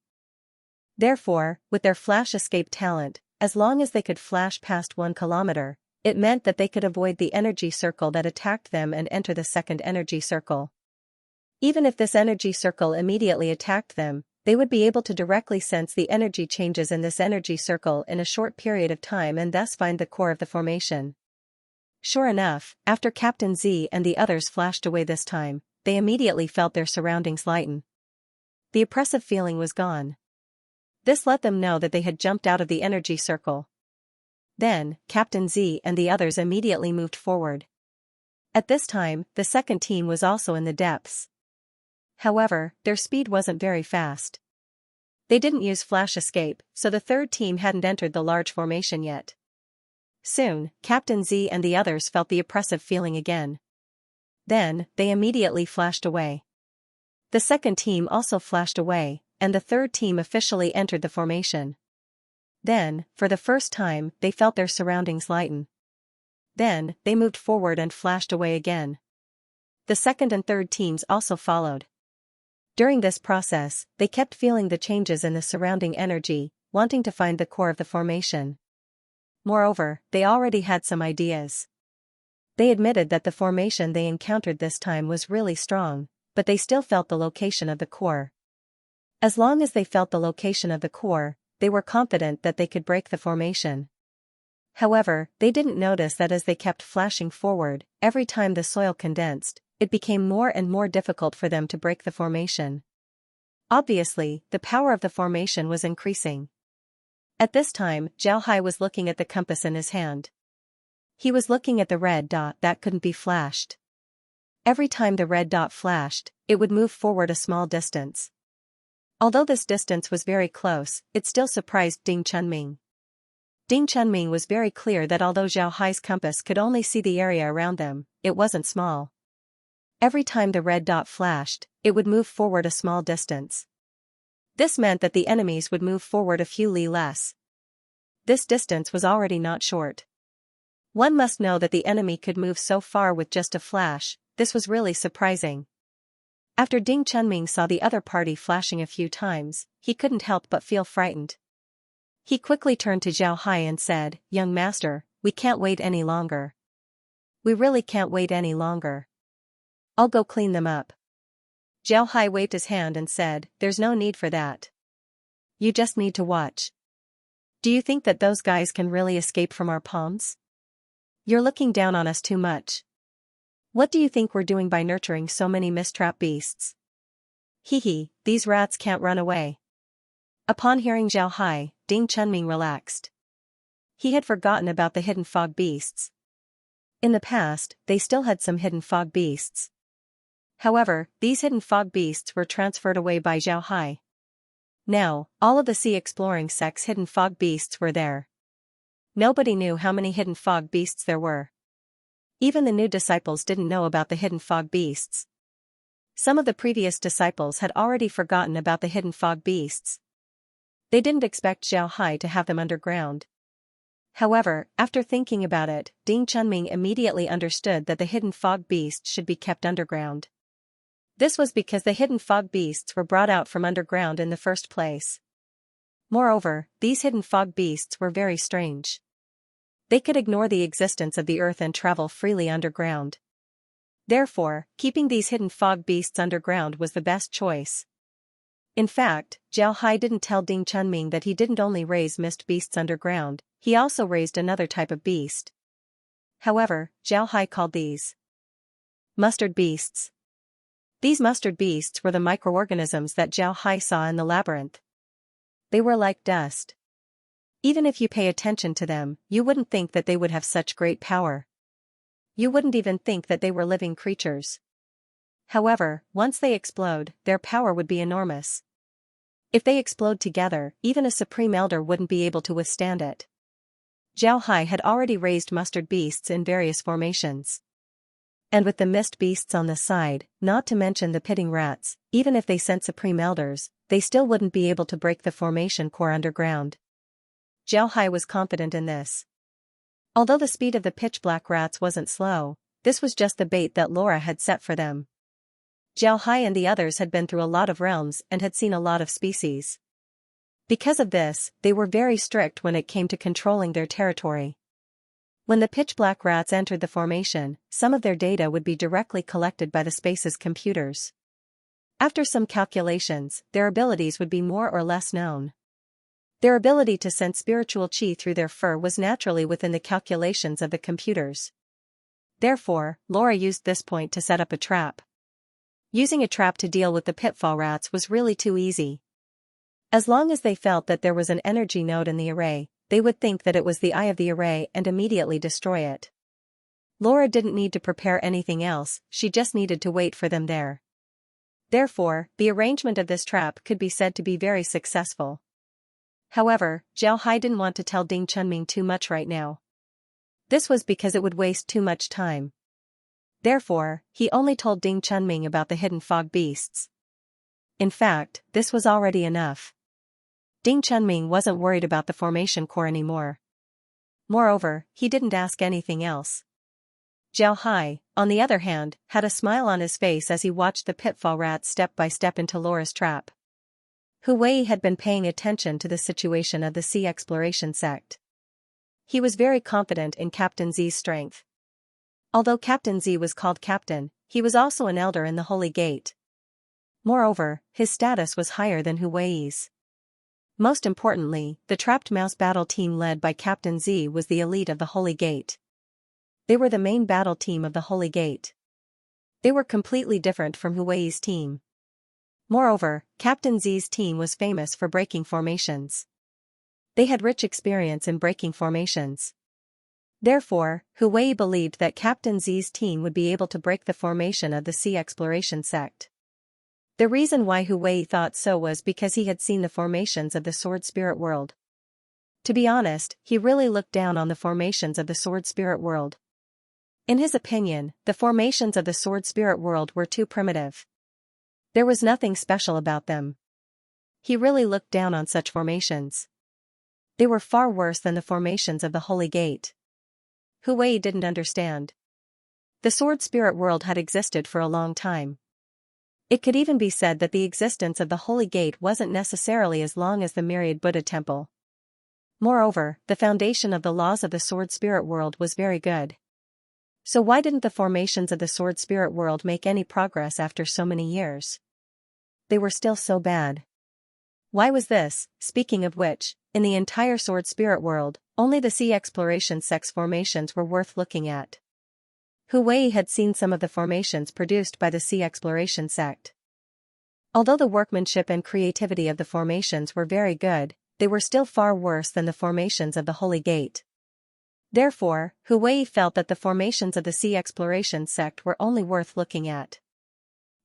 Therefore, with their flash escape talent, as long as they could flash past 1 kilometer, it meant that they could avoid the energy circle that attacked them and enter the second energy circle. Even if this energy circle immediately attacked them, they would be able to directly sense the energy changes in this energy circle in a short period of time and thus find the core of the formation. Sure enough, after Captain Z and the others flashed away this time, they immediately felt their surroundings lighten. The oppressive feeling was gone. This let them know that they had jumped out of the energy circle. Then, Captain Z and the others immediately moved forward. At this time, the second team was also in the depths. However, their speed wasn't very fast. They didn't use flash escape, so the third team hadn't entered the large formation yet. Soon, Captain Z and the others felt the oppressive feeling again. Then, they immediately flashed away. The second team also flashed away, and the third team officially entered the formation. Then, for the first time, they felt their surroundings lighten. Then, they moved forward and flashed away again. The second and third teams also followed. During this process, they kept feeling the changes in the surrounding energy, wanting to find the core of the formation. Moreover, they already had some ideas. They admitted that the formation they encountered this time was really strong, but they still felt the location of the core. As long as they felt the location of the core, they were confident that they could break the formation. However, they didn't notice that as they kept flashing forward, every time the soil condensed, it became more and more difficult for them to break the formation. Obviously, the power of the formation was increasing. At this time, Zhao Hai was looking at the compass in his hand. He was looking at the red dot that couldn't be flashed. Every time the red dot flashed, it would move forward a small distance. Although this distance was very close, it still surprised Ding Chunming. Ding Chunming was very clear that although Zhao Hai's compass could only see the area around them, it wasn't small. Every time the red dot flashed, it would move forward a small distance. This meant that the enemies would move forward a few li less. This distance was already not short. One must know that the enemy could move so far with just a flash. This was really surprising. After Ding Chunming saw the other party flashing a few times, he couldn't help but feel frightened. He quickly turned to Zhao Hai and said, "Young master, we can't wait any longer. We really can't wait any longer. I'll go clean them up." Zhao Hai waved his hand and said, "There's no need for that. You just need to watch. Do you think that those guys can really escape from our palms? You're looking down on us too much. What do you think we're doing by nurturing so many mistrap beasts? Hee hee, these rats can't run away. Upon hearing Zhao Hai, Ding Chunming relaxed. He had forgotten about the hidden fog beasts. In the past, they still had some hidden fog beasts. However, these hidden fog beasts were transferred away by Zhao Hai. Now, all of the sea exploring sect's hidden fog beasts were there. Nobody knew how many hidden fog beasts there were. Even the new disciples didn't know about the hidden fog beasts. Some of the previous disciples had already forgotten about the hidden fog beasts. They didn't expect Zhao Hai to have them underground. However, after thinking about it, Ding Chunming immediately understood that the hidden fog beasts should be kept underground. This was because the hidden fog beasts were brought out from underground in the first place. Moreover, these hidden fog beasts were very strange. They could ignore the existence of the earth and travel freely underground. Therefore, keeping these hidden fog beasts underground was the best choice. In fact, Zhao Hai didn't tell Ding Chunming that he didn't only raise mist beasts underground, he also raised another type of beast. However, Zhao Hai called these mustard beasts. These mustard beasts were the microorganisms that Zhao Hai saw in the labyrinth. They were like dust. Even if you pay attention to them, you wouldn't think that they would have such great power. You wouldn't even think that they were living creatures. However, once they explode, their power would be enormous. If they explode together, even a supreme elder wouldn't be able to withstand it. Zhao Hai had already raised mustard beasts in various formations. And with the mist beasts on the side, not to mention the pitting rats, even if they sent supreme elders, they still wouldn't be able to break the formation core underground. Zhao Hai was confident in this. Although the speed of the pitch-black rats wasn't slow, this was just the bait that Laura had set for them. Zhao Hai and the others had been through a lot of realms and had seen a lot of species. Because of this, they were very strict when it came to controlling their territory. When the pitch-black rats entered the formation, some of their data would be directly collected by the space's computers. After some calculations, their abilities would be more or less known. Their ability to send spiritual chi through their fur was naturally within the calculations of the computers. Therefore, Laura used this point to set up a trap. Using a trap to deal with the pitfall rats was really too easy. As long as they felt that there was an energy node in the array, they would think that it was the eye of the array and immediately destroy it. Laura didn't need to prepare anything else, she just needed to wait for them there. Therefore, the arrangement of this trap could be said to be very successful. However, Zhao Hai didn't want to tell Ding Chunming too much right now. This was because it would waste too much time. Therefore, he only told Ding Chunming about the hidden fog beasts. In fact, this was already enough. Ding Chunming wasn't worried about the formation core anymore. Moreover, he didn't ask anything else. Zhao Hai, on the other hand, had a smile on his face as he watched the pitfall rats step by step into Laura's trap. Hu Wei had been paying attention to the situation of the sea exploration sect. He was very confident in Captain Z's strength. Although Captain Z was called Captain, he was also an elder in the Holy Gate. Moreover, his status was higher than Hu Wei's. Most importantly, the trapped mouse battle team led by Captain Z was the elite of the Holy Gate. They were the main battle team of the Holy Gate. They were completely different from Hu Wei's team. Moreover, Captain Z's team was famous for breaking formations. They had rich experience in breaking formations. Therefore, Hu Wei believed that Captain Z's team would be able to break the formation of the sea exploration sect. The reason why Hu Wei thought so was because he had seen the formations of the Sword Spirit World. To be honest, he really looked down on the formations of the Sword Spirit World. In his opinion, the formations of the Sword Spirit World were too primitive. There was nothing special about them. He really looked down on such formations. They were far worse than the formations of the Holy Gate. Hu Wei didn't understand. The Sword Spirit World had existed for a long time. It could even be said that the existence of the Holy Gate wasn't necessarily as long as the Myriad Buddha Temple. Moreover, the foundation of the laws of the Sword Spirit World was very good. So why didn't the formations of the Sword Spirit World make any progress after so many years? They were still so bad. Why was this? Speaking of which, in the entire Sword Spirit World, only the Sea Exploration Sect's formations were worth looking at. Hu Wei had seen some of the formations produced by the Sea Exploration Sect. Although the workmanship and creativity of the formations were very good, they were still far worse than the formations of the Holy Gate. Therefore, Hu Wei felt that the formations of the Sea Exploration sect were only worth looking at.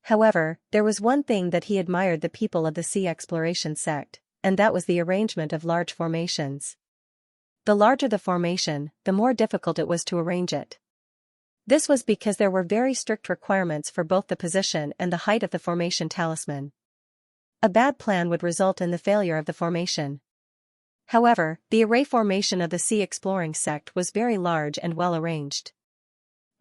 However, there was one thing that he admired the people of the Sea Exploration sect, and that was the arrangement of large formations. The larger the formation, the more difficult it was to arrange it. This was because there were very strict requirements for both the position and the height of the formation talisman. A bad plan would result in the failure of the formation. However, the array formation of the Sea Exploring sect was very large and well arranged.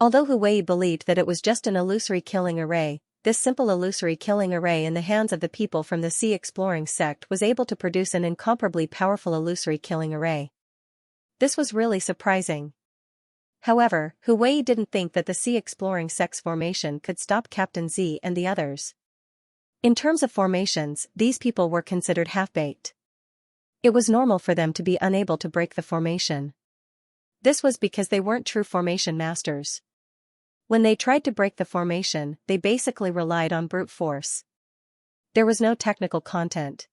Although Hu Wei believed that it was just an illusory killing array, this simple illusory killing array in the hands of the people from the Sea Exploring sect was able to produce an incomparably powerful illusory killing array. This was really surprising. However, Hu Wei didn't think that the Sea Exploring sect's formation could stop Captain Z and the others. In terms of formations, these people were considered half-baked. It was normal for them to be unable to break the formation. This was because they weren't true formation masters. When they tried to break the formation, they basically relied on brute force. There was no technical content.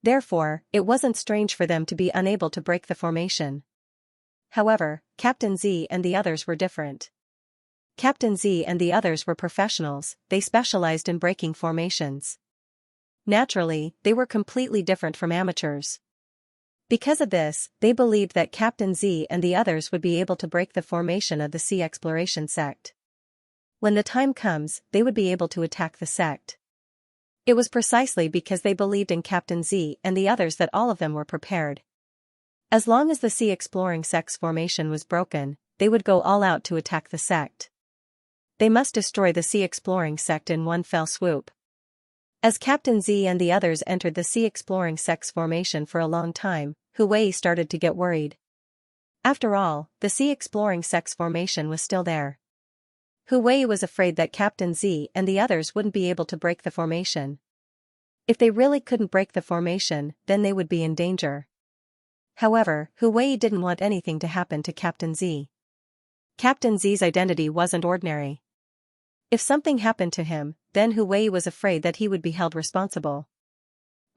Therefore, it wasn't strange for them to be unable to break the formation. However, Captain Z and the others were different. Captain Z and the others were professionals, they specialized in breaking formations. Naturally, they were completely different from amateurs. Because of this, they believed that Captain Z and the others would be able to break the formation of the Sea Exploration sect. When the time comes, they would be able to attack the sect. It was precisely because they believed in Captain Z and the others that all of them were prepared. As long as the Sea Exploring sect's formation was broken, they would go all out to attack the sect. They must destroy the Sea Exploring sect in one fell swoop. As Captain Z and the others entered the Sea Exploring sect's formation for a long time, Hu Wei started to get worried. After all, the Sea Exploring sect's formation was still there. Hu Wei was afraid that Captain Z and the others wouldn't be able to break the formation. If they really couldn't break the formation, then they would be in danger. However, Hu Wei didn't want anything to happen to Captain Z. Captain Z's identity wasn't ordinary. If something happened to him, then Hu Wei was afraid that he would be held responsible.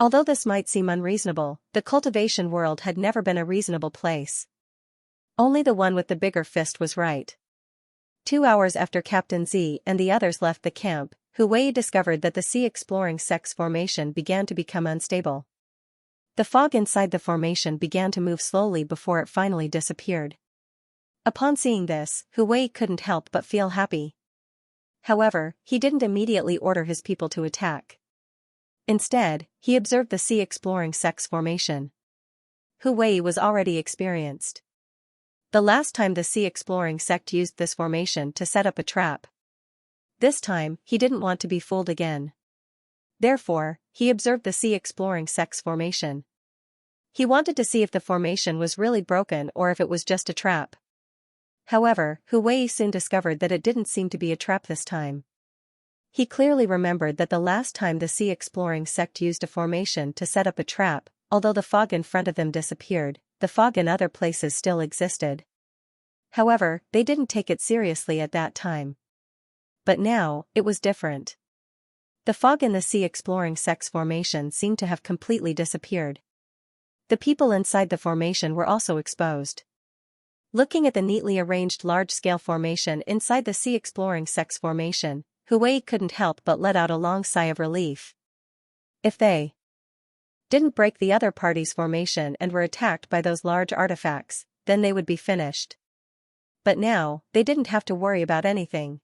Although this might seem unreasonable, the cultivation world had never been a reasonable place. Only the one with the bigger fist was right. 2 hours after Captain Z and the others left the camp, Hu Wei discovered that the Sea Exploring sect's formation began to become unstable. The fog inside the formation began to move slowly before it finally disappeared. Upon seeing this, Hu Wei couldn't help but feel happy. However, he didn't immediately order his people to attack. Instead, he observed the Sea Exploring sect's formation. Hu Wei was already experienced. The last time the Sea Exploring sect used this formation to set up a trap. This time, he didn't want to be fooled again. Therefore, he observed the Sea Exploring sect's formation. He wanted to see if the formation was really broken or if it was just a trap. However, Hu Wei soon discovered that it didn't seem to be a trap this time. He clearly remembered that the last time the Sea Exploring sect used a formation to set up a trap, although the fog in front of them disappeared, the fog in other places still existed. However, they didn't take it seriously at that time. But now, it was different. The fog in the Sea Exploring sect's formation seemed to have completely disappeared. The people inside the formation were also exposed. Looking at the neatly arranged large-scale formation inside the Sea Exploring sect's formation, Hu Wei couldn't help but let out a long sigh of relief. If they didn't break the other party's formation and were attacked by those large artifacts, then they would be finished. But now, they didn't have to worry about anything.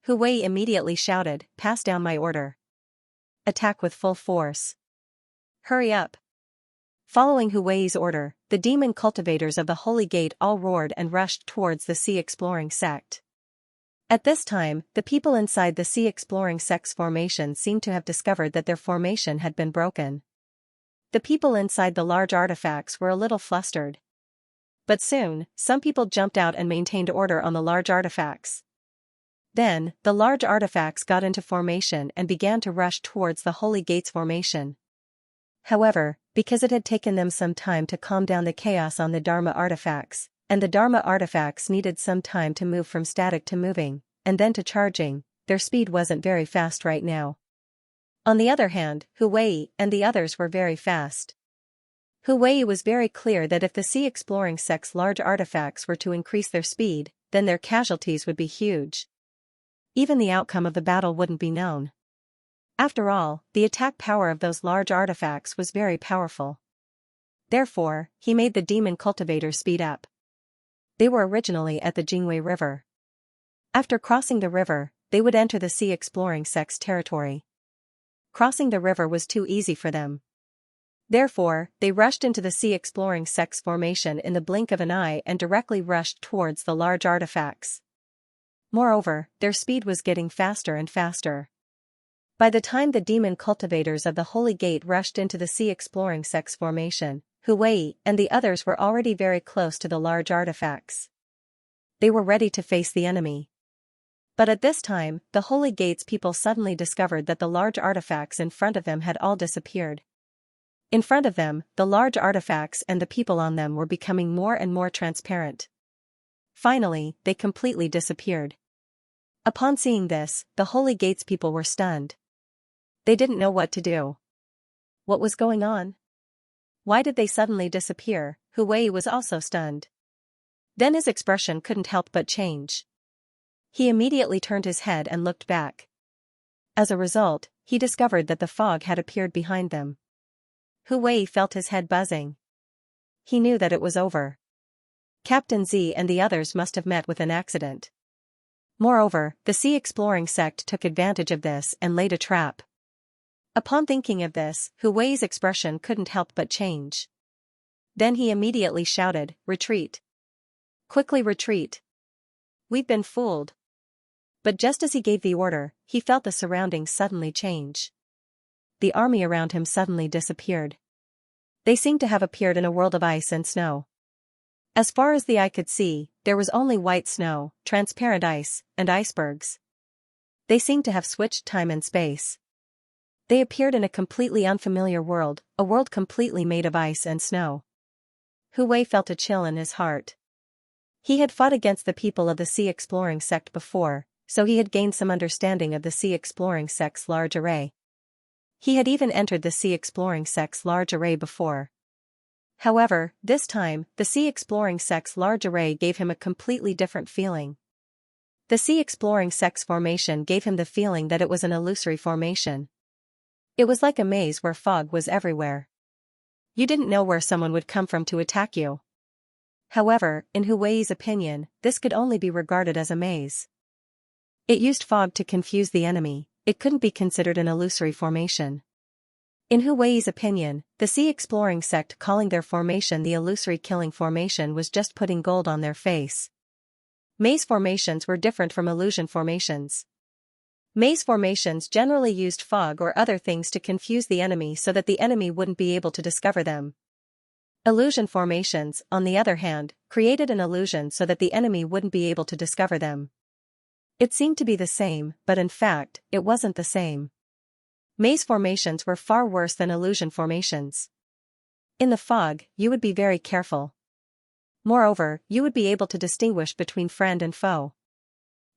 Hu Wei immediately shouted, "Pass down my order. Attack with full force. Hurry up." Following Hu Wei's order, the demon cultivators of the Holy Gate all roared and rushed towards the Sea Exploring sect. At this time, the people inside the Sea Exploring sect's formation seemed to have discovered that their formation had been broken. The people inside the large artifacts were a little flustered. But soon, some people jumped out and maintained order on the large artifacts. Then, the large artifacts got into formation and began to rush towards the Holy Gate's formation. However, because it had taken them some time to calm down the chaos on the Dharma artifacts, and the Dharma artifacts needed some time to move from static to moving, and then to charging, their speed wasn't very fast right now. On the other hand, Hu Wei and the others were very fast. Hu Wei was very clear that if the sea exploring sect's large artifacts were to increase their speed, then their casualties would be huge. Even the outcome of the battle wouldn't be known. After all, the attack power of those large artifacts was very powerful. Therefore, he made the demon cultivators speed up. They were originally at the Jingwei River. After crossing the river, they would enter the sea exploring sect's territory. Crossing the river was too easy for them. Therefore, they rushed into the sea exploring sect's formation in the blink of an eye and directly rushed towards the large artifacts. Moreover, their speed was getting faster and faster. By the time the demon cultivators of the Holy Gate rushed into the sea exploring sect's formation, Hu Wei and the others were already very close to the large artifacts. They were ready to face the enemy. But at this time, the Holy Gate's people suddenly discovered that the large artifacts in front of them had all disappeared. In front of them, the large artifacts and the people on them were becoming more and more transparent. Finally, they completely disappeared. Upon seeing this, the Holy Gate's people were stunned. They didn't know what to do. What was going on? Why did they suddenly disappear? Hu Wei was also stunned. Then his expression couldn't help but change. He immediately turned his head and looked back. As a result, he discovered that the fog had appeared behind them. Hu Wei felt his head buzzing. He knew that it was over. Captain Z and the others must have met with an accident. Moreover, the sea exploring sect took advantage of this and laid a trap. Upon thinking of this, Hu Wei's expression couldn't help but change. Then he immediately shouted, "Retreat! Quickly retreat! We've been fooled!" But just as he gave the order, he felt the surroundings suddenly change. The army around him suddenly disappeared. They seemed to have appeared in a world of ice and snow. As far as the eye could see, there was only white snow, transparent ice, and icebergs. They seemed to have switched time and space. They appeared in a completely unfamiliar world, a world completely made of ice and snow. Hu Wei felt a chill in his heart. He had fought against the people of the sea exploring sect before, so he had gained some understanding of the sea exploring sect's large array. He had even entered the sea exploring sect's large array before. However, this time, the sea exploring sect's large array gave him a completely different feeling. The sea exploring sect's formation gave him the feeling that it was an illusory formation. It was like a maze where fog was everywhere. You didn't know where someone would come from to attack you. However, in Hu Wei's opinion, this could only be regarded as a maze. It used fog to confuse the enemy. It couldn't be considered an illusory formation. In Hu Wei's opinion, the sea exploring sect calling their formation the illusory killing formation was just putting gold on their face. Maze formations were different from illusion formations. Maze formations generally used fog or other things to confuse the enemy so that the enemy wouldn't be able to discover them. Illusion formations, on the other hand, created an illusion so that the enemy wouldn't be able to discover them. It seemed to be the same, but in fact, it wasn't the same. Maze formations were far worse than illusion formations. In the fog, you would be very careful. Moreover, you would be able to distinguish between friend and foe.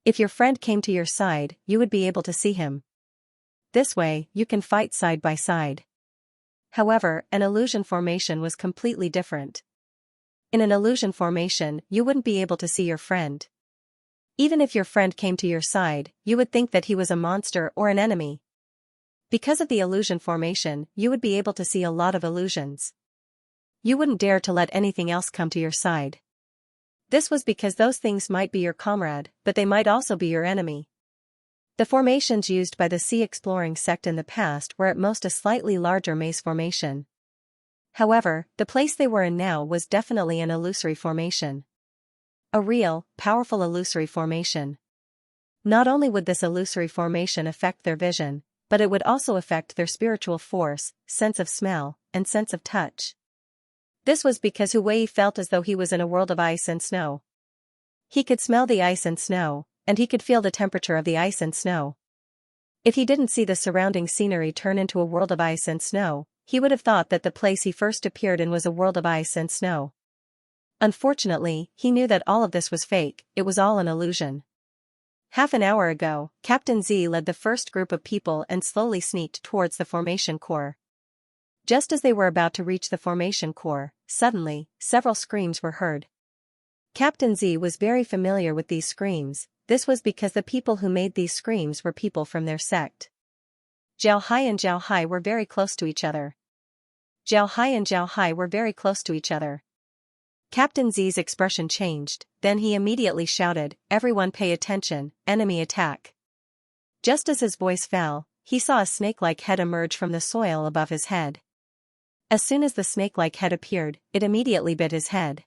If your friend came to your side, you would be able to see him. This way, you can fight side by side. However, an illusion formation was completely different. In an illusion formation, you wouldn't be able to see your friend. Even if your friend came to your side, you would think that he was a monster or an enemy. Because of the illusion formation, you would be able to see a lot of illusions. You wouldn't dare to let anything else come to your side. This was because those things might be your comrade, but they might also be your enemy. The formations used by the sea exploring sect in the past were at most a slightly larger maze formation. However, the place they were in now was definitely an illusory formation. A real, powerful illusory formation. Not only would this illusory formation affect their vision, but it would also affect their spiritual force, sense of smell, and sense of touch. This was because Hu Wei felt as though he was in a world of ice and snow. He could smell the ice and snow, and he could feel the temperature of the ice and snow. If he didn't see the surrounding scenery turn into a world of ice and snow, he would have thought that the place he first appeared in was a world of ice and snow. Unfortunately, he knew that all of this was fake, it was all an illusion. Half an hour ago, Captain Z led the first group of people and slowly sneaked towards the formation core. Just as they were about to reach the formation core, suddenly, several screams were heard. Captain Z was very familiar with these screams. This was because the people who made these screams were people from their sect. Zhao Hai and Zhao Hai were very close to each other. Zhao Hai and Zhao Hai were very close to each other. Captain Z's expression changed, then he immediately shouted, "Everyone pay attention, enemy attack." Just as his voice fell, he saw a snake-like head emerge from the soil above his head. As soon as the snake-like head appeared, it immediately bit his head.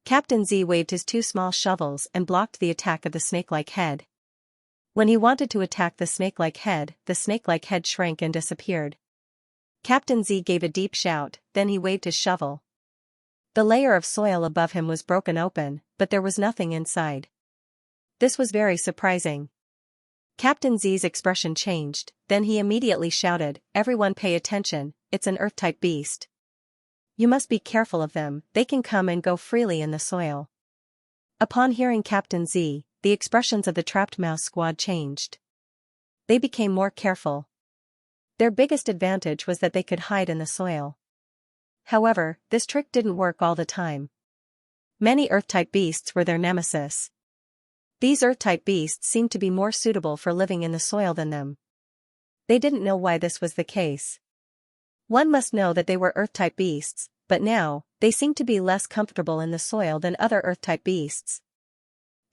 Captain Z waved his two small shovels and blocked the attack of the snake-like head. When he wanted to attack the snake-like head shrank and disappeared. Captain Z gave a deep shout, then he waved his shovel. The layer of soil above him was broken open, but there was nothing inside. This was very surprising. Captain Z's expression changed, then he immediately shouted, "Everyone pay attention, it's an Earth-type beast. You must be careful of them, they can come and go freely in the soil." Upon hearing Captain Z, the expressions of the trapped mouse squad changed. They became more careful. Their biggest advantage was that they could hide in the soil. However, this trick didn't work all the time. Many Earth-type beasts were their nemesis. These Earth-type beasts seemed to be more suitable for living in the soil than them. They didn't know why this was the case. One must know that they were Earth-type beasts, but now, they seemed to be less comfortable in the soil than other Earth-type beasts.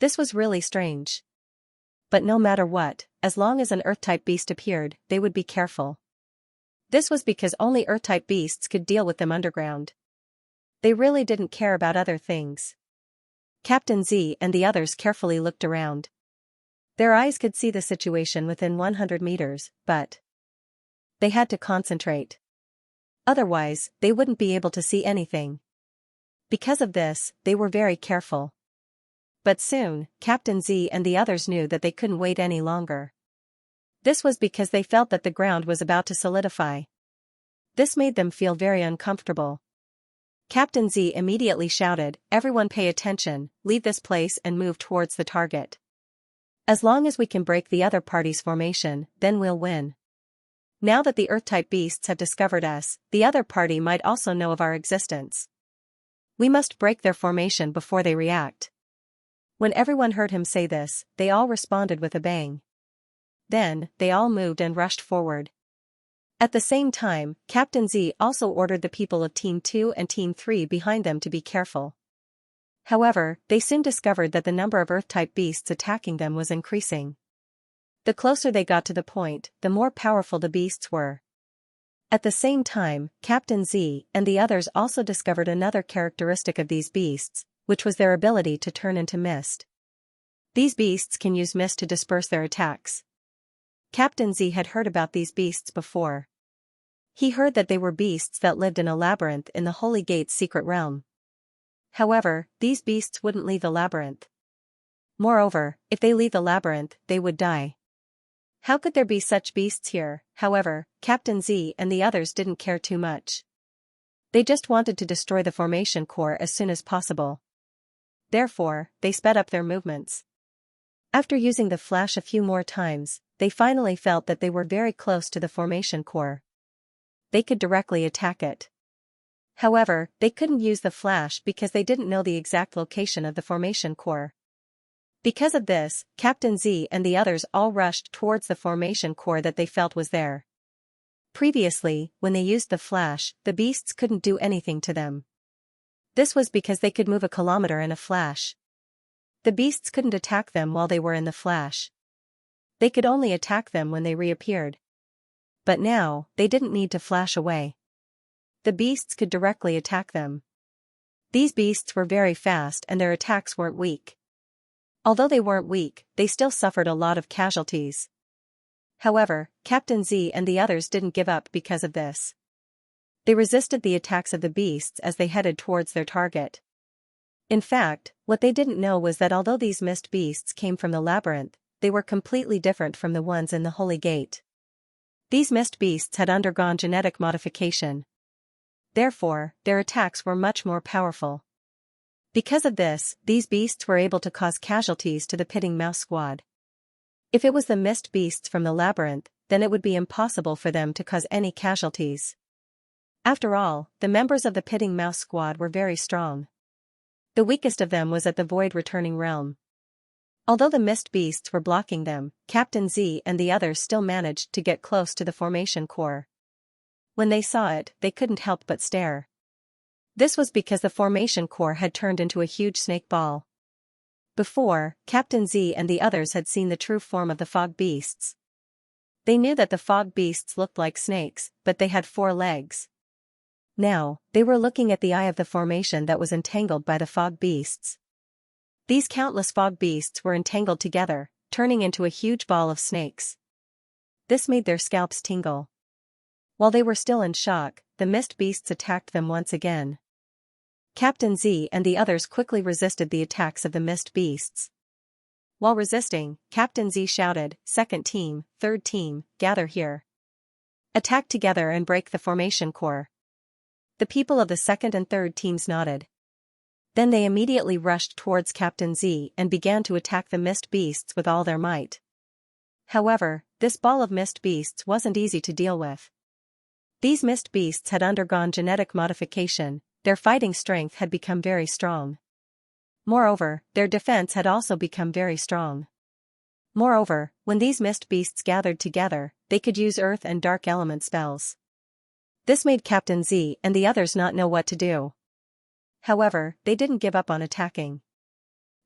This was really strange. But no matter what, as long as an Earth-type beast appeared, they would be careful. This was because only Earth-type beasts could deal with them underground. They really didn't care about other things. Captain Z and the others carefully looked around. Their eyes could see the situation within 100 meters, but they had to concentrate. Otherwise, they wouldn't be able to see anything. Because of this, they were very careful. But soon, Captain Z and the others knew that they couldn't wait any longer. This was because they felt that the ground was about to solidify. This made them feel very uncomfortable. Captain Z immediately shouted, "Everyone pay attention, leave this place and move towards the target. As long as we can break the other party's formation, then we'll win. Now that the Earth-type beasts have discovered us, the other party might also know of our existence. We must break their formation before they react." When everyone heard him say this, they all responded with a bang. Then, they all moved and rushed forward. At the same time, Captain Z also ordered the people of Team 2 and Team 3 behind them to be careful. However, they soon discovered that the number of Earth-type beasts attacking them was increasing. The closer they got to the point, the more powerful the beasts were. At the same time, Captain Z and the others also discovered another characteristic of these beasts, which was their ability to turn into mist. These beasts can use mist to disperse their attacks. Captain Z had heard about these beasts before. He heard that they were beasts that lived in a labyrinth in the Holy Gate's secret realm. However, these beasts wouldn't leave the labyrinth. Moreover, if they leave the labyrinth, they would die. How could there be such beasts here? However, Captain Z and the others didn't care too much. They just wanted to destroy the formation core as soon as possible. Therefore, they sped up their movements. After using the flash a few more times, they finally felt that they were very close to the formation core. They could directly attack it. However, they couldn't use the flash because they didn't know the exact location of the formation core. Because of this, Captain Z and the others all rushed towards the formation core that they felt was there. Previously, when they used the flash, the beasts couldn't do anything to them. This was because they could move a kilometer in a flash. The beasts couldn't attack them while they were in the flash. They could only attack them when they reappeared. But now, they didn't need to flash away. The beasts could directly attack them. These beasts were very fast and their attacks weren't weak. Although they weren't weak, they still suffered a lot of casualties. However, Captain Z and the others didn't give up because of this. They resisted the attacks of the beasts as they headed towards their target. In fact, what they didn't know was that although these mist beasts came from the labyrinth, they were completely different from the ones in the Holy Gate. These mist beasts had undergone genetic modification. Therefore, their attacks were much more powerful. Because of this, these beasts were able to cause casualties to the pitting mouse squad. If it was the mist beasts from the labyrinth, then it would be impossible for them to cause any casualties. After all, the members of the pitting mouse squad were very strong. The weakest of them was at the void returning realm. Although the mist beasts were blocking them, Captain Z and the others still managed to get close to the formation core. When they saw it, they couldn't help but stare. This was because the formation core had turned into a huge snake ball. Before, Captain Z and the others had seen the true form of the fog beasts. They knew that the fog beasts looked like snakes, but they had 4 legs. Now, they were looking at the eye of the formation that was entangled by the fog beasts. These countless fog beasts were entangled together, turning into a huge ball of snakes. This made their scalps tingle. While they were still in shock, the mist beasts attacked them once again. Captain Z and the others quickly resisted the attacks of the mist beasts. While resisting, Captain Z shouted, "Second team, third team, gather here. Attack together and break the formation core." The people of the second and third teams nodded. Then they immediately rushed towards Captain Z and began to attack the mist beasts with all their might. However, this ball of mist beasts wasn't easy to deal with. These mist beasts had undergone genetic modification, their fighting strength had become very strong. Moreover, their defense had also become very strong. Moreover, when these mist beasts gathered together, they could use earth and dark element spells. This made Captain Z and the others not know what to do. However, they didn't give up on attacking.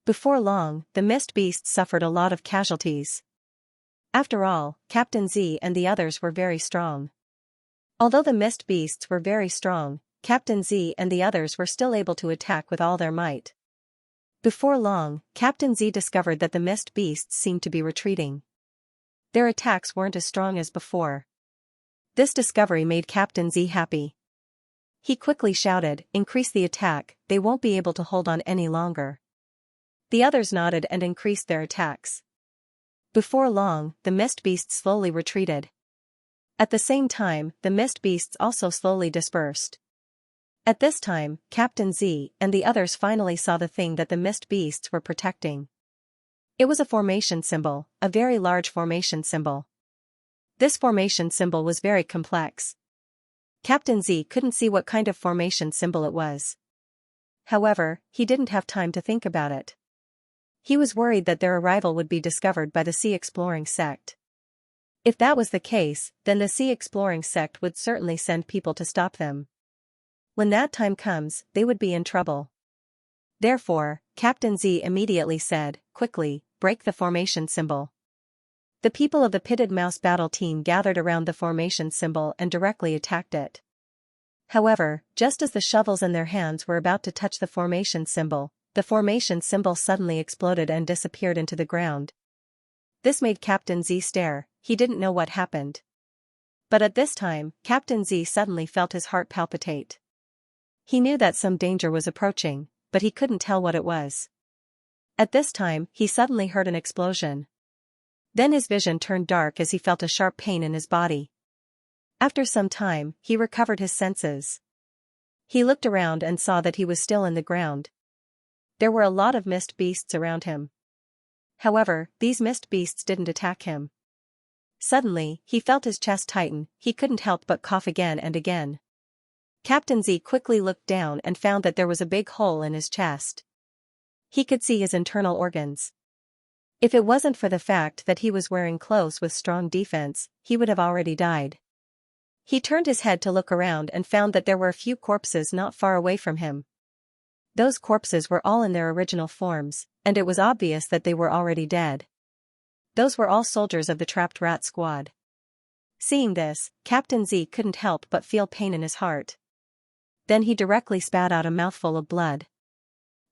Before long, the mist beasts suffered a lot of casualties. After all, Captain Z and the others were very strong. Although the mist beasts were very strong, Captain Z and the others were still able to attack with all their might. Before long, Captain Z discovered that the mist beasts seemed to be retreating. Their attacks weren't as strong as before. This discovery made Captain Z happy. He quickly shouted, "Increase the attack, they won't be able to hold on any longer." The others nodded and increased their attacks. Before long, the mist beasts slowly retreated. At the same time, the mist beasts also slowly dispersed. At this time, Captain Z and the others finally saw the thing that the mist beasts were protecting. It was a formation symbol, a very large formation symbol. This formation symbol was very complex. Captain Z couldn't see what kind of formation symbol it was. However, he didn't have time to think about it. He was worried that their arrival would be discovered by the Sea Exploring sect. If that was the case, then the Sea Exploring sect would certainly send people to stop them. When that time comes, they would be in trouble. Therefore, Captain Z immediately said, "Quickly, break the formation symbol." The people of the Pitted Mouse battle team gathered around the formation symbol and directly attacked it. However, just as the shovels in their hands were about to touch the formation symbol suddenly exploded and disappeared into the ground. This made Captain Z stare, he didn't know what happened. But at this time, Captain Z suddenly felt his heart palpitate. He knew that some danger was approaching, but he couldn't tell what it was. At this time, he suddenly heard an explosion. Then his vision turned dark as he felt a sharp pain in his body. After some time, he recovered his senses. He looked around and saw that he was still in the ground. There were a lot of mist beasts around him. However, these mist beasts didn't attack him. Suddenly, he felt his chest tighten, he couldn't help but cough again and again. Captain Z quickly looked down and found that there was a big hole in his chest. He could see his internal organs. If it wasn't for the fact that he was wearing clothes with strong defense, he would have already died. He turned his head to look around and found that there were a few corpses not far away from him. Those corpses were all in their original forms, and it was obvious that they were already dead. Those were all soldiers of the trapped rat squad. Seeing this, Captain Z couldn't help but feel pain in his heart. Then he directly spat out a mouthful of blood.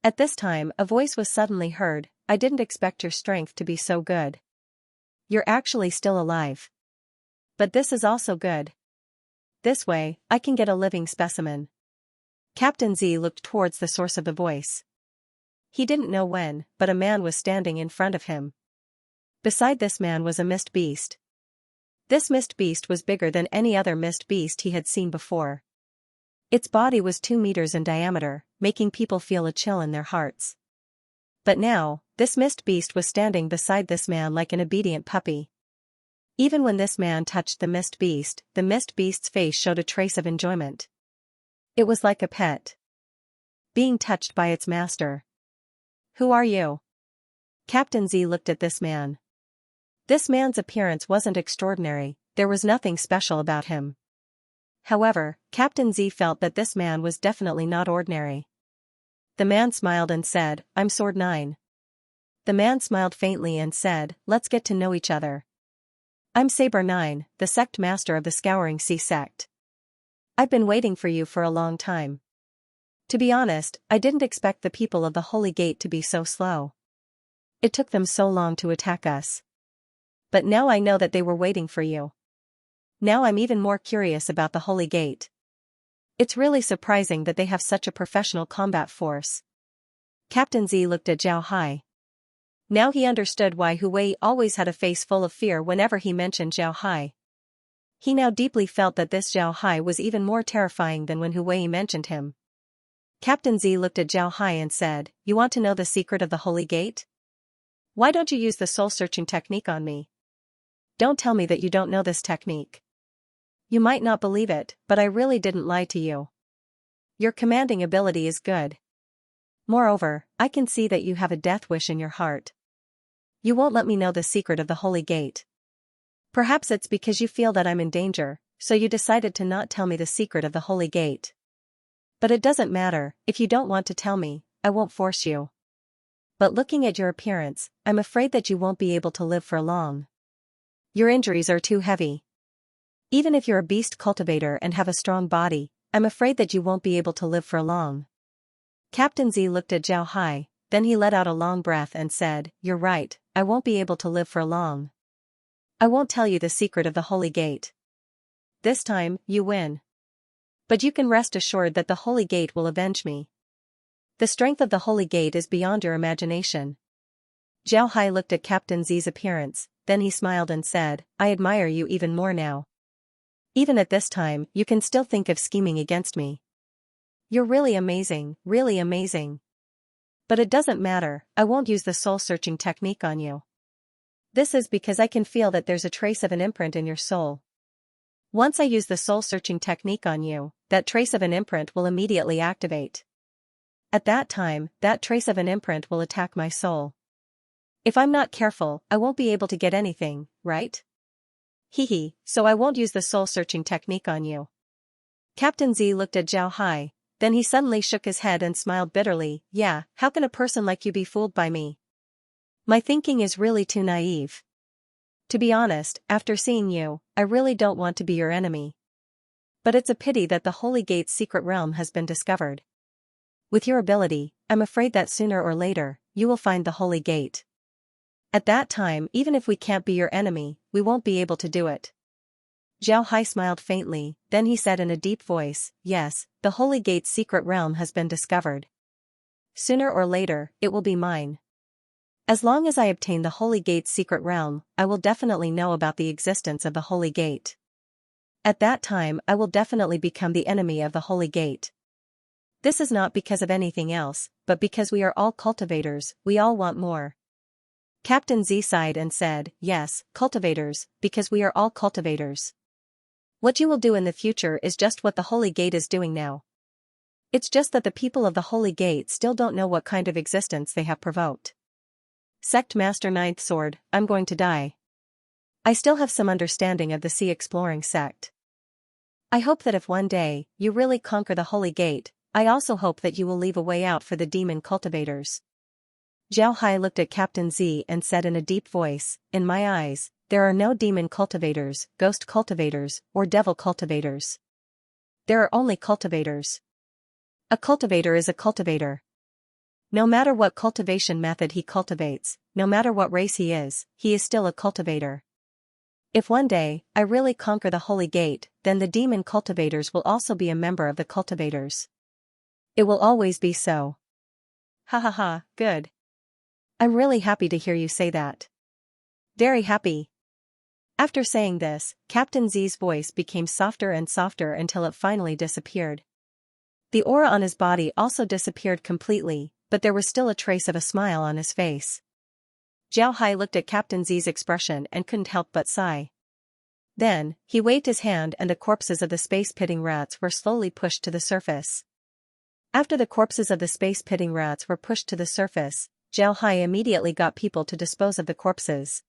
At this time, a voice was suddenly heard, "I didn't expect your strength to be so good. You're actually still alive. But this is also good. This way, I can get a living specimen." Captain Z looked towards the source of the voice. He didn't know when, but a man was standing in front of him. Beside this man was a mist beast. This mist beast was bigger than any other mist beast he had seen before. Its body was 2 meters in diameter, making people feel a chill in their hearts. But now, This mist beast was standing beside this man like an obedient puppy. Even when this man touched the mist beast's face showed a trace of enjoyment. It was like a pet being touched by its master. "Who are you?" Captain Z looked at this man. This man's appearance wasn't extraordinary, there was nothing special about him. However, Captain Z felt that this man was definitely not ordinary. The man smiled and said, "I'm Sword 9. The man smiled faintly and said, "Let's get to know each other. I'm Saber 9, the sect master of the Scouring Sea sect. I've been waiting for you for a long time. To be honest, I didn't expect the people of the Holy Gate to be so slow. It took them so long to attack us. But now I know that they were waiting for you. Now I'm even more curious about the Holy Gate. It's really surprising that they have such a professional combat force." Captain Z looked at Zhao Hai. Now he understood why Hu Wei always had a face full of fear whenever he mentioned Zhao Hai. He now deeply felt that this Zhao Hai was even more terrifying than when Hu Wei mentioned him. Captain Z looked at Zhao Hai and said, "You want to know the secret of the Holy Gate? Why don't you use the soul-searching technique on me? Don't tell me that you don't know this technique. You might not believe it, but I really didn't lie to you. Your commanding ability is good. Moreover, I can see that you have a death wish in your heart. You won't let me know the secret of the Holy Gate. Perhaps it's because you feel that I'm in danger, so you decided to not tell me the secret of the Holy Gate. But it doesn't matter, if you don't want to tell me, I won't force you. But looking at your appearance, I'm afraid that you won't be able to live for long. Your injuries are too heavy. Even if you're a beast cultivator and have a strong body, I'm afraid that you won't be able to live for long." Captain Z looked at Zhao Hai, then he let out a long breath and said, "You're right, I won't be able to live for long. I won't tell you the secret of the Holy Gate. This time, you win. But you can rest assured that the Holy Gate will avenge me. The strength of the Holy Gate is beyond your imagination." Zhao Hai looked at Captain Z's appearance, then he smiled and said, "I admire you even more now. Even at this time, you can still think of scheming against me. You're really amazing, really amazing. But it doesn't matter, I won't use the soul-searching technique on you. This is because I can feel that there's a trace of an imprint in your soul. Once I use the soul-searching technique on you, that trace of an imprint will immediately activate. At that time, that trace of an imprint will attack my soul. If I'm not careful, I won't be able to get anything, right? Hehe, so I won't use the soul-searching technique on you." Captain Z looked at Zhao Hai, then he suddenly shook his head and smiled bitterly. "Yeah, how can a person like you be fooled by me? My thinking is really too naive. To be honest, after seeing you, I really don't want to be your enemy. But it's a pity that the Holy Gate's secret realm has been discovered. With your ability, I'm afraid that sooner or later, you will find the Holy Gate. At that time, even if we can't be your enemy, we won't be able to do it." Zhao Hai smiled faintly, then he said in a deep voice, "Yes, the Holy Gate's secret realm has been discovered. Sooner or later, it will be mine. As long as I obtain the Holy Gate's secret realm, I will definitely know about the existence of the Holy Gate. At that time, I will definitely become the enemy of the Holy Gate. This is not because of anything else, but because we are all cultivators, we all want more." Captain Z sighed and said, "Yes, cultivators, because we are all cultivators. What you will do in the future is just what the Holy Gate is doing now. It's just that the people of the Holy Gate still don't know what kind of existence they have provoked. Sect Master Ninth Sword, I'm going to die. I still have some understanding of the Sea Exploring sect. I hope that if one day, you really conquer the Holy Gate, I also hope that you will leave a way out for the demon cultivators." Zhao Hai looked at Captain Z and said in a deep voice, "In my eyes, there are no demon cultivators, ghost cultivators, or devil cultivators. There are only cultivators. A cultivator is a cultivator. No matter what cultivation method he cultivates, no matter what race he is still a cultivator. If one day, I really conquer the Holy Gate, then the demon cultivators will also be a member of the cultivators. It will always be so." "Ha ha ha, good. I'm really happy to hear you say that. Very happy." After saying this, Captain Z's voice became softer and softer until it finally disappeared. The aura on his body also disappeared completely, but there was still a trace of a smile on his face. Zhao Hai looked at Captain Z's expression and couldn't help but sigh. Then, he waved his hand and the corpses of the space-pitting rats were slowly pushed to the surface. After the corpses of the space-pitting rats were pushed to the surface, Zhao Hai immediately got people to dispose of the corpses.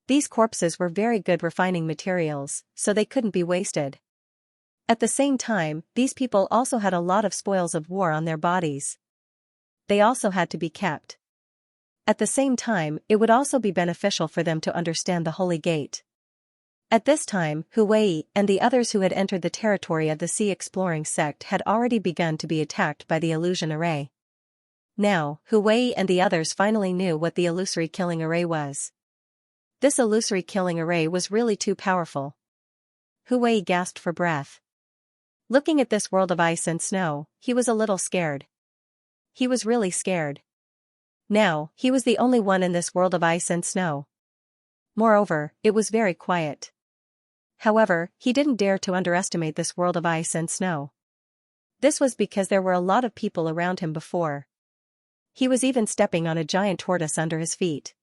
These corpses were very good refining materials, so they couldn't be wasted. At the same time, these people also had a lot of spoils of war on their bodies. They also had to be kept. At the same time, it would also be beneficial for them to understand the Holy Gate. At this time, Hu Wei and the others who had entered the territory of the Sea Exploring Sect had already begun to be attacked by the illusion array. Now, Hu Wei and the others finally knew what the illusory killing array was. This illusory killing array was really too powerful. Hu Wei gasped for breath. Looking at this world of ice and snow, he was a little scared. He was really scared. Now, he was the only one in this world of ice and snow. Moreover, it was very quiet. However, he didn't dare to underestimate this world of ice and snow. This was because there were a lot of people around him before. He was even stepping on a giant tortoise under his feet.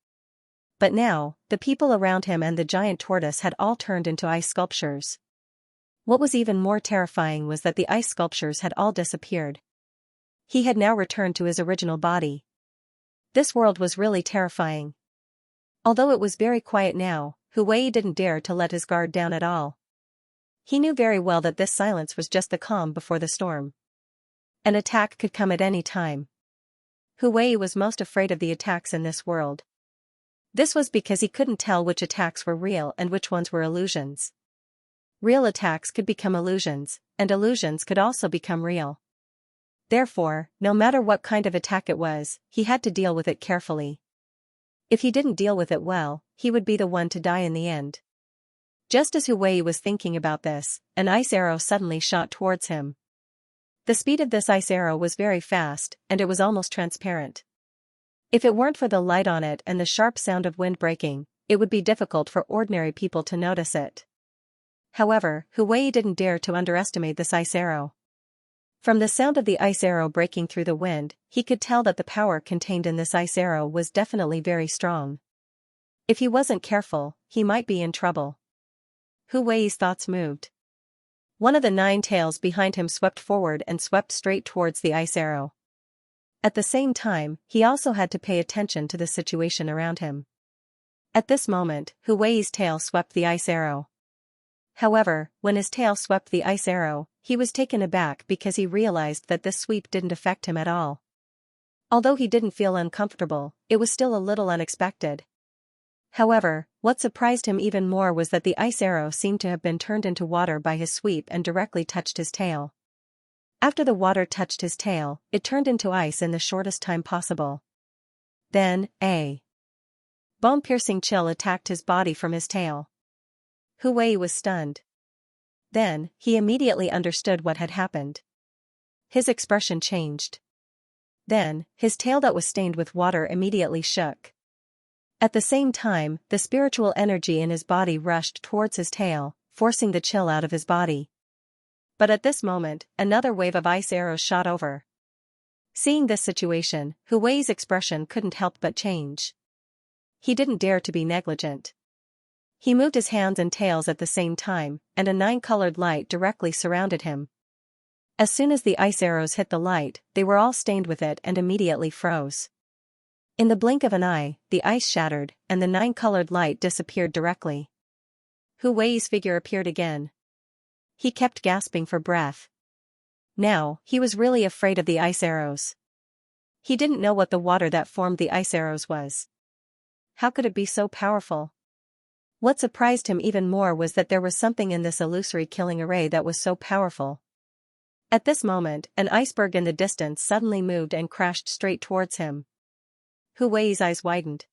But now, the people around him and the giant tortoise had all turned into ice sculptures. What was even more terrifying was that the ice sculptures had all disappeared. He had now returned to his original body. This world was really terrifying. Although it was very quiet now, Hu Wei didn't dare to let his guard down at all. He knew very well that this silence was just the calm before the storm. An attack could come at any time. Hu Wei was most afraid of the attacks in this world. This was because he couldn't tell which attacks were real and which ones were illusions. Real attacks could become illusions, and illusions could also become real. Therefore, no matter what kind of attack it was, he had to deal with it carefully. If he didn't deal with it well, he would be the one to die in the end. Just as Hu Wei was thinking about this, an ice arrow suddenly shot towards him. The speed of this ice arrow was very fast, and it was almost transparent. If it weren't for the light on it and the sharp sound of wind breaking, it would be difficult for ordinary people to notice it. However, Hu Wei didn't dare to underestimate this ice arrow. From the sound of the ice arrow breaking through the wind, he could tell that the power contained in this ice arrow was definitely very strong. If he wasn't careful, he might be in trouble. Hu Wei's thoughts moved. One of the 9 tails behind him swept forward and swept straight towards the ice arrow. At the same time, he also had to pay attention to the situation around him. At this moment, Hu Wei's tail swept the ice arrow. However, when his tail swept the ice arrow, he was taken aback because he realized that this sweep didn't affect him at all. Although he didn't feel uncomfortable, it was still a little unexpected. However, what surprised him even more was that the ice arrow seemed to have been turned into water by his sweep and directly touched his tail. After the water touched his tail, it turned into ice in the shortest time possible. Then, a bone-piercing chill attacked his body from his tail. Hu Wei was stunned. Then, he immediately understood what had happened. His expression changed. Then, his tail that was stained with water immediately shook. At the same time, the spiritual energy in his body rushed towards his tail, forcing the chill out of his body. But at this moment, another wave of ice arrows shot over. Seeing this situation, Hu Wei's expression couldn't help but change. He didn't dare to be negligent. He moved his hands and tails at the same time, and a 9-colored light directly surrounded him. As soon as the ice arrows hit the light, they were all stained with it and immediately froze. In the blink of an eye, the ice shattered, and the 9-colored light disappeared directly. Hu Wei's figure appeared again. He kept gasping for breath. Now, he was really afraid of the ice arrows. He didn't know what the water that formed the ice arrows was. How could it be so powerful? What surprised him even more was that there was something in this illusory killing array that was so powerful. At this moment, an iceberg in the distance suddenly moved and crashed straight towards him. Hu Wei's eyes widened.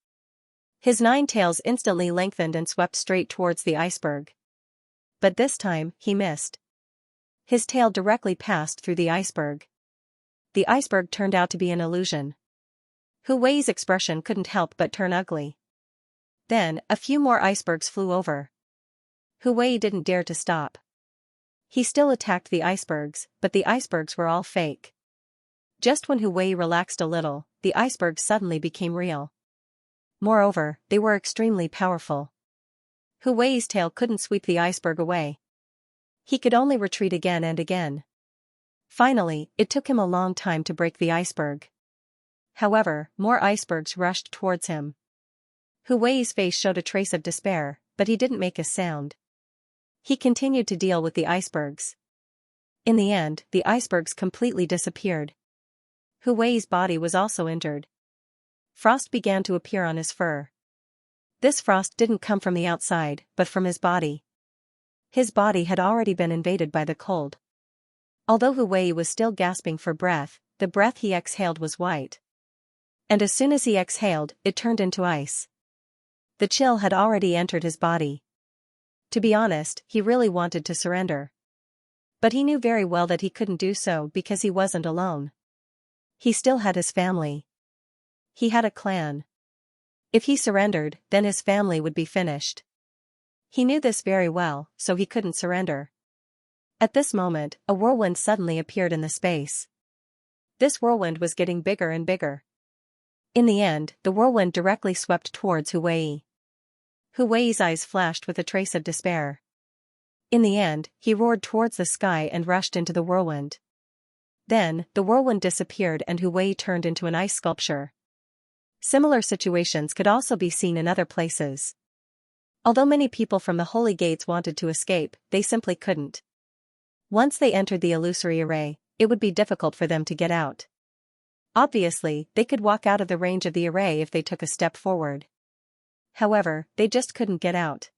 His 9 tails instantly lengthened and swept straight towards the iceberg. But this time, he missed. His tail directly passed through the iceberg. The iceberg turned out to be an illusion. Hu Wei's expression couldn't help but turn ugly. Then, a few more icebergs flew over. Hu Wei didn't dare to stop. He still attacked the icebergs, but the icebergs were all fake. Just when Hu Wei relaxed a little, the icebergs suddenly became real. Moreover, they were extremely powerful. Hu Wei's tail couldn't sweep the iceberg away. He could only retreat again and again. Finally, it took him a long time to break the iceberg. However, more icebergs rushed towards him. Hu Wei's face showed a trace of despair, but he didn't make a sound. He continued to deal with the icebergs. In the end, the icebergs completely disappeared. Hu Wei's body was also injured. Frost began to appear on his fur. This frost didn't come from the outside, but from his body. His body had already been invaded by the cold. Although Hu Wei was still gasping for breath, the breath he exhaled was white. And as soon as he exhaled, it turned into ice. The chill had already entered his body. To be honest, he really wanted to surrender. But he knew very well that he couldn't do so because he wasn't alone. He still had his family. He had a clan. If he surrendered, then his family would be finished. He knew this very well, so he couldn't surrender. At this moment, a whirlwind suddenly appeared in the space. This whirlwind was getting bigger and bigger. In the end, the whirlwind directly swept towards Hu Wei. Hu Wei's eyes flashed with a trace of despair. In the end, he roared towards the sky and rushed into the whirlwind. Then, the whirlwind disappeared and Hu Wei turned into an ice sculpture. Similar situations could also be seen in other places. Although many people from the holy gates wanted to escape, they simply couldn't. Once they entered the illusory array, it would be difficult for them to get out. Obviously, they could walk out of the range of the array if they took a step forward. However, they just couldn't get out.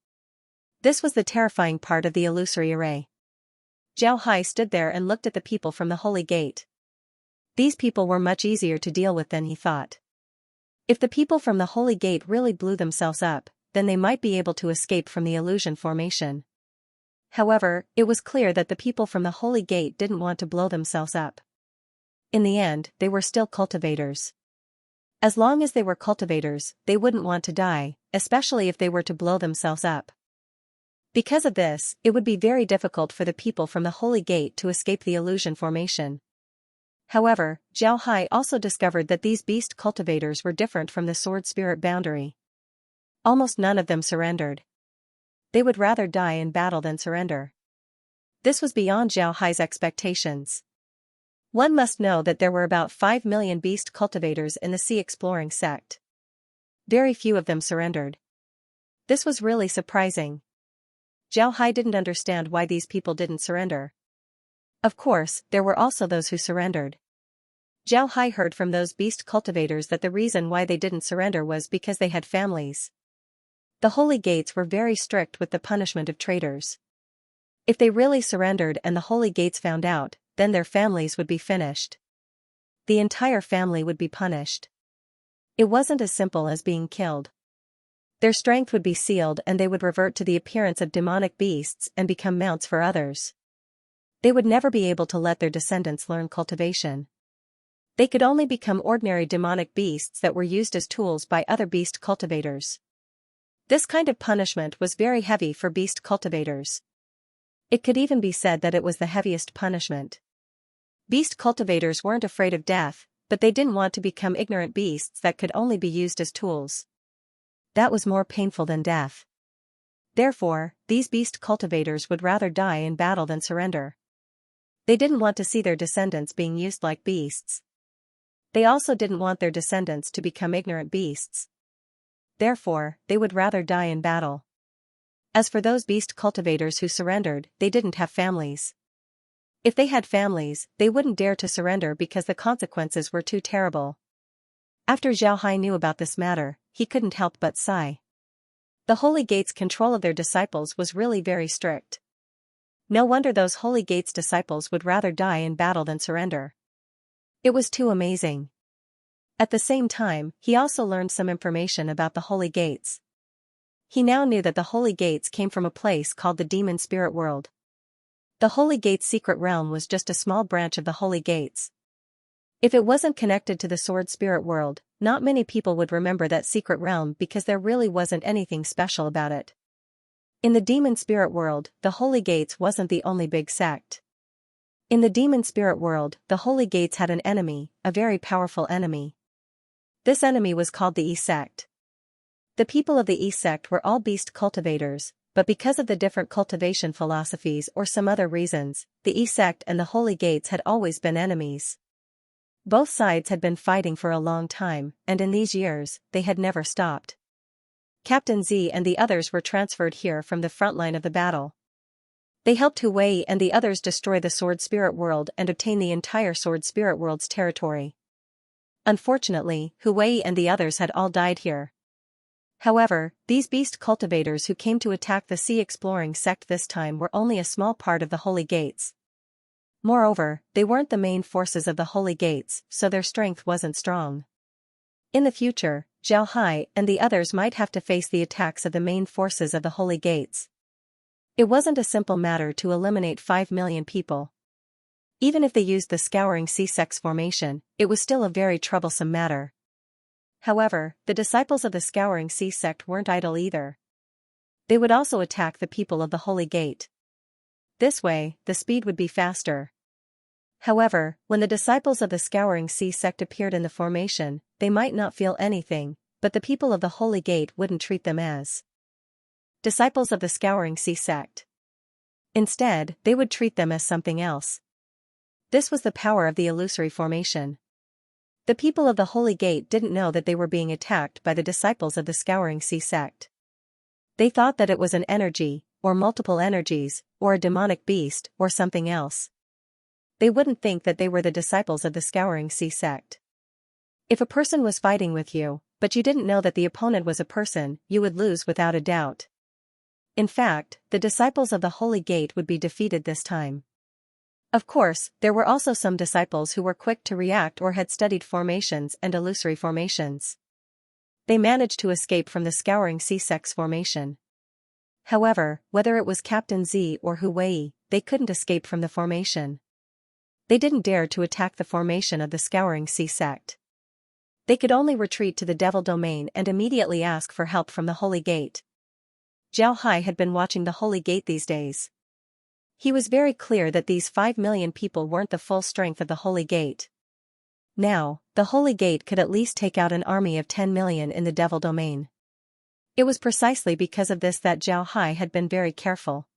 This was the terrifying part of the illusory array. Zhao Hai stood there and looked at the people from the holy gate. These people were much easier to deal with than he thought. If the people from the holy gate really blew themselves up, then they might be able to escape from the illusion formation. However, it was clear that the people from the holy gate didn't want to blow themselves up. In the end, they were still cultivators. As long as they were cultivators, they wouldn't want to die, especially if they were to blow themselves up. Because of this, it would be very difficult for the people from the holy gate to escape the illusion formation. However, Zhao Hai also discovered that these beast cultivators were different from the sword spirit boundary. Almost none of them surrendered. They would rather die in battle than surrender. This was beyond Zhao Hai's expectations. One must know that there were about 5 million beast cultivators in the sea exploring sect. Very few of them surrendered. This was really surprising. Zhao Hai didn't understand why these people didn't surrender. Of course, there were also those who surrendered. Zhao Hai heard from those beast cultivators that the reason why they didn't surrender was because they had families. The holy gates were very strict with the punishment of traitors. If they really surrendered and the holy gates found out, then their families would be finished. The entire family would be punished. It wasn't as simple as being killed. Their strength would be sealed and they would revert to the appearance of demonic beasts and become mounts for others. They would never be able to let their descendants learn cultivation. They could only become ordinary demonic beasts that were used as tools by other beast cultivators. This kind of punishment was very heavy for beast cultivators. It could even be said that it was the heaviest punishment. Beast cultivators weren't afraid of death, but they didn't want to become ignorant beasts that could only be used as tools. That was more painful than death. Therefore, these beast cultivators would rather die in battle than surrender. They didn't want to see their descendants being used like beasts. They also didn't want their descendants to become ignorant beasts. Therefore, they would rather die in battle. As for those beast cultivators who surrendered, they didn't have families. If they had families, they wouldn't dare to surrender because the consequences were too terrible. After Zhao Hai knew about this matter, he couldn't help but sigh. The Holy Gate's control of their disciples was really very strict. No wonder those Holy Gate's disciples would rather die in battle than surrender. It was too amazing. At the same time, he also learned some information about the Holy Gates. He now knew that the Holy Gates came from a place called the Demon Spirit World. The Holy Gate's secret realm was just a small branch of the Holy Gates. If it wasn't connected to the Sword Spirit World, not many people would remember that secret realm because there really wasn't anything special about it. In the Demon Spirit World, the Holy Gates wasn't the only big sect. In the Demon Spirit World, the Holy Gates had an enemy, a very powerful enemy. This enemy was called the E-Sect. The people of the East sect were all beast cultivators, but because of the different cultivation philosophies or some other reasons, the East sect and the Holy Gates had always been enemies. Both sides had been fighting for a long time, and in these years, they had never stopped. Captain Z and the others were transferred here from the front line of the battle. They helped Hui and the others destroy the Sword Spirit World and obtain the entire Sword Spirit World's territory. Unfortunately, Hui and the others had all died here. However, these beast cultivators who came to attack the sea exploring sect this time were only a small part of the Holy Gates. Moreover, they weren't the main forces of the Holy Gates, so their strength wasn't strong. In the future, Zhao Hai and the others might have to face the attacks of the main forces of the Holy Gates. It wasn't a simple matter to eliminate 5 million people. Even if they used the Scouring Sea Sect's formation, it was still a very troublesome matter. However, the disciples of the Scouring Sea Sect weren't idle either. They would also attack the people of the Holy Gate. This way, the speed would be faster. However, when the disciples of the Scouring Sea Sect appeared in the formation, they might not feel anything, but the people of the Holy Gate wouldn't treat them as disciples of the Scouring Sea Sect. Instead, they would treat them as something else. This was the power of the illusory formation. The people of the Holy Gate didn't know that they were being attacked by the disciples of the Scouring Sea Sect. They thought that it was an energy, or multiple energies, or a demonic beast, or something else. They wouldn't think that they were the disciples of the Scouring Sea Sect. If a person was fighting with you, but you didn't know that the opponent was a person, you would lose without a doubt. In fact, the disciples of the Holy Gate would be defeated this time. Of course, there were also some disciples who were quick to react or had studied formations and illusory formations. They managed to escape from the Scouring Sea Sect's formation. However, whether it was Captain Z or Hui, they couldn't escape from the formation. They didn't dare to attack the formation of the Scouring Sea Sect. They could only retreat to the Devil Domain and immediately ask for help from the Holy Gate. Zhao Hai had been watching the Holy Gate these days. He was very clear that these 5 million people weren't the full strength of the Holy Gate. Now, the Holy Gate could at least take out an army of 10 million in the Devil Domain. It was precisely because of this that Zhao Hai had been very careful.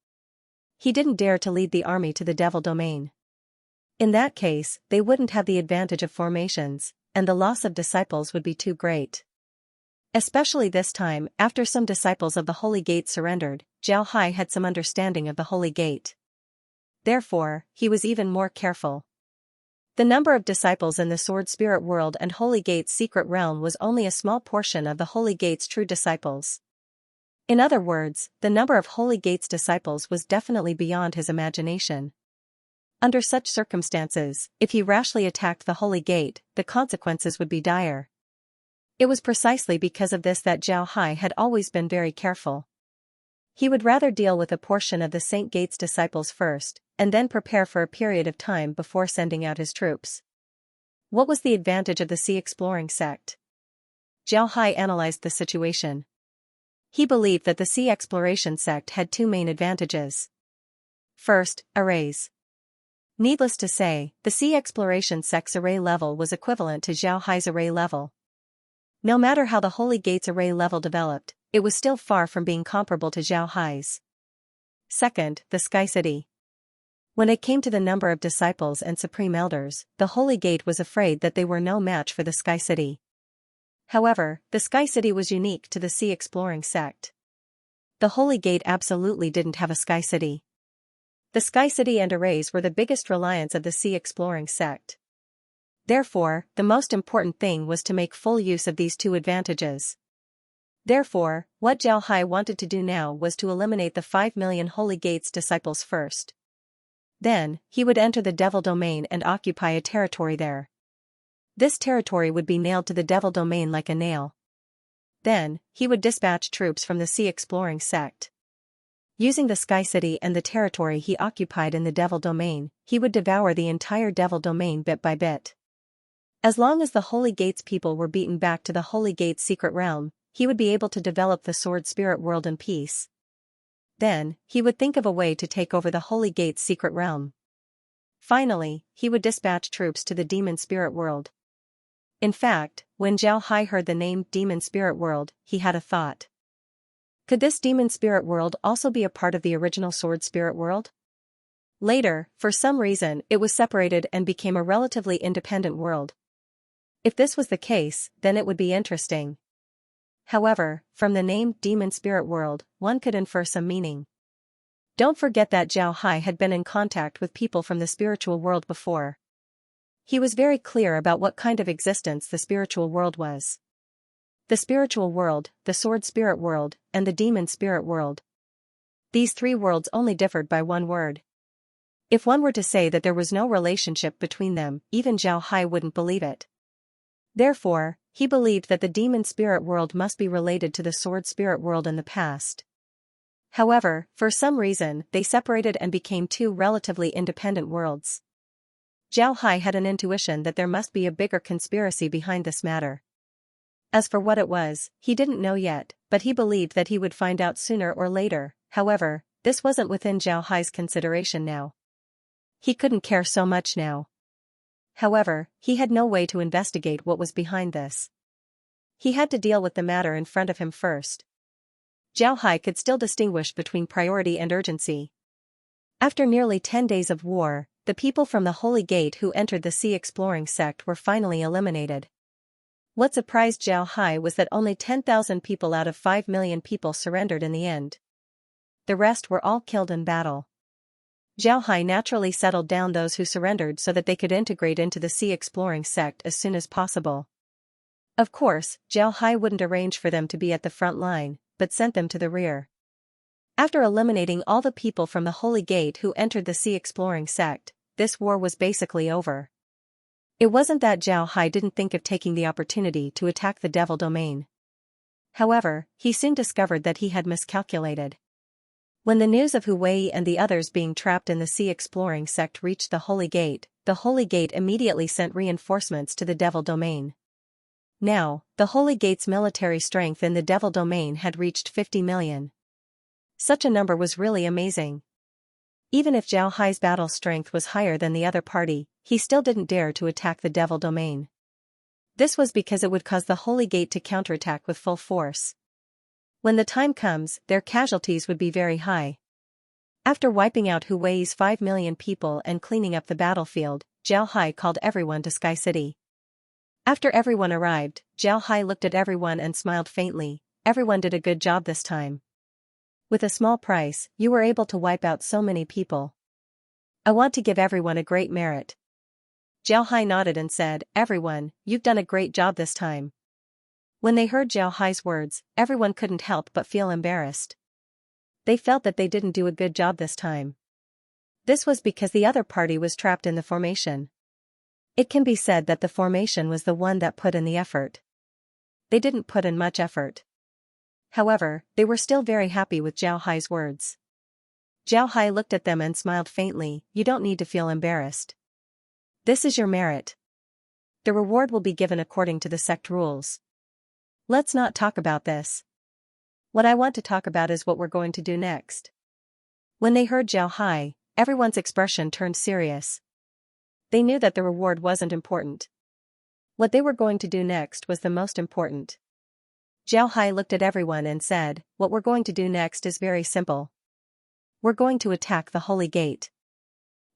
He didn't dare to lead the army to the Devil Domain. In that case, they wouldn't have the advantage of formations, and the loss of disciples would be too great. Especially this time, after some disciples of the Holy Gate surrendered, Zhao Hai had some understanding of the Holy Gate. Therefore, he was even more careful. The number of disciples in the Sword Spirit World and Holy Gate's secret realm was only a small portion of the Holy Gate's true disciples. In other words, the number of Holy Gate's disciples was definitely beyond his imagination. Under such circumstances, if he rashly attacked the Holy Gate, the consequences would be dire. It was precisely because of this that Zhao Hai had always been very careful. He would rather deal with a portion of the Saint Gate's disciples first, and then prepare for a period of time before sending out his troops. What was the advantage of the Sea Exploring Sect? Zhao Hai analyzed the situation. He believed that the Sea Exploration Sect had two main advantages. First, arrays. Needless to say, the Sea Exploration Sect's array level was equivalent to Zhao Hai's array level. No matter how the Holy Gate's array level developed, it was still far from being comparable to Zhao Hai's. Second, the Sky City. When it came to the number of disciples and supreme elders, the Holy Gate was afraid that they were no match for the Sky City. However, the Sky City was unique to the Sea Exploring Sect. The Holy Gate absolutely didn't have a Sky City. The Sky City and arrays were the biggest reliance of the Sea Exploring Sect. Therefore, the most important thing was to make full use of these two advantages. Therefore, what Zhao Hai wanted to do now was to eliminate the 5 million Holy Gate's disciples first. Then, he would enter the Devil Domain and occupy a territory there. This territory would be nailed to the Devil Domain like a nail. Then, he would dispatch troops from the Sea Exploring Sect. Using the Sky City and the territory he occupied in the Devil Domain, he would devour the entire Devil Domain bit by bit. As long as the Holy Gate's people were beaten back to the Holy Gate's secret realm, he would be able to develop the Sword Spirit World in peace. Then, he would think of a way to take over the Holy Gate's secret realm. Finally, he would dispatch troops to the Demon Spirit World. In fact, when Zhao Hai heard the name Demon Spirit World, he had a thought. Could this Demon Spirit World also be a part of the original Sword Spirit World? Later, for some reason, it was separated and became a relatively independent world. If this was the case, then it would be interesting. However, from the name Demon Spirit World, one could infer some meaning. Don't forget that Zhao Hai had been in contact with people from the spiritual world before. He was very clear about what kind of existence the spiritual world was. The spiritual world, the Sword Spirit World, and the Demon Spirit World. These three worlds only differed by one word. If one were to say that there was no relationship between them, even Zhao Hai wouldn't believe it. Therefore, he believed that the Demon Spirit World must be related to the Sword Spirit World in the past. However, for some reason, they separated and became two relatively independent worlds. Zhao Hai had an intuition that there must be a bigger conspiracy behind this matter. As for what it was, he didn't know yet, but he believed that he would find out sooner or later. However, this wasn't within Zhao Hai's consideration now. He couldn't care so much now. However, he had no way to investigate what was behind this. He had to deal with the matter in front of him first. Zhao Hai could still distinguish between priority and urgency. After nearly 10 days of war, the people from the Holy Gate who entered the Sea Exploring sect were finally eliminated. What surprised Zhao Hai was that only 10,000 people out of 5 million people surrendered in the end. The rest were all killed in battle. Zhao Hai naturally settled down those who surrendered so that they could integrate into the Sea Exploring sect as soon as possible. Of course, Zhao Hai wouldn't arrange for them to be at the front line, but sent them to the rear. After eliminating all the people from the Holy Gate who entered the Sea Exploring sect, this war was basically over. It wasn't that Zhao Hai didn't think of taking the opportunity to attack the Devil Domain. However, he soon discovered that he had miscalculated. When the news of Hu Wei and the others being trapped in the Sea Exploring sect reached the Holy Gate immediately sent reinforcements to the Devil Domain. Now, the Holy Gate's military strength in the Devil Domain had reached 50 million. Such a number was really amazing. Even if Zhao Hai's battle strength was higher than the other party, he still didn't dare to attack the Devil Domain. This was because it would cause the Holy Gate to counterattack with full force. When the time comes, their casualties would be very high. After wiping out Hu Wei's 5 million people and cleaning up the battlefield, Zhao Hai called everyone to Sky City. After everyone arrived, Zhao Hai looked at everyone and smiled faintly. Everyone did a good job this time. With a small price, you were able to wipe out so many people. I want to give everyone a great merit. Zhao Hai nodded and said, everyone, you've done a great job this time. When they heard Zhao Hai's words, everyone couldn't help but feel embarrassed. They felt that they didn't do a good job this time. This was because the other party was trapped in the formation. It can be said that the formation was the one that put in the effort. They didn't put in much effort. However, they were still very happy with Zhao Hai's words. Zhao Hai looked at them and smiled faintly. You don't need to feel embarrassed. This is your merit. The reward will be given according to the sect rules. Let's not talk about this. What I want to talk about is what we're going to do next. When they heard Zhao Hai, everyone's expression turned serious. They knew that the reward wasn't important. What they were going to do next was the most important. Zhao Hai looked at everyone and said, what we're going to do next is very simple. We're going to attack the Holy Gate.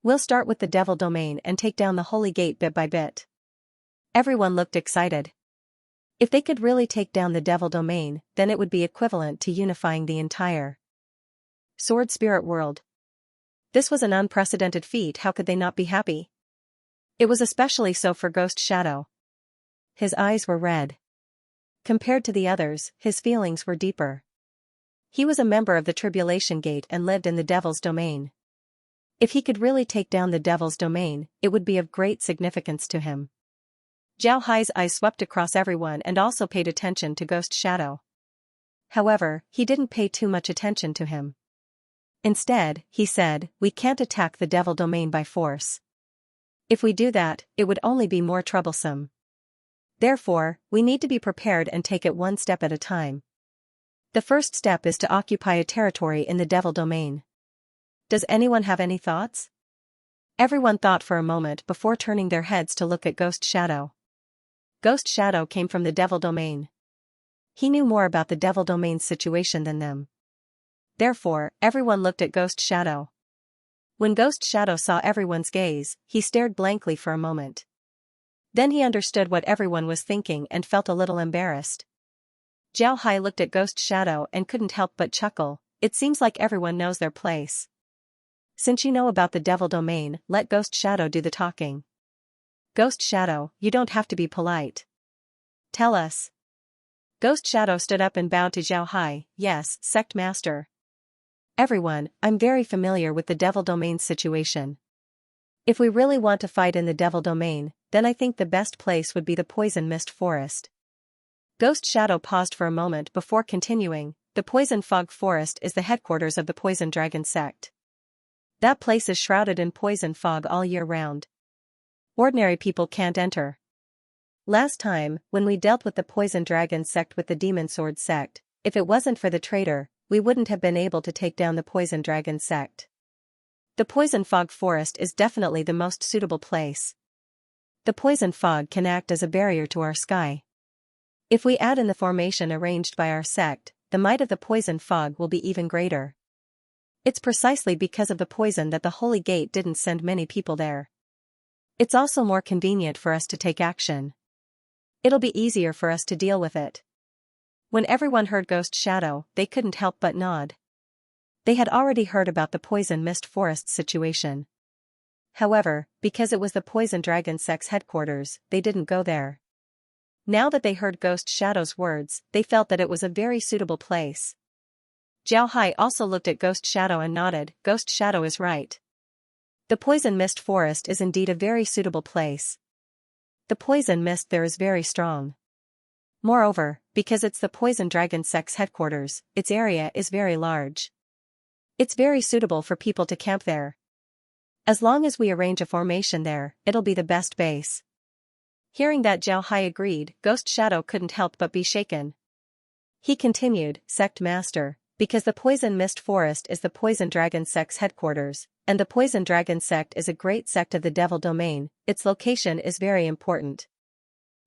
We'll start with the Devil Domain and take down the Holy Gate bit by bit. Everyone looked excited. If they could really take down the Devil Domain, then it would be equivalent to unifying the entire Sword Spirit World. This was an unprecedented feat. How could they not be happy? It was especially so for Ghost Shadow. His eyes were red. Compared to the others, his feelings were deeper. He was a member of the Tribulation Gate and lived in the Devil's Domain. If he could really take down the Devil's Domain, it would be of great significance to him. Zhao Hai's eyes swept across everyone and also paid attention to Ghost Shadow. However, he didn't pay too much attention to him. Instead, he said, we can't attack the Devil Domain by force. If we do that, it would only be more troublesome. Therefore, we need to be prepared and take it one step at a time. The first step is to occupy a territory in the Devil Domain. Does anyone have any thoughts? Everyone thought for a moment before turning their heads to look at Ghost Shadow. Ghost Shadow came from the Devil Domain. He knew more about the Devil Domain's situation than them. Therefore, everyone looked at Ghost Shadow. When Ghost Shadow saw everyone's gaze, he stared blankly for a moment. Then he understood what everyone was thinking and felt a little embarrassed. Jiao Hai looked at Ghost Shadow and couldn't help but chuckle. It seems like everyone knows their place. Since you know about the Devil Domain, let Ghost Shadow do the talking. Ghost Shadow, you don't have to be polite. Tell us. Ghost Shadow stood up and bowed to Jiao Hai. Yes, Sect Master. Everyone, I'm very familiar with the Devil Domain situation. If we really want to fight in the Devil Domain, then I think the best place would be the Poison Mist Forest. Ghost Shadow paused for a moment before continuing. The Poison Fog Forest is the headquarters of the Poison Dragon sect. That place is shrouded in poison fog all year round. Ordinary people can't enter. Last time, when we dealt with the Poison Dragon sect with the Demon Sword sect, if it wasn't for the traitor, we wouldn't have been able to take down the Poison Dragon sect. The Poison Fog Forest is definitely the most suitable place. The poison fog can act as a barrier to our sky. If we add in the formation arranged by our sect, the might of the poison fog will be even greater. It's precisely because of the poison that the Holy Gate didn't send many people there. It's also more convenient for us to take action. It'll be easier for us to deal with it. When everyone heard Ghost Shadow, they couldn't help but nod. They had already heard about the Poison Mist Forest situation. However, because it was the Poison Dragon sect's headquarters, they didn't go there. Now that they heard Ghost Shadow's words, they felt that it was a very suitable place. Jiao Hai also looked at Ghost Shadow and nodded. Ghost Shadow is right. The Poison Mist Forest is indeed a very suitable place. The poison mist there is very strong. Moreover, because it's the Poison Dragon sect's headquarters, its area is very large. It's very suitable for people to camp there. As long as we arrange a formation there, it'll be the best base. Hearing that, Jiao Hai agreed. Ghost Shadow couldn't help but be shaken. He continued, Sect Master, because the Poison Mist Forest is the Poison Dragon sect's headquarters, and the Poison Dragon sect is a great sect of the Devil Domain, its location is very important.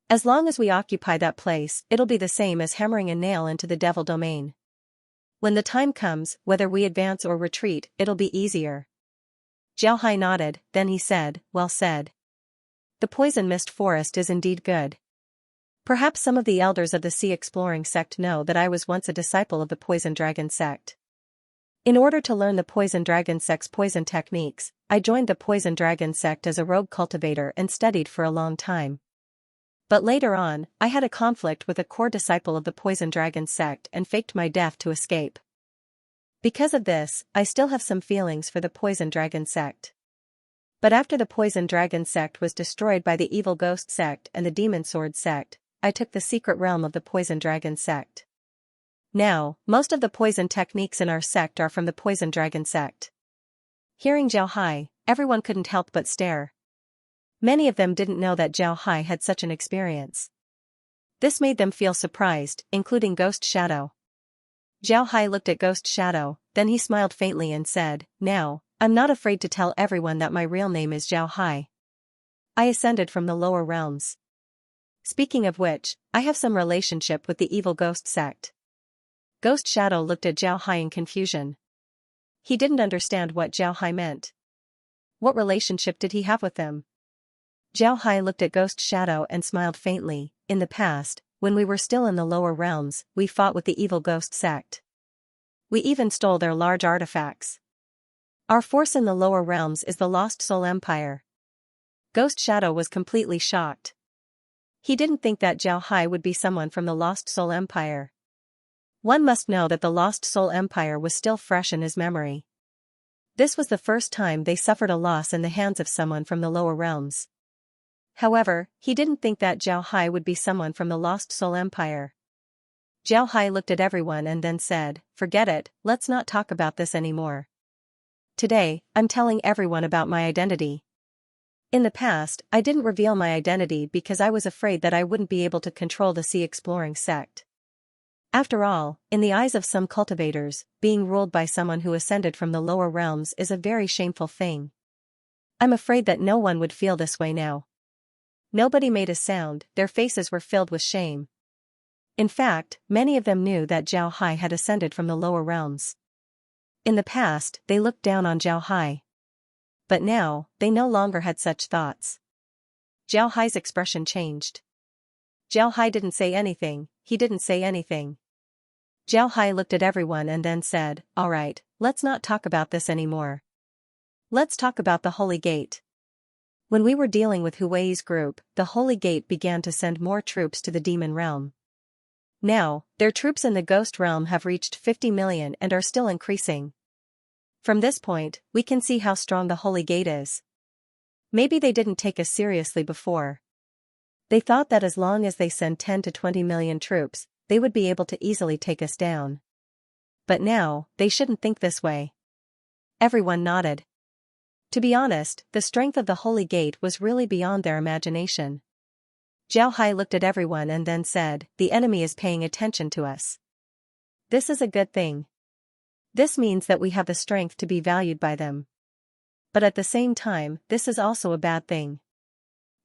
As long as we occupy that place, it'll be the same as hammering a nail into the Devil Domain. When the time comes, whether we advance or retreat, it'll be easier. Jiao Hai nodded, then he said, well said. The Poison Mist Forest is indeed good. Perhaps some of the elders of the Sea Exploring sect know that I was once a disciple of the Poison Dragon sect. In order to learn the Poison Dragon sect's poison techniques, I joined the Poison Dragon sect as a rogue cultivator and studied for a long time. But later on, I had a conflict with a core disciple of the Poison Dragon sect and faked my death to escape. Because of this, I still have some feelings for the Poison Dragon sect. But after the Poison Dragon sect was destroyed by the Evil Ghost sect and the Demon Sword sect, I took the secret realm of the Poison Dragon sect. Now, most of the poison techniques in our sect are from the Poison Dragon sect. Hearing Jiao Hai, everyone couldn't help but stare. Many of them didn't know that Jiao Hai had such an experience. This made them feel surprised, including Ghost Shadow. Jiao Hai looked at Ghost Shadow, then he smiled faintly and said, now, I'm not afraid to tell everyone that my real name is Jiao Hai. I ascended from the lower realms. Speaking of which, I have some relationship with the Evil Ghost sect. Ghost Shadow looked at Jiao Hai in confusion. He didn't understand what Jiao Hai meant. What relationship did he have with them? Jiao Hai looked at Ghost Shadow and smiled faintly. In the past, when we were still in the lower realms, we fought with the Evil Ghost sect. We even stole their large artifacts. Our force in the lower realms is the Lost Soul Empire. Ghost Shadow was completely shocked. He didn't think that Jiao Hai would be someone from the Lost Soul Empire. One must know that the Lost Soul Empire was still fresh in his memory. This was the first time they suffered a loss in the hands of someone from the lower realms. However, he didn't think that Jiao Hai would be someone from the Lost Soul Empire. Jiao Hai looked at everyone and then said, forget it, let's not talk about this anymore. Today, I'm telling everyone about my identity. In the past, I didn't reveal my identity because I was afraid that I wouldn't be able to control the Sea Exploring sect. After all, in the eyes of some cultivators, being ruled by someone who ascended from the lower realms is a very shameful thing. I'm afraid that no one would feel this way now. Nobody made a sound, their faces were filled with shame. In fact, many of them knew that Zhao Hai had ascended from the lower realms. In the past, they looked down on Zhao Hai. But now, they no longer had such thoughts. Zhao Hai's expression changed. Zhao Hai didn't say anything, he didn't say anything. Zhao Hai looked at everyone and then said, "Alright, let's not talk about this anymore. Let's talk about the Holy Gate." When we were dealing with Hui's group, the Holy Gate began to send more troops to the demon realm. Now, their troops in the ghost realm have reached 50 million and are still increasing. From this point, we can see how strong the Holy Gate is. Maybe they didn't take us seriously before. They thought that as long as they send 10 to 20 million troops, they would be able to easily take us down. But now, they shouldn't think this way. Everyone nodded. To be honest, the strength of the Holy Gate was really beyond their imagination. Zhao Hai looked at everyone and then said, "The enemy is paying attention to us. This is a good thing. This means that we have the strength to be valued by them. But at the same time, this is also a bad thing.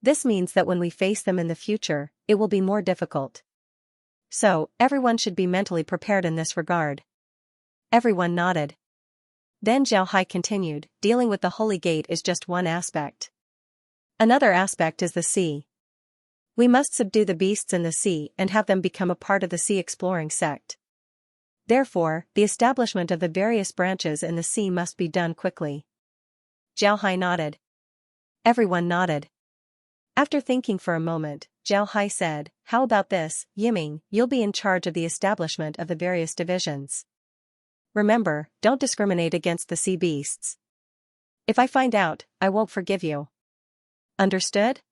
This means that when we face them in the future, it will be more difficult. So, everyone should be mentally prepared in this regard." Everyone nodded. Then Zhao Hai continued, "Dealing with the Holy Gate is just one aspect. Another aspect is the sea. We must subdue the beasts in the sea and have them become a part of the sea exploring sect. Therefore, the establishment of the various branches in the sea must be done quickly." Zhao Hai nodded. Everyone nodded. After thinking for a moment, Zhao Hai said, "How about this, Yiming, you'll be in charge of the establishment of the various divisions. Remember, don't discriminate against the sea beasts. If I find out, I won't forgive you. Understood?"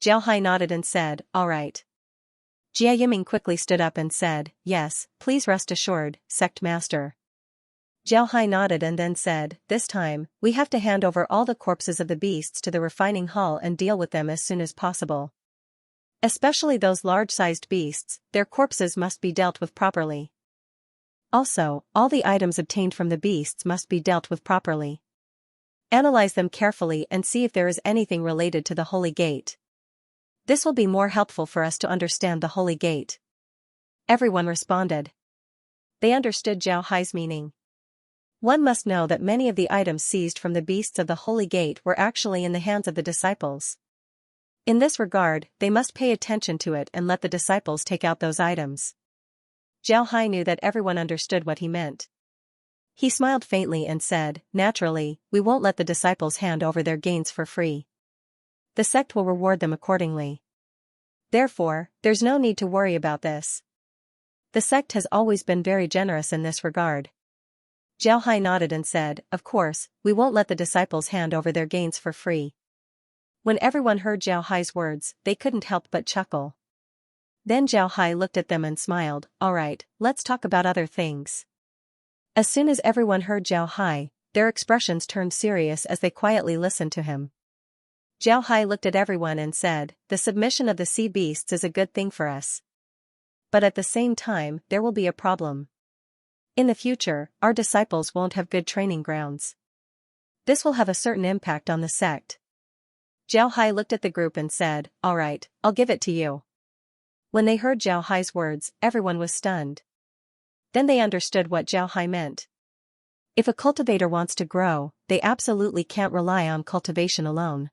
Zhao Hai nodded and said, "All right." Jia Yiming quickly stood up and said, "Yes, please rest assured, Sect Master." Zhao Hai nodded and then said, "This time, we have to hand over all the corpses of the beasts to the refining hall and deal with them as soon as possible. Especially those large-sized beasts, their corpses must be dealt with properly. Also, all the items obtained from the beasts must be dealt with properly. Analyze them carefully and see if there is anything related to the Holy Gate. This will be more helpful for us to understand the Holy Gate." Everyone responded. They understood Zhao Hai's meaning. One must know that many of the items seized from the beasts of the Holy Gate were actually in the hands of the disciples. In this regard, they must pay attention to it and let the disciples take out those items. Zhao Hai knew that everyone understood what he meant. He smiled faintly and said, "Naturally, we won't let the disciples hand over their gains for free. The sect will reward them accordingly. Therefore, there's no need to worry about this. The sect has always been very generous in this regard." Zhao Hai nodded and said, "Of course, we won't let the disciples hand over their gains for free." When everyone heard Zhao Hai's words, they couldn't help but chuckle. Then Zhao Hai looked at them and smiled, "Alright, let's talk about other things." As soon as everyone heard Zhao Hai, their expressions turned serious as they quietly listened to him. Zhao Hai looked at everyone and said, "The submission of the sea beasts is a good thing for us. But at the same time, there will be a problem. In the future, our disciples won't have good training grounds. This will have a certain impact on the sect." Zhao Hai looked at the group and said, "Alright, I'll give it to you." When they heard Zhao Hai's words, everyone was stunned. Then they understood what Zhao Hai meant. If a cultivator wants to grow, they absolutely can't rely on cultivation alone.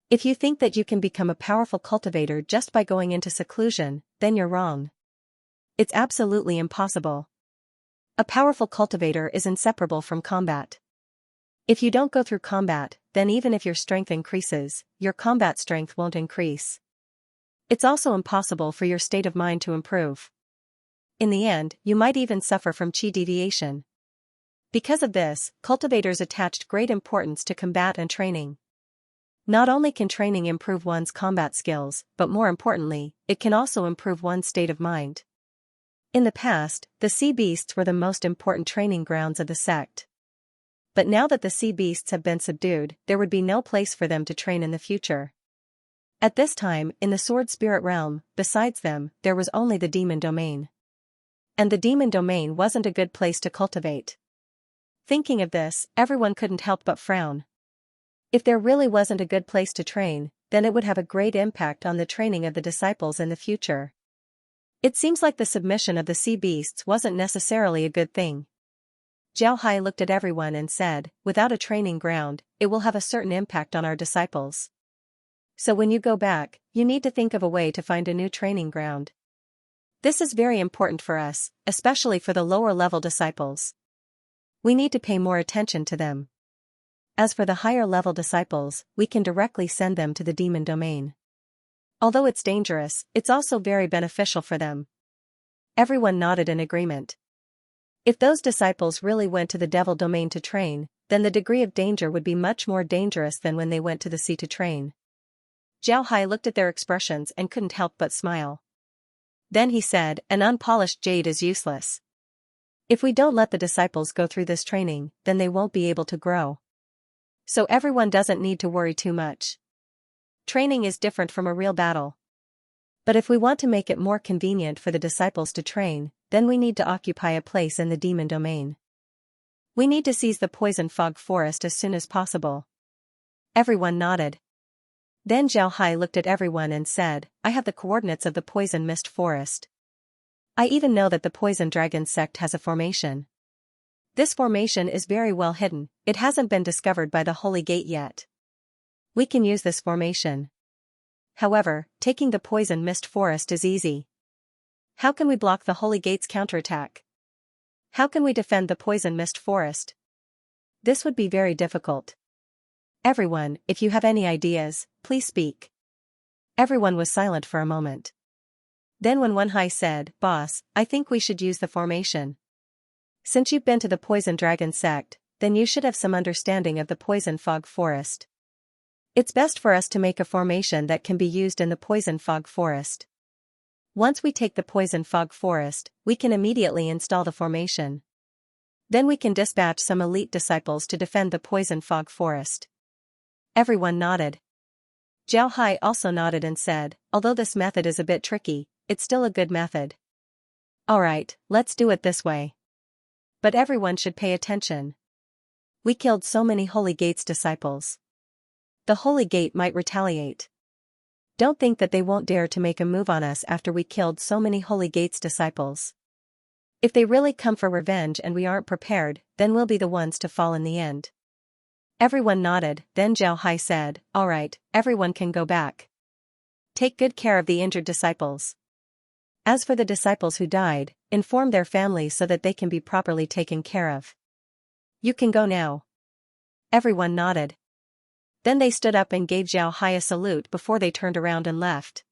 If you think that you can become a powerful cultivator just by going into seclusion, then you're wrong. It's absolutely impossible. A powerful cultivator is inseparable from combat. If you don't go through combat, then even if your strength increases, your combat strength won't increase. It's also impossible for your state of mind to improve. In the end, you might even suffer from qi deviation. Because of this, cultivators attached great importance to combat and training. Not only can training improve one's combat skills, but more importantly, it can also improve one's state of mind. In the past, the sea beasts were the most important training grounds of the sect. But now that the sea beasts have been subdued, there would be no place for them to train in the future. At this time, in the sword spirit realm, besides them, there was only the demon domain. And the demon domain wasn't a good place to cultivate. Thinking of this, everyone couldn't help but frown. If there really wasn't a good place to train, then it would have a great impact on the training of the disciples in the future. It seems like the submission of the sea beasts wasn't necessarily a good thing. Zhao Hai looked at everyone and said, without a training ground, it will have a certain impact on our disciples. So when you go back, you need to think of a way to find a new training ground. This is very important for us, especially for the lower-level disciples. We need to pay more attention to them. As for the higher-level disciples, we can directly send them to the demon domain. Although it's dangerous, it's also very beneficial for them. Everyone nodded in agreement. If those disciples really went to the devil domain to train, then the degree of danger would be much more dangerous than when they went to the sea to train. Zhao Hai looked at their expressions and couldn't help but smile. Then he said, an unpolished jade is useless. If we don't let the disciples go through this training, then they won't be able to grow. So everyone doesn't need to worry too much. Training is different from a real battle. But if we want to make it more convenient for the disciples to train, then we need to occupy a place in the demon domain. We need to seize the poison fog forest as soon as possible. Everyone nodded. Then Zhao Hai looked at everyone and said, I have the coordinates of the poison mist forest. I even know that the poison dragon sect has a formation. This formation is very well hidden, it hasn't been discovered by the Holy Gate yet. We can use this formation. However, taking the poison mist forest is easy. How can we block the Holy Gate's counterattack? How can we defend the poison mist forest? This would be very difficult. Everyone, if you have any ideas, please speak. Everyone was silent for a moment. Then when Wenhai said, Boss, I think we should use the formation. Since you've been to the poison dragon sect, then you should have some understanding of the poison fog forest. It's best for us to make a formation that can be used in the poison fog forest. Once we take the poison fog forest, we can immediately install the formation. Then we can dispatch some elite disciples to defend the poison fog forest. Everyone nodded. Zhao Hai also nodded and said, although this method is a bit tricky, it's still a good method. Alright, let's do it this way. But everyone should pay attention. We killed so many Holy Gate's disciples. The Holy Gate might retaliate. Don't think that they won't dare to make a move on us after we killed so many Holy Gate's disciples. If they really come for revenge and we aren't prepared, then we'll be the ones to fall in the end. Everyone nodded, then Zhao Hai said, Alright, everyone can go back. Take good care of the injured disciples. As for the disciples who died, inform their families so that they can be properly taken care of. You can go now. Everyone nodded. Then they stood up and gave Zhao Hai a salute before they turned around and left.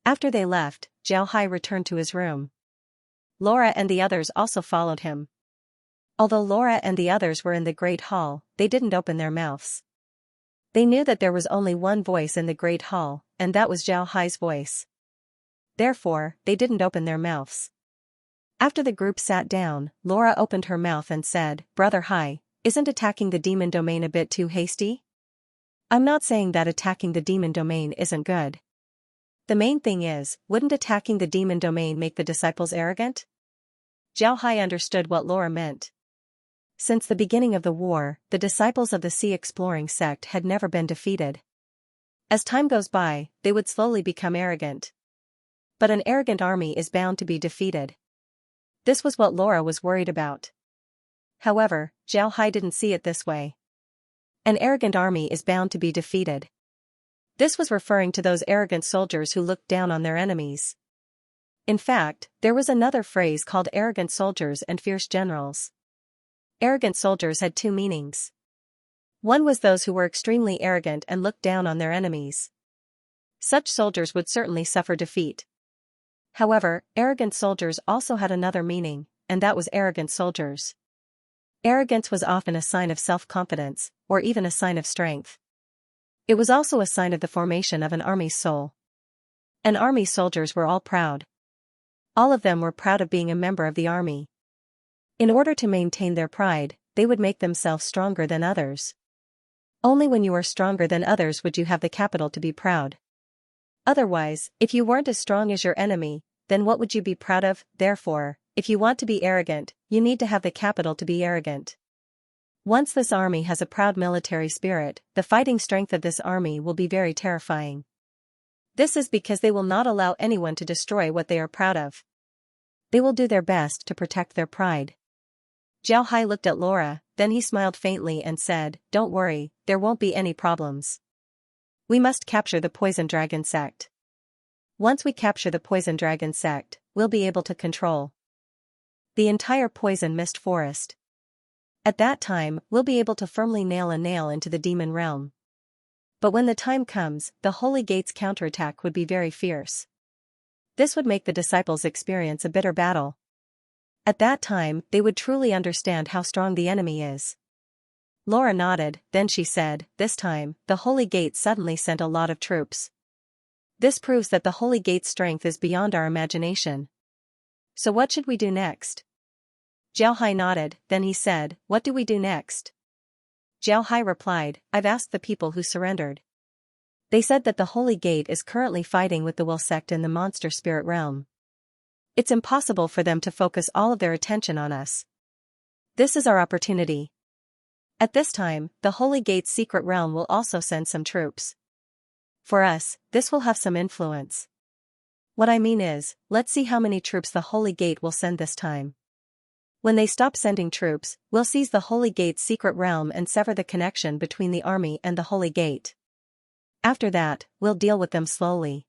After they left, Zhao Hai returned to his room. Laura and the others also followed him. Although Laura and the others were in the Great Hall, they didn't open their mouths. They knew that there was only one voice in the Great Hall, and that was Zhao Hai's voice. Therefore, they didn't open their mouths. After the group sat down, Laura opened her mouth and said, Brother Hai, isn't attacking the demon domain a bit too hasty? I'm not saying that attacking the demon domain isn't good. The main thing is, wouldn't attacking the demon domain make the disciples arrogant? Zhao Hai understood what Laura meant. Since the beginning of the war, the disciples of the Sea Exploring sect had never been defeated. As time goes by, they would slowly become arrogant. But an arrogant army is bound to be defeated. This was what Laura was worried about. However, Zhao Hai didn't see it this way. An arrogant army is bound to be defeated. This was referring to those arrogant soldiers who looked down on their enemies. In fact, there was another phrase called arrogant soldiers and fierce generals. Arrogant soldiers had two meanings. One was those who were extremely arrogant and looked down on their enemies. Such soldiers would certainly suffer defeat. However, arrogant soldiers also had another meaning, and that was arrogant soldiers. Arrogance was often a sign of self-confidence, or even a sign of strength. It was also a sign of the formation of an army's soul. An army's soldiers were all proud. All of them were proud of being a member of the army. In order to maintain their pride, they would make themselves stronger than others. Only when you are stronger than others would you have the capital to be proud. Otherwise, if you weren't as strong as your enemy, then what would you be proud of? Therefore, if you want to be arrogant, you need to have the capital to be arrogant. Once this army has a proud military spirit, the fighting strength of this army will be very terrifying. This is because they will not allow anyone to destroy what they are proud of. They will do their best to protect their pride. Zhao Hai looked at Laura, then he smiled faintly and said, "Don't worry, there won't be any problems. We must capture the Poison Dragon sect. Once we capture the Poison Dragon sect, we'll be able to control the entire Poison Mist Forest. At that time, we'll be able to firmly nail a nail into the demon realm. But when the time comes, the Holy Gate's counterattack would be very fierce. This would make the disciples experience a bitter battle. At that time, they would truly understand how strong the enemy is." Laura nodded, then she said, "This time, the Holy Gate suddenly sent a lot of troops. This proves that the Holy Gate's strength is beyond our imagination. So what should we do next?" Zhao Hai nodded, then he said, "What do we do next?" Zhao Hai replied, "I've asked the people who surrendered. They said that the Holy Gate is currently fighting with the Will sect in the monster spirit realm. It's impossible for them to focus all of their attention on us. This is our opportunity. At this time, the Holy Gate's secret realm will also send some troops. For us, this will have some influence. What I mean is, let's see how many troops the Holy Gate will send this time. When they stop sending troops, we'll seize the Holy Gate's secret realm and sever the connection between the army and the Holy Gate. After that, we'll deal with them slowly."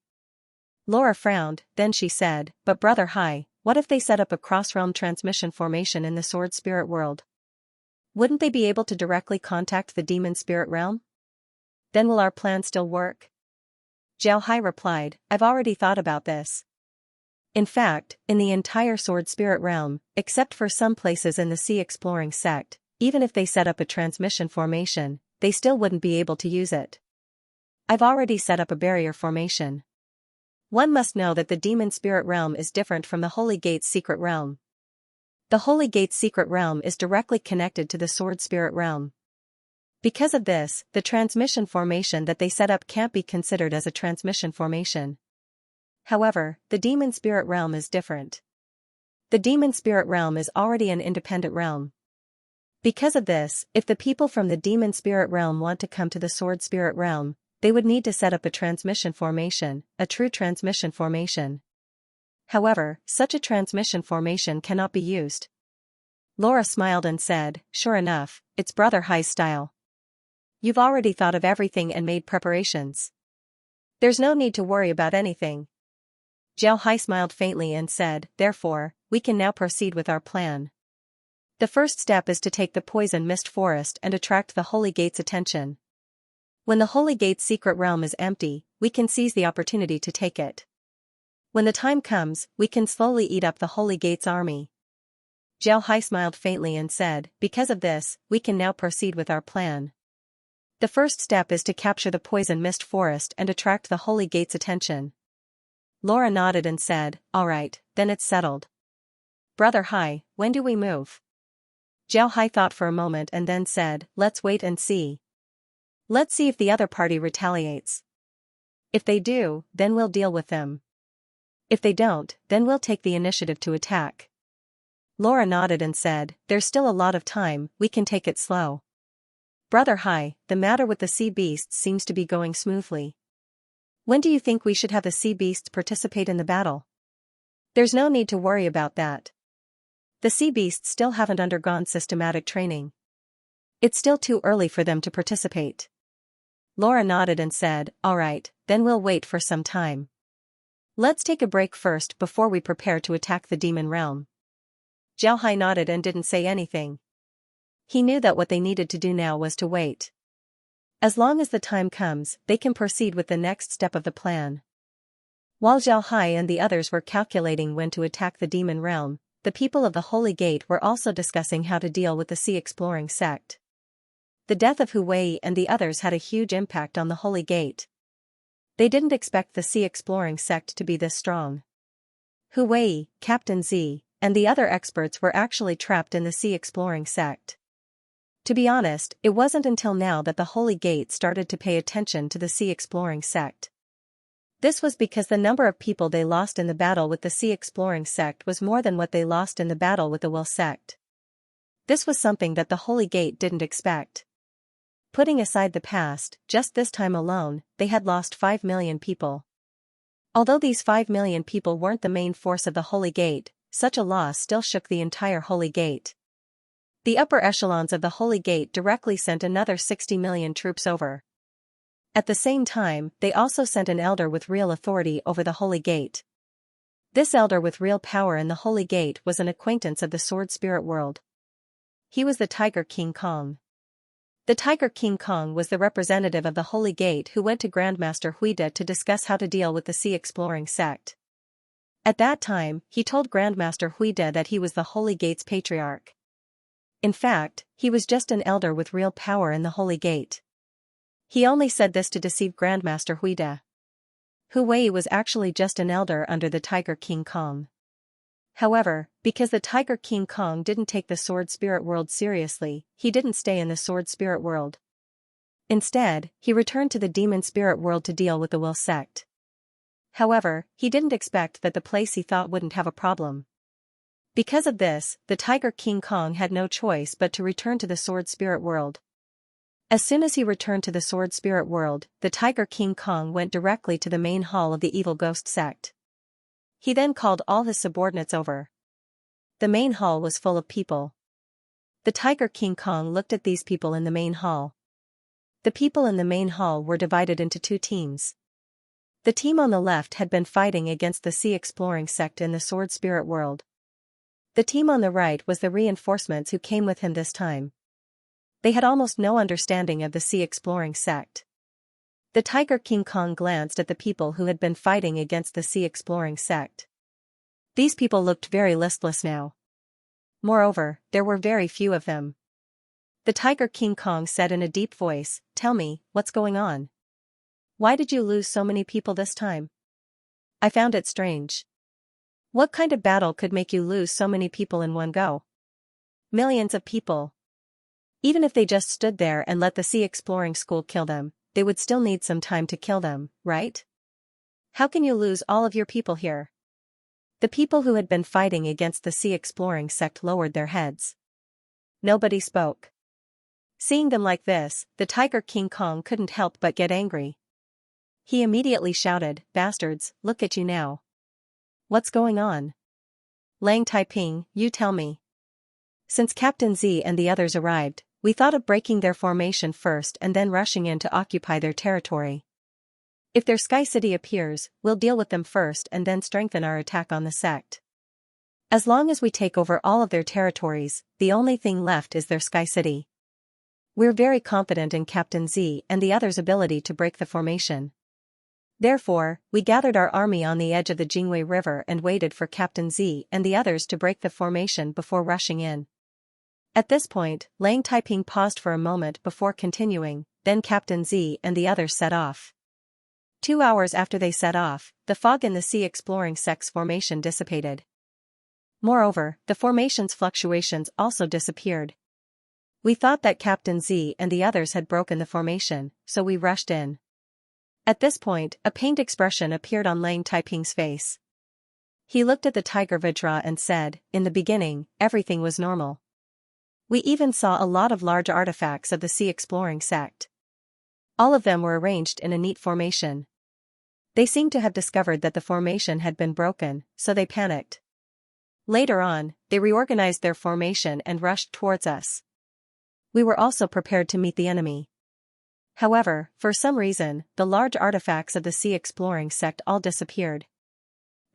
Laura frowned, then she said, "But Brother Hai, what if they set up a cross-realm transmission formation in the Sword Spirit world? Wouldn't they be able to directly contact the Demon Spirit realm? Then will our plan still work?" Zhao Hai replied, "I've already thought about this. In fact, in the entire Sword Spirit realm, except for some places in the Sea Exploring sect, even if they set up a transmission formation, they still wouldn't be able to use it. I've already set up a barrier formation. One must know that the Demon Spirit realm is different from the Holy Gate's secret realm. The Holy Gate's secret realm is directly connected to the Sword Spirit realm. Because of this, the transmission formation that they set up can't be considered as a transmission formation. However, the Demon Spirit realm is different. The Demon Spirit realm is already an independent realm. Because of this, if the people from the Demon Spirit realm want to come to the Sword Spirit realm, they would need to set up a transmission formation, a true transmission formation. However, such a transmission formation cannot be used." Laura smiled and said, "Sure enough, it's Brother Hai's style. You've already thought of everything and made preparations. There's no need to worry about anything." Zhao Hai smiled faintly and said, "Therefore, we can now proceed with our plan. The first step is to take the Poison Mist Forest and attract the Holy Gate's attention. When the Holy Gate's secret realm is empty, we can seize the opportunity to take it. When the time comes, we can slowly eat up the Holy Gate's army." Zhao Hai smiled faintly and said, "Because of this, we can now proceed with our plan. The first step is to capture the Poison Mist Forest and attract the Holy Gate's attention." Laura nodded and said, "All right, then it's settled. Brother Hai, when do we move?" Zhao Hai thought for a moment and then said, "Let's wait and see. Let's see if the other party retaliates. If they do, then we'll deal with them. If they don't, then we'll take the initiative to attack." Laura nodded and said, "There's still a lot of time, we can take it slow. Brother Hai, the matter with the sea beasts seems to be going smoothly. When do you think we should have the sea beasts participate in the battle?" "There's no need to worry about that. The sea beasts still haven't undergone systematic training. It's still too early for them to participate." Laura nodded and said, "All right, then we'll wait for some time. Let's take a break first before we prepare to attack the demon realm." Zhao Hai nodded and didn't say anything. He knew that what they needed to do now was to wait. As long as the time comes, they can proceed with the next step of the plan. While Zhao Hai and the others were calculating when to attack the demon realm, the people of the Holy Gate were also discussing how to deal with the Sea Exploring sect. The death of Hu Wei and the others had a huge impact on the Holy Gate. They didn't expect the Sea Exploring sect to be this strong. Hu Wei, Captain Z, and the other experts were actually trapped in the Sea Exploring sect. To be honest, it wasn't until now that the Holy Gate started to pay attention to the Sea Exploring sect. This was because the number of people they lost in the battle with the Sea Exploring sect was more than what they lost in the battle with the Will sect. This was something that the Holy Gate didn't expect. Putting aside the past, just this time alone, they had lost 5 million people. Although these 5 million people weren't the main force of the Holy Gate, such a loss still shook the entire Holy Gate. The upper echelons of the Holy Gate directly sent another 60 million troops over. At the same time, they also sent an elder with real authority over the Holy Gate. This elder with real power in the Holy Gate was an acquaintance of the Sword Spirit world. He was the Tiger King Kong. The Tiger King Kong was the representative of the Holy Gate who went to Grandmaster Huida to discuss how to deal with the sea exploring sect. At that time, he told Grandmaster Huida that he was the Holy Gate's patriarch. In fact, he was just an elder with real power in the Holy Gate. He only said this to deceive Grandmaster Huida. Hu Wei was actually just an elder under the Tiger King Kong. However, because the Tiger King Kong didn't take the Sword Spirit world seriously, he didn't stay in the Sword Spirit world. Instead, he returned to the Demon Spirit world to deal with the Will sect. However, he didn't expect that the place he thought wouldn't have a problem. Because of this, the Tiger King Kong had no choice but to return to the Sword Spirit world. As soon as he returned to the Sword Spirit world, the Tiger King Kong went directly to the main hall of the Evil Ghost sect. He then called all his subordinates over. The main hall was full of people. The Tiger King Kong looked at these people in the main hall. The people in the main hall were divided into two teams. The team on the left had been fighting against the sea exploring sect in the Sword Spirit world. The team on the right was the reinforcements who came with him this time. They had almost no understanding of the sea exploring sect. The Tiger King Kong glanced at the people who had been fighting against the sea exploring sect. These people looked very listless now. Moreover, there were very few of them. The Tiger King Kong said in a deep voice, "Tell me, what's going on? Why did you lose so many people this time? I found it strange. What kind of battle could make you lose so many people in one go? Millions of people. Even if they just stood there and let the sea exploring school kill them, they would still need some time to kill them, right? How can you lose all of your people here?" The people who had been fighting against the sea exploring sect lowered their heads. Nobody spoke. Seeing them like this, the Tiger King Kong couldn't help but get angry. He immediately shouted, "Bastards, look at you now. What's going on? Lang Taiping, you tell me." Since Captain Z and the others arrived, we thought of breaking their formation first and then rushing in to occupy their territory. If their Sky City appears, we'll deal with them first and then strengthen our attack on the sect. As long as we take over all of their territories, the only thing left is their Sky City. We're very confident in Captain Z and the others' ability to break the formation. Therefore, we gathered our army on the edge of the Jingwei River and waited for Captain Z and the others to break the formation before rushing in. At this point, Lang Taiping paused for a moment before continuing, then Captain Z and the others set off. 2 hours after they set off, the fog in the sea exploring sect's formation dissipated. Moreover, the formation's fluctuations also disappeared. We thought that Captain Z and the others had broken the formation, so we rushed in. At this point, a pained expression appeared on Lang Taiping's face. He looked at the Tiger Vajra and said, "In the beginning, everything was normal. We even saw a lot of large artifacts of the sea exploring sect. All of them were arranged in a neat formation. They seemed to have discovered that the formation had been broken, so they panicked. Later on, they reorganized their formation and rushed towards us. We were also prepared to meet the enemy. However, for some reason, the large artifacts of the sea exploring sect all disappeared.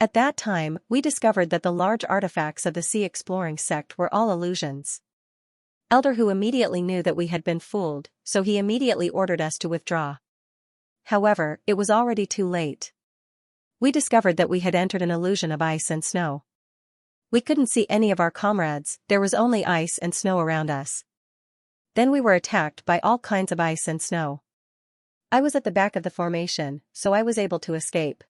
At that time, we discovered that the large artifacts of the sea exploring sect were all illusions. Elder Hu immediately knew that we had been fooled, so he immediately ordered us to withdraw. However, it was already too late. We discovered that we had entered an illusion of ice and snow. We couldn't see any of our comrades, there was only ice and snow around us. Then we were attacked by all kinds of ice and snow. I was at the back of the formation, so I was able to escape.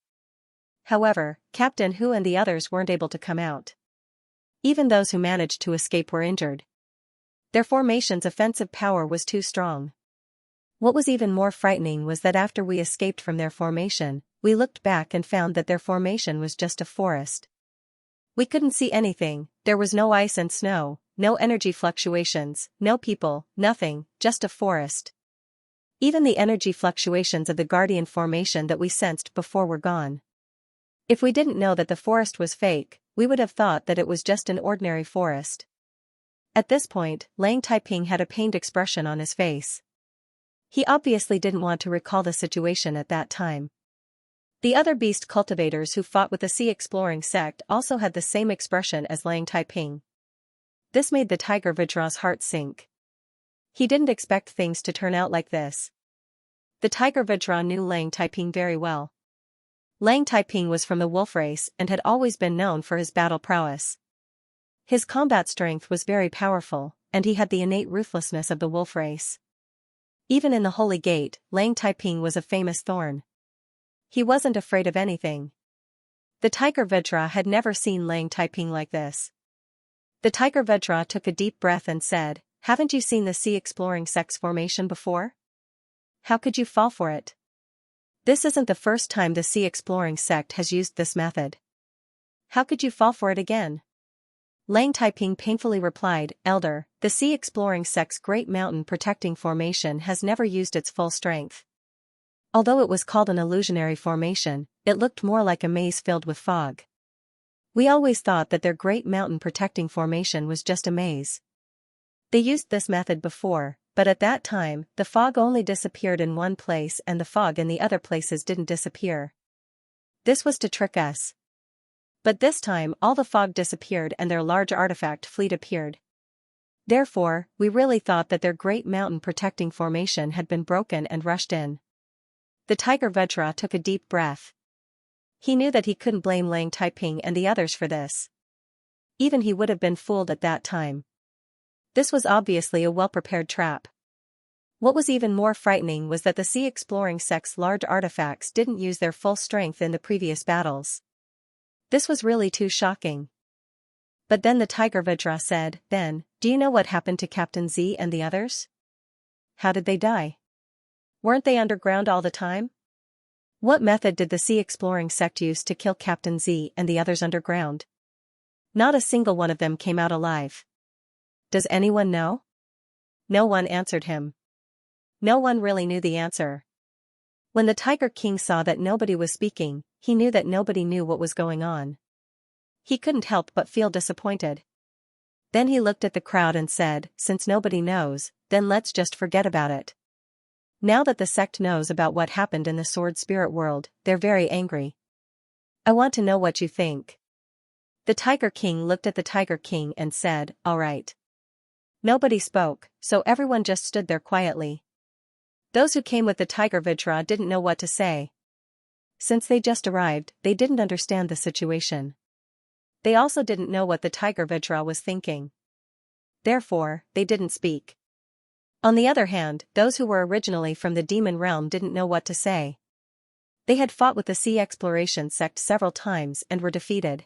However, Captain Hu and the others weren't able to come out. Even those who managed to escape were injured. Their formation's offensive power was too strong. What was even more frightening was that after we escaped from their formation, we looked back and found that their formation was just a forest. We couldn't see anything, there was no ice and snow, no energy fluctuations, no people, nothing, just a forest. Even the energy fluctuations of the Guardian formation that we sensed before were gone. If we didn't know that the forest was fake, we would have thought that it was just an ordinary forest. At this point, Lang Taiping had a pained expression on his face. He obviously didn't want to recall the situation at that time. The other beast cultivators who fought with the sea exploring sect also had the same expression as Lang Taiping. This made the Tiger Vidra's heart sink. He didn't expect things to turn out like this. The Tiger Vidra knew Lang Taiping very well. Lang Taiping was from the wolf race and had always been known for his battle prowess. His combat strength was very powerful, and he had the innate ruthlessness of the wolf race. Even in the Holy Gate, Lang Taiping was a famous thorn. He wasn't afraid of anything. The Tiger Vidra had never seen Lang Taiping like this. The Tiger Vidra took a deep breath and said, "Haven't you seen the sea exploring sect's formation before? How could you fall for it? This isn't the first time the sea exploring sect has used this method. How could you fall for it again?" Lang Taiping painfully replied, "Elder, the sea exploring sect's great mountain protecting formation has never used its full strength. Although it was called an illusionary formation, it looked more like a maze filled with fog. We always thought that their great mountain protecting formation was just a maze. They used this method before, but at that time, the fog only disappeared in one place and the fog in the other places didn't disappear. This was to trick us. But this time all the fog disappeared and their large artifact fleet appeared. Therefore, we really thought that their great mountain protecting formation had been broken and rushed in." The Tiger Vidra took a deep breath. He knew that he couldn't blame Lang Taiping and the others for this. Even he would have been fooled at that time. This was obviously a well-prepared trap. What was even more frightening was that the sea exploring sect's large artifacts didn't use their full strength in the previous battles. This was really too shocking. But then the Tiger Vidra said, "Then, do you know what happened to Captain Z and the others? How did they die? Weren't they underground all the time? What method did the sea exploring sect use to kill Captain Z and the others underground? Not a single one of them came out alive. Does anyone know?" No one answered him. No one really knew the answer. When the Tiger King saw that nobody was speaking, he knew that nobody knew what was going on. He couldn't help but feel disappointed. Then he looked at the crowd and said, "Since nobody knows, then let's just forget about it." Now that the sect knows about what happened in the sword spirit world, they're very angry. "I want to know what you think." The Tiger King looked at the Tiger King and said, "All right." Nobody spoke, so everyone just stood there quietly. Those who came with the Tiger Vidra didn't know what to say. Since they just arrived, they didn't understand the situation. They also didn't know what the Tiger Vidra was thinking. Therefore, they didn't speak. On the other hand, those who were originally from the demon realm didn't know what to say. They had fought with the sea exploration sect several times and were defeated.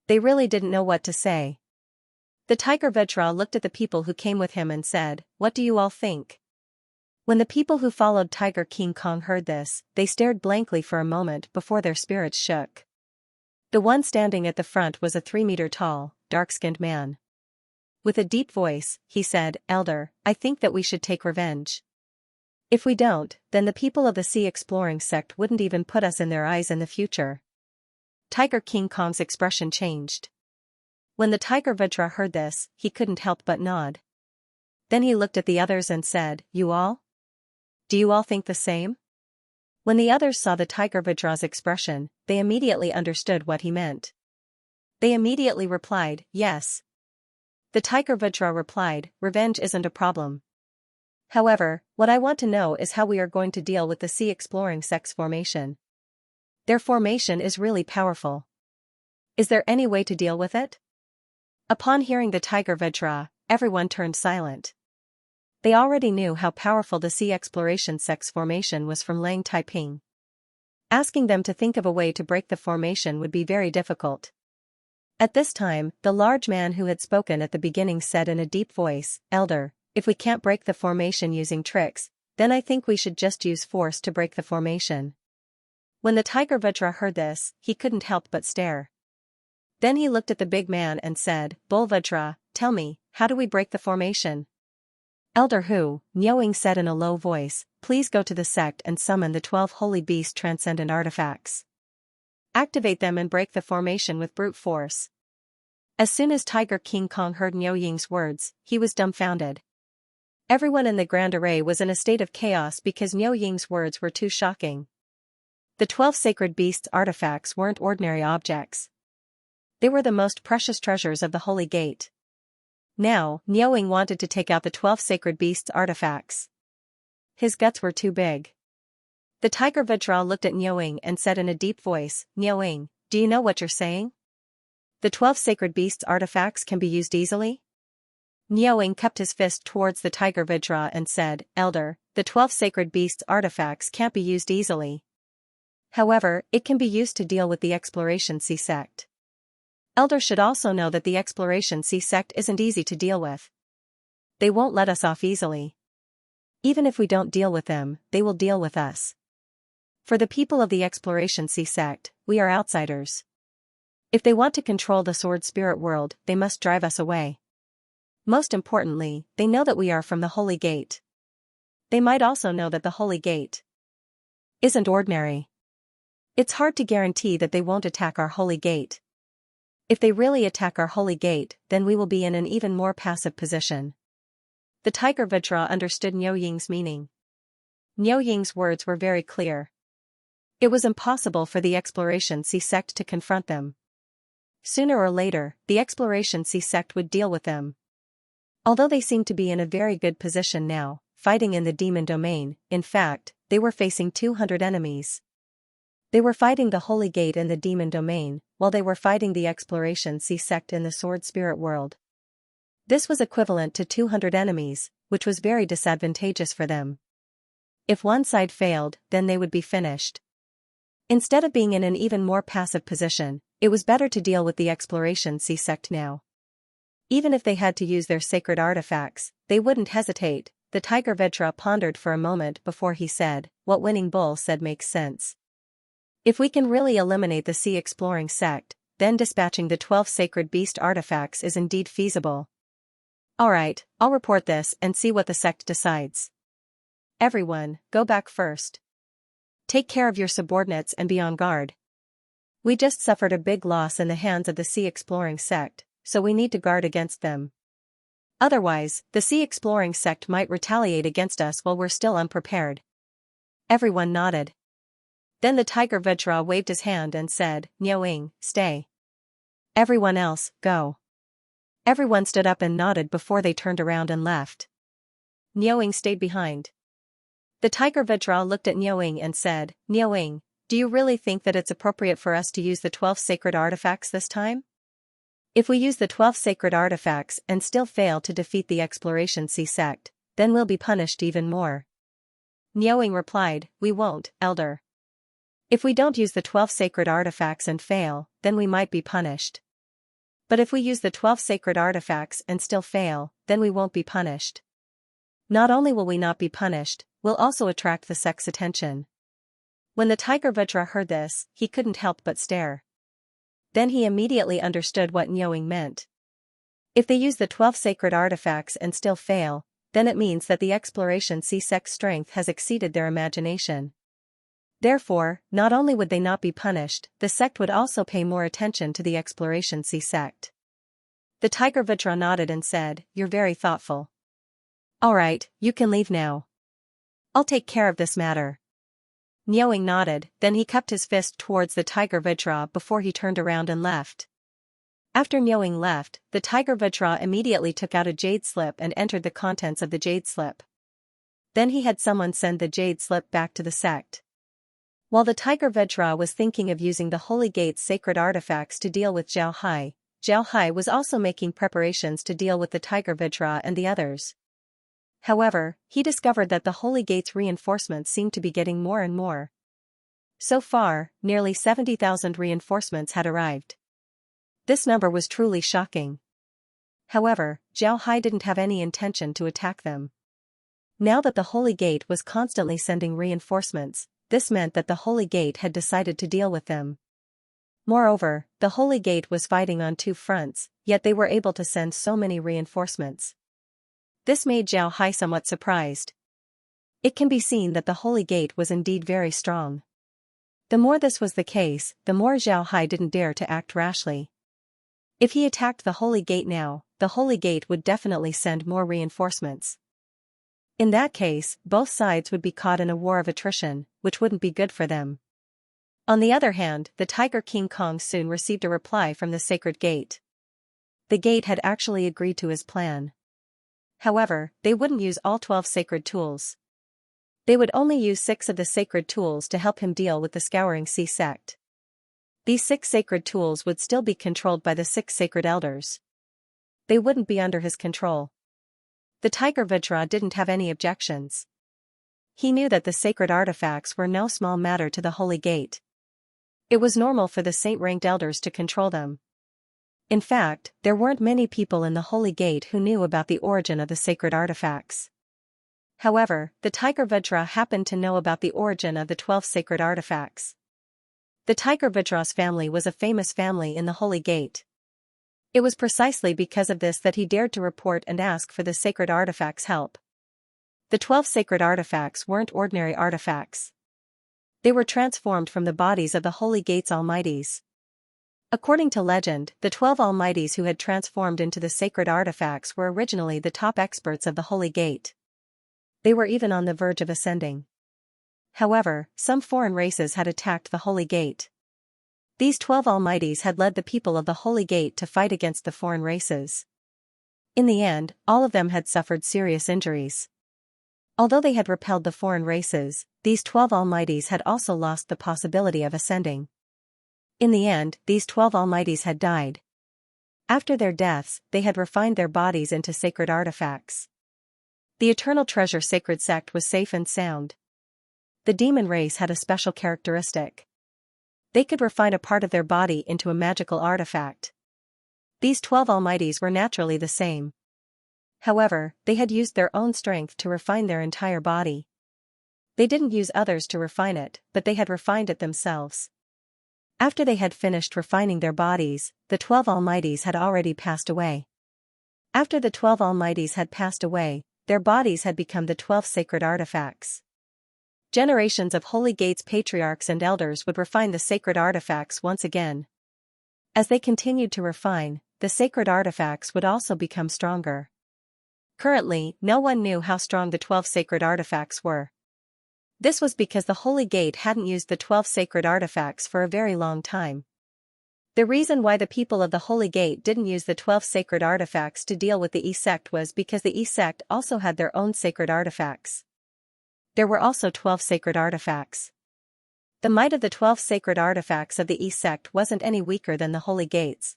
They really didn't know what to say. The Tiger Vidra looked at the people who came with him and said, "What do you all think?" When the people who followed Tiger King Kong heard this, they stared blankly for a moment before their spirits shook. The one standing at the front was a 3-meter tall, dark-skinned man. With a deep voice, he said, "Elder, I think that we should take revenge. If we don't, then the people of the sea exploring sect wouldn't even put us in their eyes in the future." Tiger King Kong's expression changed. When the Tiger Vidra heard this, he couldn't help but nod. Then he looked at the others and said, "You all? Do you all think the same?" When the others saw the Tiger Vidra's expression, they immediately understood what he meant. They immediately replied, "Yes." The Tiger Vidra replied, "Revenge isn't a problem. However, what I want to know is how we are going to deal with the sea exploring sect's formation. Their formation is really powerful. Is there any way to deal with it?" Upon hearing the Tiger Vidra, everyone turned silent. They already knew how powerful the sea exploration sect's formation was from Lang Taiping. Asking them to think of a way to break the formation would be very difficult. At this time, the large man who had spoken at the beginning said in a deep voice, "Elder, if we can't break the formation using tricks, then I think we should just use force to break the formation." When the Tiger Vidra heard this, he couldn't help but stare. Then he looked at the big man and said, Bulvajra, tell me, how do we break the formation? Elder Hu, Niuing said in a low voice, please go to the sect and summon the 12 holy beast transcendent artifacts. Activate them and break the formation with brute force. As soon as Tiger King Kong heard Niuing's words, he was dumbfounded. Everyone in the Grand Array was in a state of chaos because Niuing's words were too shocking. The 12 sacred beasts' artifacts weren't ordinary objects. They were the most precious treasures of the Holy Gate. Now, Niuing wanted to take out the 12 sacred beasts' artifacts. His guts were too big. The Tiger Vajra looked at Niuing and said in a deep voice, Niuing, do you know what you're saying? The 12 sacred beasts' artifacts can be used easily? Niuing cupped his fist towards the Tiger Vajra and said, Elder, the 12 sacred beasts' artifacts can't be used easily. However, it can be used to deal with the Exploration Sea sect. Elder should also know that the Exploration Sea sect isn't easy to deal with. They won't let us off easily. Even if we don't deal with them, they will deal with us. For the people of the Exploration Sea sect, we are outsiders. If they want to control the sword spirit world, they must drive us away. Most importantly, they know that we are from the Holy Gate. They might also know that the Holy Gate isn't ordinary. It's hard to guarantee that they won't attack our Holy Gate. If they really attack our Holy Gate, then we will be in an even more passive position. The Tiger Vajra understood Niuing's meaning. Niuing's words were very clear. It was impossible for the Exploration Sea sect to confront them. Sooner or later, the Exploration Sea sect would deal with them. Although they seemed to be in a very good position now, fighting in the demon domain, in fact, they were facing 200 enemies. They were fighting the Holy Gate in the demon domain, while they were fighting the Exploration Sea sect in the sword spirit world. This was equivalent to 200 enemies, which was very disadvantageous for them. If one side failed, then they would be finished. Instead of being in an even more passive position, it was better to deal with the Exploration Sea sect now. Even if they had to use their sacred artifacts, they wouldn't hesitate. The Tiger Vajra pondered for a moment before he said, what Winning Bull said makes sense. If we can really eliminate the sea exploring sect, then dispatching the 12 sacred beast artifacts is indeed feasible. Alright, I'll report this and see what the sect decides. Everyone, go back first. Take care of your subordinates and be on guard. We just suffered a big loss in the hands of the sea exploring sect, so we need to guard against them. Otherwise, the sea exploring sect might retaliate against us while we're still unprepared. Everyone nodded. Then the Tiger Vajra waved his hand and said, Niuing, stay. Everyone else, go. Everyone stood up and nodded before they turned around and left. Niuing stayed behind. The Tiger Vajra looked at Niuing and said, Niuing, do you really think that it's appropriate for us to use the 12 sacred artifacts this time? If we use the 12 sacred artifacts and still fail to defeat the Exploration Sea sect, then we'll be punished even more. Niuing replied, we won't, Elder. If we don't use the 12 sacred artifacts and fail, then we might be punished. But if we use the 12 sacred artifacts and still fail, then we won't be punished. Not only will we not be punished, we'll also attract the sect's attention. When the Tiger Vajra heard this, he couldn't help but stare. Then he immediately understood what Niuing meant. If they use the 12 sacred artifacts and still fail, then it means that the Exploration Sea sect's strength has exceeded their imagination. Therefore, not only would they not be punished, the sect would also pay more attention to the Exploration Sea sect. The Tiger Vajra nodded and said, you're very thoughtful. Alright, you can leave now. I'll take care of this matter. Niuing nodded, then he cupped his fist towards the Tiger Vajra before he turned around and left. After Niuing left, the Tiger Vajra immediately took out a jade slip and entered the contents of the jade slip. Then he had someone send the jade slip back to the sect. While the Tiger Vajra was thinking of using the Holy Gate's sacred artifacts to deal with Zhao Hai was also making preparations to deal with the Tiger Vajra and the others. However, he discovered that the Holy Gate's reinforcements seemed to be getting more and more. So far, nearly 70,000 reinforcements had arrived. This number was truly shocking. However, Zhao Hai didn't have any intention to attack them. Now that the Holy Gate was constantly sending reinforcements, this meant that the Holy Gate had decided to deal with them. Moreover, the Holy Gate was fighting on two fronts, yet they were able to send so many reinforcements. This made Zhao Hai somewhat surprised. It can be seen that the Holy Gate was indeed very strong. The more this was the case, the more Zhao Hai didn't dare to act rashly. If he attacked the Holy Gate now, the Holy Gate would definitely send more reinforcements. In that case, both sides would be caught in a war of attrition, which wouldn't be good for them. On the other hand, the Tiger King Kong soon received a reply from the Sacred Gate. The gate had actually agreed to his plan. However, they wouldn't use all 12 sacred tools. They would only use 6 of the sacred tools to help him deal with the Scouring Sea sect. These 6 sacred tools would still be controlled by the 6 sacred elders. They wouldn't be under his control. The Tiger Vajra didn't have any objections. He knew that the sacred artifacts were no small matter to the Holy Gate. It was normal for the saint-ranked elders to control them. In fact, there weren't many people in the Holy Gate who knew about the origin of the sacred artifacts. However, the Tiger Vajra happened to know about the origin of the 12 sacred artifacts. The Tiger Vajra's family was a famous family in the Holy Gate. It was precisely because of this that he dared to report and ask for the sacred artifacts' help. The 12 sacred artifacts weren't ordinary artifacts. They were transformed from the bodies of the Holy Gate's almighties. According to legend, the 12 almighties who had transformed into the sacred artifacts were originally the top experts of the Holy Gate. They were even on the verge of ascending. However, some foreign races had attacked the Holy Gate. These 12 almighties had led the people of the Holy Gate to fight against the foreign races. In the end, all of them had suffered serious injuries. Although they had repelled the foreign races, these 12 almighties had also lost the possibility of ascending. In the end, these 12 almighties had died. After their deaths, they had refined their bodies into sacred artifacts. The Eternal Treasure Sacred Sect was safe and sound. The demon race had a special characteristic. They could refine a part of their body into a magical artifact. These 12 almighties were naturally the same. However, they had used their own strength to refine their entire body. They didn't use others to refine it, but they had refined it themselves. After they had finished refining their bodies, the 12 almighties had already passed away. After the 12 almighties had passed away, their bodies had become the 12 sacred artifacts. Generations of Holy Gate's patriarchs and elders would refine the sacred artifacts once again. As they continued to refine, the sacred artifacts would also become stronger. Currently, no one knew how strong the 12 sacred artifacts were. This was because the Holy Gate hadn't used the 12 sacred artifacts for a very long time. The reason why the people of the Holy Gate didn't use the 12 sacred artifacts to deal with the E-sect was because the E-sect also had their own sacred artifacts. There were also 12 sacred artifacts. The might of the 12 sacred artifacts of the E-sect wasn't any weaker than the Holy Gate's.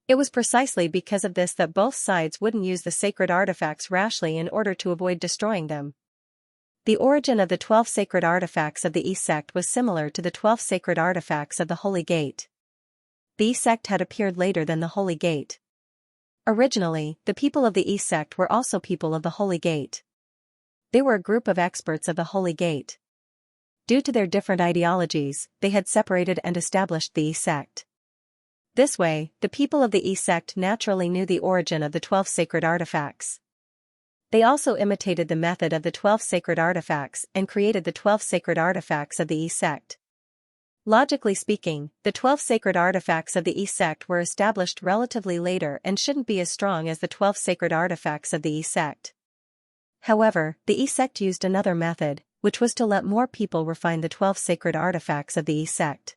It was precisely because of this that both sides wouldn't use the sacred artifacts rashly in order to avoid destroying them. The origin of the 12 sacred artifacts of the E-sect was similar to the 12 sacred artifacts of the Holy Gate. The E-sect had appeared later than the Holy Gate. Originally, the people of the E-sect were also people of the Holy Gate. They were a group of experts of the Holy Gate. Due to their different ideologies, they had separated and established the E-sect. This way, the people of the E-sect naturally knew the origin of the 12 sacred artifacts. They also imitated the method of the 12 sacred artifacts and created the 12 sacred artifacts of the E-sect. Logically speaking, the 12 sacred artifacts of the E-sect were established relatively later and shouldn't be as strong as the 12 sacred artifacts of the E-sect. However, the E-sect used another method, which was to let more people refine the 12 sacred artifacts of the E-sect.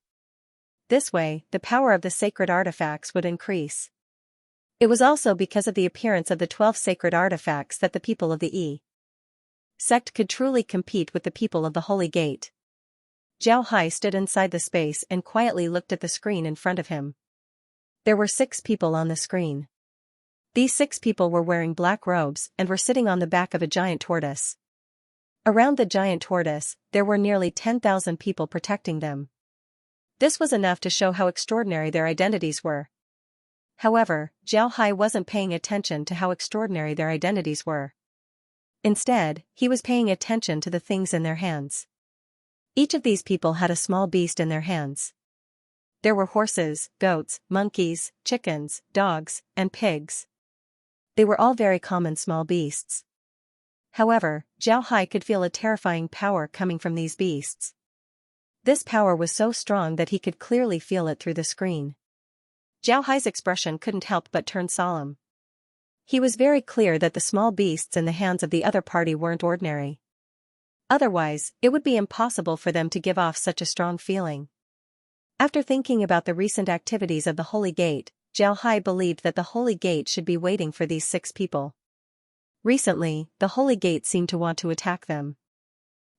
This way, the power of the sacred artifacts would increase. It was also because of the appearance of the 12 sacred artifacts that the people of the E-sect could truly compete with the people of the Holy Gate. Zhao Hai stood inside the space and quietly looked at the screen in front of him. There were 6 people on the screen. These 6 people were wearing black robes and were sitting on the back of a giant tortoise. Around the giant tortoise, there were nearly 10,000 people protecting them. This was enough to show how extraordinary their identities were. However, Zhao Hai wasn't paying attention to how extraordinary their identities were. Instead, he was paying attention to the things in their hands. Each of these people had a small beast in their hands. There were horses, goats, monkeys, chickens, dogs, and pigs. They were all very common small beasts. However, Zhao Hai could feel a terrifying power coming from these beasts. This power was so strong that he could clearly feel it through the screen. Zhao Hai's expression couldn't help but turn solemn. He was very clear that the small beasts in the hands of the other party weren't ordinary. Otherwise, it would be impossible for them to give off such a strong feeling. After thinking about the recent activities of the Holy Gate, Zhao Hai believed that the Holy Gate should be waiting for these 6 people. Recently, the Holy Gate seemed to want to attack them.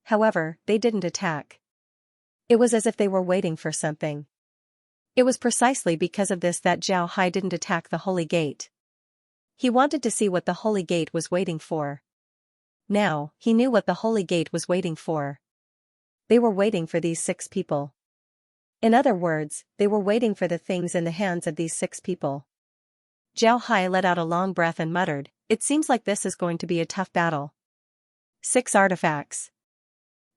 However, they didn't attack. It was as if they were waiting for something. It was precisely because of this that Zhao Hai didn't attack the Holy Gate. He wanted to see what the Holy Gate was waiting for. Now, he knew what the Holy Gate was waiting for. They were waiting for these 6 people. In other words, they were waiting for the things in the hands of these 6 people. Zhao Hai let out a long breath and muttered, "It seems like this is going to be a tough battle." 6 artifacts.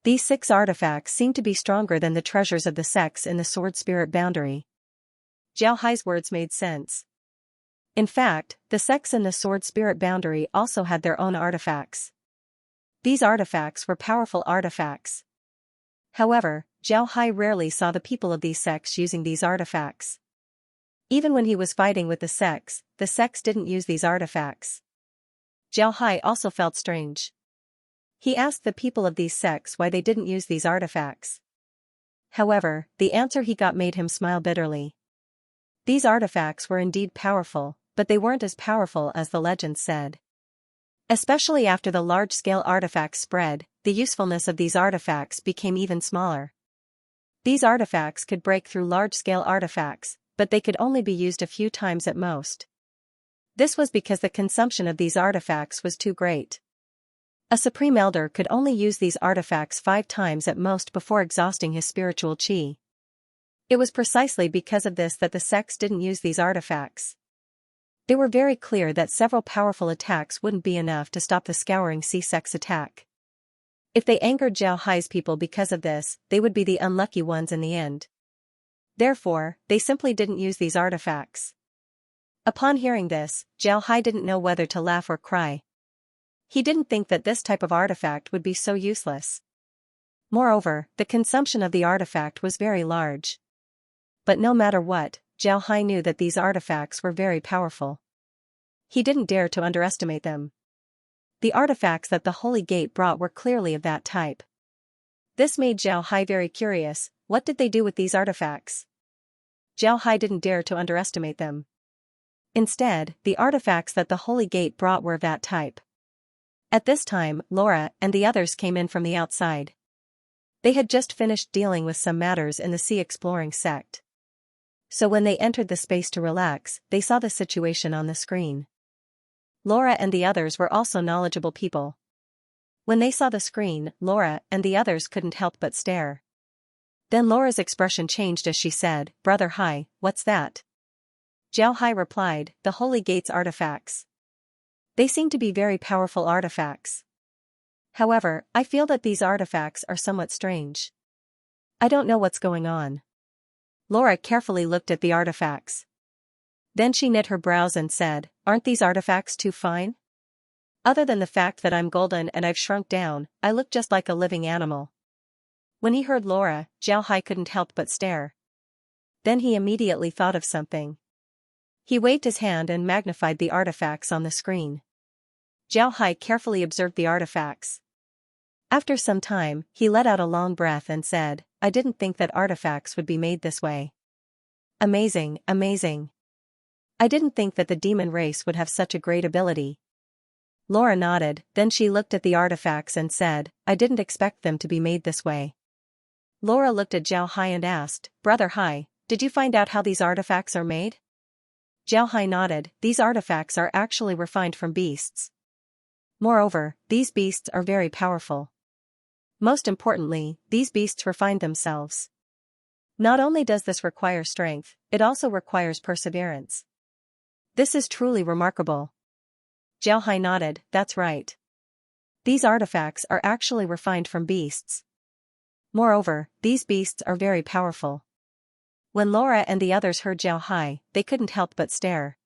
These 6 artifacts seemed to be stronger than the treasures of the sects in the Sword Spirit boundary. Zhao Hai's words made sense. In fact, the sects in the Sword Spirit boundary also had their own artifacts. These artifacts were powerful artifacts. However, Zhao Hai rarely saw the people of these sects using these artifacts. Even when he was fighting with the sects didn't use these artifacts. Zhao Hai also felt strange. He asked the people of these sects why they didn't use these artifacts. However, the answer he got made him smile bitterly. These artifacts were indeed powerful, but they weren't as powerful as the legends said. Especially after the large-scale artifacts spread, the usefulness of these artifacts became even smaller. These artifacts could break through large-scale artifacts, but they could only be used a few times at most. This was because the consumption of these artifacts was too great. A Supreme Elder could only use these artifacts 5 times at most before exhausting his spiritual chi. It was precisely because of this that the sects didn't use these artifacts. They were very clear that several powerful attacks wouldn't be enough to stop the Scouring Sea sect's attack. If they angered Zhao Hai's people because of this, they would be the unlucky ones in the end. Therefore, they simply didn't use these artifacts. Upon hearing this, Zhao Hai didn't know whether to laugh or cry. He didn't think that this type of artifact would be so useless. Moreover, the consumption of the artifact was very large. But no matter what, Zhao Hai knew that these artifacts were very powerful. He didn't dare to underestimate them. The artifacts that the Holy Gate brought were clearly of that type. This made Zhao Hai very curious. What did they do with these artifacts? Zhao Hai didn't dare to underestimate them. Instead, the artifacts that the Holy Gate brought were of that type. At this time, Laura and the others came in from the outside. They had just finished dealing with some matters in the Sea Exploring sect. So when they entered the space to relax, they saw the situation on the screen. Laura and the others were also knowledgeable people. When they saw the screen, Laura and the others couldn't help but stare. Then Laura's expression changed as she said, "Brother Hai, what's that?" Zhao Hai replied, "The Holy Gate's artifacts. They seem to be very powerful artifacts. However, I feel that these artifacts are somewhat strange. I don't know what's going on." Laura carefully looked at the artifacts. Then she knit her brows and said, "Aren't these artifacts too fine? Other than the fact that I'm golden and I've shrunk down, I look just like a living animal." When he heard Laura, Zhao Hai couldn't help but stare. Then he immediately thought of something. He waved his hand and magnified the artifacts on the screen. Zhao Hai carefully observed the artifacts. After some time, he let out a long breath and said, "I didn't think that artifacts would be made this way. Amazing, amazing. I didn't think that the demon race would have such a great ability." Laura nodded, then she looked at the artifacts and said, "I didn't expect them to be made this way." Laura looked at Zhao Hai and asked, "Brother Hai, did you find out how these artifacts are made?" Zhao Hai nodded. "These artifacts are actually refined from beasts. Moreover, these beasts are very powerful. Most importantly, these beasts refined themselves. Not only does this require strength, it also requires perseverance. This is truly remarkable." Zhao Hai nodded, "That's right. These artifacts are actually refined from beasts. Moreover, these beasts are very powerful. When Laura and the others heard Zhao Hai, they couldn't help but stare.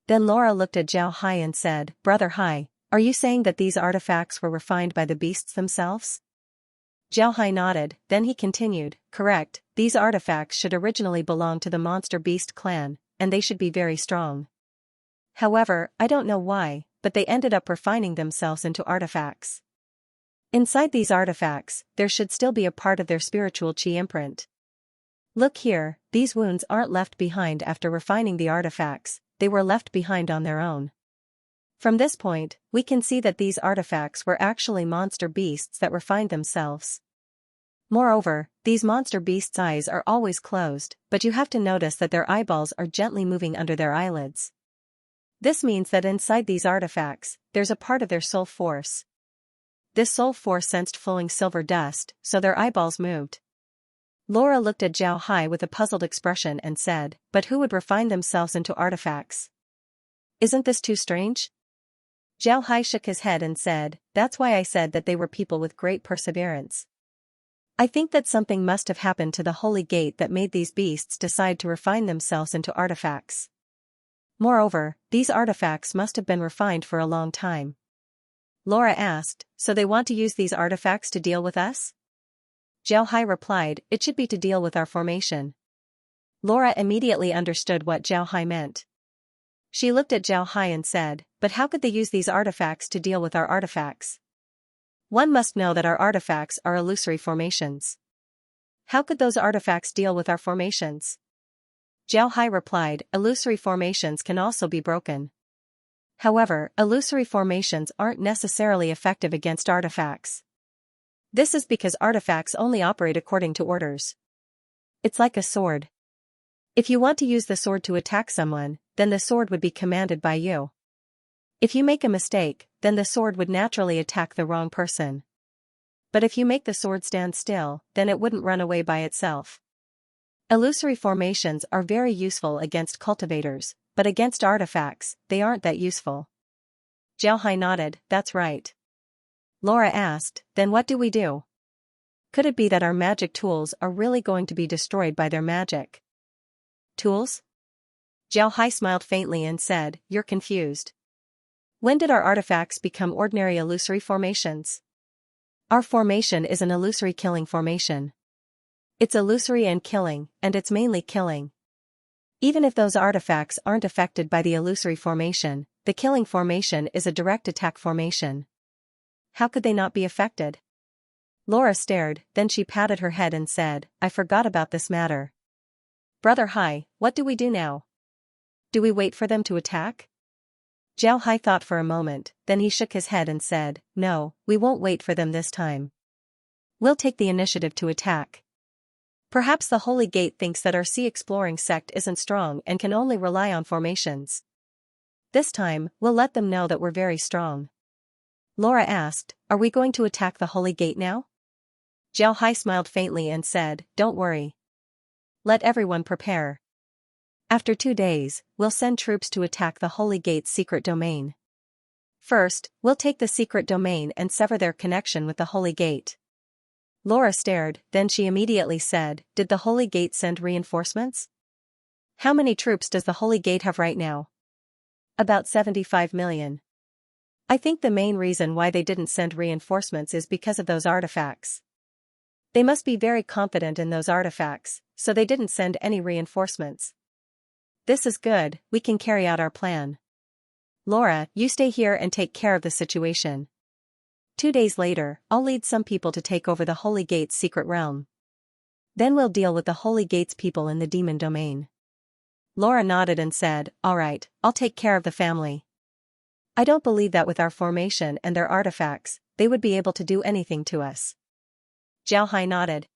Then Laura looked at Zhao Hai and said, "Brother Hai, are you saying that these artifacts were refined by the beasts themselves?" Zhao Hai nodded, then he continued, "Correct, these artifacts should originally belong to the monster beast clan, and they should be very strong. However, I don't know why, but they ended up refining themselves into artifacts. Inside these artifacts, there should still be a part of their spiritual chi imprint. Look here, these wounds aren't left behind after refining the artifacts, they were left behind on their own. From this point, we can see that these artifacts were actually monster beasts that refined themselves. Moreover, these monster beasts' eyes are always closed, but you have to notice that their eyeballs are gently moving under their eyelids. This means that inside these artifacts, there's a part of their soul force. This soul force sensed flowing silver dust, so their eyeballs moved." Laura looked at Zhao Hai with a puzzled expression and said, "But who would refine themselves into artifacts? Isn't this too strange?" Zhao Hai shook his head and said, "That's why I said that they were people with great perseverance. I think that something must have happened to the holy gate that made these beasts decide to refine themselves into artifacts. Moreover, these artifacts must have been refined for a long time." Laura asked, "So they want to use these artifacts to deal with us?" Zhao Hai replied, "It should be to deal with our formation." Laura immediately understood what Zhao Hai meant. She looked at Zhao Hai and said, "But how could they use these artifacts to deal with our artifacts? One must know that our artifacts are illusory formations. How could those artifacts deal with our formations?" Zhao Hai replied, "Illusory formations can also be broken. However, illusory formations aren't necessarily effective against artifacts. This is because artifacts only operate according to orders. It's like a sword. If you want to use the sword to attack someone, then the sword would be commanded by you. If you make a mistake, then the sword would naturally attack the wrong person. But if you make the sword stand still, then it wouldn't run away by itself. Illusory formations are very useful against cultivators, but against artifacts, they aren't that useful." Zhao Hai nodded, "That's right." Laura asked, "Then what do we do? Could it be that our magic tools are really going to be destroyed by their magic?" "Tools?" Zhao Hai smiled faintly and said, "You're confused. When did our artifacts become ordinary illusory formations? Our formation is an illusory killing formation. It's illusory and killing, and it's mainly killing. Even if those artifacts aren't affected by the illusory formation, the killing formation is a direct attack formation. How could they not be affected?" Laura stared, then she patted her head and said, "I forgot about this matter. Brother Hai, what do we do now? Do we wait for them to attack?" Zhao Hai thought for a moment, then he shook his head and said, "No, we won't wait for them this time. We'll take the initiative to attack. Perhaps the Holy Gate thinks that our sea-exploring sect isn't strong and can only rely on formations. This time, we'll let them know that we're very strong." Laura asked, "Are we going to attack the Holy Gate now?" Zhao Hai smiled faintly and said, "Don't worry. Let everyone prepare. After 2 days, we'll send troops to attack the Holy Gate's secret domain. First, we'll take the secret domain and sever their connection with the Holy Gate." Laura stared, then she immediately said, "Did the Holy Gate send reinforcements? How many troops does the Holy Gate have right now?" "About 75 million. I think the main reason why they didn't send reinforcements is because of those artifacts. They must be very confident in those artifacts, so they didn't send any reinforcements. This is good, we can carry out our plan. Laura, you stay here and take care of the situation. 2 days later, I'll lead some people to take over the Holy Gate's secret realm. Then we'll deal with the Holy Gate's people in the demon domain." Laura nodded and said, "All right, I'll take care of the family. I don't believe that with our formation and their artifacts, they would be able to do anything to us." Zhao Hai nodded.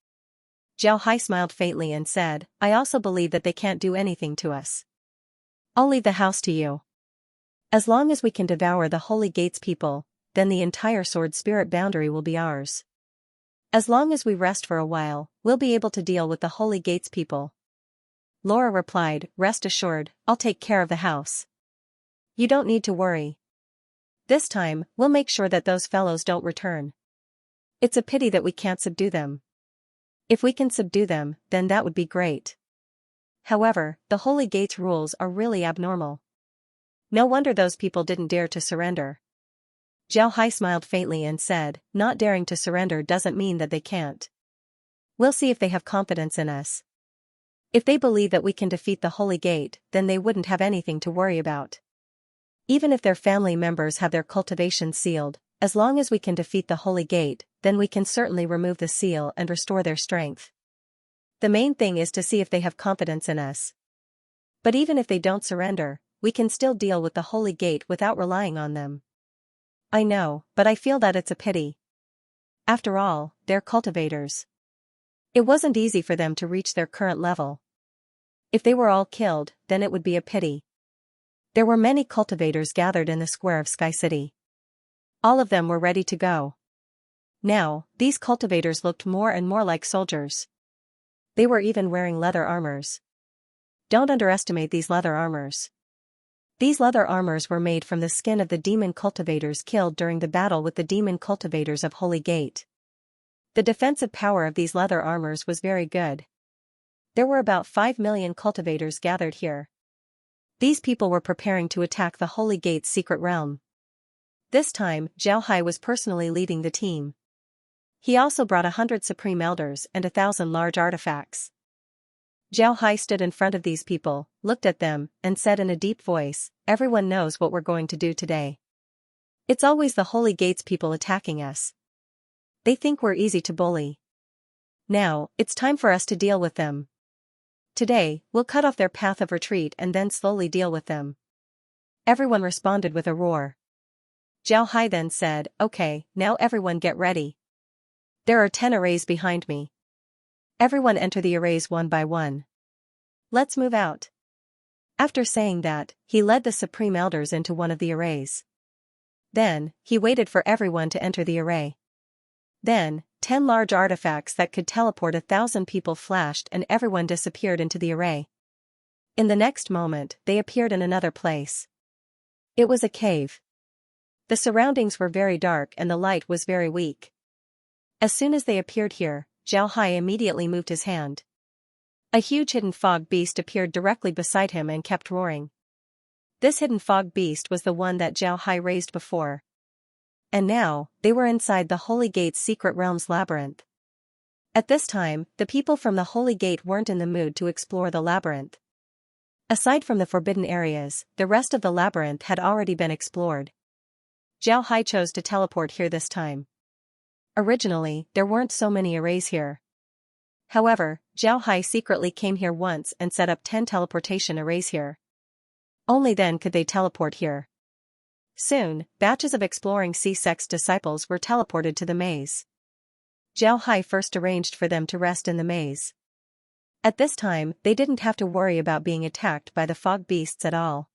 Zhao Hai smiled faintly and said, "I also believe that they can't do anything to us. I'll leave the house to you. As long as we can devour the Holy Gate's people, then the entire sword spirit boundary will be ours. As long as we rest for a while, we'll be able to deal with the Holy Gate's people." Laura replied, "Rest assured, I'll take care of the house. You don't need to worry. This time, we'll make sure that those fellows don't return. It's a pity that we can't subdue them. If we can subdue them, then that would be great." However, the Holy Gate's rules are really abnormal. No wonder those people didn't dare to surrender. Zhao Hai smiled faintly and said, not daring to surrender doesn't mean that they can't. We'll see if they have confidence in us. If they believe that we can defeat the Holy Gate, then they wouldn't have anything to worry about. Even if their family members have their cultivation sealed, as long as we can defeat the Holy Gate, then we can certainly remove the seal and restore their strength. The main thing is to see if they have confidence in us. But even if they don't surrender, we can still deal with the Holy Gate without relying on them. I know, but I feel that it's a pity. After all, they're cultivators. It wasn't easy for them to reach their current level. If they were all killed, then it would be a pity. There were many cultivators gathered in the square of Sky City. All of them were ready to go. Now, these cultivators looked more and more like soldiers. They were even wearing leather armors. Don't underestimate these leather armors. These leather armors were made from the skin of the demon cultivators killed during the battle with the demon cultivators of Holy Gate. The defensive power of these leather armors was very good. There were about 5 million cultivators gathered here. These people were preparing to attack the Holy Gate's secret realm. This time, Zhao Hai was personally leading the team. He also brought 100 supreme elders and 1,000 large artifacts. Zhao Hai stood in front of these people, looked at them, and said in a deep voice, everyone knows what we're going to do today. It's always the Holy Gate's people attacking us. They think we're easy to bully. Now, it's time for us to deal with them. Today, we'll cut off their path of retreat and then slowly deal with them. Everyone responded with a roar. Zhao Hai then said, okay, now everyone get ready. There are 10 arrays behind me. Everyone enter the arrays one by one. Let's move out. After saying that, he led the Supreme Elders into one of the arrays. Then, he waited for everyone to enter the array. Then, 10 large artifacts that could teleport 1,000 people flashed and everyone disappeared into the array. In the next moment, they appeared in another place. It was a cave. The surroundings were very dark and the light was very weak. As soon as they appeared here, Zhao Hai immediately moved his hand. A huge hidden fog beast appeared directly beside him and kept roaring. This hidden fog beast was the one that Zhao Hai raised before. And now, they were inside the Holy Gate's secret realm's labyrinth. At this time, the people from the Holy Gate weren't in the mood to explore the labyrinth. Aside from the forbidden areas, the rest of the labyrinth had already been explored. Zhao Hai chose to teleport here this time. Originally, there weren't so many arrays here. However, Zhao Hai secretly came here once and set up 10 teleportation arrays here. Only then could they teleport here. Soon, batches of exploring C-Sect's disciples were teleported to the maze. Zhao Hai first arranged for them to rest in the maze. At this time, they didn't have to worry about being attacked by the fog beasts at all.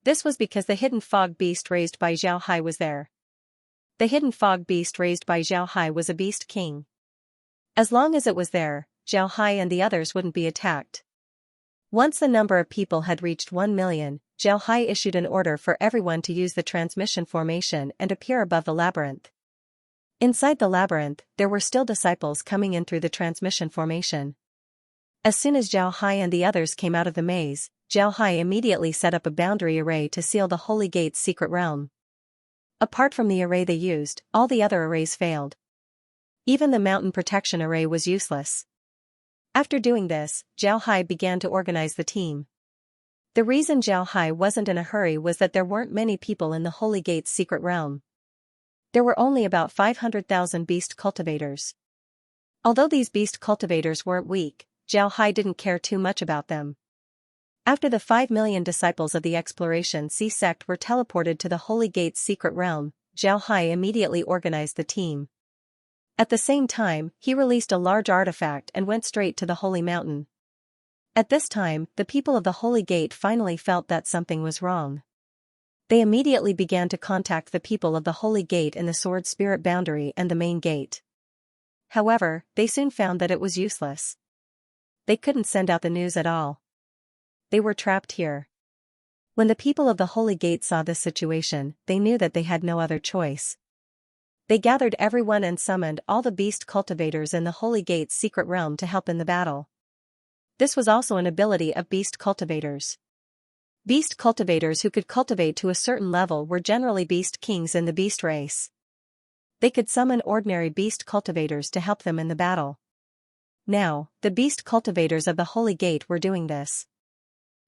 This was because the hidden fog beast raised by Zhao Hai was there. The hidden fog beast raised by Zhao Hai was a beast king. As long as it was there, Zhao Hai and the others wouldn't be attacked. Once the number of people had reached 1 million, Zhao Hai issued an order for everyone to use the transmission formation and appear above the labyrinth. Inside the labyrinth, there were still disciples coming in through the transmission formation. As soon as Zhao Hai and the others came out of the maze, Zhao Hai immediately set up a boundary array to seal the Holy Gate's secret realm. Apart from the array they used, all the other arrays failed. Even the mountain protection array was useless. After doing this, Zhao Hai began to organize the team. The reason Zhao Hai wasn't in a hurry was that there weren't many people in the Holy Gate's secret realm. There were only about 500,000 beast cultivators. Although these beast cultivators weren't weak, Zhao Hai didn't care too much about them. After the 5 million disciples of the Exploration C sect were teleported to the Holy Gate's secret realm, Zhao Hai immediately organized the team. At the same time, he released a large artifact and went straight to the Holy Mountain. At this time, the people of the Holy Gate finally felt that something was wrong. They immediately began to contact the people of the Holy Gate in the Sword Spirit Boundary and the main gate. However, they soon found that it was useless. They couldn't send out the news at all. They were trapped here. When the people of the Holy Gate saw this situation, they knew that they had no other choice. They gathered everyone and summoned all the beast cultivators in the Holy Gate's secret realm to help in the battle. This was also an ability of beast cultivators. Beast cultivators who could cultivate to a certain level were generally beast kings in the beast race. They could summon ordinary beast cultivators to help them in the battle. Now, the beast cultivators of the Holy Gate were doing this.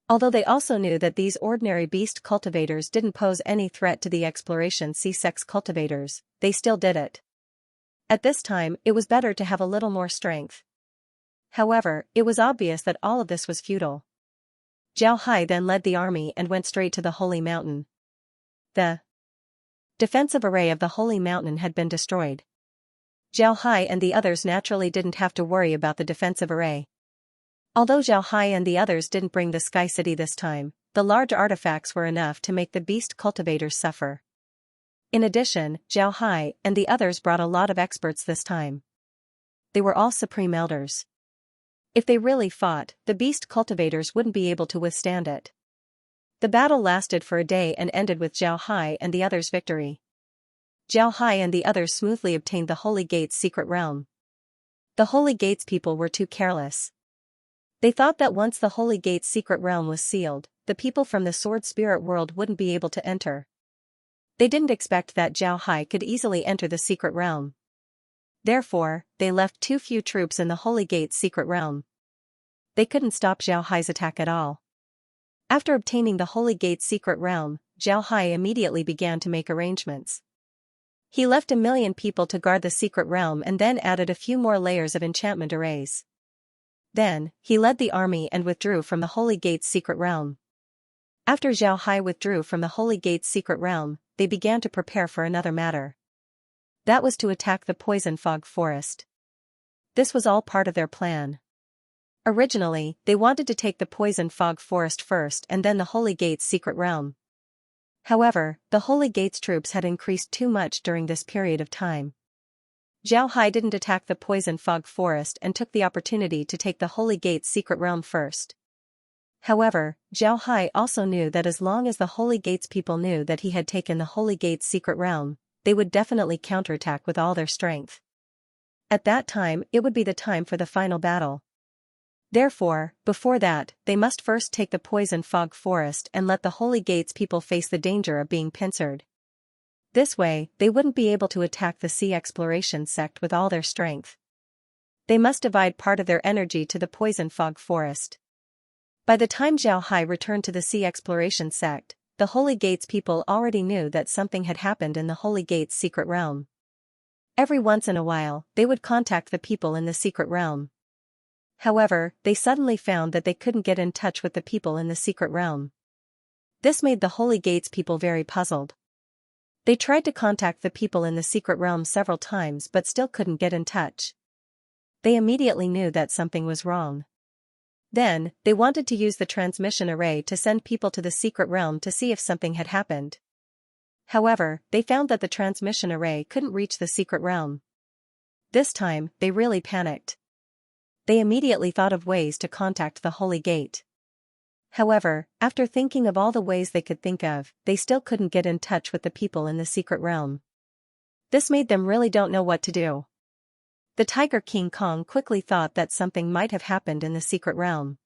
Although they also knew that these ordinary beast cultivators didn't pose any threat to the exploration C-sex cultivators, they still did it. At this time, it was better to have a little more strength. However, it was obvious that all of this was futile. Zhao Hai then led the army and went straight to the Holy Mountain. The defensive array of the Holy Mountain had been destroyed. Zhao Hai and the others naturally didn't have to worry about the defensive array. Although Zhao Hai and the others didn't bring the Sky City this time, the large artifacts were enough to make the beast cultivators suffer. In addition, Zhao Hai and the others brought a lot of experts this time. They were all supreme elders. If they really fought, the beast cultivators wouldn't be able to withstand it. The battle lasted for a day and ended with Zhao Hai and the others' victory. Zhao Hai and the others smoothly obtained the Holy Gate's secret realm. The Holy Gate's people were too careless. They thought that once the Holy Gate's secret realm was sealed, the people from the Sword Spirit world wouldn't be able to enter. They didn't expect that Zhao Hai could easily enter the secret realm. Therefore, they left too few troops in the Holy Gate's secret realm. They couldn't stop Zhao Hai's attack at all. After obtaining the Holy Gate's secret realm, Zhao Hai immediately began to make arrangements. He left 1,000,000 people to guard the secret realm and then added a few more layers of enchantment arrays. Then, he led the army and withdrew from the Holy Gate's secret realm. After Zhao Hai withdrew from the Holy Gate's secret realm, they began to prepare for another matter. That was to attack the Poison Fog Forest. This was all part of their plan. Originally, they wanted to take the Poison Fog Forest first and then the Holy Gate's secret realm. However, the Holy Gate's troops had increased too much during this period of time. Zhao Hai didn't attack the Poison Fog Forest and took the opportunity to take the Holy Gate's secret realm first. However, Zhao Hai also knew that as long as the Holy Gate's people knew that he had taken the Holy Gate's secret realm, they would definitely counterattack with all their strength. At that time, it would be the time for the final battle. Therefore, before that, they must first take the Poison Fog Forest and let the Holy Gate's people face the danger of being pincered. This way, they wouldn't be able to attack the Sea Exploration sect with all their strength. They must divide part of their energy to the Poison Fog Forest. By the time Zhao Hai returned to the Sea Exploration sect, the Holy Gate's people already knew that something had happened in the Holy Gate's secret realm. Every once in a while, they would contact the people in the secret realm. However, they suddenly found that they couldn't get in touch with the people in the secret realm. This made the Holy Gate's people very puzzled. They tried to contact the people in the secret realm several times but still couldn't get in touch. They immediately knew that something was wrong. Then, they wanted to use the transmission array to send people to the secret realm to see if something had happened. However, they found that the transmission array couldn't reach the secret realm. This time, they really panicked. They immediately thought of ways to contact the Holy Gate. However, after thinking of all the ways they could think of, they still couldn't get in touch with the people in the secret realm. This made them really don't know what to do. The Tiger King Kong quickly thought that something might have happened in the secret realm.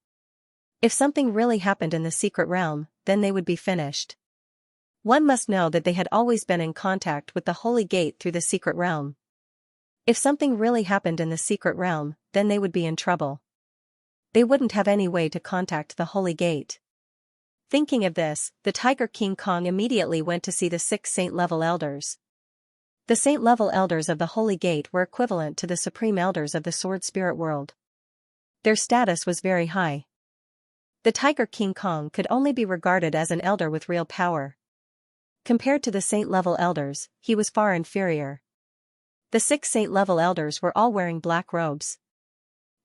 If something really happened in the secret realm, then they would be finished. One must know that they had always been in contact with the Holy Gate through the secret realm. If something really happened in the secret realm, then they would be in trouble. They wouldn't have any way to contact the Holy Gate. Thinking of this, the Tiger King Kong immediately went to see the 6 Saint-level elders. The Saint-level elders of the Holy Gate were equivalent to the supreme elders of the Sword Spirit world. Their status was very high. The Tiger King Kong could only be regarded as an elder with real power. Compared to the Saint-level elders, he was far inferior. The 6 Saint-level elders were all wearing black robes.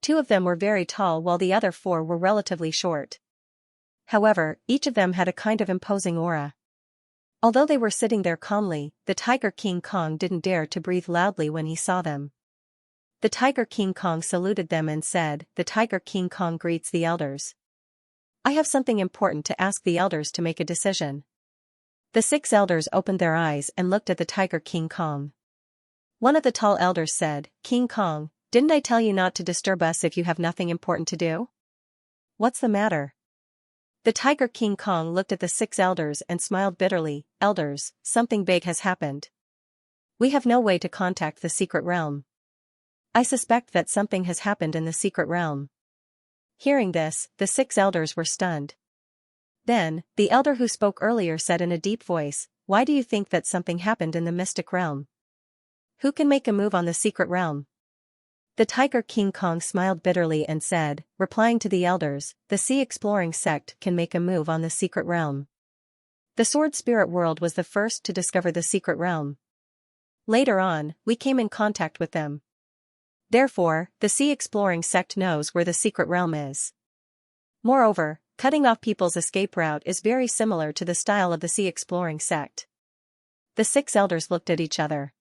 2 of them were very tall while the other 4 were relatively short. However, each of them had a kind of imposing aura. Although they were sitting there calmly, the Tiger King Kong didn't dare to breathe loudly when he saw them. The Tiger King Kong saluted them and said, "The Tiger King Kong greets the elders. I have something important to ask the elders to make a decision." The 6 elders opened their eyes and looked at the Tiger King Kong. One of the tall elders said, "King Kong, didn't I tell you not to disturb us if you have nothing important to do?" What's the matter? The Tiger King Kong looked at the 6 elders and smiled bitterly. Elders, something big has happened. We have no way to contact the secret realm. I suspect that something has happened in the secret realm. Hearing this, the 6 elders were stunned. Then, the elder who spoke earlier said in a deep voice, "Why do you think that something happened in the mystic realm? Who can make a move on the secret realm?" The Tiger King Kong smiled bitterly and said, replying to the elders, "The Sea Exploring Sect can make a move on the secret realm. The Sword Spirit World was the first to discover the secret realm. Later on, we came in contact with them. Therefore, the Sea Exploring Sect knows where the secret realm is. Moreover, cutting off people's escape route is very similar to the style of the Sea Exploring Sect." The 6 elders looked at each other.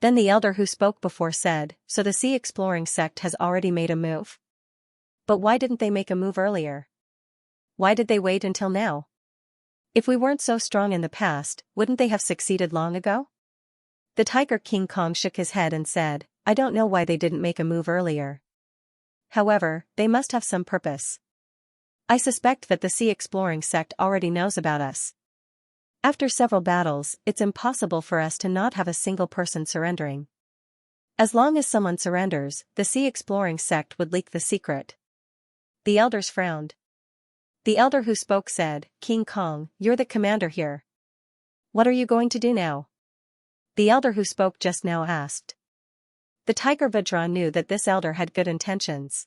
Then the elder who spoke before said, "So the Sea Exploring Sect has already made a move? But why didn't they make a move earlier? Why did they wait until now? If we weren't so strong in the past, wouldn't they have succeeded long ago?" The Tiger King Kong shook his head and said, "I don't know why they didn't make a move earlier. However, they must have some purpose. I suspect that the Sea Exploring Sect already knows about us. After several battles, it's impossible for us to not have a single person surrendering. As long as someone surrenders, the Sea Exploring Sect would leak the secret." The elders frowned. The elder who spoke said, "King Kong, you're the commander here. What are you going to do now?" The elder who spoke just now asked. The Tiger Vidra knew that this elder had good intentions.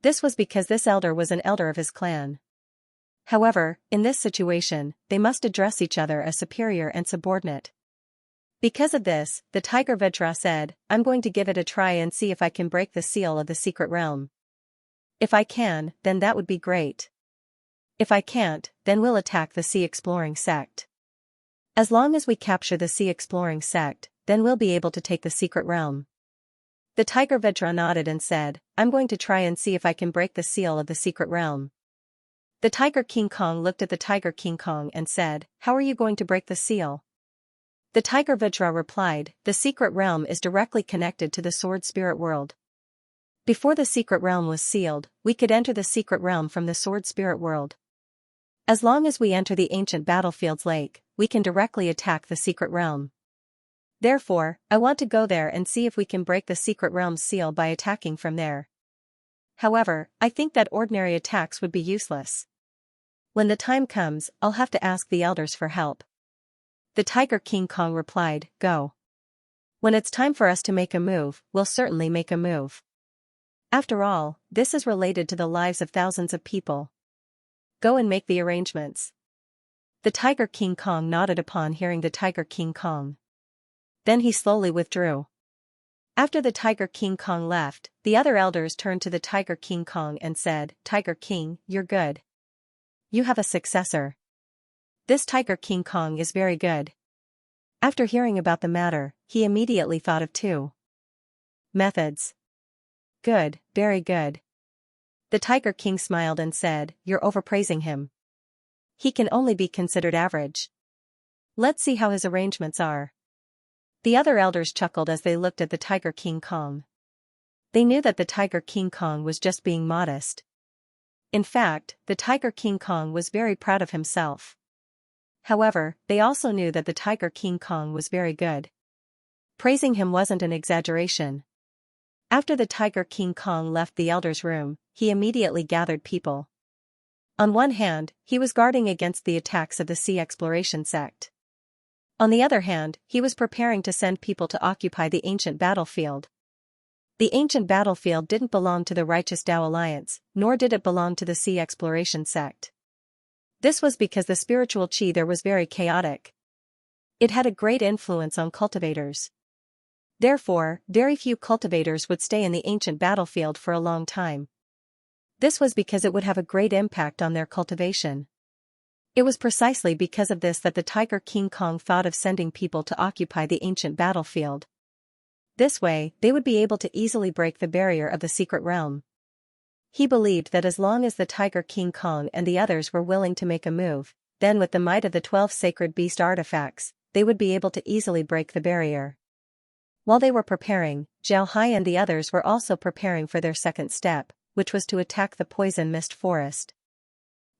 This was because this elder was an elder of his clan. However, in this situation, they must address each other as superior and subordinate. Because of this, the Tiger Vidra said, "I'm going to give it a try and see if I can break the seal of the secret realm. If I can, then that would be great. If I can't, then we'll attack the Sea Exploring Sect. As long as we capture the Sea Exploring Sect, then we'll be able to take the secret realm." The Tiger Vidra nodded and said, "I'm going to try and see if I can break the seal of the secret realm." The Tiger King Kong looked at the Tiger King Kong and said, "How are you going to break the seal?" The Tiger Vidra replied, "The secret realm is directly connected to the Sword Spirit World. Before the secret realm was sealed, we could enter the secret realm from the Sword Spirit World. As long as we enter the ancient battlefield's lake, we can directly attack the secret realm. Therefore, I want to go there and see if we can break the secret realm's seal by attacking from there. However, I think that ordinary attacks would be useless. When the time comes, I'll have to ask the elders for help." The Tiger King Kong replied, "Go. When it's time for us to make a move, we'll certainly make a move. After all, this is related to the lives of thousands of people. Go and make the arrangements." The Tiger King Kong nodded upon hearing the Tiger King Kong. Then he slowly withdrew. After the Tiger King Kong left, the other elders turned to the Tiger King Kong and said, "Tiger King, you're good. You have a successor. This Tiger King Kong is very good." After hearing about the matter, he immediately thought of 2 methods. "Good, very good." The Tiger King smiled and said, "You're overpraising him. He can only be considered average. Let's see how his arrangements are." The other elders chuckled as they looked at the Tiger King Kong. They knew that the Tiger King Kong was just being modest. In fact, the Tiger King Kong was very proud of himself. However, they also knew that the Tiger King Kong was very good. Praising him wasn't an exaggeration. After the Tiger King Kong left the elder's room, he immediately gathered people. On one hand, he was guarding against the attacks of the Sea Exploration Sect. On the other hand, he was preparing to send people to occupy the ancient battlefield. The ancient battlefield didn't belong to the Righteous Tao Alliance, nor did it belong to the Sea Exploration Sect. This was because the spiritual chi there was very chaotic. It had a great influence on cultivators. Therefore, very few cultivators would stay in the ancient battlefield for a long time. This was because it would have a great impact on their cultivation. It was precisely because of this that the Tiger King Kong thought of sending people to occupy the ancient battlefield. This way, they would be able to easily break the barrier of the secret realm. He believed that as long as the Tiger King Kong and the others were willing to make a move, then with the might of the 12 sacred beast artifacts, they would be able to easily break the barrier. While they were preparing, Zhao Hai and the others were also preparing for their second step, which was to attack the poison mist forest.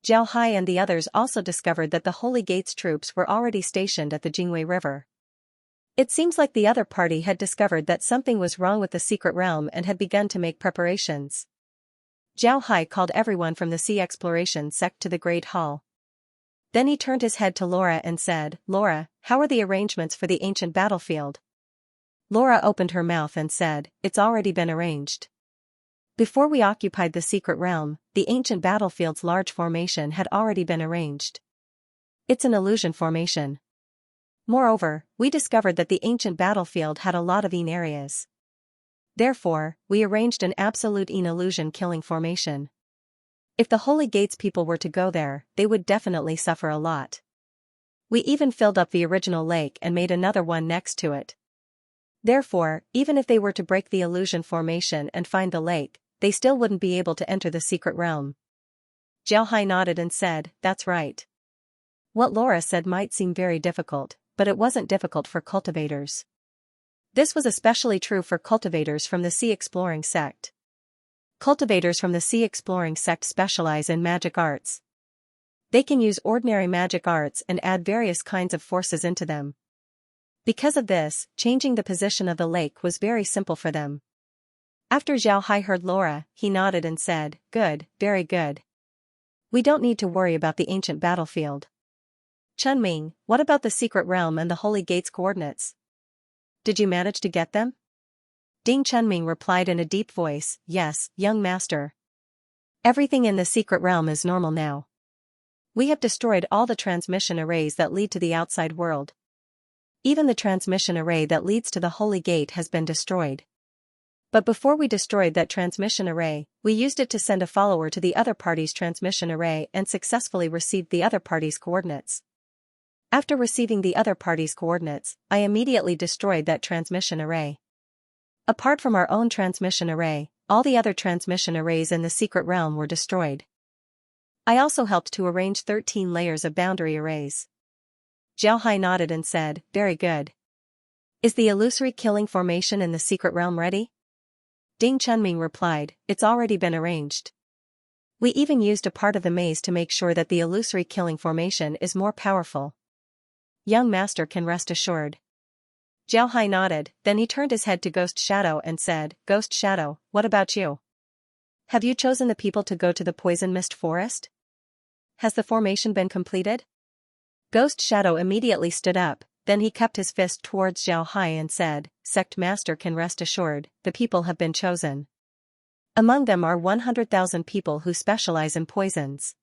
Zhao Hai and the others also discovered that the Holy Gate's troops were already stationed at the Jingwei River. It seems like the other party had discovered that something was wrong with the secret realm and had begun to make preparations. Zhao Hai called everyone from the Sea Exploration sect to the Great Hall. Then he turned his head to Laura and said, "Laura, how are the arrangements for the ancient battlefield?" Laura opened her mouth and said, "It's already been arranged. Before we occupied the secret realm, the ancient battlefield's large formation had already been arranged. It's an illusion formation. Moreover, we discovered that the ancient battlefield had a lot of areas. Therefore, we arranged an absolute illusion killing formation. If the Holy Gates people were to go there, they would definitely suffer a lot. We even filled up the original lake and made another one next to it. Therefore, even if they were to break the illusion formation and find the lake, they still wouldn't be able to enter the secret realm." Zhao Hai nodded and said, "That's right." What Laura said might seem very difficult, but it wasn't difficult for cultivators. This was especially true for cultivators from the Sea Exploring sect. Cultivators from the Sea Exploring sect specialize in magic arts. They can use ordinary magic arts and add various kinds of forces into them. Because of this, changing the position of the lake was very simple for them. After Zhao Hai heard Laura, he nodded and said, "Good, very good. We don't need to worry about the ancient battlefield. Chunming, what about the secret realm and the Holy Gate's coordinates? Did you manage to get them?" Ding Chunming replied in a deep voice, "Yes, young master. Everything in the secret realm is normal now. We have destroyed all the transmission arrays that lead to the outside world. Even the transmission array that leads to the Holy Gate has been destroyed. But before we destroyed that transmission array, we used it to send a follower to the other party's transmission array and successfully received the other party's coordinates. After receiving the other party's coordinates, I immediately destroyed that transmission array. Apart from our own transmission array, all the other transmission arrays in the secret realm were destroyed. I also helped to arrange 13 layers of boundary arrays." Zhao Hai nodded and said, "Very good. Is the illusory killing formation in the secret realm ready?" Ding Chunming replied, "It's already been arranged. We even used a part of the maze to make sure that the illusory killing formation is more powerful. Young master can rest assured." Zhao Hai nodded, then he turned his head to Ghost Shadow and said, "Ghost Shadow, what about you? Have you chosen the people to go to the poison mist forest? Has the formation been completed?" Ghost Shadow immediately stood up, then he cupped his fist towards Zhao Hai and said, "Sect Master can rest assured, the people have been chosen. Among them are 100,000 people who specialize in poisons.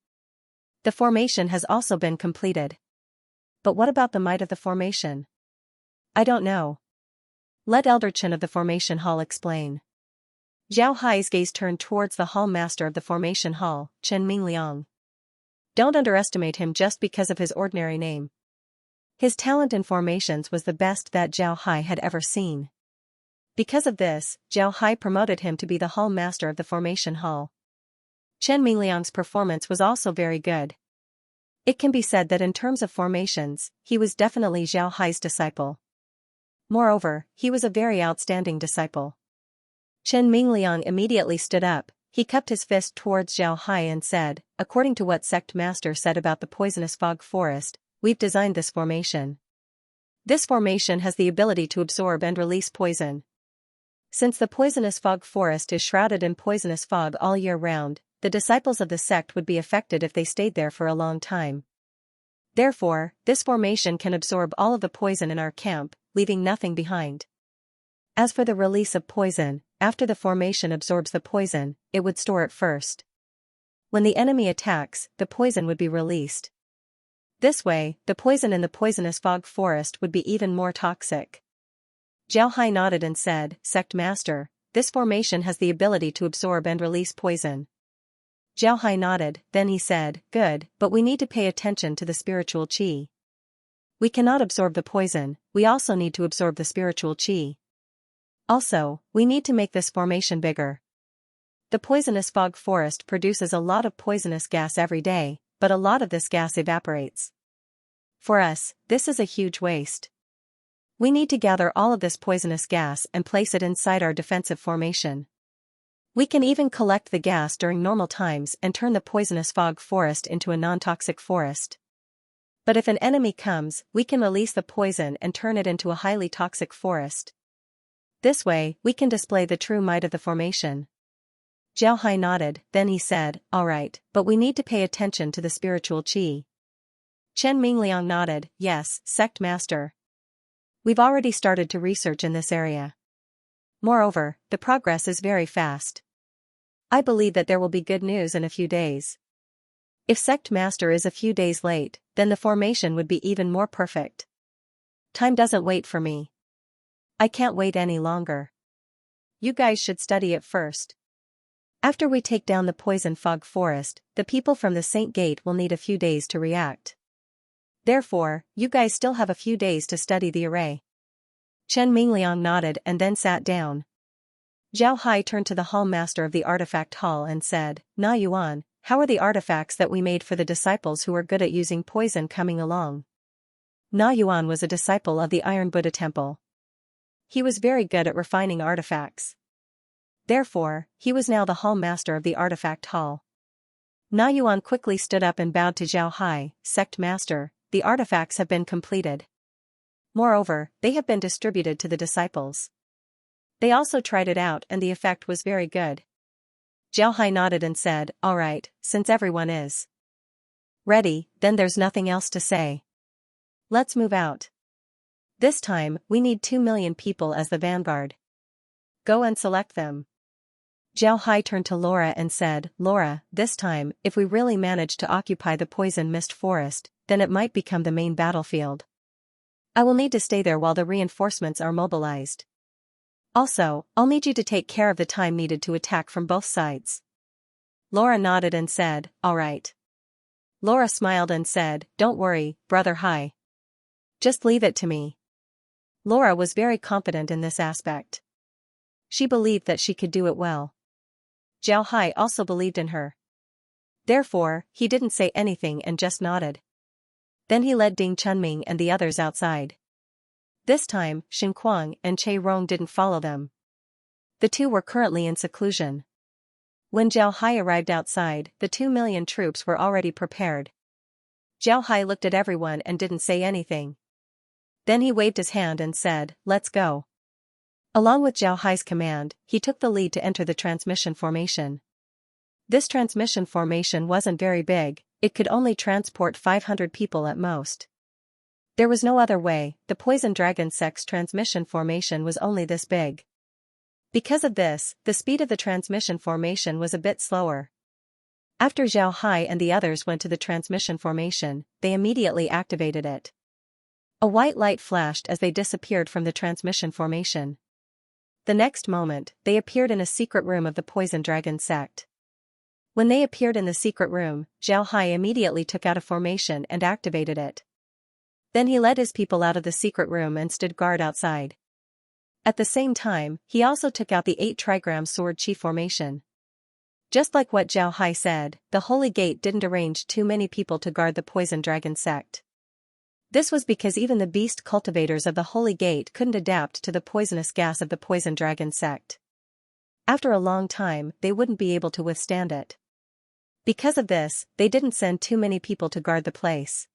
The formation has also been completed. But what about the might of the formation? I don't know. Let Elder Chen of the Formation Hall explain." Zhao Hai's gaze turned towards the Hall Master of the Formation Hall, Chen Mingliang. Don't underestimate him just because of his ordinary name. His talent in formations was the best that Zhao Hai had ever seen. Because of this, Zhao Hai promoted him to be the Hall Master of the Formation Hall. Chen Mingliang's performance was also very good. It can be said that in terms of formations, he was definitely Zhao Hai's disciple. Moreover, he was a very outstanding disciple. Chen Mingliang immediately stood up, he cupped his fist towards Zhao Hai and said, "According to what Sect Master said about the poisonous fog forest, we've designed this formation. This formation has the ability to absorb and release poison. Since the poisonous fog forest is shrouded in poisonous fog all year round, the disciples of the sect would be affected if they stayed there for a long time. Therefore, this formation can absorb all of the poison in our camp, leaving nothing behind. As for the release of poison, after the formation absorbs the poison, it would store it first. When the enemy attacks, the poison would be released. This way, the poison in the poisonous fog forest would be even more toxic." Zhao Hai nodded and said, "Sect Master, this formation has the ability to absorb and release poison." Zhao Hai nodded, then he said, "Good, but we need to pay attention to the spiritual qi. We cannot absorb the poison, we also need to absorb the spiritual qi. Also, we need to make this formation bigger. The poisonous fog forest produces a lot of poisonous gas every day, but a lot of this gas evaporates. For us, this is a huge waste. We need to gather all of this poisonous gas and place it inside our defensive formation. We can even collect the gas during normal times and turn the poisonous fog forest into a non-toxic forest. But if an enemy comes, we can release the poison and turn it into a highly toxic forest. This way, we can display the true might of the formation. Zhao Hai nodded, then he said, alright, but we need to pay attention to the spiritual qi. Chen Mingliang nodded, yes, sect master. We've already started to research in this area. Moreover, the progress is very fast. I believe that there will be good news in a few days. If sect master is a few days late, then the formation would be even more perfect. Time doesn't wait for me. I can't wait any longer. You guys should study it first. After we take down the poison fog forest, the people from the Saint Gate will need a few days to react. Therefore, you guys still have a few days to study the array. Chen Mingliang nodded and then sat down. Zhao Hai turned to the hall master of the artifact hall and said, Na Yuan, how are the artifacts that we made for the disciples who are good at using poison coming along? Na Yuan was a disciple of the Iron Buddha Temple. He was very good at refining artifacts. Therefore, he was now the hall master of the artifact hall. Na Yuan quickly stood up and bowed to Zhao Hai, sect master, the artifacts have been completed. Moreover, they have been distributed to the disciples. They also tried it out and the effect was very good. Zhao Hai nodded and said, alright, since everyone is ready, then there's nothing else to say. Let's move out. This time, we need 2 million people as the vanguard. Go and select them. Zhao Hai turned to Laura and said, Laura, this time, if we really manage to occupy the poison mist forest, then it might become the main battlefield. I will need to stay there while the reinforcements are mobilized. Also, I'll need you to take care of the time needed to attack from both sides. Laura nodded and said, alright. Laura smiled and said, don't worry, Brother Hai. Just leave it to me. Laura was very confident in this aspect. She believed that she could do it well. Zhao Hai also believed in her. Therefore, he didn't say anything and just nodded. Then he led Ding Chunming and the others outside. This time, Shen Kuang and Che Rong didn't follow them. The two were currently in seclusion. When Zhao Hai arrived outside, the 2 million troops were already prepared. Zhao Hai looked at everyone and didn't say anything. Then he waved his hand and said, let's go. Along with Zhao Hai's command, he took the lead to enter the transmission formation. This transmission formation wasn't very big, it could only transport 500 people at most. There was no other way, the Poison Dragon Sect's transmission formation was only this big. Because of this, the speed of the transmission formation was a bit slower. After Zhao Hai and the others went to the transmission formation, they immediately activated it. A white light flashed as they disappeared from the transmission formation. The next moment, they appeared in a secret room of the Poison Dragon Sect. When they appeared in the secret room, Zhao Hai immediately took out a formation and activated it. Then he led his people out of the secret room and stood guard outside. At the same time, he also took out the 8 trigram sword chi formation. Just like what Zhao Hai said, the Holy Gate didn't arrange too many people to guard the Poison Dragon Sect. This was because even the beast cultivators of the Holy Gate couldn't adapt to the poisonous gas of the Poison Dragon Sect. After a long time, they wouldn't be able to withstand it. Because of this, they didn't send too many people to guard the place.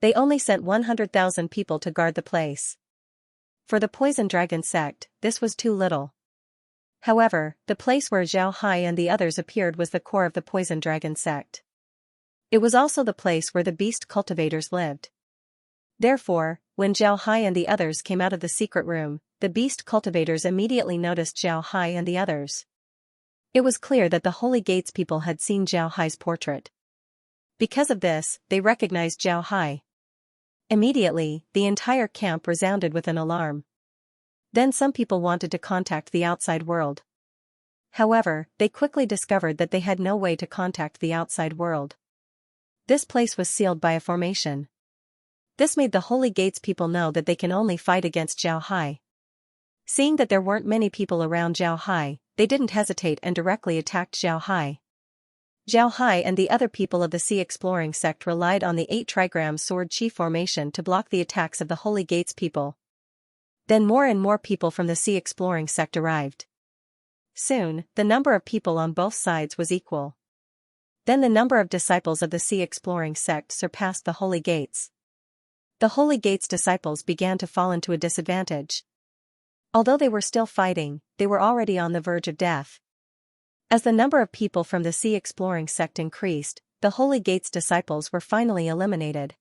They only sent 100,000 people to guard the place. For the Poison Dragon Sect, this was too little. However, the place where Zhao Hai and the others appeared was the core of the Poison Dragon Sect. It was also the place where the beast cultivators lived. Therefore, when Zhao Hai and the others came out of the secret room, the beast cultivators immediately noticed Zhao Hai and the others. It was clear that the Holy Gates people had seen Zhao Hai's portrait. Because of this, they recognized Zhao Hai. Immediately, the entire camp resounded with an alarm. Then some people wanted to contact the outside world. However, they quickly discovered that they had no way to contact the outside world. This place was sealed by a formation. This made the Holy Gates people know that they can only fight against Zhao Hai. Seeing that there weren't many people around Zhao Hai, they didn't hesitate and directly attacked Zhao Hai. Zhao Hai and the other people of the Sea Exploring Sect relied on the 8 trigram sword chi formation to block the attacks of the Holy Gates people. Then more and more people from the Sea Exploring Sect arrived. Soon, the number of people on both sides was equal. Then the number of disciples of the sea exploring sect surpassed the Holy Gates. The Holy Gates disciples began to fall into a disadvantage. Although they were still fighting, they were already on the verge of death. As the number of people from the sea exploring sect increased, the Holy Gates disciples were finally eliminated.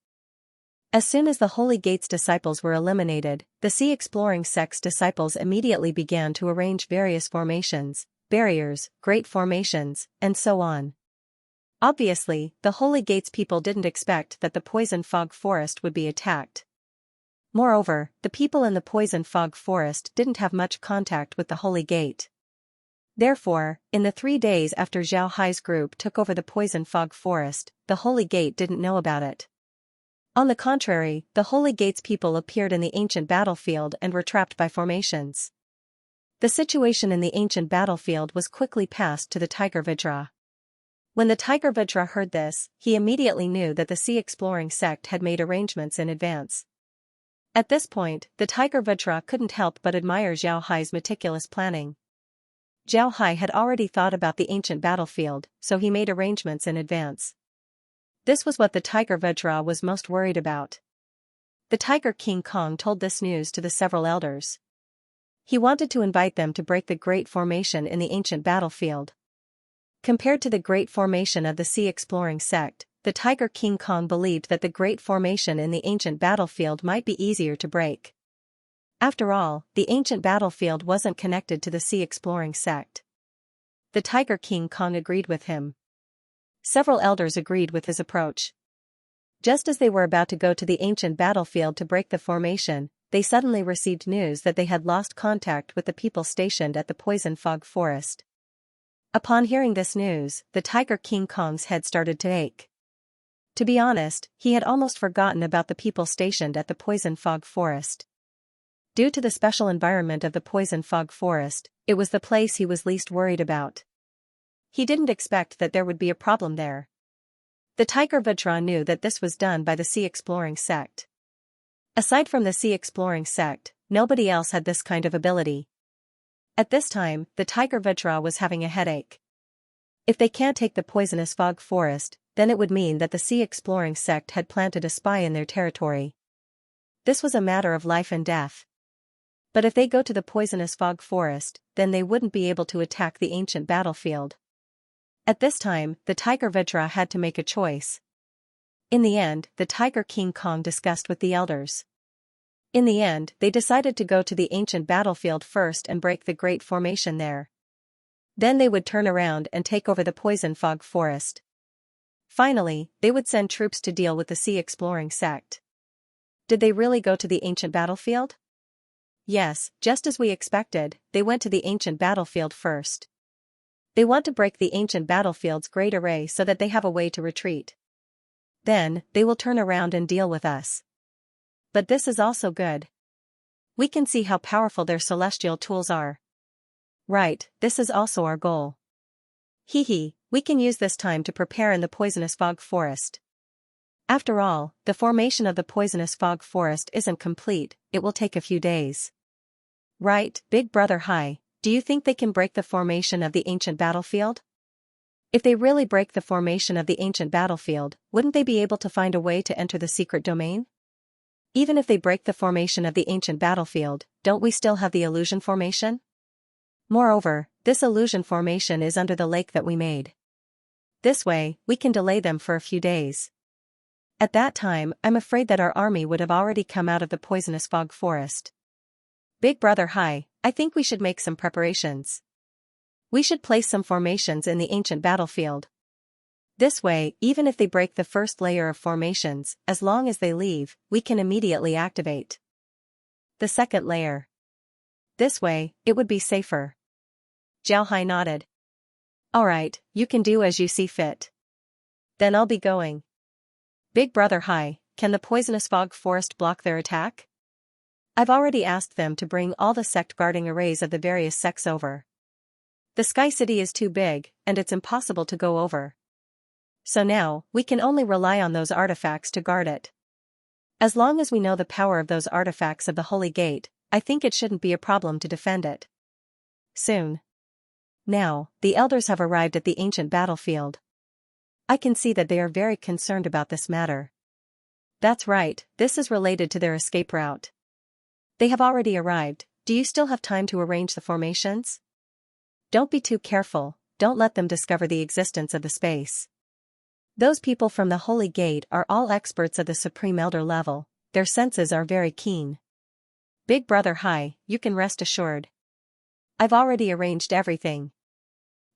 As soon as the Holy Gates disciples were eliminated, the sea exploring sect's disciples immediately began to arrange various formations, barriers, great formations, and so on. Obviously, the Holy Gates people didn't expect that the poison fog forest would be attacked. Moreover, the people in the poison fog forest didn't have much contact with the Holy Gate. Therefore, in the 3 days after Zhao Hai's group took over the poison fog forest, the Holy Gate didn't know about it. On the contrary, the Holy Gates people appeared in the ancient battlefield and were trapped by formations. The situation in the ancient battlefield was quickly passed to the Tiger Vidra. When the Tiger Vidra heard this, he immediately knew that the sea exploring sect had made arrangements in advance. At this point, the Tiger Vidra couldn't help but admire Zhao Hai's meticulous planning. Zhao Hai had already thought about the ancient battlefield, so he made arrangements in advance. This was what the Tiger Vidra was most worried about. The Tiger King Kong told this news to the several elders. He wanted to invite them to break the great formation in the ancient battlefield. Compared to the great formation of the sea exploring sect, the Tiger King Kong believed that the great formation in the ancient battlefield might be easier to break. After all, the ancient battlefield wasn't connected to the sea exploring sect. The Tiger King Kong agreed with him. Several elders agreed with his approach. Just as they were about to go to the ancient battlefield to break the formation, they suddenly received news that they had lost contact with the people stationed at the poison fog forest. Upon hearing this news, the Tiger King Kong's head started to ache. To be honest, he had almost forgotten about the people stationed at the poison fog forest. Due to the special environment of the poison fog forest, it was the place he was least worried about. He didn't expect that there would be a problem there. The Tiger Vidra knew that this was done by the sea exploring sect. Aside from the sea exploring sect, nobody else had this kind of ability. At this time, the Tiger Vidra was having a headache. If they can't take the poisonous fog forest, then it would mean that the sea exploring sect had planted a spy in their territory. This was a matter of life and death. But if they go to the poisonous fog forest, then they wouldn't be able to attack the ancient battlefield. At this time, the Tiger Vidra had to make a choice. In the end, the Tiger King Kong discussed with the elders. In the end, they decided to go to the ancient battlefield first and break the great formation there. Then they would turn around and take over the poison fog forest. Finally, they would send troops to deal with the sea exploring sect. Did they really go to the ancient battlefield? Yes, just as we expected, they went to the ancient battlefield first. They want to break the ancient battlefield's great array so that they have a way to retreat. Then, they will turn around and deal with us. But this is also good. We can see how powerful their celestial tools are. Right, this is also our goal. Hee, we can use this time to prepare in the poisonous fog forest. After all, the formation of the poisonous fog forest isn't complete, it will take a few days. Right, Big Brother Hai, do you think they can break the formation of the ancient battlefield? If they really break the formation of the ancient battlefield, wouldn't they be able to find a way to enter the secret domain? Even if they break the formation of the ancient battlefield, don't we still have the illusion formation? Moreover, this illusion formation is under the lake that we made. This way, we can delay them for a few days. At that time, I'm afraid that our army would have already come out of the poisonous fog forest. Big Brother Hai, I think we should make some preparations. We should place some formations in the ancient battlefield. This way, even if they break the first layer of formations, as long as they leave, we can immediately activate the second layer. This way, it would be safer. Zhao Hai nodded. Alright, you can do as you see fit. Then I'll be going. Big Brother Hai, can the poisonous fog forest block their attack? I've already asked them to bring all the sect guarding arrays of the various sects over. The Sky City is too big, and it's impossible to go over. So now, we can only rely on those artifacts to guard it. As long as we know the power of those artifacts of the Holy Gate, I think it shouldn't be a problem to defend it. Soon. Now, the elders have arrived at the ancient battlefield. I can see that they are very concerned about this matter. That's right, this is related to their escape route. They have already arrived. Do you still have time to arrange the formations? Don't be too careful, don't let them discover the existence of the space. Those people from the Holy Gate are all experts at the Supreme Elder level, their senses are very keen. Big Brother Hai, you can rest assured. I've already arranged everything.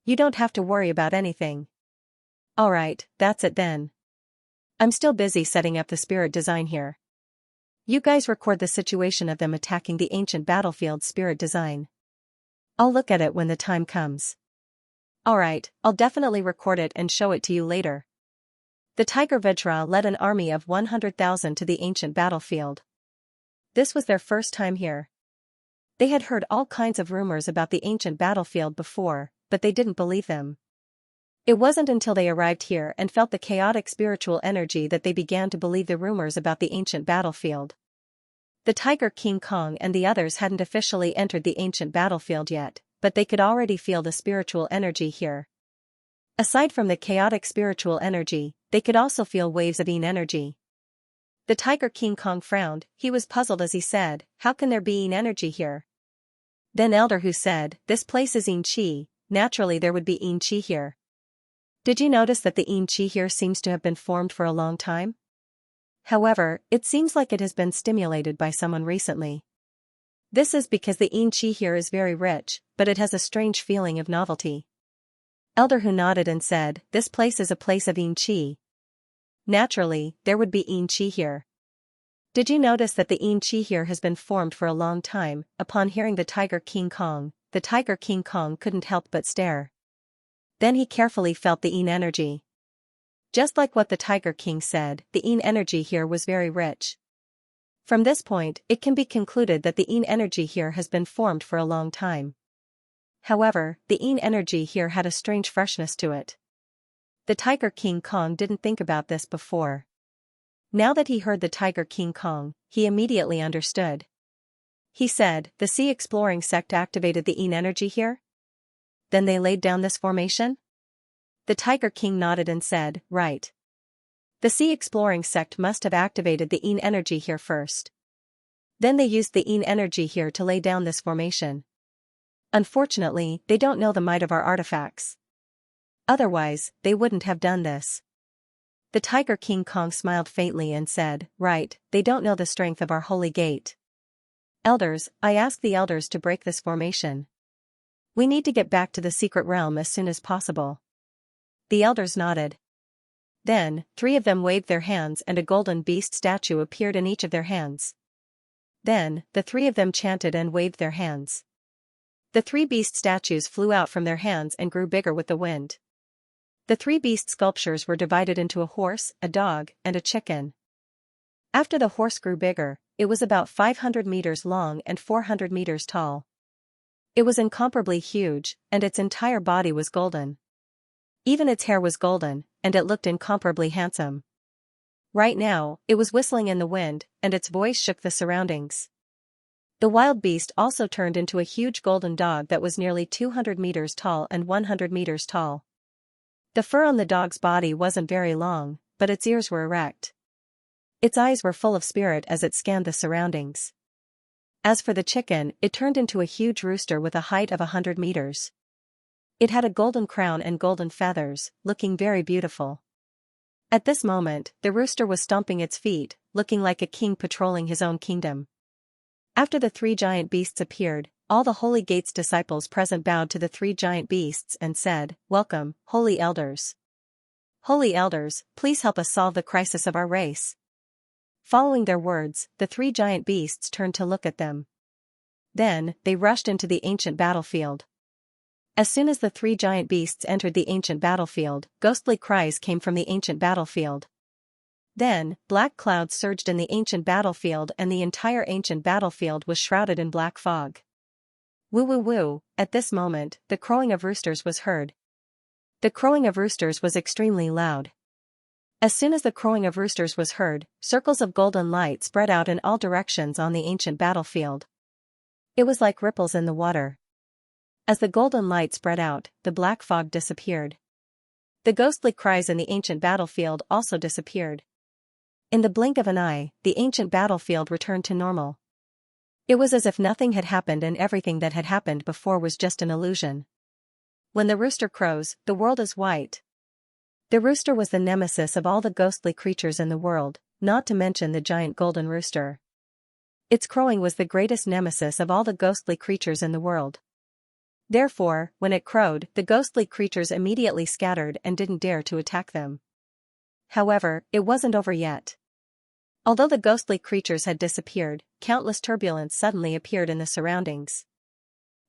You don't have to worry about anything. Alright, that's it then. I'm still busy setting up the spirit design here. You guys record the situation of them attacking the ancient battlefield spirit design. I'll look at it when the time comes. Alright, I'll definitely record it and show it to you later. The Tiger Vajra led an army of 100,000 to the ancient battlefield. This was their first time here. They had heard all kinds of rumors about the ancient battlefield before, but they didn't believe them. It wasn't until they arrived here and felt the chaotic spiritual energy that they began to believe the rumors about the ancient battlefield. The Tiger King Kong and the others hadn't officially entered the ancient battlefield yet, but they could already feel the spiritual energy here. Aside from the chaotic spiritual energy, they could also feel waves of Yin energy. The Tiger King Kong frowned, he was puzzled as he said, how can there be Yin energy here? Then Elder Hu said, this place is Yin Qi, naturally there would be Yin Qi here. Did you notice that the Yin Qi here seems to have been formed for a long time? However, it seems like it has been stimulated by someone recently. This is because the Yin Qi here is very rich, but it has a strange feeling of novelty. Elder Hu nodded and said, this place is a place of Yin Qi. Naturally, there would be Yin Qi here. Did you notice that the Yin Qi here has been formed for a long time? Upon hearing the Tiger King Kong couldn't help but stare. Then he carefully felt the Yin energy. Just like what the Tiger King said, the Yin energy here was very rich. From this point, it can be concluded that the Yin energy here has been formed for a long time. However, the Yin energy here had a strange freshness to it. The Tiger King Kong didn't think about this before. Now that he heard the Tiger King Kong, he immediately understood. He said, the Sea Exploring Sect activated the Yin energy here? Then they laid down this formation? The Tiger King nodded and said, right. The Sea Exploring Sect must have activated the Yin energy here first. Then they used the Yin energy here to lay down this formation. Unfortunately, they don't know the might of our artifacts. Otherwise, they wouldn't have done this. The Tiger King Kong smiled faintly and said, right, they don't know the strength of our holy gate. Elders, I ask the elders to break this formation. We need to get back to the secret realm as soon as possible. The elders nodded. Then, 3 of them waved their hands and a golden beast statue appeared in each of their hands. Then, the 3 of them chanted and waved their hands. The 3 beast statues flew out from their hands and grew bigger with the wind. The 3 beast sculptures were divided into a horse, a dog, and a chicken. After the horse grew bigger, it was about 500 meters long and 400 meters tall. It was incomparably huge, and its entire body was golden. Even its hair was golden, and it looked incomparably handsome. Right now, it was whistling in the wind, and its voice shook the surroundings. The wild beast also turned into a huge golden dog that was nearly 200 meters tall and 100 meters tall. The fur on the dog's body wasn't very long, but its ears were erect. Its eyes were full of spirit as it scanned the surroundings. As for the chicken, it turned into a huge rooster with a height of 100 meters. It had a golden crown and golden feathers, looking very beautiful. At this moment, the rooster was stomping its feet, looking like a king patrolling his own kingdom. After the 3 giant beasts appeared, all the Holy Gate's disciples present bowed to the 3 giant beasts and said, welcome, Holy Elders. Holy Elders, please help us solve the crisis of our race. Following their words, the 3 giant beasts turned to look at them. Then, they rushed into the ancient battlefield. As soon as the 3 giant beasts entered the ancient battlefield, ghostly cries came from the ancient battlefield. Then, black clouds surged in the ancient battlefield and the entire ancient battlefield was shrouded in black fog. Woo woo woo, at this moment, the crowing of roosters was heard. The crowing of roosters was extremely loud. As soon as the crowing of roosters was heard, circles of golden light spread out in all directions on the ancient battlefield. It was like ripples in the water. As the golden light spread out, the black fog disappeared. The ghostly cries in the ancient battlefield also disappeared. In the blink of an eye, the ancient battlefield returned to normal. It was as if nothing had happened and everything that had happened before was just an illusion. When the rooster crows, the world is white. The rooster was the nemesis of all the ghostly creatures in the world, not to mention the giant golden rooster. Its crowing was the greatest nemesis of all the ghostly creatures in the world. Therefore, when it crowed, the ghostly creatures immediately scattered and didn't dare to attack them. However, it wasn't over yet. Although the ghostly creatures had disappeared, countless turbulence suddenly appeared in the surroundings.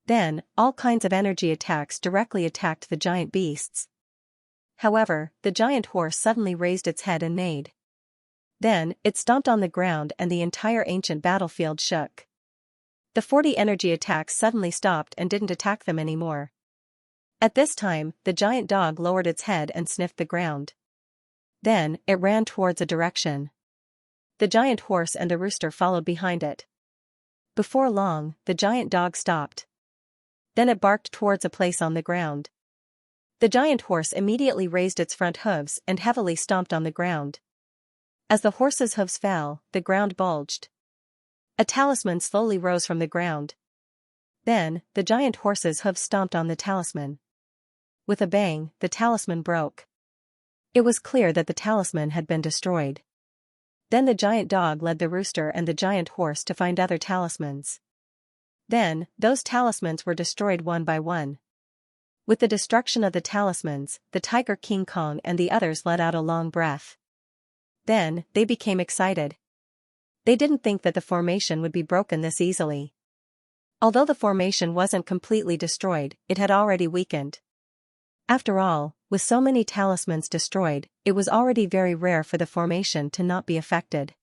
Then, all kinds of energy attacks directly attacked the giant beasts. However, the giant horse suddenly raised its head and neighed. Then, it stomped on the ground and the entire ancient battlefield shook. The 40 energy attacks suddenly stopped and didn't attack them anymore. At this time, the giant dog lowered its head and sniffed the ground. Then, it ran towards a direction. The giant horse and the rooster followed behind it. Before long, the giant dog stopped. Then it barked towards a place on the ground. The giant horse immediately raised its front hooves and heavily stomped on the ground. As the horse's hooves fell, the ground bulged. A talisman slowly rose from the ground. Then, the giant horse's hooves stomped on the talisman. With a bang, the talisman broke. It was clear that the talisman had been destroyed. Then the giant dog led the rooster and the giant horse to find other talismans. Then, those talismans were destroyed one by one. With the destruction of the talismans, the tiger King Kong and the others let out a long breath. Then, they became excited. They didn't think that the formation would be broken this easily. Although the formation wasn't completely destroyed, it had already weakened. After all, with so many talismans destroyed, it was already very rare for the formation to not be affected.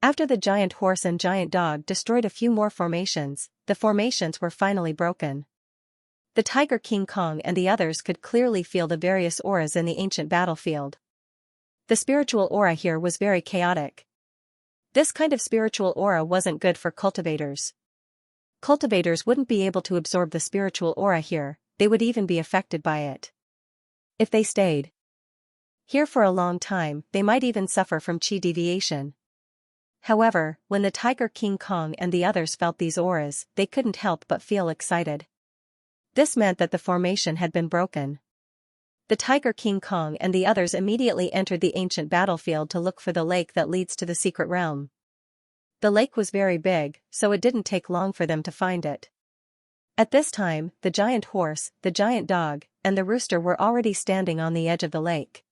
After the giant horse and giant dog destroyed a few more formations, the formations were finally broken. The tiger King Kong and the others could clearly feel the various auras in the ancient battlefield. The spiritual aura here was very chaotic. This kind of spiritual aura wasn't good for cultivators. Cultivators wouldn't be able to absorb the spiritual aura here, they would even be affected by it. If they stayed here for a long time, they might even suffer from chi deviation. However, when the tiger King Kong and the others felt these auras, they couldn't help but feel excited. This meant that the formation had been broken. The tiger King Kong and the others immediately entered the ancient battlefield to look for the lake that leads to the secret realm. The lake was very big, so it didn't take long for them to find it. At this time, the giant horse, the giant dog, and the rooster were already standing on the edge of the lake.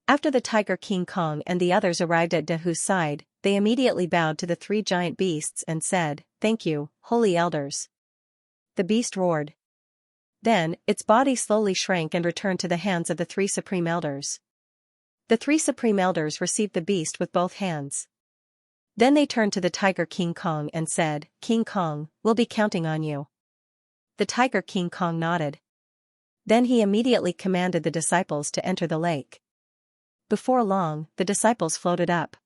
After the tiger King Kong and the others arrived at Dahu's side, they immediately bowed to the 3 giant beasts and said, "Thank you, holy elders." The beast roared. Then, its body slowly shrank and returned to the hands of the 3 supreme elders. The 3 supreme elders received the beast with both hands. Then they turned to the tiger King Kong and said, "King Kong, we'll be counting on you." The tiger King Kong nodded. Then he immediately commanded the disciples to enter the lake. Before long, the disciples floated up.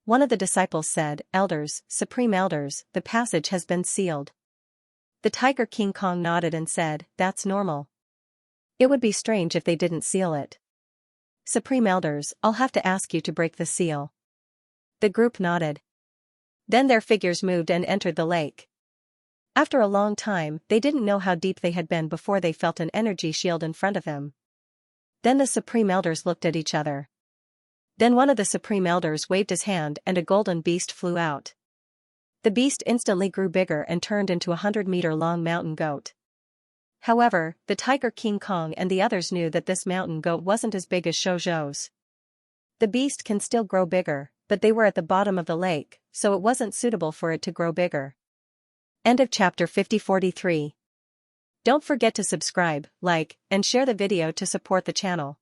One of the disciples said, "Elders, supreme elders, the passage has been sealed." The tiger King Kong nodded and said, "That's normal. It would be strange if they didn't seal it. Supreme elders, I'll have to ask you to break the seal." The group nodded. Then their figures moved and entered the lake. After a long time, they didn't know how deep they had been before they felt an energy shield in front of them. Then the supreme elders looked at each other. Then one of the supreme elders waved his hand and a golden beast flew out. The beast instantly grew bigger and turned into a 100-meter-long mountain goat. However, the tiger King Kong and the others knew that this mountain goat wasn't as big as Shoujo's. The beast can still grow bigger, but they were at the bottom of the lake, so it wasn't suitable for it to grow bigger. End of chapter 5043. Don't forget to subscribe, like, and share the video to support the channel.